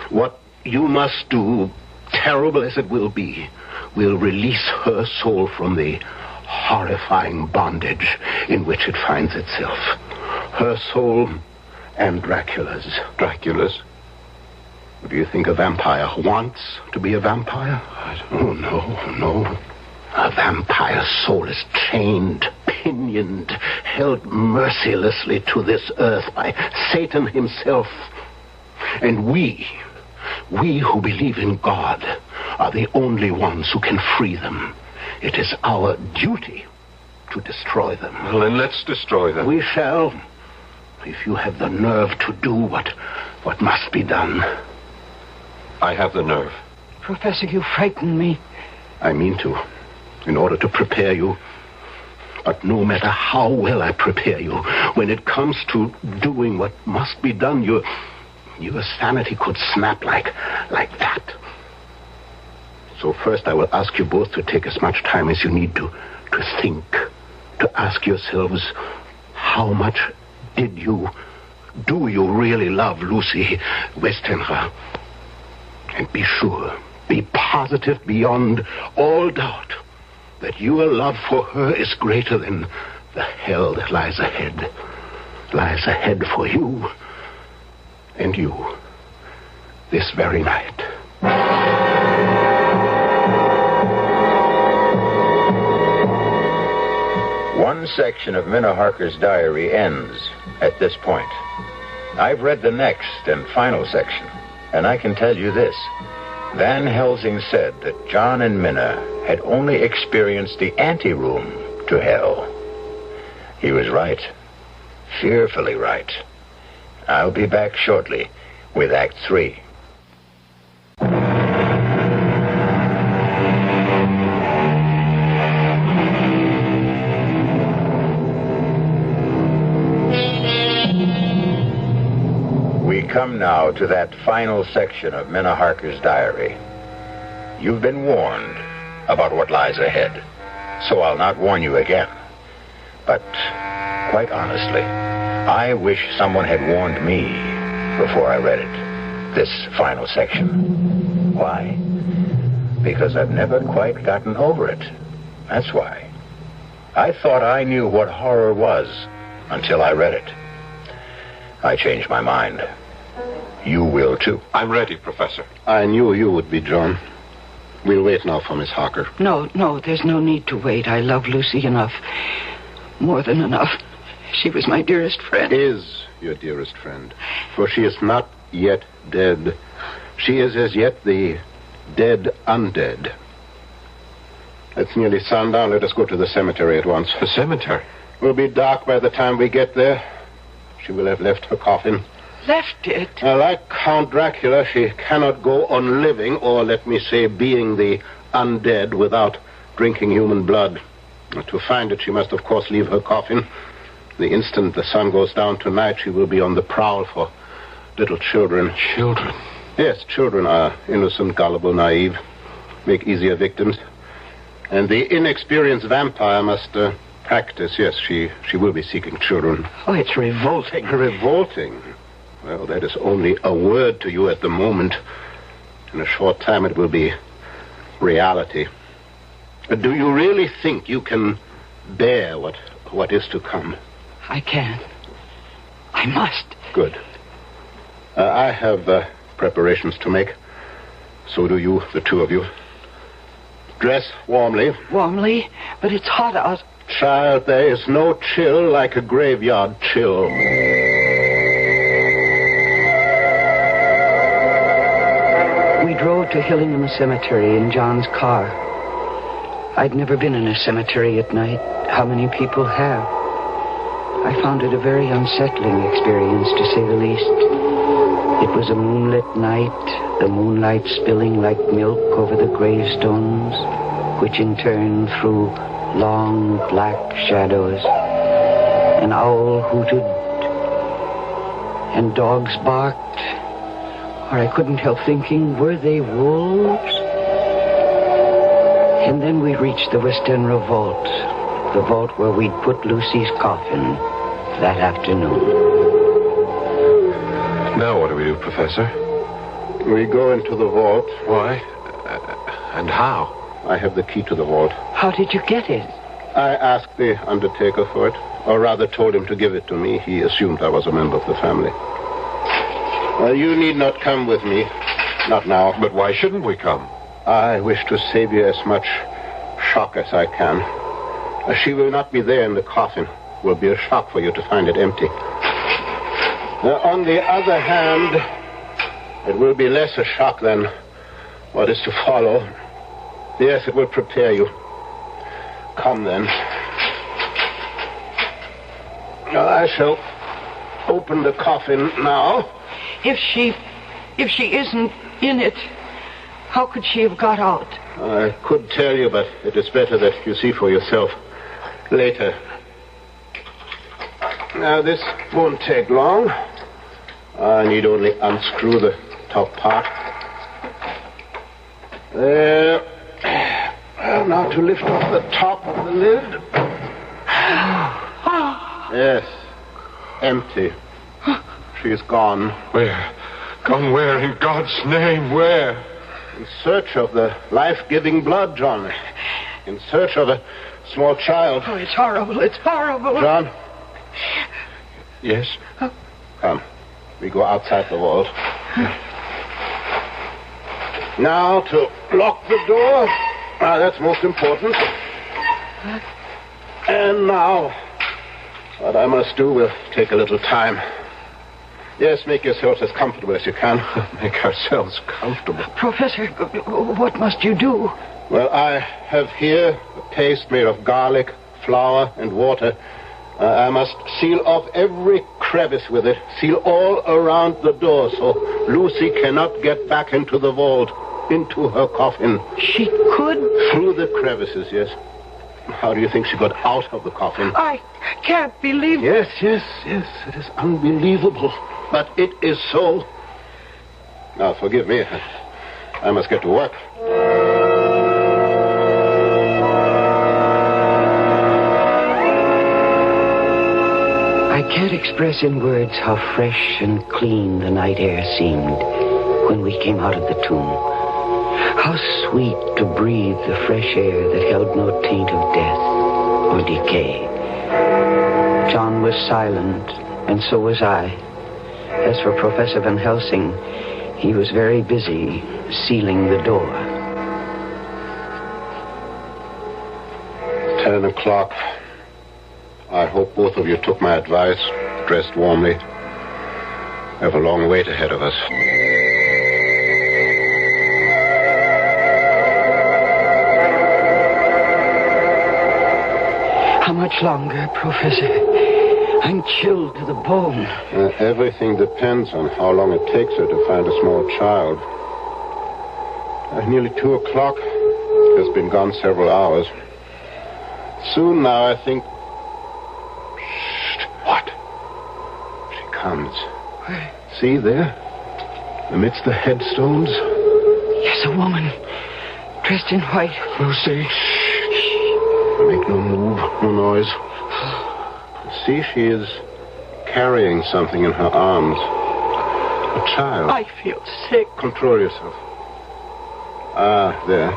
What you must do, terrible as it will be, will release her soul from the horrifying bondage in which it finds itself. Her soul and Dracula's. Dracula's? Do you think a vampire wants to be a vampire? Oh, no. A vampire's soul is chained, pinioned, held mercilessly to this earth by Satan himself. And we who believe in God, are the only ones who can free them. It is our duty to destroy them. Well, then let's destroy them. We shall, if you have the nerve to do what must be done. I have the nerve. Professor, you frighten me. I mean to, in order to prepare you. But no matter how well I prepare you, when it comes to doing what must be done, your sanity could snap like that. So first I will ask you both to take as much time as you need to think, to ask yourselves, how much do you really love Lucy Westenra? And be sure, be positive beyond all doubt that your love for her is greater than the hell that lies ahead. Lies ahead for you and you this very night. One section of Minna Harker's diary ends at this point. I've read the next and final section, and I can tell you this. Van Helsing said that John and Minna had only experienced the anteroom to hell. He was right. Fearfully right. I'll be back shortly with Act 3. We come now to that final section of Minna Harker's diary. You've been warned about what lies ahead, so I'll not warn you again. But, quite honestly, I wish someone had warned me before I read it, this final section. Why? Because I've never quite gotten over it. That's why. I thought I knew what horror was until I read it. I changed my mind. You will, too. I'm ready, Professor. I knew you would be, John. We'll wait now for Miss Harker. No, there's no need to wait. I love Lucy enough. More than enough. She was my dearest friend. Is your dearest friend. For she is not yet dead. She is as yet the dead undead. It's nearly sundown. Let us go to the cemetery at once. The cemetery? It will be dark by the time we get there. She will have left her coffin. Left it? Like Count Dracula, she cannot go on living, or let me say, being the undead without drinking human blood. To find it, she must, of course, leave her coffin. The instant the sun goes down tonight, she will be on the prowl for little children. Children? Yes, children are innocent, gullible, naive, make easier victims. And the inexperienced vampire must practice. Yes, she will be seeking children. Oh, it's revolting. Revolting? Well, that is only a word to you at the moment. In a short time, it will be reality. Do you really think you can bear what is to come? I can. I must. Good. I have preparations to make. So do you, the two of you. Dress warmly. Warmly? But it's hot out. Child, there is no chill like a graveyard chill. We drove to Hillingham Cemetery in John's car. I'd never been in a cemetery at night. How many people have? I found it a very unsettling experience, to say the least. It was a moonlit night, the moonlight spilling like milk over the gravestones, which in turn threw long black shadows. An owl hooted, and dogs barked, or I couldn't help thinking, were they wolves? And then we reached the Westenra vault, the vault where we'd put Lucy's coffin that afternoon. Now what do we do, Professor? We go into the vault. Why? And how? I have the key to the vault. How did you get it? I asked the undertaker for it, or rather told him to give it to me. He assumed I was a member of the family. You need not come with me. Not now. But why shouldn't we come? I wish to save you as much shock as I can. She will not be there in the coffin. It will be a shock for you to find it empty. On the other hand, it will be less a shock than what is to follow. Yes, it will prepare you. Come then. I shall open the coffin now. If she isn't in it, how could she have got out? I could tell you, but it is better that you see for yourself later. Now, this won't take long. I need only unscrew the top part. There. Well, now to lift off the top of the lid. Yes. Empty. She's gone. Where? Gone where? In God's name, where? In search of the life-giving blood, John. In search of a small child. Oh, it's horrible. It's horrible. John? Yes? Come. We go outside the vault. Now to lock the door. That's most important. And now, what I must do will take a little time. Yes, make yourselves as comfortable as you can. Make ourselves comfortable. Professor, what must you do? Well, I have here a paste made of garlic, flour, and water. I must seal off every crevice with it. Seal all around the door so Lucy cannot get back into the vault, into her coffin. She could? Through the crevices, yes. How do you think she got out of the coffin? I can't believe it. Yes. It is unbelievable. But it is so. Now, forgive me. I must get to work. I can't express in words how fresh and clean the night air seemed when we came out of the tomb. How sweet to breathe the fresh air that held no taint of death or decay. John was silent, and so was I. As for Professor Van Helsing, he was very busy sealing the door. 10 o'clock. I hope both of you took my advice, dressed warmly. We have a long wait ahead of us. How much longer, Professor? I'm chilled to the bone. Everything depends on how long it takes her to find a small child. Nearly 2 o'clock. Has been gone several hours. Soon now, I think... Shh. What? She comes. Where? See there? Amidst the headstones? Yes, a woman. Dressed in white. Lucy. Shh. Make no move, no noise. See, she is carrying something in her arms. A child. I feel sick. Control yourself. Ah, there.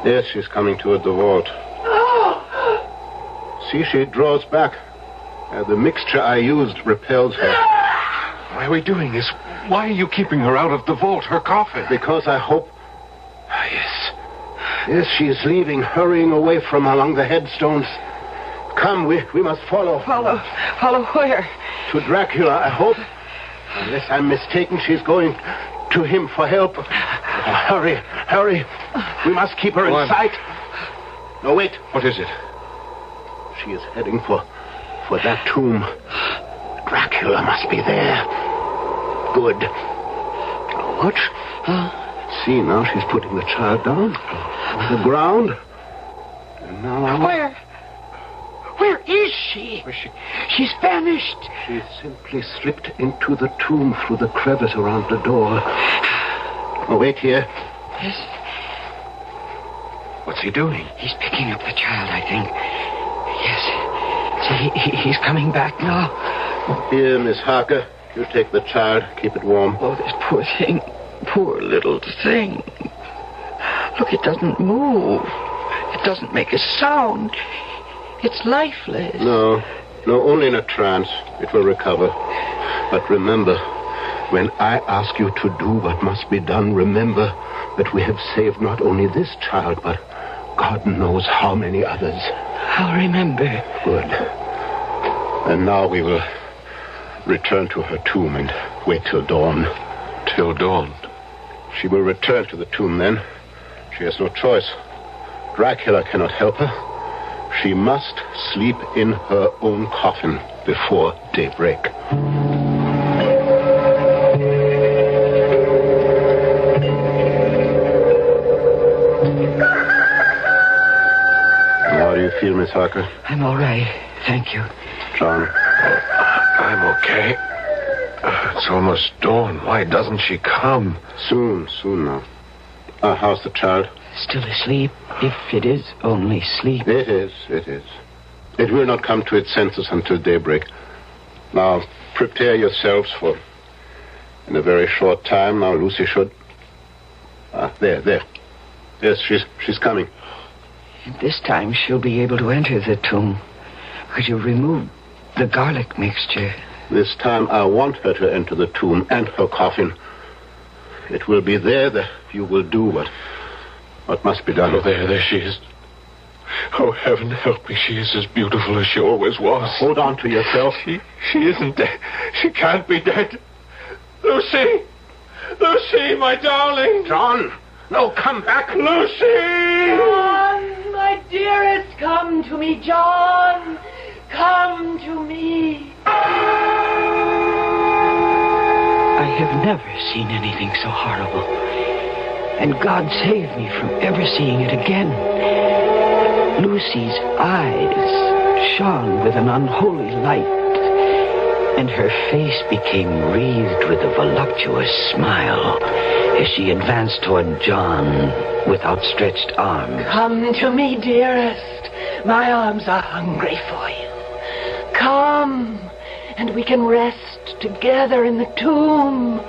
Yes, she's coming toward the vault. See, she draws back. The mixture I used repels her. Why are we doing this? Why are you keeping her out of the vault, her coffin? Because I hope... Yes, she is leaving, hurrying away from along the headstones. Come, we must follow. Follow where? To Dracula, I hope. Unless I'm mistaken, she's going to him for help. Hurry. We must keep her in sight. No, wait. What is it? She is heading for that tomb. Dracula must be there. Good. Watch. See, now she's putting the child down on the ground. And now... Where is she? She's vanished. She simply slipped into the tomb through the crevice around the door. Oh, wait here. Yes. What's he doing? He's picking up the child, I think. Yes. See, he's coming back now. Here, Miss Harker. You take the child. Keep it warm. Oh, this poor thing. Poor little thing. Look, it doesn't move. It doesn't make a sound. It's lifeless. No, only in a trance. It will recover. But remember, when I ask you to do what must be done, remember that we have saved not only this child, but God knows how many others. I'll remember. Good. And now we will return to her tomb and wait till dawn. Till dawn? She will return to the tomb then. She has no choice. Dracula cannot help her. She must sleep in her own coffin before daybreak. How do you feel, Miss Harker? I'm all right. Thank you. John? I'm okay. It's almost dawn. Why doesn't she come? Soon now. How's the child? Still asleep, if it is only sleep. It is. It will not come to its senses until daybreak. Now, prepare yourselves for... In a very short time, now Lucy should... there. Yes, she's coming. And this time she'll be able to enter the tomb. Could you remove the garlic mixture? This time I want her to enter the tomb and her coffin. It will be there that you will do what must be done. Oh, there she is. Oh, heaven help me. She is as beautiful as she always was. Hold on to yourself. She isn't dead. She can't be dead. Lucy! Lucy, my darling! John! No, come back! Lucy! John, my dearest, come to me, John. Come to me. I have never seen anything so horrible. And God save me from ever seeing it again. Lucy's eyes shone with an unholy light, and her face became wreathed with a voluptuous smile as she advanced toward John with outstretched arms. Come to me, dearest. My arms are hungry for you. Come, and we can rest together in the tomb.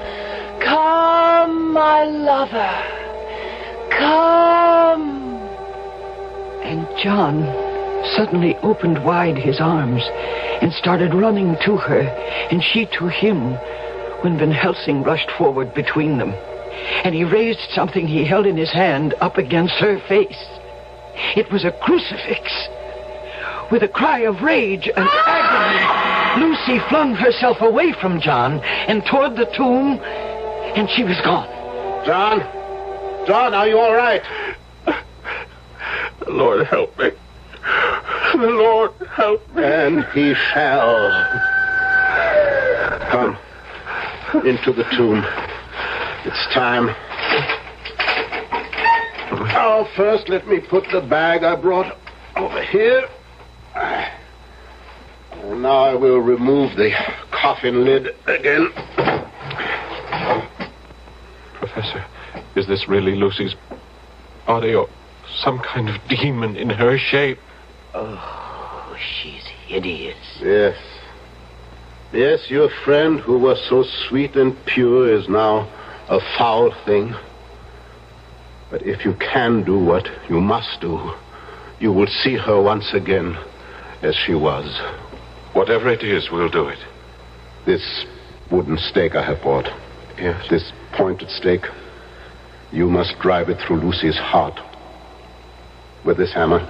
Come, my lover. Come. And John suddenly opened wide his arms and started running to her, and she to him, when Van Helsing rushed forward between them. And he raised something he held in his hand up against her face. It was a crucifix. With a cry of rage and agony, Lucy flung herself away from John and toward the tomb, and she was gone. John, are you all right? The Lord help me. The Lord help me. And he shall. Come into the tomb. It's time. Oh, first let me put the bag I brought over here. And now I will remove the coffin lid again. Professor, is this really Lucy's body or some kind of demon in her shape? Oh, she's hideous. Yes, your friend who was so sweet and pure is now a foul thing. But if you can do what you must do, you will see her once again as she was. Whatever it is, we'll do it. This wooden stake I have brought. Yes. This pointed stake. You must drive it through Lucy's heart. With this hammer.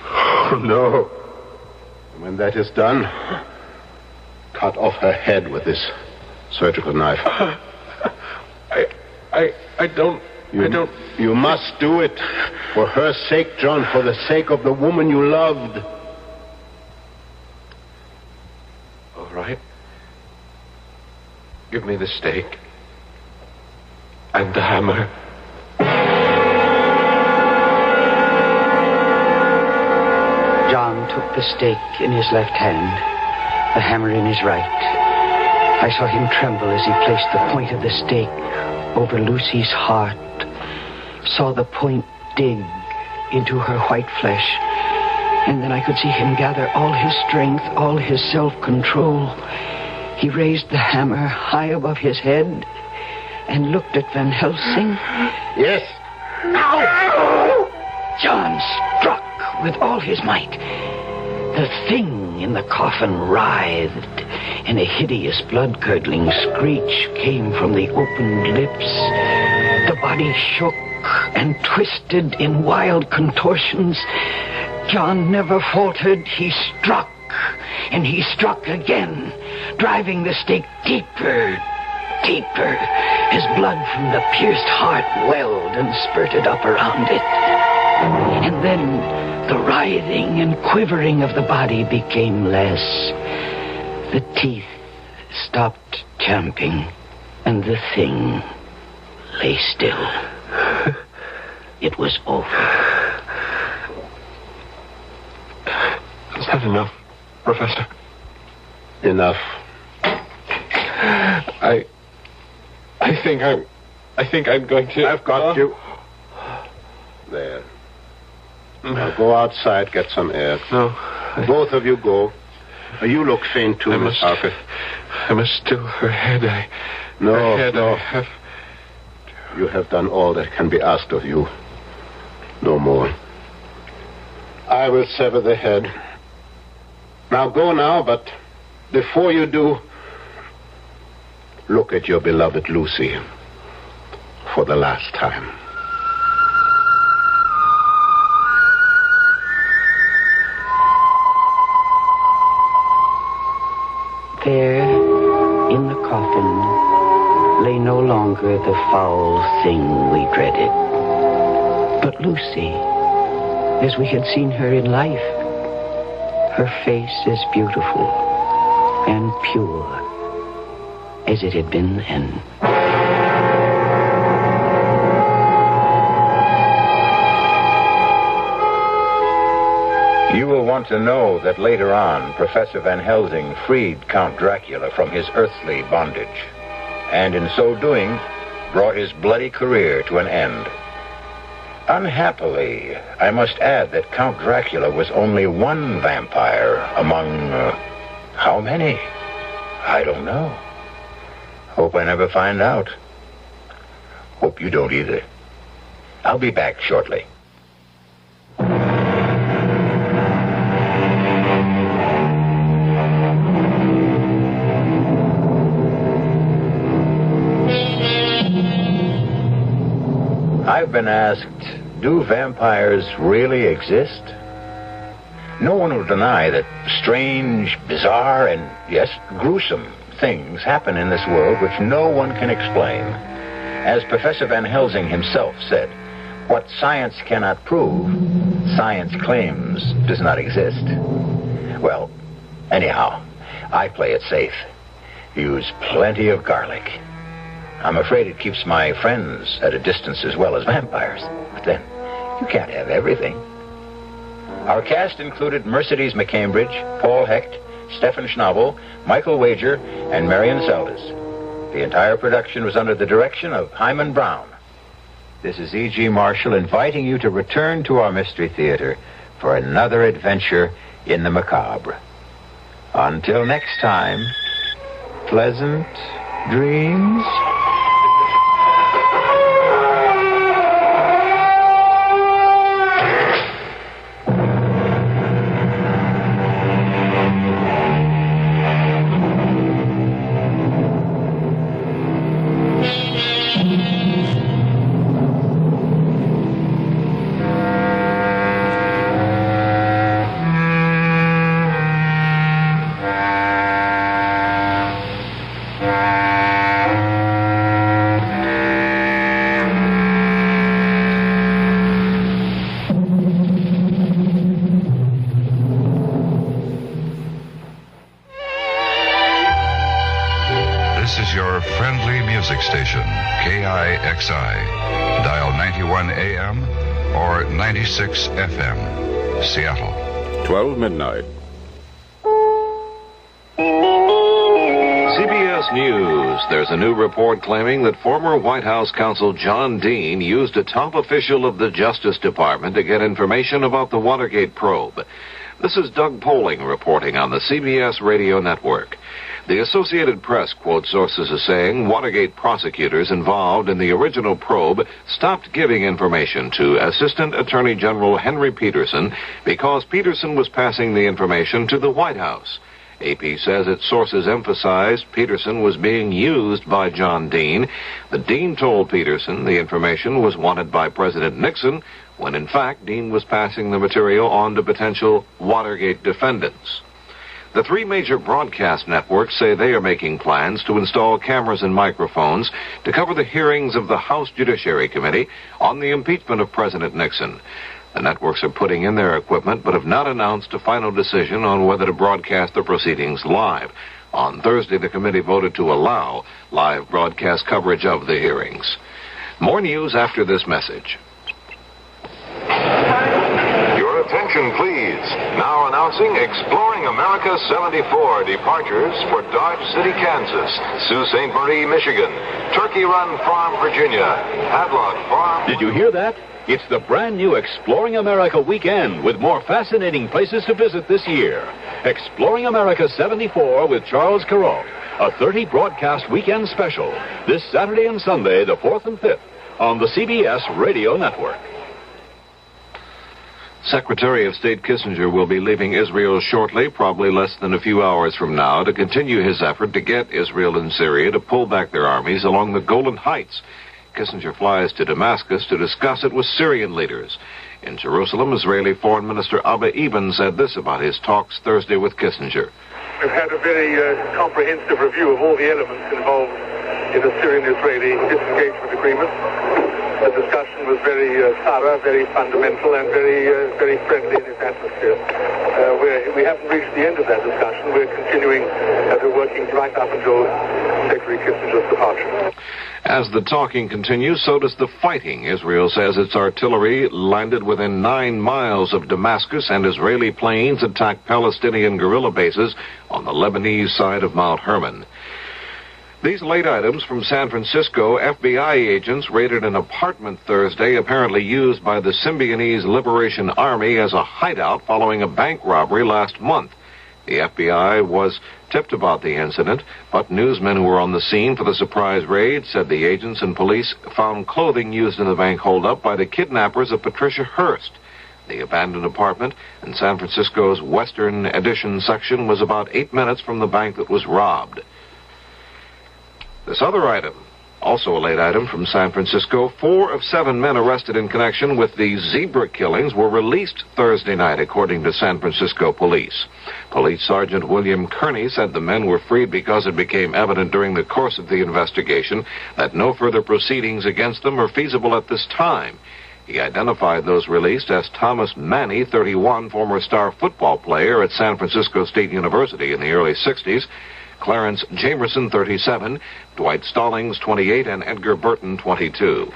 Oh, no. And when that is done, cut off her head with this surgical knife. I don't... You must do it. For her sake, John. For the sake of the woman you loved. All right. Give me the stake. And the hammer. John took the stake in his left hand, the hammer in his right. I saw him tremble as he placed the point of the stake over Lucy's heart, saw the point dig into her white flesh, and then I could see him gather all his strength, all his self-control. He raised the hammer high above his head and looked at Van Helsing. Yes. Ow! John struck with all his might. The thing in the coffin writhed, and a hideous blood-curdling screech came from the opened lips. The body shook and twisted in wild contortions. John never faltered. He struck, and he struck again, driving the stake deeper, deeper, as blood from the pierced heart welled and spurted up around it. And then the writhing and quivering of the body became less. The teeth stopped champing, and the thing lay still. It was over. Is that enough, Professor? Enough. I think I'm going to... I've got you. There. Now go outside, get some air. No. Both of you go. You look faint too, Miss Harker. I must still her head. No. I have... You have done all that can be asked of you. No more. I will sever the head. Now go now, but before you do, look at your beloved Lucy for the last time. There, in the coffin, lay no longer the foul thing we dreaded, but Lucy, as we had seen her in life, her face as beautiful and pure as it had been then. You will want to know that later on, Professor Van Helsing freed Count Dracula from his earthly bondage, and in so doing, brought his bloody career to an end. Unhappily, I must add that Count Dracula was only one vampire among, how many? I don't know. Hope I never find out. Hope you don't either. I'll be back shortly. I've been asked, do vampires really exist? No one will deny that strange, bizarre, and, yes, gruesome things happen in this world which no one can explain. As Professor Van Helsing himself said, what science cannot prove, science claims does not exist. Well, anyhow, I play it safe. Use plenty of garlic. I'm afraid it keeps my friends at a distance as well as vampires. But then, you can't have everything. Our cast included Mercedes McCambridge, Paul Hecht, Stefan Schnabel, Michael Wager, and Marion Seldes. The entire production was under the direction of Hyman Brown. This is E.G. Marshall inviting you to return to our Mystery Theater for another adventure in the macabre. Until next time, pleasant dreams. music station, KIXI. Dial 91 AM or 96 FM, Seattle. 12 midnight. CBS News. There's a new report claiming that former White House counsel John Dean used a top official of the Justice Department to get information about the Watergate probe. This is Doug Poling reporting on the CBS radio network. The Associated Press quotes sources as saying Watergate prosecutors involved in the original probe stopped giving information to Assistant Attorney General Henry Peterson because Peterson was passing the information to the White House. AP says its sources emphasized Peterson was being used by John Dean. The Dean told Peterson the information was wanted by President Nixon, when in fact Dean was passing the material on to potential Watergate defendants. The three major broadcast networks say they are making plans to install cameras and microphones to cover the hearings of the House Judiciary Committee on the impeachment of President Nixon. The networks are putting in their equipment but have not announced a final decision on whether to broadcast the proceedings live. On Thursday, the committee voted to allow live broadcast coverage of the hearings. More news after this message. Your attention, please. Now announcing Exploring America 74 departures for Dodge City, Kansas, Sault Ste. Marie, Michigan, Turkey Run Farm, Virginia, Hadlock Farm. Did you hear that? It's the brand new Exploring America weekend with more fascinating places to visit this year. Exploring America 74 with Charles Carrault, a 30 broadcast weekend special, this Saturday and Sunday, the 4th and 5th, on the CBS radio network. Secretary of State Kissinger will be leaving Israel shortly, probably less than a few hours from now, to continue his effort to get Israel and Syria to pull back their armies along the Golan Heights. Kissinger flies to Damascus to discuss it with Syrian leaders. In Jerusalem, Israeli Foreign Minister Abba Eban said this about his talks Thursday with Kissinger. We've had a very comprehensive review of all the elements involved in the Syrian-Israeli disengagement agreement. The discussion was very thorough, very fundamental, and very friendly in its atmosphere. We haven't reached the end of that discussion. We're continuing to working right up until Secretary Kissinger's departure. As the talking continues, so does the fighting. Israel says its artillery landed within 9 miles of Damascus, and Israeli planes attacked Palestinian guerrilla bases on the Lebanese side of Mount Hermon. These late items from San Francisco. FBI agents raided an apartment Thursday, apparently used by the Symbionese Liberation Army as a hideout following a bank robbery last month. The FBI was tipped about the incident, but newsmen who were on the scene for the surprise raid said the agents and police found clothing used in the bank holdup by the kidnappers of Patricia Hearst. The abandoned apartment in San Francisco's Western Addition section was about 8 minutes from the bank that was robbed. This other item, also a late item from San Francisco. 4 of 7 men arrested in connection with the zebra killings were released Thursday night, according to San Francisco police. Police Sergeant William Kearney said the men were freed because it became evident during the course of the investigation that no further proceedings against them are feasible at this time. He identified those released as Thomas Manny, 31, former star football player at San Francisco State University in the early 60s, Clarence Jamerson, 37, Dwight Stallings, 28, and Edgar Burton, 22.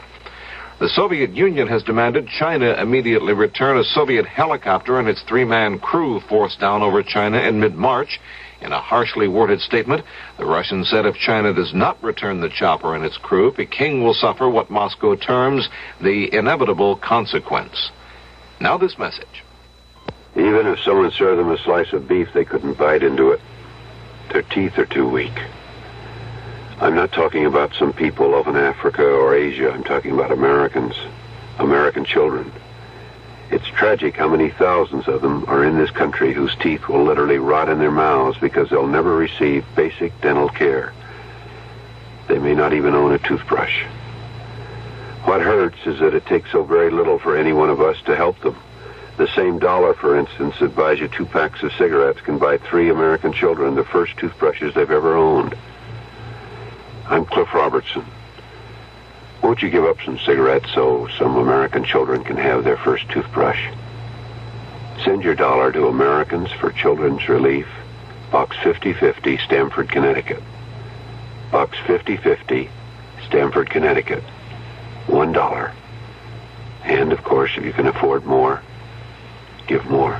The Soviet Union has demanded China immediately return a Soviet helicopter and its 3-man crew forced down over China in mid-March. In a harshly worded statement, the Russians said if China does not return the chopper and its crew, Peking will suffer what Moscow terms the inevitable consequence. Now this message. Even if someone served them a slice of beef, they couldn't bite into it. Their teeth are too weak. I'm not talking about some people off in Africa or Asia. I'm talking about Americans, American children. It's tragic how many thousands of them are in this country whose teeth will literally rot in their mouths because they'll never receive basic dental care. They may not even own a toothbrush. What hurts is that it takes so very little for any one of us to help them. The same dollar, for instance, that buys you 2 packs of cigarettes can buy 3 American children the first toothbrushes they've ever owned. I'm Cliff Robertson. Won't you give up some cigarettes so some American children can have their first toothbrush? Send your dollar to Americans for Children's Relief, Box 5050, Stamford, Connecticut. Box 5050, Stamford, Connecticut. $1. And, of course, if you can afford more, give more.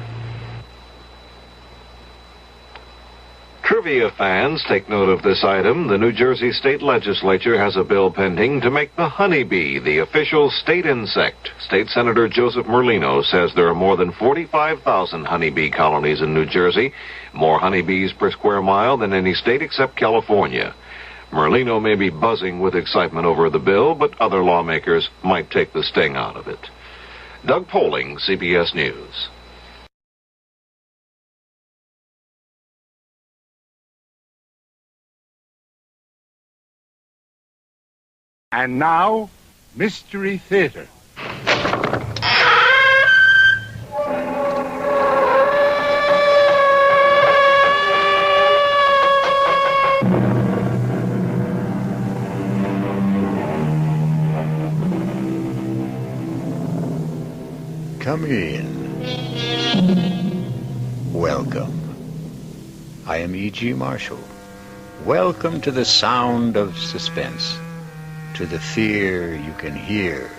Trivia fans, take note of this item. The New Jersey State Legislature has a bill pending to make the honeybee the official state insect. State Senator Joseph Merlino says there are more than 45,000 honeybee colonies in New Jersey, more honeybees per square mile than any state except California. Merlino may be buzzing with excitement over the bill, but other lawmakers might take the sting out of it. Doug Poling, CBS News. And now, Mystery Theater. Come in. Welcome. I am E.G. Marshall. Welcome to the sound of suspense, to the fear you can hear.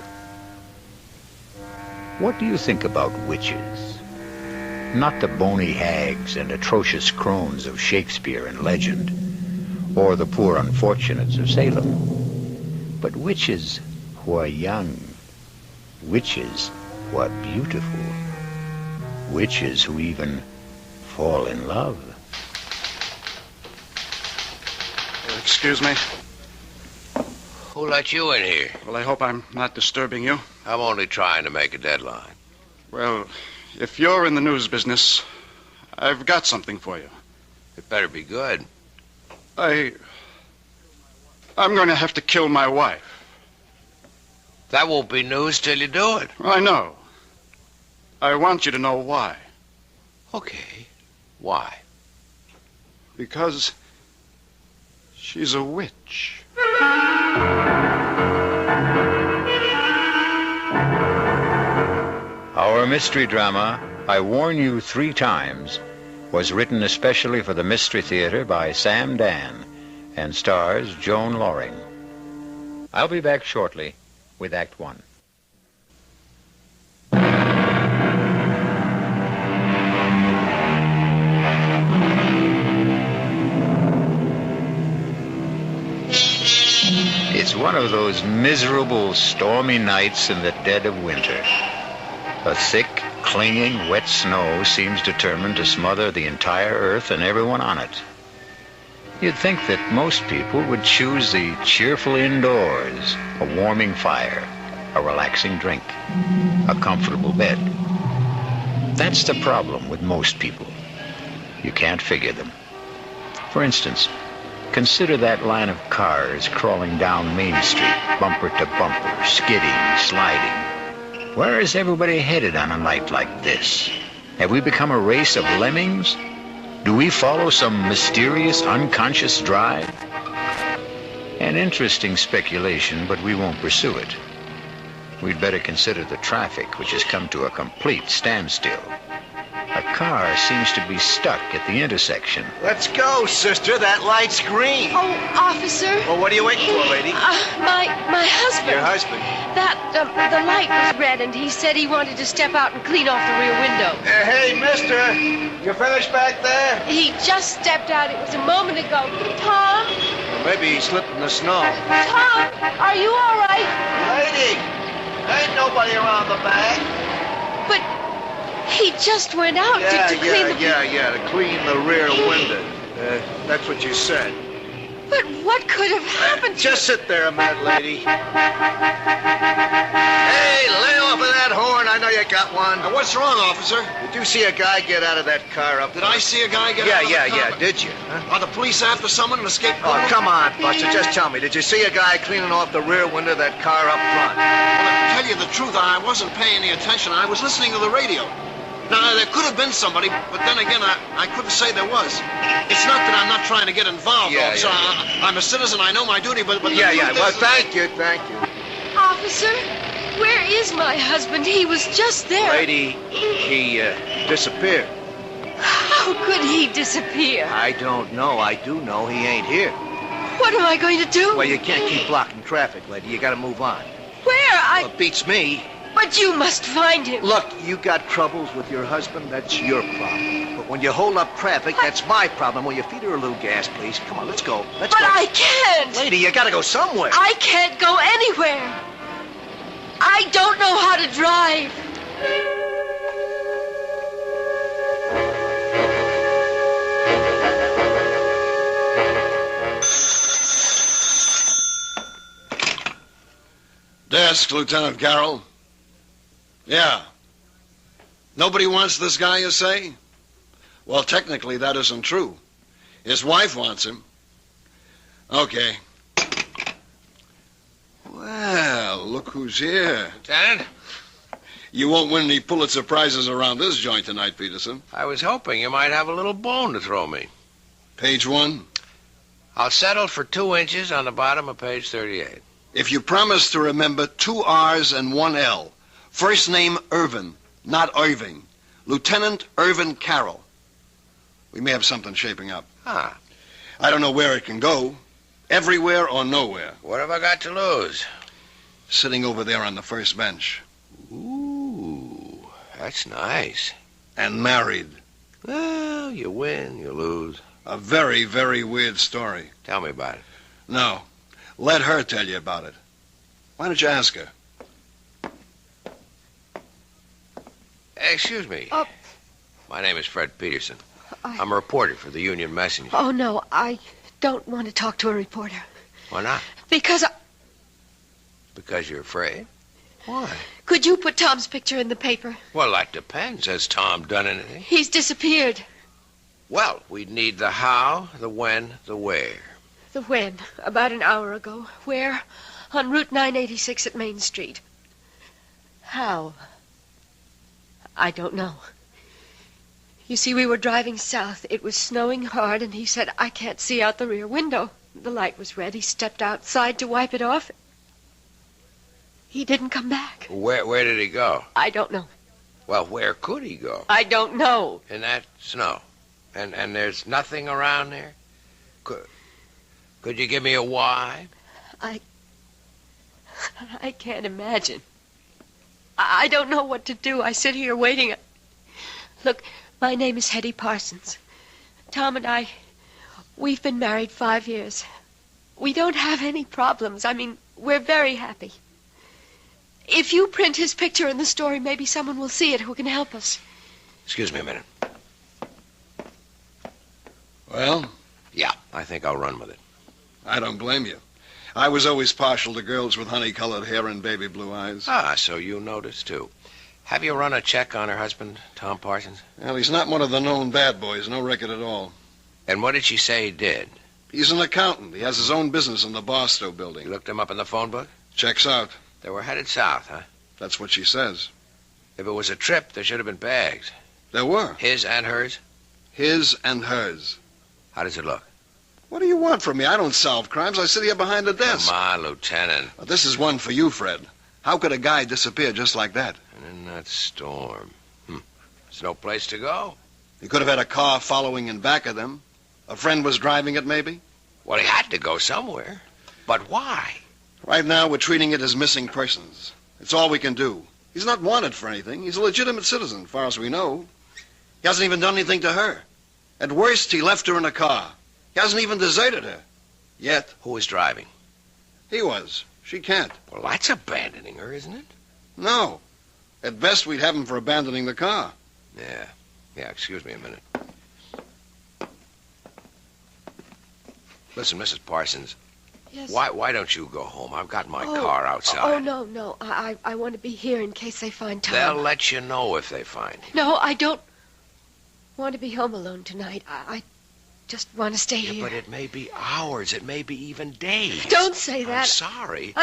What do you think about witches? Not the bony hags and atrocious crones of Shakespeare and legend, or the poor unfortunates of Salem, but witches who are young, witches who are beautiful, witches who even fall in love. Excuse me? Who let you in here? Well, I hope I'm not disturbing you. I'm only trying to make a deadline. Well, if you're in the news business, I've got something for you. It better be good. I'm going to have to kill my wife. That won't be news till you do it. I know. I want you to know why. Okay. Why? Because she's a witch. Our mystery drama, I Warn You 3 Times, was written especially for the Mystery Theater by Sam Dan and stars Joan Loring. I'll be back shortly with Act 1. It's one of those miserable, stormy nights in the dead of winter. A thick, clinging, wet snow seems determined to smother the entire earth and everyone on it. You'd think that most people would choose the cheerful indoors, a warming fire, a relaxing drink, a comfortable bed. That's the problem with most people. You can't figure them. For instance, consider that line of cars crawling down Main Street, bumper to bumper, skidding, sliding. Where is everybody headed on a night like this? Have we become a race of lemmings? Do we follow some mysterious, unconscious drive? An interesting speculation, but we won't pursue it. We'd better consider the traffic, which has come to a complete standstill. A car seems to be stuck at the intersection. Let's go, sister. That light's green. Oh, officer. Well, what are you waiting for, lady? My husband. Your husband? The light was red, and he said he wanted to step out and clean off the rear window. Hey, mister. You finished back there? He just stepped out. It was a moment ago. Tom? Well, maybe he slipped in the snow. Tom, are you all right? Lady, ain't nobody around the back. But he just went out to clean the... to clean the rear window. That's what you said. But what could have happened to... Just sit there a minute, lady. Hey, lay off of that horn. I know you got one. What's wrong, officer? Did you see a guy get out of that car up Did I see a guy get out of the car? Yeah. Did you? Huh? Are the police after someone and escaped? Oh, come on, Buster. Just tell me. Did you see a guy cleaning off the rear window of that car up front? Well, to tell you the truth, I wasn't paying any attention. I was listening to the radio. Now, there could have been somebody, but then again, I couldn't say there was. It's not that I'm not trying to get involved, officer. I'm a citizen. I know my duty, but Well, thank you. Officer, where is my husband? He was just there. Lady, he disappeared. How could he disappear? I don't know. I do know he ain't here. What am I going to do? Well, you can't keep blocking traffic, lady. You gotta move on. Where? Well, it beats me. But you must find him. Look, you got troubles with your husband, that's your problem. But when you hold up traffic, that's my problem. Will you feed her a little gas, please? Come on, let's go. Let's go. But I can't. Lady, you gotta go somewhere. I can't go anywhere. I don't know how to drive. Desk, Lieutenant Carroll. Yeah. Nobody wants this guy, you say? Well, technically, that isn't true. His wife wants him. Okay. Well, look who's here. Lieutenant? You won't win any Pulitzer Prizes around this joint tonight, Peterson. I was hoping you might have a little bone to throw me. Page 1. I'll settle for 2 inches on the bottom of page 38. If you promise to remember 2 R's and 1 L. First name Irvin, not Irving. Lieutenant Irvin Carroll. We may have something shaping up. Ah. I don't know where it can go. Everywhere or nowhere. What have I got to lose? Sitting over there on the first bench. Ooh, that's nice. And married. Well, you win, you lose. A very, very weird story. Tell me about it. No. Let her tell you about it. Why don't you ask her? Excuse me. My name is Fred Peterson. I'm a reporter for the Union Messenger. Oh, no, I don't want to talk to a reporter. Why not? Because Because you're afraid? Why? Could you put Tom's picture in the paper? Well, that depends. Has Tom done anything? He's disappeared. Well, we'd need the how, the when, the where. The when? About an hour ago. Where? On Route 986 at Main Street. How? I don't know. You see, we were driving south. It was snowing hard, and he said, I can't see out the rear window. The light was red. He stepped outside to wipe it off. He didn't come back. Where did he go? I don't know. Well, where could he go? I don't know. In that snow. And there's nothing around there? Could you give me a why? I can't imagine. I don't know what to do. I sit here waiting. Look, my name is Hetty Parsons. Tom and I, we've been married 5 years. We don't have any problems. I mean, we're very happy. If you print his picture in the story, maybe someone will see it who can help us. Excuse me a minute. Well? Yeah, I think I'll run with it. I don't blame you. I was always partial to girls with honey-colored hair and baby blue eyes. Ah, so you noticed, too. Have you run a check on her husband, Tom Parsons? Well, he's not one of the known bad boys. No record at all. And what did she say he did? He's an accountant. He has his own business in the Barstow building. You looked him up in the phone book? Checks out. They were headed south, huh? That's what she says. If it was a trip, there should have been bags. There were. His and hers? His and hers. How does it look? What do you want from me? I don't solve crimes. I sit here behind the desk. Come on, Lieutenant. Well, this is one for you, Fred. How could a guy disappear just like that? And in that storm. There's no place to go. He could have had a car following in back of them. A friend was driving it, maybe? Well, he had to go somewhere. But why? Right now, we're treating it as missing persons. It's all we can do. He's not wanted for anything. He's a legitimate citizen, as far as we know. He hasn't even done anything to her. At worst, he left her in a car. He hasn't even deserted her. Yet. Who was driving? He was. She can't. Well, that's abandoning her, isn't it? No. At best, we'd have him for abandoning the car. Yeah, excuse me a minute. Listen, Mrs. Parsons. Yes? Why don't you go home? I've got my car outside. Oh, no. I want to be here in case they find Tom. They'll let you know if they find him. No, I don't want to be home alone tonight. I just want to stay here. But it may be hours. It may be even days. Don't say that. I'm sorry.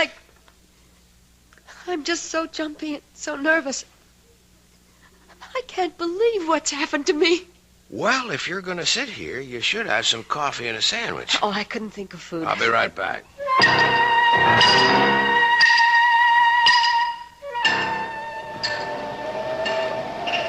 I'm just so jumpy and so nervous. I can't believe what's happened to me. Well, if you're going to sit here, you should have some coffee and a sandwich. Oh, I couldn't think of food. I'll be right back.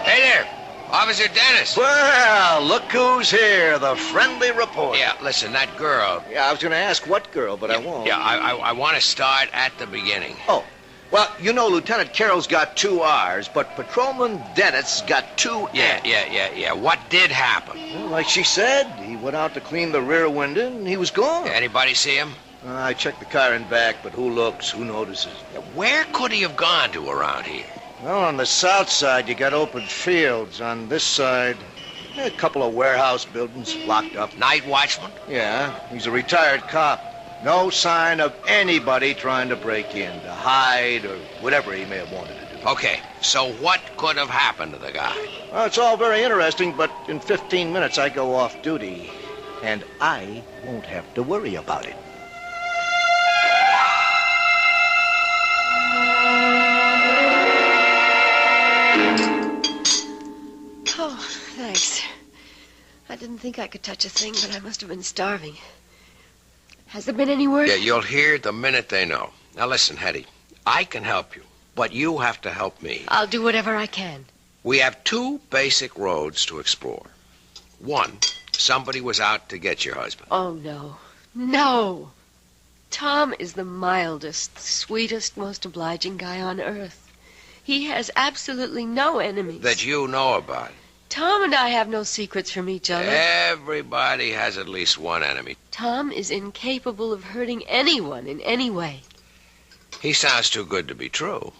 Hey there. Officer Mr. Dennis. Well, look who's here, the friendly reporter. Yeah, listen, that girl. Yeah, I was going to ask what girl, but I won't. Yeah, I want to start at the beginning. Oh, well, you know, Lieutenant Carroll's got 2 R's, but Patrolman Dennett's got 2 N's. Yeah. What did happen? Well, like she said, he went out to clean the rear window, and he was gone. Anybody see him? I checked the car and back, but who looks, who notices? Where could he have gone to around here? Well, on the south side, you got open fields. On this side, a couple of warehouse buildings locked up. Night watchman? Yeah, he's a retired cop. No sign of anybody trying to break in, to hide, or whatever he may have wanted to do. Okay, so what could have happened to the guy? Well, it's all very interesting, but in 15 minutes I go off duty, and I won't have to worry about it. Oh, thanks. I didn't think I could touch a thing, but I must have been starving. Has there been any word? Yeah, you'll hear the minute they know. Now listen, Hetty, I can help you, but you have to help me. I'll do whatever I can. We have 2 basic roads to explore. 1, somebody was out to get your husband. Oh, no. No. Tom is the mildest, sweetest, most obliging guy on earth. He has absolutely no enemies. That you know about. Tom and I have no secrets from each other. Everybody has at least one enemy. Tom is incapable of hurting anyone in any way. He sounds too good to be true.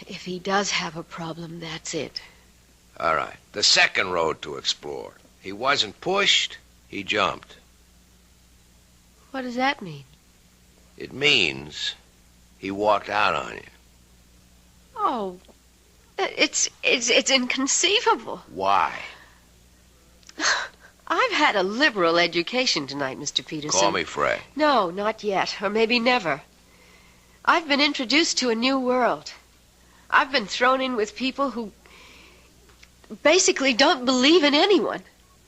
If he does have a problem, that's it. All right. The second road to explore. He wasn't pushed, he jumped. What does that mean? It means he walked out on you. Oh, it's inconceivable. Why? I've had a liberal education tonight, Mr. Peterson. Call me Fred. No, not yet, or maybe never. I've been introduced to a new world. I've been thrown in with people who basically don't believe in anyone,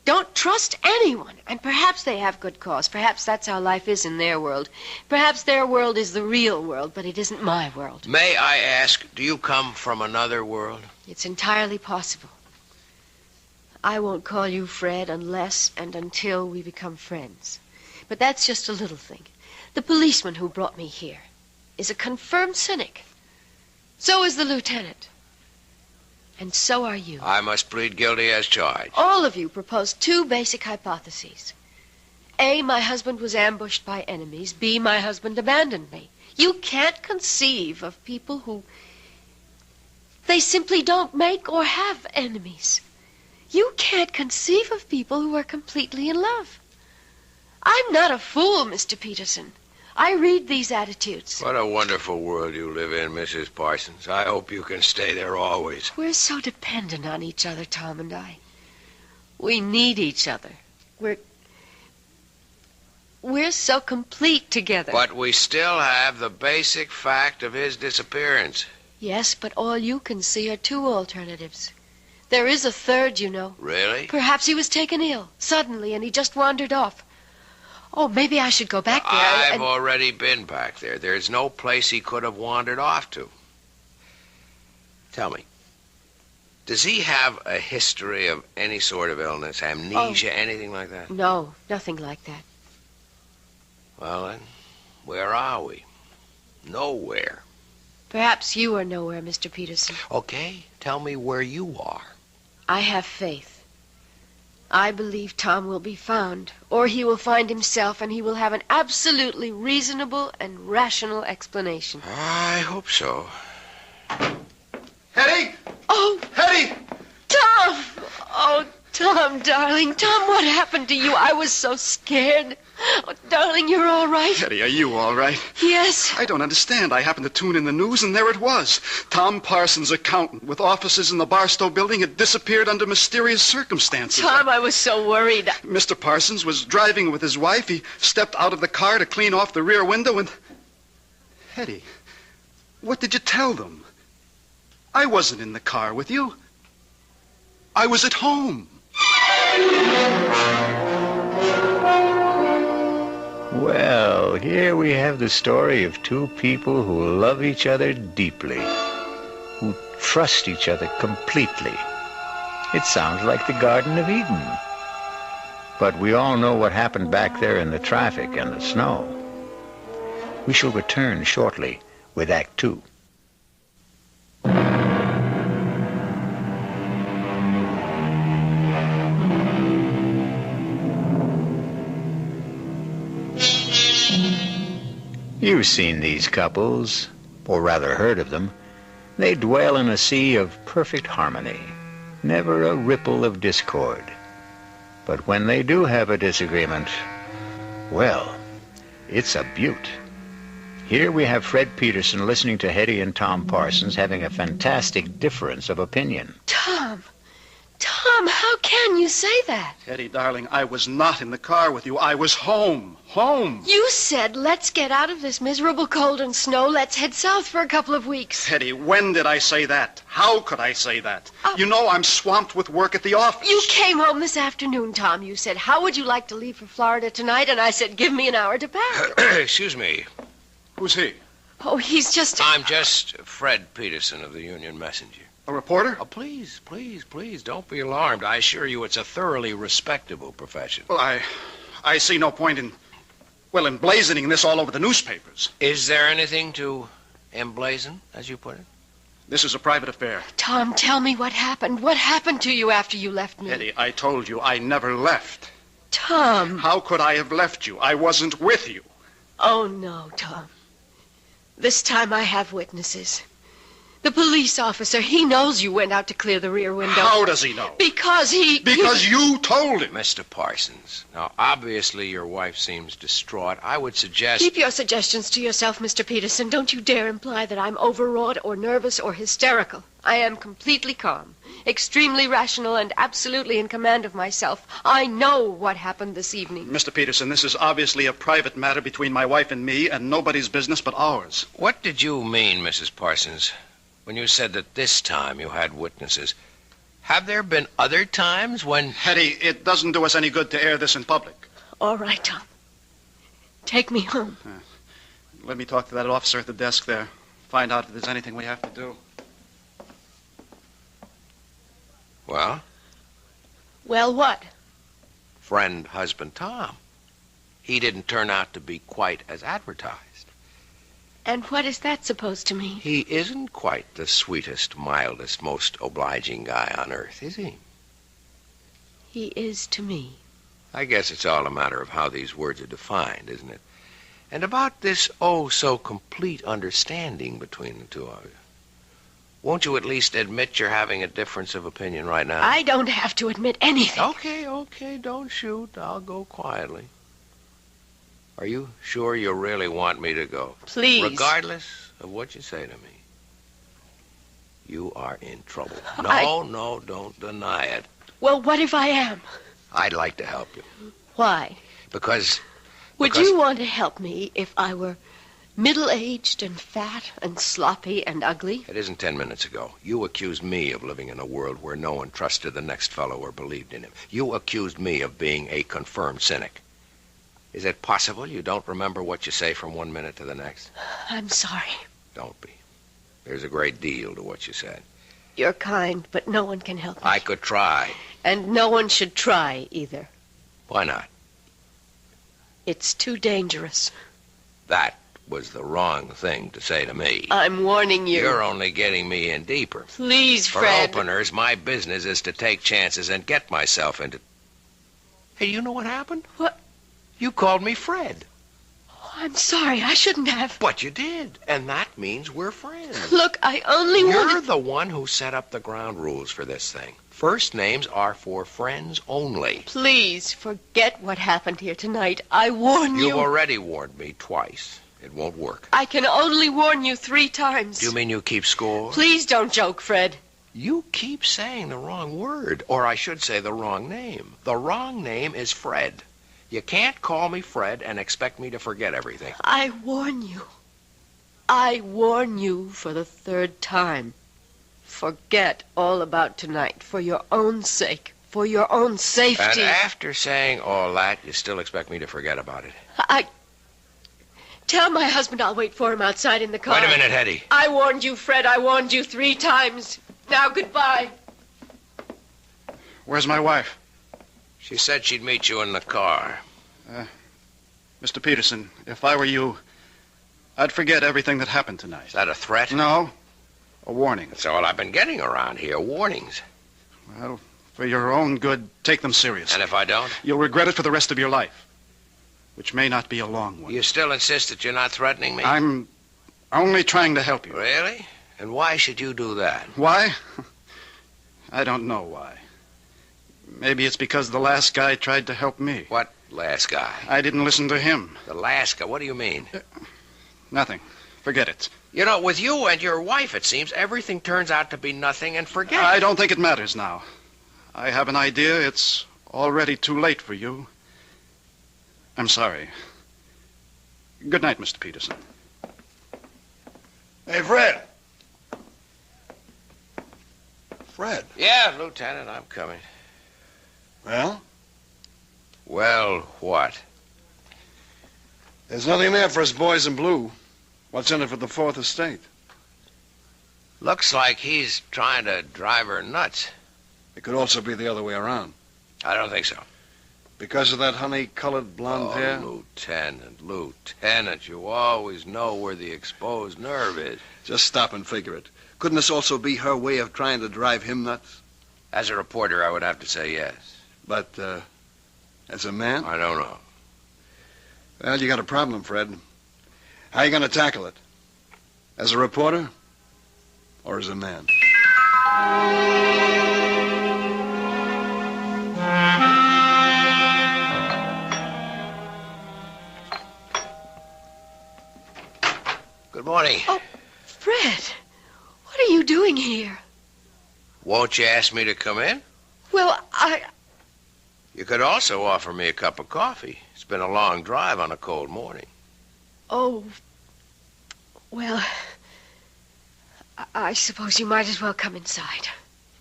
don't trust anyone, and perhaps they have good cause. Perhaps that's how life is in their world. Perhaps their world is the real world, but it isn't my world. May I ask, do you come from another world? It's entirely possible. I won't call you Fred unless and until we become friends. But that's just a little thing. The policeman who brought me here is a confirmed cynic. So is the lieutenant. And so are you. I must plead guilty as charged. All of you propose 2 basic hypotheses. A, my husband was ambushed by enemies. B, my husband abandoned me. You can't conceive of people who... they simply don't make or have enemies. You can't conceive of people who are completely in love. I'm not a fool, Mr. Peterson. I read these attitudes. What a wonderful world you live in, Mrs. Parsons. I hope you can stay there always. We're so dependent on each other, Tom and I. We need each other. We're so complete together. But we still have the basic fact of his disappearance. Yes, but all you can see are 2 alternatives. There is a third, you know. Really? Perhaps he was taken ill, suddenly, and he just wandered off. Oh, maybe I should go back there. I've already been back there. There's no place he could have wandered off to. Tell me, does he have a history of any sort of illness, amnesia, anything like that? No, nothing like that. Well, then, where are we? Nowhere. Perhaps you are nowhere, Mr. Peterson. Okay, tell me where you are. I have faith. I believe Tom will be found, or he will find himself, and he will have an absolutely reasonable and rational explanation. I hope so. Hetty! Oh! Hetty! Tom! Oh, Tom, darling. Tom, what happened to you? I was so scared. Oh, darling, you're all right? Hetty, are you all right? Yes. I don't understand. I happened to tune in the news, and there it was. Tom Parsons, accountant, with offices in the Barstow building, had disappeared under mysterious circumstances. Tom, I was so worried. Mr. Parsons was driving with his wife. He stepped out of the car to clean off the rear window, and... Hetty, what did you tell them? I wasn't in the car with you. I was at home. Well, here we have the story of 2 people who love each other deeply, who trust each other completely, It sounds like the Garden of Eden. But we all know what happened back there in the traffic and the snow. We shall return shortly with Act Two. You've seen these couples, or rather heard of them. They dwell in a sea of perfect harmony, never a ripple of discord. But when they do have a disagreement, well, it's a beaut. Here we have Fred Peterson listening to Hetty and Tom Parsons having a fantastic difference of opinion. Tom, how can you say that? Hetty, darling, I was not in the car with you. I was home. Home. You said, let's get out of this miserable cold and snow. Let's head south for a couple of weeks. Hetty, when did I say that? How could I say that? You know I'm swamped with work at the office. You came home this afternoon, Tom. You said, how would you like to leave for Florida tonight? And I said, give me an hour to pack. Excuse me. Who's he? Oh, he's just... I'm just Fred Peterson of the Union Messenger. A reporter? Oh, please, don't be alarmed. I assure you it's a thoroughly respectable profession. Well, I see no point in emblazoning this all over the newspapers. Is there anything to emblazon, as you put it? This is a private affair. Tom, tell me what happened. What happened to you after you left me? Hetty, I told you I never left. Tom. How could I have left you? I wasn't with you. Oh, no, Tom. This time I have witnesses. The police officer, he knows you went out to clear the rear window. How does he know? Because you told him. Mr. Parsons, now, obviously your wife seems distraught. I would suggest... Keep your suggestions to yourself, Mr. Peterson. Don't you dare imply that I'm overwrought or nervous or hysterical. I am completely calm, extremely rational, and absolutely in command of myself. I know what happened this evening. Mr. Peterson, this is obviously a private matter between my wife and me, and nobody's business but ours. What did you mean, Mrs. Parsons, when you said that this time you had witnesses? Have there been other times when... Hetty, it doesn't do us any good to air this in public. All right, Tom. Take me home. Let me talk to that officer at the desk there. Find out if there's anything we have to do. Well? Well, what? Friend, husband, Tom. He didn't turn out to be quite as advertised. And what is that supposed to mean? He isn't quite the sweetest, mildest, most obliging guy on earth, is he? He is to me. I guess it's all a matter of how these words are defined, isn't it? And about this oh-so-complete understanding between the two of you. Won't you at least admit you're having a difference of opinion right now? I don't have to admit anything. Okay, don't shoot. I'll go quietly. Are you sure you really want me to go? Please. Regardless of what you say to me. You are in trouble. No, don't deny it. Well, what if I am? I'd like to help you. Why? Because... Would you want to help me if I were middle-aged and fat and sloppy and ugly? It isn't 10 minutes ago. You accused me of living in a world where no one trusted the next fellow or believed in him. You accused me of being a confirmed cynic. Is it possible you don't remember what you say from 1 minute to the next? I'm sorry. Don't be. There's a great deal to what you said. You're kind, but no one can help me. I could try. And no one should try, either. Why not? It's too dangerous. That was the wrong thing to say to me. I'm warning you. You're only getting me in deeper. Please, Fred. For openers, my business is to take chances and get myself into... Hey, you know what happened? What? You called me Fred. Oh, I'm sorry. I shouldn't have. But you did. And that means we're friends. Look, I only wanted... You're the one who set up the ground rules for this thing. First names are for friends only. Please, forget what happened here tonight. I warn you. You've already warned me twice. It won't work. I can only warn you 3 times. Do you mean you keep score? Please don't joke, Fred. You keep saying the wrong word, or I should say the wrong name. The wrong name is Fred. You can't call me Fred and expect me to forget everything. I warn you. I warn you for the 3rd time. Forget all about tonight for your own sake, for your own safety. And after saying all that, you still expect me to forget about it? Tell my husband I'll wait for him outside in the car. Wait a minute, Hetty. I warned you, Fred. I warned you 3 times. Now, goodbye. Where's my wife? She said she'd meet you in the car. Mr. Peterson, if I were you, I'd forget everything that happened tonight. Is that a threat? No. A warning. That's all I've been getting around here, warnings. Well, for your own good, take them seriously. And if I don't? You'll regret it for the rest of your life, which may not be a long one. You still insist that you're not threatening me? I'm only trying to help you. Really? And why should you do that? Why? I don't know why. Maybe it's because the last guy tried to help me. What last guy? I didn't listen to him. The last guy? What do you mean? Nothing. Forget it. You know, with you and your wife, it seems, everything turns out to be nothing and forget. I don't think it matters now. I have an idea it's already too late for you. I'm sorry. Good night, Mr. Peterson. Hey, Fred. Fred. Yeah, Lieutenant, I'm coming. Well? Well, what? There's nothing there for us boys in blue. What's in it for the Fourth Estate? Looks like he's trying to drive her nuts. It could also be the other way around. I don't think so. Because of that honey-colored blonde hair? Lieutenant, you always know where the exposed nerve is. Just stop and figure it. Couldn't this also be her way of trying to drive him nuts? As a reporter, I would have to say yes. But, as a man? I don't know. Well, you got a problem, Fred. How you going to tackle it? As a reporter? Or as a man? Good morning. Oh, Fred, what are you doing here? Won't you ask me to come in? Well, You could also offer me a cup of coffee. It's been a long drive on a cold morning. Oh, well, I suppose you might as well come inside.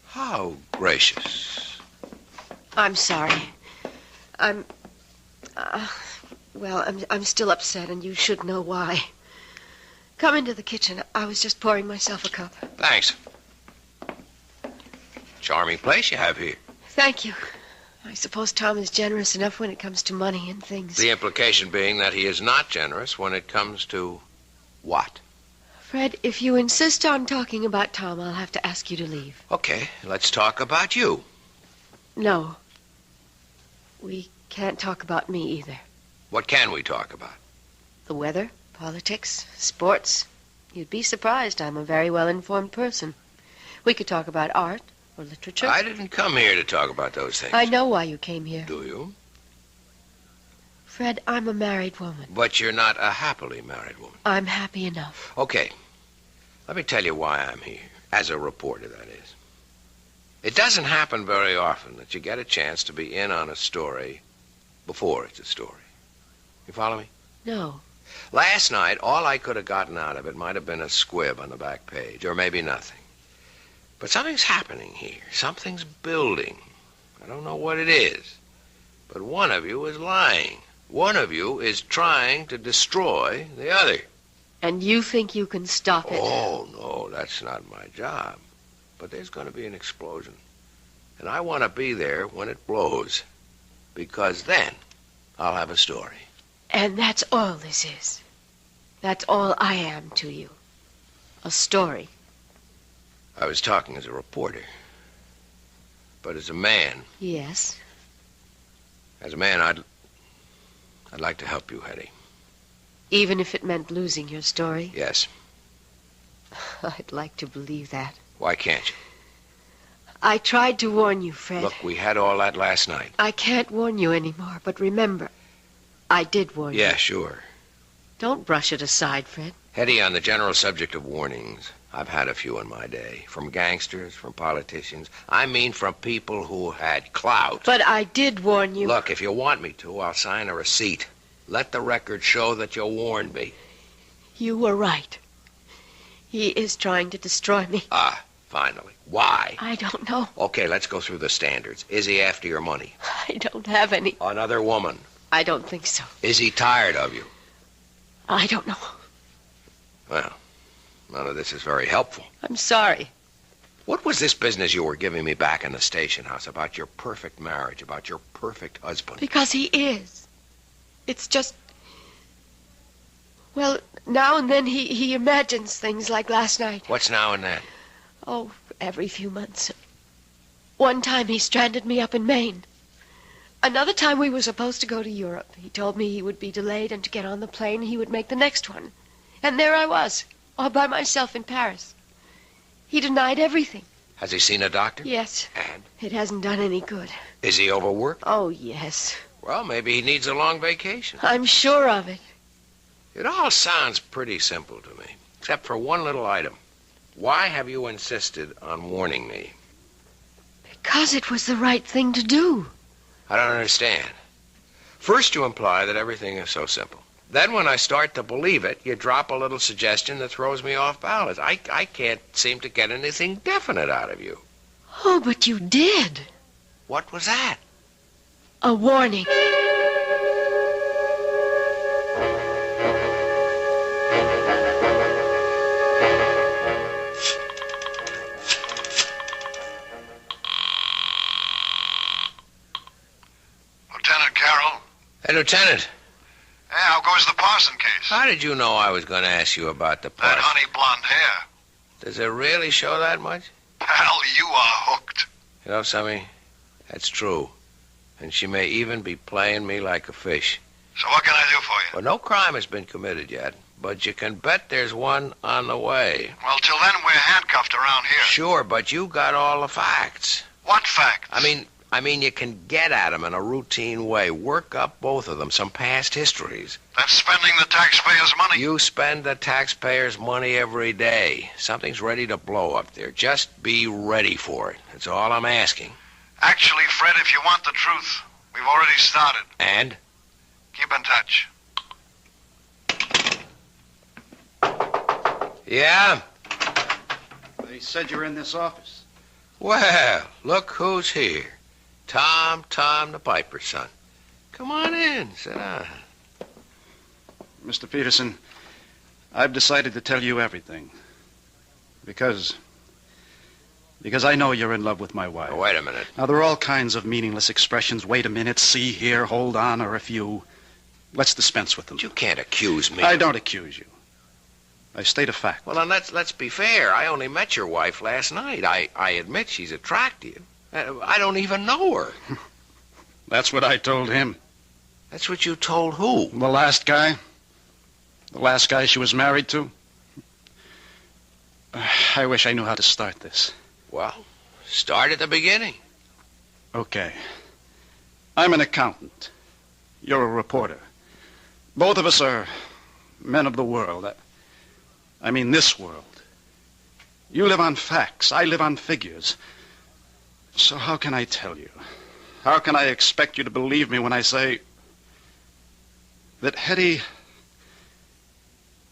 How gracious. I'm sorry. I'm still upset, and you should know why. Come into the kitchen. I was just pouring myself a cup. Thanks. Charming place you have here. Thank you. I suppose Tom is generous enough when it comes to money and things. The implication being that he is not generous when it comes to what? Fred, if you insist on talking about Tom, I'll have to ask you to leave. Okay, let's talk about you. No. We can't talk about me either. What can we talk about? The weather, politics, sports. You'd be surprised. I'm a very well-informed person. We could talk about art or literature. I didn't come here to talk about those things. I know why you came here. Do you? Fred, I'm a married woman. But you're not a happily married woman. I'm happy enough. Okay. Let me tell you why I'm here. As a reporter, that is. It doesn't happen very often that you get a chance to be in on a story before it's a story. You follow me? No. Last night, all I could have gotten out of it might have been a squib on the back page, or maybe nothing. But something's happening here. Something's building. I don't know what it is. But one of you is lying. One of you is trying to destroy the other. And you think you can stop it? Oh, no, that's not my job. But there's going to be an explosion. And I want to be there when it blows. Because then I'll have a story. And that's all this is. That's all I am to you. A story. I was talking as a reporter. But as a man... Yes? As a man, I'd like to help you, Hetty. Even if it meant losing your story? Yes. I'd like to believe that. Why can't you? I tried to warn you, Fred. Look, we had all that last night. I can't warn you anymore, but remember, I did warn you. Yeah, sure. Don't brush it aside, Fred. Hetty, on the general subject of warnings, I've had a few in my day. From gangsters, from politicians. I mean from people who had clout. But I did warn you. Look, if you want me to, I'll sign a receipt. Let the record show that you warned me. You were right. He is trying to destroy me. Ah, finally. Why? I don't know. Okay, let's go through the standards. Is he after your money? I don't have any. Another woman? I don't think so. Is he tired of you? I don't know. Well, none of this is very helpful. I'm sorry. What was this business you were giving me back in the station house about your perfect marriage, about your perfect husband? Because he is. It's just... Well, now and then he imagines things like last night. What's now and then? Oh, every few months. One time he stranded me up in Maine. Another time we were supposed to go to Europe. He told me he would be delayed and to get on the plane he would make the next one. And there I was, all by myself in Paris. He denied everything. Has he seen a doctor? Yes. And? It hasn't done any good. Is he overworked? Oh, yes. Well, maybe he needs a long vacation. I'm sure of it. It all sounds pretty simple to me, except for one little item. Why have you insisted on warning me? Because it was the right thing to do. I don't understand. First, you imply that everything is so simple. Then, when I start to believe it, you drop a little suggestion that throws me off balance. I can't seem to get anything definite out of you. Oh, but you did. What was that? A warning. Lieutenant Carroll. Hey, Lieutenant. Hey, how goes the Parson case? How did you know I was going to ask you about the parson? That honey blonde hair. Does it really show that much? Pal, you are hooked. You know, Sammy, that's true. And she may even be playing me like a fish. So what can I do for you? Well, no crime has been committed yet, but you can bet there's one on the way. Well, till then, we're handcuffed around here. Sure, but you got all the facts. What facts? I mean, you can get at them in a routine way. Work up both of them, some past histories. That's spending the taxpayers' money. You spend the taxpayers' money every day. Something's ready to blow up there. Just be ready for it. That's all I'm asking. Actually, Fred, if you want the truth, we've already started. And? Keep in touch. Yeah? They said you're in this office. Well, look who's here. Tom, the piper's son. Come on in. Sit down. Mr. Peterson, I've decided to tell you everything. Because I know you're in love with my wife. Oh, wait a minute. Now, there are all kinds of meaningless expressions. Wait a minute, see here, hold on, or a few. Let's dispense with them. You can't accuse me. I don't accuse you. I state a fact. Well, then let's be fair. I only met your wife last night. I admit she's attractive. I don't even know her. That's what I told him. That's what you told who? The last guy. The last guy she was married to. I wish I knew how to start this. Well, start at the beginning. Okay. I'm an accountant. You're a reporter. Both of us are men of the world. I mean this world. You live on facts. I live on figures. So how can I tell you? How can I expect you to believe me when I say that Hetty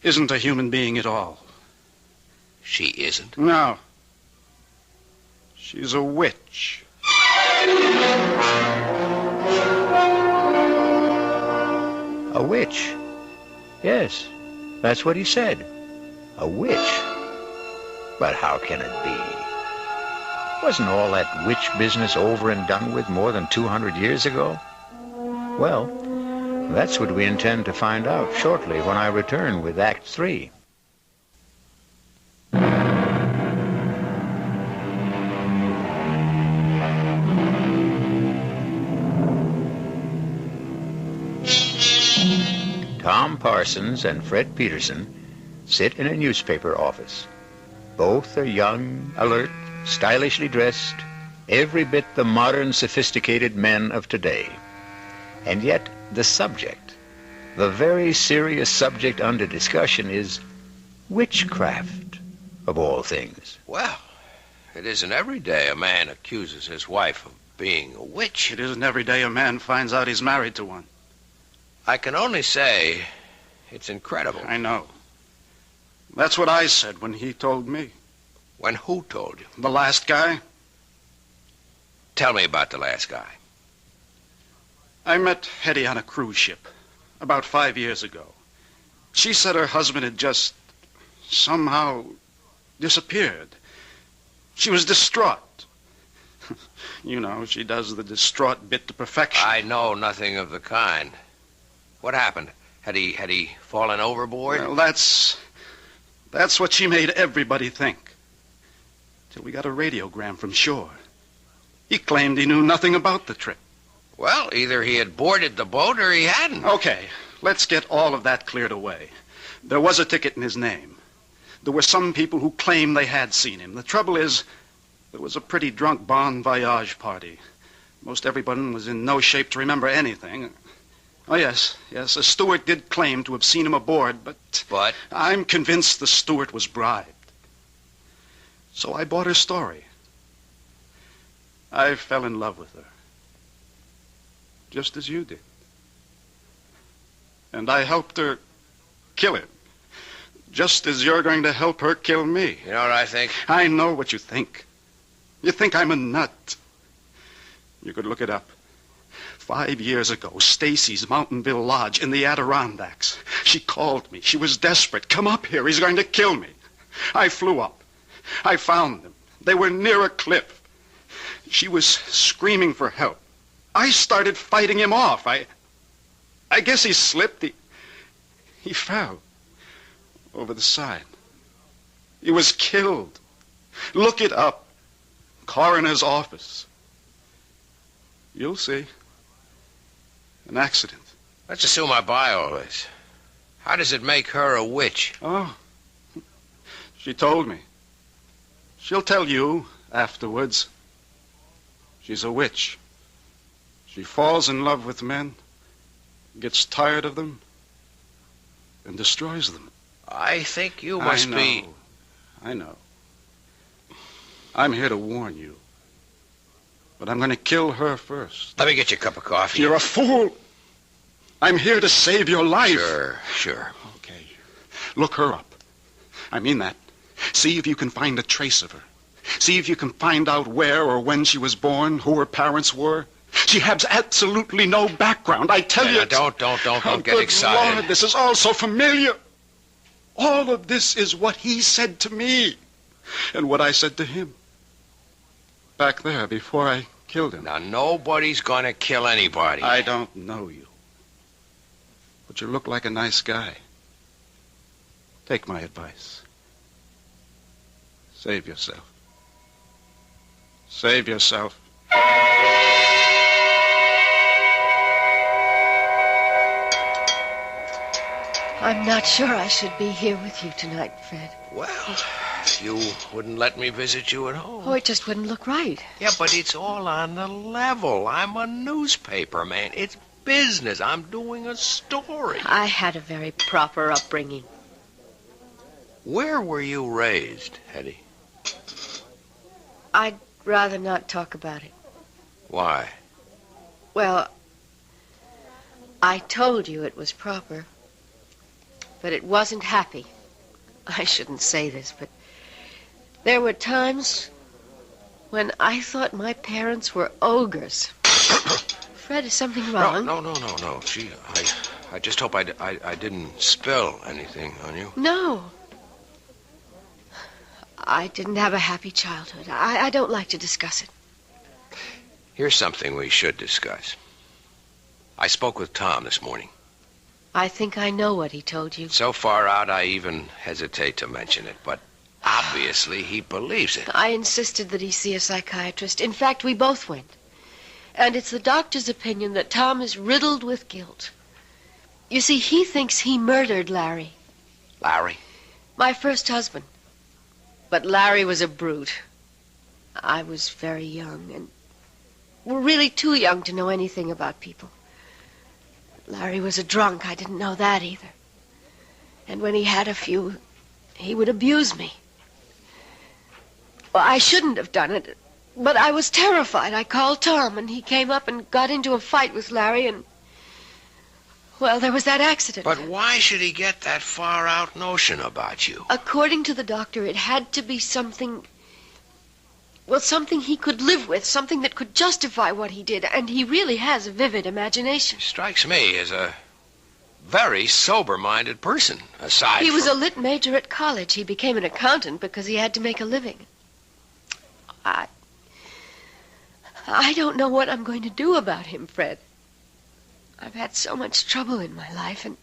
isn't a human being at all? She isn't? No. She's a witch. A witch? Yes, that's what he said. A witch. But how can it be? Wasn't all that witch business over and done with more than 200 years ago? Well, that's what we intend to find out shortly when I return with Act 3. Tom Parsons and Fred Peterson sit in a newspaper office. Both are young, alert, stylishly dressed, every bit the modern, sophisticated men of today. And yet, the subject, the very serious subject under discussion is witchcraft, of all things. Well, it isn't every day a man accuses his wife of being a witch. It isn't every day a man finds out he's married to one. I can only say it's incredible. I know. That's what I said when he told me. When who told you? The last guy. Tell me about the last guy. I met Hetty on a cruise ship about 5 years ago. She said her husband had just somehow disappeared. She was distraught. You know, she does the distraught bit to perfection. I know nothing of the kind. What happened? Had he fallen overboard? Well, that's what she made everybody think. Till we got a radiogram from shore. He claimed he knew nothing about the trip. Well, either he had boarded the boat or he hadn't. Okay, let's get all of that cleared away. There was a ticket in his name. There were some people who claimed they had seen him. The trouble is, there was a pretty drunk bon voyage party. Most everyone was in no shape to remember anything. Oh, yes, a steward did claim to have seen him aboard, but I'm convinced the steward was bribed. So I bought her story. I fell in love with her. Just as you did. And I helped her kill him. Just as you're going to help her kill me. You know what I think? I know what you think. You think I'm a nut. You could look it up. 5 years ago, Stacy's Mountainville Lodge in the Adirondacks. She called me. She was desperate. Come up here. He's going to kill me. I flew up. I found them. They were near a cliff. She was screaming for help. I started fighting him off. I guess he slipped. He fell over the side. He was killed. Look it up. Coroner's office. You'll see. An accident. Let's assume I buy all this. How does it make her a witch? Oh, she told me. She'll tell you afterwards. She's a witch. She falls in love with men, gets tired of them, and destroys them. I think you must be... I know. I'm here to warn you. But I'm going to kill her first. Let me get you a cup of coffee. You're a fool. I'm here to save your life. Sure. Okay. Look her up. I mean that. See if you can find a trace of her. See if you can find out where or when she was born, who her parents were. She has absolutely no background. I tell you. Don't get excited. Lord, this is all so familiar. All of this is what he said to me and what I said to him. Back there before I killed him. Now, nobody's gonna kill anybody. I don't know you. But you look like a nice guy. Take my advice. Save yourself. Save yourself. I'm not sure I should be here with you tonight, Fred. Well, you wouldn't let me visit you at home. Oh, it just wouldn't look right. Yeah, but it's all on the level. I'm a newspaper man. It's business. I'm doing a story. I had a very proper upbringing. Where were you raised, Hetty? I'd rather not talk about it. Why? Well, I told you it was proper. But it wasn't happy. I shouldn't say this, but there were times when I thought my parents were ogres. Fred, is something wrong? No. Gee, I just hope I didn't spill anything on you. No. I didn't have a happy childhood. I don't like to discuss it. Here's something we should discuss. I spoke with Tom this morning. I think I know what he told you. So far out, I even hesitate to mention it, but obviously he believes it. I insisted that he see a psychiatrist. In fact, we both went. And it's the doctor's opinion that Tom is riddled with guilt. You see, he thinks he murdered Larry. Larry? My first husband. But Larry was a brute. I was very young, and we're really too young to know anything about people. Larry was a drunk. I didn't know that either. And when he had a few, he would abuse me. Well, I shouldn't have done it, but I was terrified. I called Tom, and he came up and got into a fight with Larry, and... well, there was that accident. But why should he get that far-out notion about you? According to the doctor, it had to be something... well, something he could live with, something that could justify what he did, and he really has a vivid imagination. Strikes me as a very sober-minded person, aside He was from... a lit major at college. He became an accountant because he had to make a living. I don't know what I'm going to do about him, Fred. I've had so much trouble in my life, and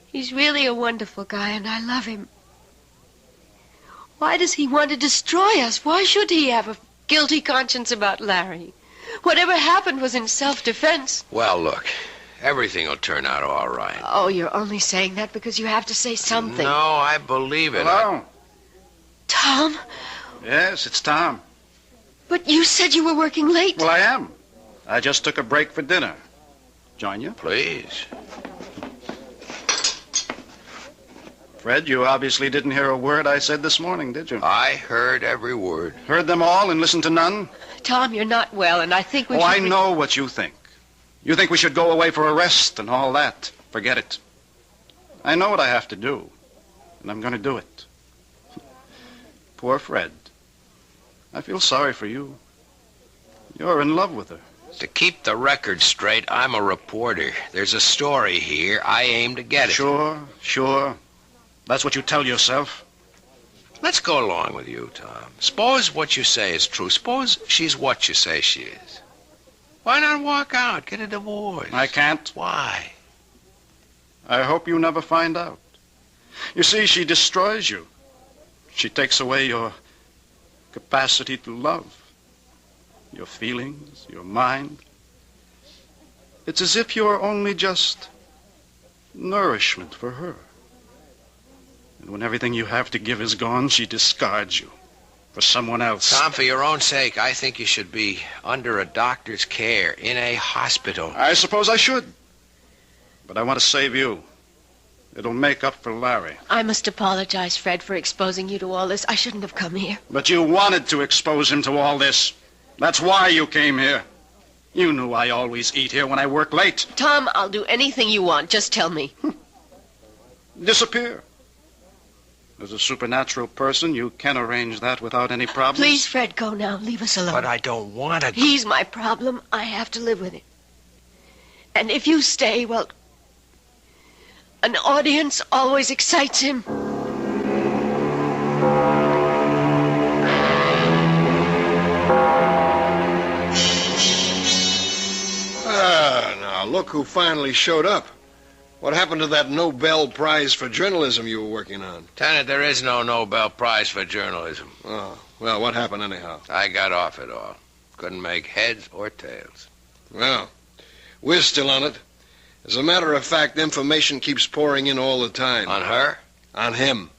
he's really a wonderful guy, and I love him. Why does he want to destroy us? Why should he have a guilty conscience about Larry? Whatever happened was in self-defense. Well, look, everything will turn out all right. Oh, you're only saying that because you have to say something. No, I believe it. Hello? Tom? Yes, it's Tom. But you said you were working late. Well, I am. I just took a break for dinner. Join you? Please. Fred, you obviously didn't hear a word I said this morning, did you? I heard every word. Heard them all and listened to none? Tom, you're not well, and I think we should... Oh, I know what you think. You think we should go away for a rest and all that. Forget it. I know what I have to do, and I'm going to do it. Poor Fred. I feel sorry for you. You're in love with her. To keep the record straight, I'm a reporter. There's a story here. I aim to get it. Sure. That's what you tell yourself. Let's go along with you, Tom. Suppose what you say is true. Suppose she's what you say she is. Why not walk out, get a divorce? I can't. Why? I hope you never find out. You see, she destroys you. She takes away your capacity to love, your feelings, your mind. It's as if you're only just nourishment for her. And when everything you have to give is gone, she discards you for someone else. Tom, for your own sake, I think you should be under a doctor's care in a hospital. I suppose I should. But I want to save you. It'll make up for Larry. I must apologize, Fred, for exposing you to all this. I shouldn't have come here. But you wanted to expose him to all this. That's why you came here. You knew I always eat here when I work late. Tom, I'll do anything you want. Just tell me. Disappear. As a supernatural person, you can arrange that without any problems. Please, Fred, go now. Leave us alone. But I don't want to. He's my problem. I have to live with it. And if you stay, well, an audience always excites him. Now, look who finally showed up. What happened to that Nobel Prize for journalism you were working on? Lieutenant, there is no Nobel Prize for journalism. Oh, well, what happened anyhow? I got off it all. Couldn't make heads or tails. Well, we're still on it. As a matter of fact, information keeps pouring in all the time. On her? On him.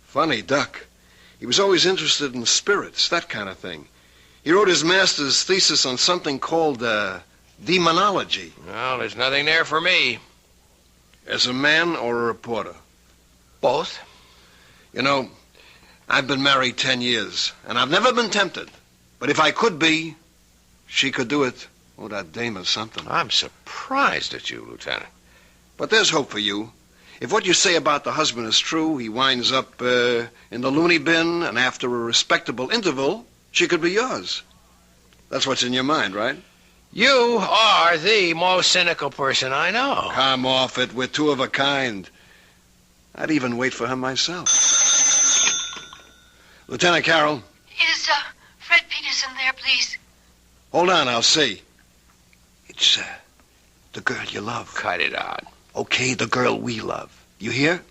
Funny duck. He was always interested in spirits, that kind of thing. He wrote his master's thesis on something called demonology. Well, there's nothing there for me. As a man or a reporter? Both. You know, I've been married 10 years, and I've never been tempted. But if I could be, she could do it. Oh, that dame is something. I'm surprised at you, Lieutenant. But there's hope for you. If what you say about the husband is true, he winds up in the loony bin, and after a respectable interval, she could be yours. That's what's in your mind, right? You are the most cynical person I know. Come off it. We're two of a kind. I'd even wait for her myself. Lieutenant Carroll. Is Fred Peterson there, please? Hold on, I'll see. It's the girl you love. Cut it out. Okay, the girl we love. You hear?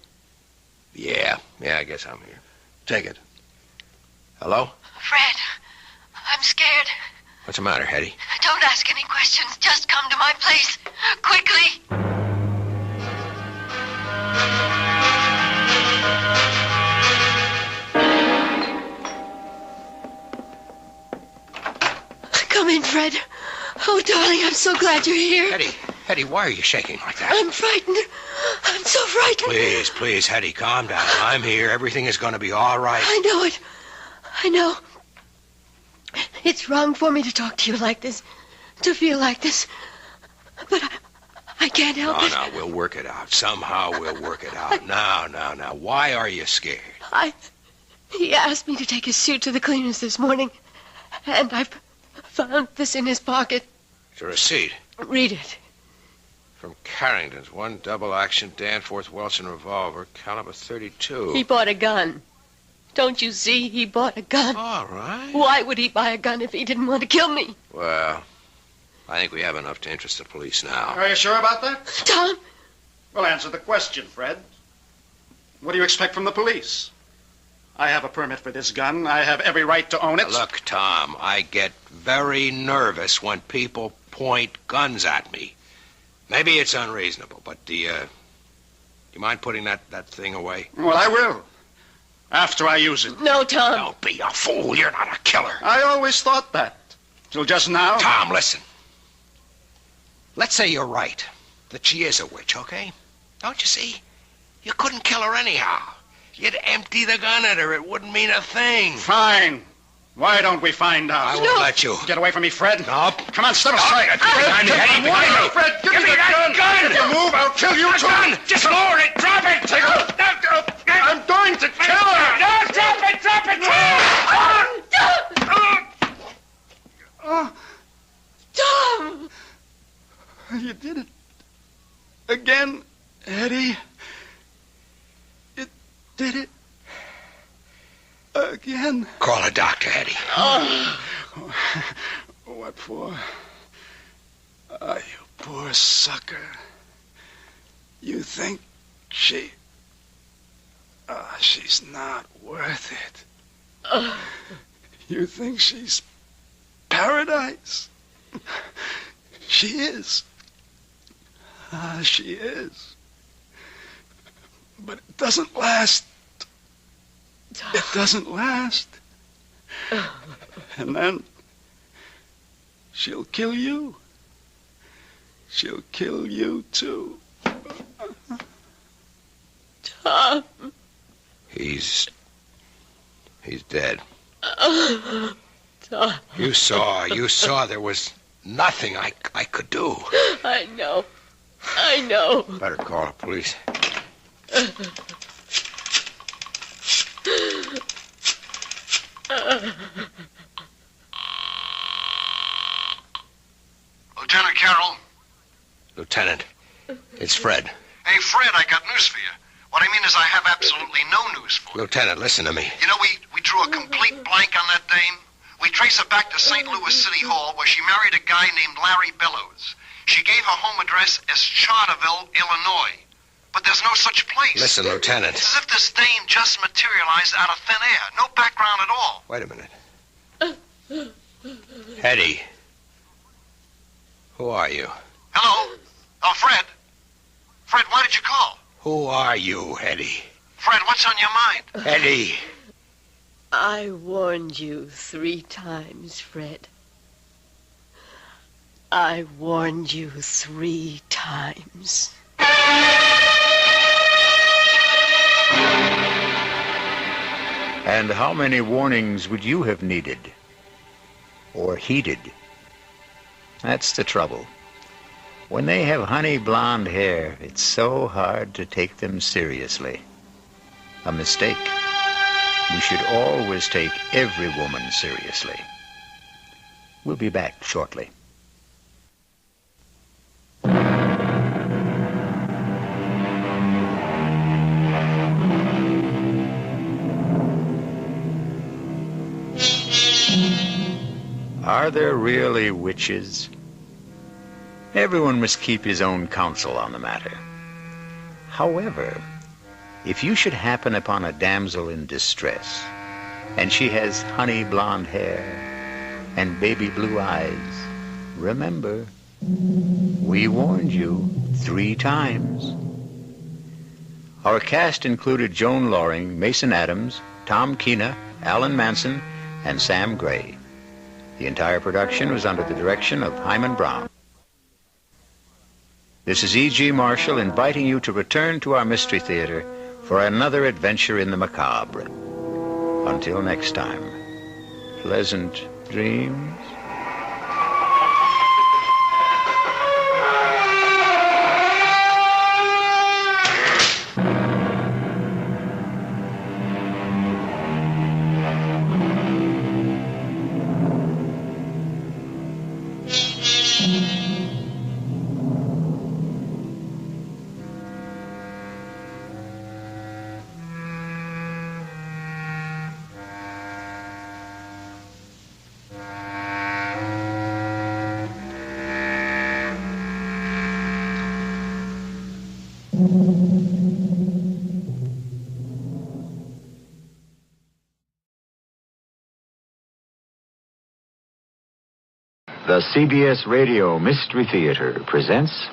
Yeah, I guess I'm here. Take it. Hello? Fred, I'm scared. What's the matter, Hetty? Don't ask any questions. Just come to my place. Quickly. Come in, Fred. Oh, darling, I'm so glad you're here. Hetty, why are you shaking like that? I'm frightened. I'm so frightened. Please, Hetty, calm down. I'm here. Everything is going to be all right. I know it. I know. It's wrong for me to talk to you like this, to feel like this. But I can't help it. No, we'll work it out. Somehow we'll work it out. Now. Why are you scared? He asked me to take his suit to the cleaners this morning, and I found this in his pocket. It's a receipt. Read it. From Carrington's, 1 double-action Danforth Wilson revolver, caliber .32. He bought a gun Don't you see? He bought a gun. All right. Why would he buy a gun if he didn't want to kill me? Well, I think we have enough to interest the police now. Are you sure about that? Tom! Well, answer the question, Fred. What do you expect from the police? I have a permit for this gun. I have every right to own it. Look, Tom, I get very nervous when people point guns at me. Maybe it's unreasonable, but do you mind putting that thing away? Well, I will. After I use it. No, Tom. Don't be a fool. You're not a killer. I always thought that. Till just now. Tom, listen. Let's say you're right. That she is a witch, okay? Don't you see? You couldn't kill her anyhow. You'd empty the gun at her. It wouldn't mean a thing. Fine. Why don't we find out? I won't let you. Get away from me, Fred. No. Come on, step aside. Behind me, Eddie, behind me. Fred, give me that gun. If you move, I'll kill you too. Gun. Just lower it. Drop it. Take it. I'm going to kill her. No, drop it. Drop it. Tom! You did it. Again, Eddie. You did it. Again. Call a doctor, Eddie. What for? You poor sucker. You think she's not worth it. You think she's paradise? She is. She is. But it doesn't last. It doesn't last. And then she'll kill you. She'll kill you too. Tom. He's dead. Tom. You saw there was nothing I could do. I know. Better call the police. Lieutenant Carroll? Lieutenant, it's Fred. Hey, Fred, I got news for you. What I mean is I have absolutely no news for you. Lieutenant, listen to me. You know, we drew a complete blank on that dame. We trace her back to St. Louis City Hall, where she married a guy named Larry Bellows. She gave her home address as Charterville, Illinois. But there's no such place. Listen, Lieutenant. It's as if this dame just materialized out of thin air. No background at all. Wait a minute. Eddie. Who are you? Hello? Oh, Fred. Fred, why did you call? Who are you, Eddie? Fred, what's on your mind? Eddie. I warned you 3 times, Fred. I warned you 3 times. And how many warnings would you have needed? Or heeded? That's the trouble. When they have honey blonde hair, it's so hard to take them seriously. A mistake. We should always take every woman seriously. We'll be back shortly. Are there really witches? Everyone must keep his own counsel on the matter. However, if you should happen upon a damsel in distress, and she has honey blonde hair and baby blue eyes, remember, we warned you 3 times. Our cast included Joan Loring, Mason Adams, Tom Keena, Alan Manson, and Sam Gray. The entire production was under the direction of Hyman Brown. This is E.G. Marshall inviting you to return to our Mystery Theater for another adventure in the macabre. Until next time, pleasant dreams. The CBS Radio Mystery Theater presents...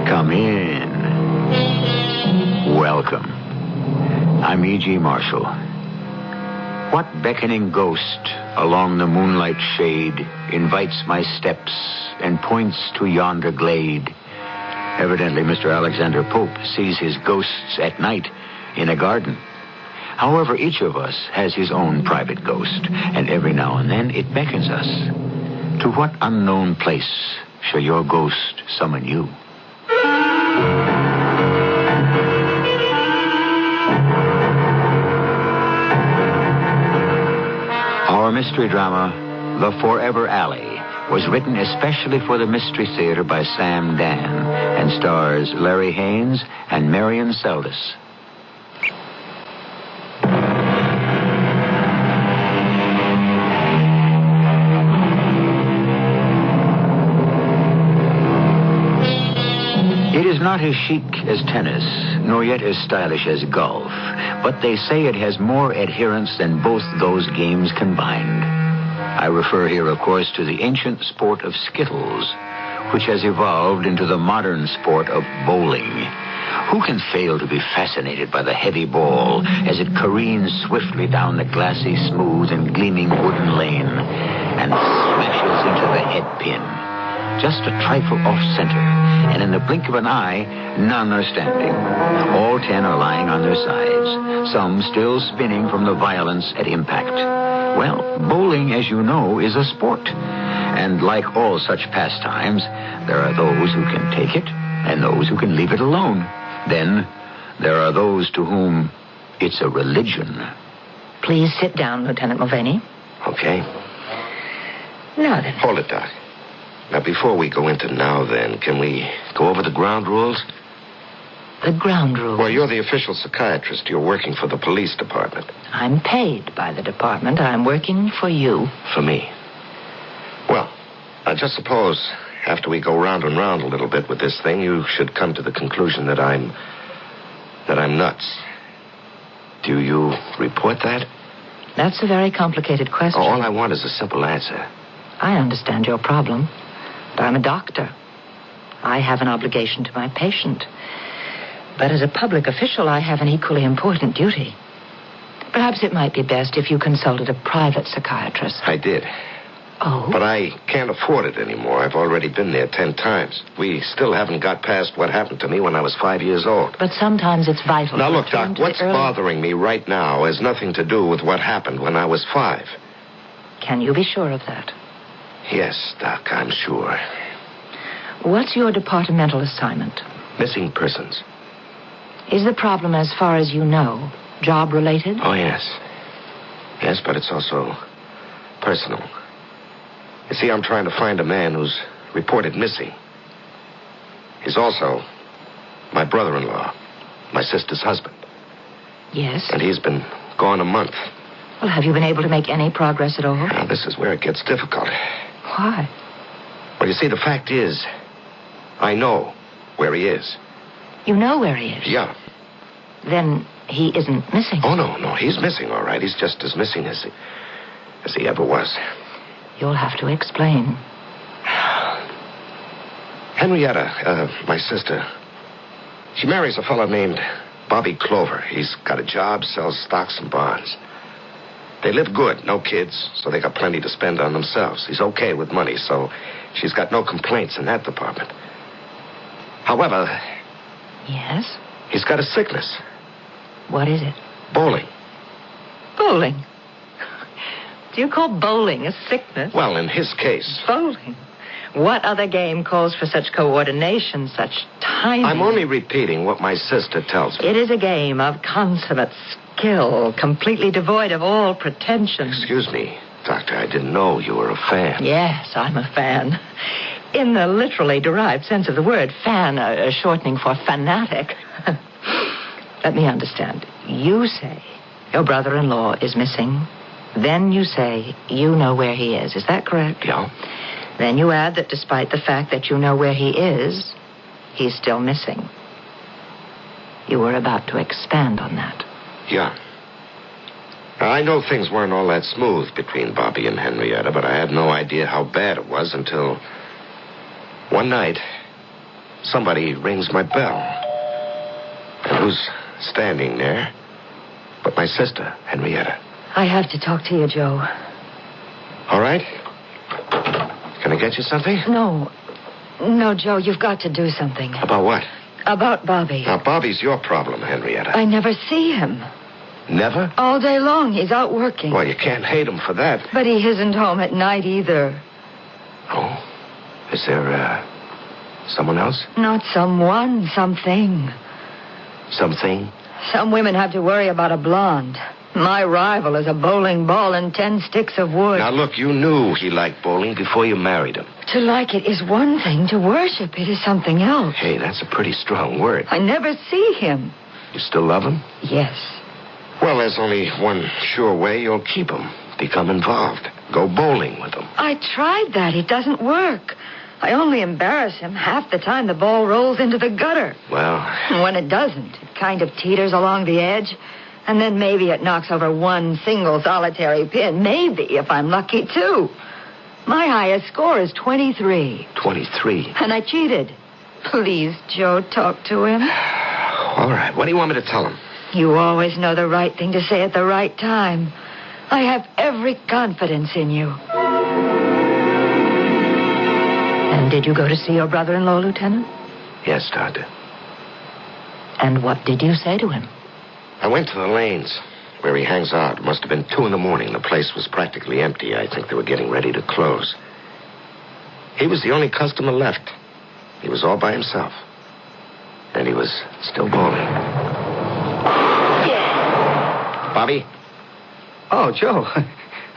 Come in. Welcome. I'm E.G. Marshall. What beckoning ghost along the moonlight shade invites my steps and points to yonder glade? Evidently, Mr. Alexander Pope sees his ghosts at night in a garden. However, each of us has his own private ghost, and every now and then it beckons us. To what unknown place shall your ghost summon you? Our mystery drama, The Forever Alley, was written especially for the Mystery Theater by Sam Dan and stars Larry Haynes and Marion Seldes. It is not as chic as tennis, nor yet as stylish as golf, but they say it has more adherents than both those games combined. I refer here, of course, to the ancient sport of skittles, which has evolved into the modern sport of bowling. Who can fail to be fascinated by the heavy ball as it careens swiftly down the glassy, smooth, and gleaming wooden lane and smashes into the head pin? Just a trifle off-center, and in the blink of an eye, none are standing. All 10 are lying on their sides, some still spinning from the violence at impact. Well, bowling, as you know, is a sport. And like all such pastimes, there are those who can take it and those who can leave it alone. Then there are those to whom it's a religion. Please sit down, Lieutenant Mulvaney. Okay. Now then. Hold it, Doc. Now, before we go into now then, can we go over the ground rules? The ground rules? Well, you're the official psychiatrist. You're working for the police department. I'm paid by the department. I'm working for you. For me. Well, I just suppose after we go round and round a little bit with this thing, you should come to the conclusion that I'm nuts. Do you report that? That's a very complicated question. All I want is a simple answer. I understand your problem, but I'm a doctor. I have an obligation to my patient. But as a public official, I have an equally important duty. Perhaps it might be best if you consulted a private psychiatrist. I did. Oh? But I can't afford it anymore. I've already been there 10 times. We still haven't got past what happened to me when I was 5 years old. But sometimes it's vital. Now, look, Doc, what's bothering me right now has nothing to do with what happened when I was 5. Can you be sure of that? Yes, Doc, I'm sure. What's your departmental assignment? Missing persons. Is the problem, as far as you know, job-related? Oh, yes. Yes, but it's also personal. You see, I'm trying to find a man who's reported missing. He's also my brother-in-law, my sister's husband. Yes? And he's been gone a month. Well, have you been able to make any progress at all? Now, this is where it gets difficult. Why? Well, you see, the fact is, I know where he is. You know where he is? Yeah. Then he isn't missing? Oh, no. He's missing, all right. He's just as missing as he ever was. You'll have to explain. Henrietta, my sister, she marries a fellow named Bobby Clover. He's got a job, sells stocks and bonds. They live good, no kids, so they got plenty to spend on themselves. He's okay with money, so she's got no complaints in that department. However... Yes? He's got a sickness. What is it? Bowling. Bowling? Do you call bowling a sickness? Well, in his case. Bowling? What other game calls for such coordination, such timing? I'm only repeating what my sister tells me. It is a game of consummate skill, completely devoid of all pretension. Excuse me, Doctor, I didn't know you were a fan. Yes, I'm a fan. In the literally derived sense of the word, fan, a shortening for fanatic. Let me understand. You say your brother-in-law is missing? Then you say you know where he is. Is that correct? Yeah. Then you add that despite the fact that you know where he is, he's still missing. You were about to expand on that. Yeah. Now, I know things weren't all that smooth between Bobby and Henrietta, but I had no idea how bad it was until one night somebody rings my bell. And who's standing there but my sister, Henrietta? I have to talk to you, Joe. All right. Can I get you something? No. No, Joe, you've got to do something. About what? About Bobby. Now, Bobby's your problem, Henrietta. I never see him. Never? All day long, he's out working. Well, you can't hate him for that. But he isn't home at night either. Oh? Is there, someone else? Not someone, something. Something? Some women have to worry about a blonde. My rival is a bowling ball and 10 sticks of wood. Now, look, you knew he liked bowling before you married him. To like it is one thing. To worship it is something else. Hey, that's a pretty strong word. I never see him. You still love him? Yes. Well, there's only one sure way you'll keep him. Become involved. Go bowling with him. I tried that. It doesn't work. I only embarrass him half the time the ball rolls into the gutter. Well... And when it doesn't, it kind of teeters along the edge. And then maybe it knocks over one single solitary pin. Maybe, if I'm lucky, too. My highest score is 23. 23? And I cheated. Please, Joe, talk to him. All right. What do you want me to tell him? You always know the right thing to say at the right time. I have every confidence in you. And did you go to see your brother-in-law, Lieutenant? Yes, Doctor. And what did you say to him? I went to the lanes where he hangs out. It must have been 2 a.m. The place was practically empty. I think they were getting ready to close. He was the only customer left. He was all by himself. And he was still bowling. Bobby? Oh, Joe.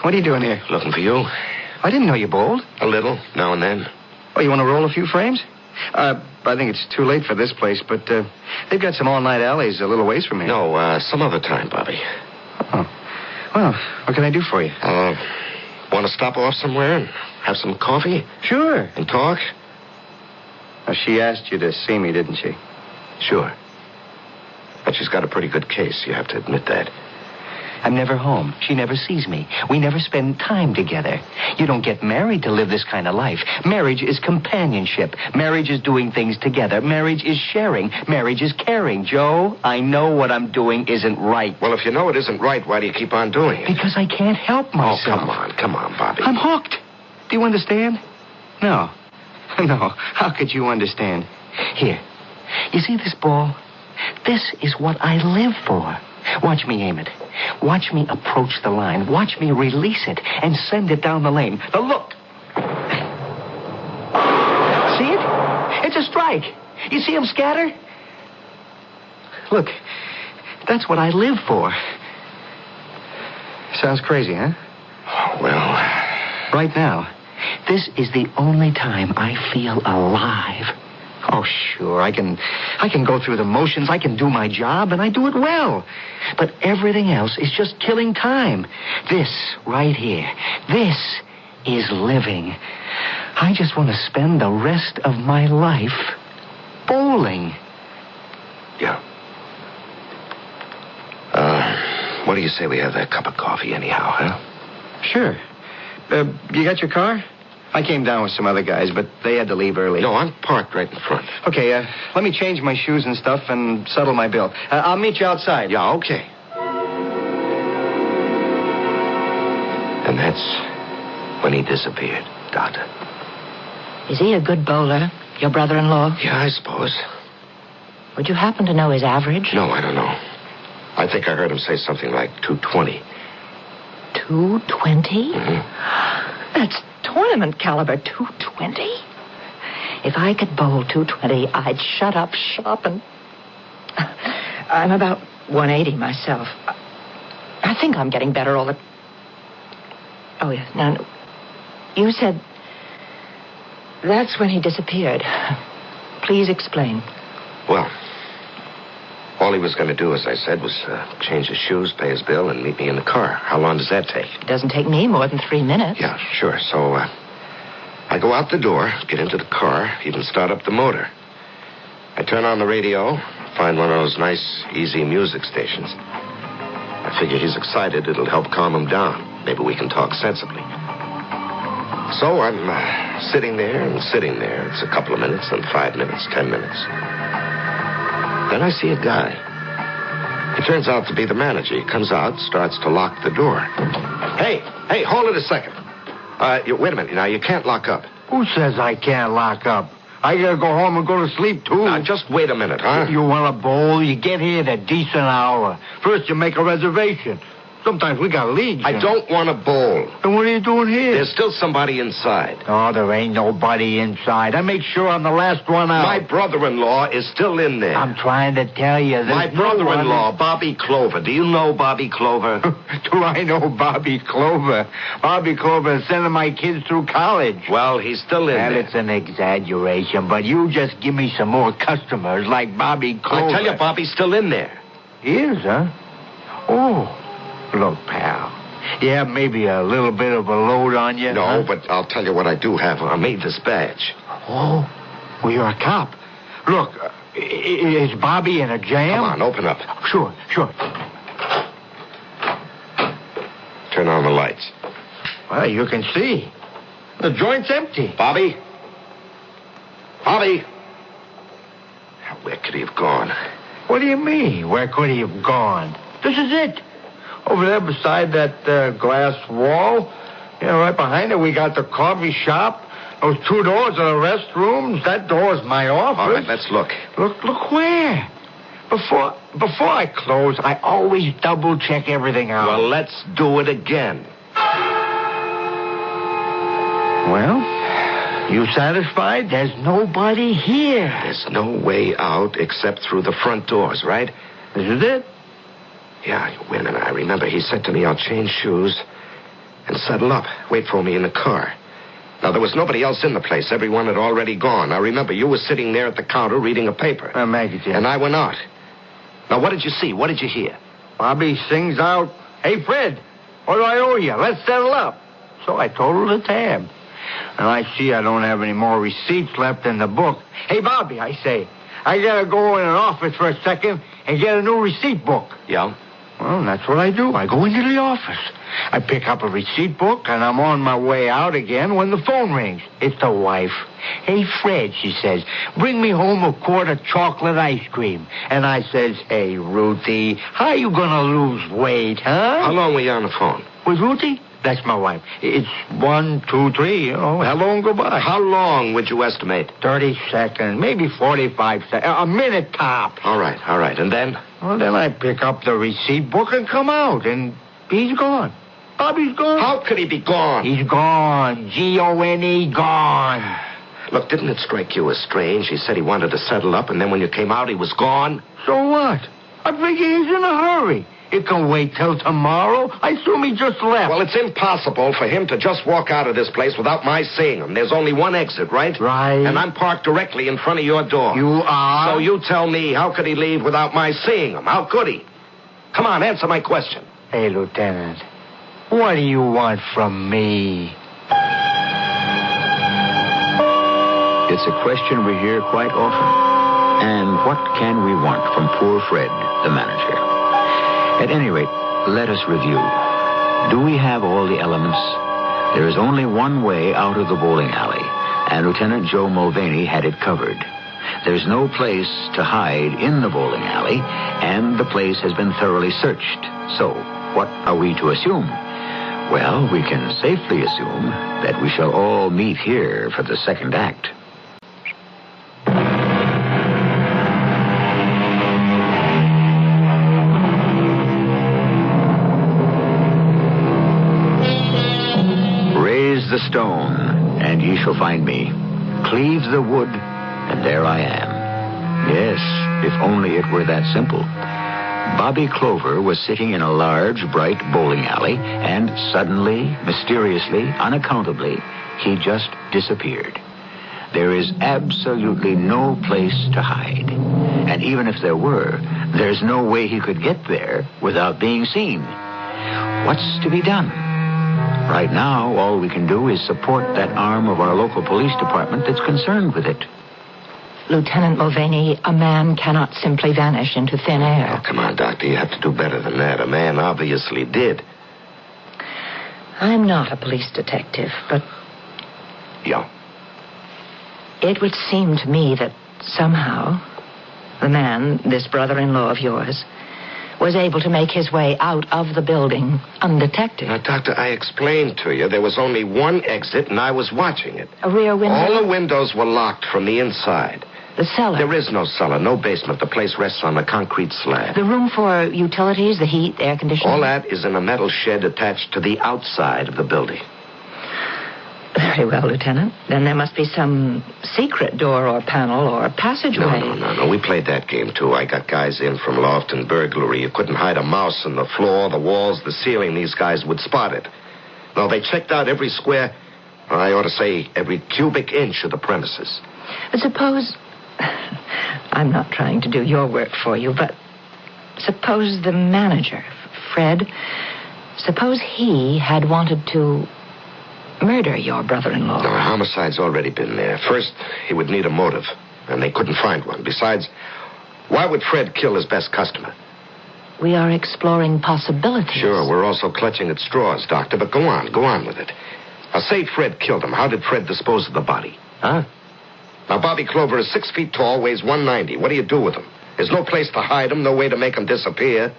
What are you doing here? Looking for you. I didn't know you bowled. A little, now and then. Oh, you want to roll a few frames? I think it's too late for this place, but they've got some all-night alleys a little ways from here. No, some other time, Bobby. Oh. Well, what can I do for you? Want to stop off somewhere and have some coffee? Sure. And talk? Now, she asked you to see me, didn't she? Sure. But she's got a pretty good case, you have to admit that. I'm never home. She never sees me. We never spend time together. You don't get married to live this kind of life. Marriage is companionship. Marriage is doing things together. Marriage is sharing. Marriage is caring. Joe, I know what I'm doing isn't right. Well, if you know it isn't right, why do you keep on doing it? Because I can't help myself. Oh, come on, Bobby. I'm hooked. Do you understand? No. No. How could you understand? Here. You see this ball? This is what I live for. Watch me aim it. Watch me approach the line. Watch me release it and send it down the lane. Now look. See it? It's a strike. You see him scatter? Look, that's what I live for. Sounds crazy, huh? Oh, well. Right now, this is the only time I feel alive. Oh, sure, I can go through the motions, I can do my job, and I do it well. But everything else is just killing time. This, right here, this is living. I just want to spend the rest of my life bowling. Yeah. What do you say we have that cup of coffee anyhow, huh? Sure. You got your car? I came down with some other guys, but they had to leave early. No, I'm parked right in front. Okay, let me change my shoes and stuff and settle my bill. I'll meet you outside. Yeah, okay. And that's when he disappeared, Doctor. Is he a good bowler, your brother-in-law? Yeah, I suppose. Would you happen to know his average? No, I don't know. I think I heard him say something like 220. 220? Mm-hmm. That's tournament caliber, 220. If I could bowl 220, I'd shut up shop and... I'm about 180 myself. I think I'm getting better all the... Oh, yes. Now, you said... That's when he disappeared. Please explain. Well, All he was going to do, as I said, was change his shoes, pay his bill, and meet me in the car. How long does that take? It doesn't take me more than 3 minutes. Yeah, sure. So, I go out the door, get into the car, even start up the motor. I turn on the radio, find one of those nice, easy music stations. I figure he's excited. It'll help calm him down. Maybe we can talk sensibly. So I'm sitting there and sitting there. It's a couple of minutes, then 5 minutes, 10 minutes. Then I see a guy. He turns out to be the manager. He comes out, starts to lock the door. Hey, hold it a second. Wait a minute. Now, you can't lock up. Who says I can't lock up? I gotta go home and go to sleep, too. Now, just wait a minute, huh? You want a bowl? You get here at a decent hour. First, you make a reservation. Sometimes we got leads. I don't want a bowl. Then what are you doing here? There's still somebody inside. Oh, there ain't nobody inside. I make sure I'm the last one out. My brother-in-law is still in there. I'm trying to tell you. My brother-in-law, Bobby Clover. Do you know Bobby Clover? Do I know Bobby Clover? Bobby Clover is sending my kids through college. Well, he's still in there. It's an exaggeration, but you just give me some more customers like Bobby Clover. I tell you, Bobby's still in there. He is, huh? Oh. Look, pal, you have maybe a little bit of a load on you? No, but I'll tell you what I do have. I made this badge. Oh, well, you're a cop. Look, is Bobby in a jam? Come on, open up. Sure. Turn on the lights. Well, you can see. The joint's empty. Bobby? Where could he have gone? What do you mean, where could he have gone? This is it. Over there beside that glass wall. Right behind it, we got the coffee shop. Those 2 doors are the restrooms. That door's my office. All right, let's look. Look where? Before I close, I always double-check everything out. Well, let's do it again. Well, you satisfied? There's nobody here. There's no way out except through the front doors, right? This is it? Yeah, wait a minute. I remember he said to me, I'll change shoes and settle up. Wait for me in the car. Now, there was nobody else in the place. Everyone had already gone. Now, remember, you were sitting there at the counter reading a paper. Magazine. And I went out. Now, what did you see? What did you hear? Bobby sings out, "Hey, Fred, what do I owe you? Let's settle up." So I totaled the tab. And I see I don't have any more receipts left in the book. "Hey, Bobby," I say, "I gotta go in an office for a second and get a new receipt book." Yeah? Well, that's what I do. I go into the office. I pick up a receipt book, and I'm on my way out again when the phone rings. It's the wife. "Hey, Fred," she says, "bring me home a quart of chocolate ice cream." And I says, "Hey, Ruthie, how you gonna lose weight, huh?" How long were you on the phone? With Ruthie? That's my wife. It's 1, 2, 3, hello and goodbye. How long would you estimate? 30 seconds, maybe 45 seconds, a minute top. All right. And then? Well, then I pick up the receipt book and come out, and he's gone. Bobby's gone. How could he be gone? He's gone. G-O-N-E, gone. Look, didn't it strike you as strange? He said he wanted to settle up, and then when you came out, he was gone? So what? I figure he's in a hurry. It can wait till tomorrow. I assume he just left. Well, it's impossible for him to just walk out of this place without my seeing him. There's only one exit, right? Right. And I'm parked directly in front of your door. You are? So you tell me, how could he leave without my seeing him? How could he? Come on, answer my question. Hey, Lieutenant, what do you want from me? It's a question we hear quite often. And what can we want from poor Fred, the manager? At any rate, let us review. Do we have all the elements? There is only one way out of the bowling alley, and Lieutenant Joe Mulvaney had it covered. There's no place to hide in the bowling alley, and the place has been thoroughly searched. So, what are we to assume? Well, we can safely assume that we shall all meet here for the second act. The stone, and ye shall find me. Cleave the wood, and there I am. Yes, if only it were that simple. Bobby Clover was sitting in a large, bright bowling alley, and suddenly, mysteriously, unaccountably, he just disappeared. There is absolutely no place to hide. And even if there were, There's no way he could get there without being seen. What's to be done? Right now, all we can do is support that arm of our local police department that's concerned with it. Lieutenant Mulvaney, a man cannot simply vanish into thin air. Oh, come on, Doctor. You have to do better than that. A man obviously did. I'm not a police detective, but Yeah. it would seem to me that somehow the man, this brother-in-law of yours, was able to make his way out of the building undetected. Now, Doctor, I explained to you there was only one exit, and I was watching it. A rear window? All the windows were locked from the inside. The cellar? There is no cellar, no basement. The place rests on a concrete slab. The room for utilities, the heat, air conditioning? All that is in a metal shed attached to the outside of the building. Very well, Lieutenant. Then there must be some secret door or panel or passageway. No. We played that game, too. I got guys in from loft and burglary. You couldn't hide a mouse on the floor, the walls, the ceiling. These guys would spot it. No, they checked out every square, or I ought to say every cubic inch of the premises. But suppose... I'm not trying to do your work for you, but suppose the manager, Fred, suppose he had wanted to murder your brother-in-law. No, a homicide's already been there. First, he would need a motive, and they couldn't find one. Besides, why would Fred kill his best customer? We are exploring possibilities. Sure, we're also clutching at straws, Doctor, but go on with it. Now, say Fred killed him. How did Fred dispose of the body? Huh? Now, Bobby Clover is 6 feet tall, weighs 190. What do you do with him? There's no place to hide him, no way to make him disappear.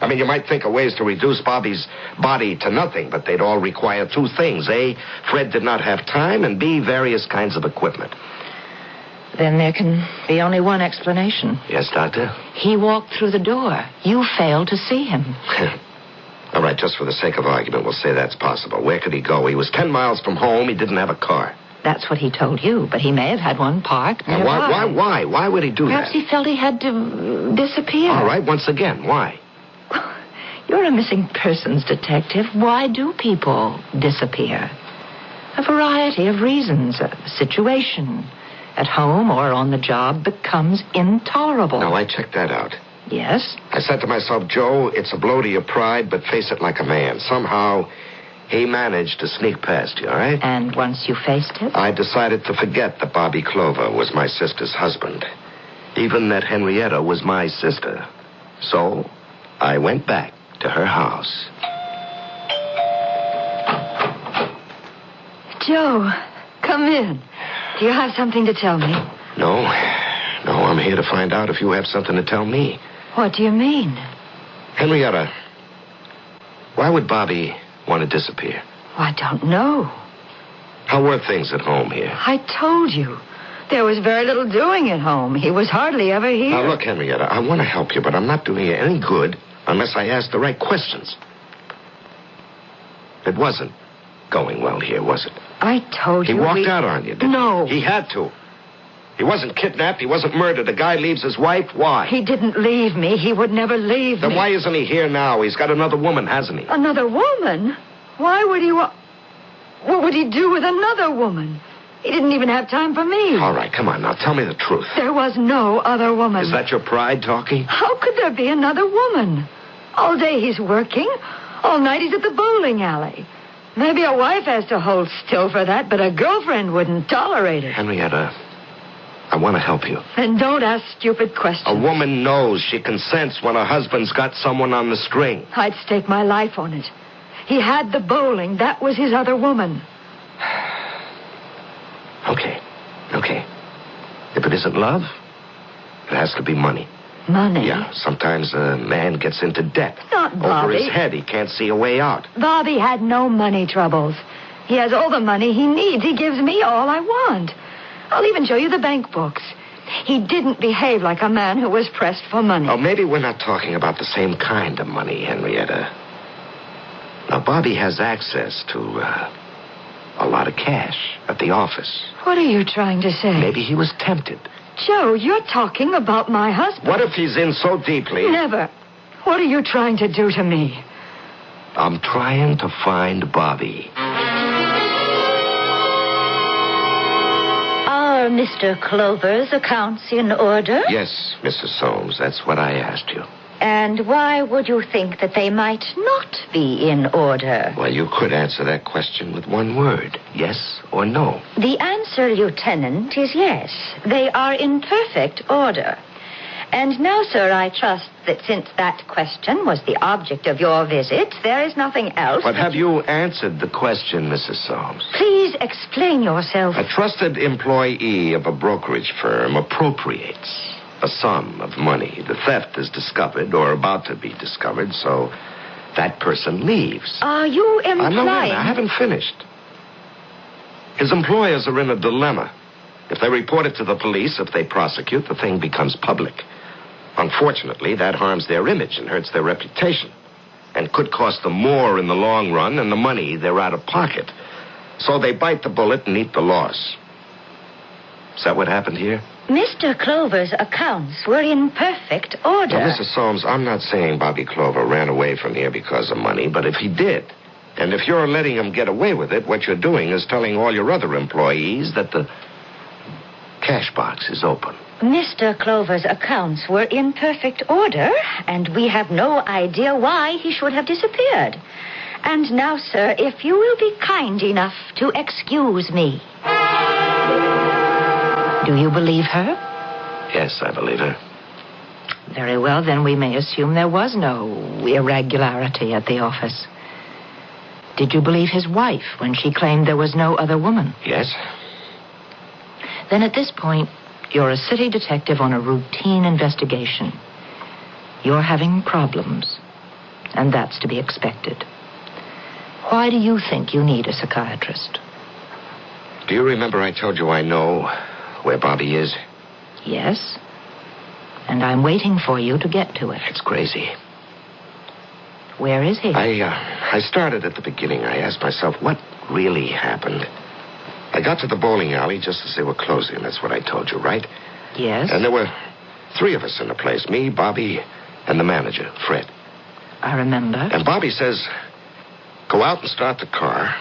I mean, you might think of ways to reduce Bobby's body to nothing, but they'd all require two things. A, Fred did not have time, and B, various kinds of equipment. Then there can be only one explanation. Yes, Doctor? He walked through the door. You failed to see him. All right, just for the sake of argument, we'll say that's possible. Where could he go? He was 10 miles from home. He didn't have a car. That's what he told you, but he may have had one parked nearby. Why? Why would he do Perhaps that? he felt he had to disappear. All right, once again, why? You're a missing persons detective. Why do people disappear? A variety of reasons. A situation at home or on the job becomes intolerable. No, I checked that out. Yes? I said to myself, Joe, it's a blow to your pride, but face it like a man. Somehow, he managed to sneak past you, all right? And once you faced it? I decided to forget that Bobby Clover was my sister's husband. Even that Henrietta was my sister. So, I went back to her house. Joe, come in. Do you have something to tell me? No, I'm here to find out if you have something to tell me. What do you mean? Henrietta, why would Bobby want to disappear? I don't know. How were things at home here? I told you. There was very little doing at home. He was hardly ever here. Now, look, Henrietta, I want to help you, but I'm not doing you any good unless I ask the right questions. It wasn't going well here, was it? I told you. He walked out on you, didn't he? No. He had to. He wasn't kidnapped. He wasn't murdered. A guy leaves his wife. Why? He didn't leave me. He would never leave me. Then why isn't he here now? He's got another woman, hasn't he? Another woman? Why would he What would he do with another woman? He didn't even have time for me. All right, come on now. Tell me the truth. There was no other woman. Is that your pride talking? How could there be another woman? All day he's working. All night he's at the bowling alley. Maybe a wife has to hold still for that, but a girlfriend wouldn't tolerate it. Henrietta, I want to help you. Then don't ask stupid questions. A woman knows. She can sense when her husband's got someone on the string. I'd stake my life on it. He had the bowling. That was his other woman. Okay. If it isn't love, it has to be money. Money? Yeah, sometimes a man gets into debt. Not Bobby. Over his head. He can't see a way out. Bobby had no money troubles. He has all the money he needs. He gives me all I want. I'll even show you the bank books. He didn't behave like a man who was pressed for money. Oh, maybe we're not talking about the same kind of money, Henrietta. Now, Bobby has access to a lot of cash at the office. What are you trying to say? Maybe he was tempted. Joe, you're talking about my husband. What if he's in so deeply? Never. What are you trying to do to me? I'm trying to find Bobby. All Are Mr. Clover's accounts in order? Yes, Mrs. Soames, that's what I asked you. And why would you think that they might not be in order? Well, you could answer that question with one word. Yes or no? The answer, Lieutenant, is yes. They are in perfect order. And now, sir, I trust that since that question was the object of your visit, there is nothing else. But have you answered the question, Mrs. Soames? Please explain yourself. A trusted employee of a brokerage firm appropriates a sum of money. The theft is discovered or about to be discovered, so that person leaves. Are you implying... No, I haven't finished. His employers are in a dilemma. If they report it to the police, if they prosecute, the thing becomes public. Unfortunately, that harms their image and hurts their reputation, and could cost them more in the long run than the money they're out of pocket. So they bite the bullet and eat the loss. Is that what happened here? Mr. Clover's accounts were in perfect order. Now, Mrs. Soames, I'm not saying Bobby Clover ran away from here because of money, but if he did, and if you're letting him get away with it, what you're doing is telling all your other employees that the cash box is open. Mr. Clover's accounts were in perfect order, and we have no idea why he should have disappeared. And now, sir, if you will be kind enough to excuse me. Do you believe her? Yes, I believe her. Very well, then we may assume there was no irregularity at the office. Did you believe his wife when she claimed there was no other woman? Yes. Then at this point, you're a city detective on a routine investigation. You're having problems, and that's to be expected. Why do you think you need a psychiatrist? Do you remember I told you I know where Bobby is? Yes. And I'm waiting for you to get to it. It's crazy. Where is he? I started at the beginning. I asked myself, what really happened? I got to the bowling alley just as they were closing. That's what I told you, right? Yes. And there were 3 of us in the place. Me, Bobby, and the manager, Fred. I remember. And Bobby says, go out and start the car.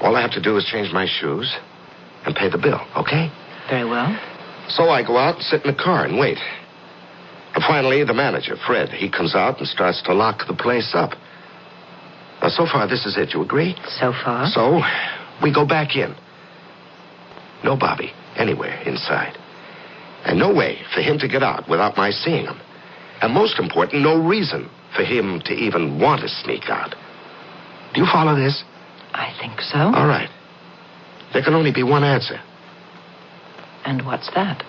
All I have to do is change my shoes and pay the bill, okay? Very well. So I go out and sit in the car and wait. And finally, the manager, Fred, he comes out and starts to lock the place up. Now, so far, this is it. You agree? So far. So, we go back in. No Bobby anywhere inside. And no way for him to get out without my seeing him. And most important, no reason for him to even want to sneak out. Do you follow this? I think so. All right. There can only be one answer. And what's that?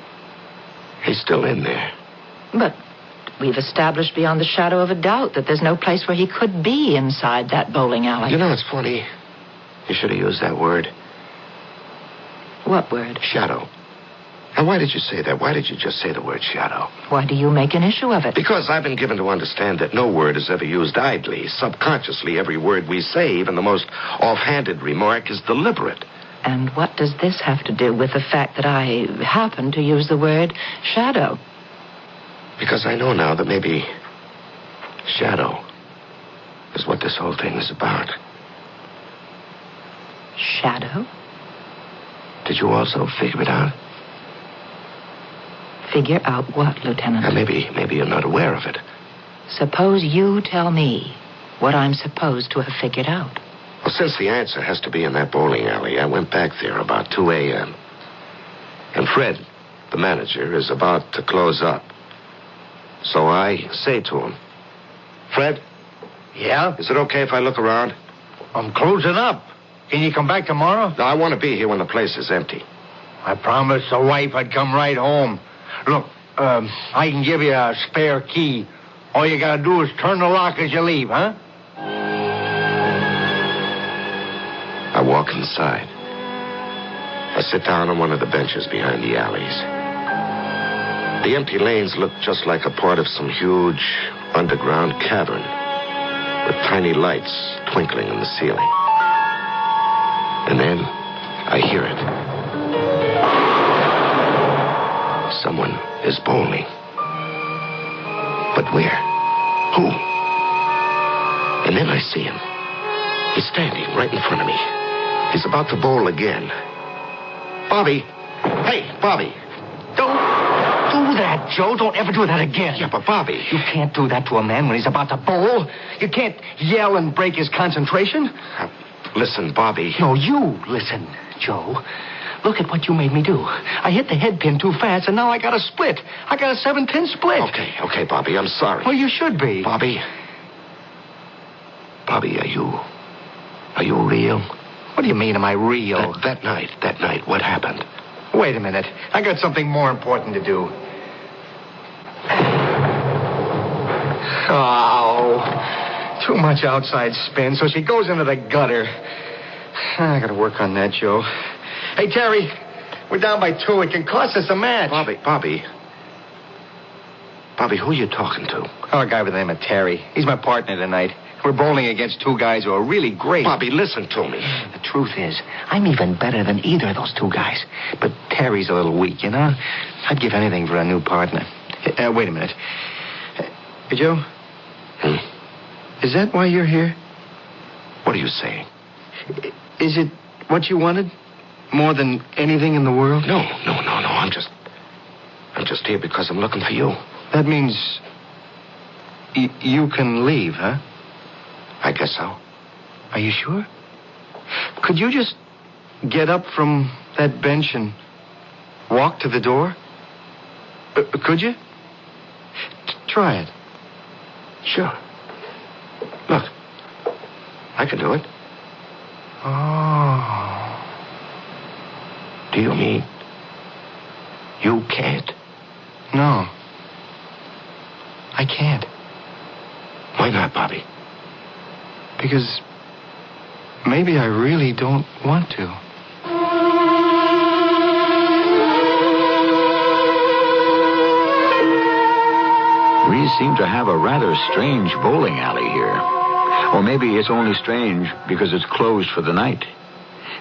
He's still in there. But we've established beyond the shadow of a doubt that there's no place where he could be inside that bowling alley. You know, it's funny. You should have used that word. What word? Shadow. Now, why did you say that? Why did you just say the word shadow? Why do you make an issue of it? Because I've been given to understand that no word is ever used idly. Subconsciously, every word we say, even the most offhanded remark, is deliberate. And what does this have to do with the fact that I happen to use the word shadow? Because I know now that maybe shadow is what this whole thing is about. Shadow? Did you also figure it out? Figure out what, Lieutenant? Now, maybe you're not aware of it. Suppose you tell me what I'm supposed to have figured out. Well, since the answer has to be in that bowling alley, I went back there about 2 a.m. And Fred, the manager, is about to close up. So I say to him, Fred? Yeah? Is it okay if I look around? I'm closing up. Can you come back tomorrow? No, I want to be here when the place is empty. I promised the wife I'd come right home. Look, I can give you a spare key. All you gotta do is turn the lock as you leave, huh? I walk inside. I sit down on one of the benches behind the alleys. The empty lanes look just like a part of some huge underground cavern with tiny lights twinkling in the ceiling. And then I hear it. Someone is bowling. But where? Who? And then I see him. He's standing right in front of me. He's about to bowl again. Bobby! Bobby. Don't do that, Joe. Don't ever do that again. Yeah, but Bobby. You can't do that to a man when he's about to bowl. You can't yell and break his concentration. Listen, Bobby. No, you listen, Joe. Look at what you made me do. I hit the head pin too fast, and now I got a split. I got a 7-10 split. Okay, Bobby, I'm sorry. Well, you should be. Bobby, are you real? What do you mean, am I real? That night, what happened? Wait a minute. I got something more important to do. Oh, too much outside spin, so she goes into the gutter. I gotta work on that, Joe. Hey, Terry, we're down by 2. It can cost us a match. Bobby, who are you talking to? Oh, a guy with the name of Terry. He's my partner tonight. We're bowling against 2 guys who are really great. Bobby, listen to me. The truth is, I'm even better than either of those 2 guys. But Terry's a little weak, you know? I'd give anything for a new partner. Wait a minute. Hey, Joe? Is that why you're here? What are you saying? Is it what you wanted? More than anything in the world? No. I'm just here because I'm looking for you. That means you can leave, huh? I guess so. Are you sure? Could you just get up from that bench and walk to the door? Could you? Try it. Sure. Look, I can do it. Oh. Do you mean you can't? No. I can't. Why not, Bobby? Because maybe I really don't want to. We seem to have a rather strange bowling alley here. Or maybe it's only strange because it's closed for the night.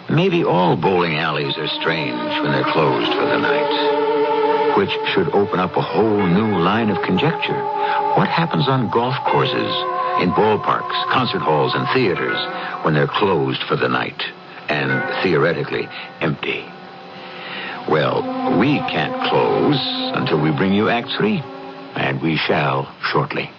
Maybe all bowling alleys are strange when they're closed for the night. Which should open up a whole new line of conjecture. What happens on golf courses, in ballparks, concert halls, and theaters when they're closed for the night and theoretically empty? Well, we can't close until we bring you Act 3, and we shall shortly.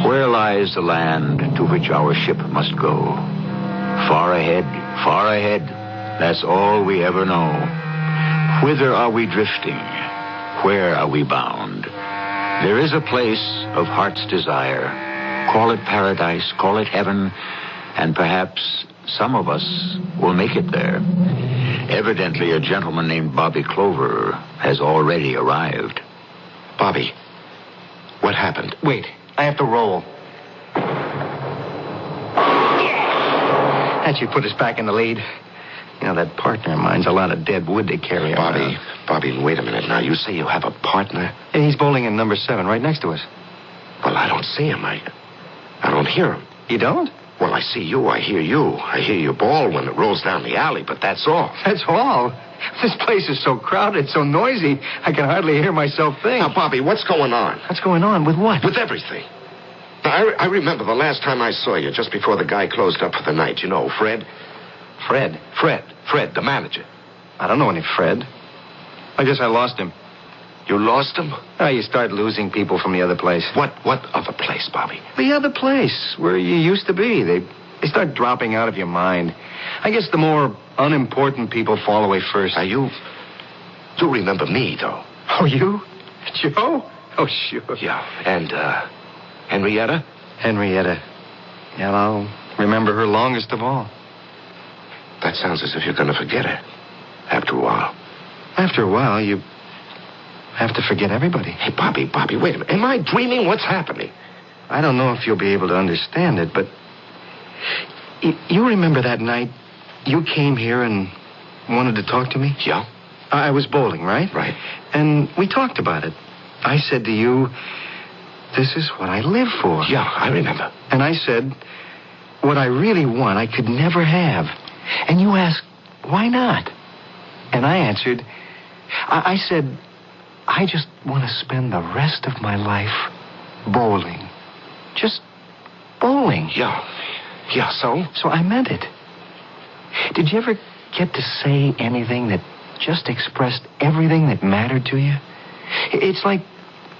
Where lies the land to which our ship must go? Far ahead, that's all we ever know. Whither are we drifting? Where are we bound? There is a place of heart's desire. Call it paradise, call it heaven, and perhaps some of us will make it there. Evidently, a gentleman named Bobby Clover has already arrived. Bobby, what happened? Wait, I have to roll. That should put us back in the lead. You know, that partner of mine's a lot of dead wood to carry around. Bobby, wait a minute now. You say you have a partner? Yeah, he's bowling in number 7, right next to us. Well, I don't see him. I don't hear him. You don't? Well, I see you. I hear you. I hear your ball when it rolls down the alley, but that's all. That's all? This place is so crowded, so noisy, I can hardly hear myself think. Now, Bobby, what's going on? What's going on? With what? With everything. Now, I remember the last time I saw you, just before the guy closed up for the night. You know, Fred? Fred, the manager. I don't know any Fred. I guess I lost him. You lost him? Oh, you start losing people from the other place. What other place, Bobby? The other place, where you used to be. They start dropping out of your mind. I guess the more unimportant people fall away first. Now, you remember me, though. Oh, you? Joe? Oh, sure. Yeah, and, Henrietta? Henrietta. Yeah, I'll remember her longest of all. That sounds as if you're going to forget her. After a while. After a while, you have to forget everybody. Hey, Bobby, wait a minute. Am I dreaming? What's happening? I don't know if you'll be able to understand it, but you remember that night you came here and wanted to talk to me? Yeah. I was bowling, right? Right. And we talked about it. I said to you, this is what I live for. Yeah, I remember. And I said, what I really want, I could never have. And you asked, why not? And I answered, I said, I just want to spend the rest of my life bowling. Just bowling. Yeah, so? So I meant it. Did you ever get to say anything that just expressed everything that mattered to you? It's like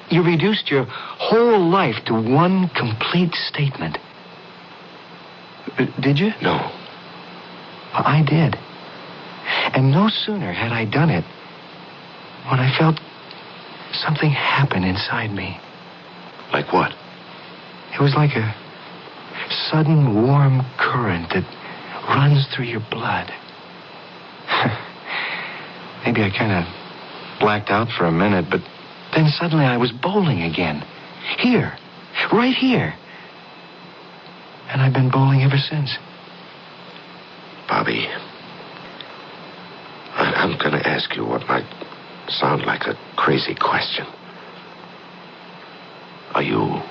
you reduced your whole life to one complete statement. Did you? No. Well, I did. And no sooner had I done it when I felt something happen inside me. Like what? It was like a sudden warm current that runs through your blood. Maybe I kind of blacked out for a minute, but then suddenly I was bowling again. Here. Right here. And I've been bowling ever since. Bobby, I'm going to ask you what might sound like a crazy question. Are you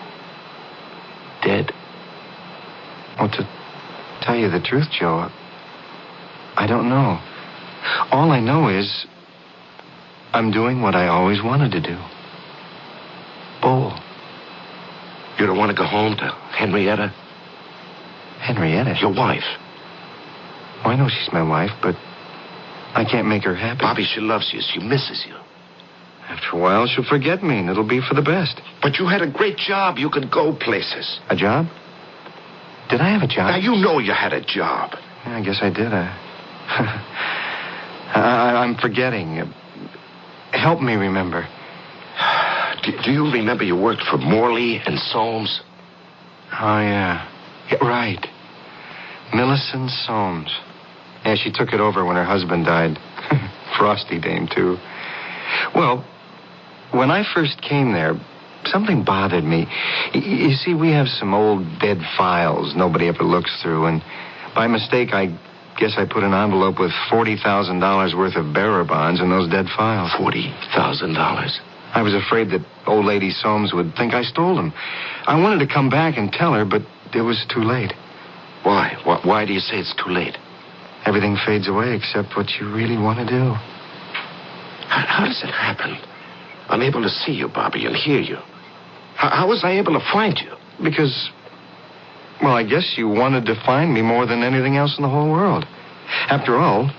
dead? Well, to tell you the truth, Joe, I don't know. All I know is I'm doing what I always wanted to do. Bowl. You don't want to go home to Henrietta? Henrietta? Your wife. Well, I know she's my wife, but I can't make her happy. Bobby, she loves you. She misses you. After a while, she'll forget me, and it'll be for the best. But you had a great job. You could go places. A job? Did I have a job? Now, you know you had a job. Yeah, I guess I did. I'm forgetting. Help me remember. Do you remember you worked for Morley and Soames? Oh, yeah. Right. Millicent Soames. Yeah, she took it over when her husband died. Frosty dame, too. Well, when I first came there, something bothered me. You see, we have some old dead files nobody ever looks through, and by mistake, I guess I put an envelope with $40,000 worth of bearer bonds in those dead files. $40,000? I was afraid that old lady Soames would think I stole them. I wanted to come back and tell her, but it was too late. Why? Why do you say it's too late? Everything fades away except what you really want to do. How does it happen? I'm able to see you, Bobby, and hear you. How was I able to find you? Because, well, I guess you wanted to find me more than anything else in the whole world. After all,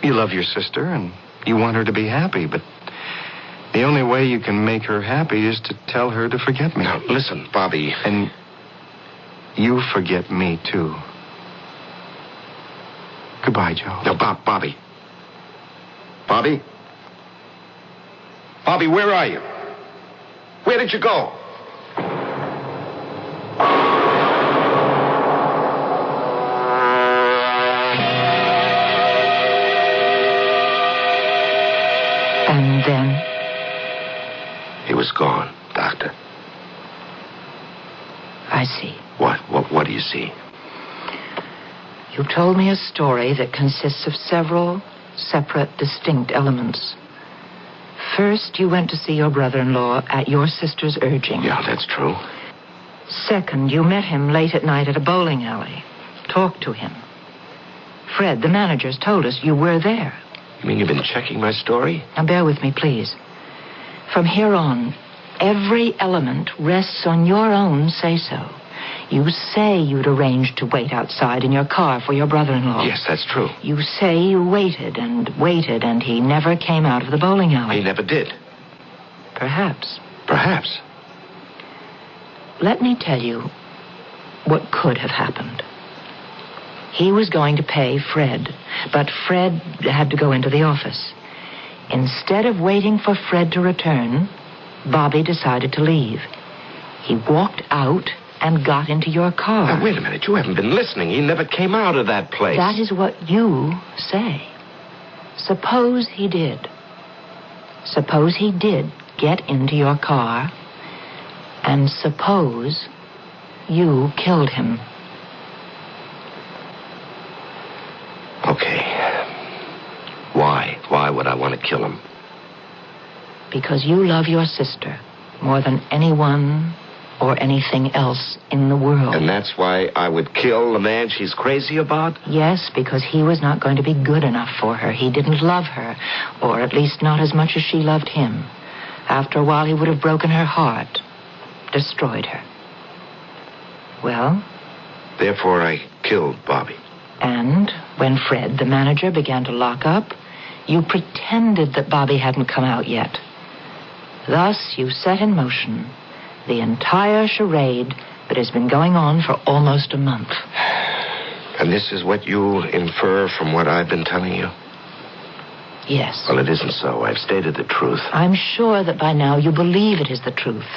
you love your sister and you want her to be happy, but the only way you can make her happy is to tell her to forget me. Now, listen, Bobby. And you forget me, too. Goodbye, Joe. No, Bobby. Bobby? Bobby, where are you? Where did you go? And then? He was gone, Doctor. I see. What do you see? You told me a story that consists of several separate, distinct elements. First, you went to see your brother-in-law at your sister's urging. Yeah, that's true. Second, you met him late at night at a bowling alley. Talked to him. Fred, the manager's told us you were there. You mean you've been checking my story? Now, bear with me, please. From here on, every element rests on your own say-so. You say you'd arranged to wait outside in your car for your brother-in-law. Yes, that's true. You say you waited, and he never came out of the bowling alley. He never did. Perhaps. Perhaps. Let me tell you what could have happened. He was going to pay Fred, but Fred had to go into the office. Instead of waiting for Fred to return, Bobby decided to leave. He walked out and got into your car. Now, wait a minute. You haven't been listening. He never came out of that place. That is what you say. Suppose he did. Suppose he did get into your car, and suppose you killed him. Okay. Why? Why would I want to kill him? Because you love your sister more than anyone or anything else in the world. And that's why I would kill the man she's crazy about? Yes, because he was not going to be good enough for her. He didn't love her, or at least not as much as she loved him. After a while, he would have broken her heart, destroyed her. Well? Therefore, I killed Bobby. And when Fred, the manager, began to lock up, you pretended that Bobby hadn't come out yet. Thus, you set in motion the entire charade that has been going on for almost a month. And this is what you infer from what I've been telling you? Yes. Well, it isn't so. I've stated the truth. I'm sure that by now you believe it is the truth.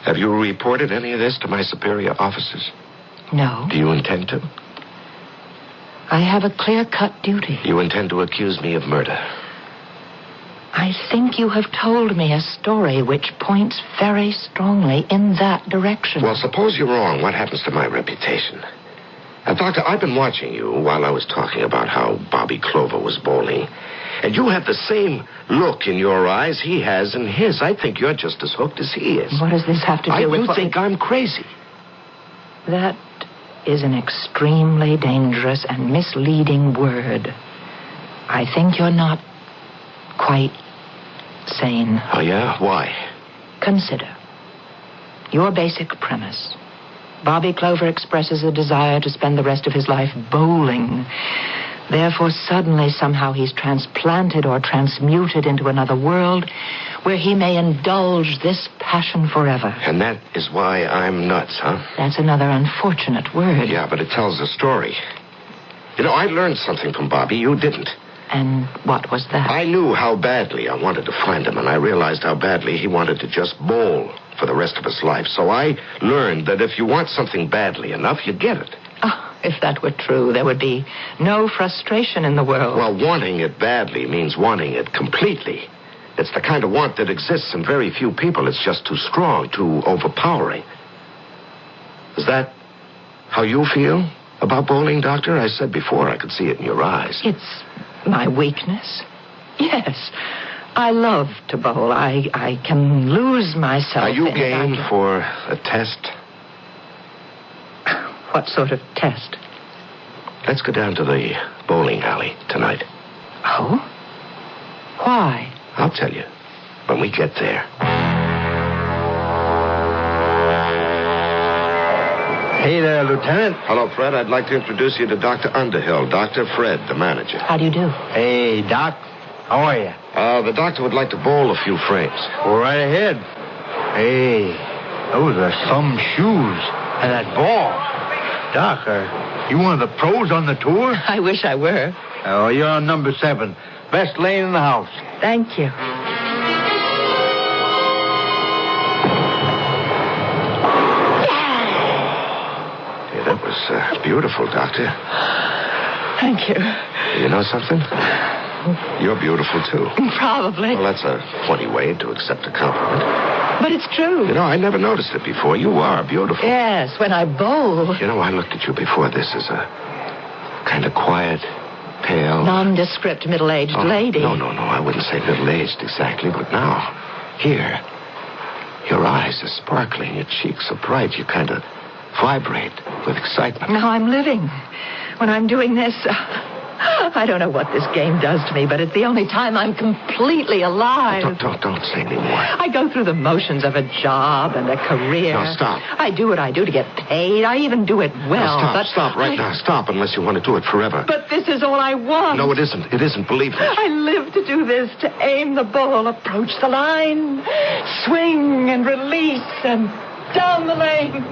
Have you reported any of this to my superior officers? No. Do you intend to? I have a clear-cut duty. You intend to accuse me of murder? I think you have told me a story which points very strongly in that direction. Well, suppose you're wrong. What happens to my reputation? Now, Doctor, I've been watching you while I was talking about how Bobby Clover was bowling. And you have the same look in your eyes he has in his. I think you're just as hooked as he is. What does this have to do with You think I'm crazy. That is an extremely dangerous and misleading word. I think you're not quite sane. Oh, yeah? Why? Consider your basic premise. Bobby Clover expresses a desire to spend the rest of his life bowling. Therefore, suddenly, somehow, he's transplanted or transmuted into another world where he may indulge this passion forever. And that is why I'm nuts, huh? That's another unfortunate word. Yeah, but it tells a story. You know, I learned something from Bobby. You didn't. And what was that? I knew how badly I wanted to find him, and I realized how badly he wanted to just bowl for the rest of his life. So I learned that if you want something badly enough, you get it. Oh, if that were true, there would be no frustration in the world. Well, wanting it badly means wanting it completely. It's the kind of want that exists in very few people. It's just too strong, too overpowering. Is that how you feel about bowling, Doctor? I said before I could see it in your eyes. It's my weakness. Yes. I love to bowl. I can lose myself. Are you game for a test? What sort of test? Let's go down to the bowling alley tonight. Oh? Why? I'll tell you when we get there. Hey there, Lieutenant. Hello, Fred. I'd like to introduce you to Dr. Underhill, Dr. Fred, the manager. How do you do? Hey, Doc. How are you? The doctor would like to bowl a few frames. Go right ahead. Hey, those are some shoes. And that ball. Doc, are you one of the pros on the tour? I wish I were. Oh, you're on number 7. Best lane in the house. Thank you. Hey, that was beautiful, Doctor. Thank you. You know something? You're beautiful, too. Probably. Well, that's a funny way to accept a compliment. But it's true. You know, I never noticed it before. You are beautiful. Yes, when I bowl. You know, I looked at you before this as a kind of quiet, pale... nondescript middle-aged lady. No, I wouldn't say middle-aged exactly, but now, here, your eyes are sparkling, your cheeks are bright, you kind of vibrate with excitement. Now I'm living. When I'm doing this... I don't know what this game does to me, but it's the only time I'm completely alive. Don't say any more. I go through the motions of a job and a career. No, stop. I do what I do to get paid. I even do it well. No, stop right now. Stop, unless you want to do it forever. But this is all I want. No, it isn't. It isn't, believe me. I live to do this, to aim the ball, approach the line, swing and release, and down the lane.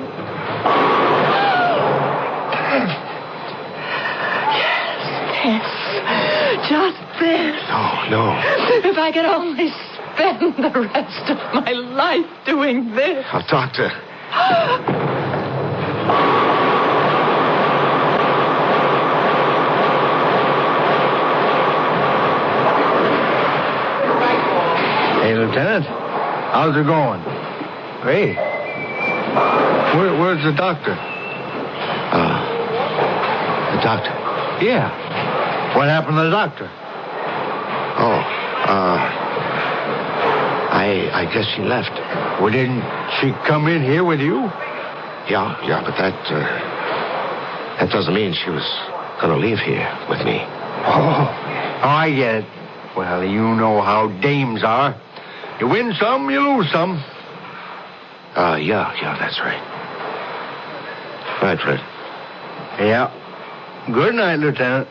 Yes, just this. No. If I could only spend the rest of my life doing this. Oh, Doctor. Hey, Lieutenant. How's it going? Hey. Where's the doctor? The doctor? Yeah. What happened to the doctor? I guess she left. Well, didn't she come in here with you? Yeah, but that doesn't mean she was going to leave here with me. Oh, I get it. Well, you know how dames are. You win some, you lose some. Yeah, that's right. Right, Fred. Yeah. Good night, Lieutenant.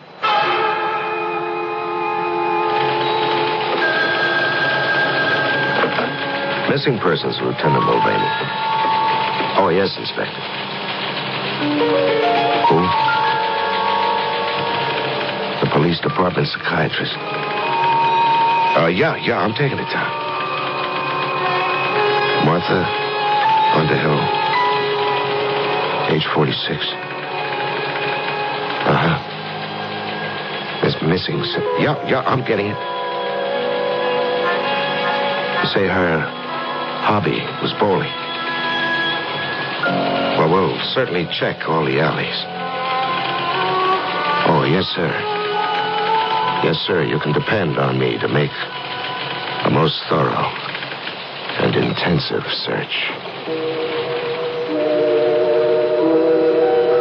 Missing persons, Lieutenant Mulvaney. Oh, yes, Inspector. Who? The police department psychiatrist. Yeah, I'm taking it down. Martha Underhill, age 46. Is missing. Yeah, I'm getting it. Say her hobby was bowling. Well, we'll certainly check all the alleys. Oh, yes, sir. Yes, sir, you can depend on me to make a most thorough and intensive search.